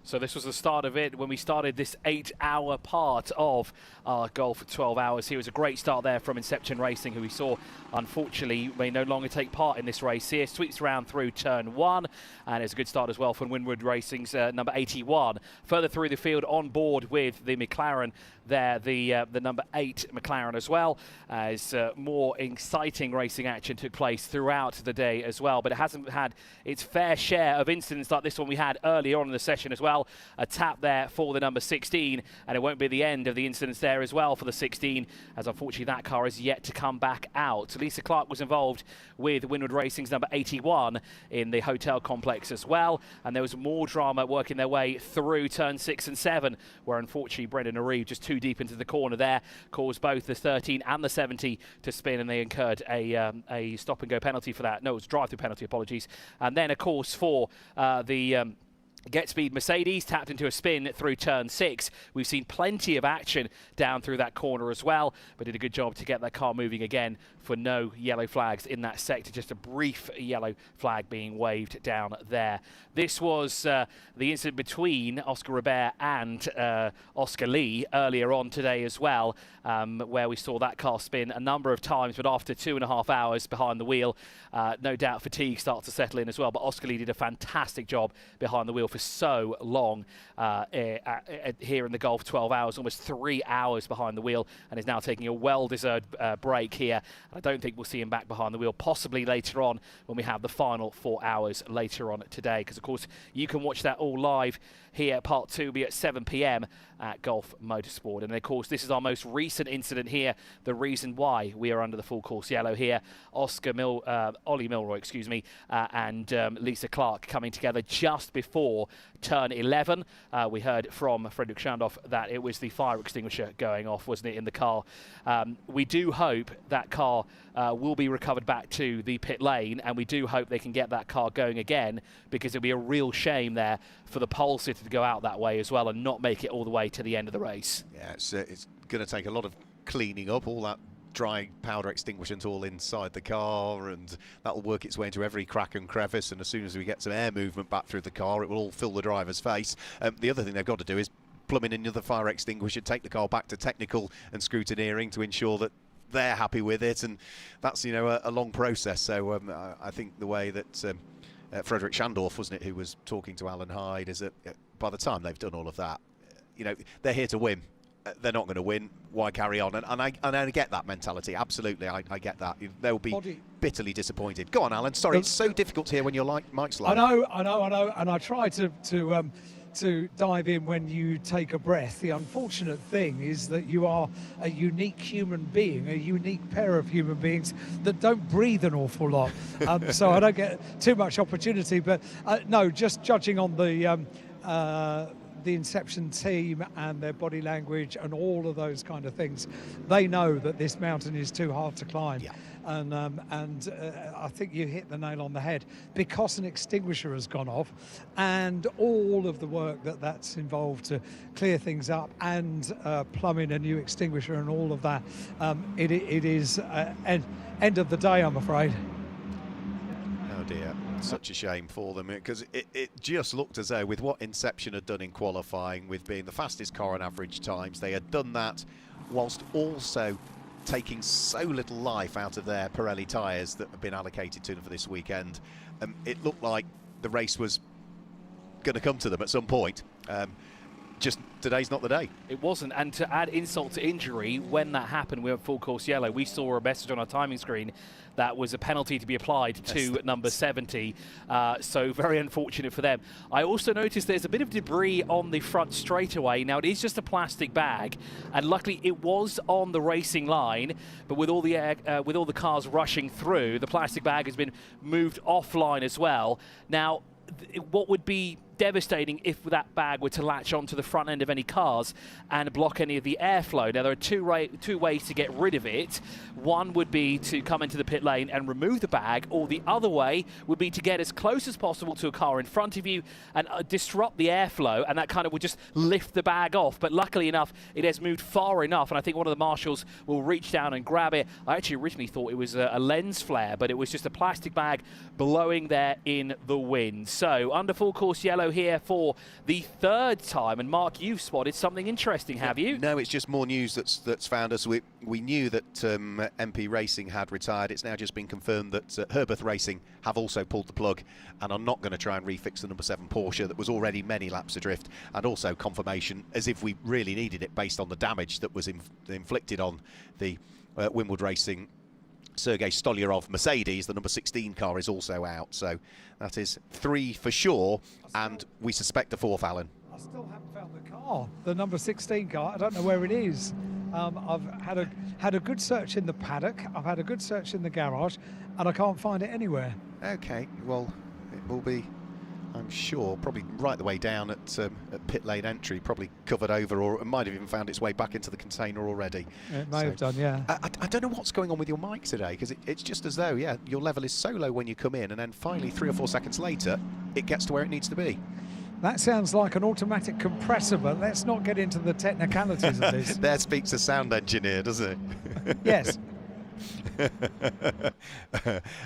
So this was the start of it when we started this 8-hour part of our Gulf 12 Hours. Here was a great start there from Inception Racing, who we saw, unfortunately, may no longer take part in this race here. Sweeps around through turn 1, and it's a good start as well from Winwood Racing's number 81. Further through the field, on board with the McLaren there, the number 8 McLaren as well, as more exciting racing action took place throughout the day as well. But it hasn't had its fair share of incidents like this one we had earlier on in the session as well. well. A tap there for the number 16, and it won't be the end of the incidents there as well for the 16, as unfortunately that car is yet to come back out. Lisa Clark was involved with Windward Racing's number 81 in the hotel complex as well, and there was more drama working their way through turn 6 and 7, where unfortunately Brendan Areve, just too deep into the corner there, caused both the 13 and the 70 to spin, and they incurred a stop and go penalty for that. No, it was drive-through penalty, apologies. And then of course for the Get Speed Mercedes tapped into a spin through turn 6. We've seen plenty of action down through that corner as well, but did a good job to get that car moving again for no yellow flags in that sector. Just a brief yellow flag being waved down there. This was the incident between Oscar Robert and Oscar Lee earlier on today as well, where we saw that car spin a number of times, but after 2.5 hours behind the wheel, no doubt fatigue starts to settle in as well. But Oscar Lee did a fantastic job behind the wheel for so long here in the Gulf, 12 hours, almost 3 hours behind the wheel, and is now taking a well-deserved break here. I don't think we'll see him back behind the wheel, possibly later on when we have the final 4 hours later on today, because of course you can watch that all live here. Part 2 will be at 7 p.m. at Gulf Motorsport. And of course this is our most recent incident here, the reason why we are under the full course yellow here. Ollie Milroy, excuse me, and Lisa Clark coming together just before turn 11. We heard from Frederick Schandorf that it was the fire extinguisher going off, wasn't it, in the car. We do hope that car will be recovered back to the pit lane, and we do hope they can get that car going again, because it'll be a real shame there for the pole sitter to go out that way as well and not make it all the way to the end of the race. Yeah, it's going to take a lot of cleaning up, all that dry powder extinguishant all inside the car, and that'll work its way into every crack and crevice, and as soon as we get some air movement back through the car, it will all fill the driver's face. The other thing they've got to do is plumb in another fire extinguisher, take the car back to technical and scrutineering to ensure that they're happy with it, and that's, you know, a long process. So I think the way that Frederick Schandorf, wasn't it, who was talking to Alan Hyde, is that by the time they've done all of that, you know, they're here to win. They're not going to win. Why carry on? And I get that mentality. Absolutely, I get that. They'll be bitterly disappointed. Go on, Alan. Sorry, it's so difficult here when your mic's live. I know. And I try to dive in when you take a breath. The unfortunate thing is that you are a unique human being, a unique pair of human beings that don't breathe an awful lot. So I don't get too much opportunity. But no, just judging on the Inception team and their body language and all of those kind of things, they know that this mountain is too hard to climb. Yeah. And I think you hit the nail on the head, because an extinguisher has gone off, and all of the work that's involved to clear things up and plumbing a new extinguisher and all of that. It is end of the day, I'm afraid. Oh dear, such a shame for them, because it just looked as though, with what Inception had done in qualifying, with being the fastest car on average times, they had done that whilst also taking so little life out of their Pirelli tyres that have been allocated to them for this weekend. It looked like the race was going to come to them at some point. Just today's not the day. It wasn't, and to add insult to injury, when that happened, we were full course yellow. We saw a message on our timing screen that was a penalty to be applied to number 70. So very unfortunate for them. I also noticed there's a bit of debris on the front straightaway. Now, it is just a plastic bag, and luckily it was on the racing line, but with all the cars rushing through, the plastic bag has been moved offline as well. Now, what would be devastating if that bag were to latch onto the front end of any cars and block any of the airflow. Now, there are two ways to get rid of it. One would be to come into the pit lane and remove the bag, or the other way would be to get as close as possible to a car in front of you and disrupt the airflow, and that kind of would just lift the bag off. But luckily enough, it has moved far enough, and I think one of the marshals will reach down and grab it. I actually originally thought it was a lens flare, but it was just a plastic bag blowing there in the wind. So under full course yellow here for the third time, and Mark, you've spotted something interesting, have you? No, it's just more news that's found us. We knew that MP Racing had retired. It's now just been confirmed that Herberth Racing have also pulled the plug and are not going to try and refix the number 7 Porsche that was already many laps adrift, and also confirmation, as if we really needed it based on the damage that was inflicted on the Windward Racing Sergei Stolyarov Mercedes, the number 16 car, is also out. So that is 3 for sure, and we suspect a 4th, Alan. I still haven't found the car, the number 16 car. I don't know where it is. I've had a good search in the paddock. I've had a good search in the garage, and I can't find it anywhere. Okay, well, it will be, I'm sure, probably right the way down at pit lane entry, probably covered over, or it might have even found its way back into the container already. It may have done, yeah. I don't know what's going on with your mic today, because it's just as though, yeah, your level is so low when you come in, and then finally 3 or 4 seconds later, it gets to where it needs to be. That sounds like an automatic compressor, but let's not get into the technicalities of this. There speaks a sound engineer, doesn't it? Yes. Looks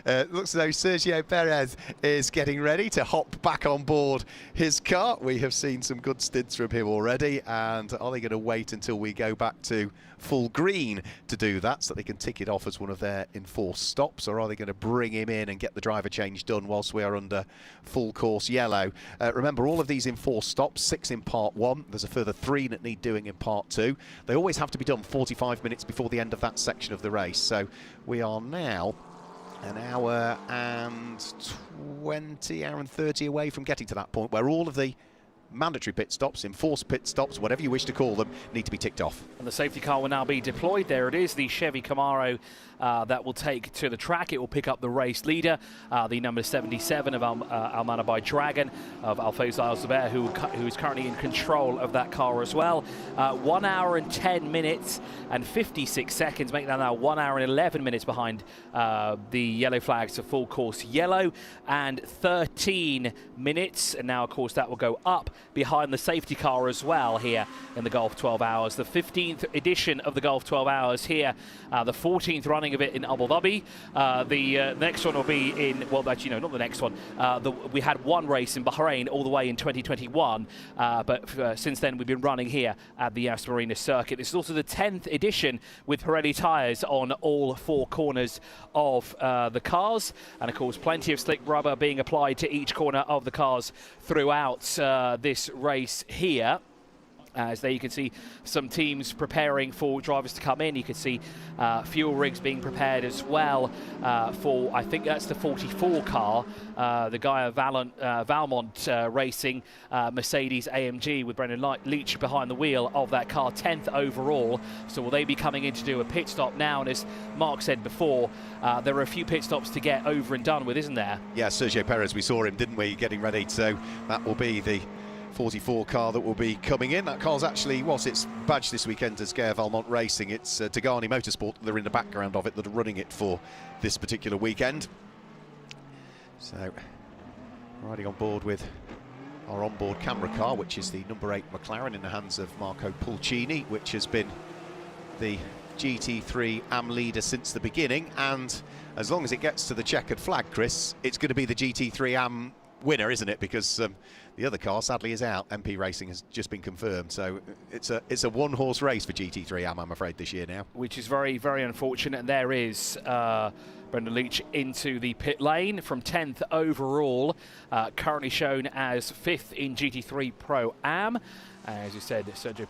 as though Sergio Perez is getting ready to hop back on board his car. We have seen some good stints from him already, and are they going to wait until we go back to full green to do that so they can tick it off as one of their enforced stops, or are they going to bring him in and get the driver change done whilst we are under full course yellow? Remember, all of these enforced stops, 6 in part 1, there's a further 3 that need doing in part 2. They always have to be done 45 minutes before the end of that section of the race. So we are now an hour and 30 away from getting to that point where all of the mandatory pit stops, enforced pit stops, whatever you wish to call them, need to be ticked off. And the safety car will now be deployed. There it is, the Chevy Camaro that will take to the track. It will pick up the race leader, the number 77 of Almana by Dragon, of Alphonse Alzabert, who is currently in control of that car as well. 1 hour and 10 minutes and 56 seconds, making that now 1 hour and 11 minutes behind the yellow flags to full course yellow, and 13 minutes. And now, of course, that will go up behind the safety car as well here in the Gulf 12 Hours. The 15th edition of the Gulf 12 Hours here, the 14th running of it in Abu Dhabi. The next one will be in, well, actually, no, not the next one. We had one race in Bahrain all the way in 2021, but since then we've been running here at the Yas Marina Circuit. This is also the 10th edition with Pirelli tyres on all 4 corners of the cars, and of course plenty of slick rubber being applied to each corner of the cars throughout this race here. As there you can see some teams preparing for drivers to come in. You can see fuel rigs being prepared as well for, I think that's the 44 car, the Gaia Valmont Racing Mercedes AMG with Brendan Leach behind the wheel of that car, 10th overall. So will they be coming in to do a pit stop now? And as Mark said before, there are a few pit stops to get over and done with, isn't there? Yeah, Sergio Perez, we saw him, didn't we, getting ready. So that will be the 44 car that will be coming in. That car's actually, whilst it's badged this weekend as Gaia Valmont Racing, it's Tagani Motorsport, they're in the background of it, that are running it for this particular weekend. So, riding on board with our onboard camera car, which is the number 8 McLaren in the hands of Marco Pulcini, which has been the GT3 AM leader since the beginning, and as long as it gets to the checkered flag, Chris, it's going to be the GT3 AM winner, isn't it? Because the other car sadly is out. MP Racing has just been confirmed, so it's a one-horse race for GT3 AM, I'm afraid, this year now. Which is very, very unfortunate. And there is Brendan Leach into the pit lane from 10th overall, currently shown as 5th in GT3 Pro Am. As you said, Sergio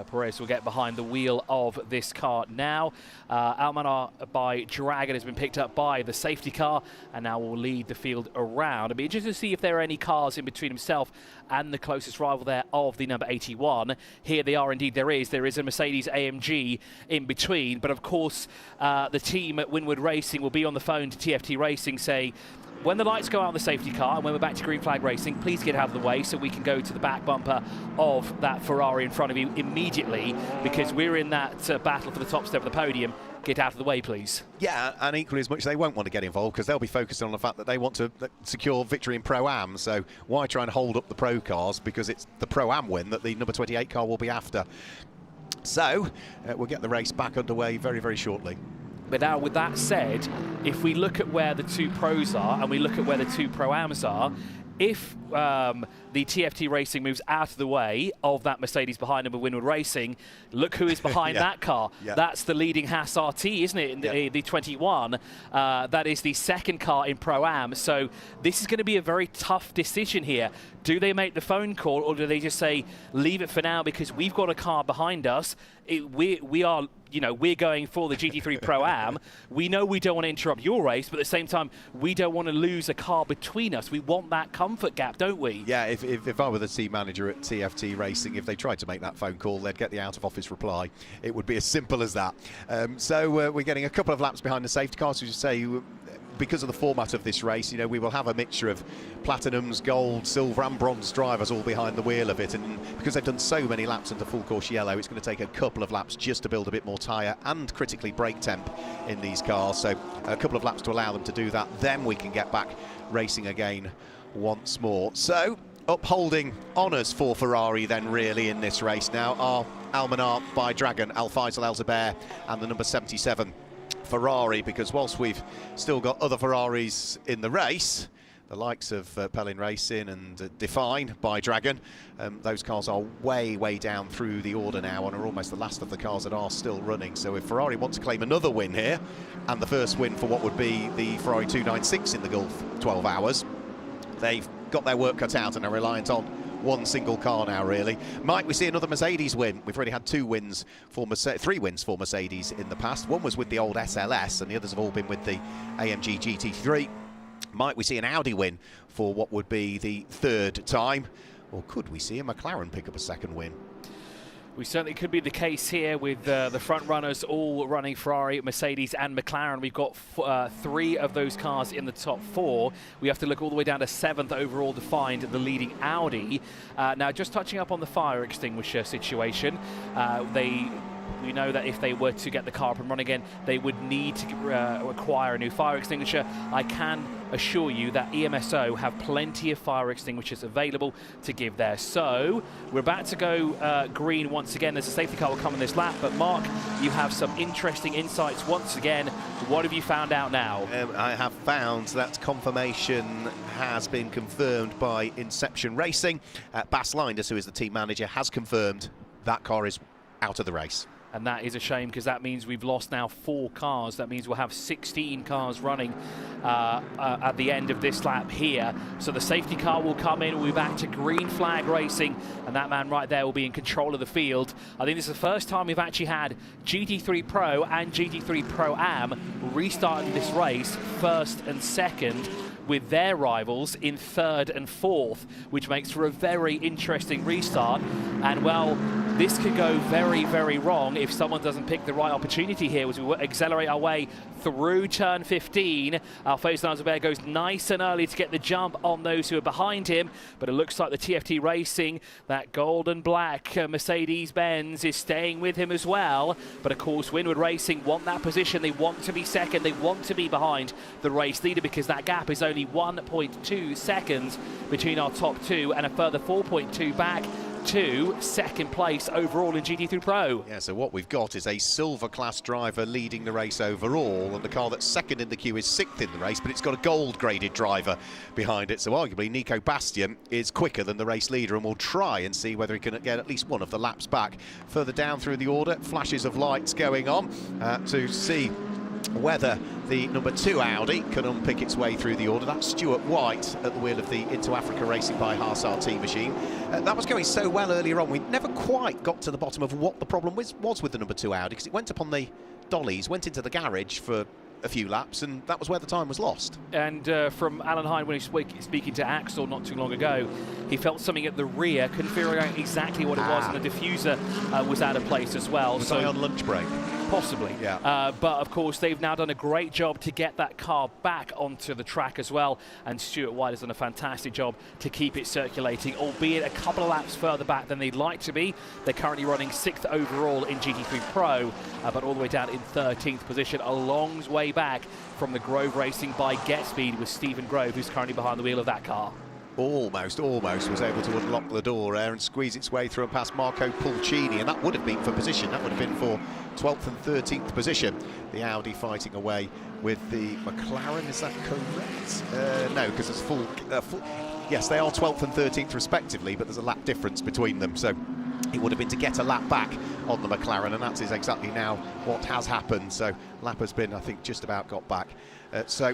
Perez will get behind the wheel of this car now. Almanar by Dragon has been picked up by the safety car and now will lead the field around. It'll be interesting to see if there are any cars in between himself and the closest rival there of the number 81. Here they are, indeed there is. There is a Mercedes AMG in between, but of course the team at Winwood Racing will be on the phone to TFT Racing saying, when the lights go out on the safety car and when we're back to green flag racing, please get out of the way so we can go to the back bumper of that Ferrari in front of you immediately, because we're in that battle for the top step of the podium. Get out of the way, please. Yeah, and equally as much they won't want to get involved because they'll be focused on the fact that they want to secure victory in Pro-Am. So why try and hold up the Pro cars, because it's the Pro-Am win that the number 28 car will be after. So we'll get the race back underway very, very shortly. But now, with that said, if we look at where the 2 pros are and we look at where the 2 Pro-Ams are, if the TFT Racing moves out of the way of that Mercedes behind them with Winwood Racing, look who is behind that car. Yeah. That's the leading Haas RT, isn't it, in the 21. That is the second car in Pro-Am. So this is going to be a very tough decision here. Do they make the phone call, or do they just say, leave it for now because we've got a car behind us? We are, we're going for the GT3 Pro-Am. We know we don't want to interrupt your race, but at the same time, we don't want to lose a car between us. We want that comfort gap don't we? Yeah, if I were the team manager at TFT Racing, if they tried to make that phone call, they'd get the out-of-office reply. It would be as simple as that. So we're getting a couple of laps behind the safety cars, as you say. Because of the format of this race, we will have a mixture of platinums, gold, silver and bronze drivers all behind the wheel of it, and because they've done so many laps into full course yellow, it's going to take a couple of laps just to build a bit more tyre and critically brake temp in these cars. So a couple of laps to allow them to do that, then we can get back racing again once more. So upholding honours for Ferrari then really in this race now are Almanar by Dragon, Al Faisal Al Zubair and the number 77 Ferrari, because whilst we've still got other Ferraris in the race, the likes of Pelin Racing and Define by Dragon, those cars are way down through the order now and are almost the last of the cars that are still running. So if Ferrari want to claim another win here, and the first win for what would be the Ferrari 296 in the Gulf 12 hours, they've got their work cut out and are reliant on one single car now, really. Might we see another Mercedes win? We've already had 3 wins for Mercedes in the past. One was with the old SLS, and the others have all been with the AMG GT3. Might we see an Audi win for what would be the 3rd time? Or could we see a McLaren pick up a 2nd win? We certainly could be the case here with the front runners all running Ferrari, Mercedes and McLaren. We've got 3 of those cars in the top 4. We have to look all the way down to 7th overall to find the leading Audi. Now, just touching up on the fire extinguisher situation, we know that if they were to get the car up and running again, they would need to acquire a new fire extinguisher. I can assure you that EMSO have plenty of fire extinguishers available to give there. So we're about to go green once again. There's a safety car will come in this lap, but Mark, you have some interesting insights once again. What have you found out now? I have found that confirmation has been confirmed by Inception Racing. Bas Linders, who is the team manager, has confirmed that car is out of the race. And that is a shame, because that means we've lost now 4 cars. That means we'll have 16 cars running at the end of this lap here. So the safety car will come in. We'll be back to green flag racing, and that man right there will be in control of the field. I think this is the first time we've actually had GT3 Pro and GT3 Pro Am restarting this race 1st and 2nd, with their rivals in 3rd and 4th, which makes for a very interesting restart. And well, this could go very wrong if someone doesn't pick the right opportunity here as we accelerate our way through turn 15. Al Faisal Al Zubair goes nice and early to get the jump on those who are behind him, but it looks like the TFT Racing, that gold and black Mercedes-Benz, is staying with him as well. But of course, Winward Racing want that position. They want to be 2nd. They want to be behind the race leader, because that gap is only 1.2 seconds between our top 2 and a further 4.2 back to 2nd place overall in GT3 Pro. Yeah, so what we've got is a silver class driver leading the race overall, and the car that's 2nd in the queue is 6th in the race, but it's got a gold graded driver behind it. So arguably Nico Bastian is quicker than the race leader, and will try and see whether he can get at least one of the laps back. Further down through the order, flashes of lights going on to see whether the number 2 Audi can unpick its way through the order. That's Stuart White at the wheel of the Into Africa Racing by Haas RT machine. That was going so well earlier on. We never quite got to the bottom of what the problem was with the number 2 Audi, because it went up on the dollies, went into the garage for a few laps, and that was where the time was lost. And from Alan Hine, when he was speaking to Axel not too long ago, he felt something at the rear, couldn't figure out exactly what it was, and the diffuser was out of place as well. Was I on lunch break? Possibly. Yeah. But of course, they've now done a great job to get that car back onto the track as well, and Stuart White has done a fantastic job to keep it circulating, albeit a couple of laps further back than they'd like to be. They're currently running 6th overall in GT3 Pro, but all the way down in 13th position, a long way back from the Grove Racing by Get Speed with Stephen Grove, who's currently behind the wheel of that car. Almost was able to unlock the door there and squeeze its way through and past Marco Pulcini, and that would have been for position. That would have been for 12th and 13th position. The Audi fighting away with the McLaren. Is that correct? No, because it's full. Yes, they are 12th and 13th respectively, but there's a lap difference between them. So it would have been to get a lap back on the McLaren, and that is exactly now what has happened. So lap has been, I think, just about got back. So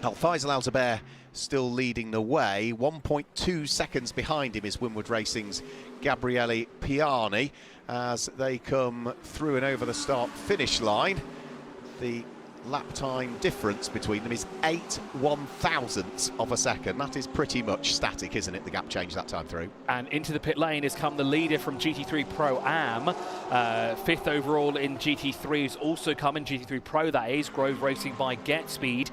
Al Faisal Al Zubair still leading the way. 1.2 seconds behind him is Winward Racing's Gabriele Piani as they come through and over the start-finish line. The lap time difference between them is 8 1/1000ths of a second. That is pretty much static, isn't it, the gap change that time through? And into the pit lane has come the leader from GT3 Pro-Am. 5th overall in GT3 has also come in GT3 Pro, that is, Grove Racing by GetSpeed.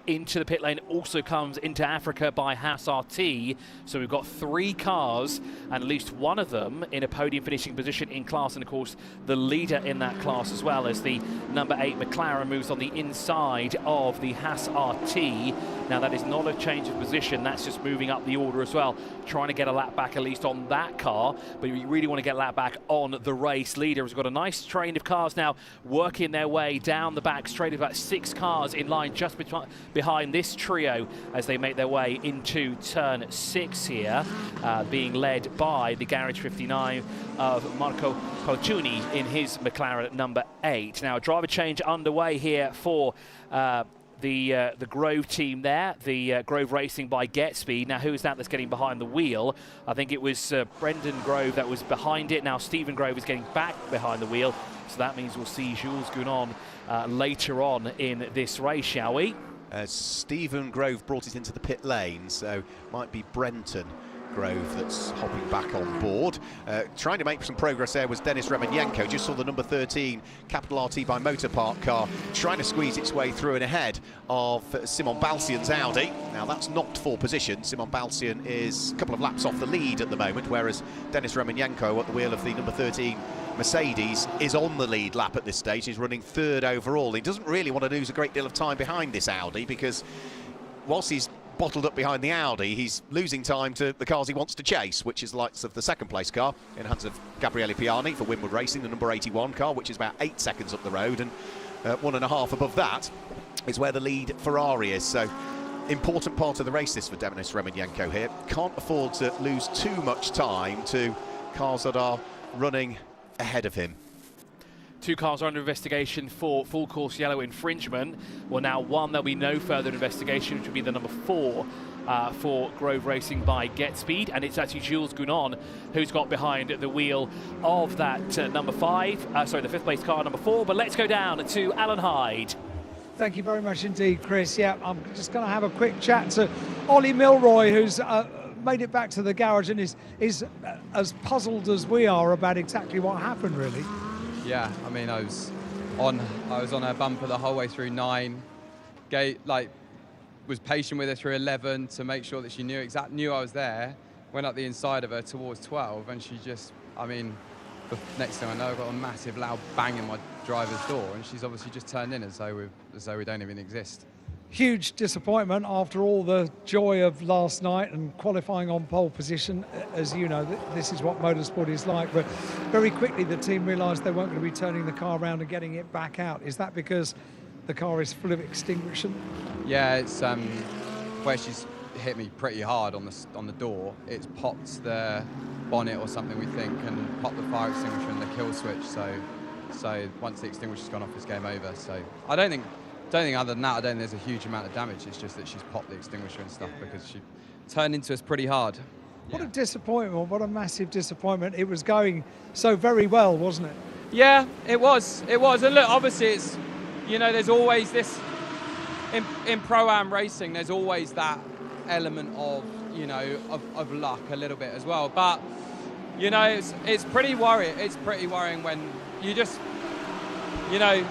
Into the pit lane also comes Into Africa by Haas RT. So we've got 3 cars, and at least one of them in a podium finishing position in class, and of course the leader in that class as well, as the number 8 McLaren moves on the inside of the Haas RT. Now that is not a change of position, that's just moving up the order as well, trying to get a lap back at least on that car, but you really want to get a lap back on the race leader. Has got a nice train of cars now working their way down the back straight, about 6 cars in line just behind this trio as they make their way into turn 6 here, being led by the Garage 59 of Marco Palciuni in his McLaren number 8. Now, driver change underway here for the Grove team there, the Grove Racing by GetSpeed. Now, who is that that's getting behind the wheel? I think it was Brendan Grove that was behind it. Now, Stephen Grove is getting back behind the wheel, so that means we'll see Jules Gounon later on in this race, shall we? Stephen Grove brought it into the pit lane, so might be Brenton Grove that's hopping back on board. Trying to make some progress there was Denis Remenyenko. Just saw the number 13 Capital RT by Motor Park car trying to squeeze its way through and ahead of Simon Balsian's Audi. Now that's not for position. Simon Balsian is a couple of laps off the lead at the moment, whereas Denis Remenyenko at the wheel of the number 13 Mercedes is on the lead lap at this stage. He's running 3rd overall. He doesn't really want to lose a great deal of time behind this Audi, because whilst he's bottled up behind the Audi, he's losing time to the cars he wants to chase, which is the likes of the 2nd place car in hands of Gabriele Piani for Winwood Racing, the number 81 car, which is about 8 seconds up the road, and 1.5 above that is where the lead Ferrari is. So important part of the race this for Denis Remenyenko here. Can't afford to lose too much time to cars that are running ahead of him. 2 cars are under investigation for full course yellow infringement. Well, now one, there'll be no further investigation, which will be the number 4 for Grove Racing by GetSpeed, and it's actually Jules Gounon who's got behind the wheel of that number 5, sorry, the 5th place car, number 4. But let's go down to Alan Hyde. Thank you very much indeed, Chris. Yeah, I'm just going to have a quick chat to Ollie Milroy, who's made it back to the garage and is as puzzled as we are about exactly what happened, really. Yeah, I mean, I was on her bumper the whole way through 9. Was patient with her through 11 to make sure that she knew I was there. Went up the inside of her towards 12, and she just, I mean, the next thing I know, I got a massive loud bang in my driver's door, and she's obviously just turned in as though we don't even exist. Huge disappointment after all the joy of last night and qualifying on pole position. As you know, this is what motorsport is like, but very quickly the team realised they weren't going to be turning the car around and getting it back out. Is that because the car is full of extinguishing? Yeah, it's where she's hit me pretty hard on the door. It's popped the bonnet or something, we think, and popped the fire extinguisher and the kill switch. So once the extinguisher's gone off, it's game over. So I don't think other than that, I don't think there's a huge amount of damage. It's just that she's popped the extinguisher and stuff because she turned into us pretty hard. What a disappointment, what a massive disappointment. It was going so very well, wasn't it? Yeah, it was. And look, obviously it's, you know, there's always this, in Pro-Am racing, there's always that element of, you know, of luck a little bit as well. But, you know, it's pretty worrying. It's pretty worrying when you just, you know,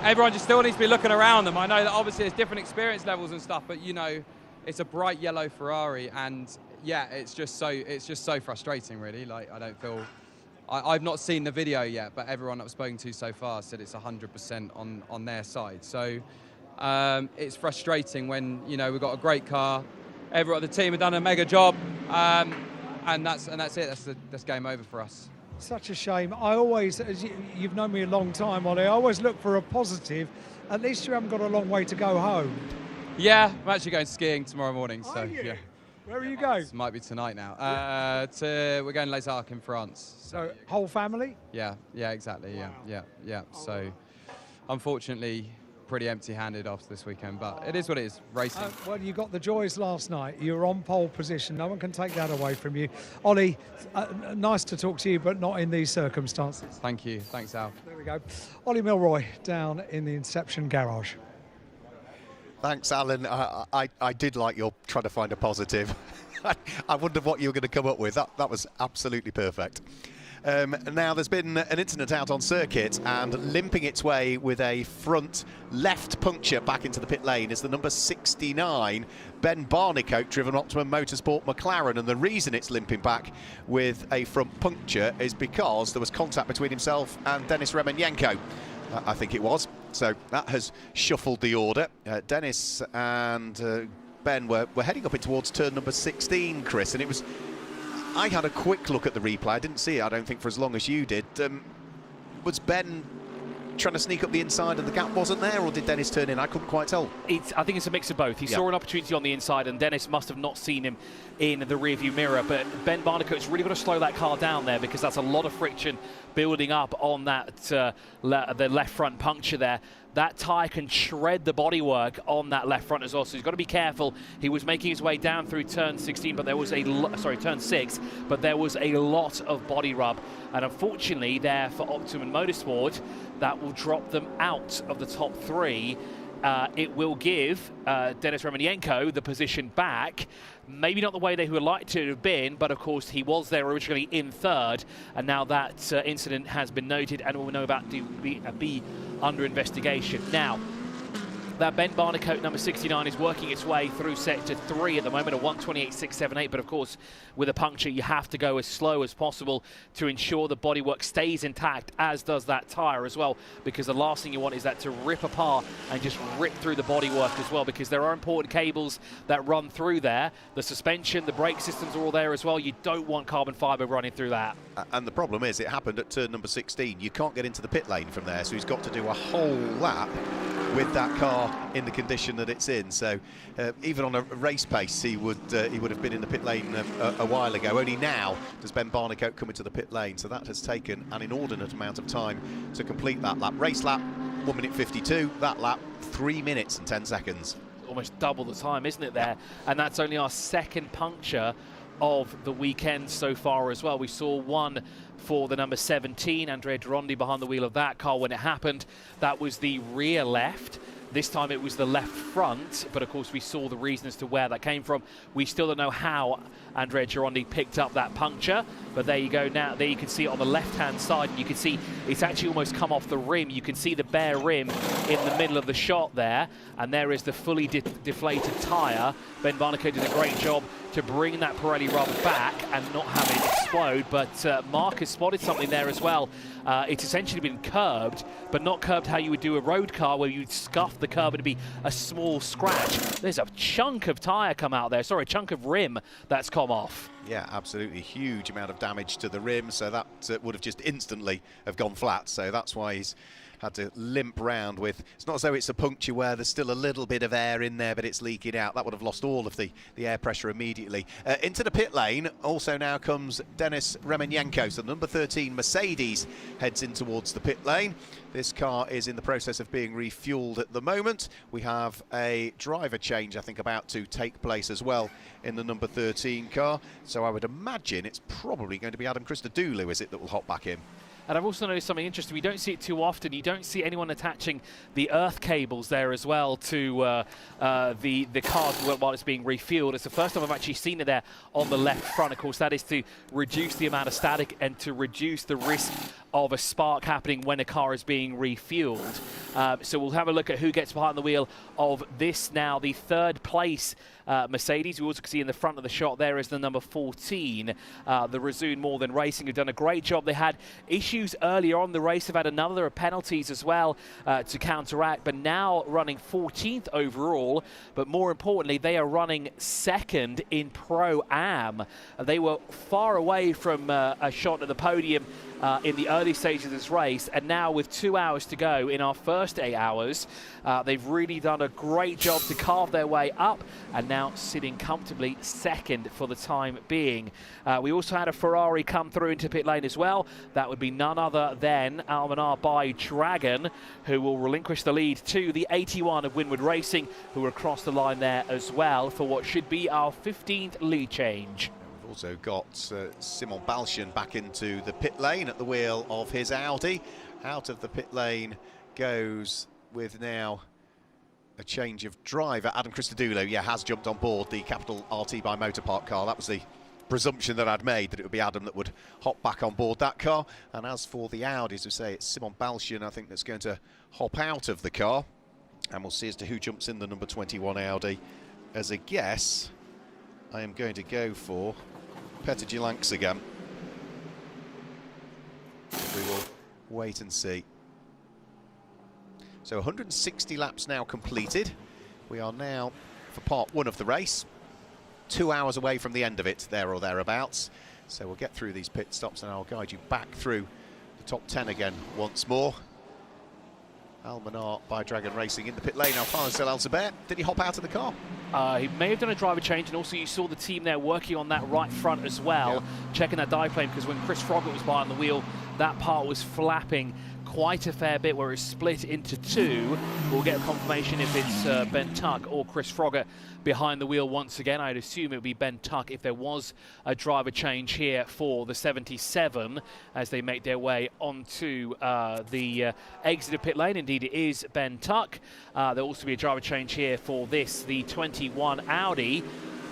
everyone just still needs to be looking around them. I know that obviously there's different experience levels and stuff, but you know, it's a bright yellow Ferrari, and yeah, it's just so frustrating, really. Like, I don't feel, I've not seen the video yet, but everyone I've spoken to so far said it's 100% on their side. So it's frustrating when, you know, we've got a great car, the team have done a mega job, and that's it. That's game over for us. Such a shame. I always, as you've known me a long time, Ollie, I always look for a positive. At least you haven't got a long way to go home. Yeah, I'm actually going skiing tomorrow morning. So yeah. Where are you going? It might be tonight now. We're going to Les Arcs in France. So whole family? Yeah, exactly. Wow. Yeah. Oh, So unfortunately, pretty empty-handed off this weekend, but it is what it is, racing. Well, you got the joys last night. You were on pole position. No one can take that away from you. Ollie, nice to talk to you, but not in these circumstances. Thank you. Thanks, Al. There we go. Ollie Milroy down in the Inception garage. Thanks, Alan. I did like your trying to find a positive. I wondered what you were going to come up with. That was absolutely perfect. Now, there's been an incident out on circuit, and limping its way with a front left puncture back into the pit lane is the number 69, Ben Barnicoat, driven Optimum Motorsport McLaren. And the reason it's limping back with a front puncture is because there was contact between himself and Denis Remenyenko, I think it was. So that has shuffled the order. Dennis and Ben were heading up in towards turn number 16, Chris, and it was... I had a quick look at the replay. I didn't see it, I don't think, for as long as you did. Was Ben trying to sneak up the inside and the gap wasn't there, or did Dennis turn in? I couldn't quite tell. I think it's a mix of both. He saw an opportunity on the inside, and Dennis must have not seen him in the rearview mirror. But Ben Barnicoat's really got to slow that car down there, because that's a lot of friction building up on that the left front puncture there. That tyre can shred the bodywork on that left front as well, so he's got to be careful. He was making his way down through turn 16, but there was turn 6, but there was a lot of body rub. And unfortunately there for Optimum Motorsport, that will drop them out of the top 3. It will give Denis Remenyenko the position back. Maybe not the way they would like to have been, but of course he was there originally in 3rd, and now that incident has been noted and we'll know about to be under investigation. Now, that Ben Barnicoat number 69 is working its way through sector 3 at the moment, a 1:28.678, but of course with a puncture you have to go as slow as possible to ensure the bodywork stays intact, as does that tyre as well, because the last thing you want is that to rip apart and just rip through the bodywork as well, because there are important cables that run through there. The suspension, the brake systems are all there as well. You don't want carbon fibre running through that. And the problem is it happened at turn number 16. You can't get into the pit lane from there, so he's got to do a whole lap with that car in the condition that it's in. So even on a race pace, he would have been in the pit lane a while ago. Only now does Ben Barnicoat come into the pit lane, so that has taken an inordinate amount of time to complete that lap. Race lap 1:52, that lap 3 minutes and 10 seconds. Almost double the time, isn't it there? And that's only our second puncture of the weekend so far as well. We saw one for the number 17, Andrea Girondi, behind the wheel of that car when it happened. That was the rear left. This time it was the left front, but of course we saw the reason as to where that came from. We still don't know how Andrea Girondi picked up that puncture, but there you go. Now there you can see it on the left-hand side, and you can see it's actually almost come off the rim. You can see the bare rim in the middle of the shot there, and there is the fully deflated tyre. Ben Barnicoat did a great job to bring that Pirelli rubber back and not have it explode, but Mark has spotted something there as well. It's essentially been curbed, but not curbed how you would do a road car, where you'd scuff the curb and it'd be a small scratch. There's a chunk of tyre come out there, sorry, a chunk of rim that's come off. Yeah, absolutely. Huge amount of damage to the rim, so that would have just instantly have gone flat. So that's why he's had to limp round with... It's not as though it's a puncture where there's still a little bit of air in there, but it's leaking out. That would have lost all of the air pressure immediately. Into the pit lane also now comes Denis Remenyenko. So number 13 Mercedes heads in towards the pit lane. This car is in the process of being refueled at the moment. We have a driver change, I think, about to take place as well in the number 13 car. So I would imagine it's probably going to be Adam Christodoulou, is it, that will hop back in. And I've also noticed something interesting. We don't see it too often. You don't see anyone attaching the earth cables there as well to the cars while it's being refueled. It's the first time I've actually seen it there on the left front. Of course, that is to reduce the amount of static and to reduce the risk of a spark happening when a car is being refueled. So we'll have a look at who gets behind the wheel of this now. The 3rd place Mercedes. We also can see in the front of the shot there is the number 14, the Resoon More Than Racing, who've done a great job. They had issues earlier on the race. They've had another penalties as well to counteract, but now running 14th overall. But more importantly, they are running 2nd in Pro-Am. They were far away from a shot at the podium in the early stages of this race, and now with 2 hours to go in our first 8 hours, they've really done a great job to carve their way up, and now sitting comfortably second for the time being. We also had a Ferrari come through into pit lane as well. That would be none other than Almanar by Dragon, who will relinquish the lead to the 81 of Winward Racing, who are across the line there as well for what should be our 15th lead change. We've also got Simon Balshan back into the pit lane at the wheel of his Audi. Out of the pit lane goes with now a change of driver. Adam Christodoulou, has jumped on board the Capital RT by Motorpark car. That was the presumption that I'd made, that it would be Adam that would hop back on board that car. And as for the Audi, as we say, it's Simon Balshan, I think, that's going to hop out of the car. And we'll see as to who jumps in the number 21 Audi. As a guess, I am going to go for Petr Jilanks again. We will wait and see. So 160 laps now completed. We are now, for part one of the race, 2 hours away from the end of it, there or thereabouts. So we'll get through these pit stops and I'll guide you back through the top 10 again once more. Almanar by Dragon Racing in the pit lane. Alphonse Al-Zubair, did he hop out of the car? He may have done a driver change, and also you saw the team there working on that right front as well, checking that dive plane, because when Chris Froggatt was behind the wheel, that part was flapping quite a fair bit where it's split into two. We'll get a confirmation if it's Ben Tuck or Chris Froggatt behind the wheel once again. I'd assume it would be Ben Tuck if there was a driver change here for the 77 as they make their way onto the exit of pit lane. Indeed, it is Ben Tuck. There'll also be a driver change here for this, the 21 Audi.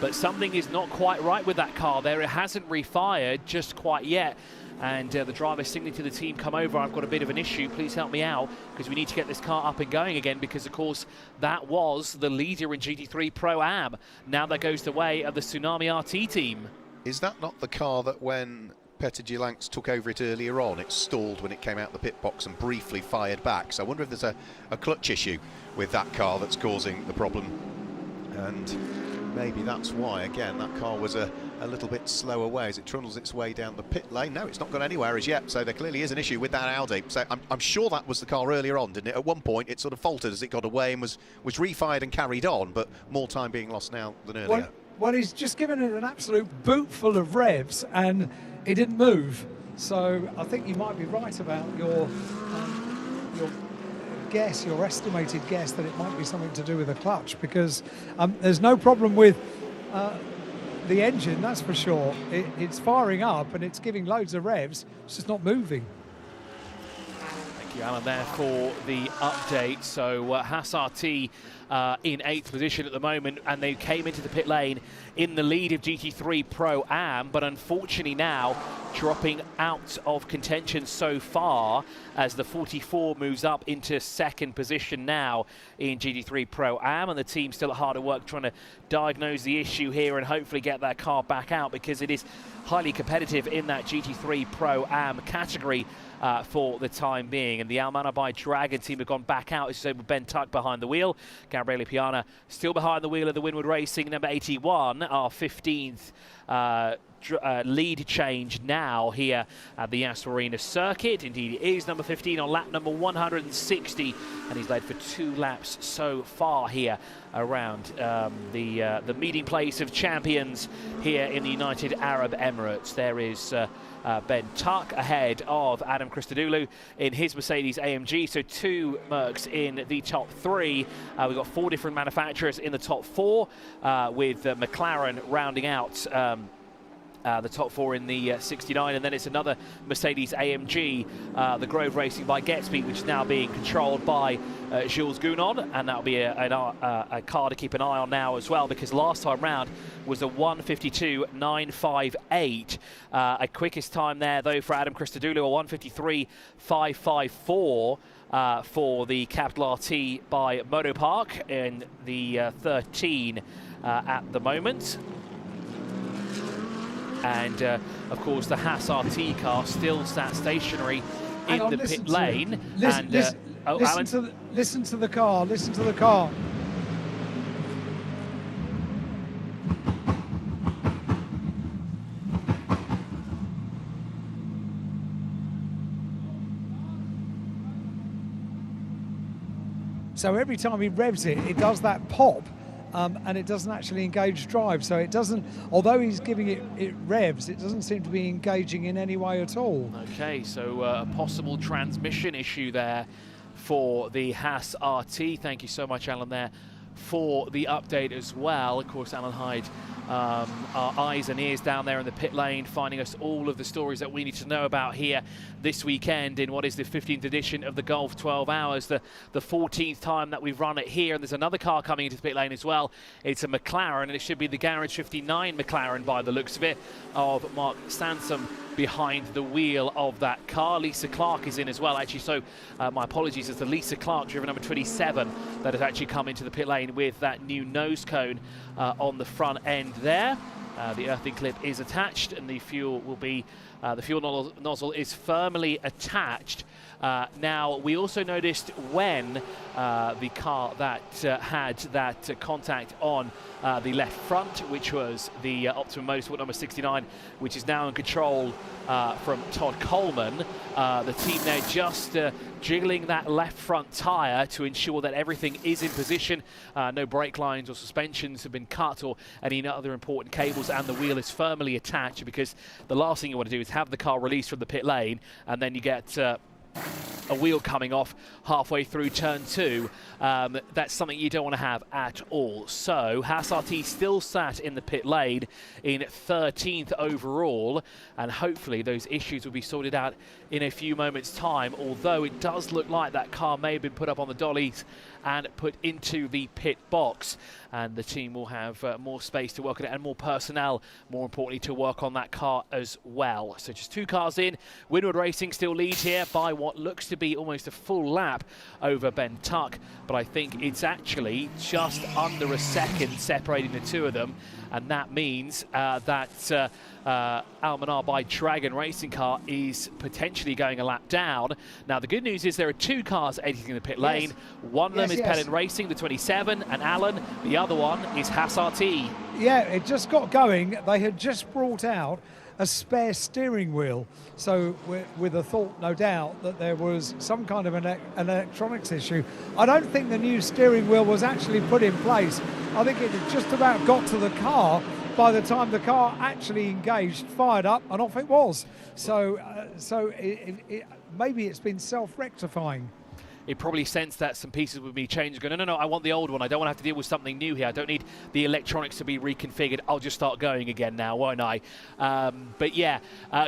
But something is not quite right with that car there. It hasn't refired just quite yet. And the driver signaling to the team, come over, I've got a bit of an issue, please help me out, because we need to get this car up and going again, because, of course, that was the leader in GT3 Pro-Am. Now that goes the way of the Tsunami RT team. Is that not the car that when Petr Jilanks took over it earlier on, it stalled when it came out the pit box and briefly fired back? So I wonder if there's a clutch issue with that car that's causing the problem. And maybe that's why, again, that car was a little bit slow away as it trundles its way down the pit lane. No, it's not gone anywhere as yet, so there clearly is an issue with that Audi. So I'm sure that was the car earlier on, didn't it? At one point, it sort of faltered as it got away and was refired and carried on, but more time being lost now than earlier. Well, he's just given it an absolute boot full of revs, and it didn't move. So I think you might be right about your guess, your estimated guess, that it might be something to do with the clutch, because there's no problem with the engine, that's for sure. It's firing up and it's giving loads of revs, it's just not moving. Thank you, Alan, there for the update. So Haas RT in 8th position at the moment, and they came into the pit lane in the lead of GT3 Pro-Am, but unfortunately now dropping out of contention so far as the 44 moves up into 2nd position now in GT3 Pro-Am, and the team still hard at work trying to diagnose the issue here and hopefully get that car back out, because it is highly competitive in that GT3 Pro-Am category for the time being. And the Almanar by Dragon team have gone back out, as you said, with Ben Tuck behind the wheel. Gabriele Piana still behind the wheel of the Winward Racing number 81, our 15th lead change now here at the Yas Marina Circuit. Indeed, it is number 15 on lap number 160, and he's led for 2 laps so far here around the meeting place of champions here in the United Arab Emirates. There is Ben Tuck ahead of Adam Christodoulou in his Mercedes AMG, so 2 Mercs in the top 3. We've got 4 different manufacturers in the top 4, with McLaren rounding out the top 4 in the 69, and then it's another Mercedes AMG, the Grove Racing by Getspeed, which is now being controlled by Jules Gounon, and that'll be a car to keep an eye on now as well, because last time round was a 1:52.958. A quickest time there though for Adam Christodoulou, a 1:53.554 for the Capital RT by Motopark in the 13 at the moment. And of course the Haas RT car still sat stationary in the pit lane. Listen to the car, listen to the car. So every time he revs it, it does that pop, and it doesn't actually engage drive. So it doesn't, although he's giving it revs, it doesn't seem to be engaging in any way at all. Okay, so a possible transmission issue there for the Haas RT. Thank you so much, Alan, there for the update as well. Of course, Alan Hyde, our eyes and ears down there in the pit lane, finding us all of the stories that we need to know about here this weekend in what is the 15th edition of the Golf 12 Hours, the 14th time that we've run it here. And there's another car coming into the pit lane as well. It's a McLaren, and it should be the Garage 59 McLaren by the looks of it, of Mark Sansom behind the wheel of that car. Lisa Clark is in as well, actually, so my apologies, it's the Lisa Clark, driver number 27, that has actually come into the pit lane with that new nose cone on the front end there. The earthing clip is attached, and the fuel will be, the fuel nozzle is firmly attached. Now, we also noticed when the car that had that contact on the left front, which was the Optimum Motorsport number 69, which is now in control from Todd Coleman. The team there just jiggling that left front tyre to ensure that everything is in position. No brake lines or suspensions have been cut or any other important cables, and the wheel is firmly attached, because the last thing you want to do is have the car released from the pit lane and then you get a wheel coming off halfway through turn 2. That's something you don't want to have at all. So Haas RT still sat in the pit lane in 13th overall, and hopefully those issues will be sorted out in a few moments' time, although it does look like that car may have been put up on the dollies and put into the pit box, and the team will have more space to work on it and more personnel, more importantly, to work on that car as well. So just 2 cars in. Winward Racing still leads here by what looks to be almost a full lap over Ben Tuck, but I think it's actually just under a second separating the 2 of them, and that means that Almanar by Dragon Racing Car is potentially going a lap down. Now, the good news is there are 2 cars exiting the pit lane. One of them is Pennon Racing, the 27, and Alan. The other one is Haas RT. Yeah, it just got going. They had just brought out a spare steering wheel, so with a thought, no doubt, that there was some kind of an electronics issue. I don't think the new steering wheel was actually put in place. I think it had just about got to the car by the time the car actually engaged, fired up, and off it was. So maybe it's been self-rectifying. It probably sensed that some pieces would be changed, going, no, I want the old one. I don't want to have to deal with something new here. I don't need the electronics to be reconfigured. I'll just start going again now, won't I? But yeah,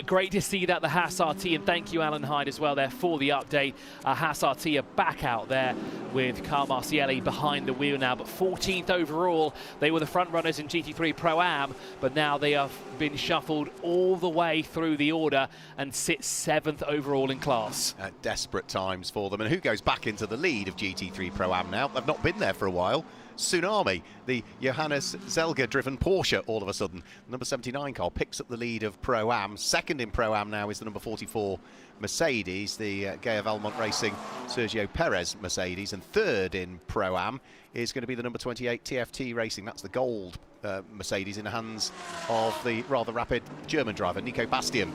great to see that the Haas RT, and thank you, Alan Hyde, as well there for the update. Haas RT are back out there with Carl Marcielli behind the wheel now, but 14th overall. They were the front runners in GT3 Pro-Am, but now they have been shuffled all the way through the order and sit 7th overall in class. Desperate times for them. And who goes back into the lead of GT3 Pro-Am now? They've not been there for a while. Tsunami, the Johannes Zelger-driven Porsche, all of a sudden. The number 79 car picks up the lead of Pro-Am. Second in Pro-Am now is the number 44 Mercedes, the Gaya Valmont Racing Sergio Perez Mercedes. And third in Pro-Am is going to be the number 28 TFT Racing. That's the gold Mercedes in the hands of the rather rapid German driver, Nico Bastian.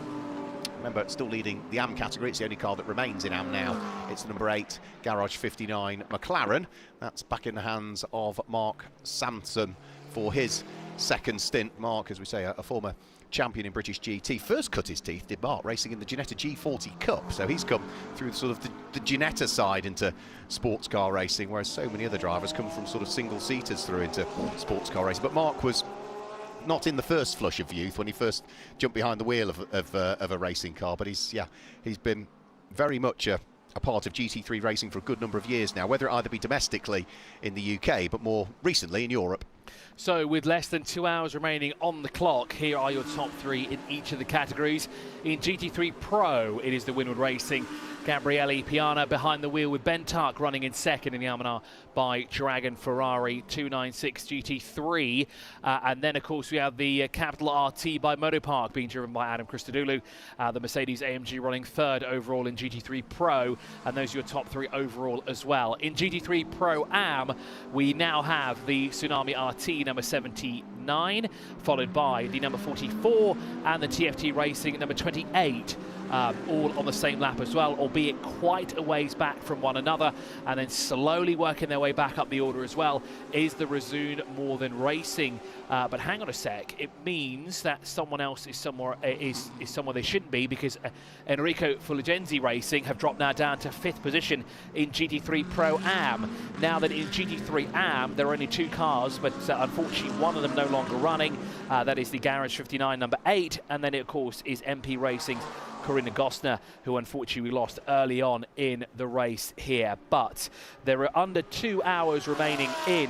Remember, still leading the AM category. It's the only car that remains in AM now. It's the number 8 Garage 59 McLaren. That's back in the hands of Mark Sansom for his second stint. Mark, as we say, a former champion in British GT. First cut his teeth, did Mark, racing in the Ginetta G40 Cup. So he's come through sort of the Ginetta side into sports car racing, whereas so many other drivers come from sort of single-seaters through into sports car racing. But Mark was not in the first flush of youth when he first jumped behind the wheel of a racing car, but he's been very much a part of GT3 racing for a good number of years now, whether it either be domestically in the UK, but more recently in Europe. So with less than 2 hours remaining on the clock, here are your top 3 in each of the categories. In GT3 Pro, it is the Winward Racing Gabriele Piana behind the wheel, with Ben Tuck running in second in the Almanar by Dragon Ferrari 296 GT3. And then, of course, we have the Capital RT by Motopark being driven by Adam Christodoulou. The Mercedes AMG running third overall in GT3 Pro. And those are your top 3 overall as well. In GT3 Pro-Am, we now have the Tsunami RT number 79 9, followed by the number 44 and the TFT Racing number 28. All on the same lap as well, albeit quite a ways back from one another, and then slowly working their way back up the order as well is the Resoon More Than Racing. But hang on a sec, it means that someone else is somewhere they shouldn't be, because Enrico Fulgenzi Racing have dropped now down to 5th position in GT3 Pro Am. Now that in GT3 Am there are only 2 cars, but unfortunately one of them no longer running. That is the Garage 59 number 8, and then it of course is MP Racing's Corinna Gosner, who unfortunately we lost early on in the race here. But there are under 2 hours remaining in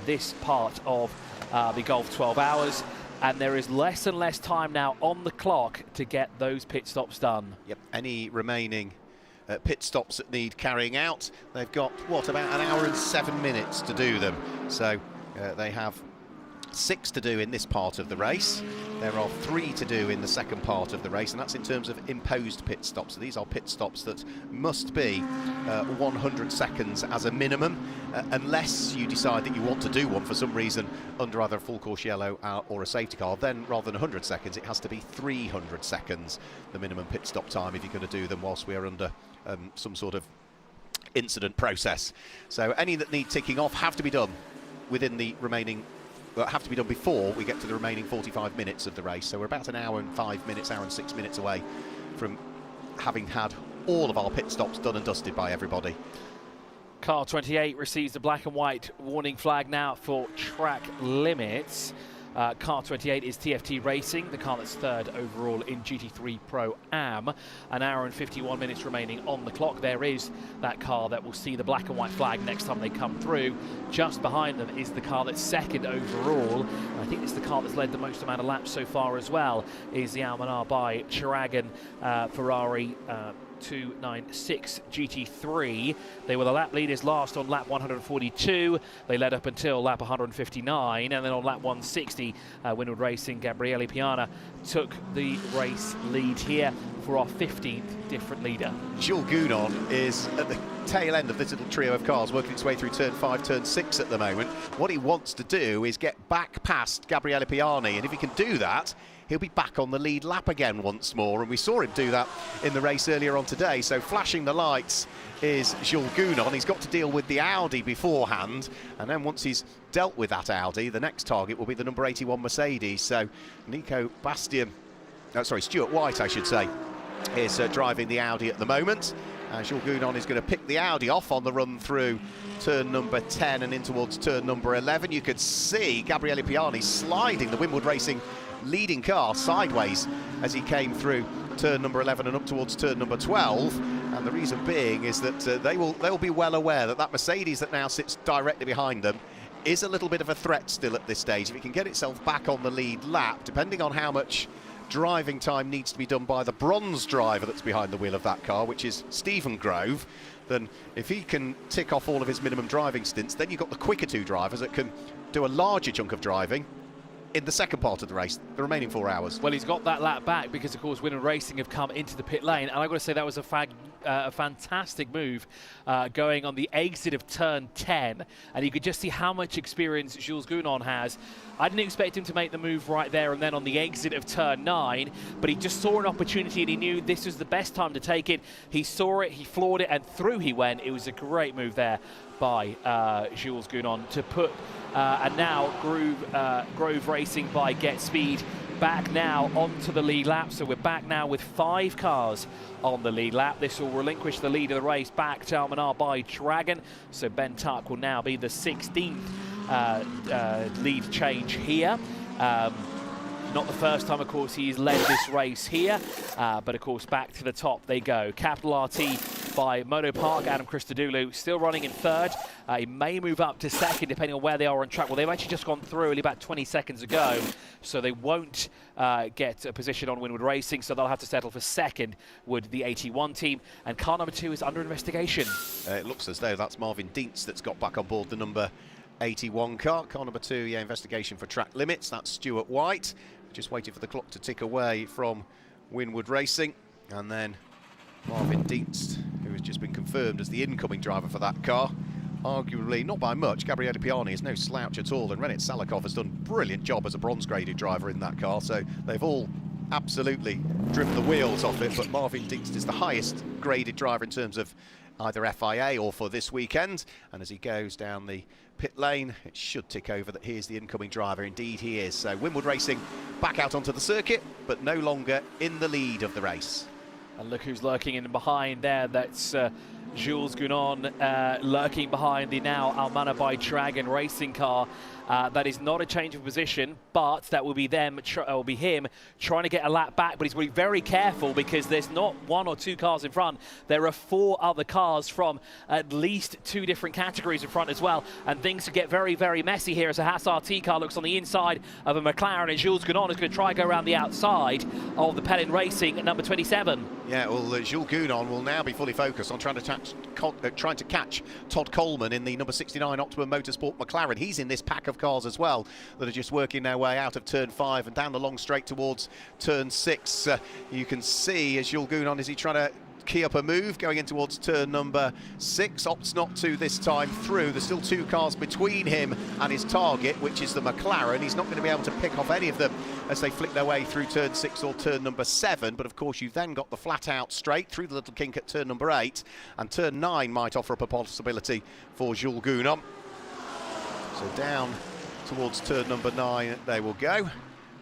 this part of the Golf 12 Hours, and there is less and less time now on the clock to get those pit stops done. Yep, any remaining pit stops that need carrying out, they've got, what, about 1 hour and 7 minutes to do them. So they have 6 to do in this part of the race. There are 3 to do in the second part of the race, and that's in terms of imposed pit stops. So these are pit stops that must be 100 seconds as a minimum, unless you decide that you want to do one for some reason under either a full course yellow or a safety car. Then rather than 100 seconds, it has to be 300 seconds, the minimum pit stop time, if you're going to do them whilst we are under some sort of incident process. So any that need ticking off have to be done within the remaining, have to be done before we get to the remaining 45 minutes of the race. So we're about 1 hour and 5 minutes, hour and 6 minutes away from having had all of our pit stops done and dusted by everybody. Car 28 receives the black and white warning flag now for track limits. Car 28 is TFT Racing, the car that's 3rd overall in GT3 Pro Am. 1 hour and 51 minutes remaining on the clock. There is that car that will see the black and white flag next time they come through. Just behind them is the car that's 2nd overall. And I think it's the car that's led the most amount of laps so far as well, is the Almanar by Chiragan Ferrari 296 GT3. They were the lap leaders last on lap 142. They led up until lap 159, and then on lap 160, Winwood Racing Gabriele Piana took the race lead here for our 15th different leader. Jules Gounon is at the tail end of this little trio of cars, working its way through turn 5, turn 6 at the moment. What he wants to do is get back past Gabriele Piani, and if he can do that, he'll be back on the lead lap again once more, and we saw him do that in the race earlier on today. So flashing the lights is Jules Gounon. He's got to deal with the Audi beforehand, and then once he's dealt with that Audi, the next target will be the number 81 Mercedes. So Stuart White, I should say, is driving the Audi at the moment. Jules Gounon is going to pick the Audi off on the run through turn number 10 and in towards turn number 11. You could see Gabriele Piani sliding the Winwood Racing leading car sideways as he came through turn number 11 and up towards turn number 12, and the reason being is that they will be well aware that that Mercedes that now sits directly behind them is a little bit of a threat still at this stage. If it can get itself back on the lead lap, depending on how much driving time needs to be done by the bronze driver that's behind the wheel of that car, which is Stephen Grove, then if he can tick off all of his minimum driving stints, then you've got the quicker 2 drivers that can do a larger chunk of driving in the second part of the race, the remaining 4 hours. Well, he's got that lap back because, of course, Winwood Racing have come into the pit lane, and I've got to say that was a fantastic move going on the exit of turn 10, and you could just see how much experience Jules Gounon has. I didn't expect him to make the move right there and then on the exit of turn 9, but he just saw an opportunity and he knew this was the best time to take it. He saw it, he floored it, and through he went. It was a great move there by Jules Gounon to put and now Grove Racing by Get Speed back now onto the lead lap. So we're back now with 5 cars on the lead lap. This will relinquish the lead of the race back to Almanar by Dragon. So Ben Tuck will now be the 16th lead change here. Not the first time, of course, he's led this race here, but of course back to the top they go. Capital RT by Moto Park, Adam Christodoulou still running in 3rd. He may move up to 2nd depending on where they are on track. Well, they've actually just gone through only about 20 seconds ago, so they won't get a position on Winwood Racing, so they'll have to settle for 2nd with the 81 team. And car number 2 is under investigation. It looks as though that's Marvin Dientz that's got back on board the number 81 car. Car number 2, yeah, investigation for track limits. That's Stuart White. Just waiting for the clock to tick away from Winwood Racing. And then Marvin Dientz, who has just been confirmed as the incoming driver for that car, arguably not by much. Gabriele Piani is no slouch at all, and Renit Salikov has done a brilliant job as a bronze-graded driver in that car, so they've all absolutely driven the wheels off it, but Marvin Dienst is the highest graded driver in terms of either FIA or for this weekend, and as he goes down the pit lane, it should tick over that he is the incoming driver. Indeed he is. So Winwood Racing back out onto the circuit, but no longer in the lead of the race. And look who's lurking in behind there. That's Jules Gounon lurking behind the now Almana by Dragon racing car. That is not a change of position, but that will be him trying to get a lap back, but he's going to be very careful because there's not 1 or 2 cars in front. There are 4 other cars from at least 2 different categories in front as well, and things could get very, very messy here as a Haas RT car looks on the inside of a McLaren, and Jules Gounon is going to try and go around the outside of the Pelin Racing at number 27. Yeah, well, Jules Gounon will now be fully focused on trying to catch Todd Coleman in the number 69 Optimum Motorsport McLaren. He's in this pack of cars as well that are just working their way out of turn 5 and down the long straight towards turn 6. You can see as Jules Gounon, is he trying to key up a move going in towards turn number 6, opts not to this time through. There's still 2 cars between him and his target, which is the McLaren. He's not going to be able to pick off any of them as they flick their way through turn 6 or turn number 7, but of course you've then got the flat out straight through the little kink at turn number 8, and turn 9 might offer up a possibility for Jules Gounon. So down towards turn number 9 they will go,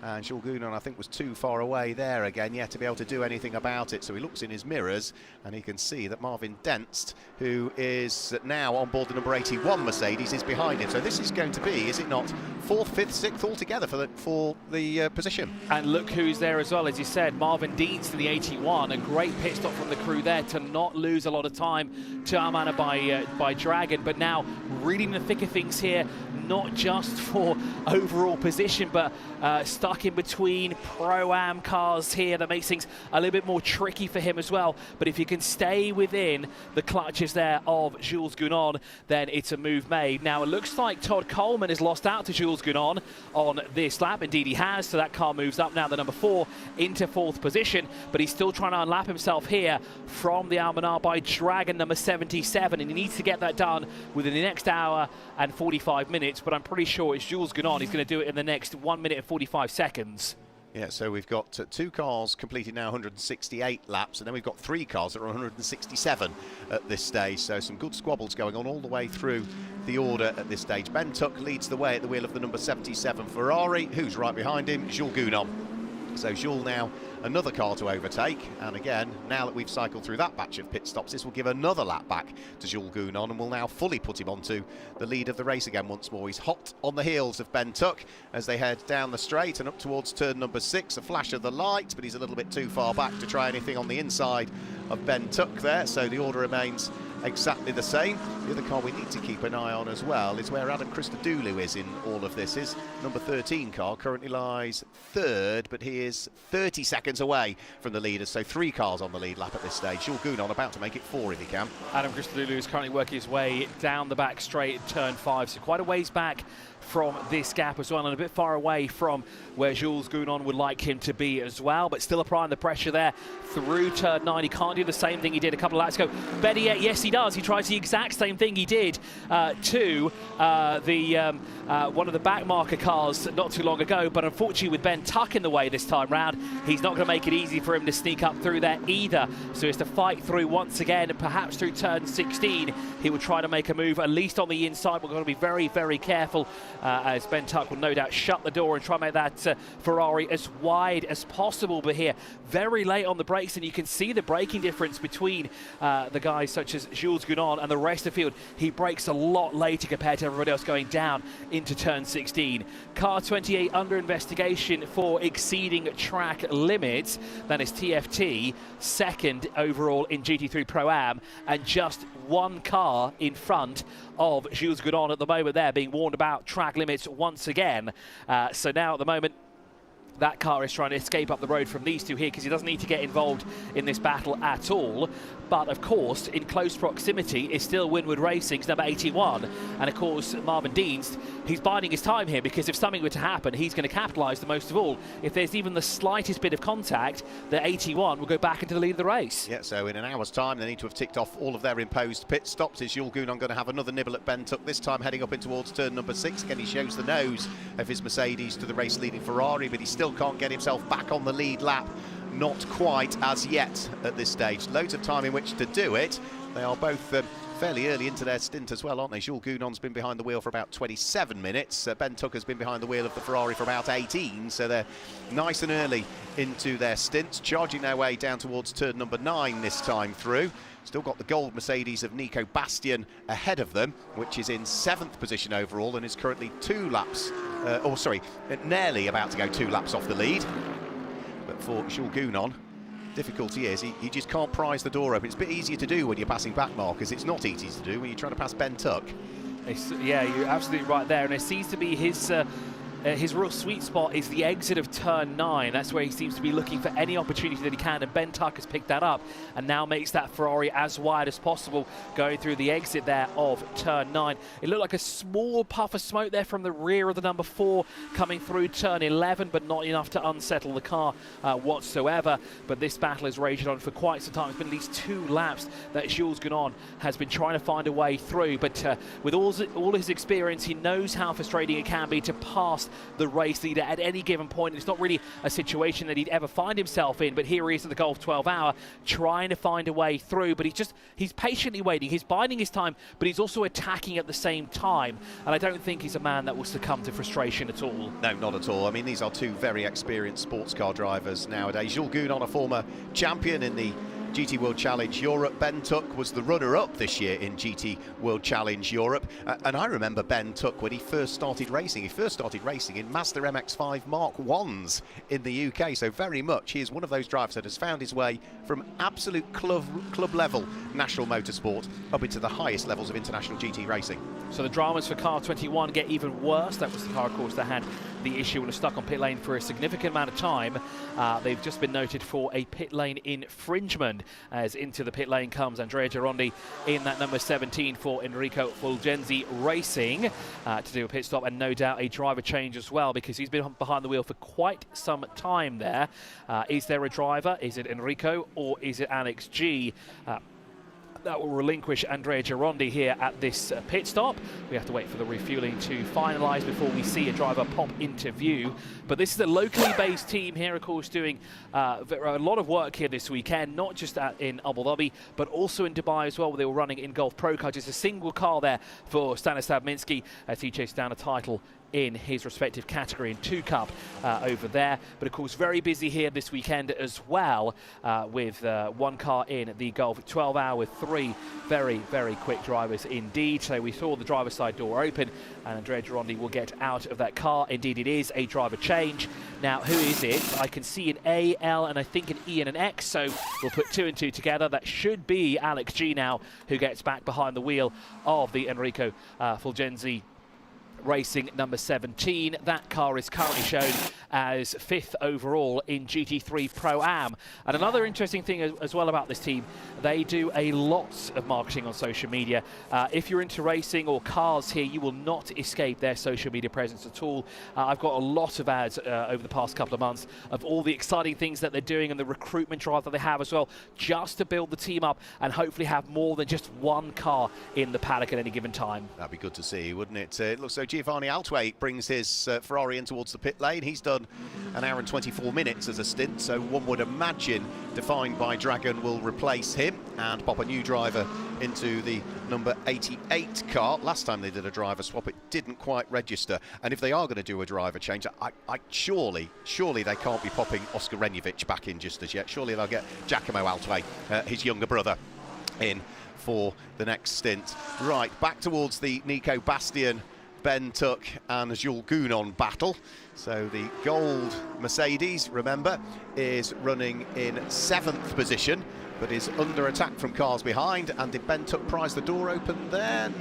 and Jules Gounon I think was too far away there again yet to be able to do anything about it, so he looks in his mirrors and he can see that Marvin Dienst, who is now on board the number 81 Mercedes, is behind him. So this is going to be, is it not, 4th, 5th, 6th altogether for the position. And look who's there as well, as you said, Marvin Dienst in the 81, a great pit stop from the crew there to not lose a lot of time to Almana by Dragon, but now really in the thick of things here, not just for overall position, but stuck in between Pro-Am cars here. That makes things a little bit more tricky for him as well. But if you can stay within the clutches there of Jules Gounon, then it's a move made. Now, it looks like Todd Coleman has lost out to Jules Gounon on this lap. Indeed, he has. So that car moves up now, the number 4, into 4th position. But he's still trying to unlap himself here from the Almanar by Dragon number 77. And he needs to get that done within the next hour and 45 minutes. But I'm pretty sure it's Jules Gounon. He's going to do it in the next 1 minute and 45 seconds. Yeah, so we've got 2 cars completed now 168 laps, and then we've got 3 cars that are 167 at this stage. So some good squabbles going on all the way through the order at this stage. Ben Tuck leads the way at the wheel of the number 77 Ferrari. Who's right behind him? Jules Gounon. So Jules now another car to overtake, and again, now that we've cycled through that batch of pit stops, this will give another lap back to Jules Gounon and will now fully put him onto the lead of the race again once more. He's hot on the heels of Ben Tuck as they head down the straight and up towards turn number 6. A flash of the light, but he's a little bit too far back to try anything on the inside of Ben Tuck there, so the order remains exactly the same. The other car we need to keep an eye on as well is where Adam Christodoulou is in all of this. His number 13 car currently lies 3rd, but he is 30 seconds away from the leaders, so 3 cars on the lead lap at this stage. Jules Gounon about to make it 4 if he can. Adam Christodoulou is currently working his way down the back straight at turn 5, so quite a ways back from this gap as well, and a bit far away from where Jules Gounon would like him to be as well, but still applying the pressure there through turn 9. He can't do the same thing he did a couple of laps ago. Better yet, yes he does. He tries the exact same thing he did to one of the back marker cars not too long ago, but unfortunately with Ben Tuck in the way this time round, he's not going to make it easy for him to sneak up through there either. So it's to fight through once again, and perhaps through turn 16 he will try to make a move, at least on the inside. We're going to be very, very careful as Ben Tuck will no doubt shut the door and try and make that Ferrari as wide as possible. But here, very late on the brakes, and you can see the braking difference between the guys such as Jules Gounon and the rest of the field. He brakes a lot later compared to everybody else going down into turn 16. Car 28 under investigation for exceeding track limits. That is TFT, 2nd overall in GT3 Pro-Am, and just 1 car in front of Jules Gounon at the moment there, being warned about track limits once again. So now at the moment, That car is trying to escape up the road from these two here because he doesn't need to get involved in this battle at all. But of course, in close proximity is still Winward Racing's number 81. And of course, Marvin Dienst, he's biding his time here because if something were to happen, he's going to capitalise the most of all. If there's even the slightest bit of contact, the 81 will go back into the lead of the race. Yeah, so in an hour's time, they need to have ticked off all of their imposed pit stops. Is Jules Gounon going to have another nibble at Ben Tuck, this time heading up in towards turn number 6? Again, he shows the nose of his Mercedes to the race-leading Ferrari, but he still can't get himself back on the lead lap. Not quite as yet at this stage. Loads of time in which to do it. They are both fairly early into their stint as well, aren't they? Jules Gounon's been behind the wheel for about 27 minutes. Ben Tucker's been behind the wheel of the Ferrari for about 18, so they're nice and early into their stints, charging their way down towards turn number 9 this time through. Still got the gold Mercedes of Nico Bastian ahead of them, which is in 7th position overall and is currently 2 laps, nearly about to go 2 laps off the lead. But for Jules Gounon, difficulty is he just can't prise the door open. It's a bit easier to do when you're passing back markers. It's not easy to do when you're trying to pass Ben Tuck. Yeah, you're absolutely right there, and it seems to be his real sweet spot is the exit of turn 9. That's where he seems to be looking for any opportunity that he can, and Ben Tuck has picked that up and now makes that Ferrari as wide as possible going through the exit there of turn 9. It looked like a small puff of smoke there from the rear of the number 4 coming through turn 11, but not enough to unsettle the car whatsoever. But this battle has raged on for quite some time. It's been at least 2 laps that Jules Gounon has been trying to find a way through, but with all his experience, he knows how frustrating it can be to pass the race leader at any given point. It's not really a situation that he'd ever find himself in, but here he is at the Golf 12 Hour trying to find a way through, but he's patiently waiting. He's biding his time, but he's also attacking at the same time, and I don't think he's a man that will succumb to frustration at all. No, not at all. I mean, these are 2 very experienced sports car drivers nowadays. Jules Gounon, a former champion in the GT World Challenge Europe. Ben Tuck was the runner-up this year in GT World Challenge Europe. And I remember Ben Tuck when he first started racing. He first started racing in Mazda MX-5 Mark 1s in the UK. So very much he is one of those drivers that has found his way from absolute club level national motorsport up into the highest levels of international GT racing. So the dramas for car 21 get even worse. That was the car, of course, that had the issue and was stuck on pit lane for a significant amount of time. They've just been noted for a pit lane infringement, as into the pit lane comes Andrea Girondi in that number 17 for Enrico Fulgenzi Racing to do a pit stop, and no doubt a driver change as well, because he's been behind the wheel for quite some time there. Is there a driver? Is it Enrico or is it Alex G? That will relinquish Andrea Girondi here at this pit stop. We have to wait for the refueling to finalise before we see a driver pop into view. But this is a locally based team here, of course, doing a lot of work here this weekend, not just in Abu Dhabi, but also in Dubai as well, where they were running in Golf Pro Car. Just a single car there for Stanislav Minsky as he chased down a title in his respective category in 2 Cup over there. But of course, very busy here this weekend as well, with 1 car in the Golf 12 Hour with 3 very, very quick drivers indeed. So we saw the driver's side door open, and Andrea Girondi will get out of that car. Indeed, it is a driver change. Now, who is it? I can see an A, L, and I think an E and an X, so we'll put 2 and 2 together. That should be Alex G now, who gets back behind the wheel of the Enrico Fulgenzi Racing number 17. That car is currently shown as 5th overall in GT3 Pro-Am. And another interesting thing as well about this team, they do a lot of marketing on social media. If you're into racing or cars here, you will not escape their social media presence at all. I've got a lot of ads over the past couple of months of all the exciting things that they're doing and the recruitment drive that they have as well, just to build the team up and hopefully have more than just 1 car in the paddock at any given time. That'd be good to see, wouldn't it? It looks so Giovanni Altway brings his Ferrari in towards the pit lane. He's done an hour and 24 minutes as a stint, so one would imagine Defined by Dragon will replace him and pop a new driver into the number 88 car. Last time they did a driver swap, it didn't quite register. And if they are going to do a driver change, surely they can't be popping Oscar Renjevic back in just as yet. Surely they'll get Giacomo Altway, his younger brother, in for the next stint. Right, back towards the Nico Bastian, Ben Tuck and Jules Gounon battle. So the gold Mercedes, remember, is running in 7th position, but is under attack from cars behind. And did Ben Tuck prise the door open then?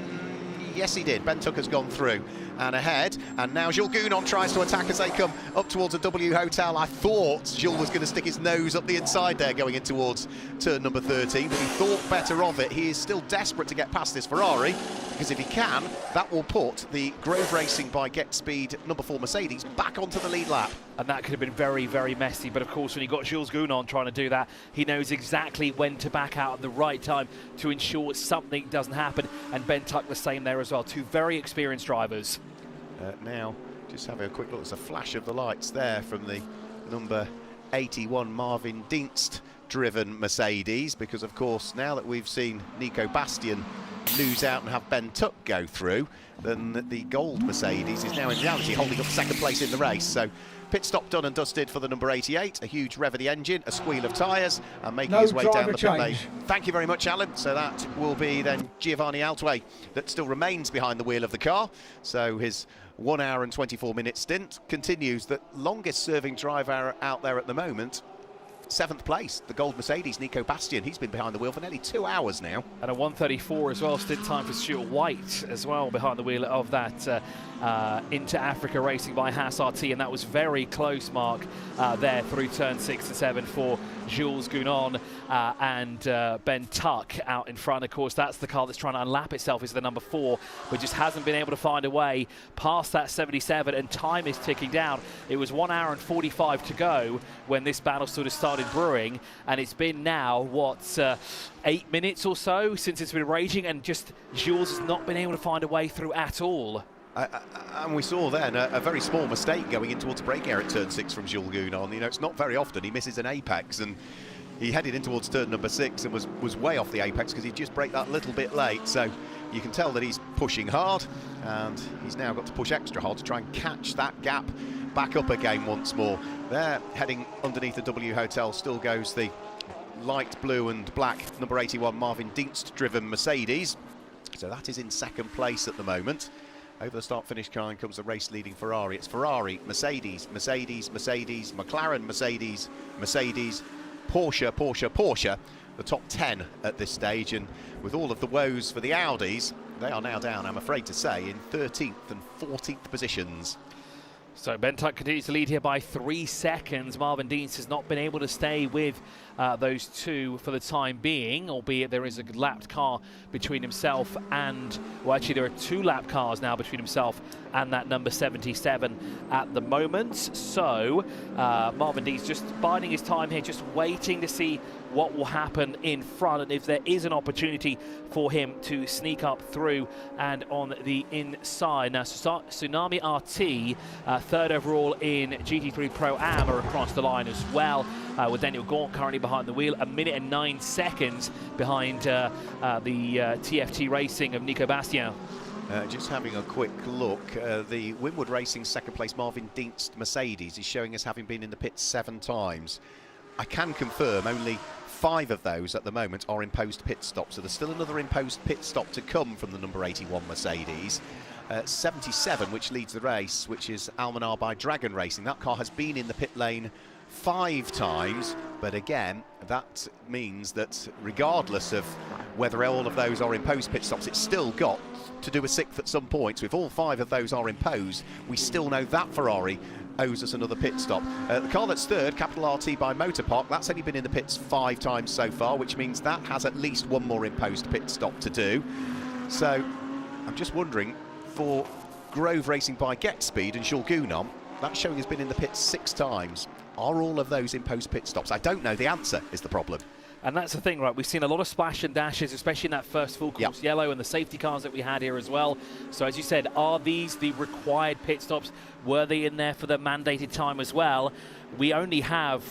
Yes, he did. Ben Tucker's gone through and ahead. And now Jules Gounon tries to attack as they come up towards a W Hotel. I thought Jules was going to stick his nose up the inside there going in towards turn number 13, but he thought better of it. He is still desperate to get past this Ferrari, because if he can, that will put the Grove Racing by Get Speed number 4 Mercedes back onto the lead lap. And that could have been very, very messy. But of course, when you've got Jules Gounon trying to do that, he knows exactly when to back out at the right time to ensure something doesn't happen. And Ben Tuck the same there as well. Two very experienced drivers. Now, just having a quick look, there's a flash of the lights there from the number 81 Marvin Dienst driven Mercedes, because of course now that we've seen Nico Bastian lose out and have Ben Tuck go through, then the gold Mercedes is now in reality holding up second place in the race. So pit stop done and dusted for the number 88, a huge rev of the engine, a squeal of tyres, and making his way down the pit lane. Thank you very much, Alan. So that will be then Giovanni Altway that still remains behind the wheel of the car. So his 1 hour and 24 minute stint continues. The longest serving driver out there at the moment, 7th place, the gold Mercedes, Nico Bastian. He's been behind the wheel for nearly 2 hours now. And a 1:34 as well, stint time for Stuart White as well behind the wheel of that Inter Africa Racing by Haas RT, and that was very close, Mark, there through turn 6 and 7 for Jules Gounon and Ben Tuck out in front. Of course, that's the car that's trying to unlap itself, is the number 4, but just hasn't been able to find a way past that 77, and time is ticking down. It was 1 hour and 45 to go when this battle sort of started brewing, and it's been now, what, 8 minutes or so since it's been raging, and just Jules has not been able to find a way through at all. And we saw then a very small mistake going in towards the brake air at turn 6 from Jules Gounon. You know, it's not very often he misses an apex, and he headed in towards turn number 6 and was way off the apex because he just braked that little bit late. So you can tell that he's pushing hard, and he's now got to push extra hard to try and catch that gap back up again once more. There, heading underneath the W Hotel, still goes the light blue and black number 81 Marvin Dienst driven Mercedes. So that is in second place at the moment. Over the start-finish line comes the race-leading Ferrari. It's Ferrari, Mercedes, Mercedes, Mercedes, McLaren, Mercedes, Mercedes, Porsche, Porsche, Porsche. The top 10 at this stage, and with all of the woes for the Audis, they are now down, I'm afraid to say, in 13th and 14th positions. So Ben Tuck continues to lead here by 3 seconds. Marvin Dienst has not been able to stay with those two for the time being, albeit there is a lapped car between himself and, well, actually there are 2 lap cars now between himself and that number 77 at the moment. So Marvin Dienst just biding his time here, just waiting to see what will happen in front, and if there is an opportunity for him to sneak up through and on the inside. Now, Tsunami RT, 3rd overall in GT3 Pro-Am, are across the line as well, with Daniel Gaunt currently behind the wheel, 1 minute and 9 seconds behind the TFT Racing of Nico Bastian. Just having a quick look, the Winwood Racing second place Marvin Dienst Mercedes is showing us having been in the pit 7 times. I can confirm only 5 of those at the moment are imposed pit stops, so there's still another imposed pit stop to come from the number 81 Mercedes. 77, which leads the race, which is Almanar by Dragon Racing. That car has been in the pit lane 5 times, but again, that means that regardless of whether all of those are imposed pit stops, it's still got to do a 6th at some point. So if all 5 of those are imposed, we still know that Ferrari owes us another pit stop. The car that's 3rd, Capital RT by Motor Park, that's only been in the pits 5 times so far, which means that has at least 1 more imposed pit stop to do. So I'm just wondering, for Grove Racing by Get Speed and Jules Gounon, that showing has been in the pits 6 times. Are all of those imposed pit stops? I don't know the answer is the problem. And that's the thing, right? We've seen a lot of splash and dashes, especially in that first full course yellow and the safety cars that we had here as well. So as you said, are these the required pit stops? Were they in there for the mandated time as well? We only have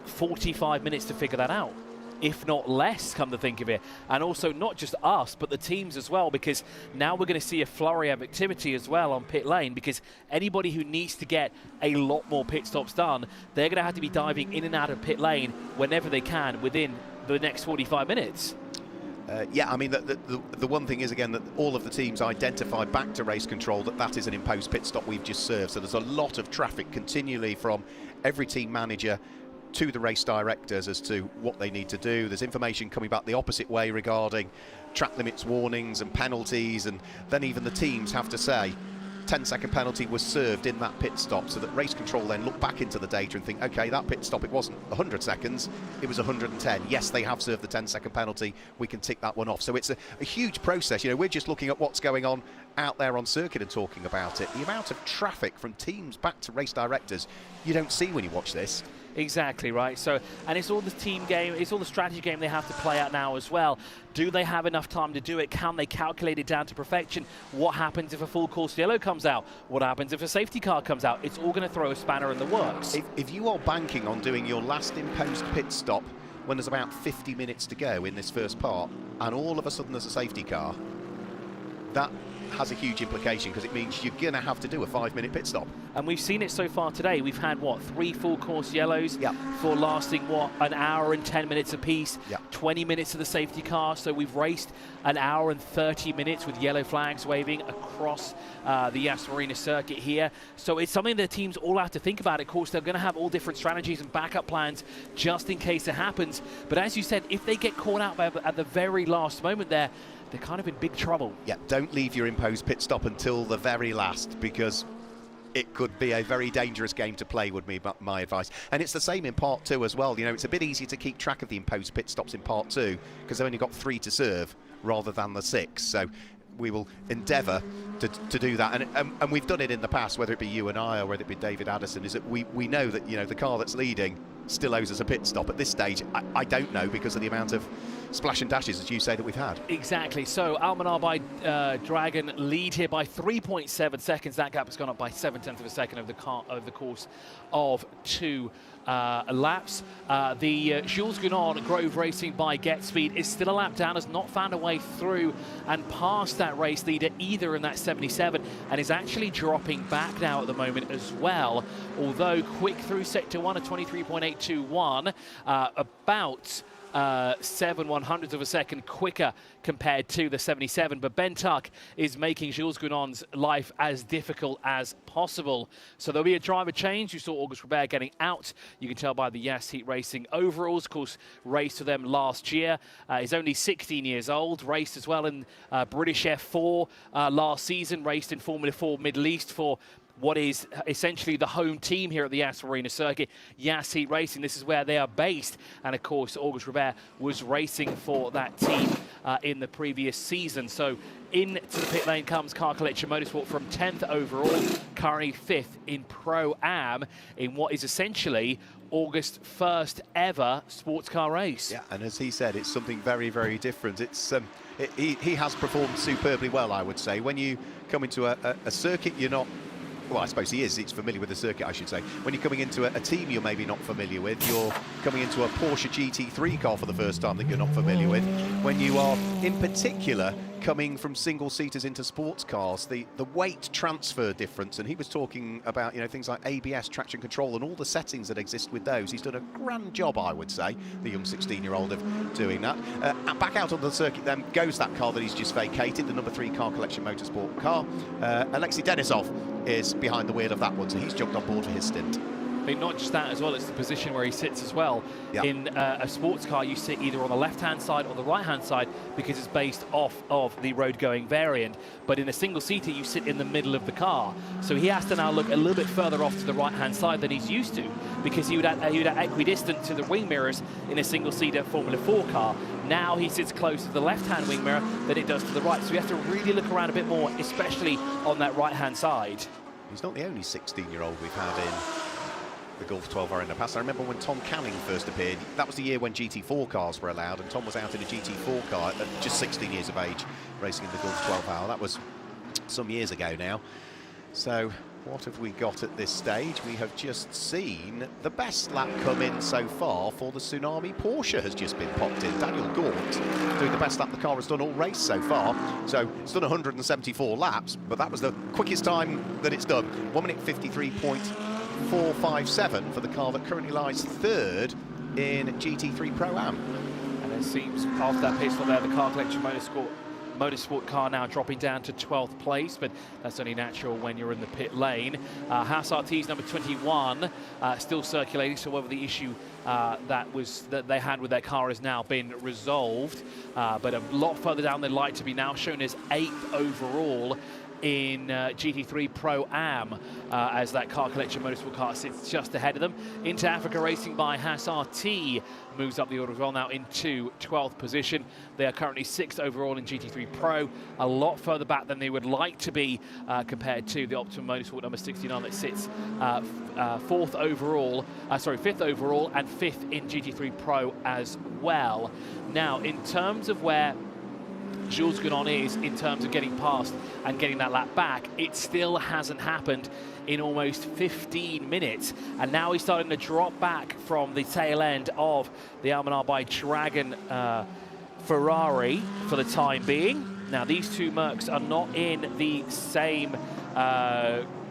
45 minutes to figure that out, if not less, come to think of it. And also not just us, but the teams as well, because now we're going to see a flurry of activity as well on pit lane, because anybody who needs to get a lot more pit stops done, they're going to have to be diving in and out of pit lane whenever they can within the next 45 minutes. Yeah, I mean, the one thing is, again, that all of the teams identify back to race control that is an imposed pit stop we've just served. So there's a lot of traffic continually from every team manager to the race directors as to what they need to do. There's information coming back the opposite way regarding track limits warnings and penalties, and then even the teams have to say 10-second penalty was served in that pit stop, so that race control then look back into the data and think, okay, that pit stop, it wasn't 100 seconds, it was 110. Yes, they have served the 10-second penalty, we can tick that one off. So it's a huge process. You know, we're just looking at what's going on out there on circuit and talking about it. The amount of traffic from teams back to race directors you don't see when you watch this. Exactly right. So, and it's all the team game, it's all the strategy game they have to play out now as well. Do they have enough time to do it? Can they calculate it down to perfection? What happens if a full course yellow comes out? What happens if a safety car comes out? It's all going to throw a spanner in the works. If you are banking on doing your last imposed pit stop when there's about 50 minutes to go in this first part, and all of a sudden there's a safety car, that has a huge implication, because it means you're going to have to do a 5-minute pit stop. And we've seen it so far today. We've had, what, 3 full course yellows for lasting, what, an hour and 10 minutes apiece, 20 minutes of the safety car. So we've raced an hour and 30 minutes with yellow flags waving across the Yas Marina Circuit here. So it's something that teams all have to think about. Of course, they're going to have all different strategies and backup plans just in case it happens. But as you said, if they get caught out at the very last moment there, they're kind of in big trouble. Yeah, don't leave your imposed pit stop until the very last, because it could be a very dangerous game to play, would be my advice. And it's the same in part 2 as well. You know, it's a bit easier to keep track of the imposed pit stops in part 2 because they've only got 3 to serve rather than the 6. So we will endeavour to do that, and we've done it in the past, whether it be you and I or whether it be David Addison, is that we know that, you know, the car that's leading still owes us a pit stop. At this stage, I don't know, because of the amount of splash and dashes, as you say, that we've had. Exactly. So Almanar by Dragon lead here by 3.7 seconds. That gap has gone up by 0.7 of a second over the course of 2 laps. The Jules Gounon Grove Racing by Get Speed is still a lap down, has not found a way through and past that race leader either in that 77, and is actually dropping back now at the moment as well, although quick through sector 1 at 23.821, about 7/100ths of a second quicker compared to the 77, but Ben Tuck is making Jules Gounon's life as difficult as possible. So there'll be a driver change. You saw August Robert getting out. You can tell by the Yas Heat Racing overalls. Of course, raced for them last year. He's only 16 years old. Raced as well in British F4 last season. Raced in Formula 4 Middle East for what is essentially the home team here at the Yas Marina Circuit, Yas Heat Racing. This is where they are based. And of course, August Robert was racing for that team in the previous season. So into the pit lane comes Car Collection Motorsport from 10th overall, currently 5th in Pro-Am in what is essentially August's first ever sports car race. Yeah, and as he said, it's something very, very different. It's he has performed superbly well, I would say. When you come into a circuit you're not, well, I suppose he is. He's familiar with the circuit, I should say. When you're coming into a team you're maybe not familiar with, you're coming into a Porsche GT3 car for the first time that you're not familiar with. When you are, in particular, coming from single-seaters into sports cars, the weight transfer difference, and he was talking about, you know, things like ABS, traction control, and all the settings that exist with those. He's done a grand job, I would say, the young 16-year-old, of doing that. Back out on the circuit then goes that car that he's just vacated, the number 3 Car Collection Motorsport car. Alexei Denisov is behind the wheel of that one, so he's jumped on board for his stint. I mean, not just that as well, it's the position where he sits as well. Yep. In a sports car, you sit either on the left-hand side or the right-hand side because it's based off of the road-going variant. But in a single-seater, you sit in the middle of the car. So he has to now look a little bit further off to the right-hand side than he's used to, because he would have equidistant to the wing mirrors in a single-seater Formula 4 car. Now he sits close to the left-hand wing mirror than it does to the right. So you have to really look around a bit more, especially on that right-hand side. He's not the only 16-year-old we've had in the Gulf 12R in the past. I remember when Tom Canning first appeared, that was the year when GT4 cars were allowed, and Tom was out in a GT4 car at just 16 years of age, racing in the Gulf 12R. That was some years ago now. So what have we got at this stage? We have just seen the best lap come in so far for the Tsunami Porsche has just been popped in. Daniel Gaunt doing the best lap the car has done all race so far. So it's done 174 laps, but that was the quickest time that it's done. 1 minute 53.457 for the car that currently lies 3rd in GT3 Pro-Am. And it seems after that pit stop there, the Car Collection Motorsport car now dropping down to 12th place, but that's only natural when you're in the pit lane. Haas RT's number 21 still circulating, so whether the issue that they had with their car has now been resolved, but a lot further down they'd like to be, now shown as 8th overall in GT3 Pro-Am, as that car collection motorsport car sits just ahead of them. Into Africa Racing by Haas RT moves up the order as well, now into 12th position. They are currently 6th overall in GT3 Pro, a lot further back than they would like to be compared to the Optimum Motorsport number 69 that sits 5th overall and 5th in GT3 Pro as well. Now, in terms of where Jules Gounon is in terms of getting past and getting that lap back, it still hasn't happened in almost 15 minutes. And now he's starting to drop back from the tail end of the Almanar by Dragon Ferrari for the time being. Now, these two Mercs are not in the same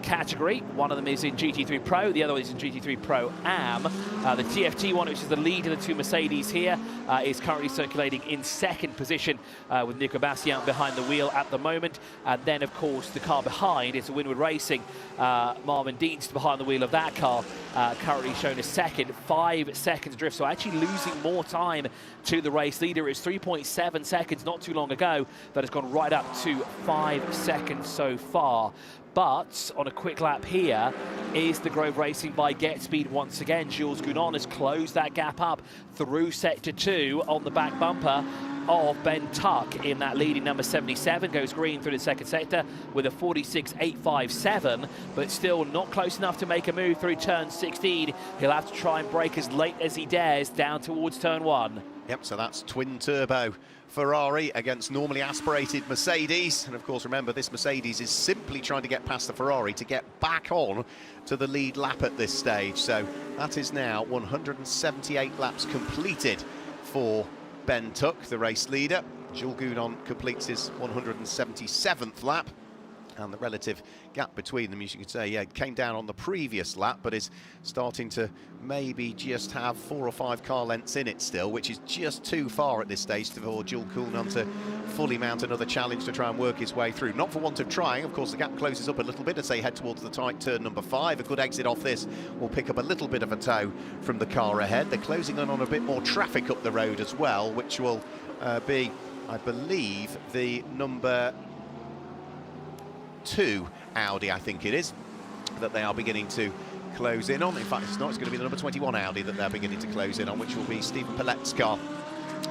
category. One of them is in GT3 Pro, the other one is in GT3 Pro-Am. The TFT one, which is the lead of the two Mercedes here, is currently circulating in 2nd position with Nico Bastian behind the wheel at the moment. And then, of course, the car behind is a Winwood Racing. Marvin Dienst behind the wheel of that car, currently shown as 2nd, 5 seconds drift. So actually losing more time to the race leader. It's 3.7 seconds not too long ago. That has gone right up to 5 seconds so far. But on a quick lap here is the Grove Racing by Get Speed once again. Jules Gounon has closed that gap up through sector 2 on the back bumper of Ben Tuck in that leading number 77. Goes green through the 2nd sector with a 46.857, but still not close enough to make a move through turn 16. He'll have to try and brake as late as he dares down towards turn 1. Yep, so that's twin-turbo Ferrari against normally aspirated Mercedes. And of course, remember, this Mercedes is simply trying to get past the Ferrari to get back on to the lead lap at this stage. So that is now 178 laps completed for Ben Tuck, the race leader. Jules Gounon completes his 177th lap. And the relative gap between them, as you could say, yeah, came down on the previous lap, but is starting to maybe just have 4 or 5 car lengths in it still, which is just too far at this stage for Jules Gounon to fully mount another challenge to try and work his way through. Not for want of trying. Of course, the gap closes up a little bit as they head towards the tight turn number 5. A good exit off this will pick up a little bit of a tow from the car ahead. They're closing in on a bit more traffic up the road as well, which will be, I believe, the number 2 Audi, I think it is, that they are beginning to close in on. In fact, it's not. It's going to be the number 21 Audi that they're beginning to close in on, which will be Stephen Pillet's car,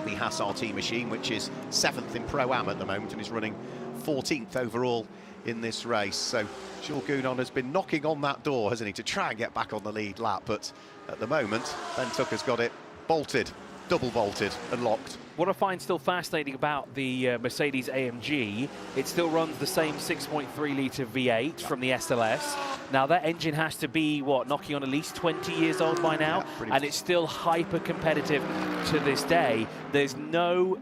the Haas RT machine, which is 7th in Pro-Am at the moment and is running 14th overall in this race. So Jules Gounon has been knocking on that door, hasn't he, to try and get back on the lead lap, but at the moment, Ben Tuck has got it bolted, double bolted and locked. What I find still fascinating about the Mercedes AMG, it still runs the same 6.3-litre V8 from the SLS. Now, that engine has to be, what, knocking on at least 20 years old by now? Yeah, and it's still hyper-competitive to this day. There's no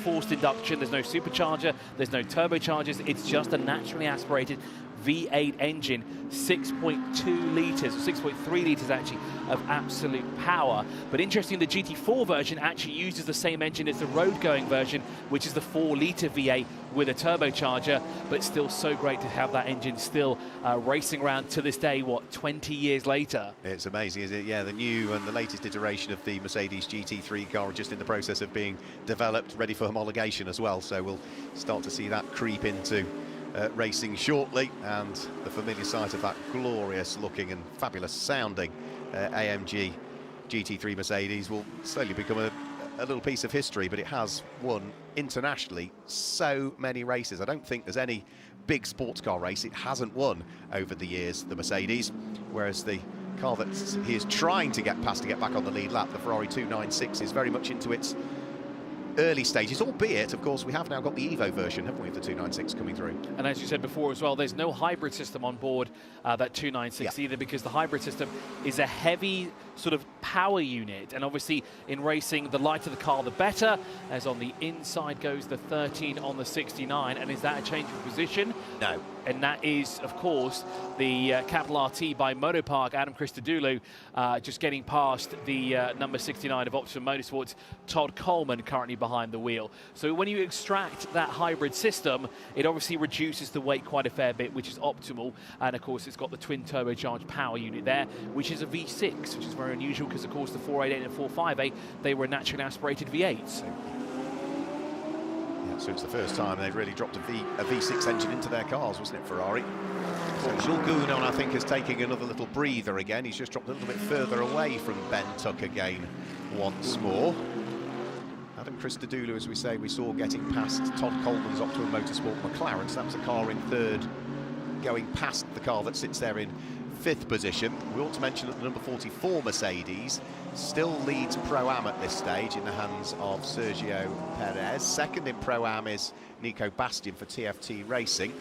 forced induction, there's no supercharger, there's no turbochargers. It's just a naturally aspirated V8 engine, 6.2 litres, or 6.3 litres actually, of absolute power. But interesting, the GT4 version actually uses the same engine as the road-going version, which is the 4-litre V8 with a turbocharger, but still so great to have that engine still racing around to this day, what, 20 years later? It's amazing, isn't it? Yeah, the new and the latest iteration of the Mercedes GT3 car are just in the process of being developed, ready for homologation as well, so we'll start to see that creep into racing shortly, and the familiar sight of that glorious looking and fabulous sounding AMG GT3 Mercedes will slowly become a little piece of history, but it has won internationally so many races. I don't think there's any big sports car race it hasn't won over the years, the Mercedes, whereas the car that he is trying to get past to get back on the lead lap, the Ferrari 296, is very much into its early stages, albeit, of course, we have now got the Evo version, haven't we, of the 296 coming through. And as you said before as well, there's no hybrid system on board that 296 either, because the hybrid system is a heavy sort of power unit. And obviously in racing, the lighter the car, the better, as on the inside goes the 13 on the 69. And is that a change of position? No. And that is, of course, the capital RT by Motopark, Adam Christodoulou, just getting past the number 69 of Optimum Motorsports, Todd Coleman, currently behind the wheel. So when you extract that hybrid system, it obviously reduces the weight quite a fair bit, which is optimal. And of course, it's got the twin turbocharged power unit there, which is a V6, which is very unusual because, of course, the 488 and 458, they were naturally aspirated V8s. So it's the first time they've really dropped a V6 engine into their cars, wasn't it, Ferrari? So Jules Gounon, I think, is taking another little breather again. He's just dropped a little bit further away from Ben Tuck again once more. Adam Christodoulou, as we say, we saw getting past Todd Coleman's Optimum Motorsport McLaren. So that was a car in third, going past the car that sits there in fifth position. We ought to mention that the number 44 Mercedes still leads Pro-Am at this stage in the hands of Sergio Perez. Second in Pro-Am is Nico Bastian for TFT Racing.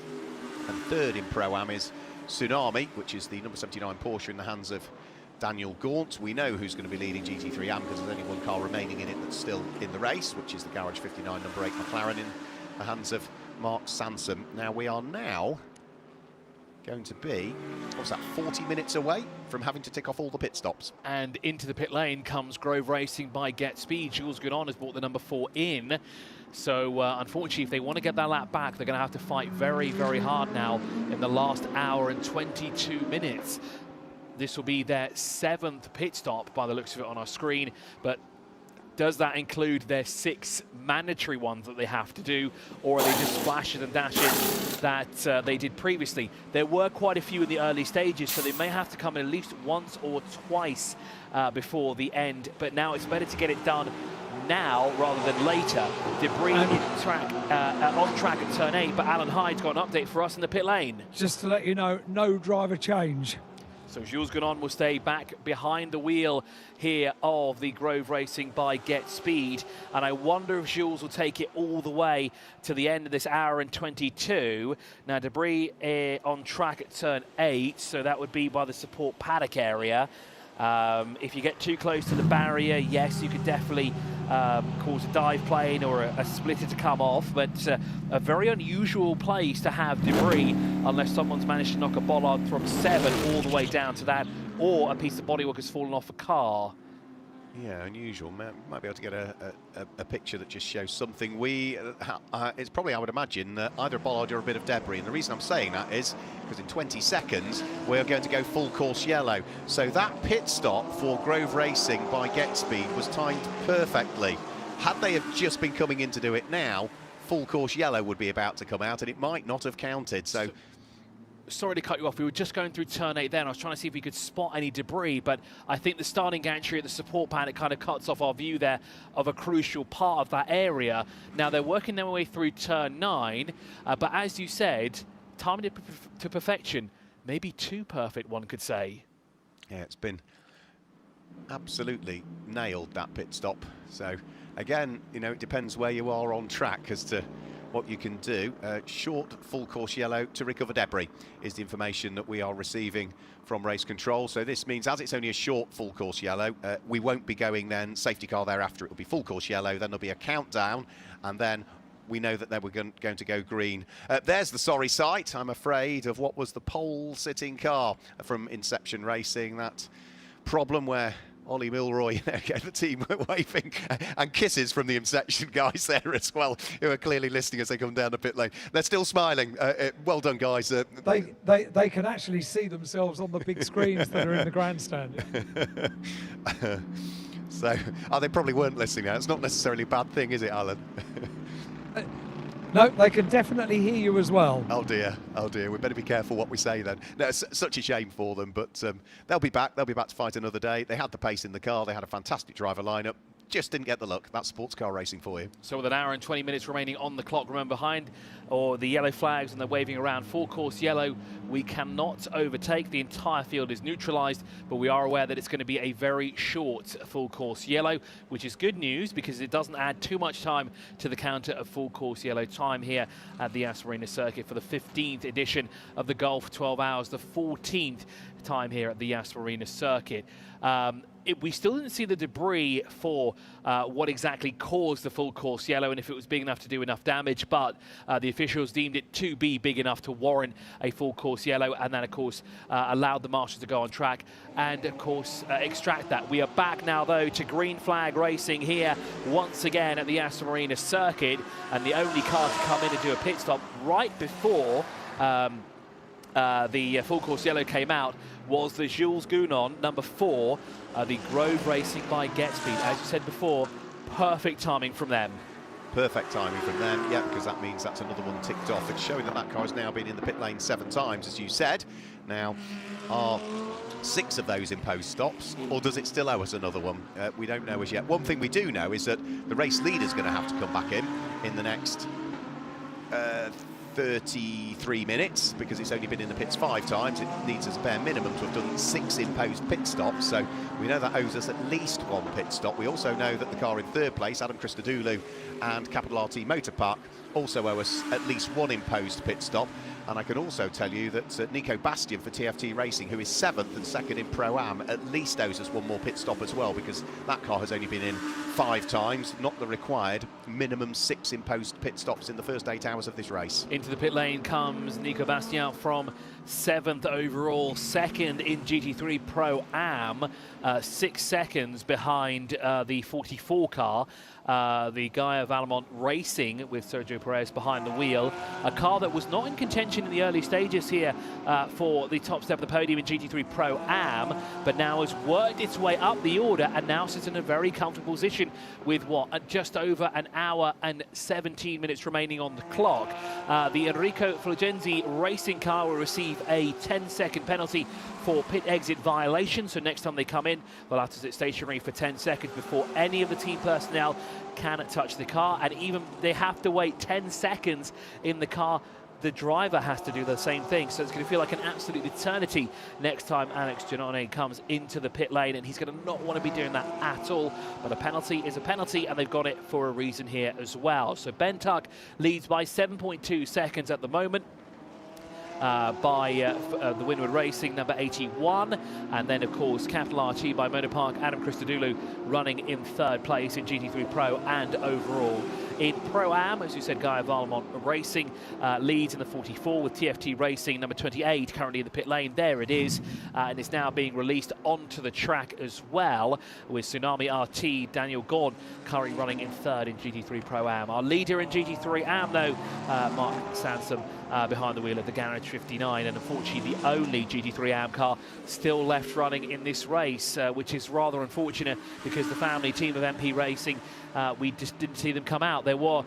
And third in Pro-Am is Tsunami, which is the number 79 Porsche in the hands of Daniel Gaunt. We know who's going to be leading GT3 Am because there's only one car remaining in it that's still in the race, which is the Garage 59 number 8 McLaren in the hands of Mark Sansom. Now we are going to be, what's that, 40 minutes away from having to tick off all the pit stops. And into the pit lane comes Grove Racing by Get Speed. Jules Gounon has brought the number 4 in. So unfortunately, if they want to get that lap back, they're going to have to fight very, very hard now in the last hour and 22 minutes. This will be their 7th pit stop by the looks of it on our screen, but does that include their 6 mandatory ones that they have to do, or are they just splashes and dashes that they did previously? There were quite a few in the early stages, so they may have to come in at least once or twice before the end, but now it's better to get it done now rather than later. Debris on track at turn 8, but Alan Hyde's got an update for us in the pit lane. Just to let you know, no driver change. So Jules Gounon will stay back behind the wheel here of the Grove Racing by Get Speed. And I wonder if Jules will take it all the way to the end of this hour and 22. Now, debris on track at turn 8, so that would be by the support paddock area. If you get too close to the barrier, yes, you could definitely cause a dive plane or a splitter to come off, but a very unusual place to have debris unless someone's managed to knock a bollard from 7 all the way down to that, or a piece of bodywork has fallen off a car. Yeah, unusual. Might be able to get a picture that just shows something. It's probably, I would imagine, either a bollard or a bit of debris. And the reason I'm saying that is because in 20 seconds, we're going to go full course yellow. So that pit stop for Grove Racing by Get Speed was timed perfectly. Had they have just been coming in to do it now, full course yellow would be about to come out, and it might not have counted. So sorry to cut you off. We were just going through turn 8 then. I was trying to see if we could spot any debris, but I think the starting gantry at the support paddock kind of cuts off our view there of a crucial part of that area. Now, they're working their way through turn 9, but as you said, timed it to perfection. Maybe too perfect, one could say. Yeah, it's been absolutely nailed, that pit stop. So, again, you know, it depends where you are on track as to what you can do. Short full course yellow to recover debris is the information that we are receiving from race control. So this means, as it's only a short full course yellow, we won't be going then safety car thereafter. It will be full course yellow, then there'll be a countdown, and then we know that we're going to go green. There's the sorry sight, I'm afraid, of what was the pole sitting car from Inception Racing. That problem where Ollie Milroy, the team were waving, and kisses from the Inception guys there as well, who are clearly listening as they come down the pit lane. They're still smiling. Well done, guys. They can actually see themselves on the big screens that are in the grandstand. So, they probably weren't listening now. It's not necessarily a bad thing, is it, Alan? No, they can definitely hear you as well. Oh dear, we better be careful what we say then. No, it's such a shame for them, but they'll be back to fight another day. They had the pace in the car, they had a fantastic driver lineup, just didn't get the luck. That's sports car racing for you. So with an hour and 20 minutes remaining on the clock, remember behind or the yellow flags and they're waving around full course yellow, we cannot overtake. The entire field is neutralized, but we are aware that it's going to be a very short full course yellow, which is good news because it doesn't add too much time to the counter of full course yellow time here at the Yas Marina Circuit for the 15th edition of the Golf 12 Hours, the 14th time here at the Yas Marina Circuit. we still didn't see the debris for what exactly caused the full course yellow and if it was big enough to do enough damage, but the officials deemed it to be big enough to warrant a full course yellow, and then of course allowed the marshals to go on track and of course extract that. We are back now though to green flag racing here once again at the Yas Marina Circuit, and the only car to come in and do a pit stop right before the full course yellow came out was the Jules Gounon, number 4, the Grove Racing by Getspeed. As you said before, perfect timing from them. Perfect timing from them, yeah, because that means that's another one ticked off. It's showing that that car has now been in the pit lane 7 times, as you said. Now, are 6 of those imposed stops, or does it still owe us another one? We don't know as yet. One thing we do know is that the race leader's going to have to come back in the next 33 minutes, because it's only been in the pits 5 times. It needs as a bare minimum to have done 6 imposed pit stops, so we know that owes us at least 1 pit stop. We also know that the car in 3rd place, Adam Christodoulou and Capital RT Motor Park, also owe us at least 1 imposed pit stop. And I can also tell you that Nico Bastian for TFT Racing, who is 7th and 2nd in Pro-Am, at least owes us 1 more pit stop as well, because that car has only been in 5 times, not the required minimum 6 imposed pit stops in the first 8 hours of this race. Into the pit lane comes Nico Bastian from 7th overall, 2nd in GT3 Pro-Am, 6 seconds behind the 44 car. The Gaia Valemont Racing with Sergio Perez behind the wheel. A car that was not in contention in the early stages here for the top step of the podium in GT3 Pro-Am, but now has worked its way up the order and now sits in a very comfortable position with what, just over an hour and 17 minutes remaining on the clock. The Enrico Fulgenzi racing car will receive a 10-second penalty for pit exit violation, so next time they come in, they'll have to sit stationary for 10 seconds before any of the team personnel can touch the car, and even they have to wait 10 seconds in the car. The driver has to do the same thing, so it's going to feel like an absolute eternity next time Alex Giannone comes into the pit lane, and he's going to not want to be doing that at all. But a penalty is a penalty, and they've got it for a reason here as well. So Ben Tuck leads by 7.2 seconds at the moment. By the Winward Racing, number 81, and then of course Capital RT by Motor Park, Adam Christodoulou running in 3rd place in GT3 Pro and overall. In Pro-Am, as you said, Gaia Valemont Racing leads in the 44 with TFT Racing, number 28, currently in the pit lane. There it is, and it's now being released onto the track as well, with Tsunami RT, Daniel Gorn, currently running in 3rd in GT3 Pro-Am. Our leader in GT3 Am, though, Mark Sansom, behind the wheel of the Garage 59, and unfortunately the only GT3 Am car still left running in this race, which is rather unfortunate because the family team of MP Racing, we just didn't see them come out. There were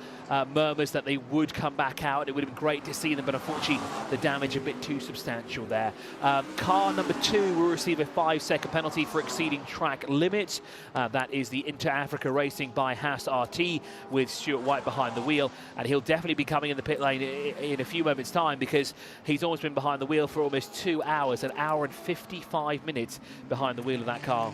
murmurs that they would come back out. It would have been great to see them, but unfortunately the damage a bit too substantial there. Car number 2 will receive a 5-second penalty for exceeding track limits. That is the Inter Africa Racing by Haas RT with Stuart White behind the wheel, and he'll definitely be coming in the pit lane in a few moments time, because he's almost been behind the wheel for almost 2 hours, an hour and 55 minutes behind the wheel of that car.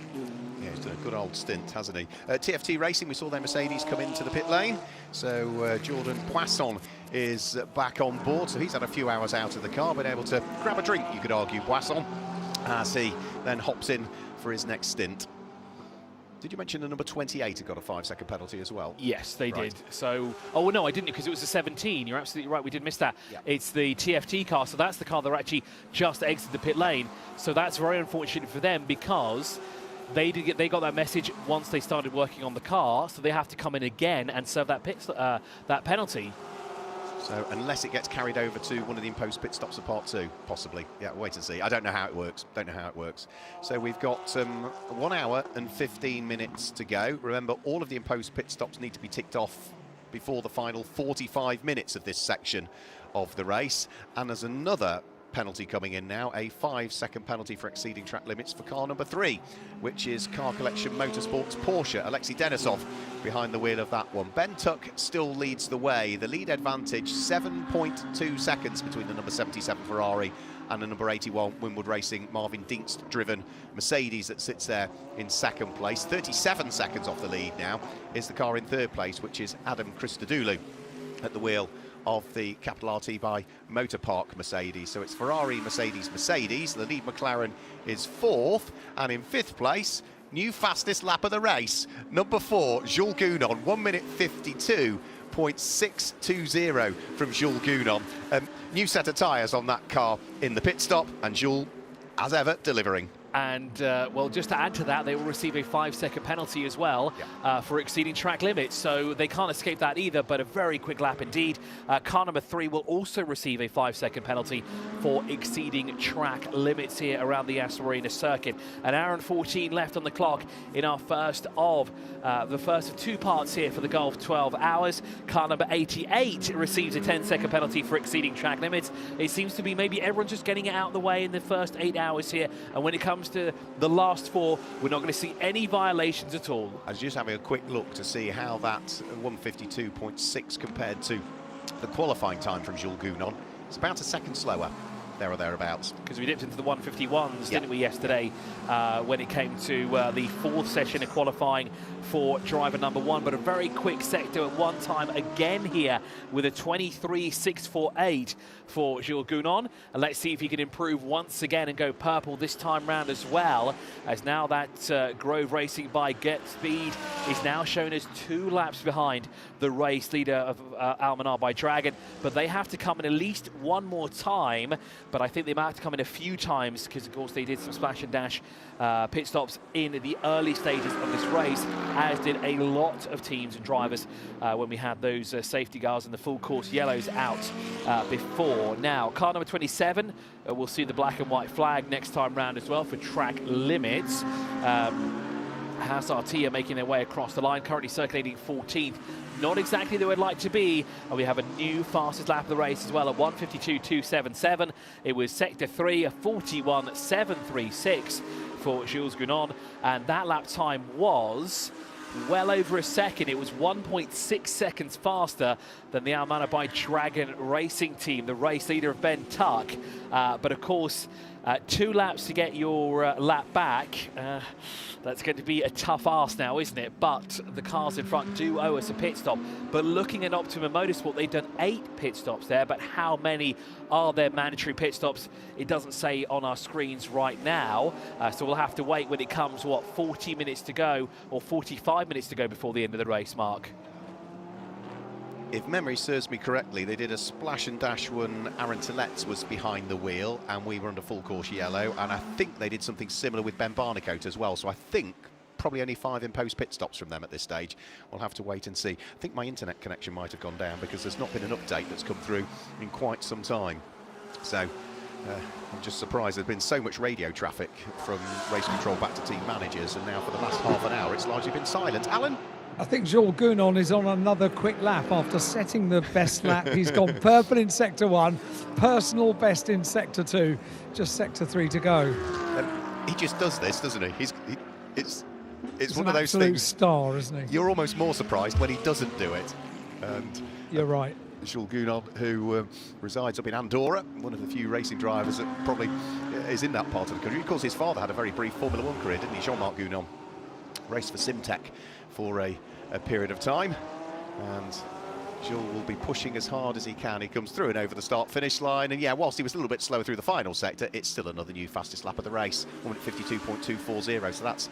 Yeah, he's done a good old stint, hasn't he? TFT Racing, we saw their Mercedes come into the pit lane, so Jordan Poisson is back on board, so he's had a few hours out of the car, been able to grab a drink, you could argue, Poisson, as he then hops in for his next stint. Did you mention the number 28 had got a 5-second penalty as well? Yes, they did. So, oh no, I didn't, because it was a 17. You're absolutely right, we did miss that. Yeah. It's the TFT car, so that's the car that actually just exited the pit lane. So that's very unfortunate for them, because they got that message once they started working on the car, so they have to come in again and serve that that penalty. So unless it gets carried over to one of the imposed pit stops of part 2, possibly. Yeah, wait and see. I don't know how it works. Don't know how it works. So we've got 1 hour and 15 minutes to go. Remember, all of the imposed pit stops need to be ticked off before the final 45 minutes of this section of the race. And there's another penalty coming in now, a 5-second penalty for exceeding track limits for car number 3, which is Car Collection Motorsports Porsche. Alexei Denisov behind the wheel of that one. Ben Tuck still leads the way. The lead advantage, 7.2 seconds between the number 77 Ferrari and the number 81 Winward Racing Marvin Dienst driven Mercedes that sits there in 2nd place. 37 seconds off the lead now is the car in 3rd place, which is Adam Christodoulou at the wheel of the Capital RT by Motor Park Mercedes. So it's Ferrari, Mercedes, Mercedes. The lead McLaren is 4th, and in 5th place, new fastest lap of the race. Number 4, Jules Gounon, 1 minute 52.620 from Jules Gounon. New set of tyres on that car in the pit stop, and Jules, as ever, delivering. And, well, just to add to that, they will receive a 5-second penalty as well for exceeding track limits. So they can't escape that either, but a very quick lap indeed. Car number 3 will also receive a 5-second penalty for exceeding track limits here around the Yas Marina Circuit. An hour and 14 left on the clock in our first of 2 parts here for the Gulf 12 hours. Car number 88 receives a 10-second penalty for exceeding track limits. It seems to be maybe everyone's just getting it out of the way in the first 8 hours here. And when it comes to the last 4, we're not going to see any violations at all. I was just having a quick look to see how that 152.6 compared to the qualifying time from Jules Gounon. It's about a second slower, there or thereabouts. Because we dipped into the 151s, didn't we, yesterday, when it came to the 4th session of qualifying for driver number 1. But a very quick sector at one time again here with a 23.648 for Jules Gounon. And let's see if he can improve once again and go purple this time round as well, as now that Grove Racing by Get Speed is now shown as 2 laps behind the race leader of Almanar by Dragon. But they have to come in at least one more time. But I think they might have to come in a few times because, of course, they did some splash and dash pit stops in the early stages of this race, as did a lot of teams and drivers when we had those safety guards and the full course yellows out before. Now, car number 27, we'll see the black and white flag next time round as well for track limits. Hazartia making their way across the line, currently circulating 14th. Not exactly where we'd like to be. And we have a new fastest lap of the race as well at 152.277. It was sector 3, a 41.736 for Jules Gounon. And that lap time was well over a second. It was 1.6 seconds faster than the Almanar by Dragon racing team, the race leader of Ben Tuck. But of course, 2 laps to get your lap back. That's going to be a tough ask now, isn't it? But the cars in front do owe us a pit stop. But looking at Optimum Motorsport, they've done 8 pit stops there, but how many are there mandatory pit stops? It doesn't say on our screens right now. So we'll have to wait when it comes, 40 minutes to go or 45 minutes to go before the end of the race, Mark. If memory serves me correctly, they did a splash and dash when Aaron Tilletz was behind the wheel and we were under full course yellow, and I think they did something similar with Ben Barnicoat as well, so I think probably only 5 imposed pit stops from them at this stage. We'll have to wait and see. I think my internet connection might have gone down because there's not been an update that's come through in quite some time. So I'm just surprised there's been so much radio traffic from race control back to team managers, and now for the last half an hour it's largely been silent. Alan? I think Jules Gounon is on another quick lap after setting the best lap. He's gone purple in sector 1, personal best in sector 2, just sector 3 to go. He just does this, doesn't he? It's one of those absolute things. Star, isn't he? You're almost more surprised when he doesn't do it. And you're right. Jules Gounon, who resides up in Andorra, one of the few racing drivers that probably is in that part of the country. Of course, his father had a very brief Formula 1 career, didn't he? Jean-Marc Gounon raced for Simtech for a period of time, and Jules will be pushing as hard as he can. He comes through and over the start-finish line, and yeah, whilst he was a little bit slower through the final sector, it's still another new fastest lap of the race, 1:52.240, so that's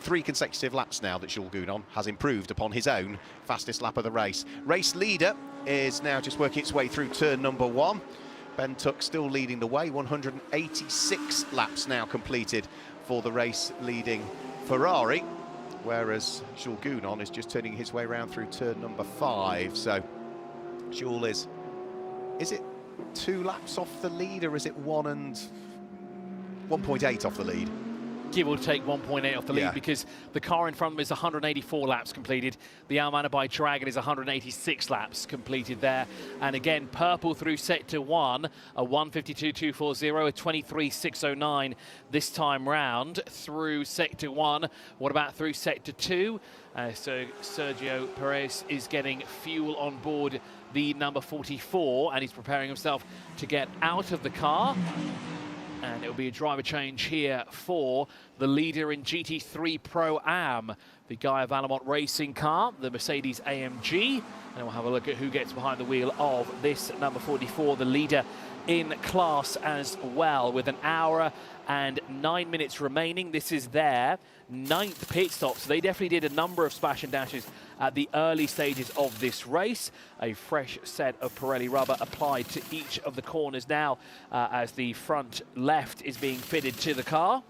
3 consecutive laps now that Jules Gounon has improved upon his own fastest lap of the race. Race leader is now just working its way through turn number 1. Ben Tuck still leading the way, 186 laps now completed for the race-leading Ferrari, whereas Jules Gounon is just turning his way around through turn number 5. So Jules is it 2 laps off the lead, or is it 1.8 off the lead? Give or take 1.8 off the lead, because the car in front of him is 184 laps completed. The Almanar by Dragon is 186 laps completed there. And again, purple through sector 1, a 1:52.240, a 23.609 this time round through sector 1. What about through sector 2? So Sergio Perez is getting fuel on board the number 44, and he's preparing himself to get out of the car. And it will be a driver change here for the leader in GT3 Pro-Am, the Guy Valamont racing car, the Mercedes AMG. And we'll have a look at who gets behind the wheel of this number 44, the leader in class as well, with an hour and 9 minutes remaining. This is their 9th pit stop, so they definitely did a number of splash and dashes at the early stages of this race. A fresh set of Pirelli rubber applied to each of the corners now as the front left is being fitted to the car.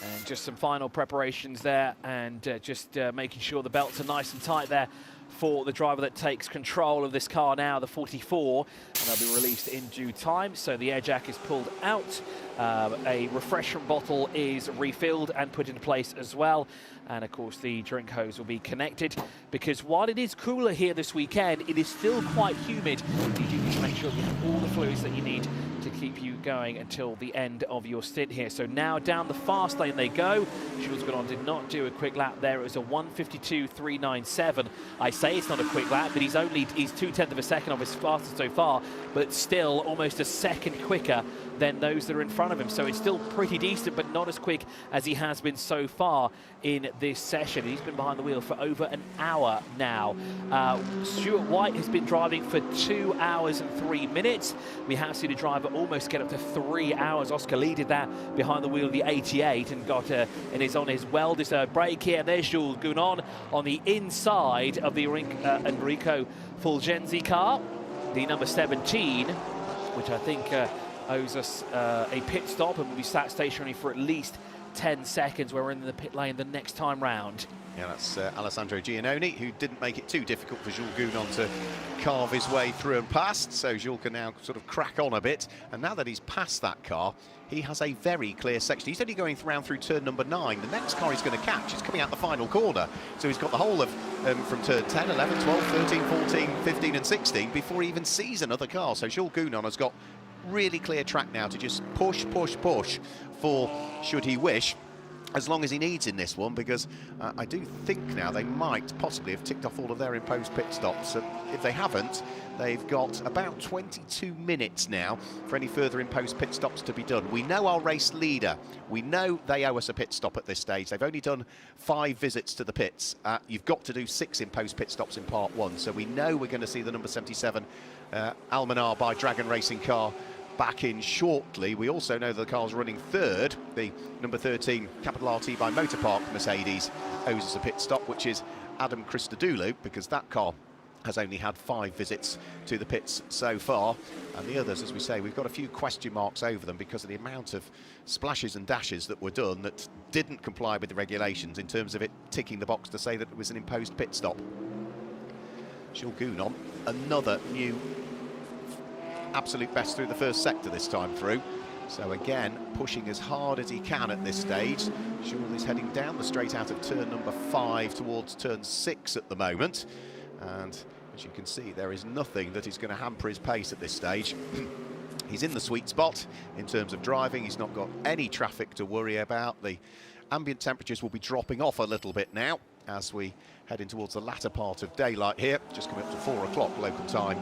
And just some final preparations there, and just making sure the belts are nice and tight there for the driver that takes control of this car now, the 44, and they'll be released in due time. So the air jack is pulled out, a refreshment bottle is refilled and put into place as well, and of course the drink hose will be connected, because while it is cooler here this weekend, it is still quite humid. You do need to make sure you have all the fluids that you need to keep you going until the end of your stint here. So now down the fast lane they go. Jules Gounon did not do a quick lap there. It was a 1:52.397. I say it's not a quick lap, but he's 0.2 of a second off his fastest so far, but still almost a second quicker than those that are in front of him. So it's still pretty decent, but not as quick as he has been so far in this session. He's been behind the wheel for over an hour now. Stuart White has been driving for 2 hours and 3 minutes. We have seen a driver almost get up to 3 hours. Oscar Lee did that behind the wheel of the 88 and got and is on his well-deserved break here. There's Jules Gounon on the inside of the Enrico Fulgenzi car, the number 17, which I think owes us a pit stop and will be sat stationary for at least 10 seconds where we're in the pit lane the next time round. Yeah, that's Alessandro Giannoni, who didn't make it too difficult for Jules Gounon to carve his way through and past, so Jules can now sort of crack on a bit, and now that he's past that car, he has a very clear section. He's only going around through turn number 9. The next car he's going to catch is coming out the final corner, so he's got the whole of from turn 10, 11, 12, 13, 14, 15 and 16 before he even sees another car. So Jules Gounon has got really clear track now to just push, push, push for, should he wish, as long as he needs in this one, because I do think now they might possibly have ticked off all of their imposed pit stops. If they haven't, they've got about 22 minutes now for any further imposed pit stops to be done. We know our race leader. We know they owe us a pit stop at this stage. They've only done 5 visits to the pits. You've got to do 6 imposed pit stops in part 1, so we know we're going to see the number 77 Almanar by Dragon Racing car back in shortly. We also know that the car's running third. The number 13 Capital RT by Motorpark Mercedes owes us a pit stop, which is Adam Christodoulou, because that car has only had 5 visits to the pits so far, and the others, as we say, we've got a few question marks over them because of the amount of splashes and dashes that were done that didn't comply with the regulations in terms of it ticking the box to say that it was an imposed pit stop. Jules Gounon, another new absolute best through the first sector this time through. So again, pushing as hard as he can at this stage. Jules is heading down the straight out of turn number 5 towards turn 6 at the moment. And as you can see, there is nothing that is going to hamper his pace at this stage. He's in the sweet spot in terms of driving. He's not got any traffic to worry about. The ambient temperatures will be dropping off a little bit now as we head in towards the latter part of daylight here, just coming up to 4 o'clock local time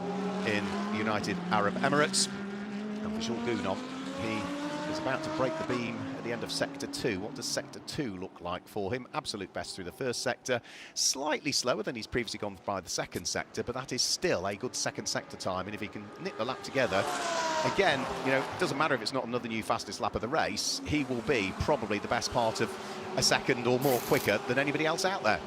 in the United Arab Emirates. And for Jules Gounon, he is about to break the beam at the end of Sector 2. What does Sector 2 look like for him? Absolute best through the first sector, slightly slower than he's previously gone by the second sector, but that is still a good second sector time, and if he can knit the lap together, again, you know, it doesn't matter if it's not another new fastest lap of the race, he will be probably the best part of a second or more quicker than anybody else out there.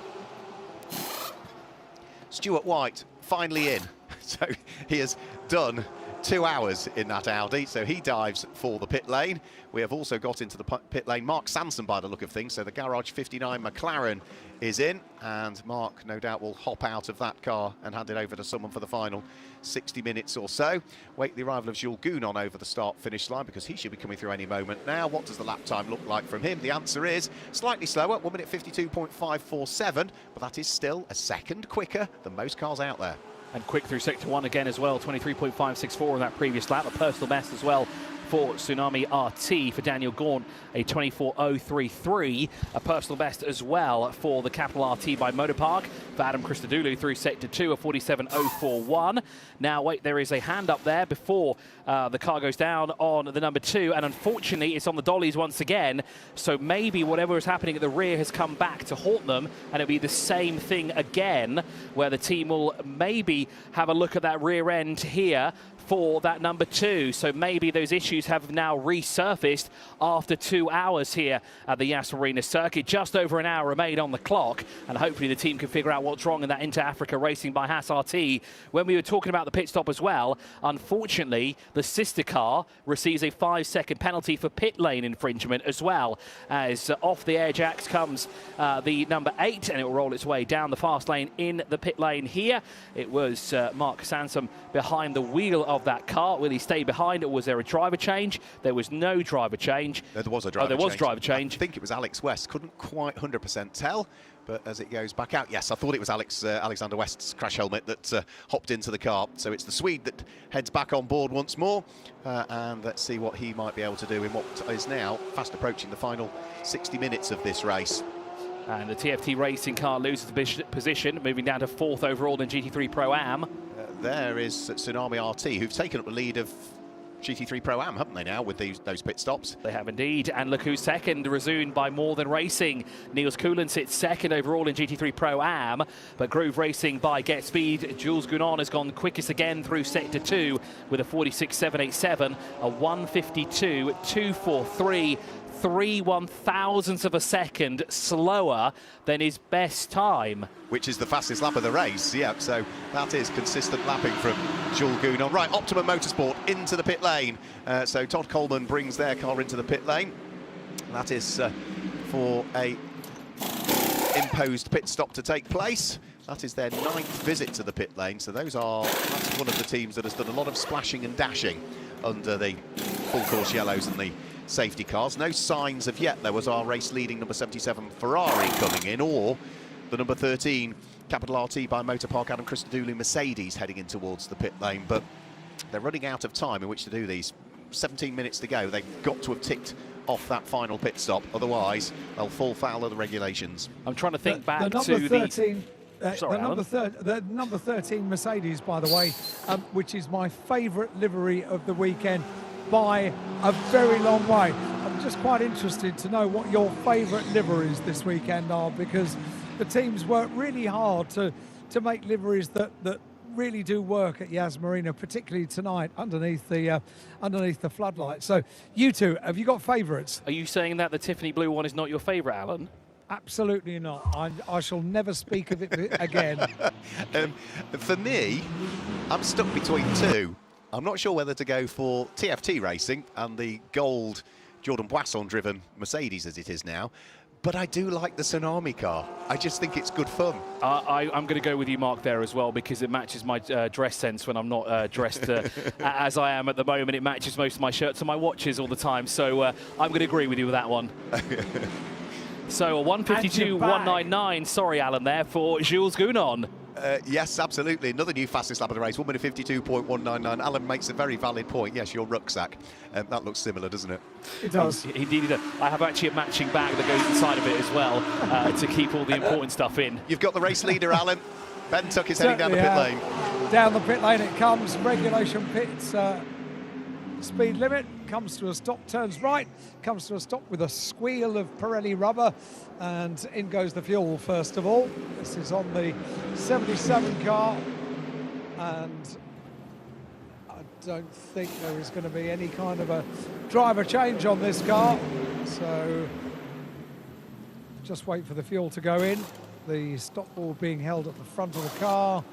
Stuart White finally in, so he has done 2 hours in that Audi, so he dives for the pit lane. We have also got into the pit lane Mark Sanson by the look of things, so the Garage 59 McLaren is in, and Mark no doubt will hop out of that car and hand it over to someone for the final 60 minutes or so. Wait the arrival of Jules Gounon over the start-finish line, because he should be coming through any moment now. What does the lap time look like from him? The answer is slightly slower, 1 minute 52.547, but that is still a second quicker than most cars out there. And quick through Sector 1 again as well, 23.564 in that previous lap, a personal best as well for Tsunami RT for Daniel Gorn, a 24.033, a personal best as well for the Capital RT by Motorpark for Adam Christodoulou through Sector 2, a 47.041. Now, wait, there is a hand up there before the car goes down on the number 2, and unfortunately it's on the dollies once again, so maybe whatever is happening at the rear has come back to haunt them, and it'll be the same thing again, where the team will maybe have a look at that rear end here for that number 2. So maybe those issues have now resurfaced after 2 hours here at the Yas Marina Circuit. Just over an hour remain on the clock, and hopefully the team can figure out what's wrong in that Inter-Africa racing by Haas RT. When we were talking about the pit stop as well, unfortunately, the sister car receives a 5-second penalty for pit lane infringement as well, as off the air jacks comes the number 8, and it will roll its way down the fast lane in the pit lane here. It was Mark Sansom behind the wheel of that car. Will he stay behind, or was there a driver change? There was no driver change. There was a driver change. There was driver change. I think it was Alex West. Couldn't quite 100% tell, but as it goes back out, yes, I thought it was Alexander West's crash helmet that hopped into the car. So it's the Swede that heads back on board once more, and let's see what he might be able to do in what is now fast approaching the final 60 minutes of this race. And the TFT racing car loses position, moving down to 4th overall in GT3 Pro-Am. There is Tsunami RT, who've taken up the lead of GT3 Pro-Am, haven't they now, with those pit stops? They have indeed, and look who's second, Razoon by more than Racing. Niels Coolen sits second overall in GT3 Pro-Am, but Groove Racing by Get Speed. Jules Gounon has gone quickest again through Sector 2 with a 46.787, a 152.243. 3/1000ths of a second slower than his best time. Which is the fastest lap of the race, yeah, so that is consistent lapping from Jules Gounon. Right, Optimum Motorsport into the pit lane. So Todd Coleman brings their car into the pit lane. That is for a imposed pit stop to take place. That is their 9th visit to the pit lane, so that's one of the teams that has done a lot of splashing and dashing under the full course yellows and the safety cars. No signs of yet there was our race leading number 77 Ferrari coming in, or the number 13 Capital RT by Motorpark Adam Christodoulou Mercedes heading in towards the pit lane, but they're running out of time in which to do these. 17 minutes to go. They've got to have ticked off that final pit stop, otherwise they'll fall foul of the regulations. I'm trying to think back to the... the number 13 Mercedes, by the way, which is my favourite livery of the weekend by a very long way. I'm just quite interested to know what your favourite liveries this weekend are, because the teams work really hard to make liveries that really do work at Yas Marina, particularly tonight underneath the floodlights. So you two, have you got favourites? Are you saying that the Tiffany blue one is not your favourite, Alan? Absolutely not. I shall never speak of it again. For me, I'm stuck between two. I'm not sure whether to go for TFT Racing and the gold Jordan Boisson-driven Mercedes as it is now, but I do like the Tsunami car. I just think it's good fun. I'm going to go with you, Mark, there as well, because it matches my dress sense when I'm not dressed as I am at the moment. It matches most of my shirts and my watches all the time, so I'm going to agree with you with that one. So a 152.199, sorry, Alan, there for Jules Gounon. Yes, absolutely. Another new fastest lap of the race, 1 minute 52.199. Alan makes a very valid point. Yes, your rucksack. That looks similar, doesn't it? It does. Indeed, it does. I have actually a matching bag that goes inside of it as well to keep all the important stuff in. You've got the race leader, Alan. Ben Tuck is heading down the pit lane. Down the pit lane it comes. Regulation pits. Speed limit, comes to a stop, turns right, comes to a stop with a squeal of Pirelli rubber, and in goes the fuel first of all. This is on the 77 car, and I don't think there is going to be any kind of a driver change on this car, so just wait for the fuel to go in. The stop ball being held at the front of the car,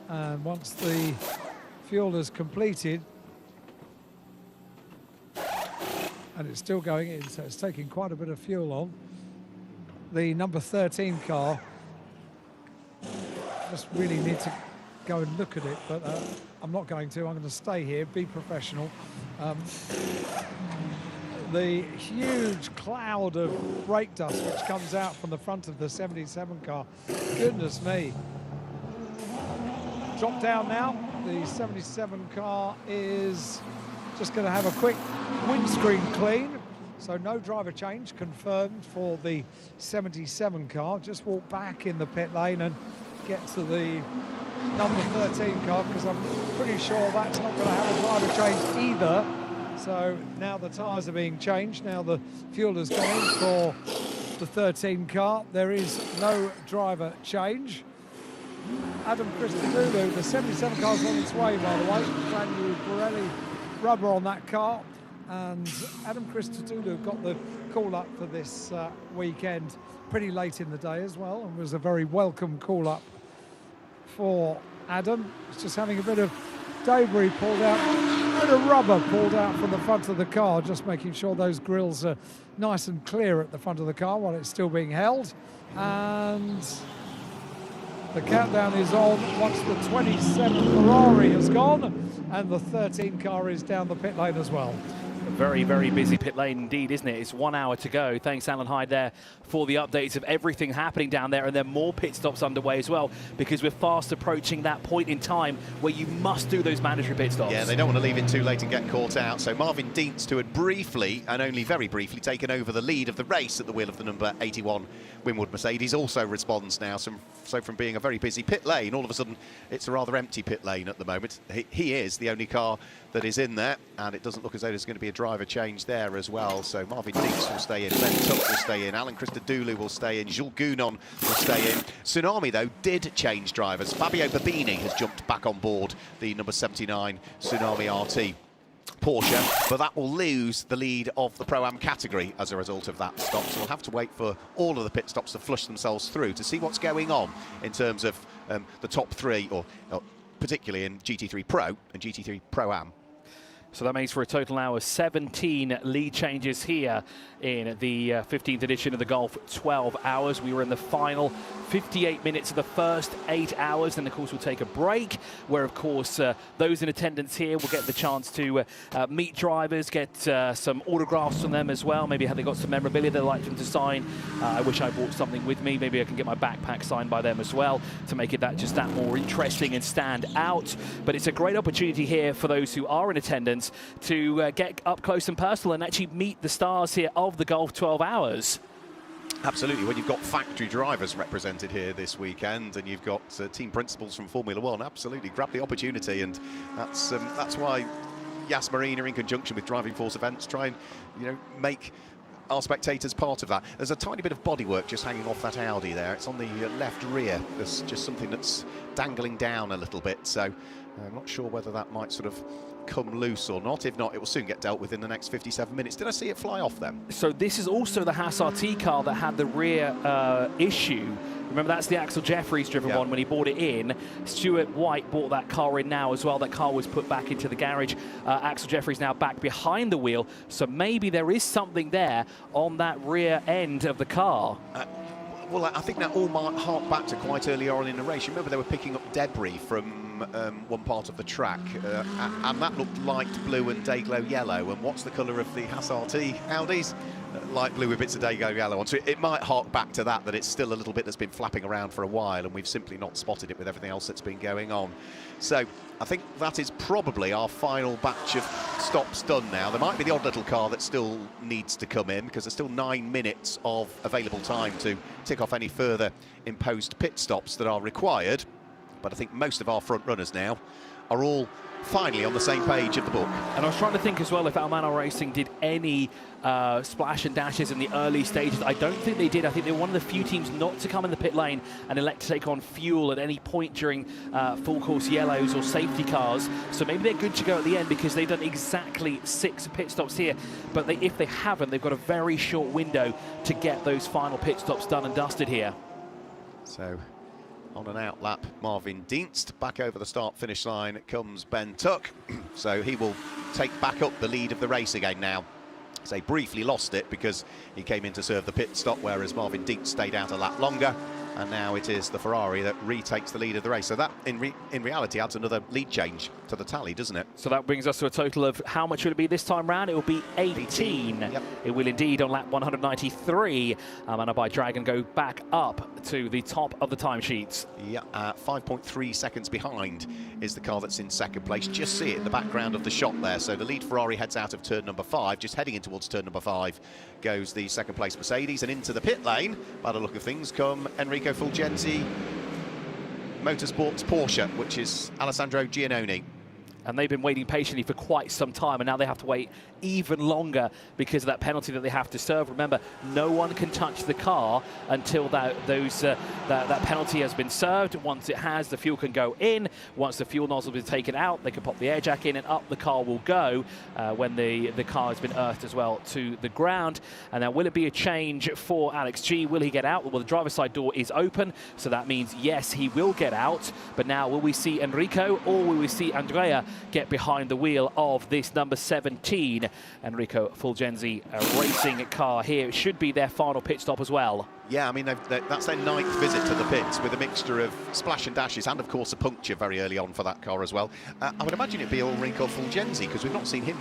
and once the fuel is completed, and it's still going in, so it's taking quite a bit of fuel on. The number 13 car, just really need to go and look at it, but I'm not going to. I'm going to stay here, be professional. The huge cloud of brake dust which comes out from the front of the 77 car, goodness me. Drop down now. The 77 car is just going to have a quick windscreen clean, so no driver change confirmed for the 77 car. Just walk back in the pit lane and get to the number 13 car, because I'm pretty sure that's not going to have a driver change either. So now the tyres are being changed, now the fuel has gone in for the 13 car. There is no driver change. Adam Christodoulou. The 77 car's on its way, by the way. Brand new Pirelli rubber on that car. And Adam Christodoulou got the call-up for this weekend pretty late in the day as well, and was a very welcome call-up for Adam. He's just having a bit of debris pulled out, a bit of rubber pulled out from the front of the car, just making sure those grills are nice and clear at the front of the car while it's still being held. And the countdown is on once the 27 Ferrari has gone and the 13 car is down the pit lane as well. A very, very busy pit lane indeed, isn't it? It's 1 hour to go. Thanks, Alan Hyde, there for the updates of everything happening down there, and then more pit stops underway as well, because we're fast approaching that point in time where you must do those mandatory pit stops. Yeah, they don't want to leave it too late and get caught out. So Marvin Dienst, who had briefly, and only very briefly, taken over the lead of the race at the wheel of the number 81 Winwood Mercedes, also responds now. So from being a very busy pit lane, all of a sudden it's a rather empty pit lane at the moment. He is the only car that is in there, and it doesn't look as though there's going to be a driver change there as well. So Marvin Dienst will stay in, Ben Tuck will stay in, Alan Christodoulou will stay in, Jules Gounon will stay in. Tsunami, though, did change drivers. Fabio Babini has jumped back on board the number 79 Tsunami RT Porsche, but that will lose the lead of the Pro-Am category as a result of that stop. So we'll have to wait for all of the pit stops to flush themselves through to see what's going on in terms of the top three, or particularly in GT3 Pro and GT3 Pro-Am. So that makes for a total now of 17 lead changes here in the 15th edition of the Golf 12 Hours. We were in the final 58 minutes of the first 8 hours, and of course we'll take a break where of course those in attendance here will get the chance to meet drivers, get some autographs from them as well. Maybe have they got some memorabilia they'd like them to sign. I wish I brought something with me. Maybe I can get my backpack signed by them as well to make it just that more interesting and stand out. But it's a great opportunity here for those who are in attendance to get up close and personal and actually meet the stars here of the Golf 12 Hours. Absolutely. When you've got factory drivers represented here this weekend, and you've got team principals from Formula One, absolutely grab the opportunity, and that's why Yas Marina, in conjunction with Driving Force Events, try and make our spectators part of that. There's a tiny bit of bodywork just hanging off that Audi there. It's on the left rear. There's just something that's dangling down a little bit, so I'm not sure whether that might sort of come loose or not. If not, it will soon get dealt with in the next 57 minutes. Did I see it fly off then? So this is also the Haas RT car that had the rear issue. Remember, that's the Axel Jeffries driven one when he bought it in. Stuart White bought that car in now as well. That car was put back into the garage. Axel Jeffries now back behind the wheel. So maybe there is something there on that rear end of the car. Well, I think that all might hark back to quite early on in the race. You remember they were picking up debris from one part of the track, and that looked light blue and day-glow yellow. And what's the colour of the Haas RT Audis? Light blue with bits of day-glow yellow on. So it might hark back to that it's still a little bit that's been flapping around for a while, and we've simply not spotted it with everything else that's been going on. So I think that is probably our final batch of stops done now. There might be the odd little car that still needs to come in, because there's still 9 minutes of available time to tick off any further imposed pit stops that are required. But I think most of our front runners now are all finally on the same page of the book. And I was trying to think as well if Almano Racing did any splash and dashes in the early stages. I don't think they did. I think they were one of the few teams not to come in the pit lane and elect to take on fuel at any point during full course yellows or safety cars. So maybe they're good to go at the end, because they've done exactly 6 pit stops here. But if they haven't, they've got a very short window to get those final pit stops done and dusted here. So on an out lap, Marvin Dienst. Back over the start-finish line comes Ben Tuck. So he will take back up the lead of the race again now. So he briefly lost it because he came in to serve the pit stop, whereas Marvin Dienst stayed out a lap longer. And now it is the Ferrari that retakes the lead of the race. So that, in reality, adds another lead change to the tally, doesn't it? So that brings us to a total of, how much will it be this time round? It will be 18. Yep. It will indeed on lap 193. And by Dragon go back up to the top of the timesheets. Yeah, 5.3 seconds behind is the car that's in second place. Just see it in the background of the shot there. So the lead Ferrari heads out of turn number 5, just heading in towards turn number 5 goes the second place Mercedes, and into the pit lane, by the look of things, come Enrico Fulgenti Motorsports Porsche, which is Alessandro Giannoni. and they've been waiting patiently for quite some time, and now they have to wait even longer because of that penalty that they have to serve. Remember, no one can touch the car until that penalty has been served. Once it has, the fuel can go in. Once the fuel nozzle has been taken out, they can pop the air jack in, and up the car will go when the car has been earthed as well to the ground. And now, will it be a change for Alex G? Will he get out? Well, the driver's side door is open, so that means yes, he will get out. But now, will we see Enrico or will we see Andrea get behind the wheel of this number 17 Enrico Fulgenzi racing car here? It should be their final pit stop as well. Yeah, I mean, that's their 9th visit to the pits, with a mixture of splash and dashes and, of course, a puncture very early on for that car as well. I would imagine it'd be Enrico Fulgenzi, because we've not seen him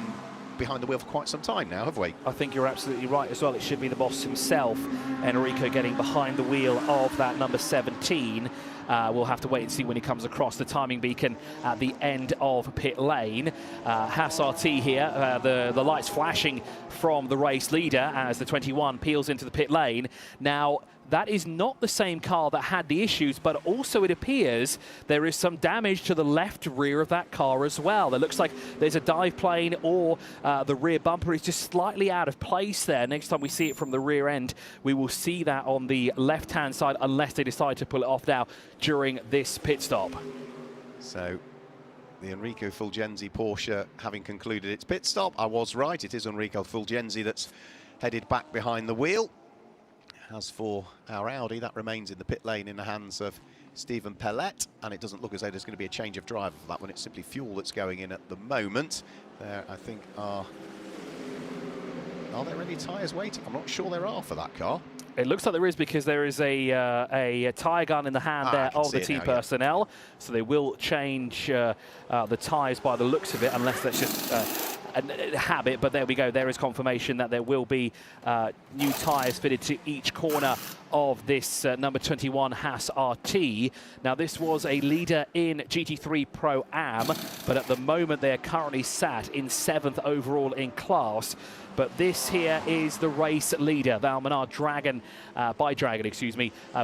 behind the wheel for quite some time now, have we? I think you're absolutely right as well. It should be the boss himself, Enrico, getting behind the wheel of that number 17. We'll have to wait and see when he comes across the timing beacon at the end of pit lane. Haas RT here, the lights flashing from the race leader as the 21 peels into the pit lane. Now, that is not the same car that had the issues, but also it appears there is some damage to the left rear of that car as well. It looks like there's a dive plane, or the rear bumper is just slightly out of place there. Next time we see it from the rear end, we will see that on the left-hand side, unless they decide to pull it off now during this pit stop. So the Enrico Fulgenzi Porsche having concluded its pit stop. I was right, it is Enrico Fulgenzi that's headed back behind the wheel. As for our Audi, that remains in the pit lane in the hands of Stephen Pellet, and it doesn't look as though there's going to be a change of driver for that one. It's simply fuel that's going in at the moment. There, I think, are there any tyres waiting? I'm not sure there are for that car. It looks like there is, because there is a tyre gun in the hand there of the team personnel. So they will change the tyres by the looks of it, unless that's just a habit. But there we go. There is confirmation that there will be new tyres fitted to each corner of this number 21 Haas RT. Now, this was a leader in GT3 Pro-Am, but at the moment they are currently sat in 7th overall in class. But this here is the race leader, the Almanar Dragon,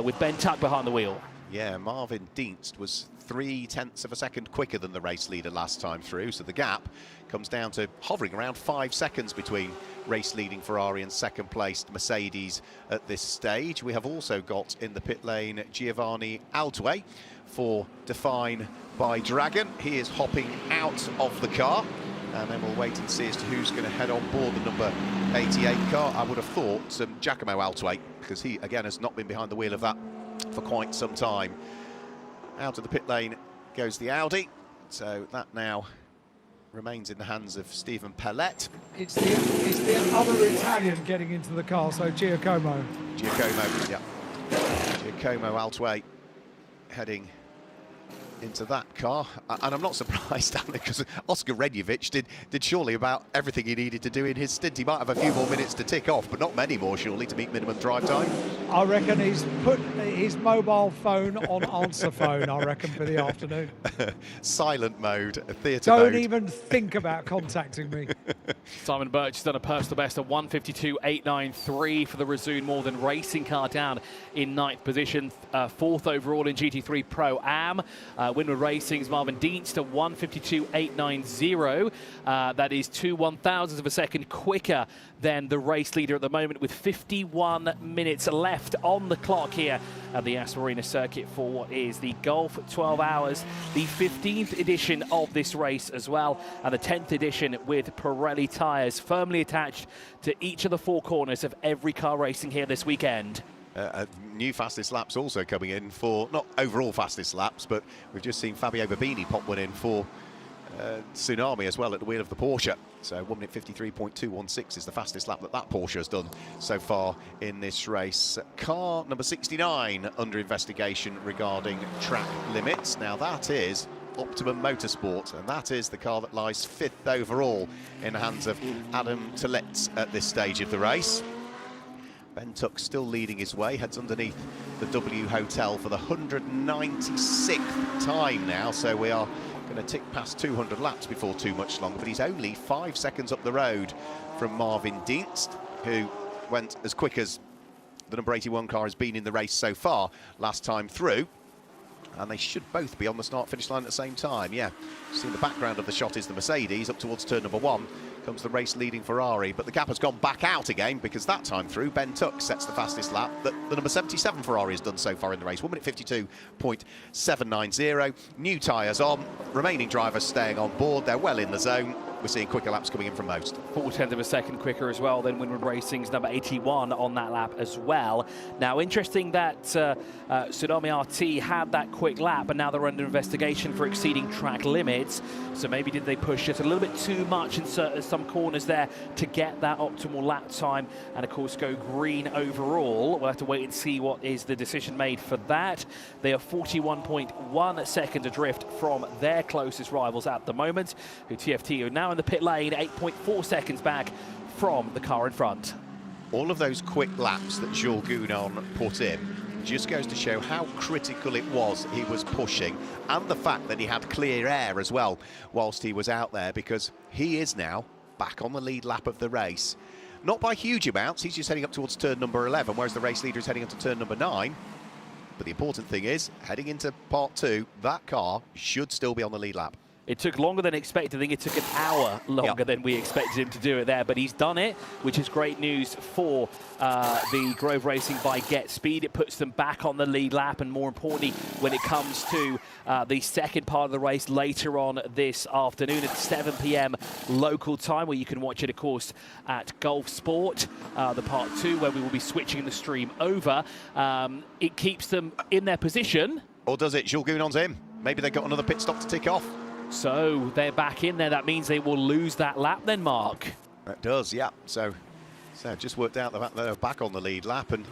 with Ben Tuck behind the wheel. Yeah, Marvin Dienst was 0.3 of a second quicker than the race leader last time through, so the gap comes down to hovering around 5 seconds between race-leading Ferrari and second-placed Mercedes at this stage. We have also got in the pit lane Giovanni Altway for Define by Dragon. He is hopping out of the car, and then we'll wait and see as to who's going to head on board the number 88 car. I would have thought Giacomo Altway, because he, again, has not been behind the wheel of that for quite some time. Out of the pit lane goes the Audi, so that now remains in the hands of Stephen Pellet. It's the other Italian getting into the car, so Giacomo. Yeah. Giacomo Altway heading into that car, and I'm not surprised, Alan, because Oscar Renjevic did surely about everything he needed to do in his stint. He might have a few more minutes to tick off, but not many more, surely, to meet minimum drive time. I reckon he's put his mobile phone on answer phone, I reckon, for the afternoon. Silent mode, theatre mode. Don't even think about contacting me. Simon Birch has done a personal best of 1:52.893 for the Resoon Morgan racing car, down in 9th position, 4th overall in GT3 Pro-Am. Winwood Racing's Marvin Dienst to 1:52.890. That is 2 1/1000ths of a second quicker than the race leader at the moment, with 51 minutes left on the clock here at the Yas Marina Circuit for what is the Golf 12 Hours, the 15th edition of this race as well, and the 10th edition with Pirelli tyres firmly attached to each of the 4 corners of every car racing here this weekend. New fastest laps also coming in for, not overall fastest laps, but we've just seen Fabio Babini pop one in for Tsunami as well at the wheel of the Porsche. So 1:53.216 is the fastest lap that Porsche has done so far in this race. Car number 69 under investigation regarding track limits. Now that is Optimum Motorsport, and that is the car that lies 5th overall in the hands of Adam Tillett at this stage of the race. Ben Tuck still leading his way, heads underneath the W Hotel for the 196th time now, so we are going to tick past 200 laps before too much longer, but he's only 5 seconds up the road from Marvin Dienst, who went as quick as the number 81 car has been in the race so far last time through. and they should both be on the start-finish line at the same time. Yeah, see in the background of the shot is the Mercedes. Up towards turn number 1 comes the race-leading Ferrari, but the gap has gone back out again because that time through, Ben Tuck sets the fastest lap that the number 77 Ferrari has done so far in the race. 1 minute 52.790. New tyres on, remaining drivers staying on board. They're well in the zone. We're seeing quicker laps coming in from most. 0.4 of a second quicker as well than Winwood Racing's number 81 on that lap as well. Now, interesting that Tsunami RT had that quick lap, and now they're under investigation for exceeding track limits. So maybe did they push it a little bit too much in some corners there to get that optimal lap time, and of course go green overall. We'll have to wait and see what is the decision made for that. They are 41.1 seconds adrift from their closest rivals at the moment, who TFT are now in the pit lane, 8.4 seconds back from the car in front. All of those quick laps that Jules Gounon put in just goes to show how critical it was he was pushing, and the fact that he had clear air as well whilst he was out there, because he is now back on the lead lap of the race. Not by huge amounts, he's just heading up towards turn number 11, whereas the race leader is heading up to turn number 9. But the important thing is, heading into part 2, that car should still be on the lead lap. It took longer than expected. I think it took an hour longer than we expected him to do it there, but he's done it, which is great news for the Grove Racing by Get Speed. It puts them back on the lead lap, and more importantly, when it comes to the second part of the race later on this afternoon at 7 p.m. local time, where you can watch it, of course, at Gulf Sport, the part 2, where we will be switching the stream over. It keeps them in their position. Or does it? Jules Gounon's in. Maybe they've got another pit stop to tick off. So they're back in there. That means they will lose that lap then, Mark. That does, yeah. So just worked out the fact that they're back on the lead lap, and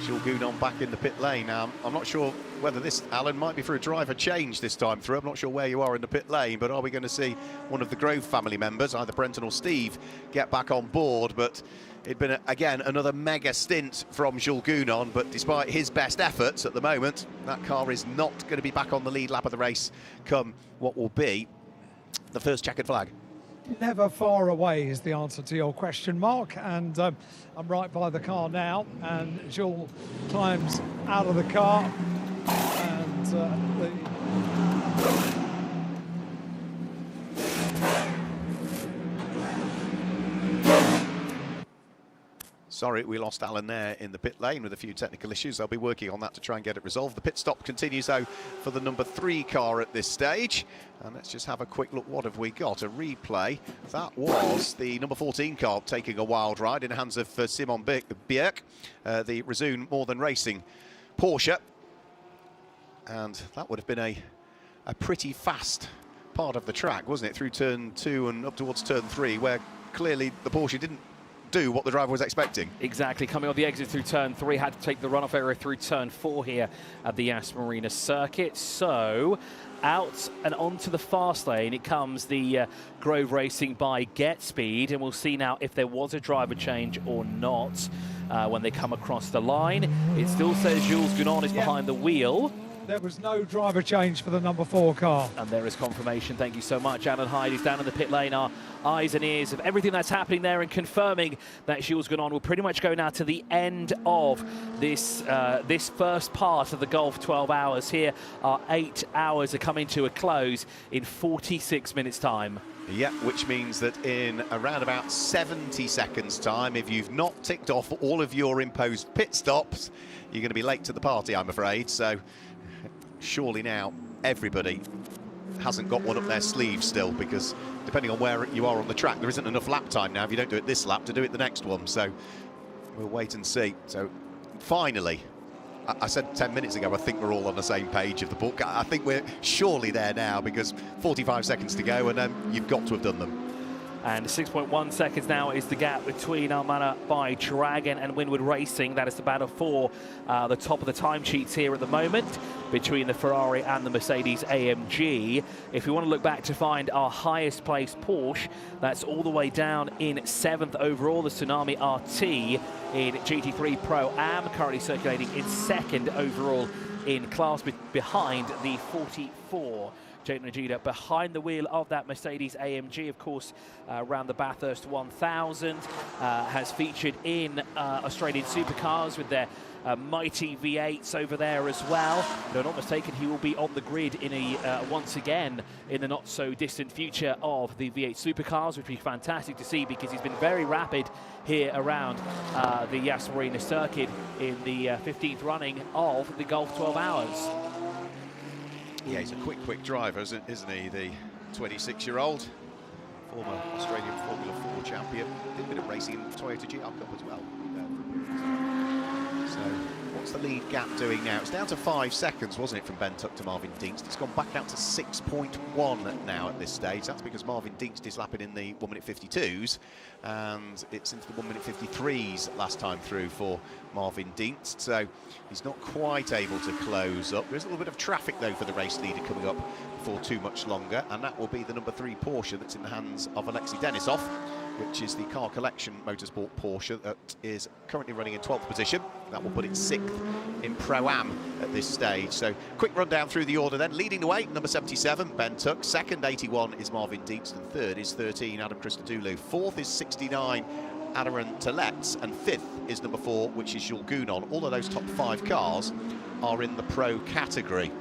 Jules Gounon back in the pit lane. Now, I'm not sure whether this, Alan, might be for a driver change this time through. I'm not sure where you are in the pit lane, but are we going to see one of the Grove family members, either Brenton or Steve, get back on board? But it'd been, again, another mega stint from Jules Gounon, but despite his best efforts at the moment, that car is not going to be back on the lead lap of the race come what will be the first checkered flag. Never far away is the answer to your question, Mark, and I'm right by the car now, and Jules climbs out of the car, and Sorry, we lost Alan there in the pit lane with a few technical issues. They'll be working on that to try and get it resolved. The pit stop continues, though, for the number 3 car at this stage. And let's just have a quick look. What have we got? A replay. That was the number 14 car taking a wild ride in the hands of Simon Bierk, the Resoon More Than Racing Porsche. And that would have been a pretty fast part of the track, wasn't it? Through turn 2 and up towards turn 3, where clearly the Porsche didn't do what the driver was expecting. Exactly, coming off the exit through turn 3, had to take the runoff area through turn 4 here at the Yas Marina Circuit. So out and onto the fast lane it comes, the Grove Racing by Get Speed, and we'll see now if there was a driver change or not when they come across the line. It still says Jules Gounon is behind the wheel. There was no driver change for the number 4 car. And there is confirmation. Thank you so much. Alan Hyde is down in the pit lane, our eyes and ears of everything that's happening there, and confirming that Jules Gounon will pretty much go now to the end of this this first part of the Golf 12 hours. Here, our 8 hours are coming to a close in 46 minutes' time. Yeah, which means that in around about 70 seconds' time, if you've not ticked off all of your imposed pit stops, you're going to be late to the party, I'm afraid. So surely now everybody hasn't got one up their sleeve still, because depending on where you are on the track, there isn't enough lap time now if you don't do it this lap to do it the next one. So we'll wait and see. So finally, I said 10 minutes ago, I think we're all on the same page of the book. I think we're surely there now, because 45 seconds to go, and you've got to have done them. And 6.1 seconds now is the gap between Almana by Dragon and Winwood Racing. That is the battle for the top of the timesheets here at the moment between the Ferrari and the Mercedes AMG. If we want to look back to find our highest placed Porsche, that's all the way down in 7th overall, the Tsunami RT in GT3 Pro-Am, currently circulating in 2nd overall in class behind the 44 Jaden Najida behind the wheel of that Mercedes AMG, of course, around the Bathurst 1000, has featured in Australian supercars with their mighty V8s over there as well. If I'm not mistaken, he will be on the grid in a once again in the not so distant future of the V8 supercars, which would be fantastic to see because he's been very rapid here around the Yas Marina Circuit in the 15th running of the Gulf 12 Hours. Yeah, he's a quick driver, isn't he? The 26-year-old, former Australian Formula 4 champion, did a bit of racing in the Toyota GR Cup as well. So, what's the lead gap doing now? It's down to 5 seconds, wasn't it, from Ben Tuck to Marvin Dienst? It's gone back out to 6.1 now at this stage. That's because Marvin Dienst is lapping in the 1 minute 52s, and it's into the 1 minute 53s last time through for Marvin Dienst. So he's not quite able to close up. There's a little bit of traffic, though, for the race leader coming up before too much longer, and that will be the number 3 Porsche that's in the hands of Alexei Denisov, which is the Car Collection Motorsport Porsche that is currently running in 12th position. That will put it 6th in Pro-Am at this stage. So quick rundown through the order then. Leading the way, number 77, Ben Tuck. Second, 81 is Marvin Dienst, and third is 13, Adam Christodoulou. Fourth is 69, Adaran Telets, and fifth is number 4, which is Jules Gounon. All of those top 5 cars are in the Pro category.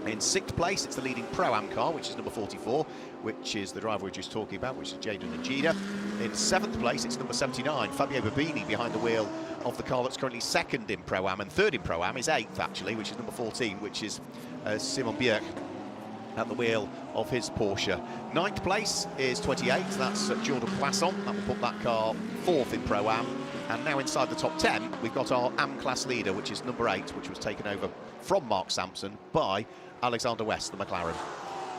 In 6th place, it's the leading Pro-Am car, which is number 44, which is the driver we were just talking about, which is Jaden Najida. In 7th place, it's number 79, Fabio Babini, behind the wheel of the car that's currently 2nd in Pro-Am, and 3rd in Pro-Am is 8th, actually, which is number 14, which is Simon Bjerg at the wheel of his Porsche. 9th place is 28, that's Jordan Poisson. That will put that car 4th in Pro-Am. And now inside the top 10, we've got our AM class leader, which is number 8, which was taken over from Mark Sampson by Alexander West, the McLaren.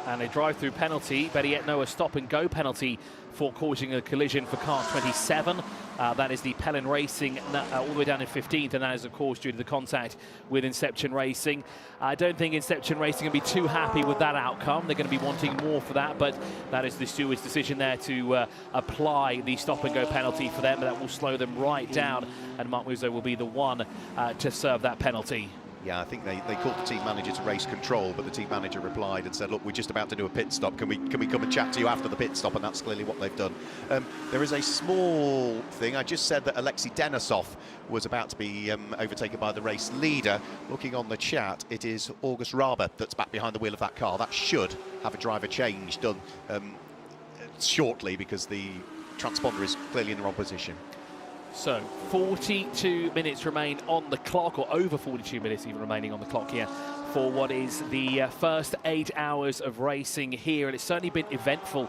And a drive-through penalty, better yet, no, a stop-and-go penalty for causing a collision for car 27. That is the Pellin Racing all the way down in 15th, and that is, of course, due to the contact with Inception Racing. I don't think Inception Racing will be too happy with that outcome. They're going to be wanting more for that, but that is the steward's decision there to apply the stop-and-go penalty for them. That will slow them right down, and Mark Musso will be the one to serve that penalty. Yeah, I think they called the team manager to race control, but the team manager replied and said, look, we're just about to do a pit stop. Can we come and chat to you after the pit stop? And that's clearly what they've done. There is a small thing. I just said that Alexei Denisov was about to be overtaken by the race leader. Looking on the chat, it is August Raber that's back behind the wheel of that car. That should have a driver change done shortly, because the transponder is clearly in the wrong position. So 42 minutes remain on the clock, or over 42 minutes even remaining on the clock here for what is the first 8 hours of racing here. And it's certainly been eventful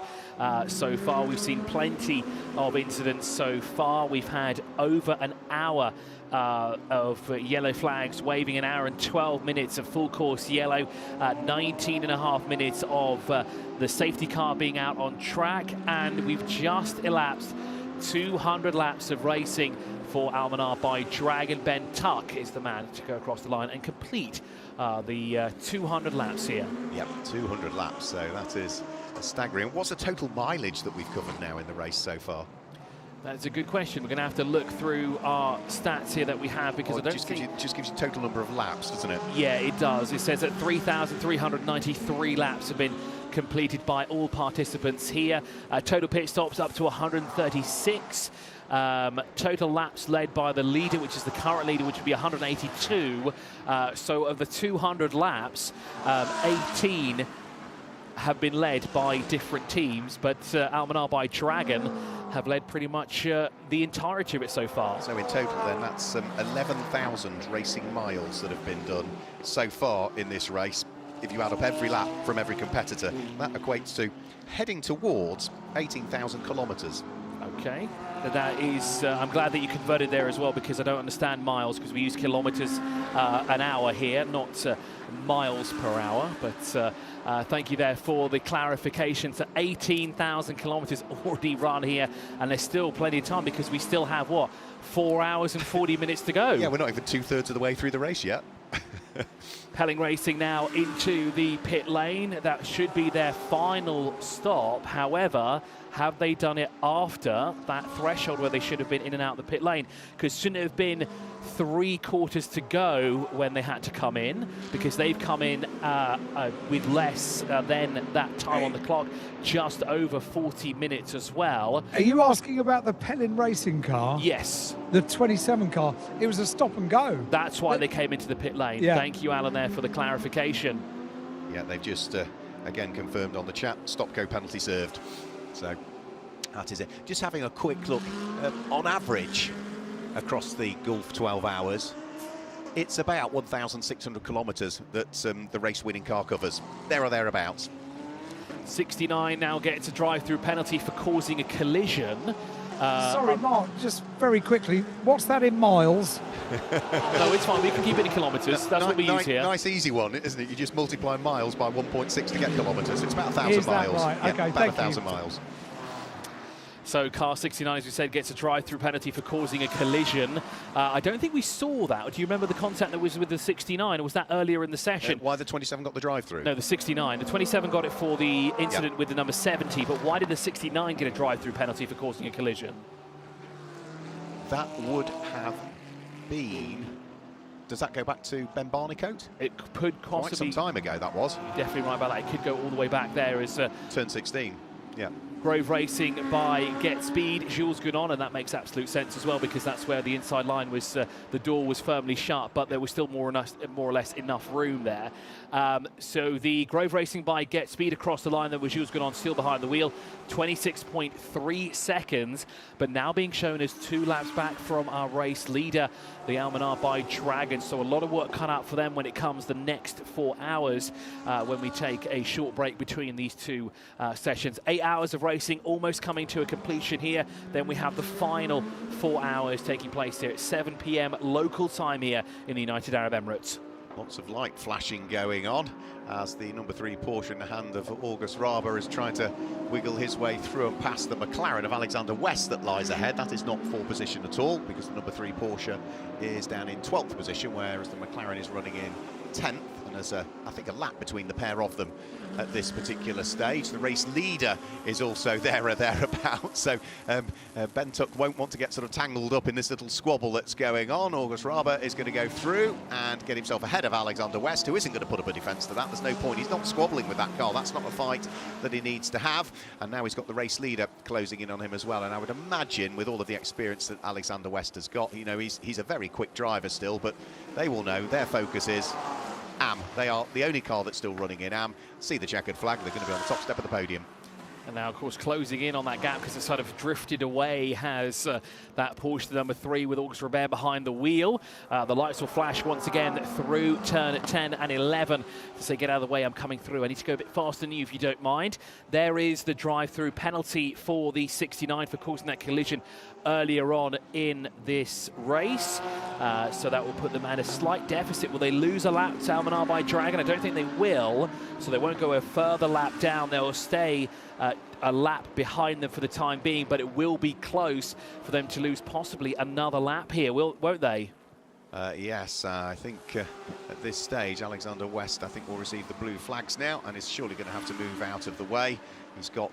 so far. We've seen plenty of incidents so far. We've had over an hour of yellow flags waving, an hour and 12 minutes of full course yellow, 19.5 minutes of the safety car being out on track, and we've just elapsed 200 laps of racing for Almanar by Dragon. Ben Tuck is the man to go across the line and complete the 200 laps here. Yep, 200 laps, so that is staggering. What's the total mileage that we've covered now in the race so far? That's a good question. We're going to have to look through our stats here that we have, because I don't think... Just gives you total number of laps, doesn't it? Yeah, it does. It says that 3,393 laps have been completed by all participants here. Total pit stops up to 136. Total laps led by the leader, which is the current leader, which would be 182. So of the 200 laps, 18 have been led by different teams, but Almanar by Dragon have led pretty much the entirety of it so far. So in total then, that's 11,000 racing miles that have been done so far in this race. If you add up every lap from every competitor, that equates to heading towards 18,000 kilometres. Okay, that is, I'm glad that you converted there as well, because I don't understand miles, because we use kilometres an hour here, not miles per hour. But thank you there for the clarification. So 18,000 kilometres already run here, and there's still plenty of time, because we still have, what, 4 hours and 40 minutes to go. Yeah, we're not even 2/3 of the way through the race yet. Pelling Racing now into the pit lane. That should be their final stop. However, have they done it after that threshold where they should have been in and out the pit lane? Because shouldn't it have been 3 quarters to go when they had to come in, because they've come in with less than that time on the clock, just over 40 minutes as well. Are you asking about the Pelin racing car? Yes. The 27 car. It was a stop and go. That's why they came into the pit lane. Yeah. Thank you, Alan, there for the clarification. Yeah, they've just again confirmed on the chat, stop-go penalty served. So that is it. Just having a quick look, on average, across the Gulf 12 hours, it's about 1,600 kilometres that the race-winning car covers. There or thereabouts. 69 now gets a drive-through penalty for causing a collision. Sorry, Mark, just very quickly, what's that in miles? No, it's fine. We can keep it in kilometres. That's what we use here. Nice, easy one, isn't it? You just multiply miles by 1.6 to get kilometres. It's about 1,000 Is that miles. right? Yeah, Okay, about thank 1,000 you. miles. So car 69, as we said, gets a drive-through penalty for causing a collision. I don't think we saw that. Do you remember the contact that was with the 69, or was that earlier in the session? Why the 27 got the drive-through? No, the 69. The 27 got it for the incident with the number 70, but why did the 69 get a drive-through penalty for causing a collision? That would have been... Does that go back to Ben Barnicoat? It could possibly... Quite some time ago, that was. You're definitely right about that. It could go all the way back there as... Turn 16, yeah. Grove Racing by Get Speed, Jules Gounon, and that makes absolute sense as well, because that's where the inside line was, the door was firmly shut, but there was still more or less enough room there. So the Grove Racing by Get Speed across the line, there was Jules Gounon still behind the wheel, 26.3 seconds, but now being shown as 2 laps back from our race leader, the Almanar by Dragon. So a lot of work cut out for them when it comes the next 4 hours, when we take a short break between these 2 sessions. 8 hours of racing almost coming to a completion here. Then we have the final 4 hours taking place here at 7 p.m. local time here in the United Arab Emirates. Lots of light flashing going on as the number 3 Porsche in the hand of August Raber is trying to wiggle his way through and past the McLaren of Alexander West that lies ahead. That is not 4 position at all, because the number 3 Porsche is down in 12th position, whereas the McLaren is running in 10th. And there's, I think, a lap between the pair of them at this particular stage. The race leader is also there or thereabouts. So Ben Tuck won't want to get sort of tangled up in this little squabble that's going on. August Raber is going to go through and get himself ahead of Alexander West, who isn't going to put up a defence to that. There's no point. He's not squabbling with that car. That's not a fight that he needs to have. And now he's got the race leader closing in on him as well. And I would imagine, with all of the experience that Alexander West has got, you know, he's a very quick driver still, but they will know their focus is AM. They are the only car that's still running in AM. See the checkered flag. They're going to be on the top step of the podium. And now, of course, closing in on that gap because it sort of drifted away has that Porsche number 3 with August Robert behind the wheel. The lights will flash once again through turn 10 and 11 to say, get out of the way, I'm coming through. I need to go a bit faster than you if you don't mind. There is the drive-through penalty for the 69 for causing that collision earlier on in this race. So that will put them at a slight deficit. Will they lose a lap to Almanar by Dragon? I don't think they will. So they won't go a further lap down. They'll stay a lap behind them for the time being, but it will be close for them to lose possibly another lap here, won't they? Yes, I think at this stage, Alexander West, I think, will receive the blue flags now and is surely going to have to move out of the way. He's got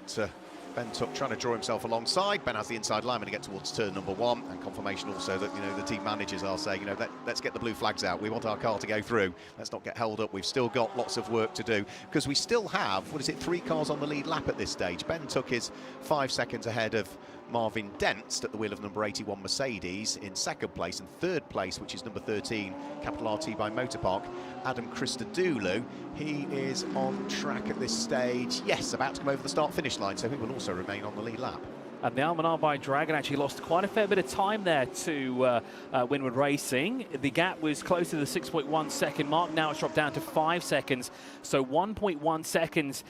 Ben Tuck trying to draw himself alongside. Ben has the inside line when he gets towards turn number 1, and confirmation also that, you know, the team managers are saying, you know, let's get the blue flags out. We want our car to go through. Let's not get held up. We've still got lots of work to do because we still have, 3 cars on the lead lap at this stage. Ben Tuck is 5 seconds ahead of Marvin Dentst at the wheel of number 81 Mercedes in 2nd place, and 3rd place, which is number 13 Capital RT by Motorpark, Adam Christodoulou. He is on track at this stage, yes, about to come over the start-finish line, so he will also remain on the lead lap. And the Almanar by Dragon actually lost quite a fair bit of time there to Winward Racing. The gap was close to the 6.1 second mark. Now it's dropped down to 5 seconds. So 1.1 seconds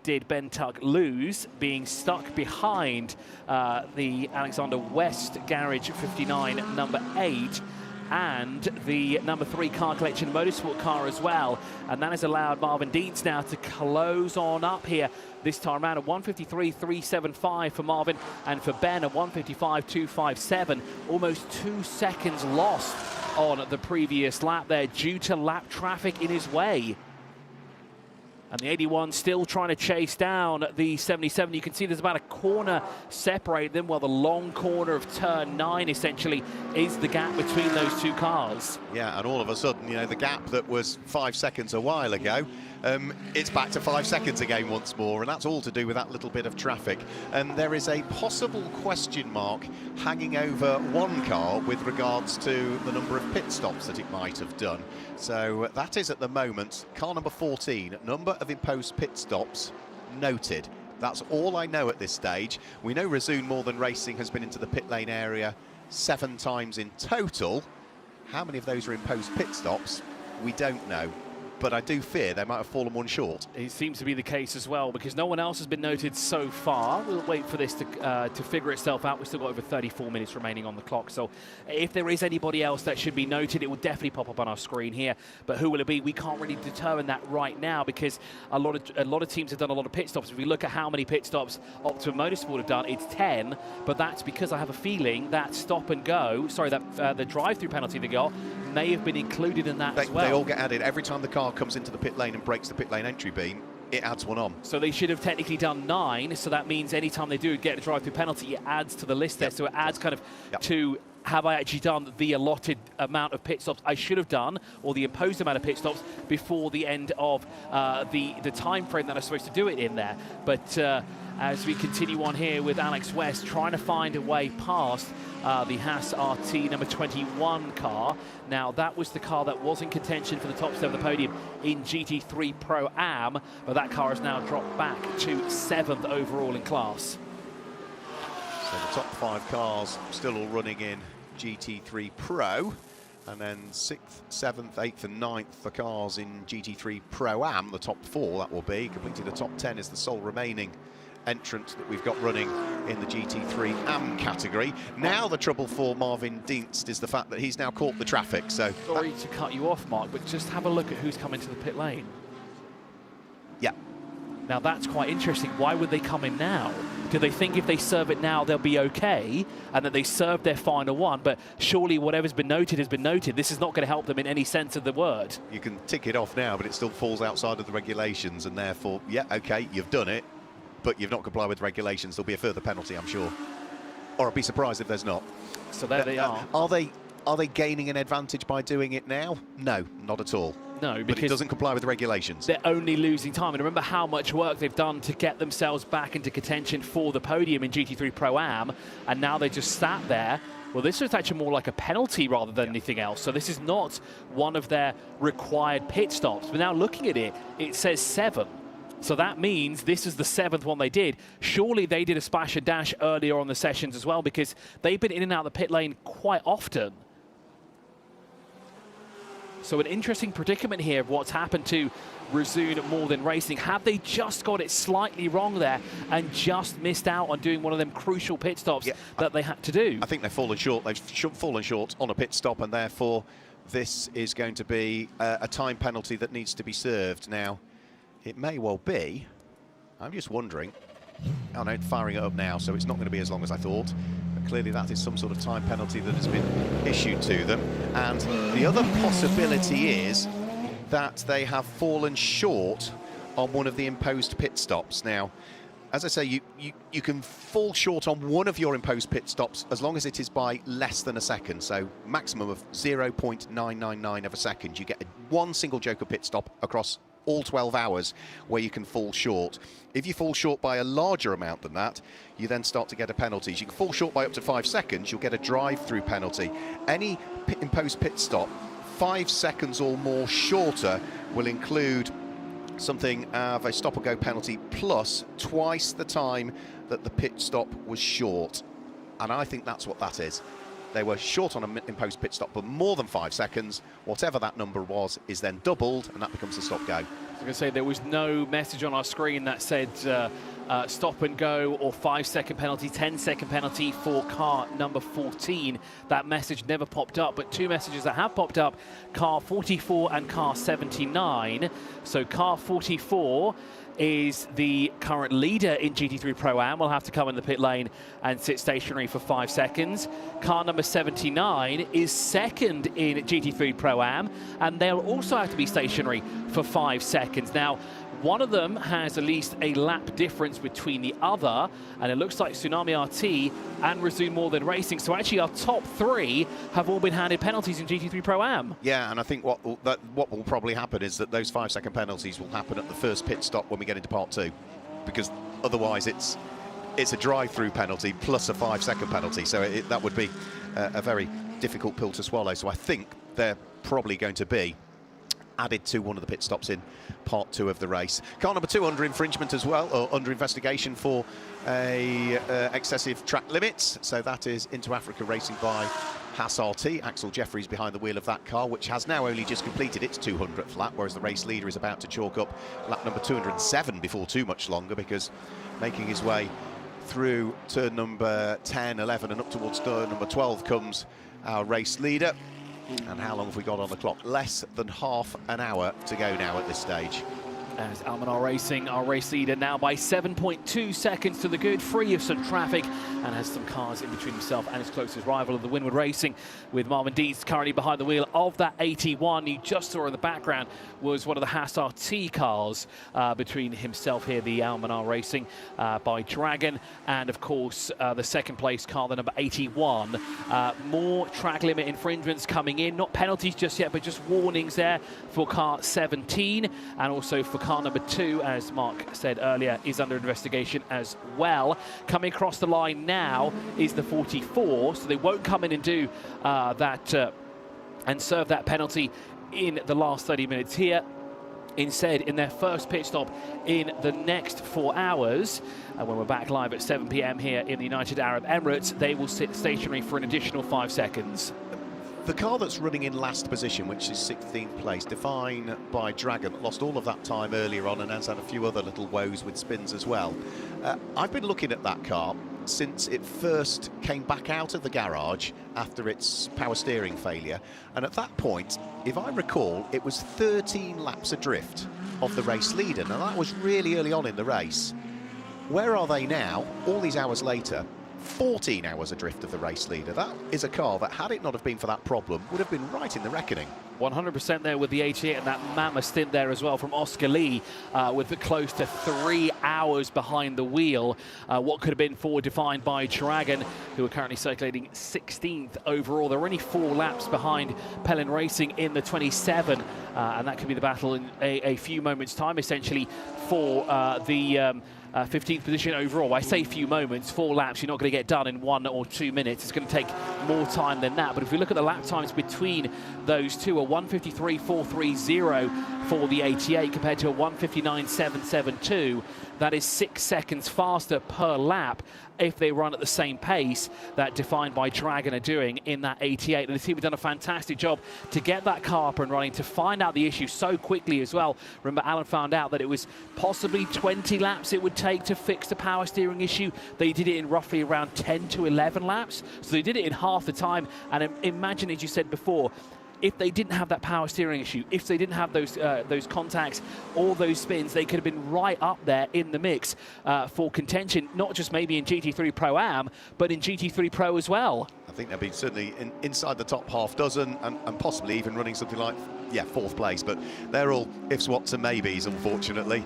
did Ben Tuck lose, being stuck behind the Alexander West Garage 59 number 8. And the number 3 Car Collection Motorsport car as well. And that has allowed Marvin Dietz now to close on up here. This time around, a 1:53.375 for Marvin, and for Ben, a 1:55.257. Almost 2 seconds lost on the previous lap there due to lap traffic in his way. And the 81 still trying to chase down the 77. You can see there's about a corner separate them, while the long corner of turn 9 essentially is the gap between those two cars. Yeah, and all of a sudden, you know, the gap that was 5 seconds a while ago, it's back to 5 seconds again once more, and that's all to do with that little bit of traffic. And there is a possible question mark hanging over one car with regards to the number of pit stops that it might have done. So that is at the moment car number 14, number of imposed pit stops noted. That's all I know at this stage. We know Resoon More Than Racing has been into the pit lane area 7 times in total. How many of those are imposed pit stops? We don't know. But I do fear they might have fallen one short. It seems to be the case as well, because no one else has been noted so far. We'll wait for this to figure itself out. We've still got over 34 minutes remaining on the clock. So if there is anybody else that should be noted, it will definitely pop up on our screen here. But who will it be? We can't really determine that right now, because a lot of teams have done a lot of pit stops. If we look at how many pit stops Optimum Motorsport have done, it's 10. But that's because I have a feeling that stop and go, sorry, that the drive-through penalty they got may have been included in that as well. They all get added. Every time the car comes into the pit lane and breaks the pit lane entry beam, it adds one on. So they should have technically done 9, so that means any time they do get a drive-through penalty, it adds to the list there. So it adds kind of to, have I actually done the allotted amount of pit stops I should have done, or the imposed amount of pit stops before the end of the time frame that I'm supposed to do it in there. But as we continue on here with Alex West trying to find a way past the Haas RT number 21 car. Now, that was the car that was in contention for the top step of the podium in GT3 Pro-Am, but that car has now dropped back to 7th overall in class. So the top 5 cars still all running in GT3 Pro, and then 6th, 7th, 8th and 9th the cars in GT3 Pro-Am, the top 4 that will be. Completing the top 10 is the sole remaining entrant that we've got running in the GT3 AM category. Now the trouble for Marvin Dienst is the fact that he's now caught the traffic. So sorry to cut you off, Mark, but just have a look at who's coming to the pit lane. Yeah. Now that's quite interesting. Why would they come in now? Do they think if they serve it now they'll be okay, and that they served their final one? But surely whatever's been noted has been noted. This is not going to help them in any sense of the word. You can tick it off now, but it still falls outside of the regulations, and therefore, yeah, okay, you've done it, but you've not complied with regulations. There'll be a further penalty, I'm sure. Or I'd be surprised if there's not. So there they are. Are they gaining an advantage by doing it now? No, not at all. No, because but it doesn't comply with the regulations. They're only losing time. And remember how much work they've done to get themselves back into contention for the podium in GT3 Pro-Am, and now they just sat there. Well, this was actually more like a penalty rather than anything else. So this is not one of their required pit stops. But now looking at it, it says 7. So that means this is the 7th one they did. Surely they did a splash and dash earlier on the sessions as well, because they've been in and out of the pit lane quite often. So an interesting predicament here of what's happened to Resoon More Than Racing. Have they just got it slightly wrong there and just missed out on doing one of them crucial pit stops that they had to do? I think they've fallen short. They've fallen short on a pit stop, and therefore this is going to be a time penalty that needs to be served. Now, it may well be. I'm just wondering. Oh no, firing it up now, so it's not going to be as long as I thought. But clearly that is some sort of time penalty that has been issued to them. And the other possibility is that they have fallen short on one of the imposed pit stops. Now, as I say, you can fall short on one of your imposed pit stops as long as it is by less than a second. So maximum of 0.999 of a second. You get one single Joker pit stop across all 12 hours where you can fall short. If you fall short by a larger amount than that, you then start to get a penalty. You can fall short by up to 5 seconds, you'll get a drive-through penalty. Any imposed pit stop 5 seconds or more shorter will include something of a stop-and-go penalty plus twice the time that the pit stop was short. And I think that's what that is. They were short on an imposed pit stop, but more than 5 seconds. Whatever that number was is then doubled, and that becomes a stop-go. I was going to say, there was no message on our screen that said stop and go or 5-second penalty, 10-second penalty for car number 14. That message never popped up, but 2 messages that have popped up, car 44 and car 79. So car 44 is the current leader in GT3 Pro-Am. Will have to come in the pit lane and sit stationary for 5 seconds. Car number 79 is second in GT3 Pro-Am, and they'll also have to be stationary for 5 seconds. Now, One of them has at least a lap difference between the other, and it looks like Tsunami RT and Resume More Than Racing. So actually our top 3 have all been handed penalties in GT3 Pro-Am. Yeah, and I think what will probably happen is that those 5-second penalties will happen at the first pit stop when we get into part 2, because otherwise it's a drive-through penalty plus a 5-second penalty. So that would be a very difficult pill to swallow. So I think they're probably going to be added to one of the pit stops in part 2 of the race. Car number 2 under infringement as well, or under investigation for excessive track limits. So that is Into Africa Racing by Haas RT. Axel Jeffries behind the wheel of that car, which has now only just completed its 200th lap, whereas the race leader is about to chalk up lap number 207 before too much longer, because making his way through turn number 10, 11 and up towards turn number 12 comes our race leader. And how long have we got on the clock? Less than half an hour to go now at this stage. As Almanar Racing, our race leader, now by 7.2 seconds to the good, free of some traffic, and has some cars in between himself and his closest rival of the Winwood Racing, with Marvin Deeds currently behind the wheel of that 81. You just saw in the background was one of the Haas RT cars between himself here, the Almanar Racing by Dragon, and of course the second place car, the number 81. More track limit infringements coming in, not penalties just yet, but just warnings there for car 17, and also for car number 2, as Mark said earlier, is under investigation as well. Coming across the line now is the 44, so they won't come in and do that and serve that penalty in the last 30 minutes here. Instead, in their first pit stop in the next 4 hours, and when we're back live at 7 p.m. here in the United Arab Emirates, they will sit stationary for an additional 5 seconds. The car that's running in last position, which is 16th place, Define by Dragon, lost all of that time earlier on and has had a few other little woes with spins as well. I've been looking at that car since it first came back out of the garage after its power steering failure, and at that point, if I recall, it was 13 laps adrift of the race leader. Now that was really early on in the race. Where are they now, all these hours later? 14 hours adrift of the race leader. That is a car that, had it not have been for that problem, would have been right in the reckoning. 100% there with the 88, and that mammoth stint there as well from Oscar Lee, with close to 3 hours behind the wheel. What could have been forward defined by Dragon, who are currently circulating 16th overall. They're only 4 laps behind Pelin Racing in the 27, and that could be the battle in a few moments' time, essentially, for the 15th position overall. I say few moments, 4 laps, you're not going to get done in 1 or 2 minutes. It's going to take more time than that. But if we look at the lap times between those two, a 1:53.430 for the 88 compared to a 1:59.772. That is 6 seconds faster per lap if they run at the same pace that Defined by Dragon are doing in that 88. And the team have done a fantastic job to get that car up and running, to find out the issue so quickly as well. Remember, Alan found out that it was possibly 20 laps it would take to fix the power steering issue. They did it in roughly around 10 to 11 laps. So they did it in half the time. And imagine, as you said before, if they didn't have that power steering issue, if they didn't have those contacts, all those spins, they could have been right up there in the mix for contention, not just maybe in GT3 Pro-Am, but in GT3 Pro as well. I think they'll be certainly inside the top half dozen, and possibly even running something like, 4th place, but they're all ifs, whats and maybes, unfortunately.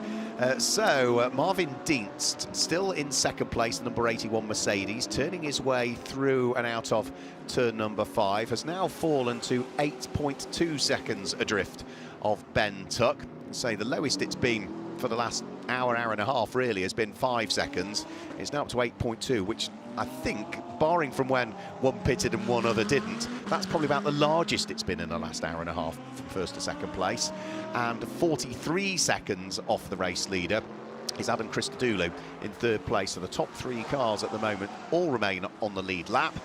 So Marvin Dienst, still in 2nd place, number 81 Mercedes, turning his way through and out of turn number 5, has now fallen to 8.2 seconds adrift of Ben Tuck. Say the lowest it's been for the last hour and a half really has been 5 seconds. It's now up to 8.2, which I think, barring from when one pitted and one other didn't, that's probably about the largest it's been in the last hour and a half from 1st to 2nd place. And 43 seconds off the race leader is Adam Christodoulou in 3rd place. So the top 3 cars at the moment all remain on the lead lap,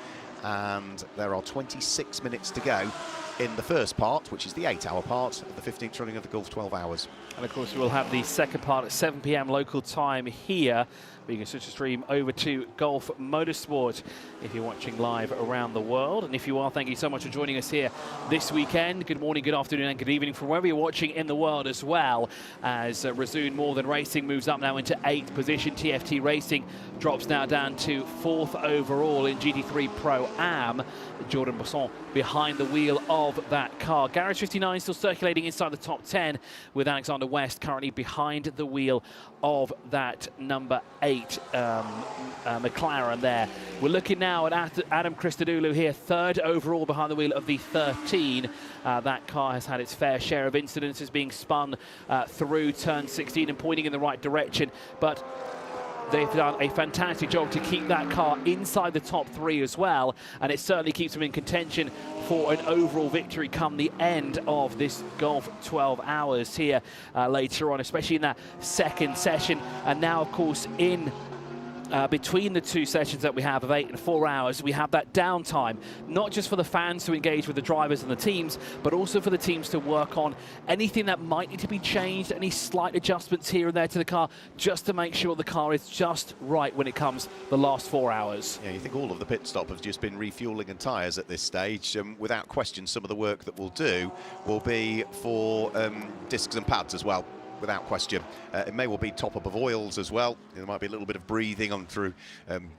and there are 26 minutes to go in the first part, which is the 8-hour part of the 15th running of the Gulf 12 Hours. And of course, we'll have the second part at 7 p.m. local time here. We can switch the stream over to Golf Motorsport if you're watching live around the world. And if you are, thank you so much for joining us here this weekend. Good morning, good afternoon, and good evening from wherever you're watching in the world as well, as Resume More Than Racing moves up now into 8th position. TFT Racing drops now down to 4th overall in GT3 Pro-Am. Jordan Bosson behind the wheel of that car. Garage 59 still circulating inside the top 10, with Alexander West currently behind the wheel of that number 8 McLaren there. We're looking now at Adam Christodoulou here, 3rd overall behind the wheel of the 13. That car has had its fair share of incidences, being spun through turn 16 and pointing in the right direction, but they've done a fantastic job to keep that car inside the top 3 as well, and it certainly keeps them in contention for an overall victory come the end of this Golf 12 Hours here later on, especially in that second session. And now, of course, in between the 2 sessions that we have of 8 and 4 hours, we have that downtime, not just for the fans to engage with the drivers and the teams, but also for the teams to work on anything that might need to be changed, any slight adjustments here and there to the car, just to make sure the car is just right when it comes the last 4 hours. Yeah, you think all of the pit stop have just been refueling and tyres at this stage. Without question, some of the work that we'll do will be for discs and pads as well. Without question. It may well be top up of oils as well. There might be a little bit of breathing on through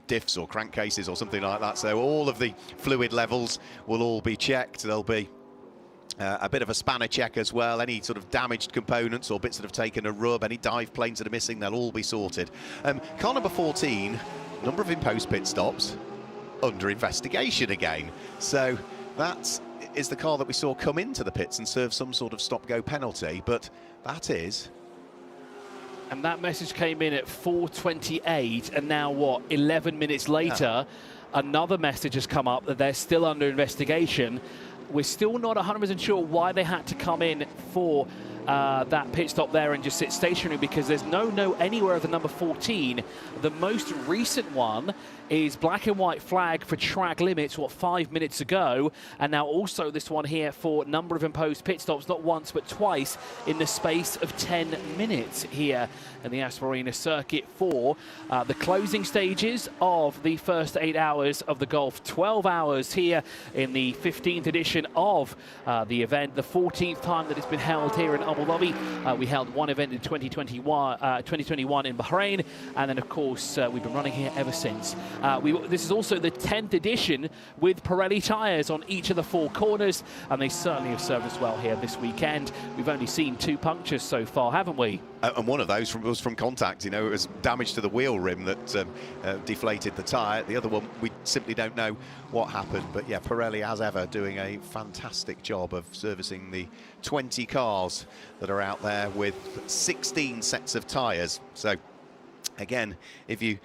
diffs or crankcases or something like that. So all of the fluid levels will all be checked. There'll be a bit of a spanner check as well. Any sort of damaged components or bits that have taken a rub, any dive planes that are missing, they'll all be sorted. Car number 14, number of imposed pit stops, under investigation again. So that is the car that we saw come into the pits and serve some sort of stop-go penalty, but that is... And that message came in at 4:28, and now what, 11 minutes later, another message has come up that they're still under investigation. We're still not 100% sure why they had to come in for that pit stop there and just sit stationary, because there's no note anywhere of the number 14. The most recent one is black and white flag for track limits, 5 minutes ago, and now also this one here for number of imposed pit stops, not once but twice in the space of 10 minutes here in the Yas Marina Circuit for the closing stages of the first 8 hours of the Golf 12 Hours here in the 15th edition of the event, the 14th time that it's been held here in Abu Dhabi. We held one event in 2021 in Bahrain, and then of course we've been running here ever since. This is also the 10th edition with Pirelli tyres on each of the 4 corners, and they certainly have served us well here this weekend. We've only seen 2 punctures so far, haven't we? And one of those was from contact. You know, it was damage to the wheel rim that deflated the tyre. The other one, we simply don't know what happened. But yeah, Pirelli, as ever, doing a fantastic job of servicing the 20 cars that are out there with 16 sets of tyres. So again, if you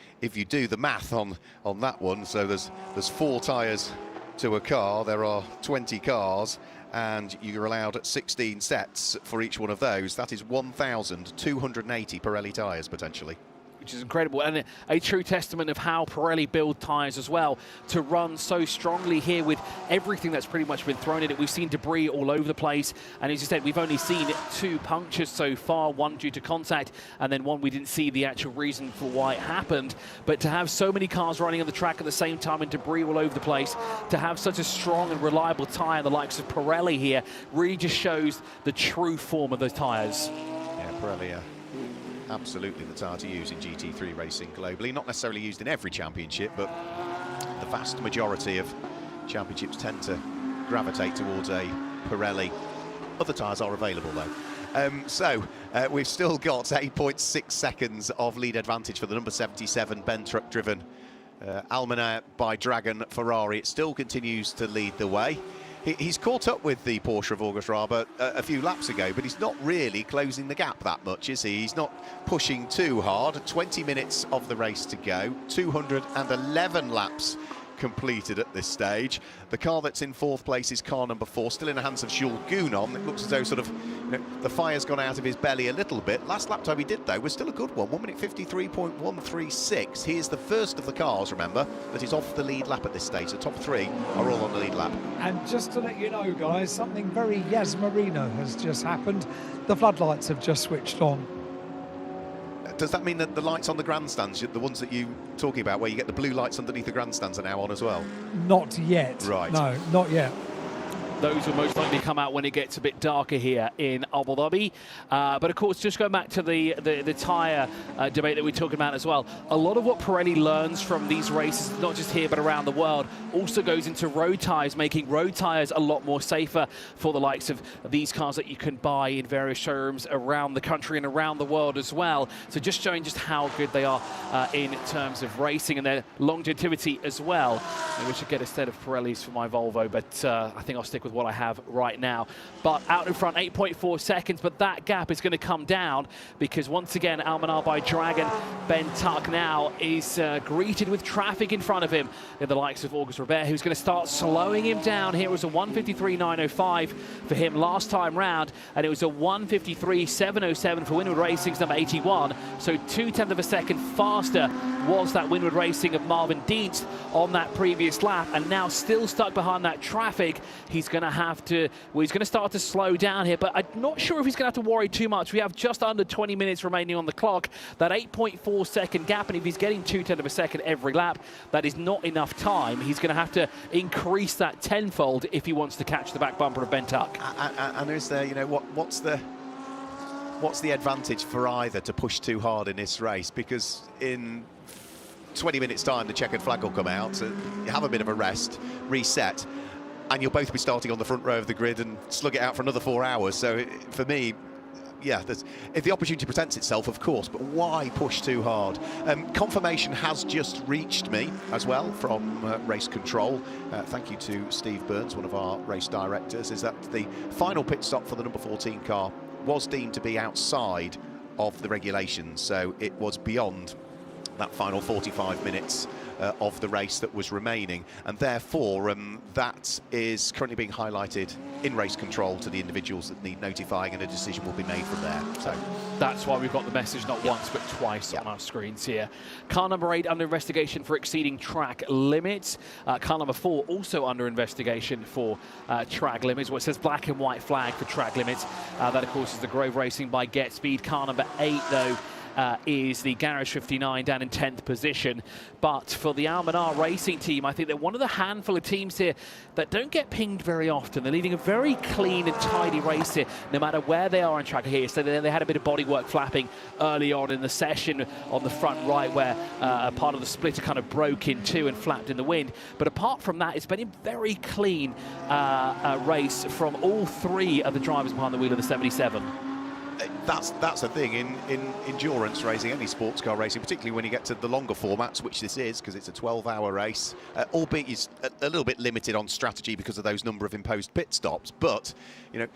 do the math on that one, so there's 4 tyres to a car, there are 20 cars, and you're allowed 16 sets for each one of those. That is 1,280 Pirelli tyres potentially. Which is incredible, and a true testament of how Pirelli build tyres as well, to run so strongly here with everything that's pretty much been thrown at it. We've seen debris all over the place, and as you said, we've only seen 2 punctures so far, one due to contact, and then one we didn't see the actual reason for why it happened. But to have so many cars running on the track at the same time and debris all over the place, to have such a strong and reliable tyre, the likes of Pirelli here, really just shows the true form of those tyres. Yeah, Pirelli, absolutely the tyre to use in GT3 racing globally. Not necessarily used in every championship, but the vast majority of championships tend to gravitate towards a Pirelli. Other tyres are available though. We've still got 8.6 seconds of lead advantage for the number 77 Ben truck driven Almanar by Dragon Ferrari. It still continues to lead the way. He's caught up with the Porsche of August Raber a few laps ago, but he's not really closing the gap that much, is he? He's not pushing too hard. 20 minutes of the race to go, 211 laps completed at this stage. The car that's in 4th place is car number 4, still in the hands of Jules Gounon. It looks as though sort of, the fire's gone out of his belly a little bit. Last lap time he did though was still a good one, 1 minute 53.136. He is the first of the cars, remember, that is off the lead lap at this stage. The top 3 are all on the lead lap. And just to let you know, guys, something very Yas Marina has just happened. The floodlights have just switched on. Does that mean that the lights on the grandstands, the ones that you're talking about, where you get the blue lights underneath the grandstands, are now on as well? Not yet. Right. No, not yet. those will most likely come out when it gets a bit darker here in Abu Dhabi. But of course, just going back to the tyre debate that we talked about as well, a lot of what Pirelli learns from these races, not just here but around the world, also goes into road tyres, making road tyres a lot more safer for the likes of these cars that you can buy in various showrooms around the country and around the world as well. So just showing just how good they are in terms of racing and their longevity as well. Maybe we should get a set of Pirellis for my Volvo, but I think I'll stick with what I have right now. But out in front, 8.4 seconds, but that gap is going to come down because once again, Almanar by Dragon. Ben Tuck now is greeted with traffic in front of him in the likes of Auguste Robert, who's going to start slowing him down. Here was a 1:53.905 for him last time round, and it was a 1:53.707 for Winwood Racing's number 81. So 0.2 of a second faster was that Winwood Racing of Marvin Dienst on that previous lap, and now still stuck behind that traffic. He's going to have to, well, he's going to start to slow down here, but I'm not sure if he's going to have to worry too much. We have just under 20 minutes remaining on the clock. That 8.4 second gap, and if he's getting 0.2 of a second every lap, that is not enough time. He's going to have to increase that tenfold if he wants to catch the back bumper of Ben Tuck. And is there, you know, what's the advantage for either to push too hard in this race? Because in 20 minutes time the checkered flag will come out, so you have a bit of a rest, reset, and you'll both be starting on the front row of the grid and slug it out for another 4 hours. So for me, yeah, if the opportunity presents itself, of course, but why push too hard? Confirmation has just reached me as well from race control. Thank you to Steve Burns, one of our race directors, is that the final pit stop for the number 14 car was deemed to be outside of the regulations, so it was beyond that final 45 minutes of the race that was remaining, and therefore that is currently being highlighted in race control to the individuals that need notifying, and a decision will be made from there. So that's why we've got the message not once but twice on our screens here. Car number 8 under investigation for exceeding track limits. Car number 4 also under investigation for track limits. Well, it says black and white flag for track limits. That of course is the Grove Racing by Get Speed. Car number 8 though is the Garage 59 down in 10th position. But for the Almanar Racing team, I think they're one of the handful of teams here that don't get pinged very often. They're leading a very clean and tidy race here, no matter where they are on track here. So they had a bit of bodywork flapping early on in the session on the front right, where a part of the splitter kind of broke in two and flapped in the wind. But apart from that, it's been a very clean race from all 3 of the drivers behind the wheel of the 77. That's a thing in endurance racing, any sports car racing, particularly when you get to the longer formats, which this is, because it's a 12-hour race, albeit it's a little bit limited on strategy because of those number of imposed pit stops. But you know,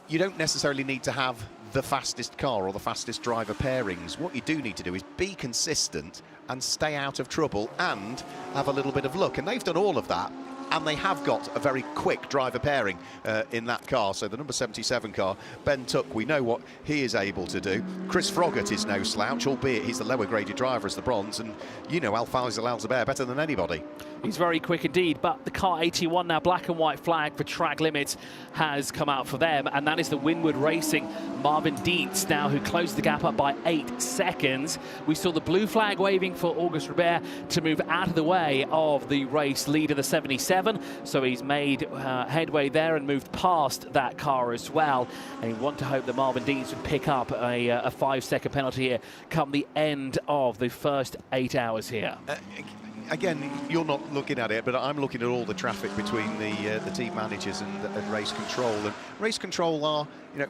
you don't necessarily need to have the fastest car or the fastest driver pairings. What you do need to do is be consistent and stay out of trouble and have a little bit of luck, and they've done all of that. And they have got a very quick driver pairing in that car. So the number 77 car, Ben Tuck, we know what he is able to do. Chris Froggatt is no slouch, albeit he's the lower graded driver as the bronze. And you know Alphonse Alzabert better than anybody. He's very quick indeed, but the car 81 now, black and white flag for track limits, has come out for them, and that is the Winwood Racing Marvin Dietz now, who closed the gap up by 8 seconds. We saw the blue flag waving for Auguste Robert to move out of the way of the race leader, the 77, so he's made headway there and moved past that car as well, and you want to hope that Marvin Dietz would pick up a 5-second penalty here come the end of the first 8 hours here. Again, you're not looking at it, but I'm looking at all the traffic between the team managers and race control. And race control are, you know,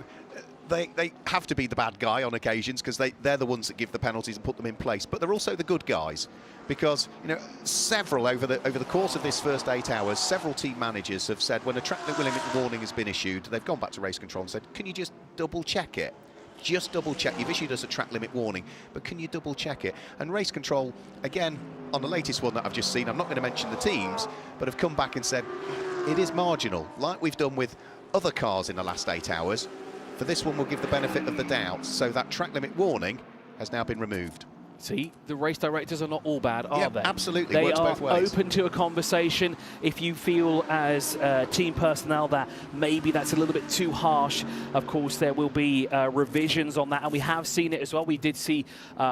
they have to be the bad guy on occasions because they're the ones that give the penalties and put them in place. But they're also the good guys because, you know, several over the course of this first 8 hours, several team managers have said when a track limit warning has been issued, they've gone back to race control and said, can you just double check it? Just double check. You've issued us a track limit warning, but can you double check it? And race control, again, on the latest one that I've just seen, I'm not going to mention the teams, but have come back and said it is marginal, like we've done with other cars in the last 8 hours. For this one, we'll give the benefit of the doubt. So that track limit warning has now been removed. See, the race directors are not all bad, are they? Absolutely. They Works are both ways. open to a conversation. If you feel as team personnel that maybe that's a little bit too harsh, of course, there will be revisions on that. And we have seen it as well. We did see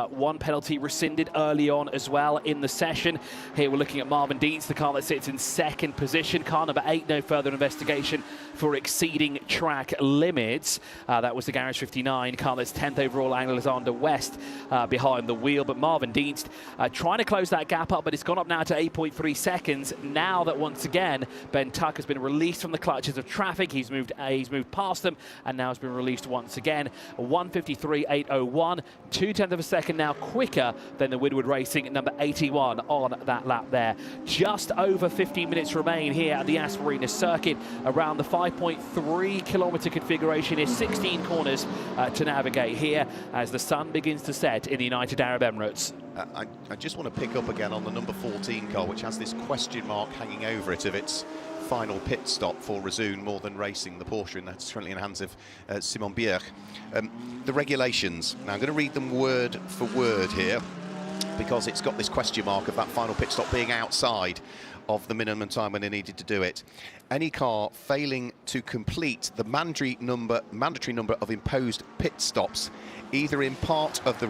one penalty rescinded early on as well in the session. Here we're looking at Marvin Dietz, the car that sits in second position. Car number 8, no further investigation for exceeding track limits. That was the Garage 59 car that's 10th overall, Alexander West behind the wheel. But Marvin Dietz trying to close that gap up, but it's gone up now to 8.3 seconds. Now that once again Ben Tuck has been released from the clutches of traffic, he's moved past them and now has been released once again. 1:53.801, 0.2 of a second now quicker than the Woodward Racing number 81 on that lap there. Just over 15 minutes remain here at the Yas Marina Circuit. Around the 5.3 kilometre configuration is 16 corners to navigate here as the sun begins to set in the United Arab Emirates. I just want to pick up again on the number 14 car, which has this question mark hanging over it of its final pit stop for Resoon More Than Racing, the Porsche, and that's currently in the hands of Simon Bierch. The regulations, now I'm going to read them word for word here, because it's got this question mark of that final pit stop being outside of the minimum time when they needed to do it. Any car failing to complete the mandatory number of imposed pit stops in either part of the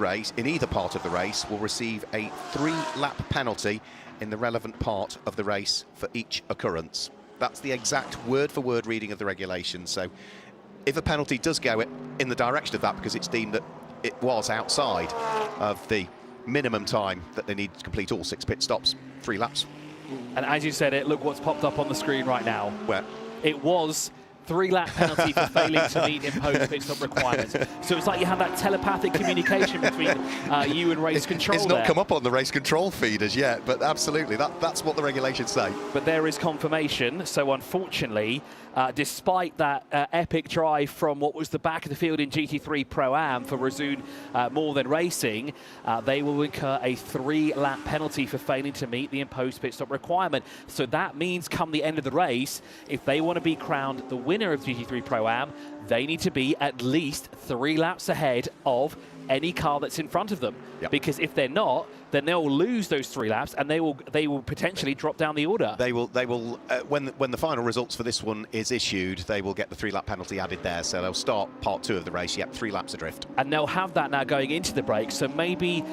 race will receive a 3-lap penalty in the relevant part of the race for each occurrence. That's the exact word-for-word reading of the regulations. So if a penalty does go in the direction of that because it's deemed that it was outside of the minimum time that they need to complete all 6 pit stops, 3 laps. And as you said it, look what's popped up on the screen right now. Where? It was 3-lap penalty for failing to meet imposed pit stop requirements. So it's like you have that telepathic communication between you and race control. It's not come up on the race control feed as yet, but absolutely, that's what the regulations say. But there is confirmation. So unfortunately, despite that epic drive from what was the back of the field in GT3 Pro-Am for Resoon More Than Racing, they will incur a 3-lap penalty for failing to meet the imposed pit stop requirement. So that means come the end of the race, if they want to be crowned the winner of GT3 Pro-Am, they need to be at least 3 laps ahead of any car that's in front of them. Yep. Because if they're not, then they'll lose those 3 laps and they will potentially drop down the order. They will when the final results for this one is issued, they will get the 3-lap penalty added there. So they'll start part 2 of the race. Yep, 3 laps adrift. And they'll have that now going into the break. So maybe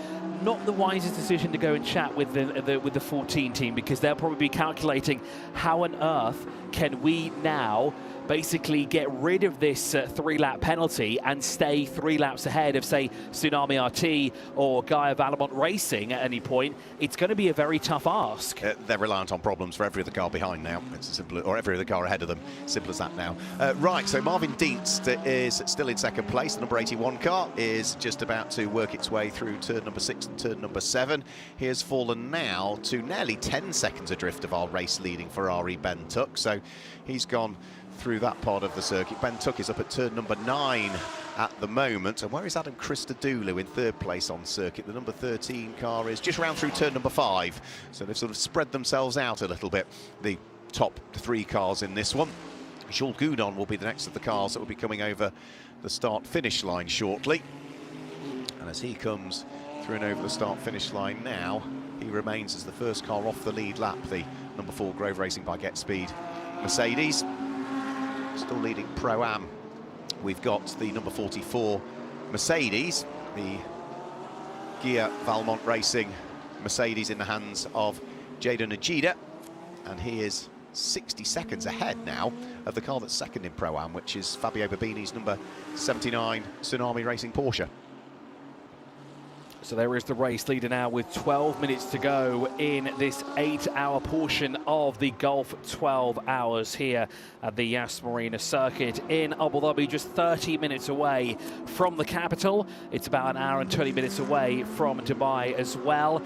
not the wisest decision to go and chat with the 14 team, because they'll probably be calculating how on earth can we now basically get rid of this 3-lap penalty and stay 3 laps ahead of, say, Tsunami RT or Gaia Valamont Racing at any point. It's going to be a very tough ask. They're reliant on problems for every other car behind now. It's as simple, or every other car ahead of them. Simple as that now. Right, so Marvin Dietz is still in second place. The number 81 car is just about to work its way through turn number 6 and turn number 7. He has fallen now to nearly 10 seconds adrift of our race-leading Ferrari Ben Tuck. So he's gone through that part of the circuit. Ben Tuck is up at turn number 9 at the moment. And where is Adam Christodoulou in 3rd place on circuit? The number 13 car is just round through turn number 5. So they've sort of spread themselves out a little bit, the top 3 cars in this one. Jules Goudon will be the next of the cars that will be coming over the start-finish line shortly. And as he comes through and over the start-finish line now, he remains as the first car off the lead lap, the number 4 Grove Racing by Get Speed Mercedes. Still leading Pro-Am. We've got the number 44 Mercedes, the Gaia Valamont Racing Mercedes in the hands of Jada Najida, and he is 60 seconds ahead now of the car that's second in Pro-Am, which is Fabio Babini's number 79 Tsunami Racing Porsche. So there is the race leader now with 12 minutes to go in this 8-hour portion of the Gulf 12 Hours here at the Yas Marina Circuit in Abu Dhabi, just 30 minutes away from the capital. It's about 1 hour and 20 minutes away from Dubai as well.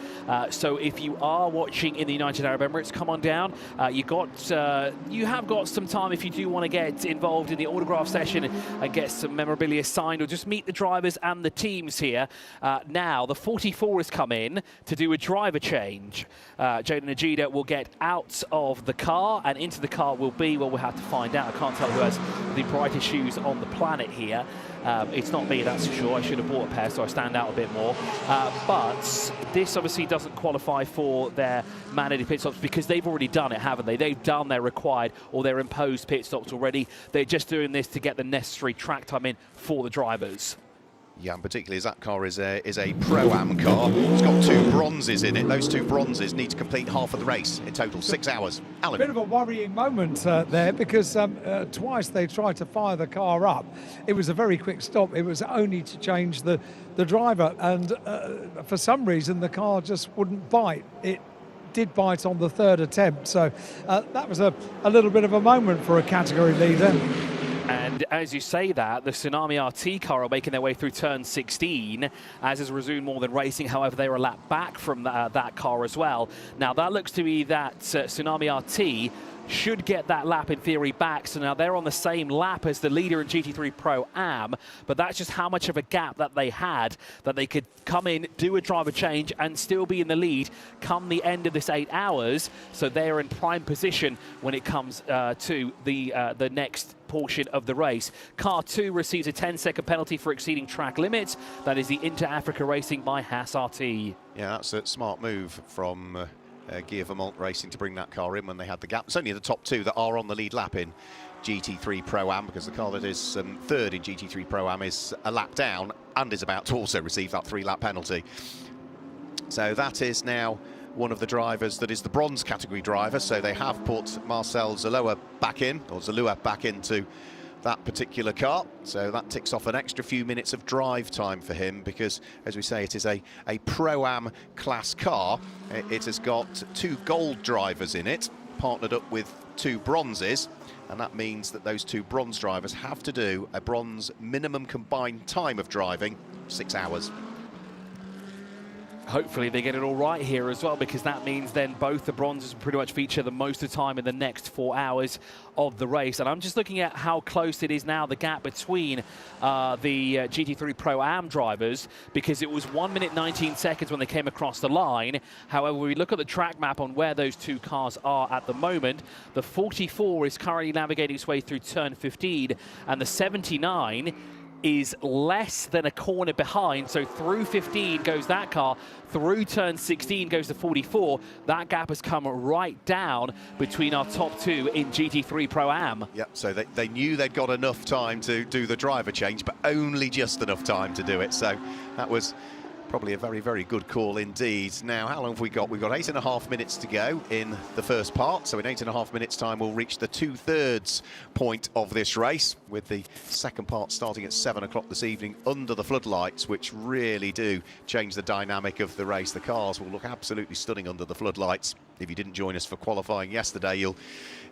So if you are watching in the United Arab Emirates, come on down. You have got some time if you do want to get involved in the autograph session and get some memorabilia signed, or just meet the drivers and the teams here. Now, the 44 has come in to do a driver change. Jaden Ajida will get out of the car, and into the car will be, well, we'll have to find out. I can't tell who has the brightest shoes on the planet here. It's not me, that's for sure. I should have bought a pair so I stand out a bit more. But this obviously doesn't qualify for their mandated pit stops because they've already done it, haven't they? They've done their required or their imposed pit stops already. They're just doing this to get the necessary track time in for the drivers. Yeah, and particularly as that car is a Pro-Am car. It's got 2 bronzes in it. Those 2 bronzes need to complete half of the race in total, 6 hours. Alan. A bit of a worrying moment there because twice they tried to fire the car up. It was a very quick stop. It was only to change the driver, and for some reason the car just wouldn't bite. It did bite on the 3rd attempt, so that was a little bit of a moment for a category leader. And as you say that, the Tsunami RT car are making their way through turn 16, as is Resume More Than Racing. However, they were a lap back from that car as well. Now, that looks to be that Tsunami RT should get that lap in theory back. So now they're on the same lap as the leader in GT3 Pro-Am, but that's just how much of a gap that they had, that they could come in, do a driver change and still be in the lead come the end of this 8 hours. So they're in prime position when it comes to the next portion of the race. Car 2 receives a 10-second penalty for exceeding track limits. That is the Inter-Africa Racing by Haas RT. Yeah, that's a smart move from Gear Vermont Racing to bring that car in when they had the gap. It's only the top 2 that are on the lead lap in GT3 Pro-Am, because the car that is 3rd in GT3 Pro-Am is a lap down and is about to also receive that 3-lap penalty. So that is now one of the drivers that is the bronze category driver. So they have put Marcel Zalua back into that particular car. So that ticks off an extra few minutes of drive time for him because, as we say, it is a Pro-Am class car. It has got 2 gold drivers in it, partnered up with 2 bronzes, and that means that those 2 bronze drivers have to do a bronze minimum combined time of driving, 6 hours. Hopefully they get it all right here as well, because that means then both the bronzes pretty much feature the most of the time in the next 4 hours of the race. And I'm just looking at how close it is now, the gap between the GT3 Pro-Am drivers, because it was 1 minute 19 seconds when they came across the line. However, we look at the track map on where those 2 cars are at the moment. The 44 is currently navigating its way through turn 15, and the 79 is less than a corner behind. So through 15 goes that car, through turn 16 goes the 44. That gap has come right down between our top 2 in GT3 Pro-Am. Yep, so they knew they'd got enough time to do the driver change, but only just enough time to do it. So that was probably a very, very good call indeed. Now, how long have we got? We've got 8.5 minutes to go in the first part. So in 8.5 minutes time, we'll reach the 2/3 point of this race, with the second part starting at 7 o'clock this evening under the floodlights, which really do change the dynamic of the race. The cars will look absolutely stunning under the floodlights. If you didn't join us for qualifying yesterday, you'll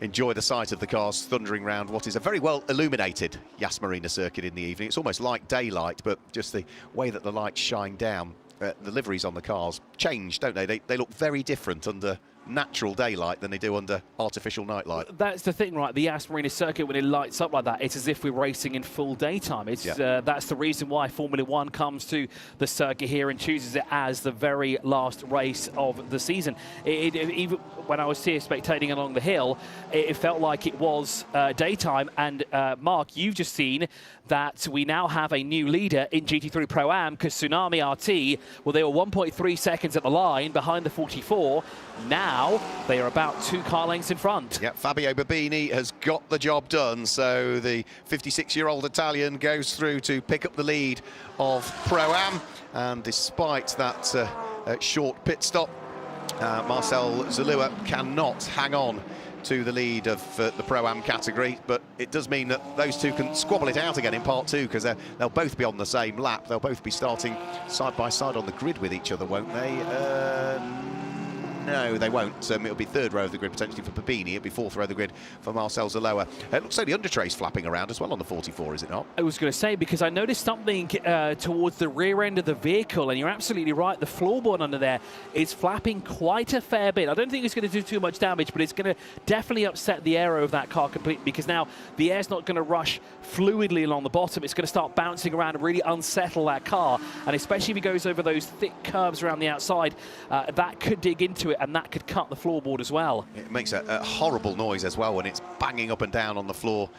enjoy the sight of the cars thundering around what is a very well illuminated Yas Marina Circuit in the evening. It's almost like daylight, but just the way that the lights shine down, the liveries on the cars change, don't they? They look very different under natural daylight than they do under artificial nightlight. That's the thing, right? The Yas Marina Circuit, when it lights up like that, it's as if we're racing in full daytime. It's that's the reason why Formula One comes to the circuit here and chooses it as the very last race of the season. Even when I was here spectating along the hill, it felt like it was daytime. And Mark, you've just seen that we now have a new leader in GT3 Pro-Am, because Tsunami RT, well, they were 1.3 seconds at the line behind the 44. Now they are about 2 car lengths in front. Yeah, Fabio Babini has got the job done. So the 56-year-old Italian goes through to pick up the lead of Pro-Am. And despite that short pit stop, Marcel Zalua cannot hang on to the lead of the Pro-Am category, but it does mean that those 2 can squabble it out again in part 2, because they'll both be on the same lap. They'll both be starting side by side on the grid with each other, won't they? No, they won't. It'll be third row of the grid potentially for Papini. It'll be fourth row of the grid for Marcel Zaloa. It looks like the undertray's flapping around as well on the 44, is it not? I was going to say, because I noticed something towards the rear end of the vehicle, and you're absolutely right, the floorboard under there is flapping quite a fair bit. I don't think it's going to do too much damage, but it's going to definitely upset the aero of that car completely, because now the air's not going to rush fluidly along the bottom. It's going to start bouncing around and really unsettle that car, and especially if it goes over those thick curves around the outside, that could dig into it, and that could cut the floorboard as well. It makes a horrible noise as well when it's banging up and down on the floor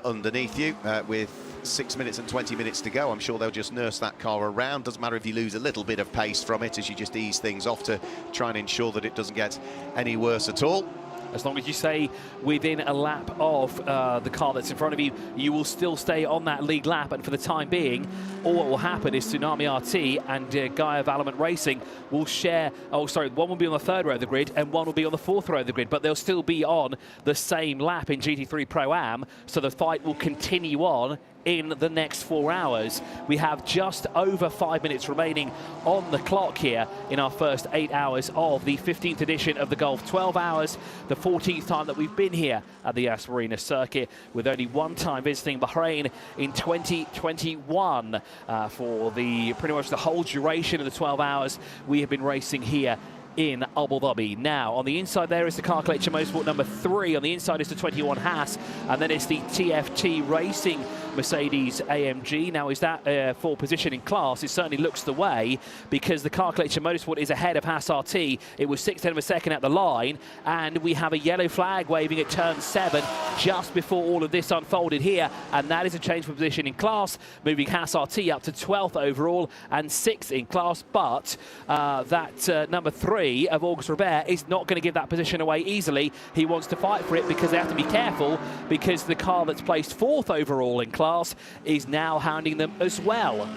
underneath you. With 6 minutes and 20 minutes to go, I'm sure they'll just nurse that car around. Doesn't matter if you lose a little bit of pace from it, as you just ease things off to try and ensure that it doesn't get any worse at all. As long as you stay within a lap of the car that's in front of you, you will still stay on that lead lap. And for the time being, all what will happen is Tsunami RT and Gaia Valorant Racing will share. Oh, sorry, one will be on the third row of the grid and one will be on the fourth row of the grid, but they'll still be on the same lap in GT3 Pro-Am, so the fight will continue on in the next 4 hours. We have just over 5 minutes remaining on the clock here in our first 8 hours of the 15th edition of the Gulf 12 Hours, the 14th time that we've been here at the Yas Marina Circuit, with only one time visiting Bahrain in 2021. For pretty much the whole duration of the 12 hours, we have been racing here in Abu Dhabi. Now, on the inside there is the Car Collection Motorsport number 3. On the inside is the 21 Haas, and then it's the TFT Racing Mercedes AMG. Now, is that for position in class? It certainly looks the way, because the Car Collection Motorsport is ahead of Haas RT. It was 1/6 of a second at the line, and we have a yellow flag waving at turn 7 just before all of this unfolded here, and that is a change for position in class, moving Haas RT up to 12th overall and 6th in class. But that number 3 of Auguste Robert is not going to give that position away easily. He wants to fight for it, because they have to be careful, because the car that's placed 4th overall in class is now hounding them as well.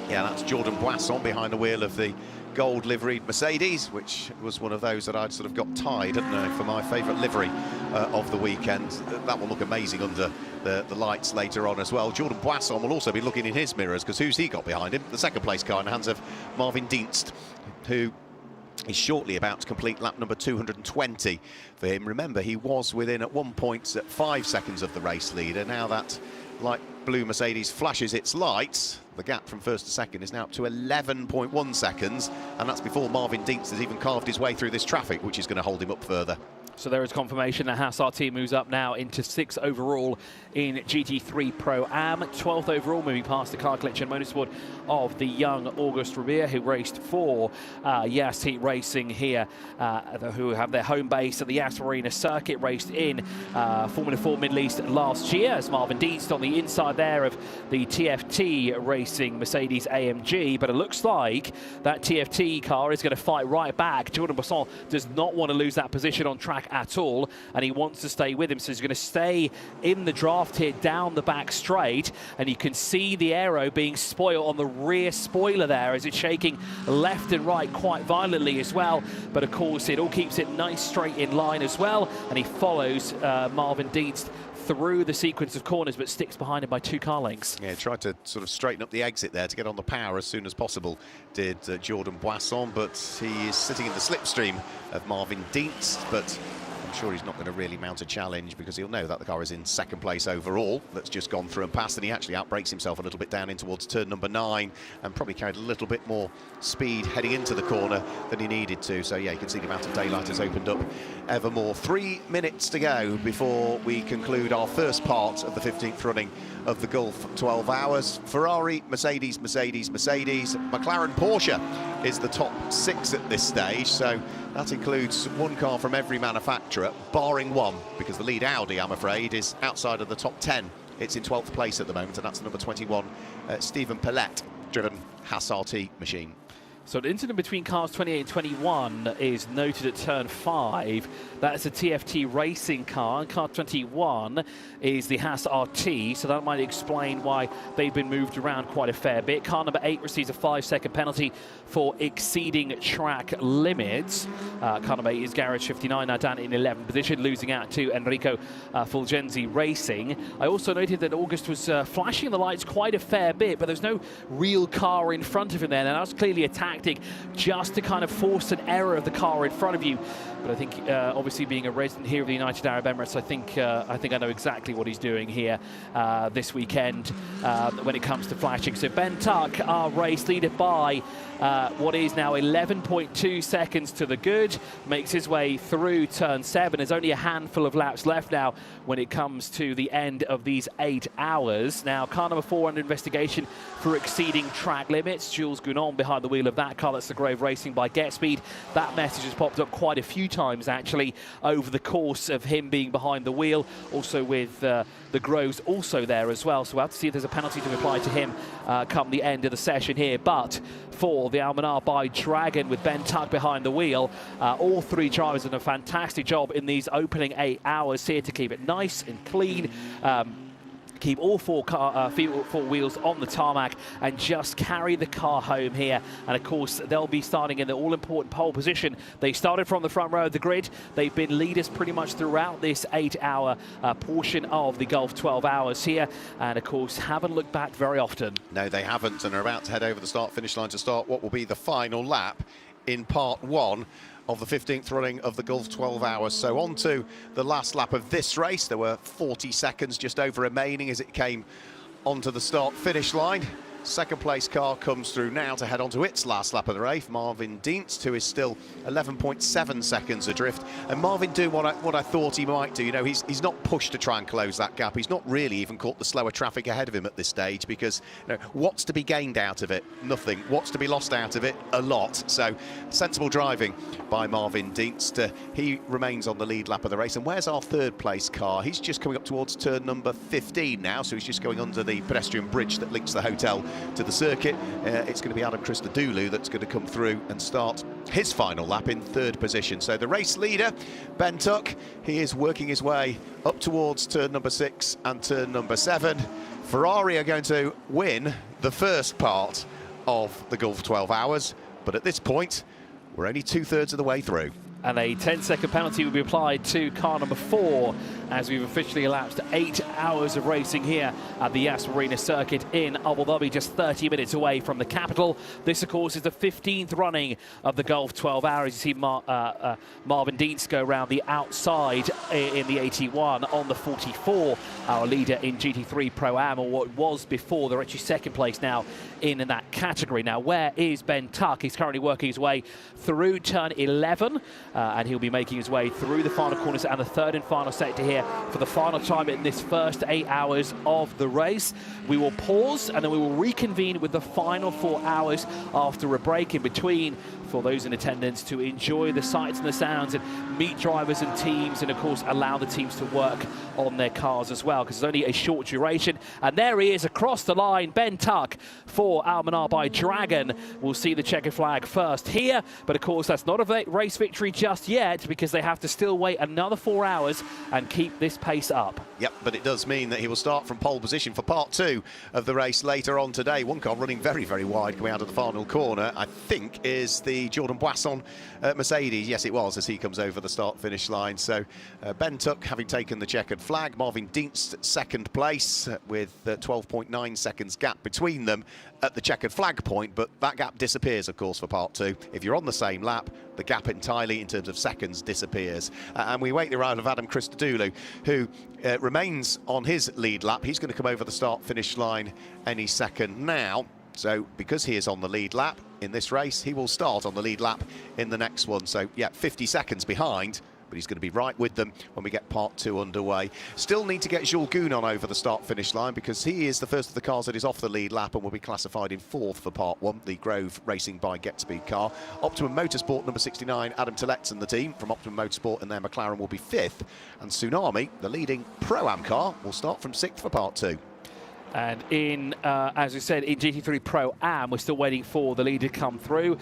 Yeah, that's Jordan Boisson behind the wheel of the gold liveried Mercedes, which was one of those that I'd sort of got tied, hadn't I, for my favourite livery of the weekend. That will look amazing under the lights later on as well. Jordan Boisson will also be looking in his mirrors, because who's he got behind him? The second place car in the hands of Marvin Dienst, who is shortly about to complete lap number 220 for him. Remember, he was within at one point at 5 seconds of the race leader. Now that light blue Mercedes flashes its lights, the gap from first to second is now up to 11.1 seconds, and that's before Marvin Dienst has even carved his way through this traffic, which is going to hold him up further. So there is confirmation that Haas RT moves up now into 6th overall in GT3 Pro-Am, 12th overall, moving past the Car Collection Motorsport of the young Auguste Robert, who raced for Yas Heat Racing here, who have their home base at the Yas Marina Circuit, raced in Formula 4 Middle East last year, as Marvin Dienst on the inside there of the TFT Racing Mercedes AMG. But it looks like that TFT car is going to fight right back. Jordan Boisson does not want to lose that position on track at all, and he wants to stay with him, so he's going to stay in the draft here down the back straight, and you can see the aero being spoiled on the rear spoiler there as it's shaking left and right quite violently as well. But of course it all keeps it nice straight in line as well, and he follows Marvin Dienst through the sequence of corners, but sticks behind him by 2 car lengths. Yeah, tried to sort of straighten up the exit there to get on the power as soon as possible, did Jordan Boisson, but he is sitting in the slipstream of Marvin Dienst, but I'm sure he's not going to really mount a challenge, because he'll know that the car is in 2nd place overall. That's just gone through and past, and he actually outbrakes himself a little bit down in towards turn number 9, and probably carried a little bit more speed heading into the corner than he needed to. So yeah, you can see the amount of daylight has opened up ever more. 3 minutes to go before we conclude our first part of the 15th running of the Gulf 12 Hours. Ferrari, Mercedes, Mercedes, Mercedes. McLaren, Porsche is the top 6 at this stage, so that includes one car from every manufacturer, barring one, because the lead Audi, I'm afraid, is outside of the top 10. It's in 12th place at the moment, and that's number 21, Stephen Pellett-driven Haas RT machine. So the incident between cars 28 and 21 is noted at turn 5. That's a TFT racing car, and car 21 is the Haas RT, so that might explain why they've been moved around quite a fair bit. Car number 8 receives a 5-second penalty for exceeding track limits. Car number 8 is Garage 59, now down in 11th position, losing out to Enrico Fulgenzi Racing. I also noted that August was flashing the lights quite a fair bit, but there's no real car in front of him there. Now, that was clearly attacked tactic just to kind of force an error of the car in front of you. But I think, obviously, being a resident here of the United Arab Emirates, I think I know exactly what he's doing here this weekend when it comes to flashing. So Ben Tuck, our race leader by what is now 11.2 seconds to the good, makes his way through turn 7. There's only a handful of laps left now when it comes to the end of these 8 hours. Now, car number 4 under investigation for exceeding track limits. Jules Gounon behind the wheel of that car. That's the Grove Racing by GetSpeed. That message has popped up quite a few times, actually, over the course of him being behind the wheel. Also with the Groves also there as well. So we'll have to see if there's a penalty to apply to him come the end of the session here. But for the Almanar by Dragon with Ben Tuck behind the wheel, all 3 drivers have done a fantastic job in these opening 8 hours here to keep it nice and clean. Keep all 4 wheels on the tarmac and just carry the car home here. And of course, they'll be starting in the all-important pole position. They started from the front row of the grid. They've been leaders pretty much throughout this 8-hour portion of the Gulf 12 hours here. And of course, haven't looked back very often. No, they haven't, and are about to head over the start-finish line to start what will be the final lap in part 1 of the 15th running of the Gulf 12 hours. So on to the last lap of this race. There were 40 seconds just over remaining as it came onto the start-finish line. Second place car comes through now to head on to its last lap of the race. Marvin Dienst, who is still 11.7 seconds adrift. And Marvin doing what I thought he might do. You know, he's not pushed to try and close that gap. He's not really even caught the slower traffic ahead of him at this stage because, you know, what's to be gained out of it? Nothing. What's to be lost out of it? A lot. So sensible driving by Marvin Dienst. He remains on the lead lap of the race. And where's our third place car? He's just coming up towards turn number 15 now. So he's just going under the pedestrian bridge that links the hotel to the circuit. It's going to be Adam Christodoulou that's going to come through and start his final lap in 3rd position. So the race leader, Ben Tuck, he is working his way up towards turn number 6 and turn number 7. Ferrari are going to win the first part of the Gulf 12 hours, but at this point, we're only 2/3 of the way through. And a 10-second penalty will be applied to car number 4 as we've officially elapsed 8 hours of racing here at the Yas Marina Circuit in Abu Dhabi, just 30 minutes away from the capital. This, of course, is the 15th running of the Gulf 12 hours. You see Marvin Dienst go around the outside in the 81 on the 44, our leader in GT3 Pro-Am, or what was before. They're actually 2nd place now in that category. Now, where is Ben Tuck? He's currently working his way through turn 11, and he'll be making his way through the final corners and the 3rd and final sector here for the final time in this first 8 hours of the race. We will pause and then we will reconvene with the final 4 hours after a break in between for those in attendance to enjoy the sights and the sounds and meet drivers and teams, and of course allow the teams to work on their cars as well, because it's only a short duration. And there he is across the line, Ben Tuck for Almanar by Dragon. We'll see the checkered flag first here, but of course that's not a race victory just yet, because they have to still wait another 4 hours and keep this pace up. Yep, but it does mean that he will start from pole position for part 2 of the race later on today. One car running very, very wide coming out of the final corner, I think, is the Jordan Boisson Mercedes. Yes, it was, as he comes over the start-finish line. So Ben Tuck having taken the checkered flag, Marvin Dienst 2nd place with 12.9 seconds gap between them at the checkered flag point, but that gap disappears, of course, for part 2. If you're on the same lap, the gap entirely in terms of seconds disappears. And we wait the arrival of Adam Christodoulou, who remains on his lead lap. He's going to come over the start-finish line any second now. So because he is on the lead lap in this race, he will start on the lead lap in the next one. So, yeah, 50 seconds behind, but he's going to be right with them when we get part 2 underway. Still need to get Jules Gounon over the start-finish line, because he is the first of the cars that is off the lead lap and will be classified in 4th for part 1, the Grove Racing by GetSpeed car. Optimum Motorsport number 69, Adam Tilletz and the team from Optimum Motorsport and their McLaren will be 5th. And Tsunami, the leading Pro-Am car, will start from 6th for part 2. And in, as we said, in GT3 Pro-Am, we're still waiting for the leader to come through.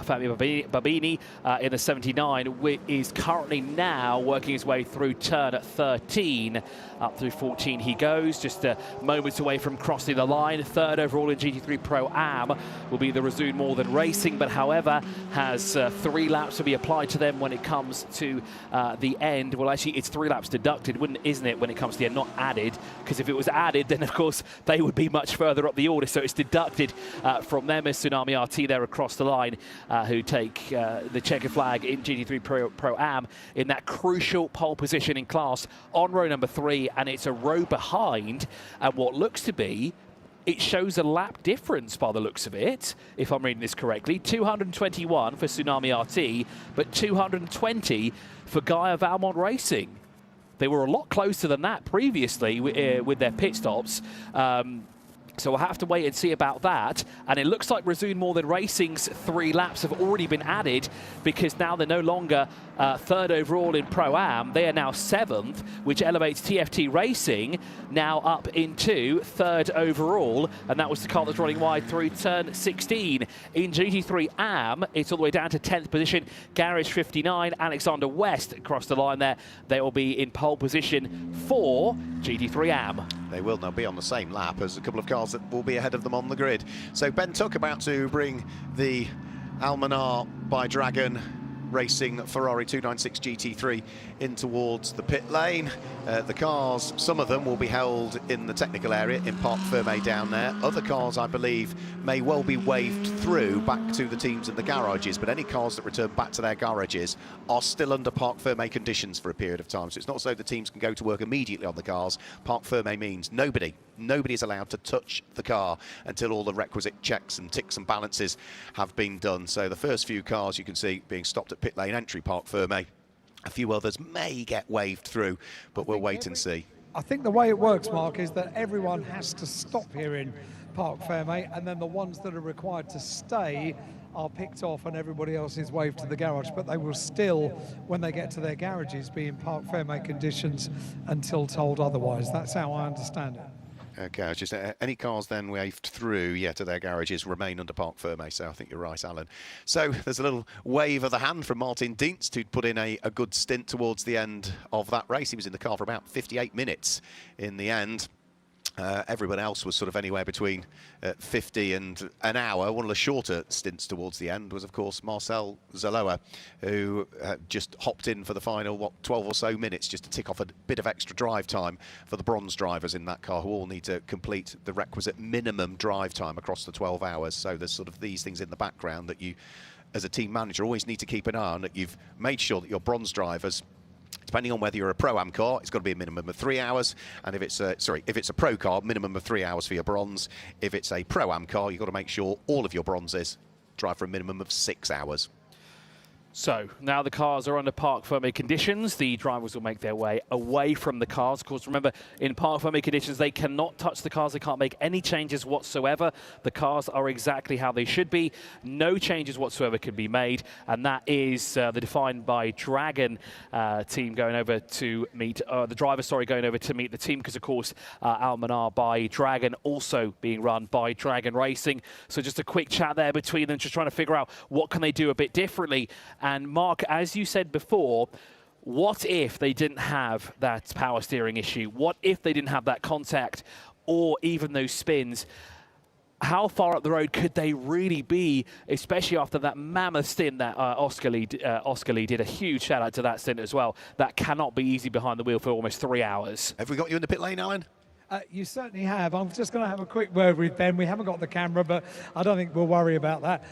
Fabio Babini in the 79 is currently now working his way through turn 13. Up through 14 he goes, just moments away from crossing the line. 3rd overall in GT3 Pro-Am will be the Razzoon More Than Racing, but however has 3 laps to be applied to them when it comes to the end. Well, actually, it's 3 laps deducted, isn't it, when it comes to the end, not added, because if it was added, then of course they would be much further up the order. So it's deducted from them as Tsunami RT there across the line, who take the checkered flag in GT3 Pro-Am in that crucial pole position in class on row number 3, and it's a row behind, and what looks to be, it shows a lap difference by the looks of it, if I'm reading this correctly. 221 for Tsunami RT, but 220 for Gaia Valmont Racing. They were a lot closer than that previously with their pit stops. So we'll have to wait and see about that. And it looks like Resume More Than Racing's 3 laps have already been added, because now they're no longer 3rd overall in Pro-Am. They are now 7th, which elevates TFT Racing now up into 3rd overall. And that was the car that's running wide through turn 16. In GT3 Am, it's all the way down to 10th position. Garage 59, Alexander West across the line there. They will be in pole position for GT3 Am. They will now be on the same lap as a couple of cars that will be ahead of them on the grid. So Ben Tuck about to bring the Almanar by Dragon Racing Ferrari 296 GT3 in towards the pit lane. The cars, some of them will be held in the technical area in Parc Fermé down there. Other cars, I believe, may well be waved through back to the teams in the garages, but any cars that return back to their garages are still under Parc Fermé conditions for a period of time. So it's not so the teams can go to work immediately on the cars. Parc Fermé means nobody is allowed to touch the car until all the requisite checks and ticks and balances have been done. So the first few cars you can see being stopped at pit lane entry Parc Fermé. A few others may get waved through, but we'll wait and see. I think the way it works, Mark, is that everyone has to stop here in Parc Fermé, and then the ones that are required to stay are picked off and everybody else is waved to the garage, but they will still, when they get to their garages, be in Parc Fermé conditions until told otherwise. That's how I understand it. Okay, I was just any cars then waved through, to their garages remain under Parc Fermé. So I think you're right, Alan. So there's a little wave of the hand from Martin Dienst, who'd put in a good stint towards the end of that race. He was in the car for about 58 minutes in the end. Everyone else was sort of anywhere between 50 and an hour. One of the shorter stints towards the end was, of course, Marcel Zaloa, who just hopped in for the final, 12 or so minutes, just to tick off a bit of extra drive time for the bronze drivers in that car, who all need to complete the requisite minimum drive time across the 12 hours. So there's sort of these things in the background that you, as a team manager, always need to keep an eye on, that you've made sure that your bronze drivers, depending on whether you're a Pro-Am car, it's got to be a minimum of 3 hours. And if it's a Pro car, minimum of 3 hours for your bronze. If it's a Pro-Am car, you've got to make sure all of your bronzes drive for a minimum of 6 hours. So now the cars are under Parc Fermé conditions. The drivers will make their way away from the cars. Of course, remember, in Parc Fermé conditions, they cannot touch the cars. They can't make any changes whatsoever. The cars are exactly how they should be. No changes whatsoever can be made. And that is the Defined by Dragon team going over to meet, the driver, going over to meet the team, because, of course, Almanar by Dragon also being run by Dragon Racing. So just a quick chat there between them, just trying to figure out what can they do a bit differently. And Mark, as you said before, what if they didn't have that power steering issue? What if they didn't have that contact or even those spins? How far up the road could they really be, especially after that mammoth stint that Oscar Lee did? A huge shout out to that stint as well. That cannot be easy behind the wheel for almost 3 hours. Have we got you in the pit lane, Alan? You certainly have. I'm just going to have a quick word with Ben. We haven't got the camera, but I don't think we'll worry about that.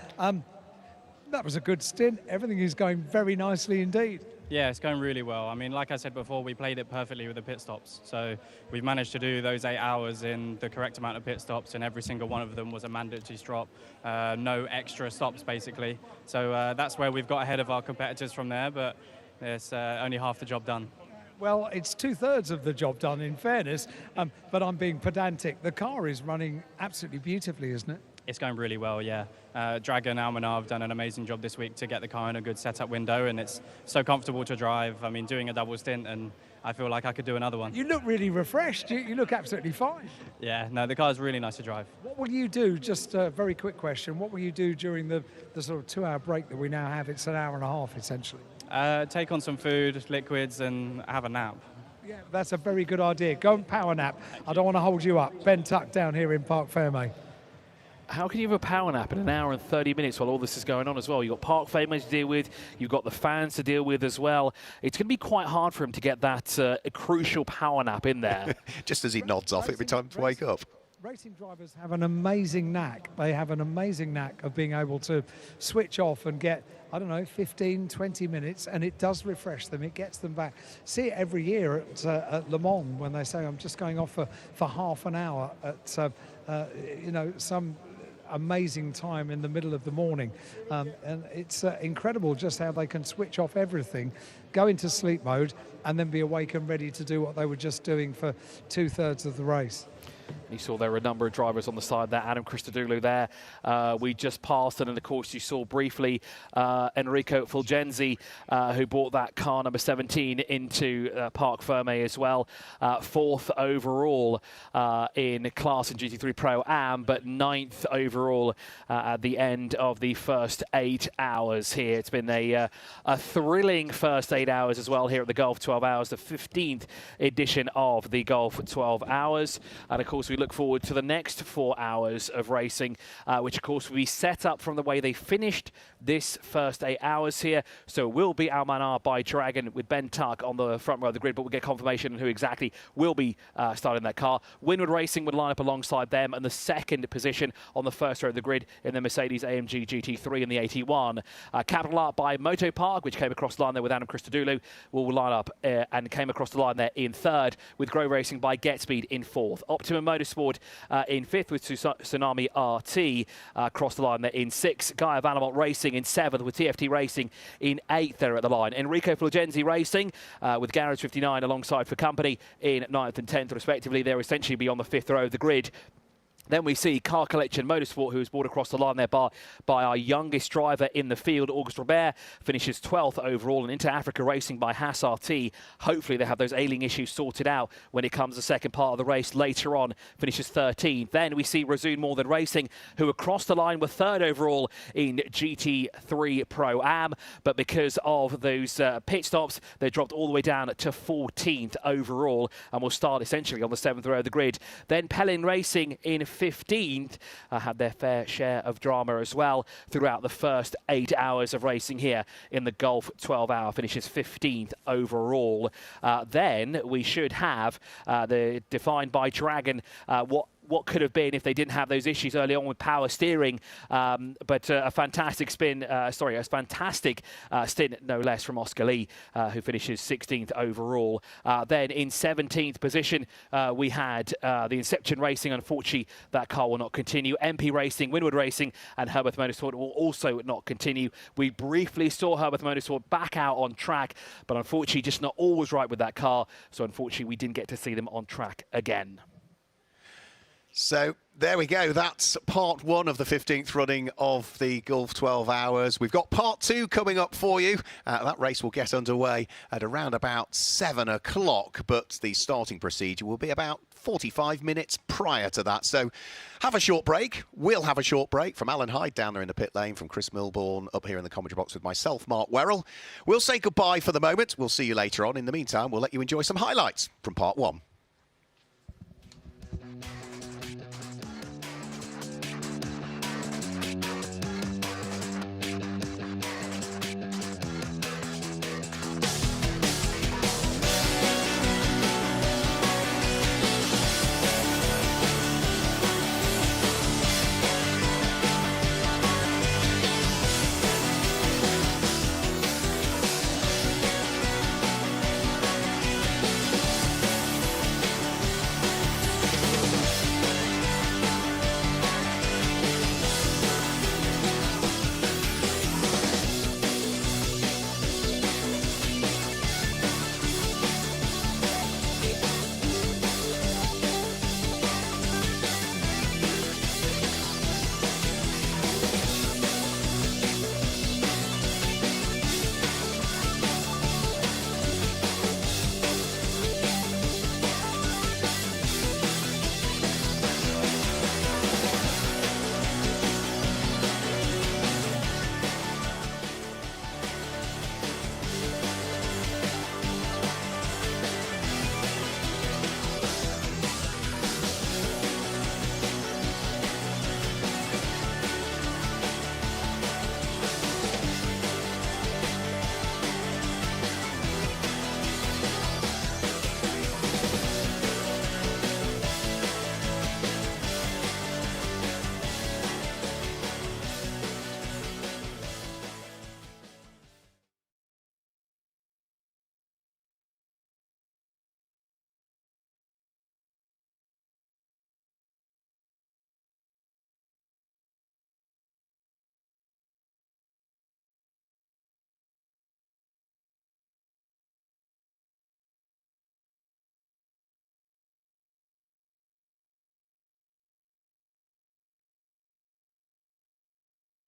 That was a good stint. Everything is going very nicely indeed. Yeah, it's going really well. I mean, like I said before, we played it perfectly with the pit stops. So we've managed to do those 8 hours in the correct amount of pit stops, and every single one of them was a mandatory stop. No extra stops, basically. So that's where we've got ahead of our competitors from there, but it's only half the job done. Well, it's 2/3 of the job done, in fairness, but I'm being pedantic. The car is running absolutely beautifully, isn't it? It's going really well, yeah. Dragon Almanar have done an amazing job this week to get the car in a good setup window, and it's so comfortable to drive. I mean, doing a double stint, and I feel like I could do another one. You look really refreshed. You look absolutely fine. Yeah, no, the car's really nice to drive. What will you do, just a very quick question, what will you do during the sort of 2-hour break that we now have? It's an hour and a half, essentially. Take on some food, liquids, and have a nap. Yeah, that's a very good idea. Go and power nap. I don't want to hold you up. Ben Tuck down here in Parc Fermé. How can you have a power nap in an hour and 30 minutes while all this is going on as well? You've got Parc Fermé to deal with, you've got the fans to deal with as well. It's going to be quite hard for him to get that crucial power nap in there. Just as he nods off, it'll be time to wake up. racing drivers have an amazing knack. They have an amazing knack of being able to switch off and get, I don't know, 15, 20 minutes, and it does refresh them. It gets them back. See it every year at Le Mans when they say, I'm just going off for half an hour at, you know, some amazing time in the middle of the morning. And it's incredible just how they can switch off everything, go into sleep mode, and then be awake and ready to do what they were just doing for 2/3 of the race. You saw there were a number of drivers on the side there. Adam Christodoulou there. We just passed, and then of course you saw briefly Enrico Fulgenzi, who brought that car number 17 into Parc Fermé as well. 4th overall in class in GT3 Pro-Am, but 9th overall at the end of the first 8 hours here. It's been a thrilling first 8 hours as well here at the Gulf 12 Hours, the 15th edition of the Gulf 12 Hours. And of course, we look forward to the next 4 hours of racing, which of course will be set up from the way they finished this first 8 hours here. So it will be Al Manar by Dragon with Ben Tuck on the front row of the grid, but we'll get confirmation on who exactly will be starting that car. Winwood Racing would line up alongside them, and the second position on the first row of the grid in the Mercedes AMG GT3 and the AT1. Capital Art by Moto Park, which came across the line there with Adam Christodoulou, will line up and came across the line there in 3rd, with Grow Racing by Getspeed in 4th. Optimum Motorsport in 5th with Tsunami RT across the line there in 6th. Gaia Vanderbilt Racing in 7th with TFT Racing in 8th there at the line. Enrico Fulgenzi Racing with Garage 59 alongside for Company in 9th and 10th respectively. They'll essentially be on the 5th row of the grid. Then we see Car Collection Motorsport, who was brought across the line there by our youngest driver in the field, Auguste Robert, finishes 12th overall. And Inter Africa Racing by Haas RT. Hopefully they have those ailing issues sorted out when it comes to the second part of the race later on, finishes 13th. Then we see Razoon More Than Racing, who across the line were 3rd overall in GT3 Pro-Am. But because of those pit stops, they dropped all the way down to 14th overall and will start essentially on the 7th row of the grid. Then Pellin Racing in 15th had their fair share of drama as well throughout the first 8 hours of racing here in the Gulf 12 Hour, finishes 15th overall. Then we should have the defined by Dragon what could have been if they didn't have those issues early on with power steering. But a fantastic spin, a fantastic stint, no less, from Oscar Lee, who finishes 16th overall. Then in 17th position, we had the Inception Racing. Unfortunately, that car will not continue. MP Racing, Winwood Racing, and Herbert Motorsport will also not continue. We briefly saw Herbert Motorsport back out on track, but unfortunately just not always right with that car. So unfortunately, we didn't get to see them on track again. So there we go. That's part 1 of the 15th running of the Gulf 12 Hours. We've got part 2 coming up for you. That race will get underway at around about 7 o'clock, but the starting procedure will be about 45 minutes prior to that. So have a short break. We'll have a short break from Alan Hyde down there in the pit lane, from Chris Milbourne up here in the commentary box with myself, Mark Werrell. We'll say goodbye for the moment. We'll see you later on. In the meantime, we'll let you enjoy some highlights from part 1.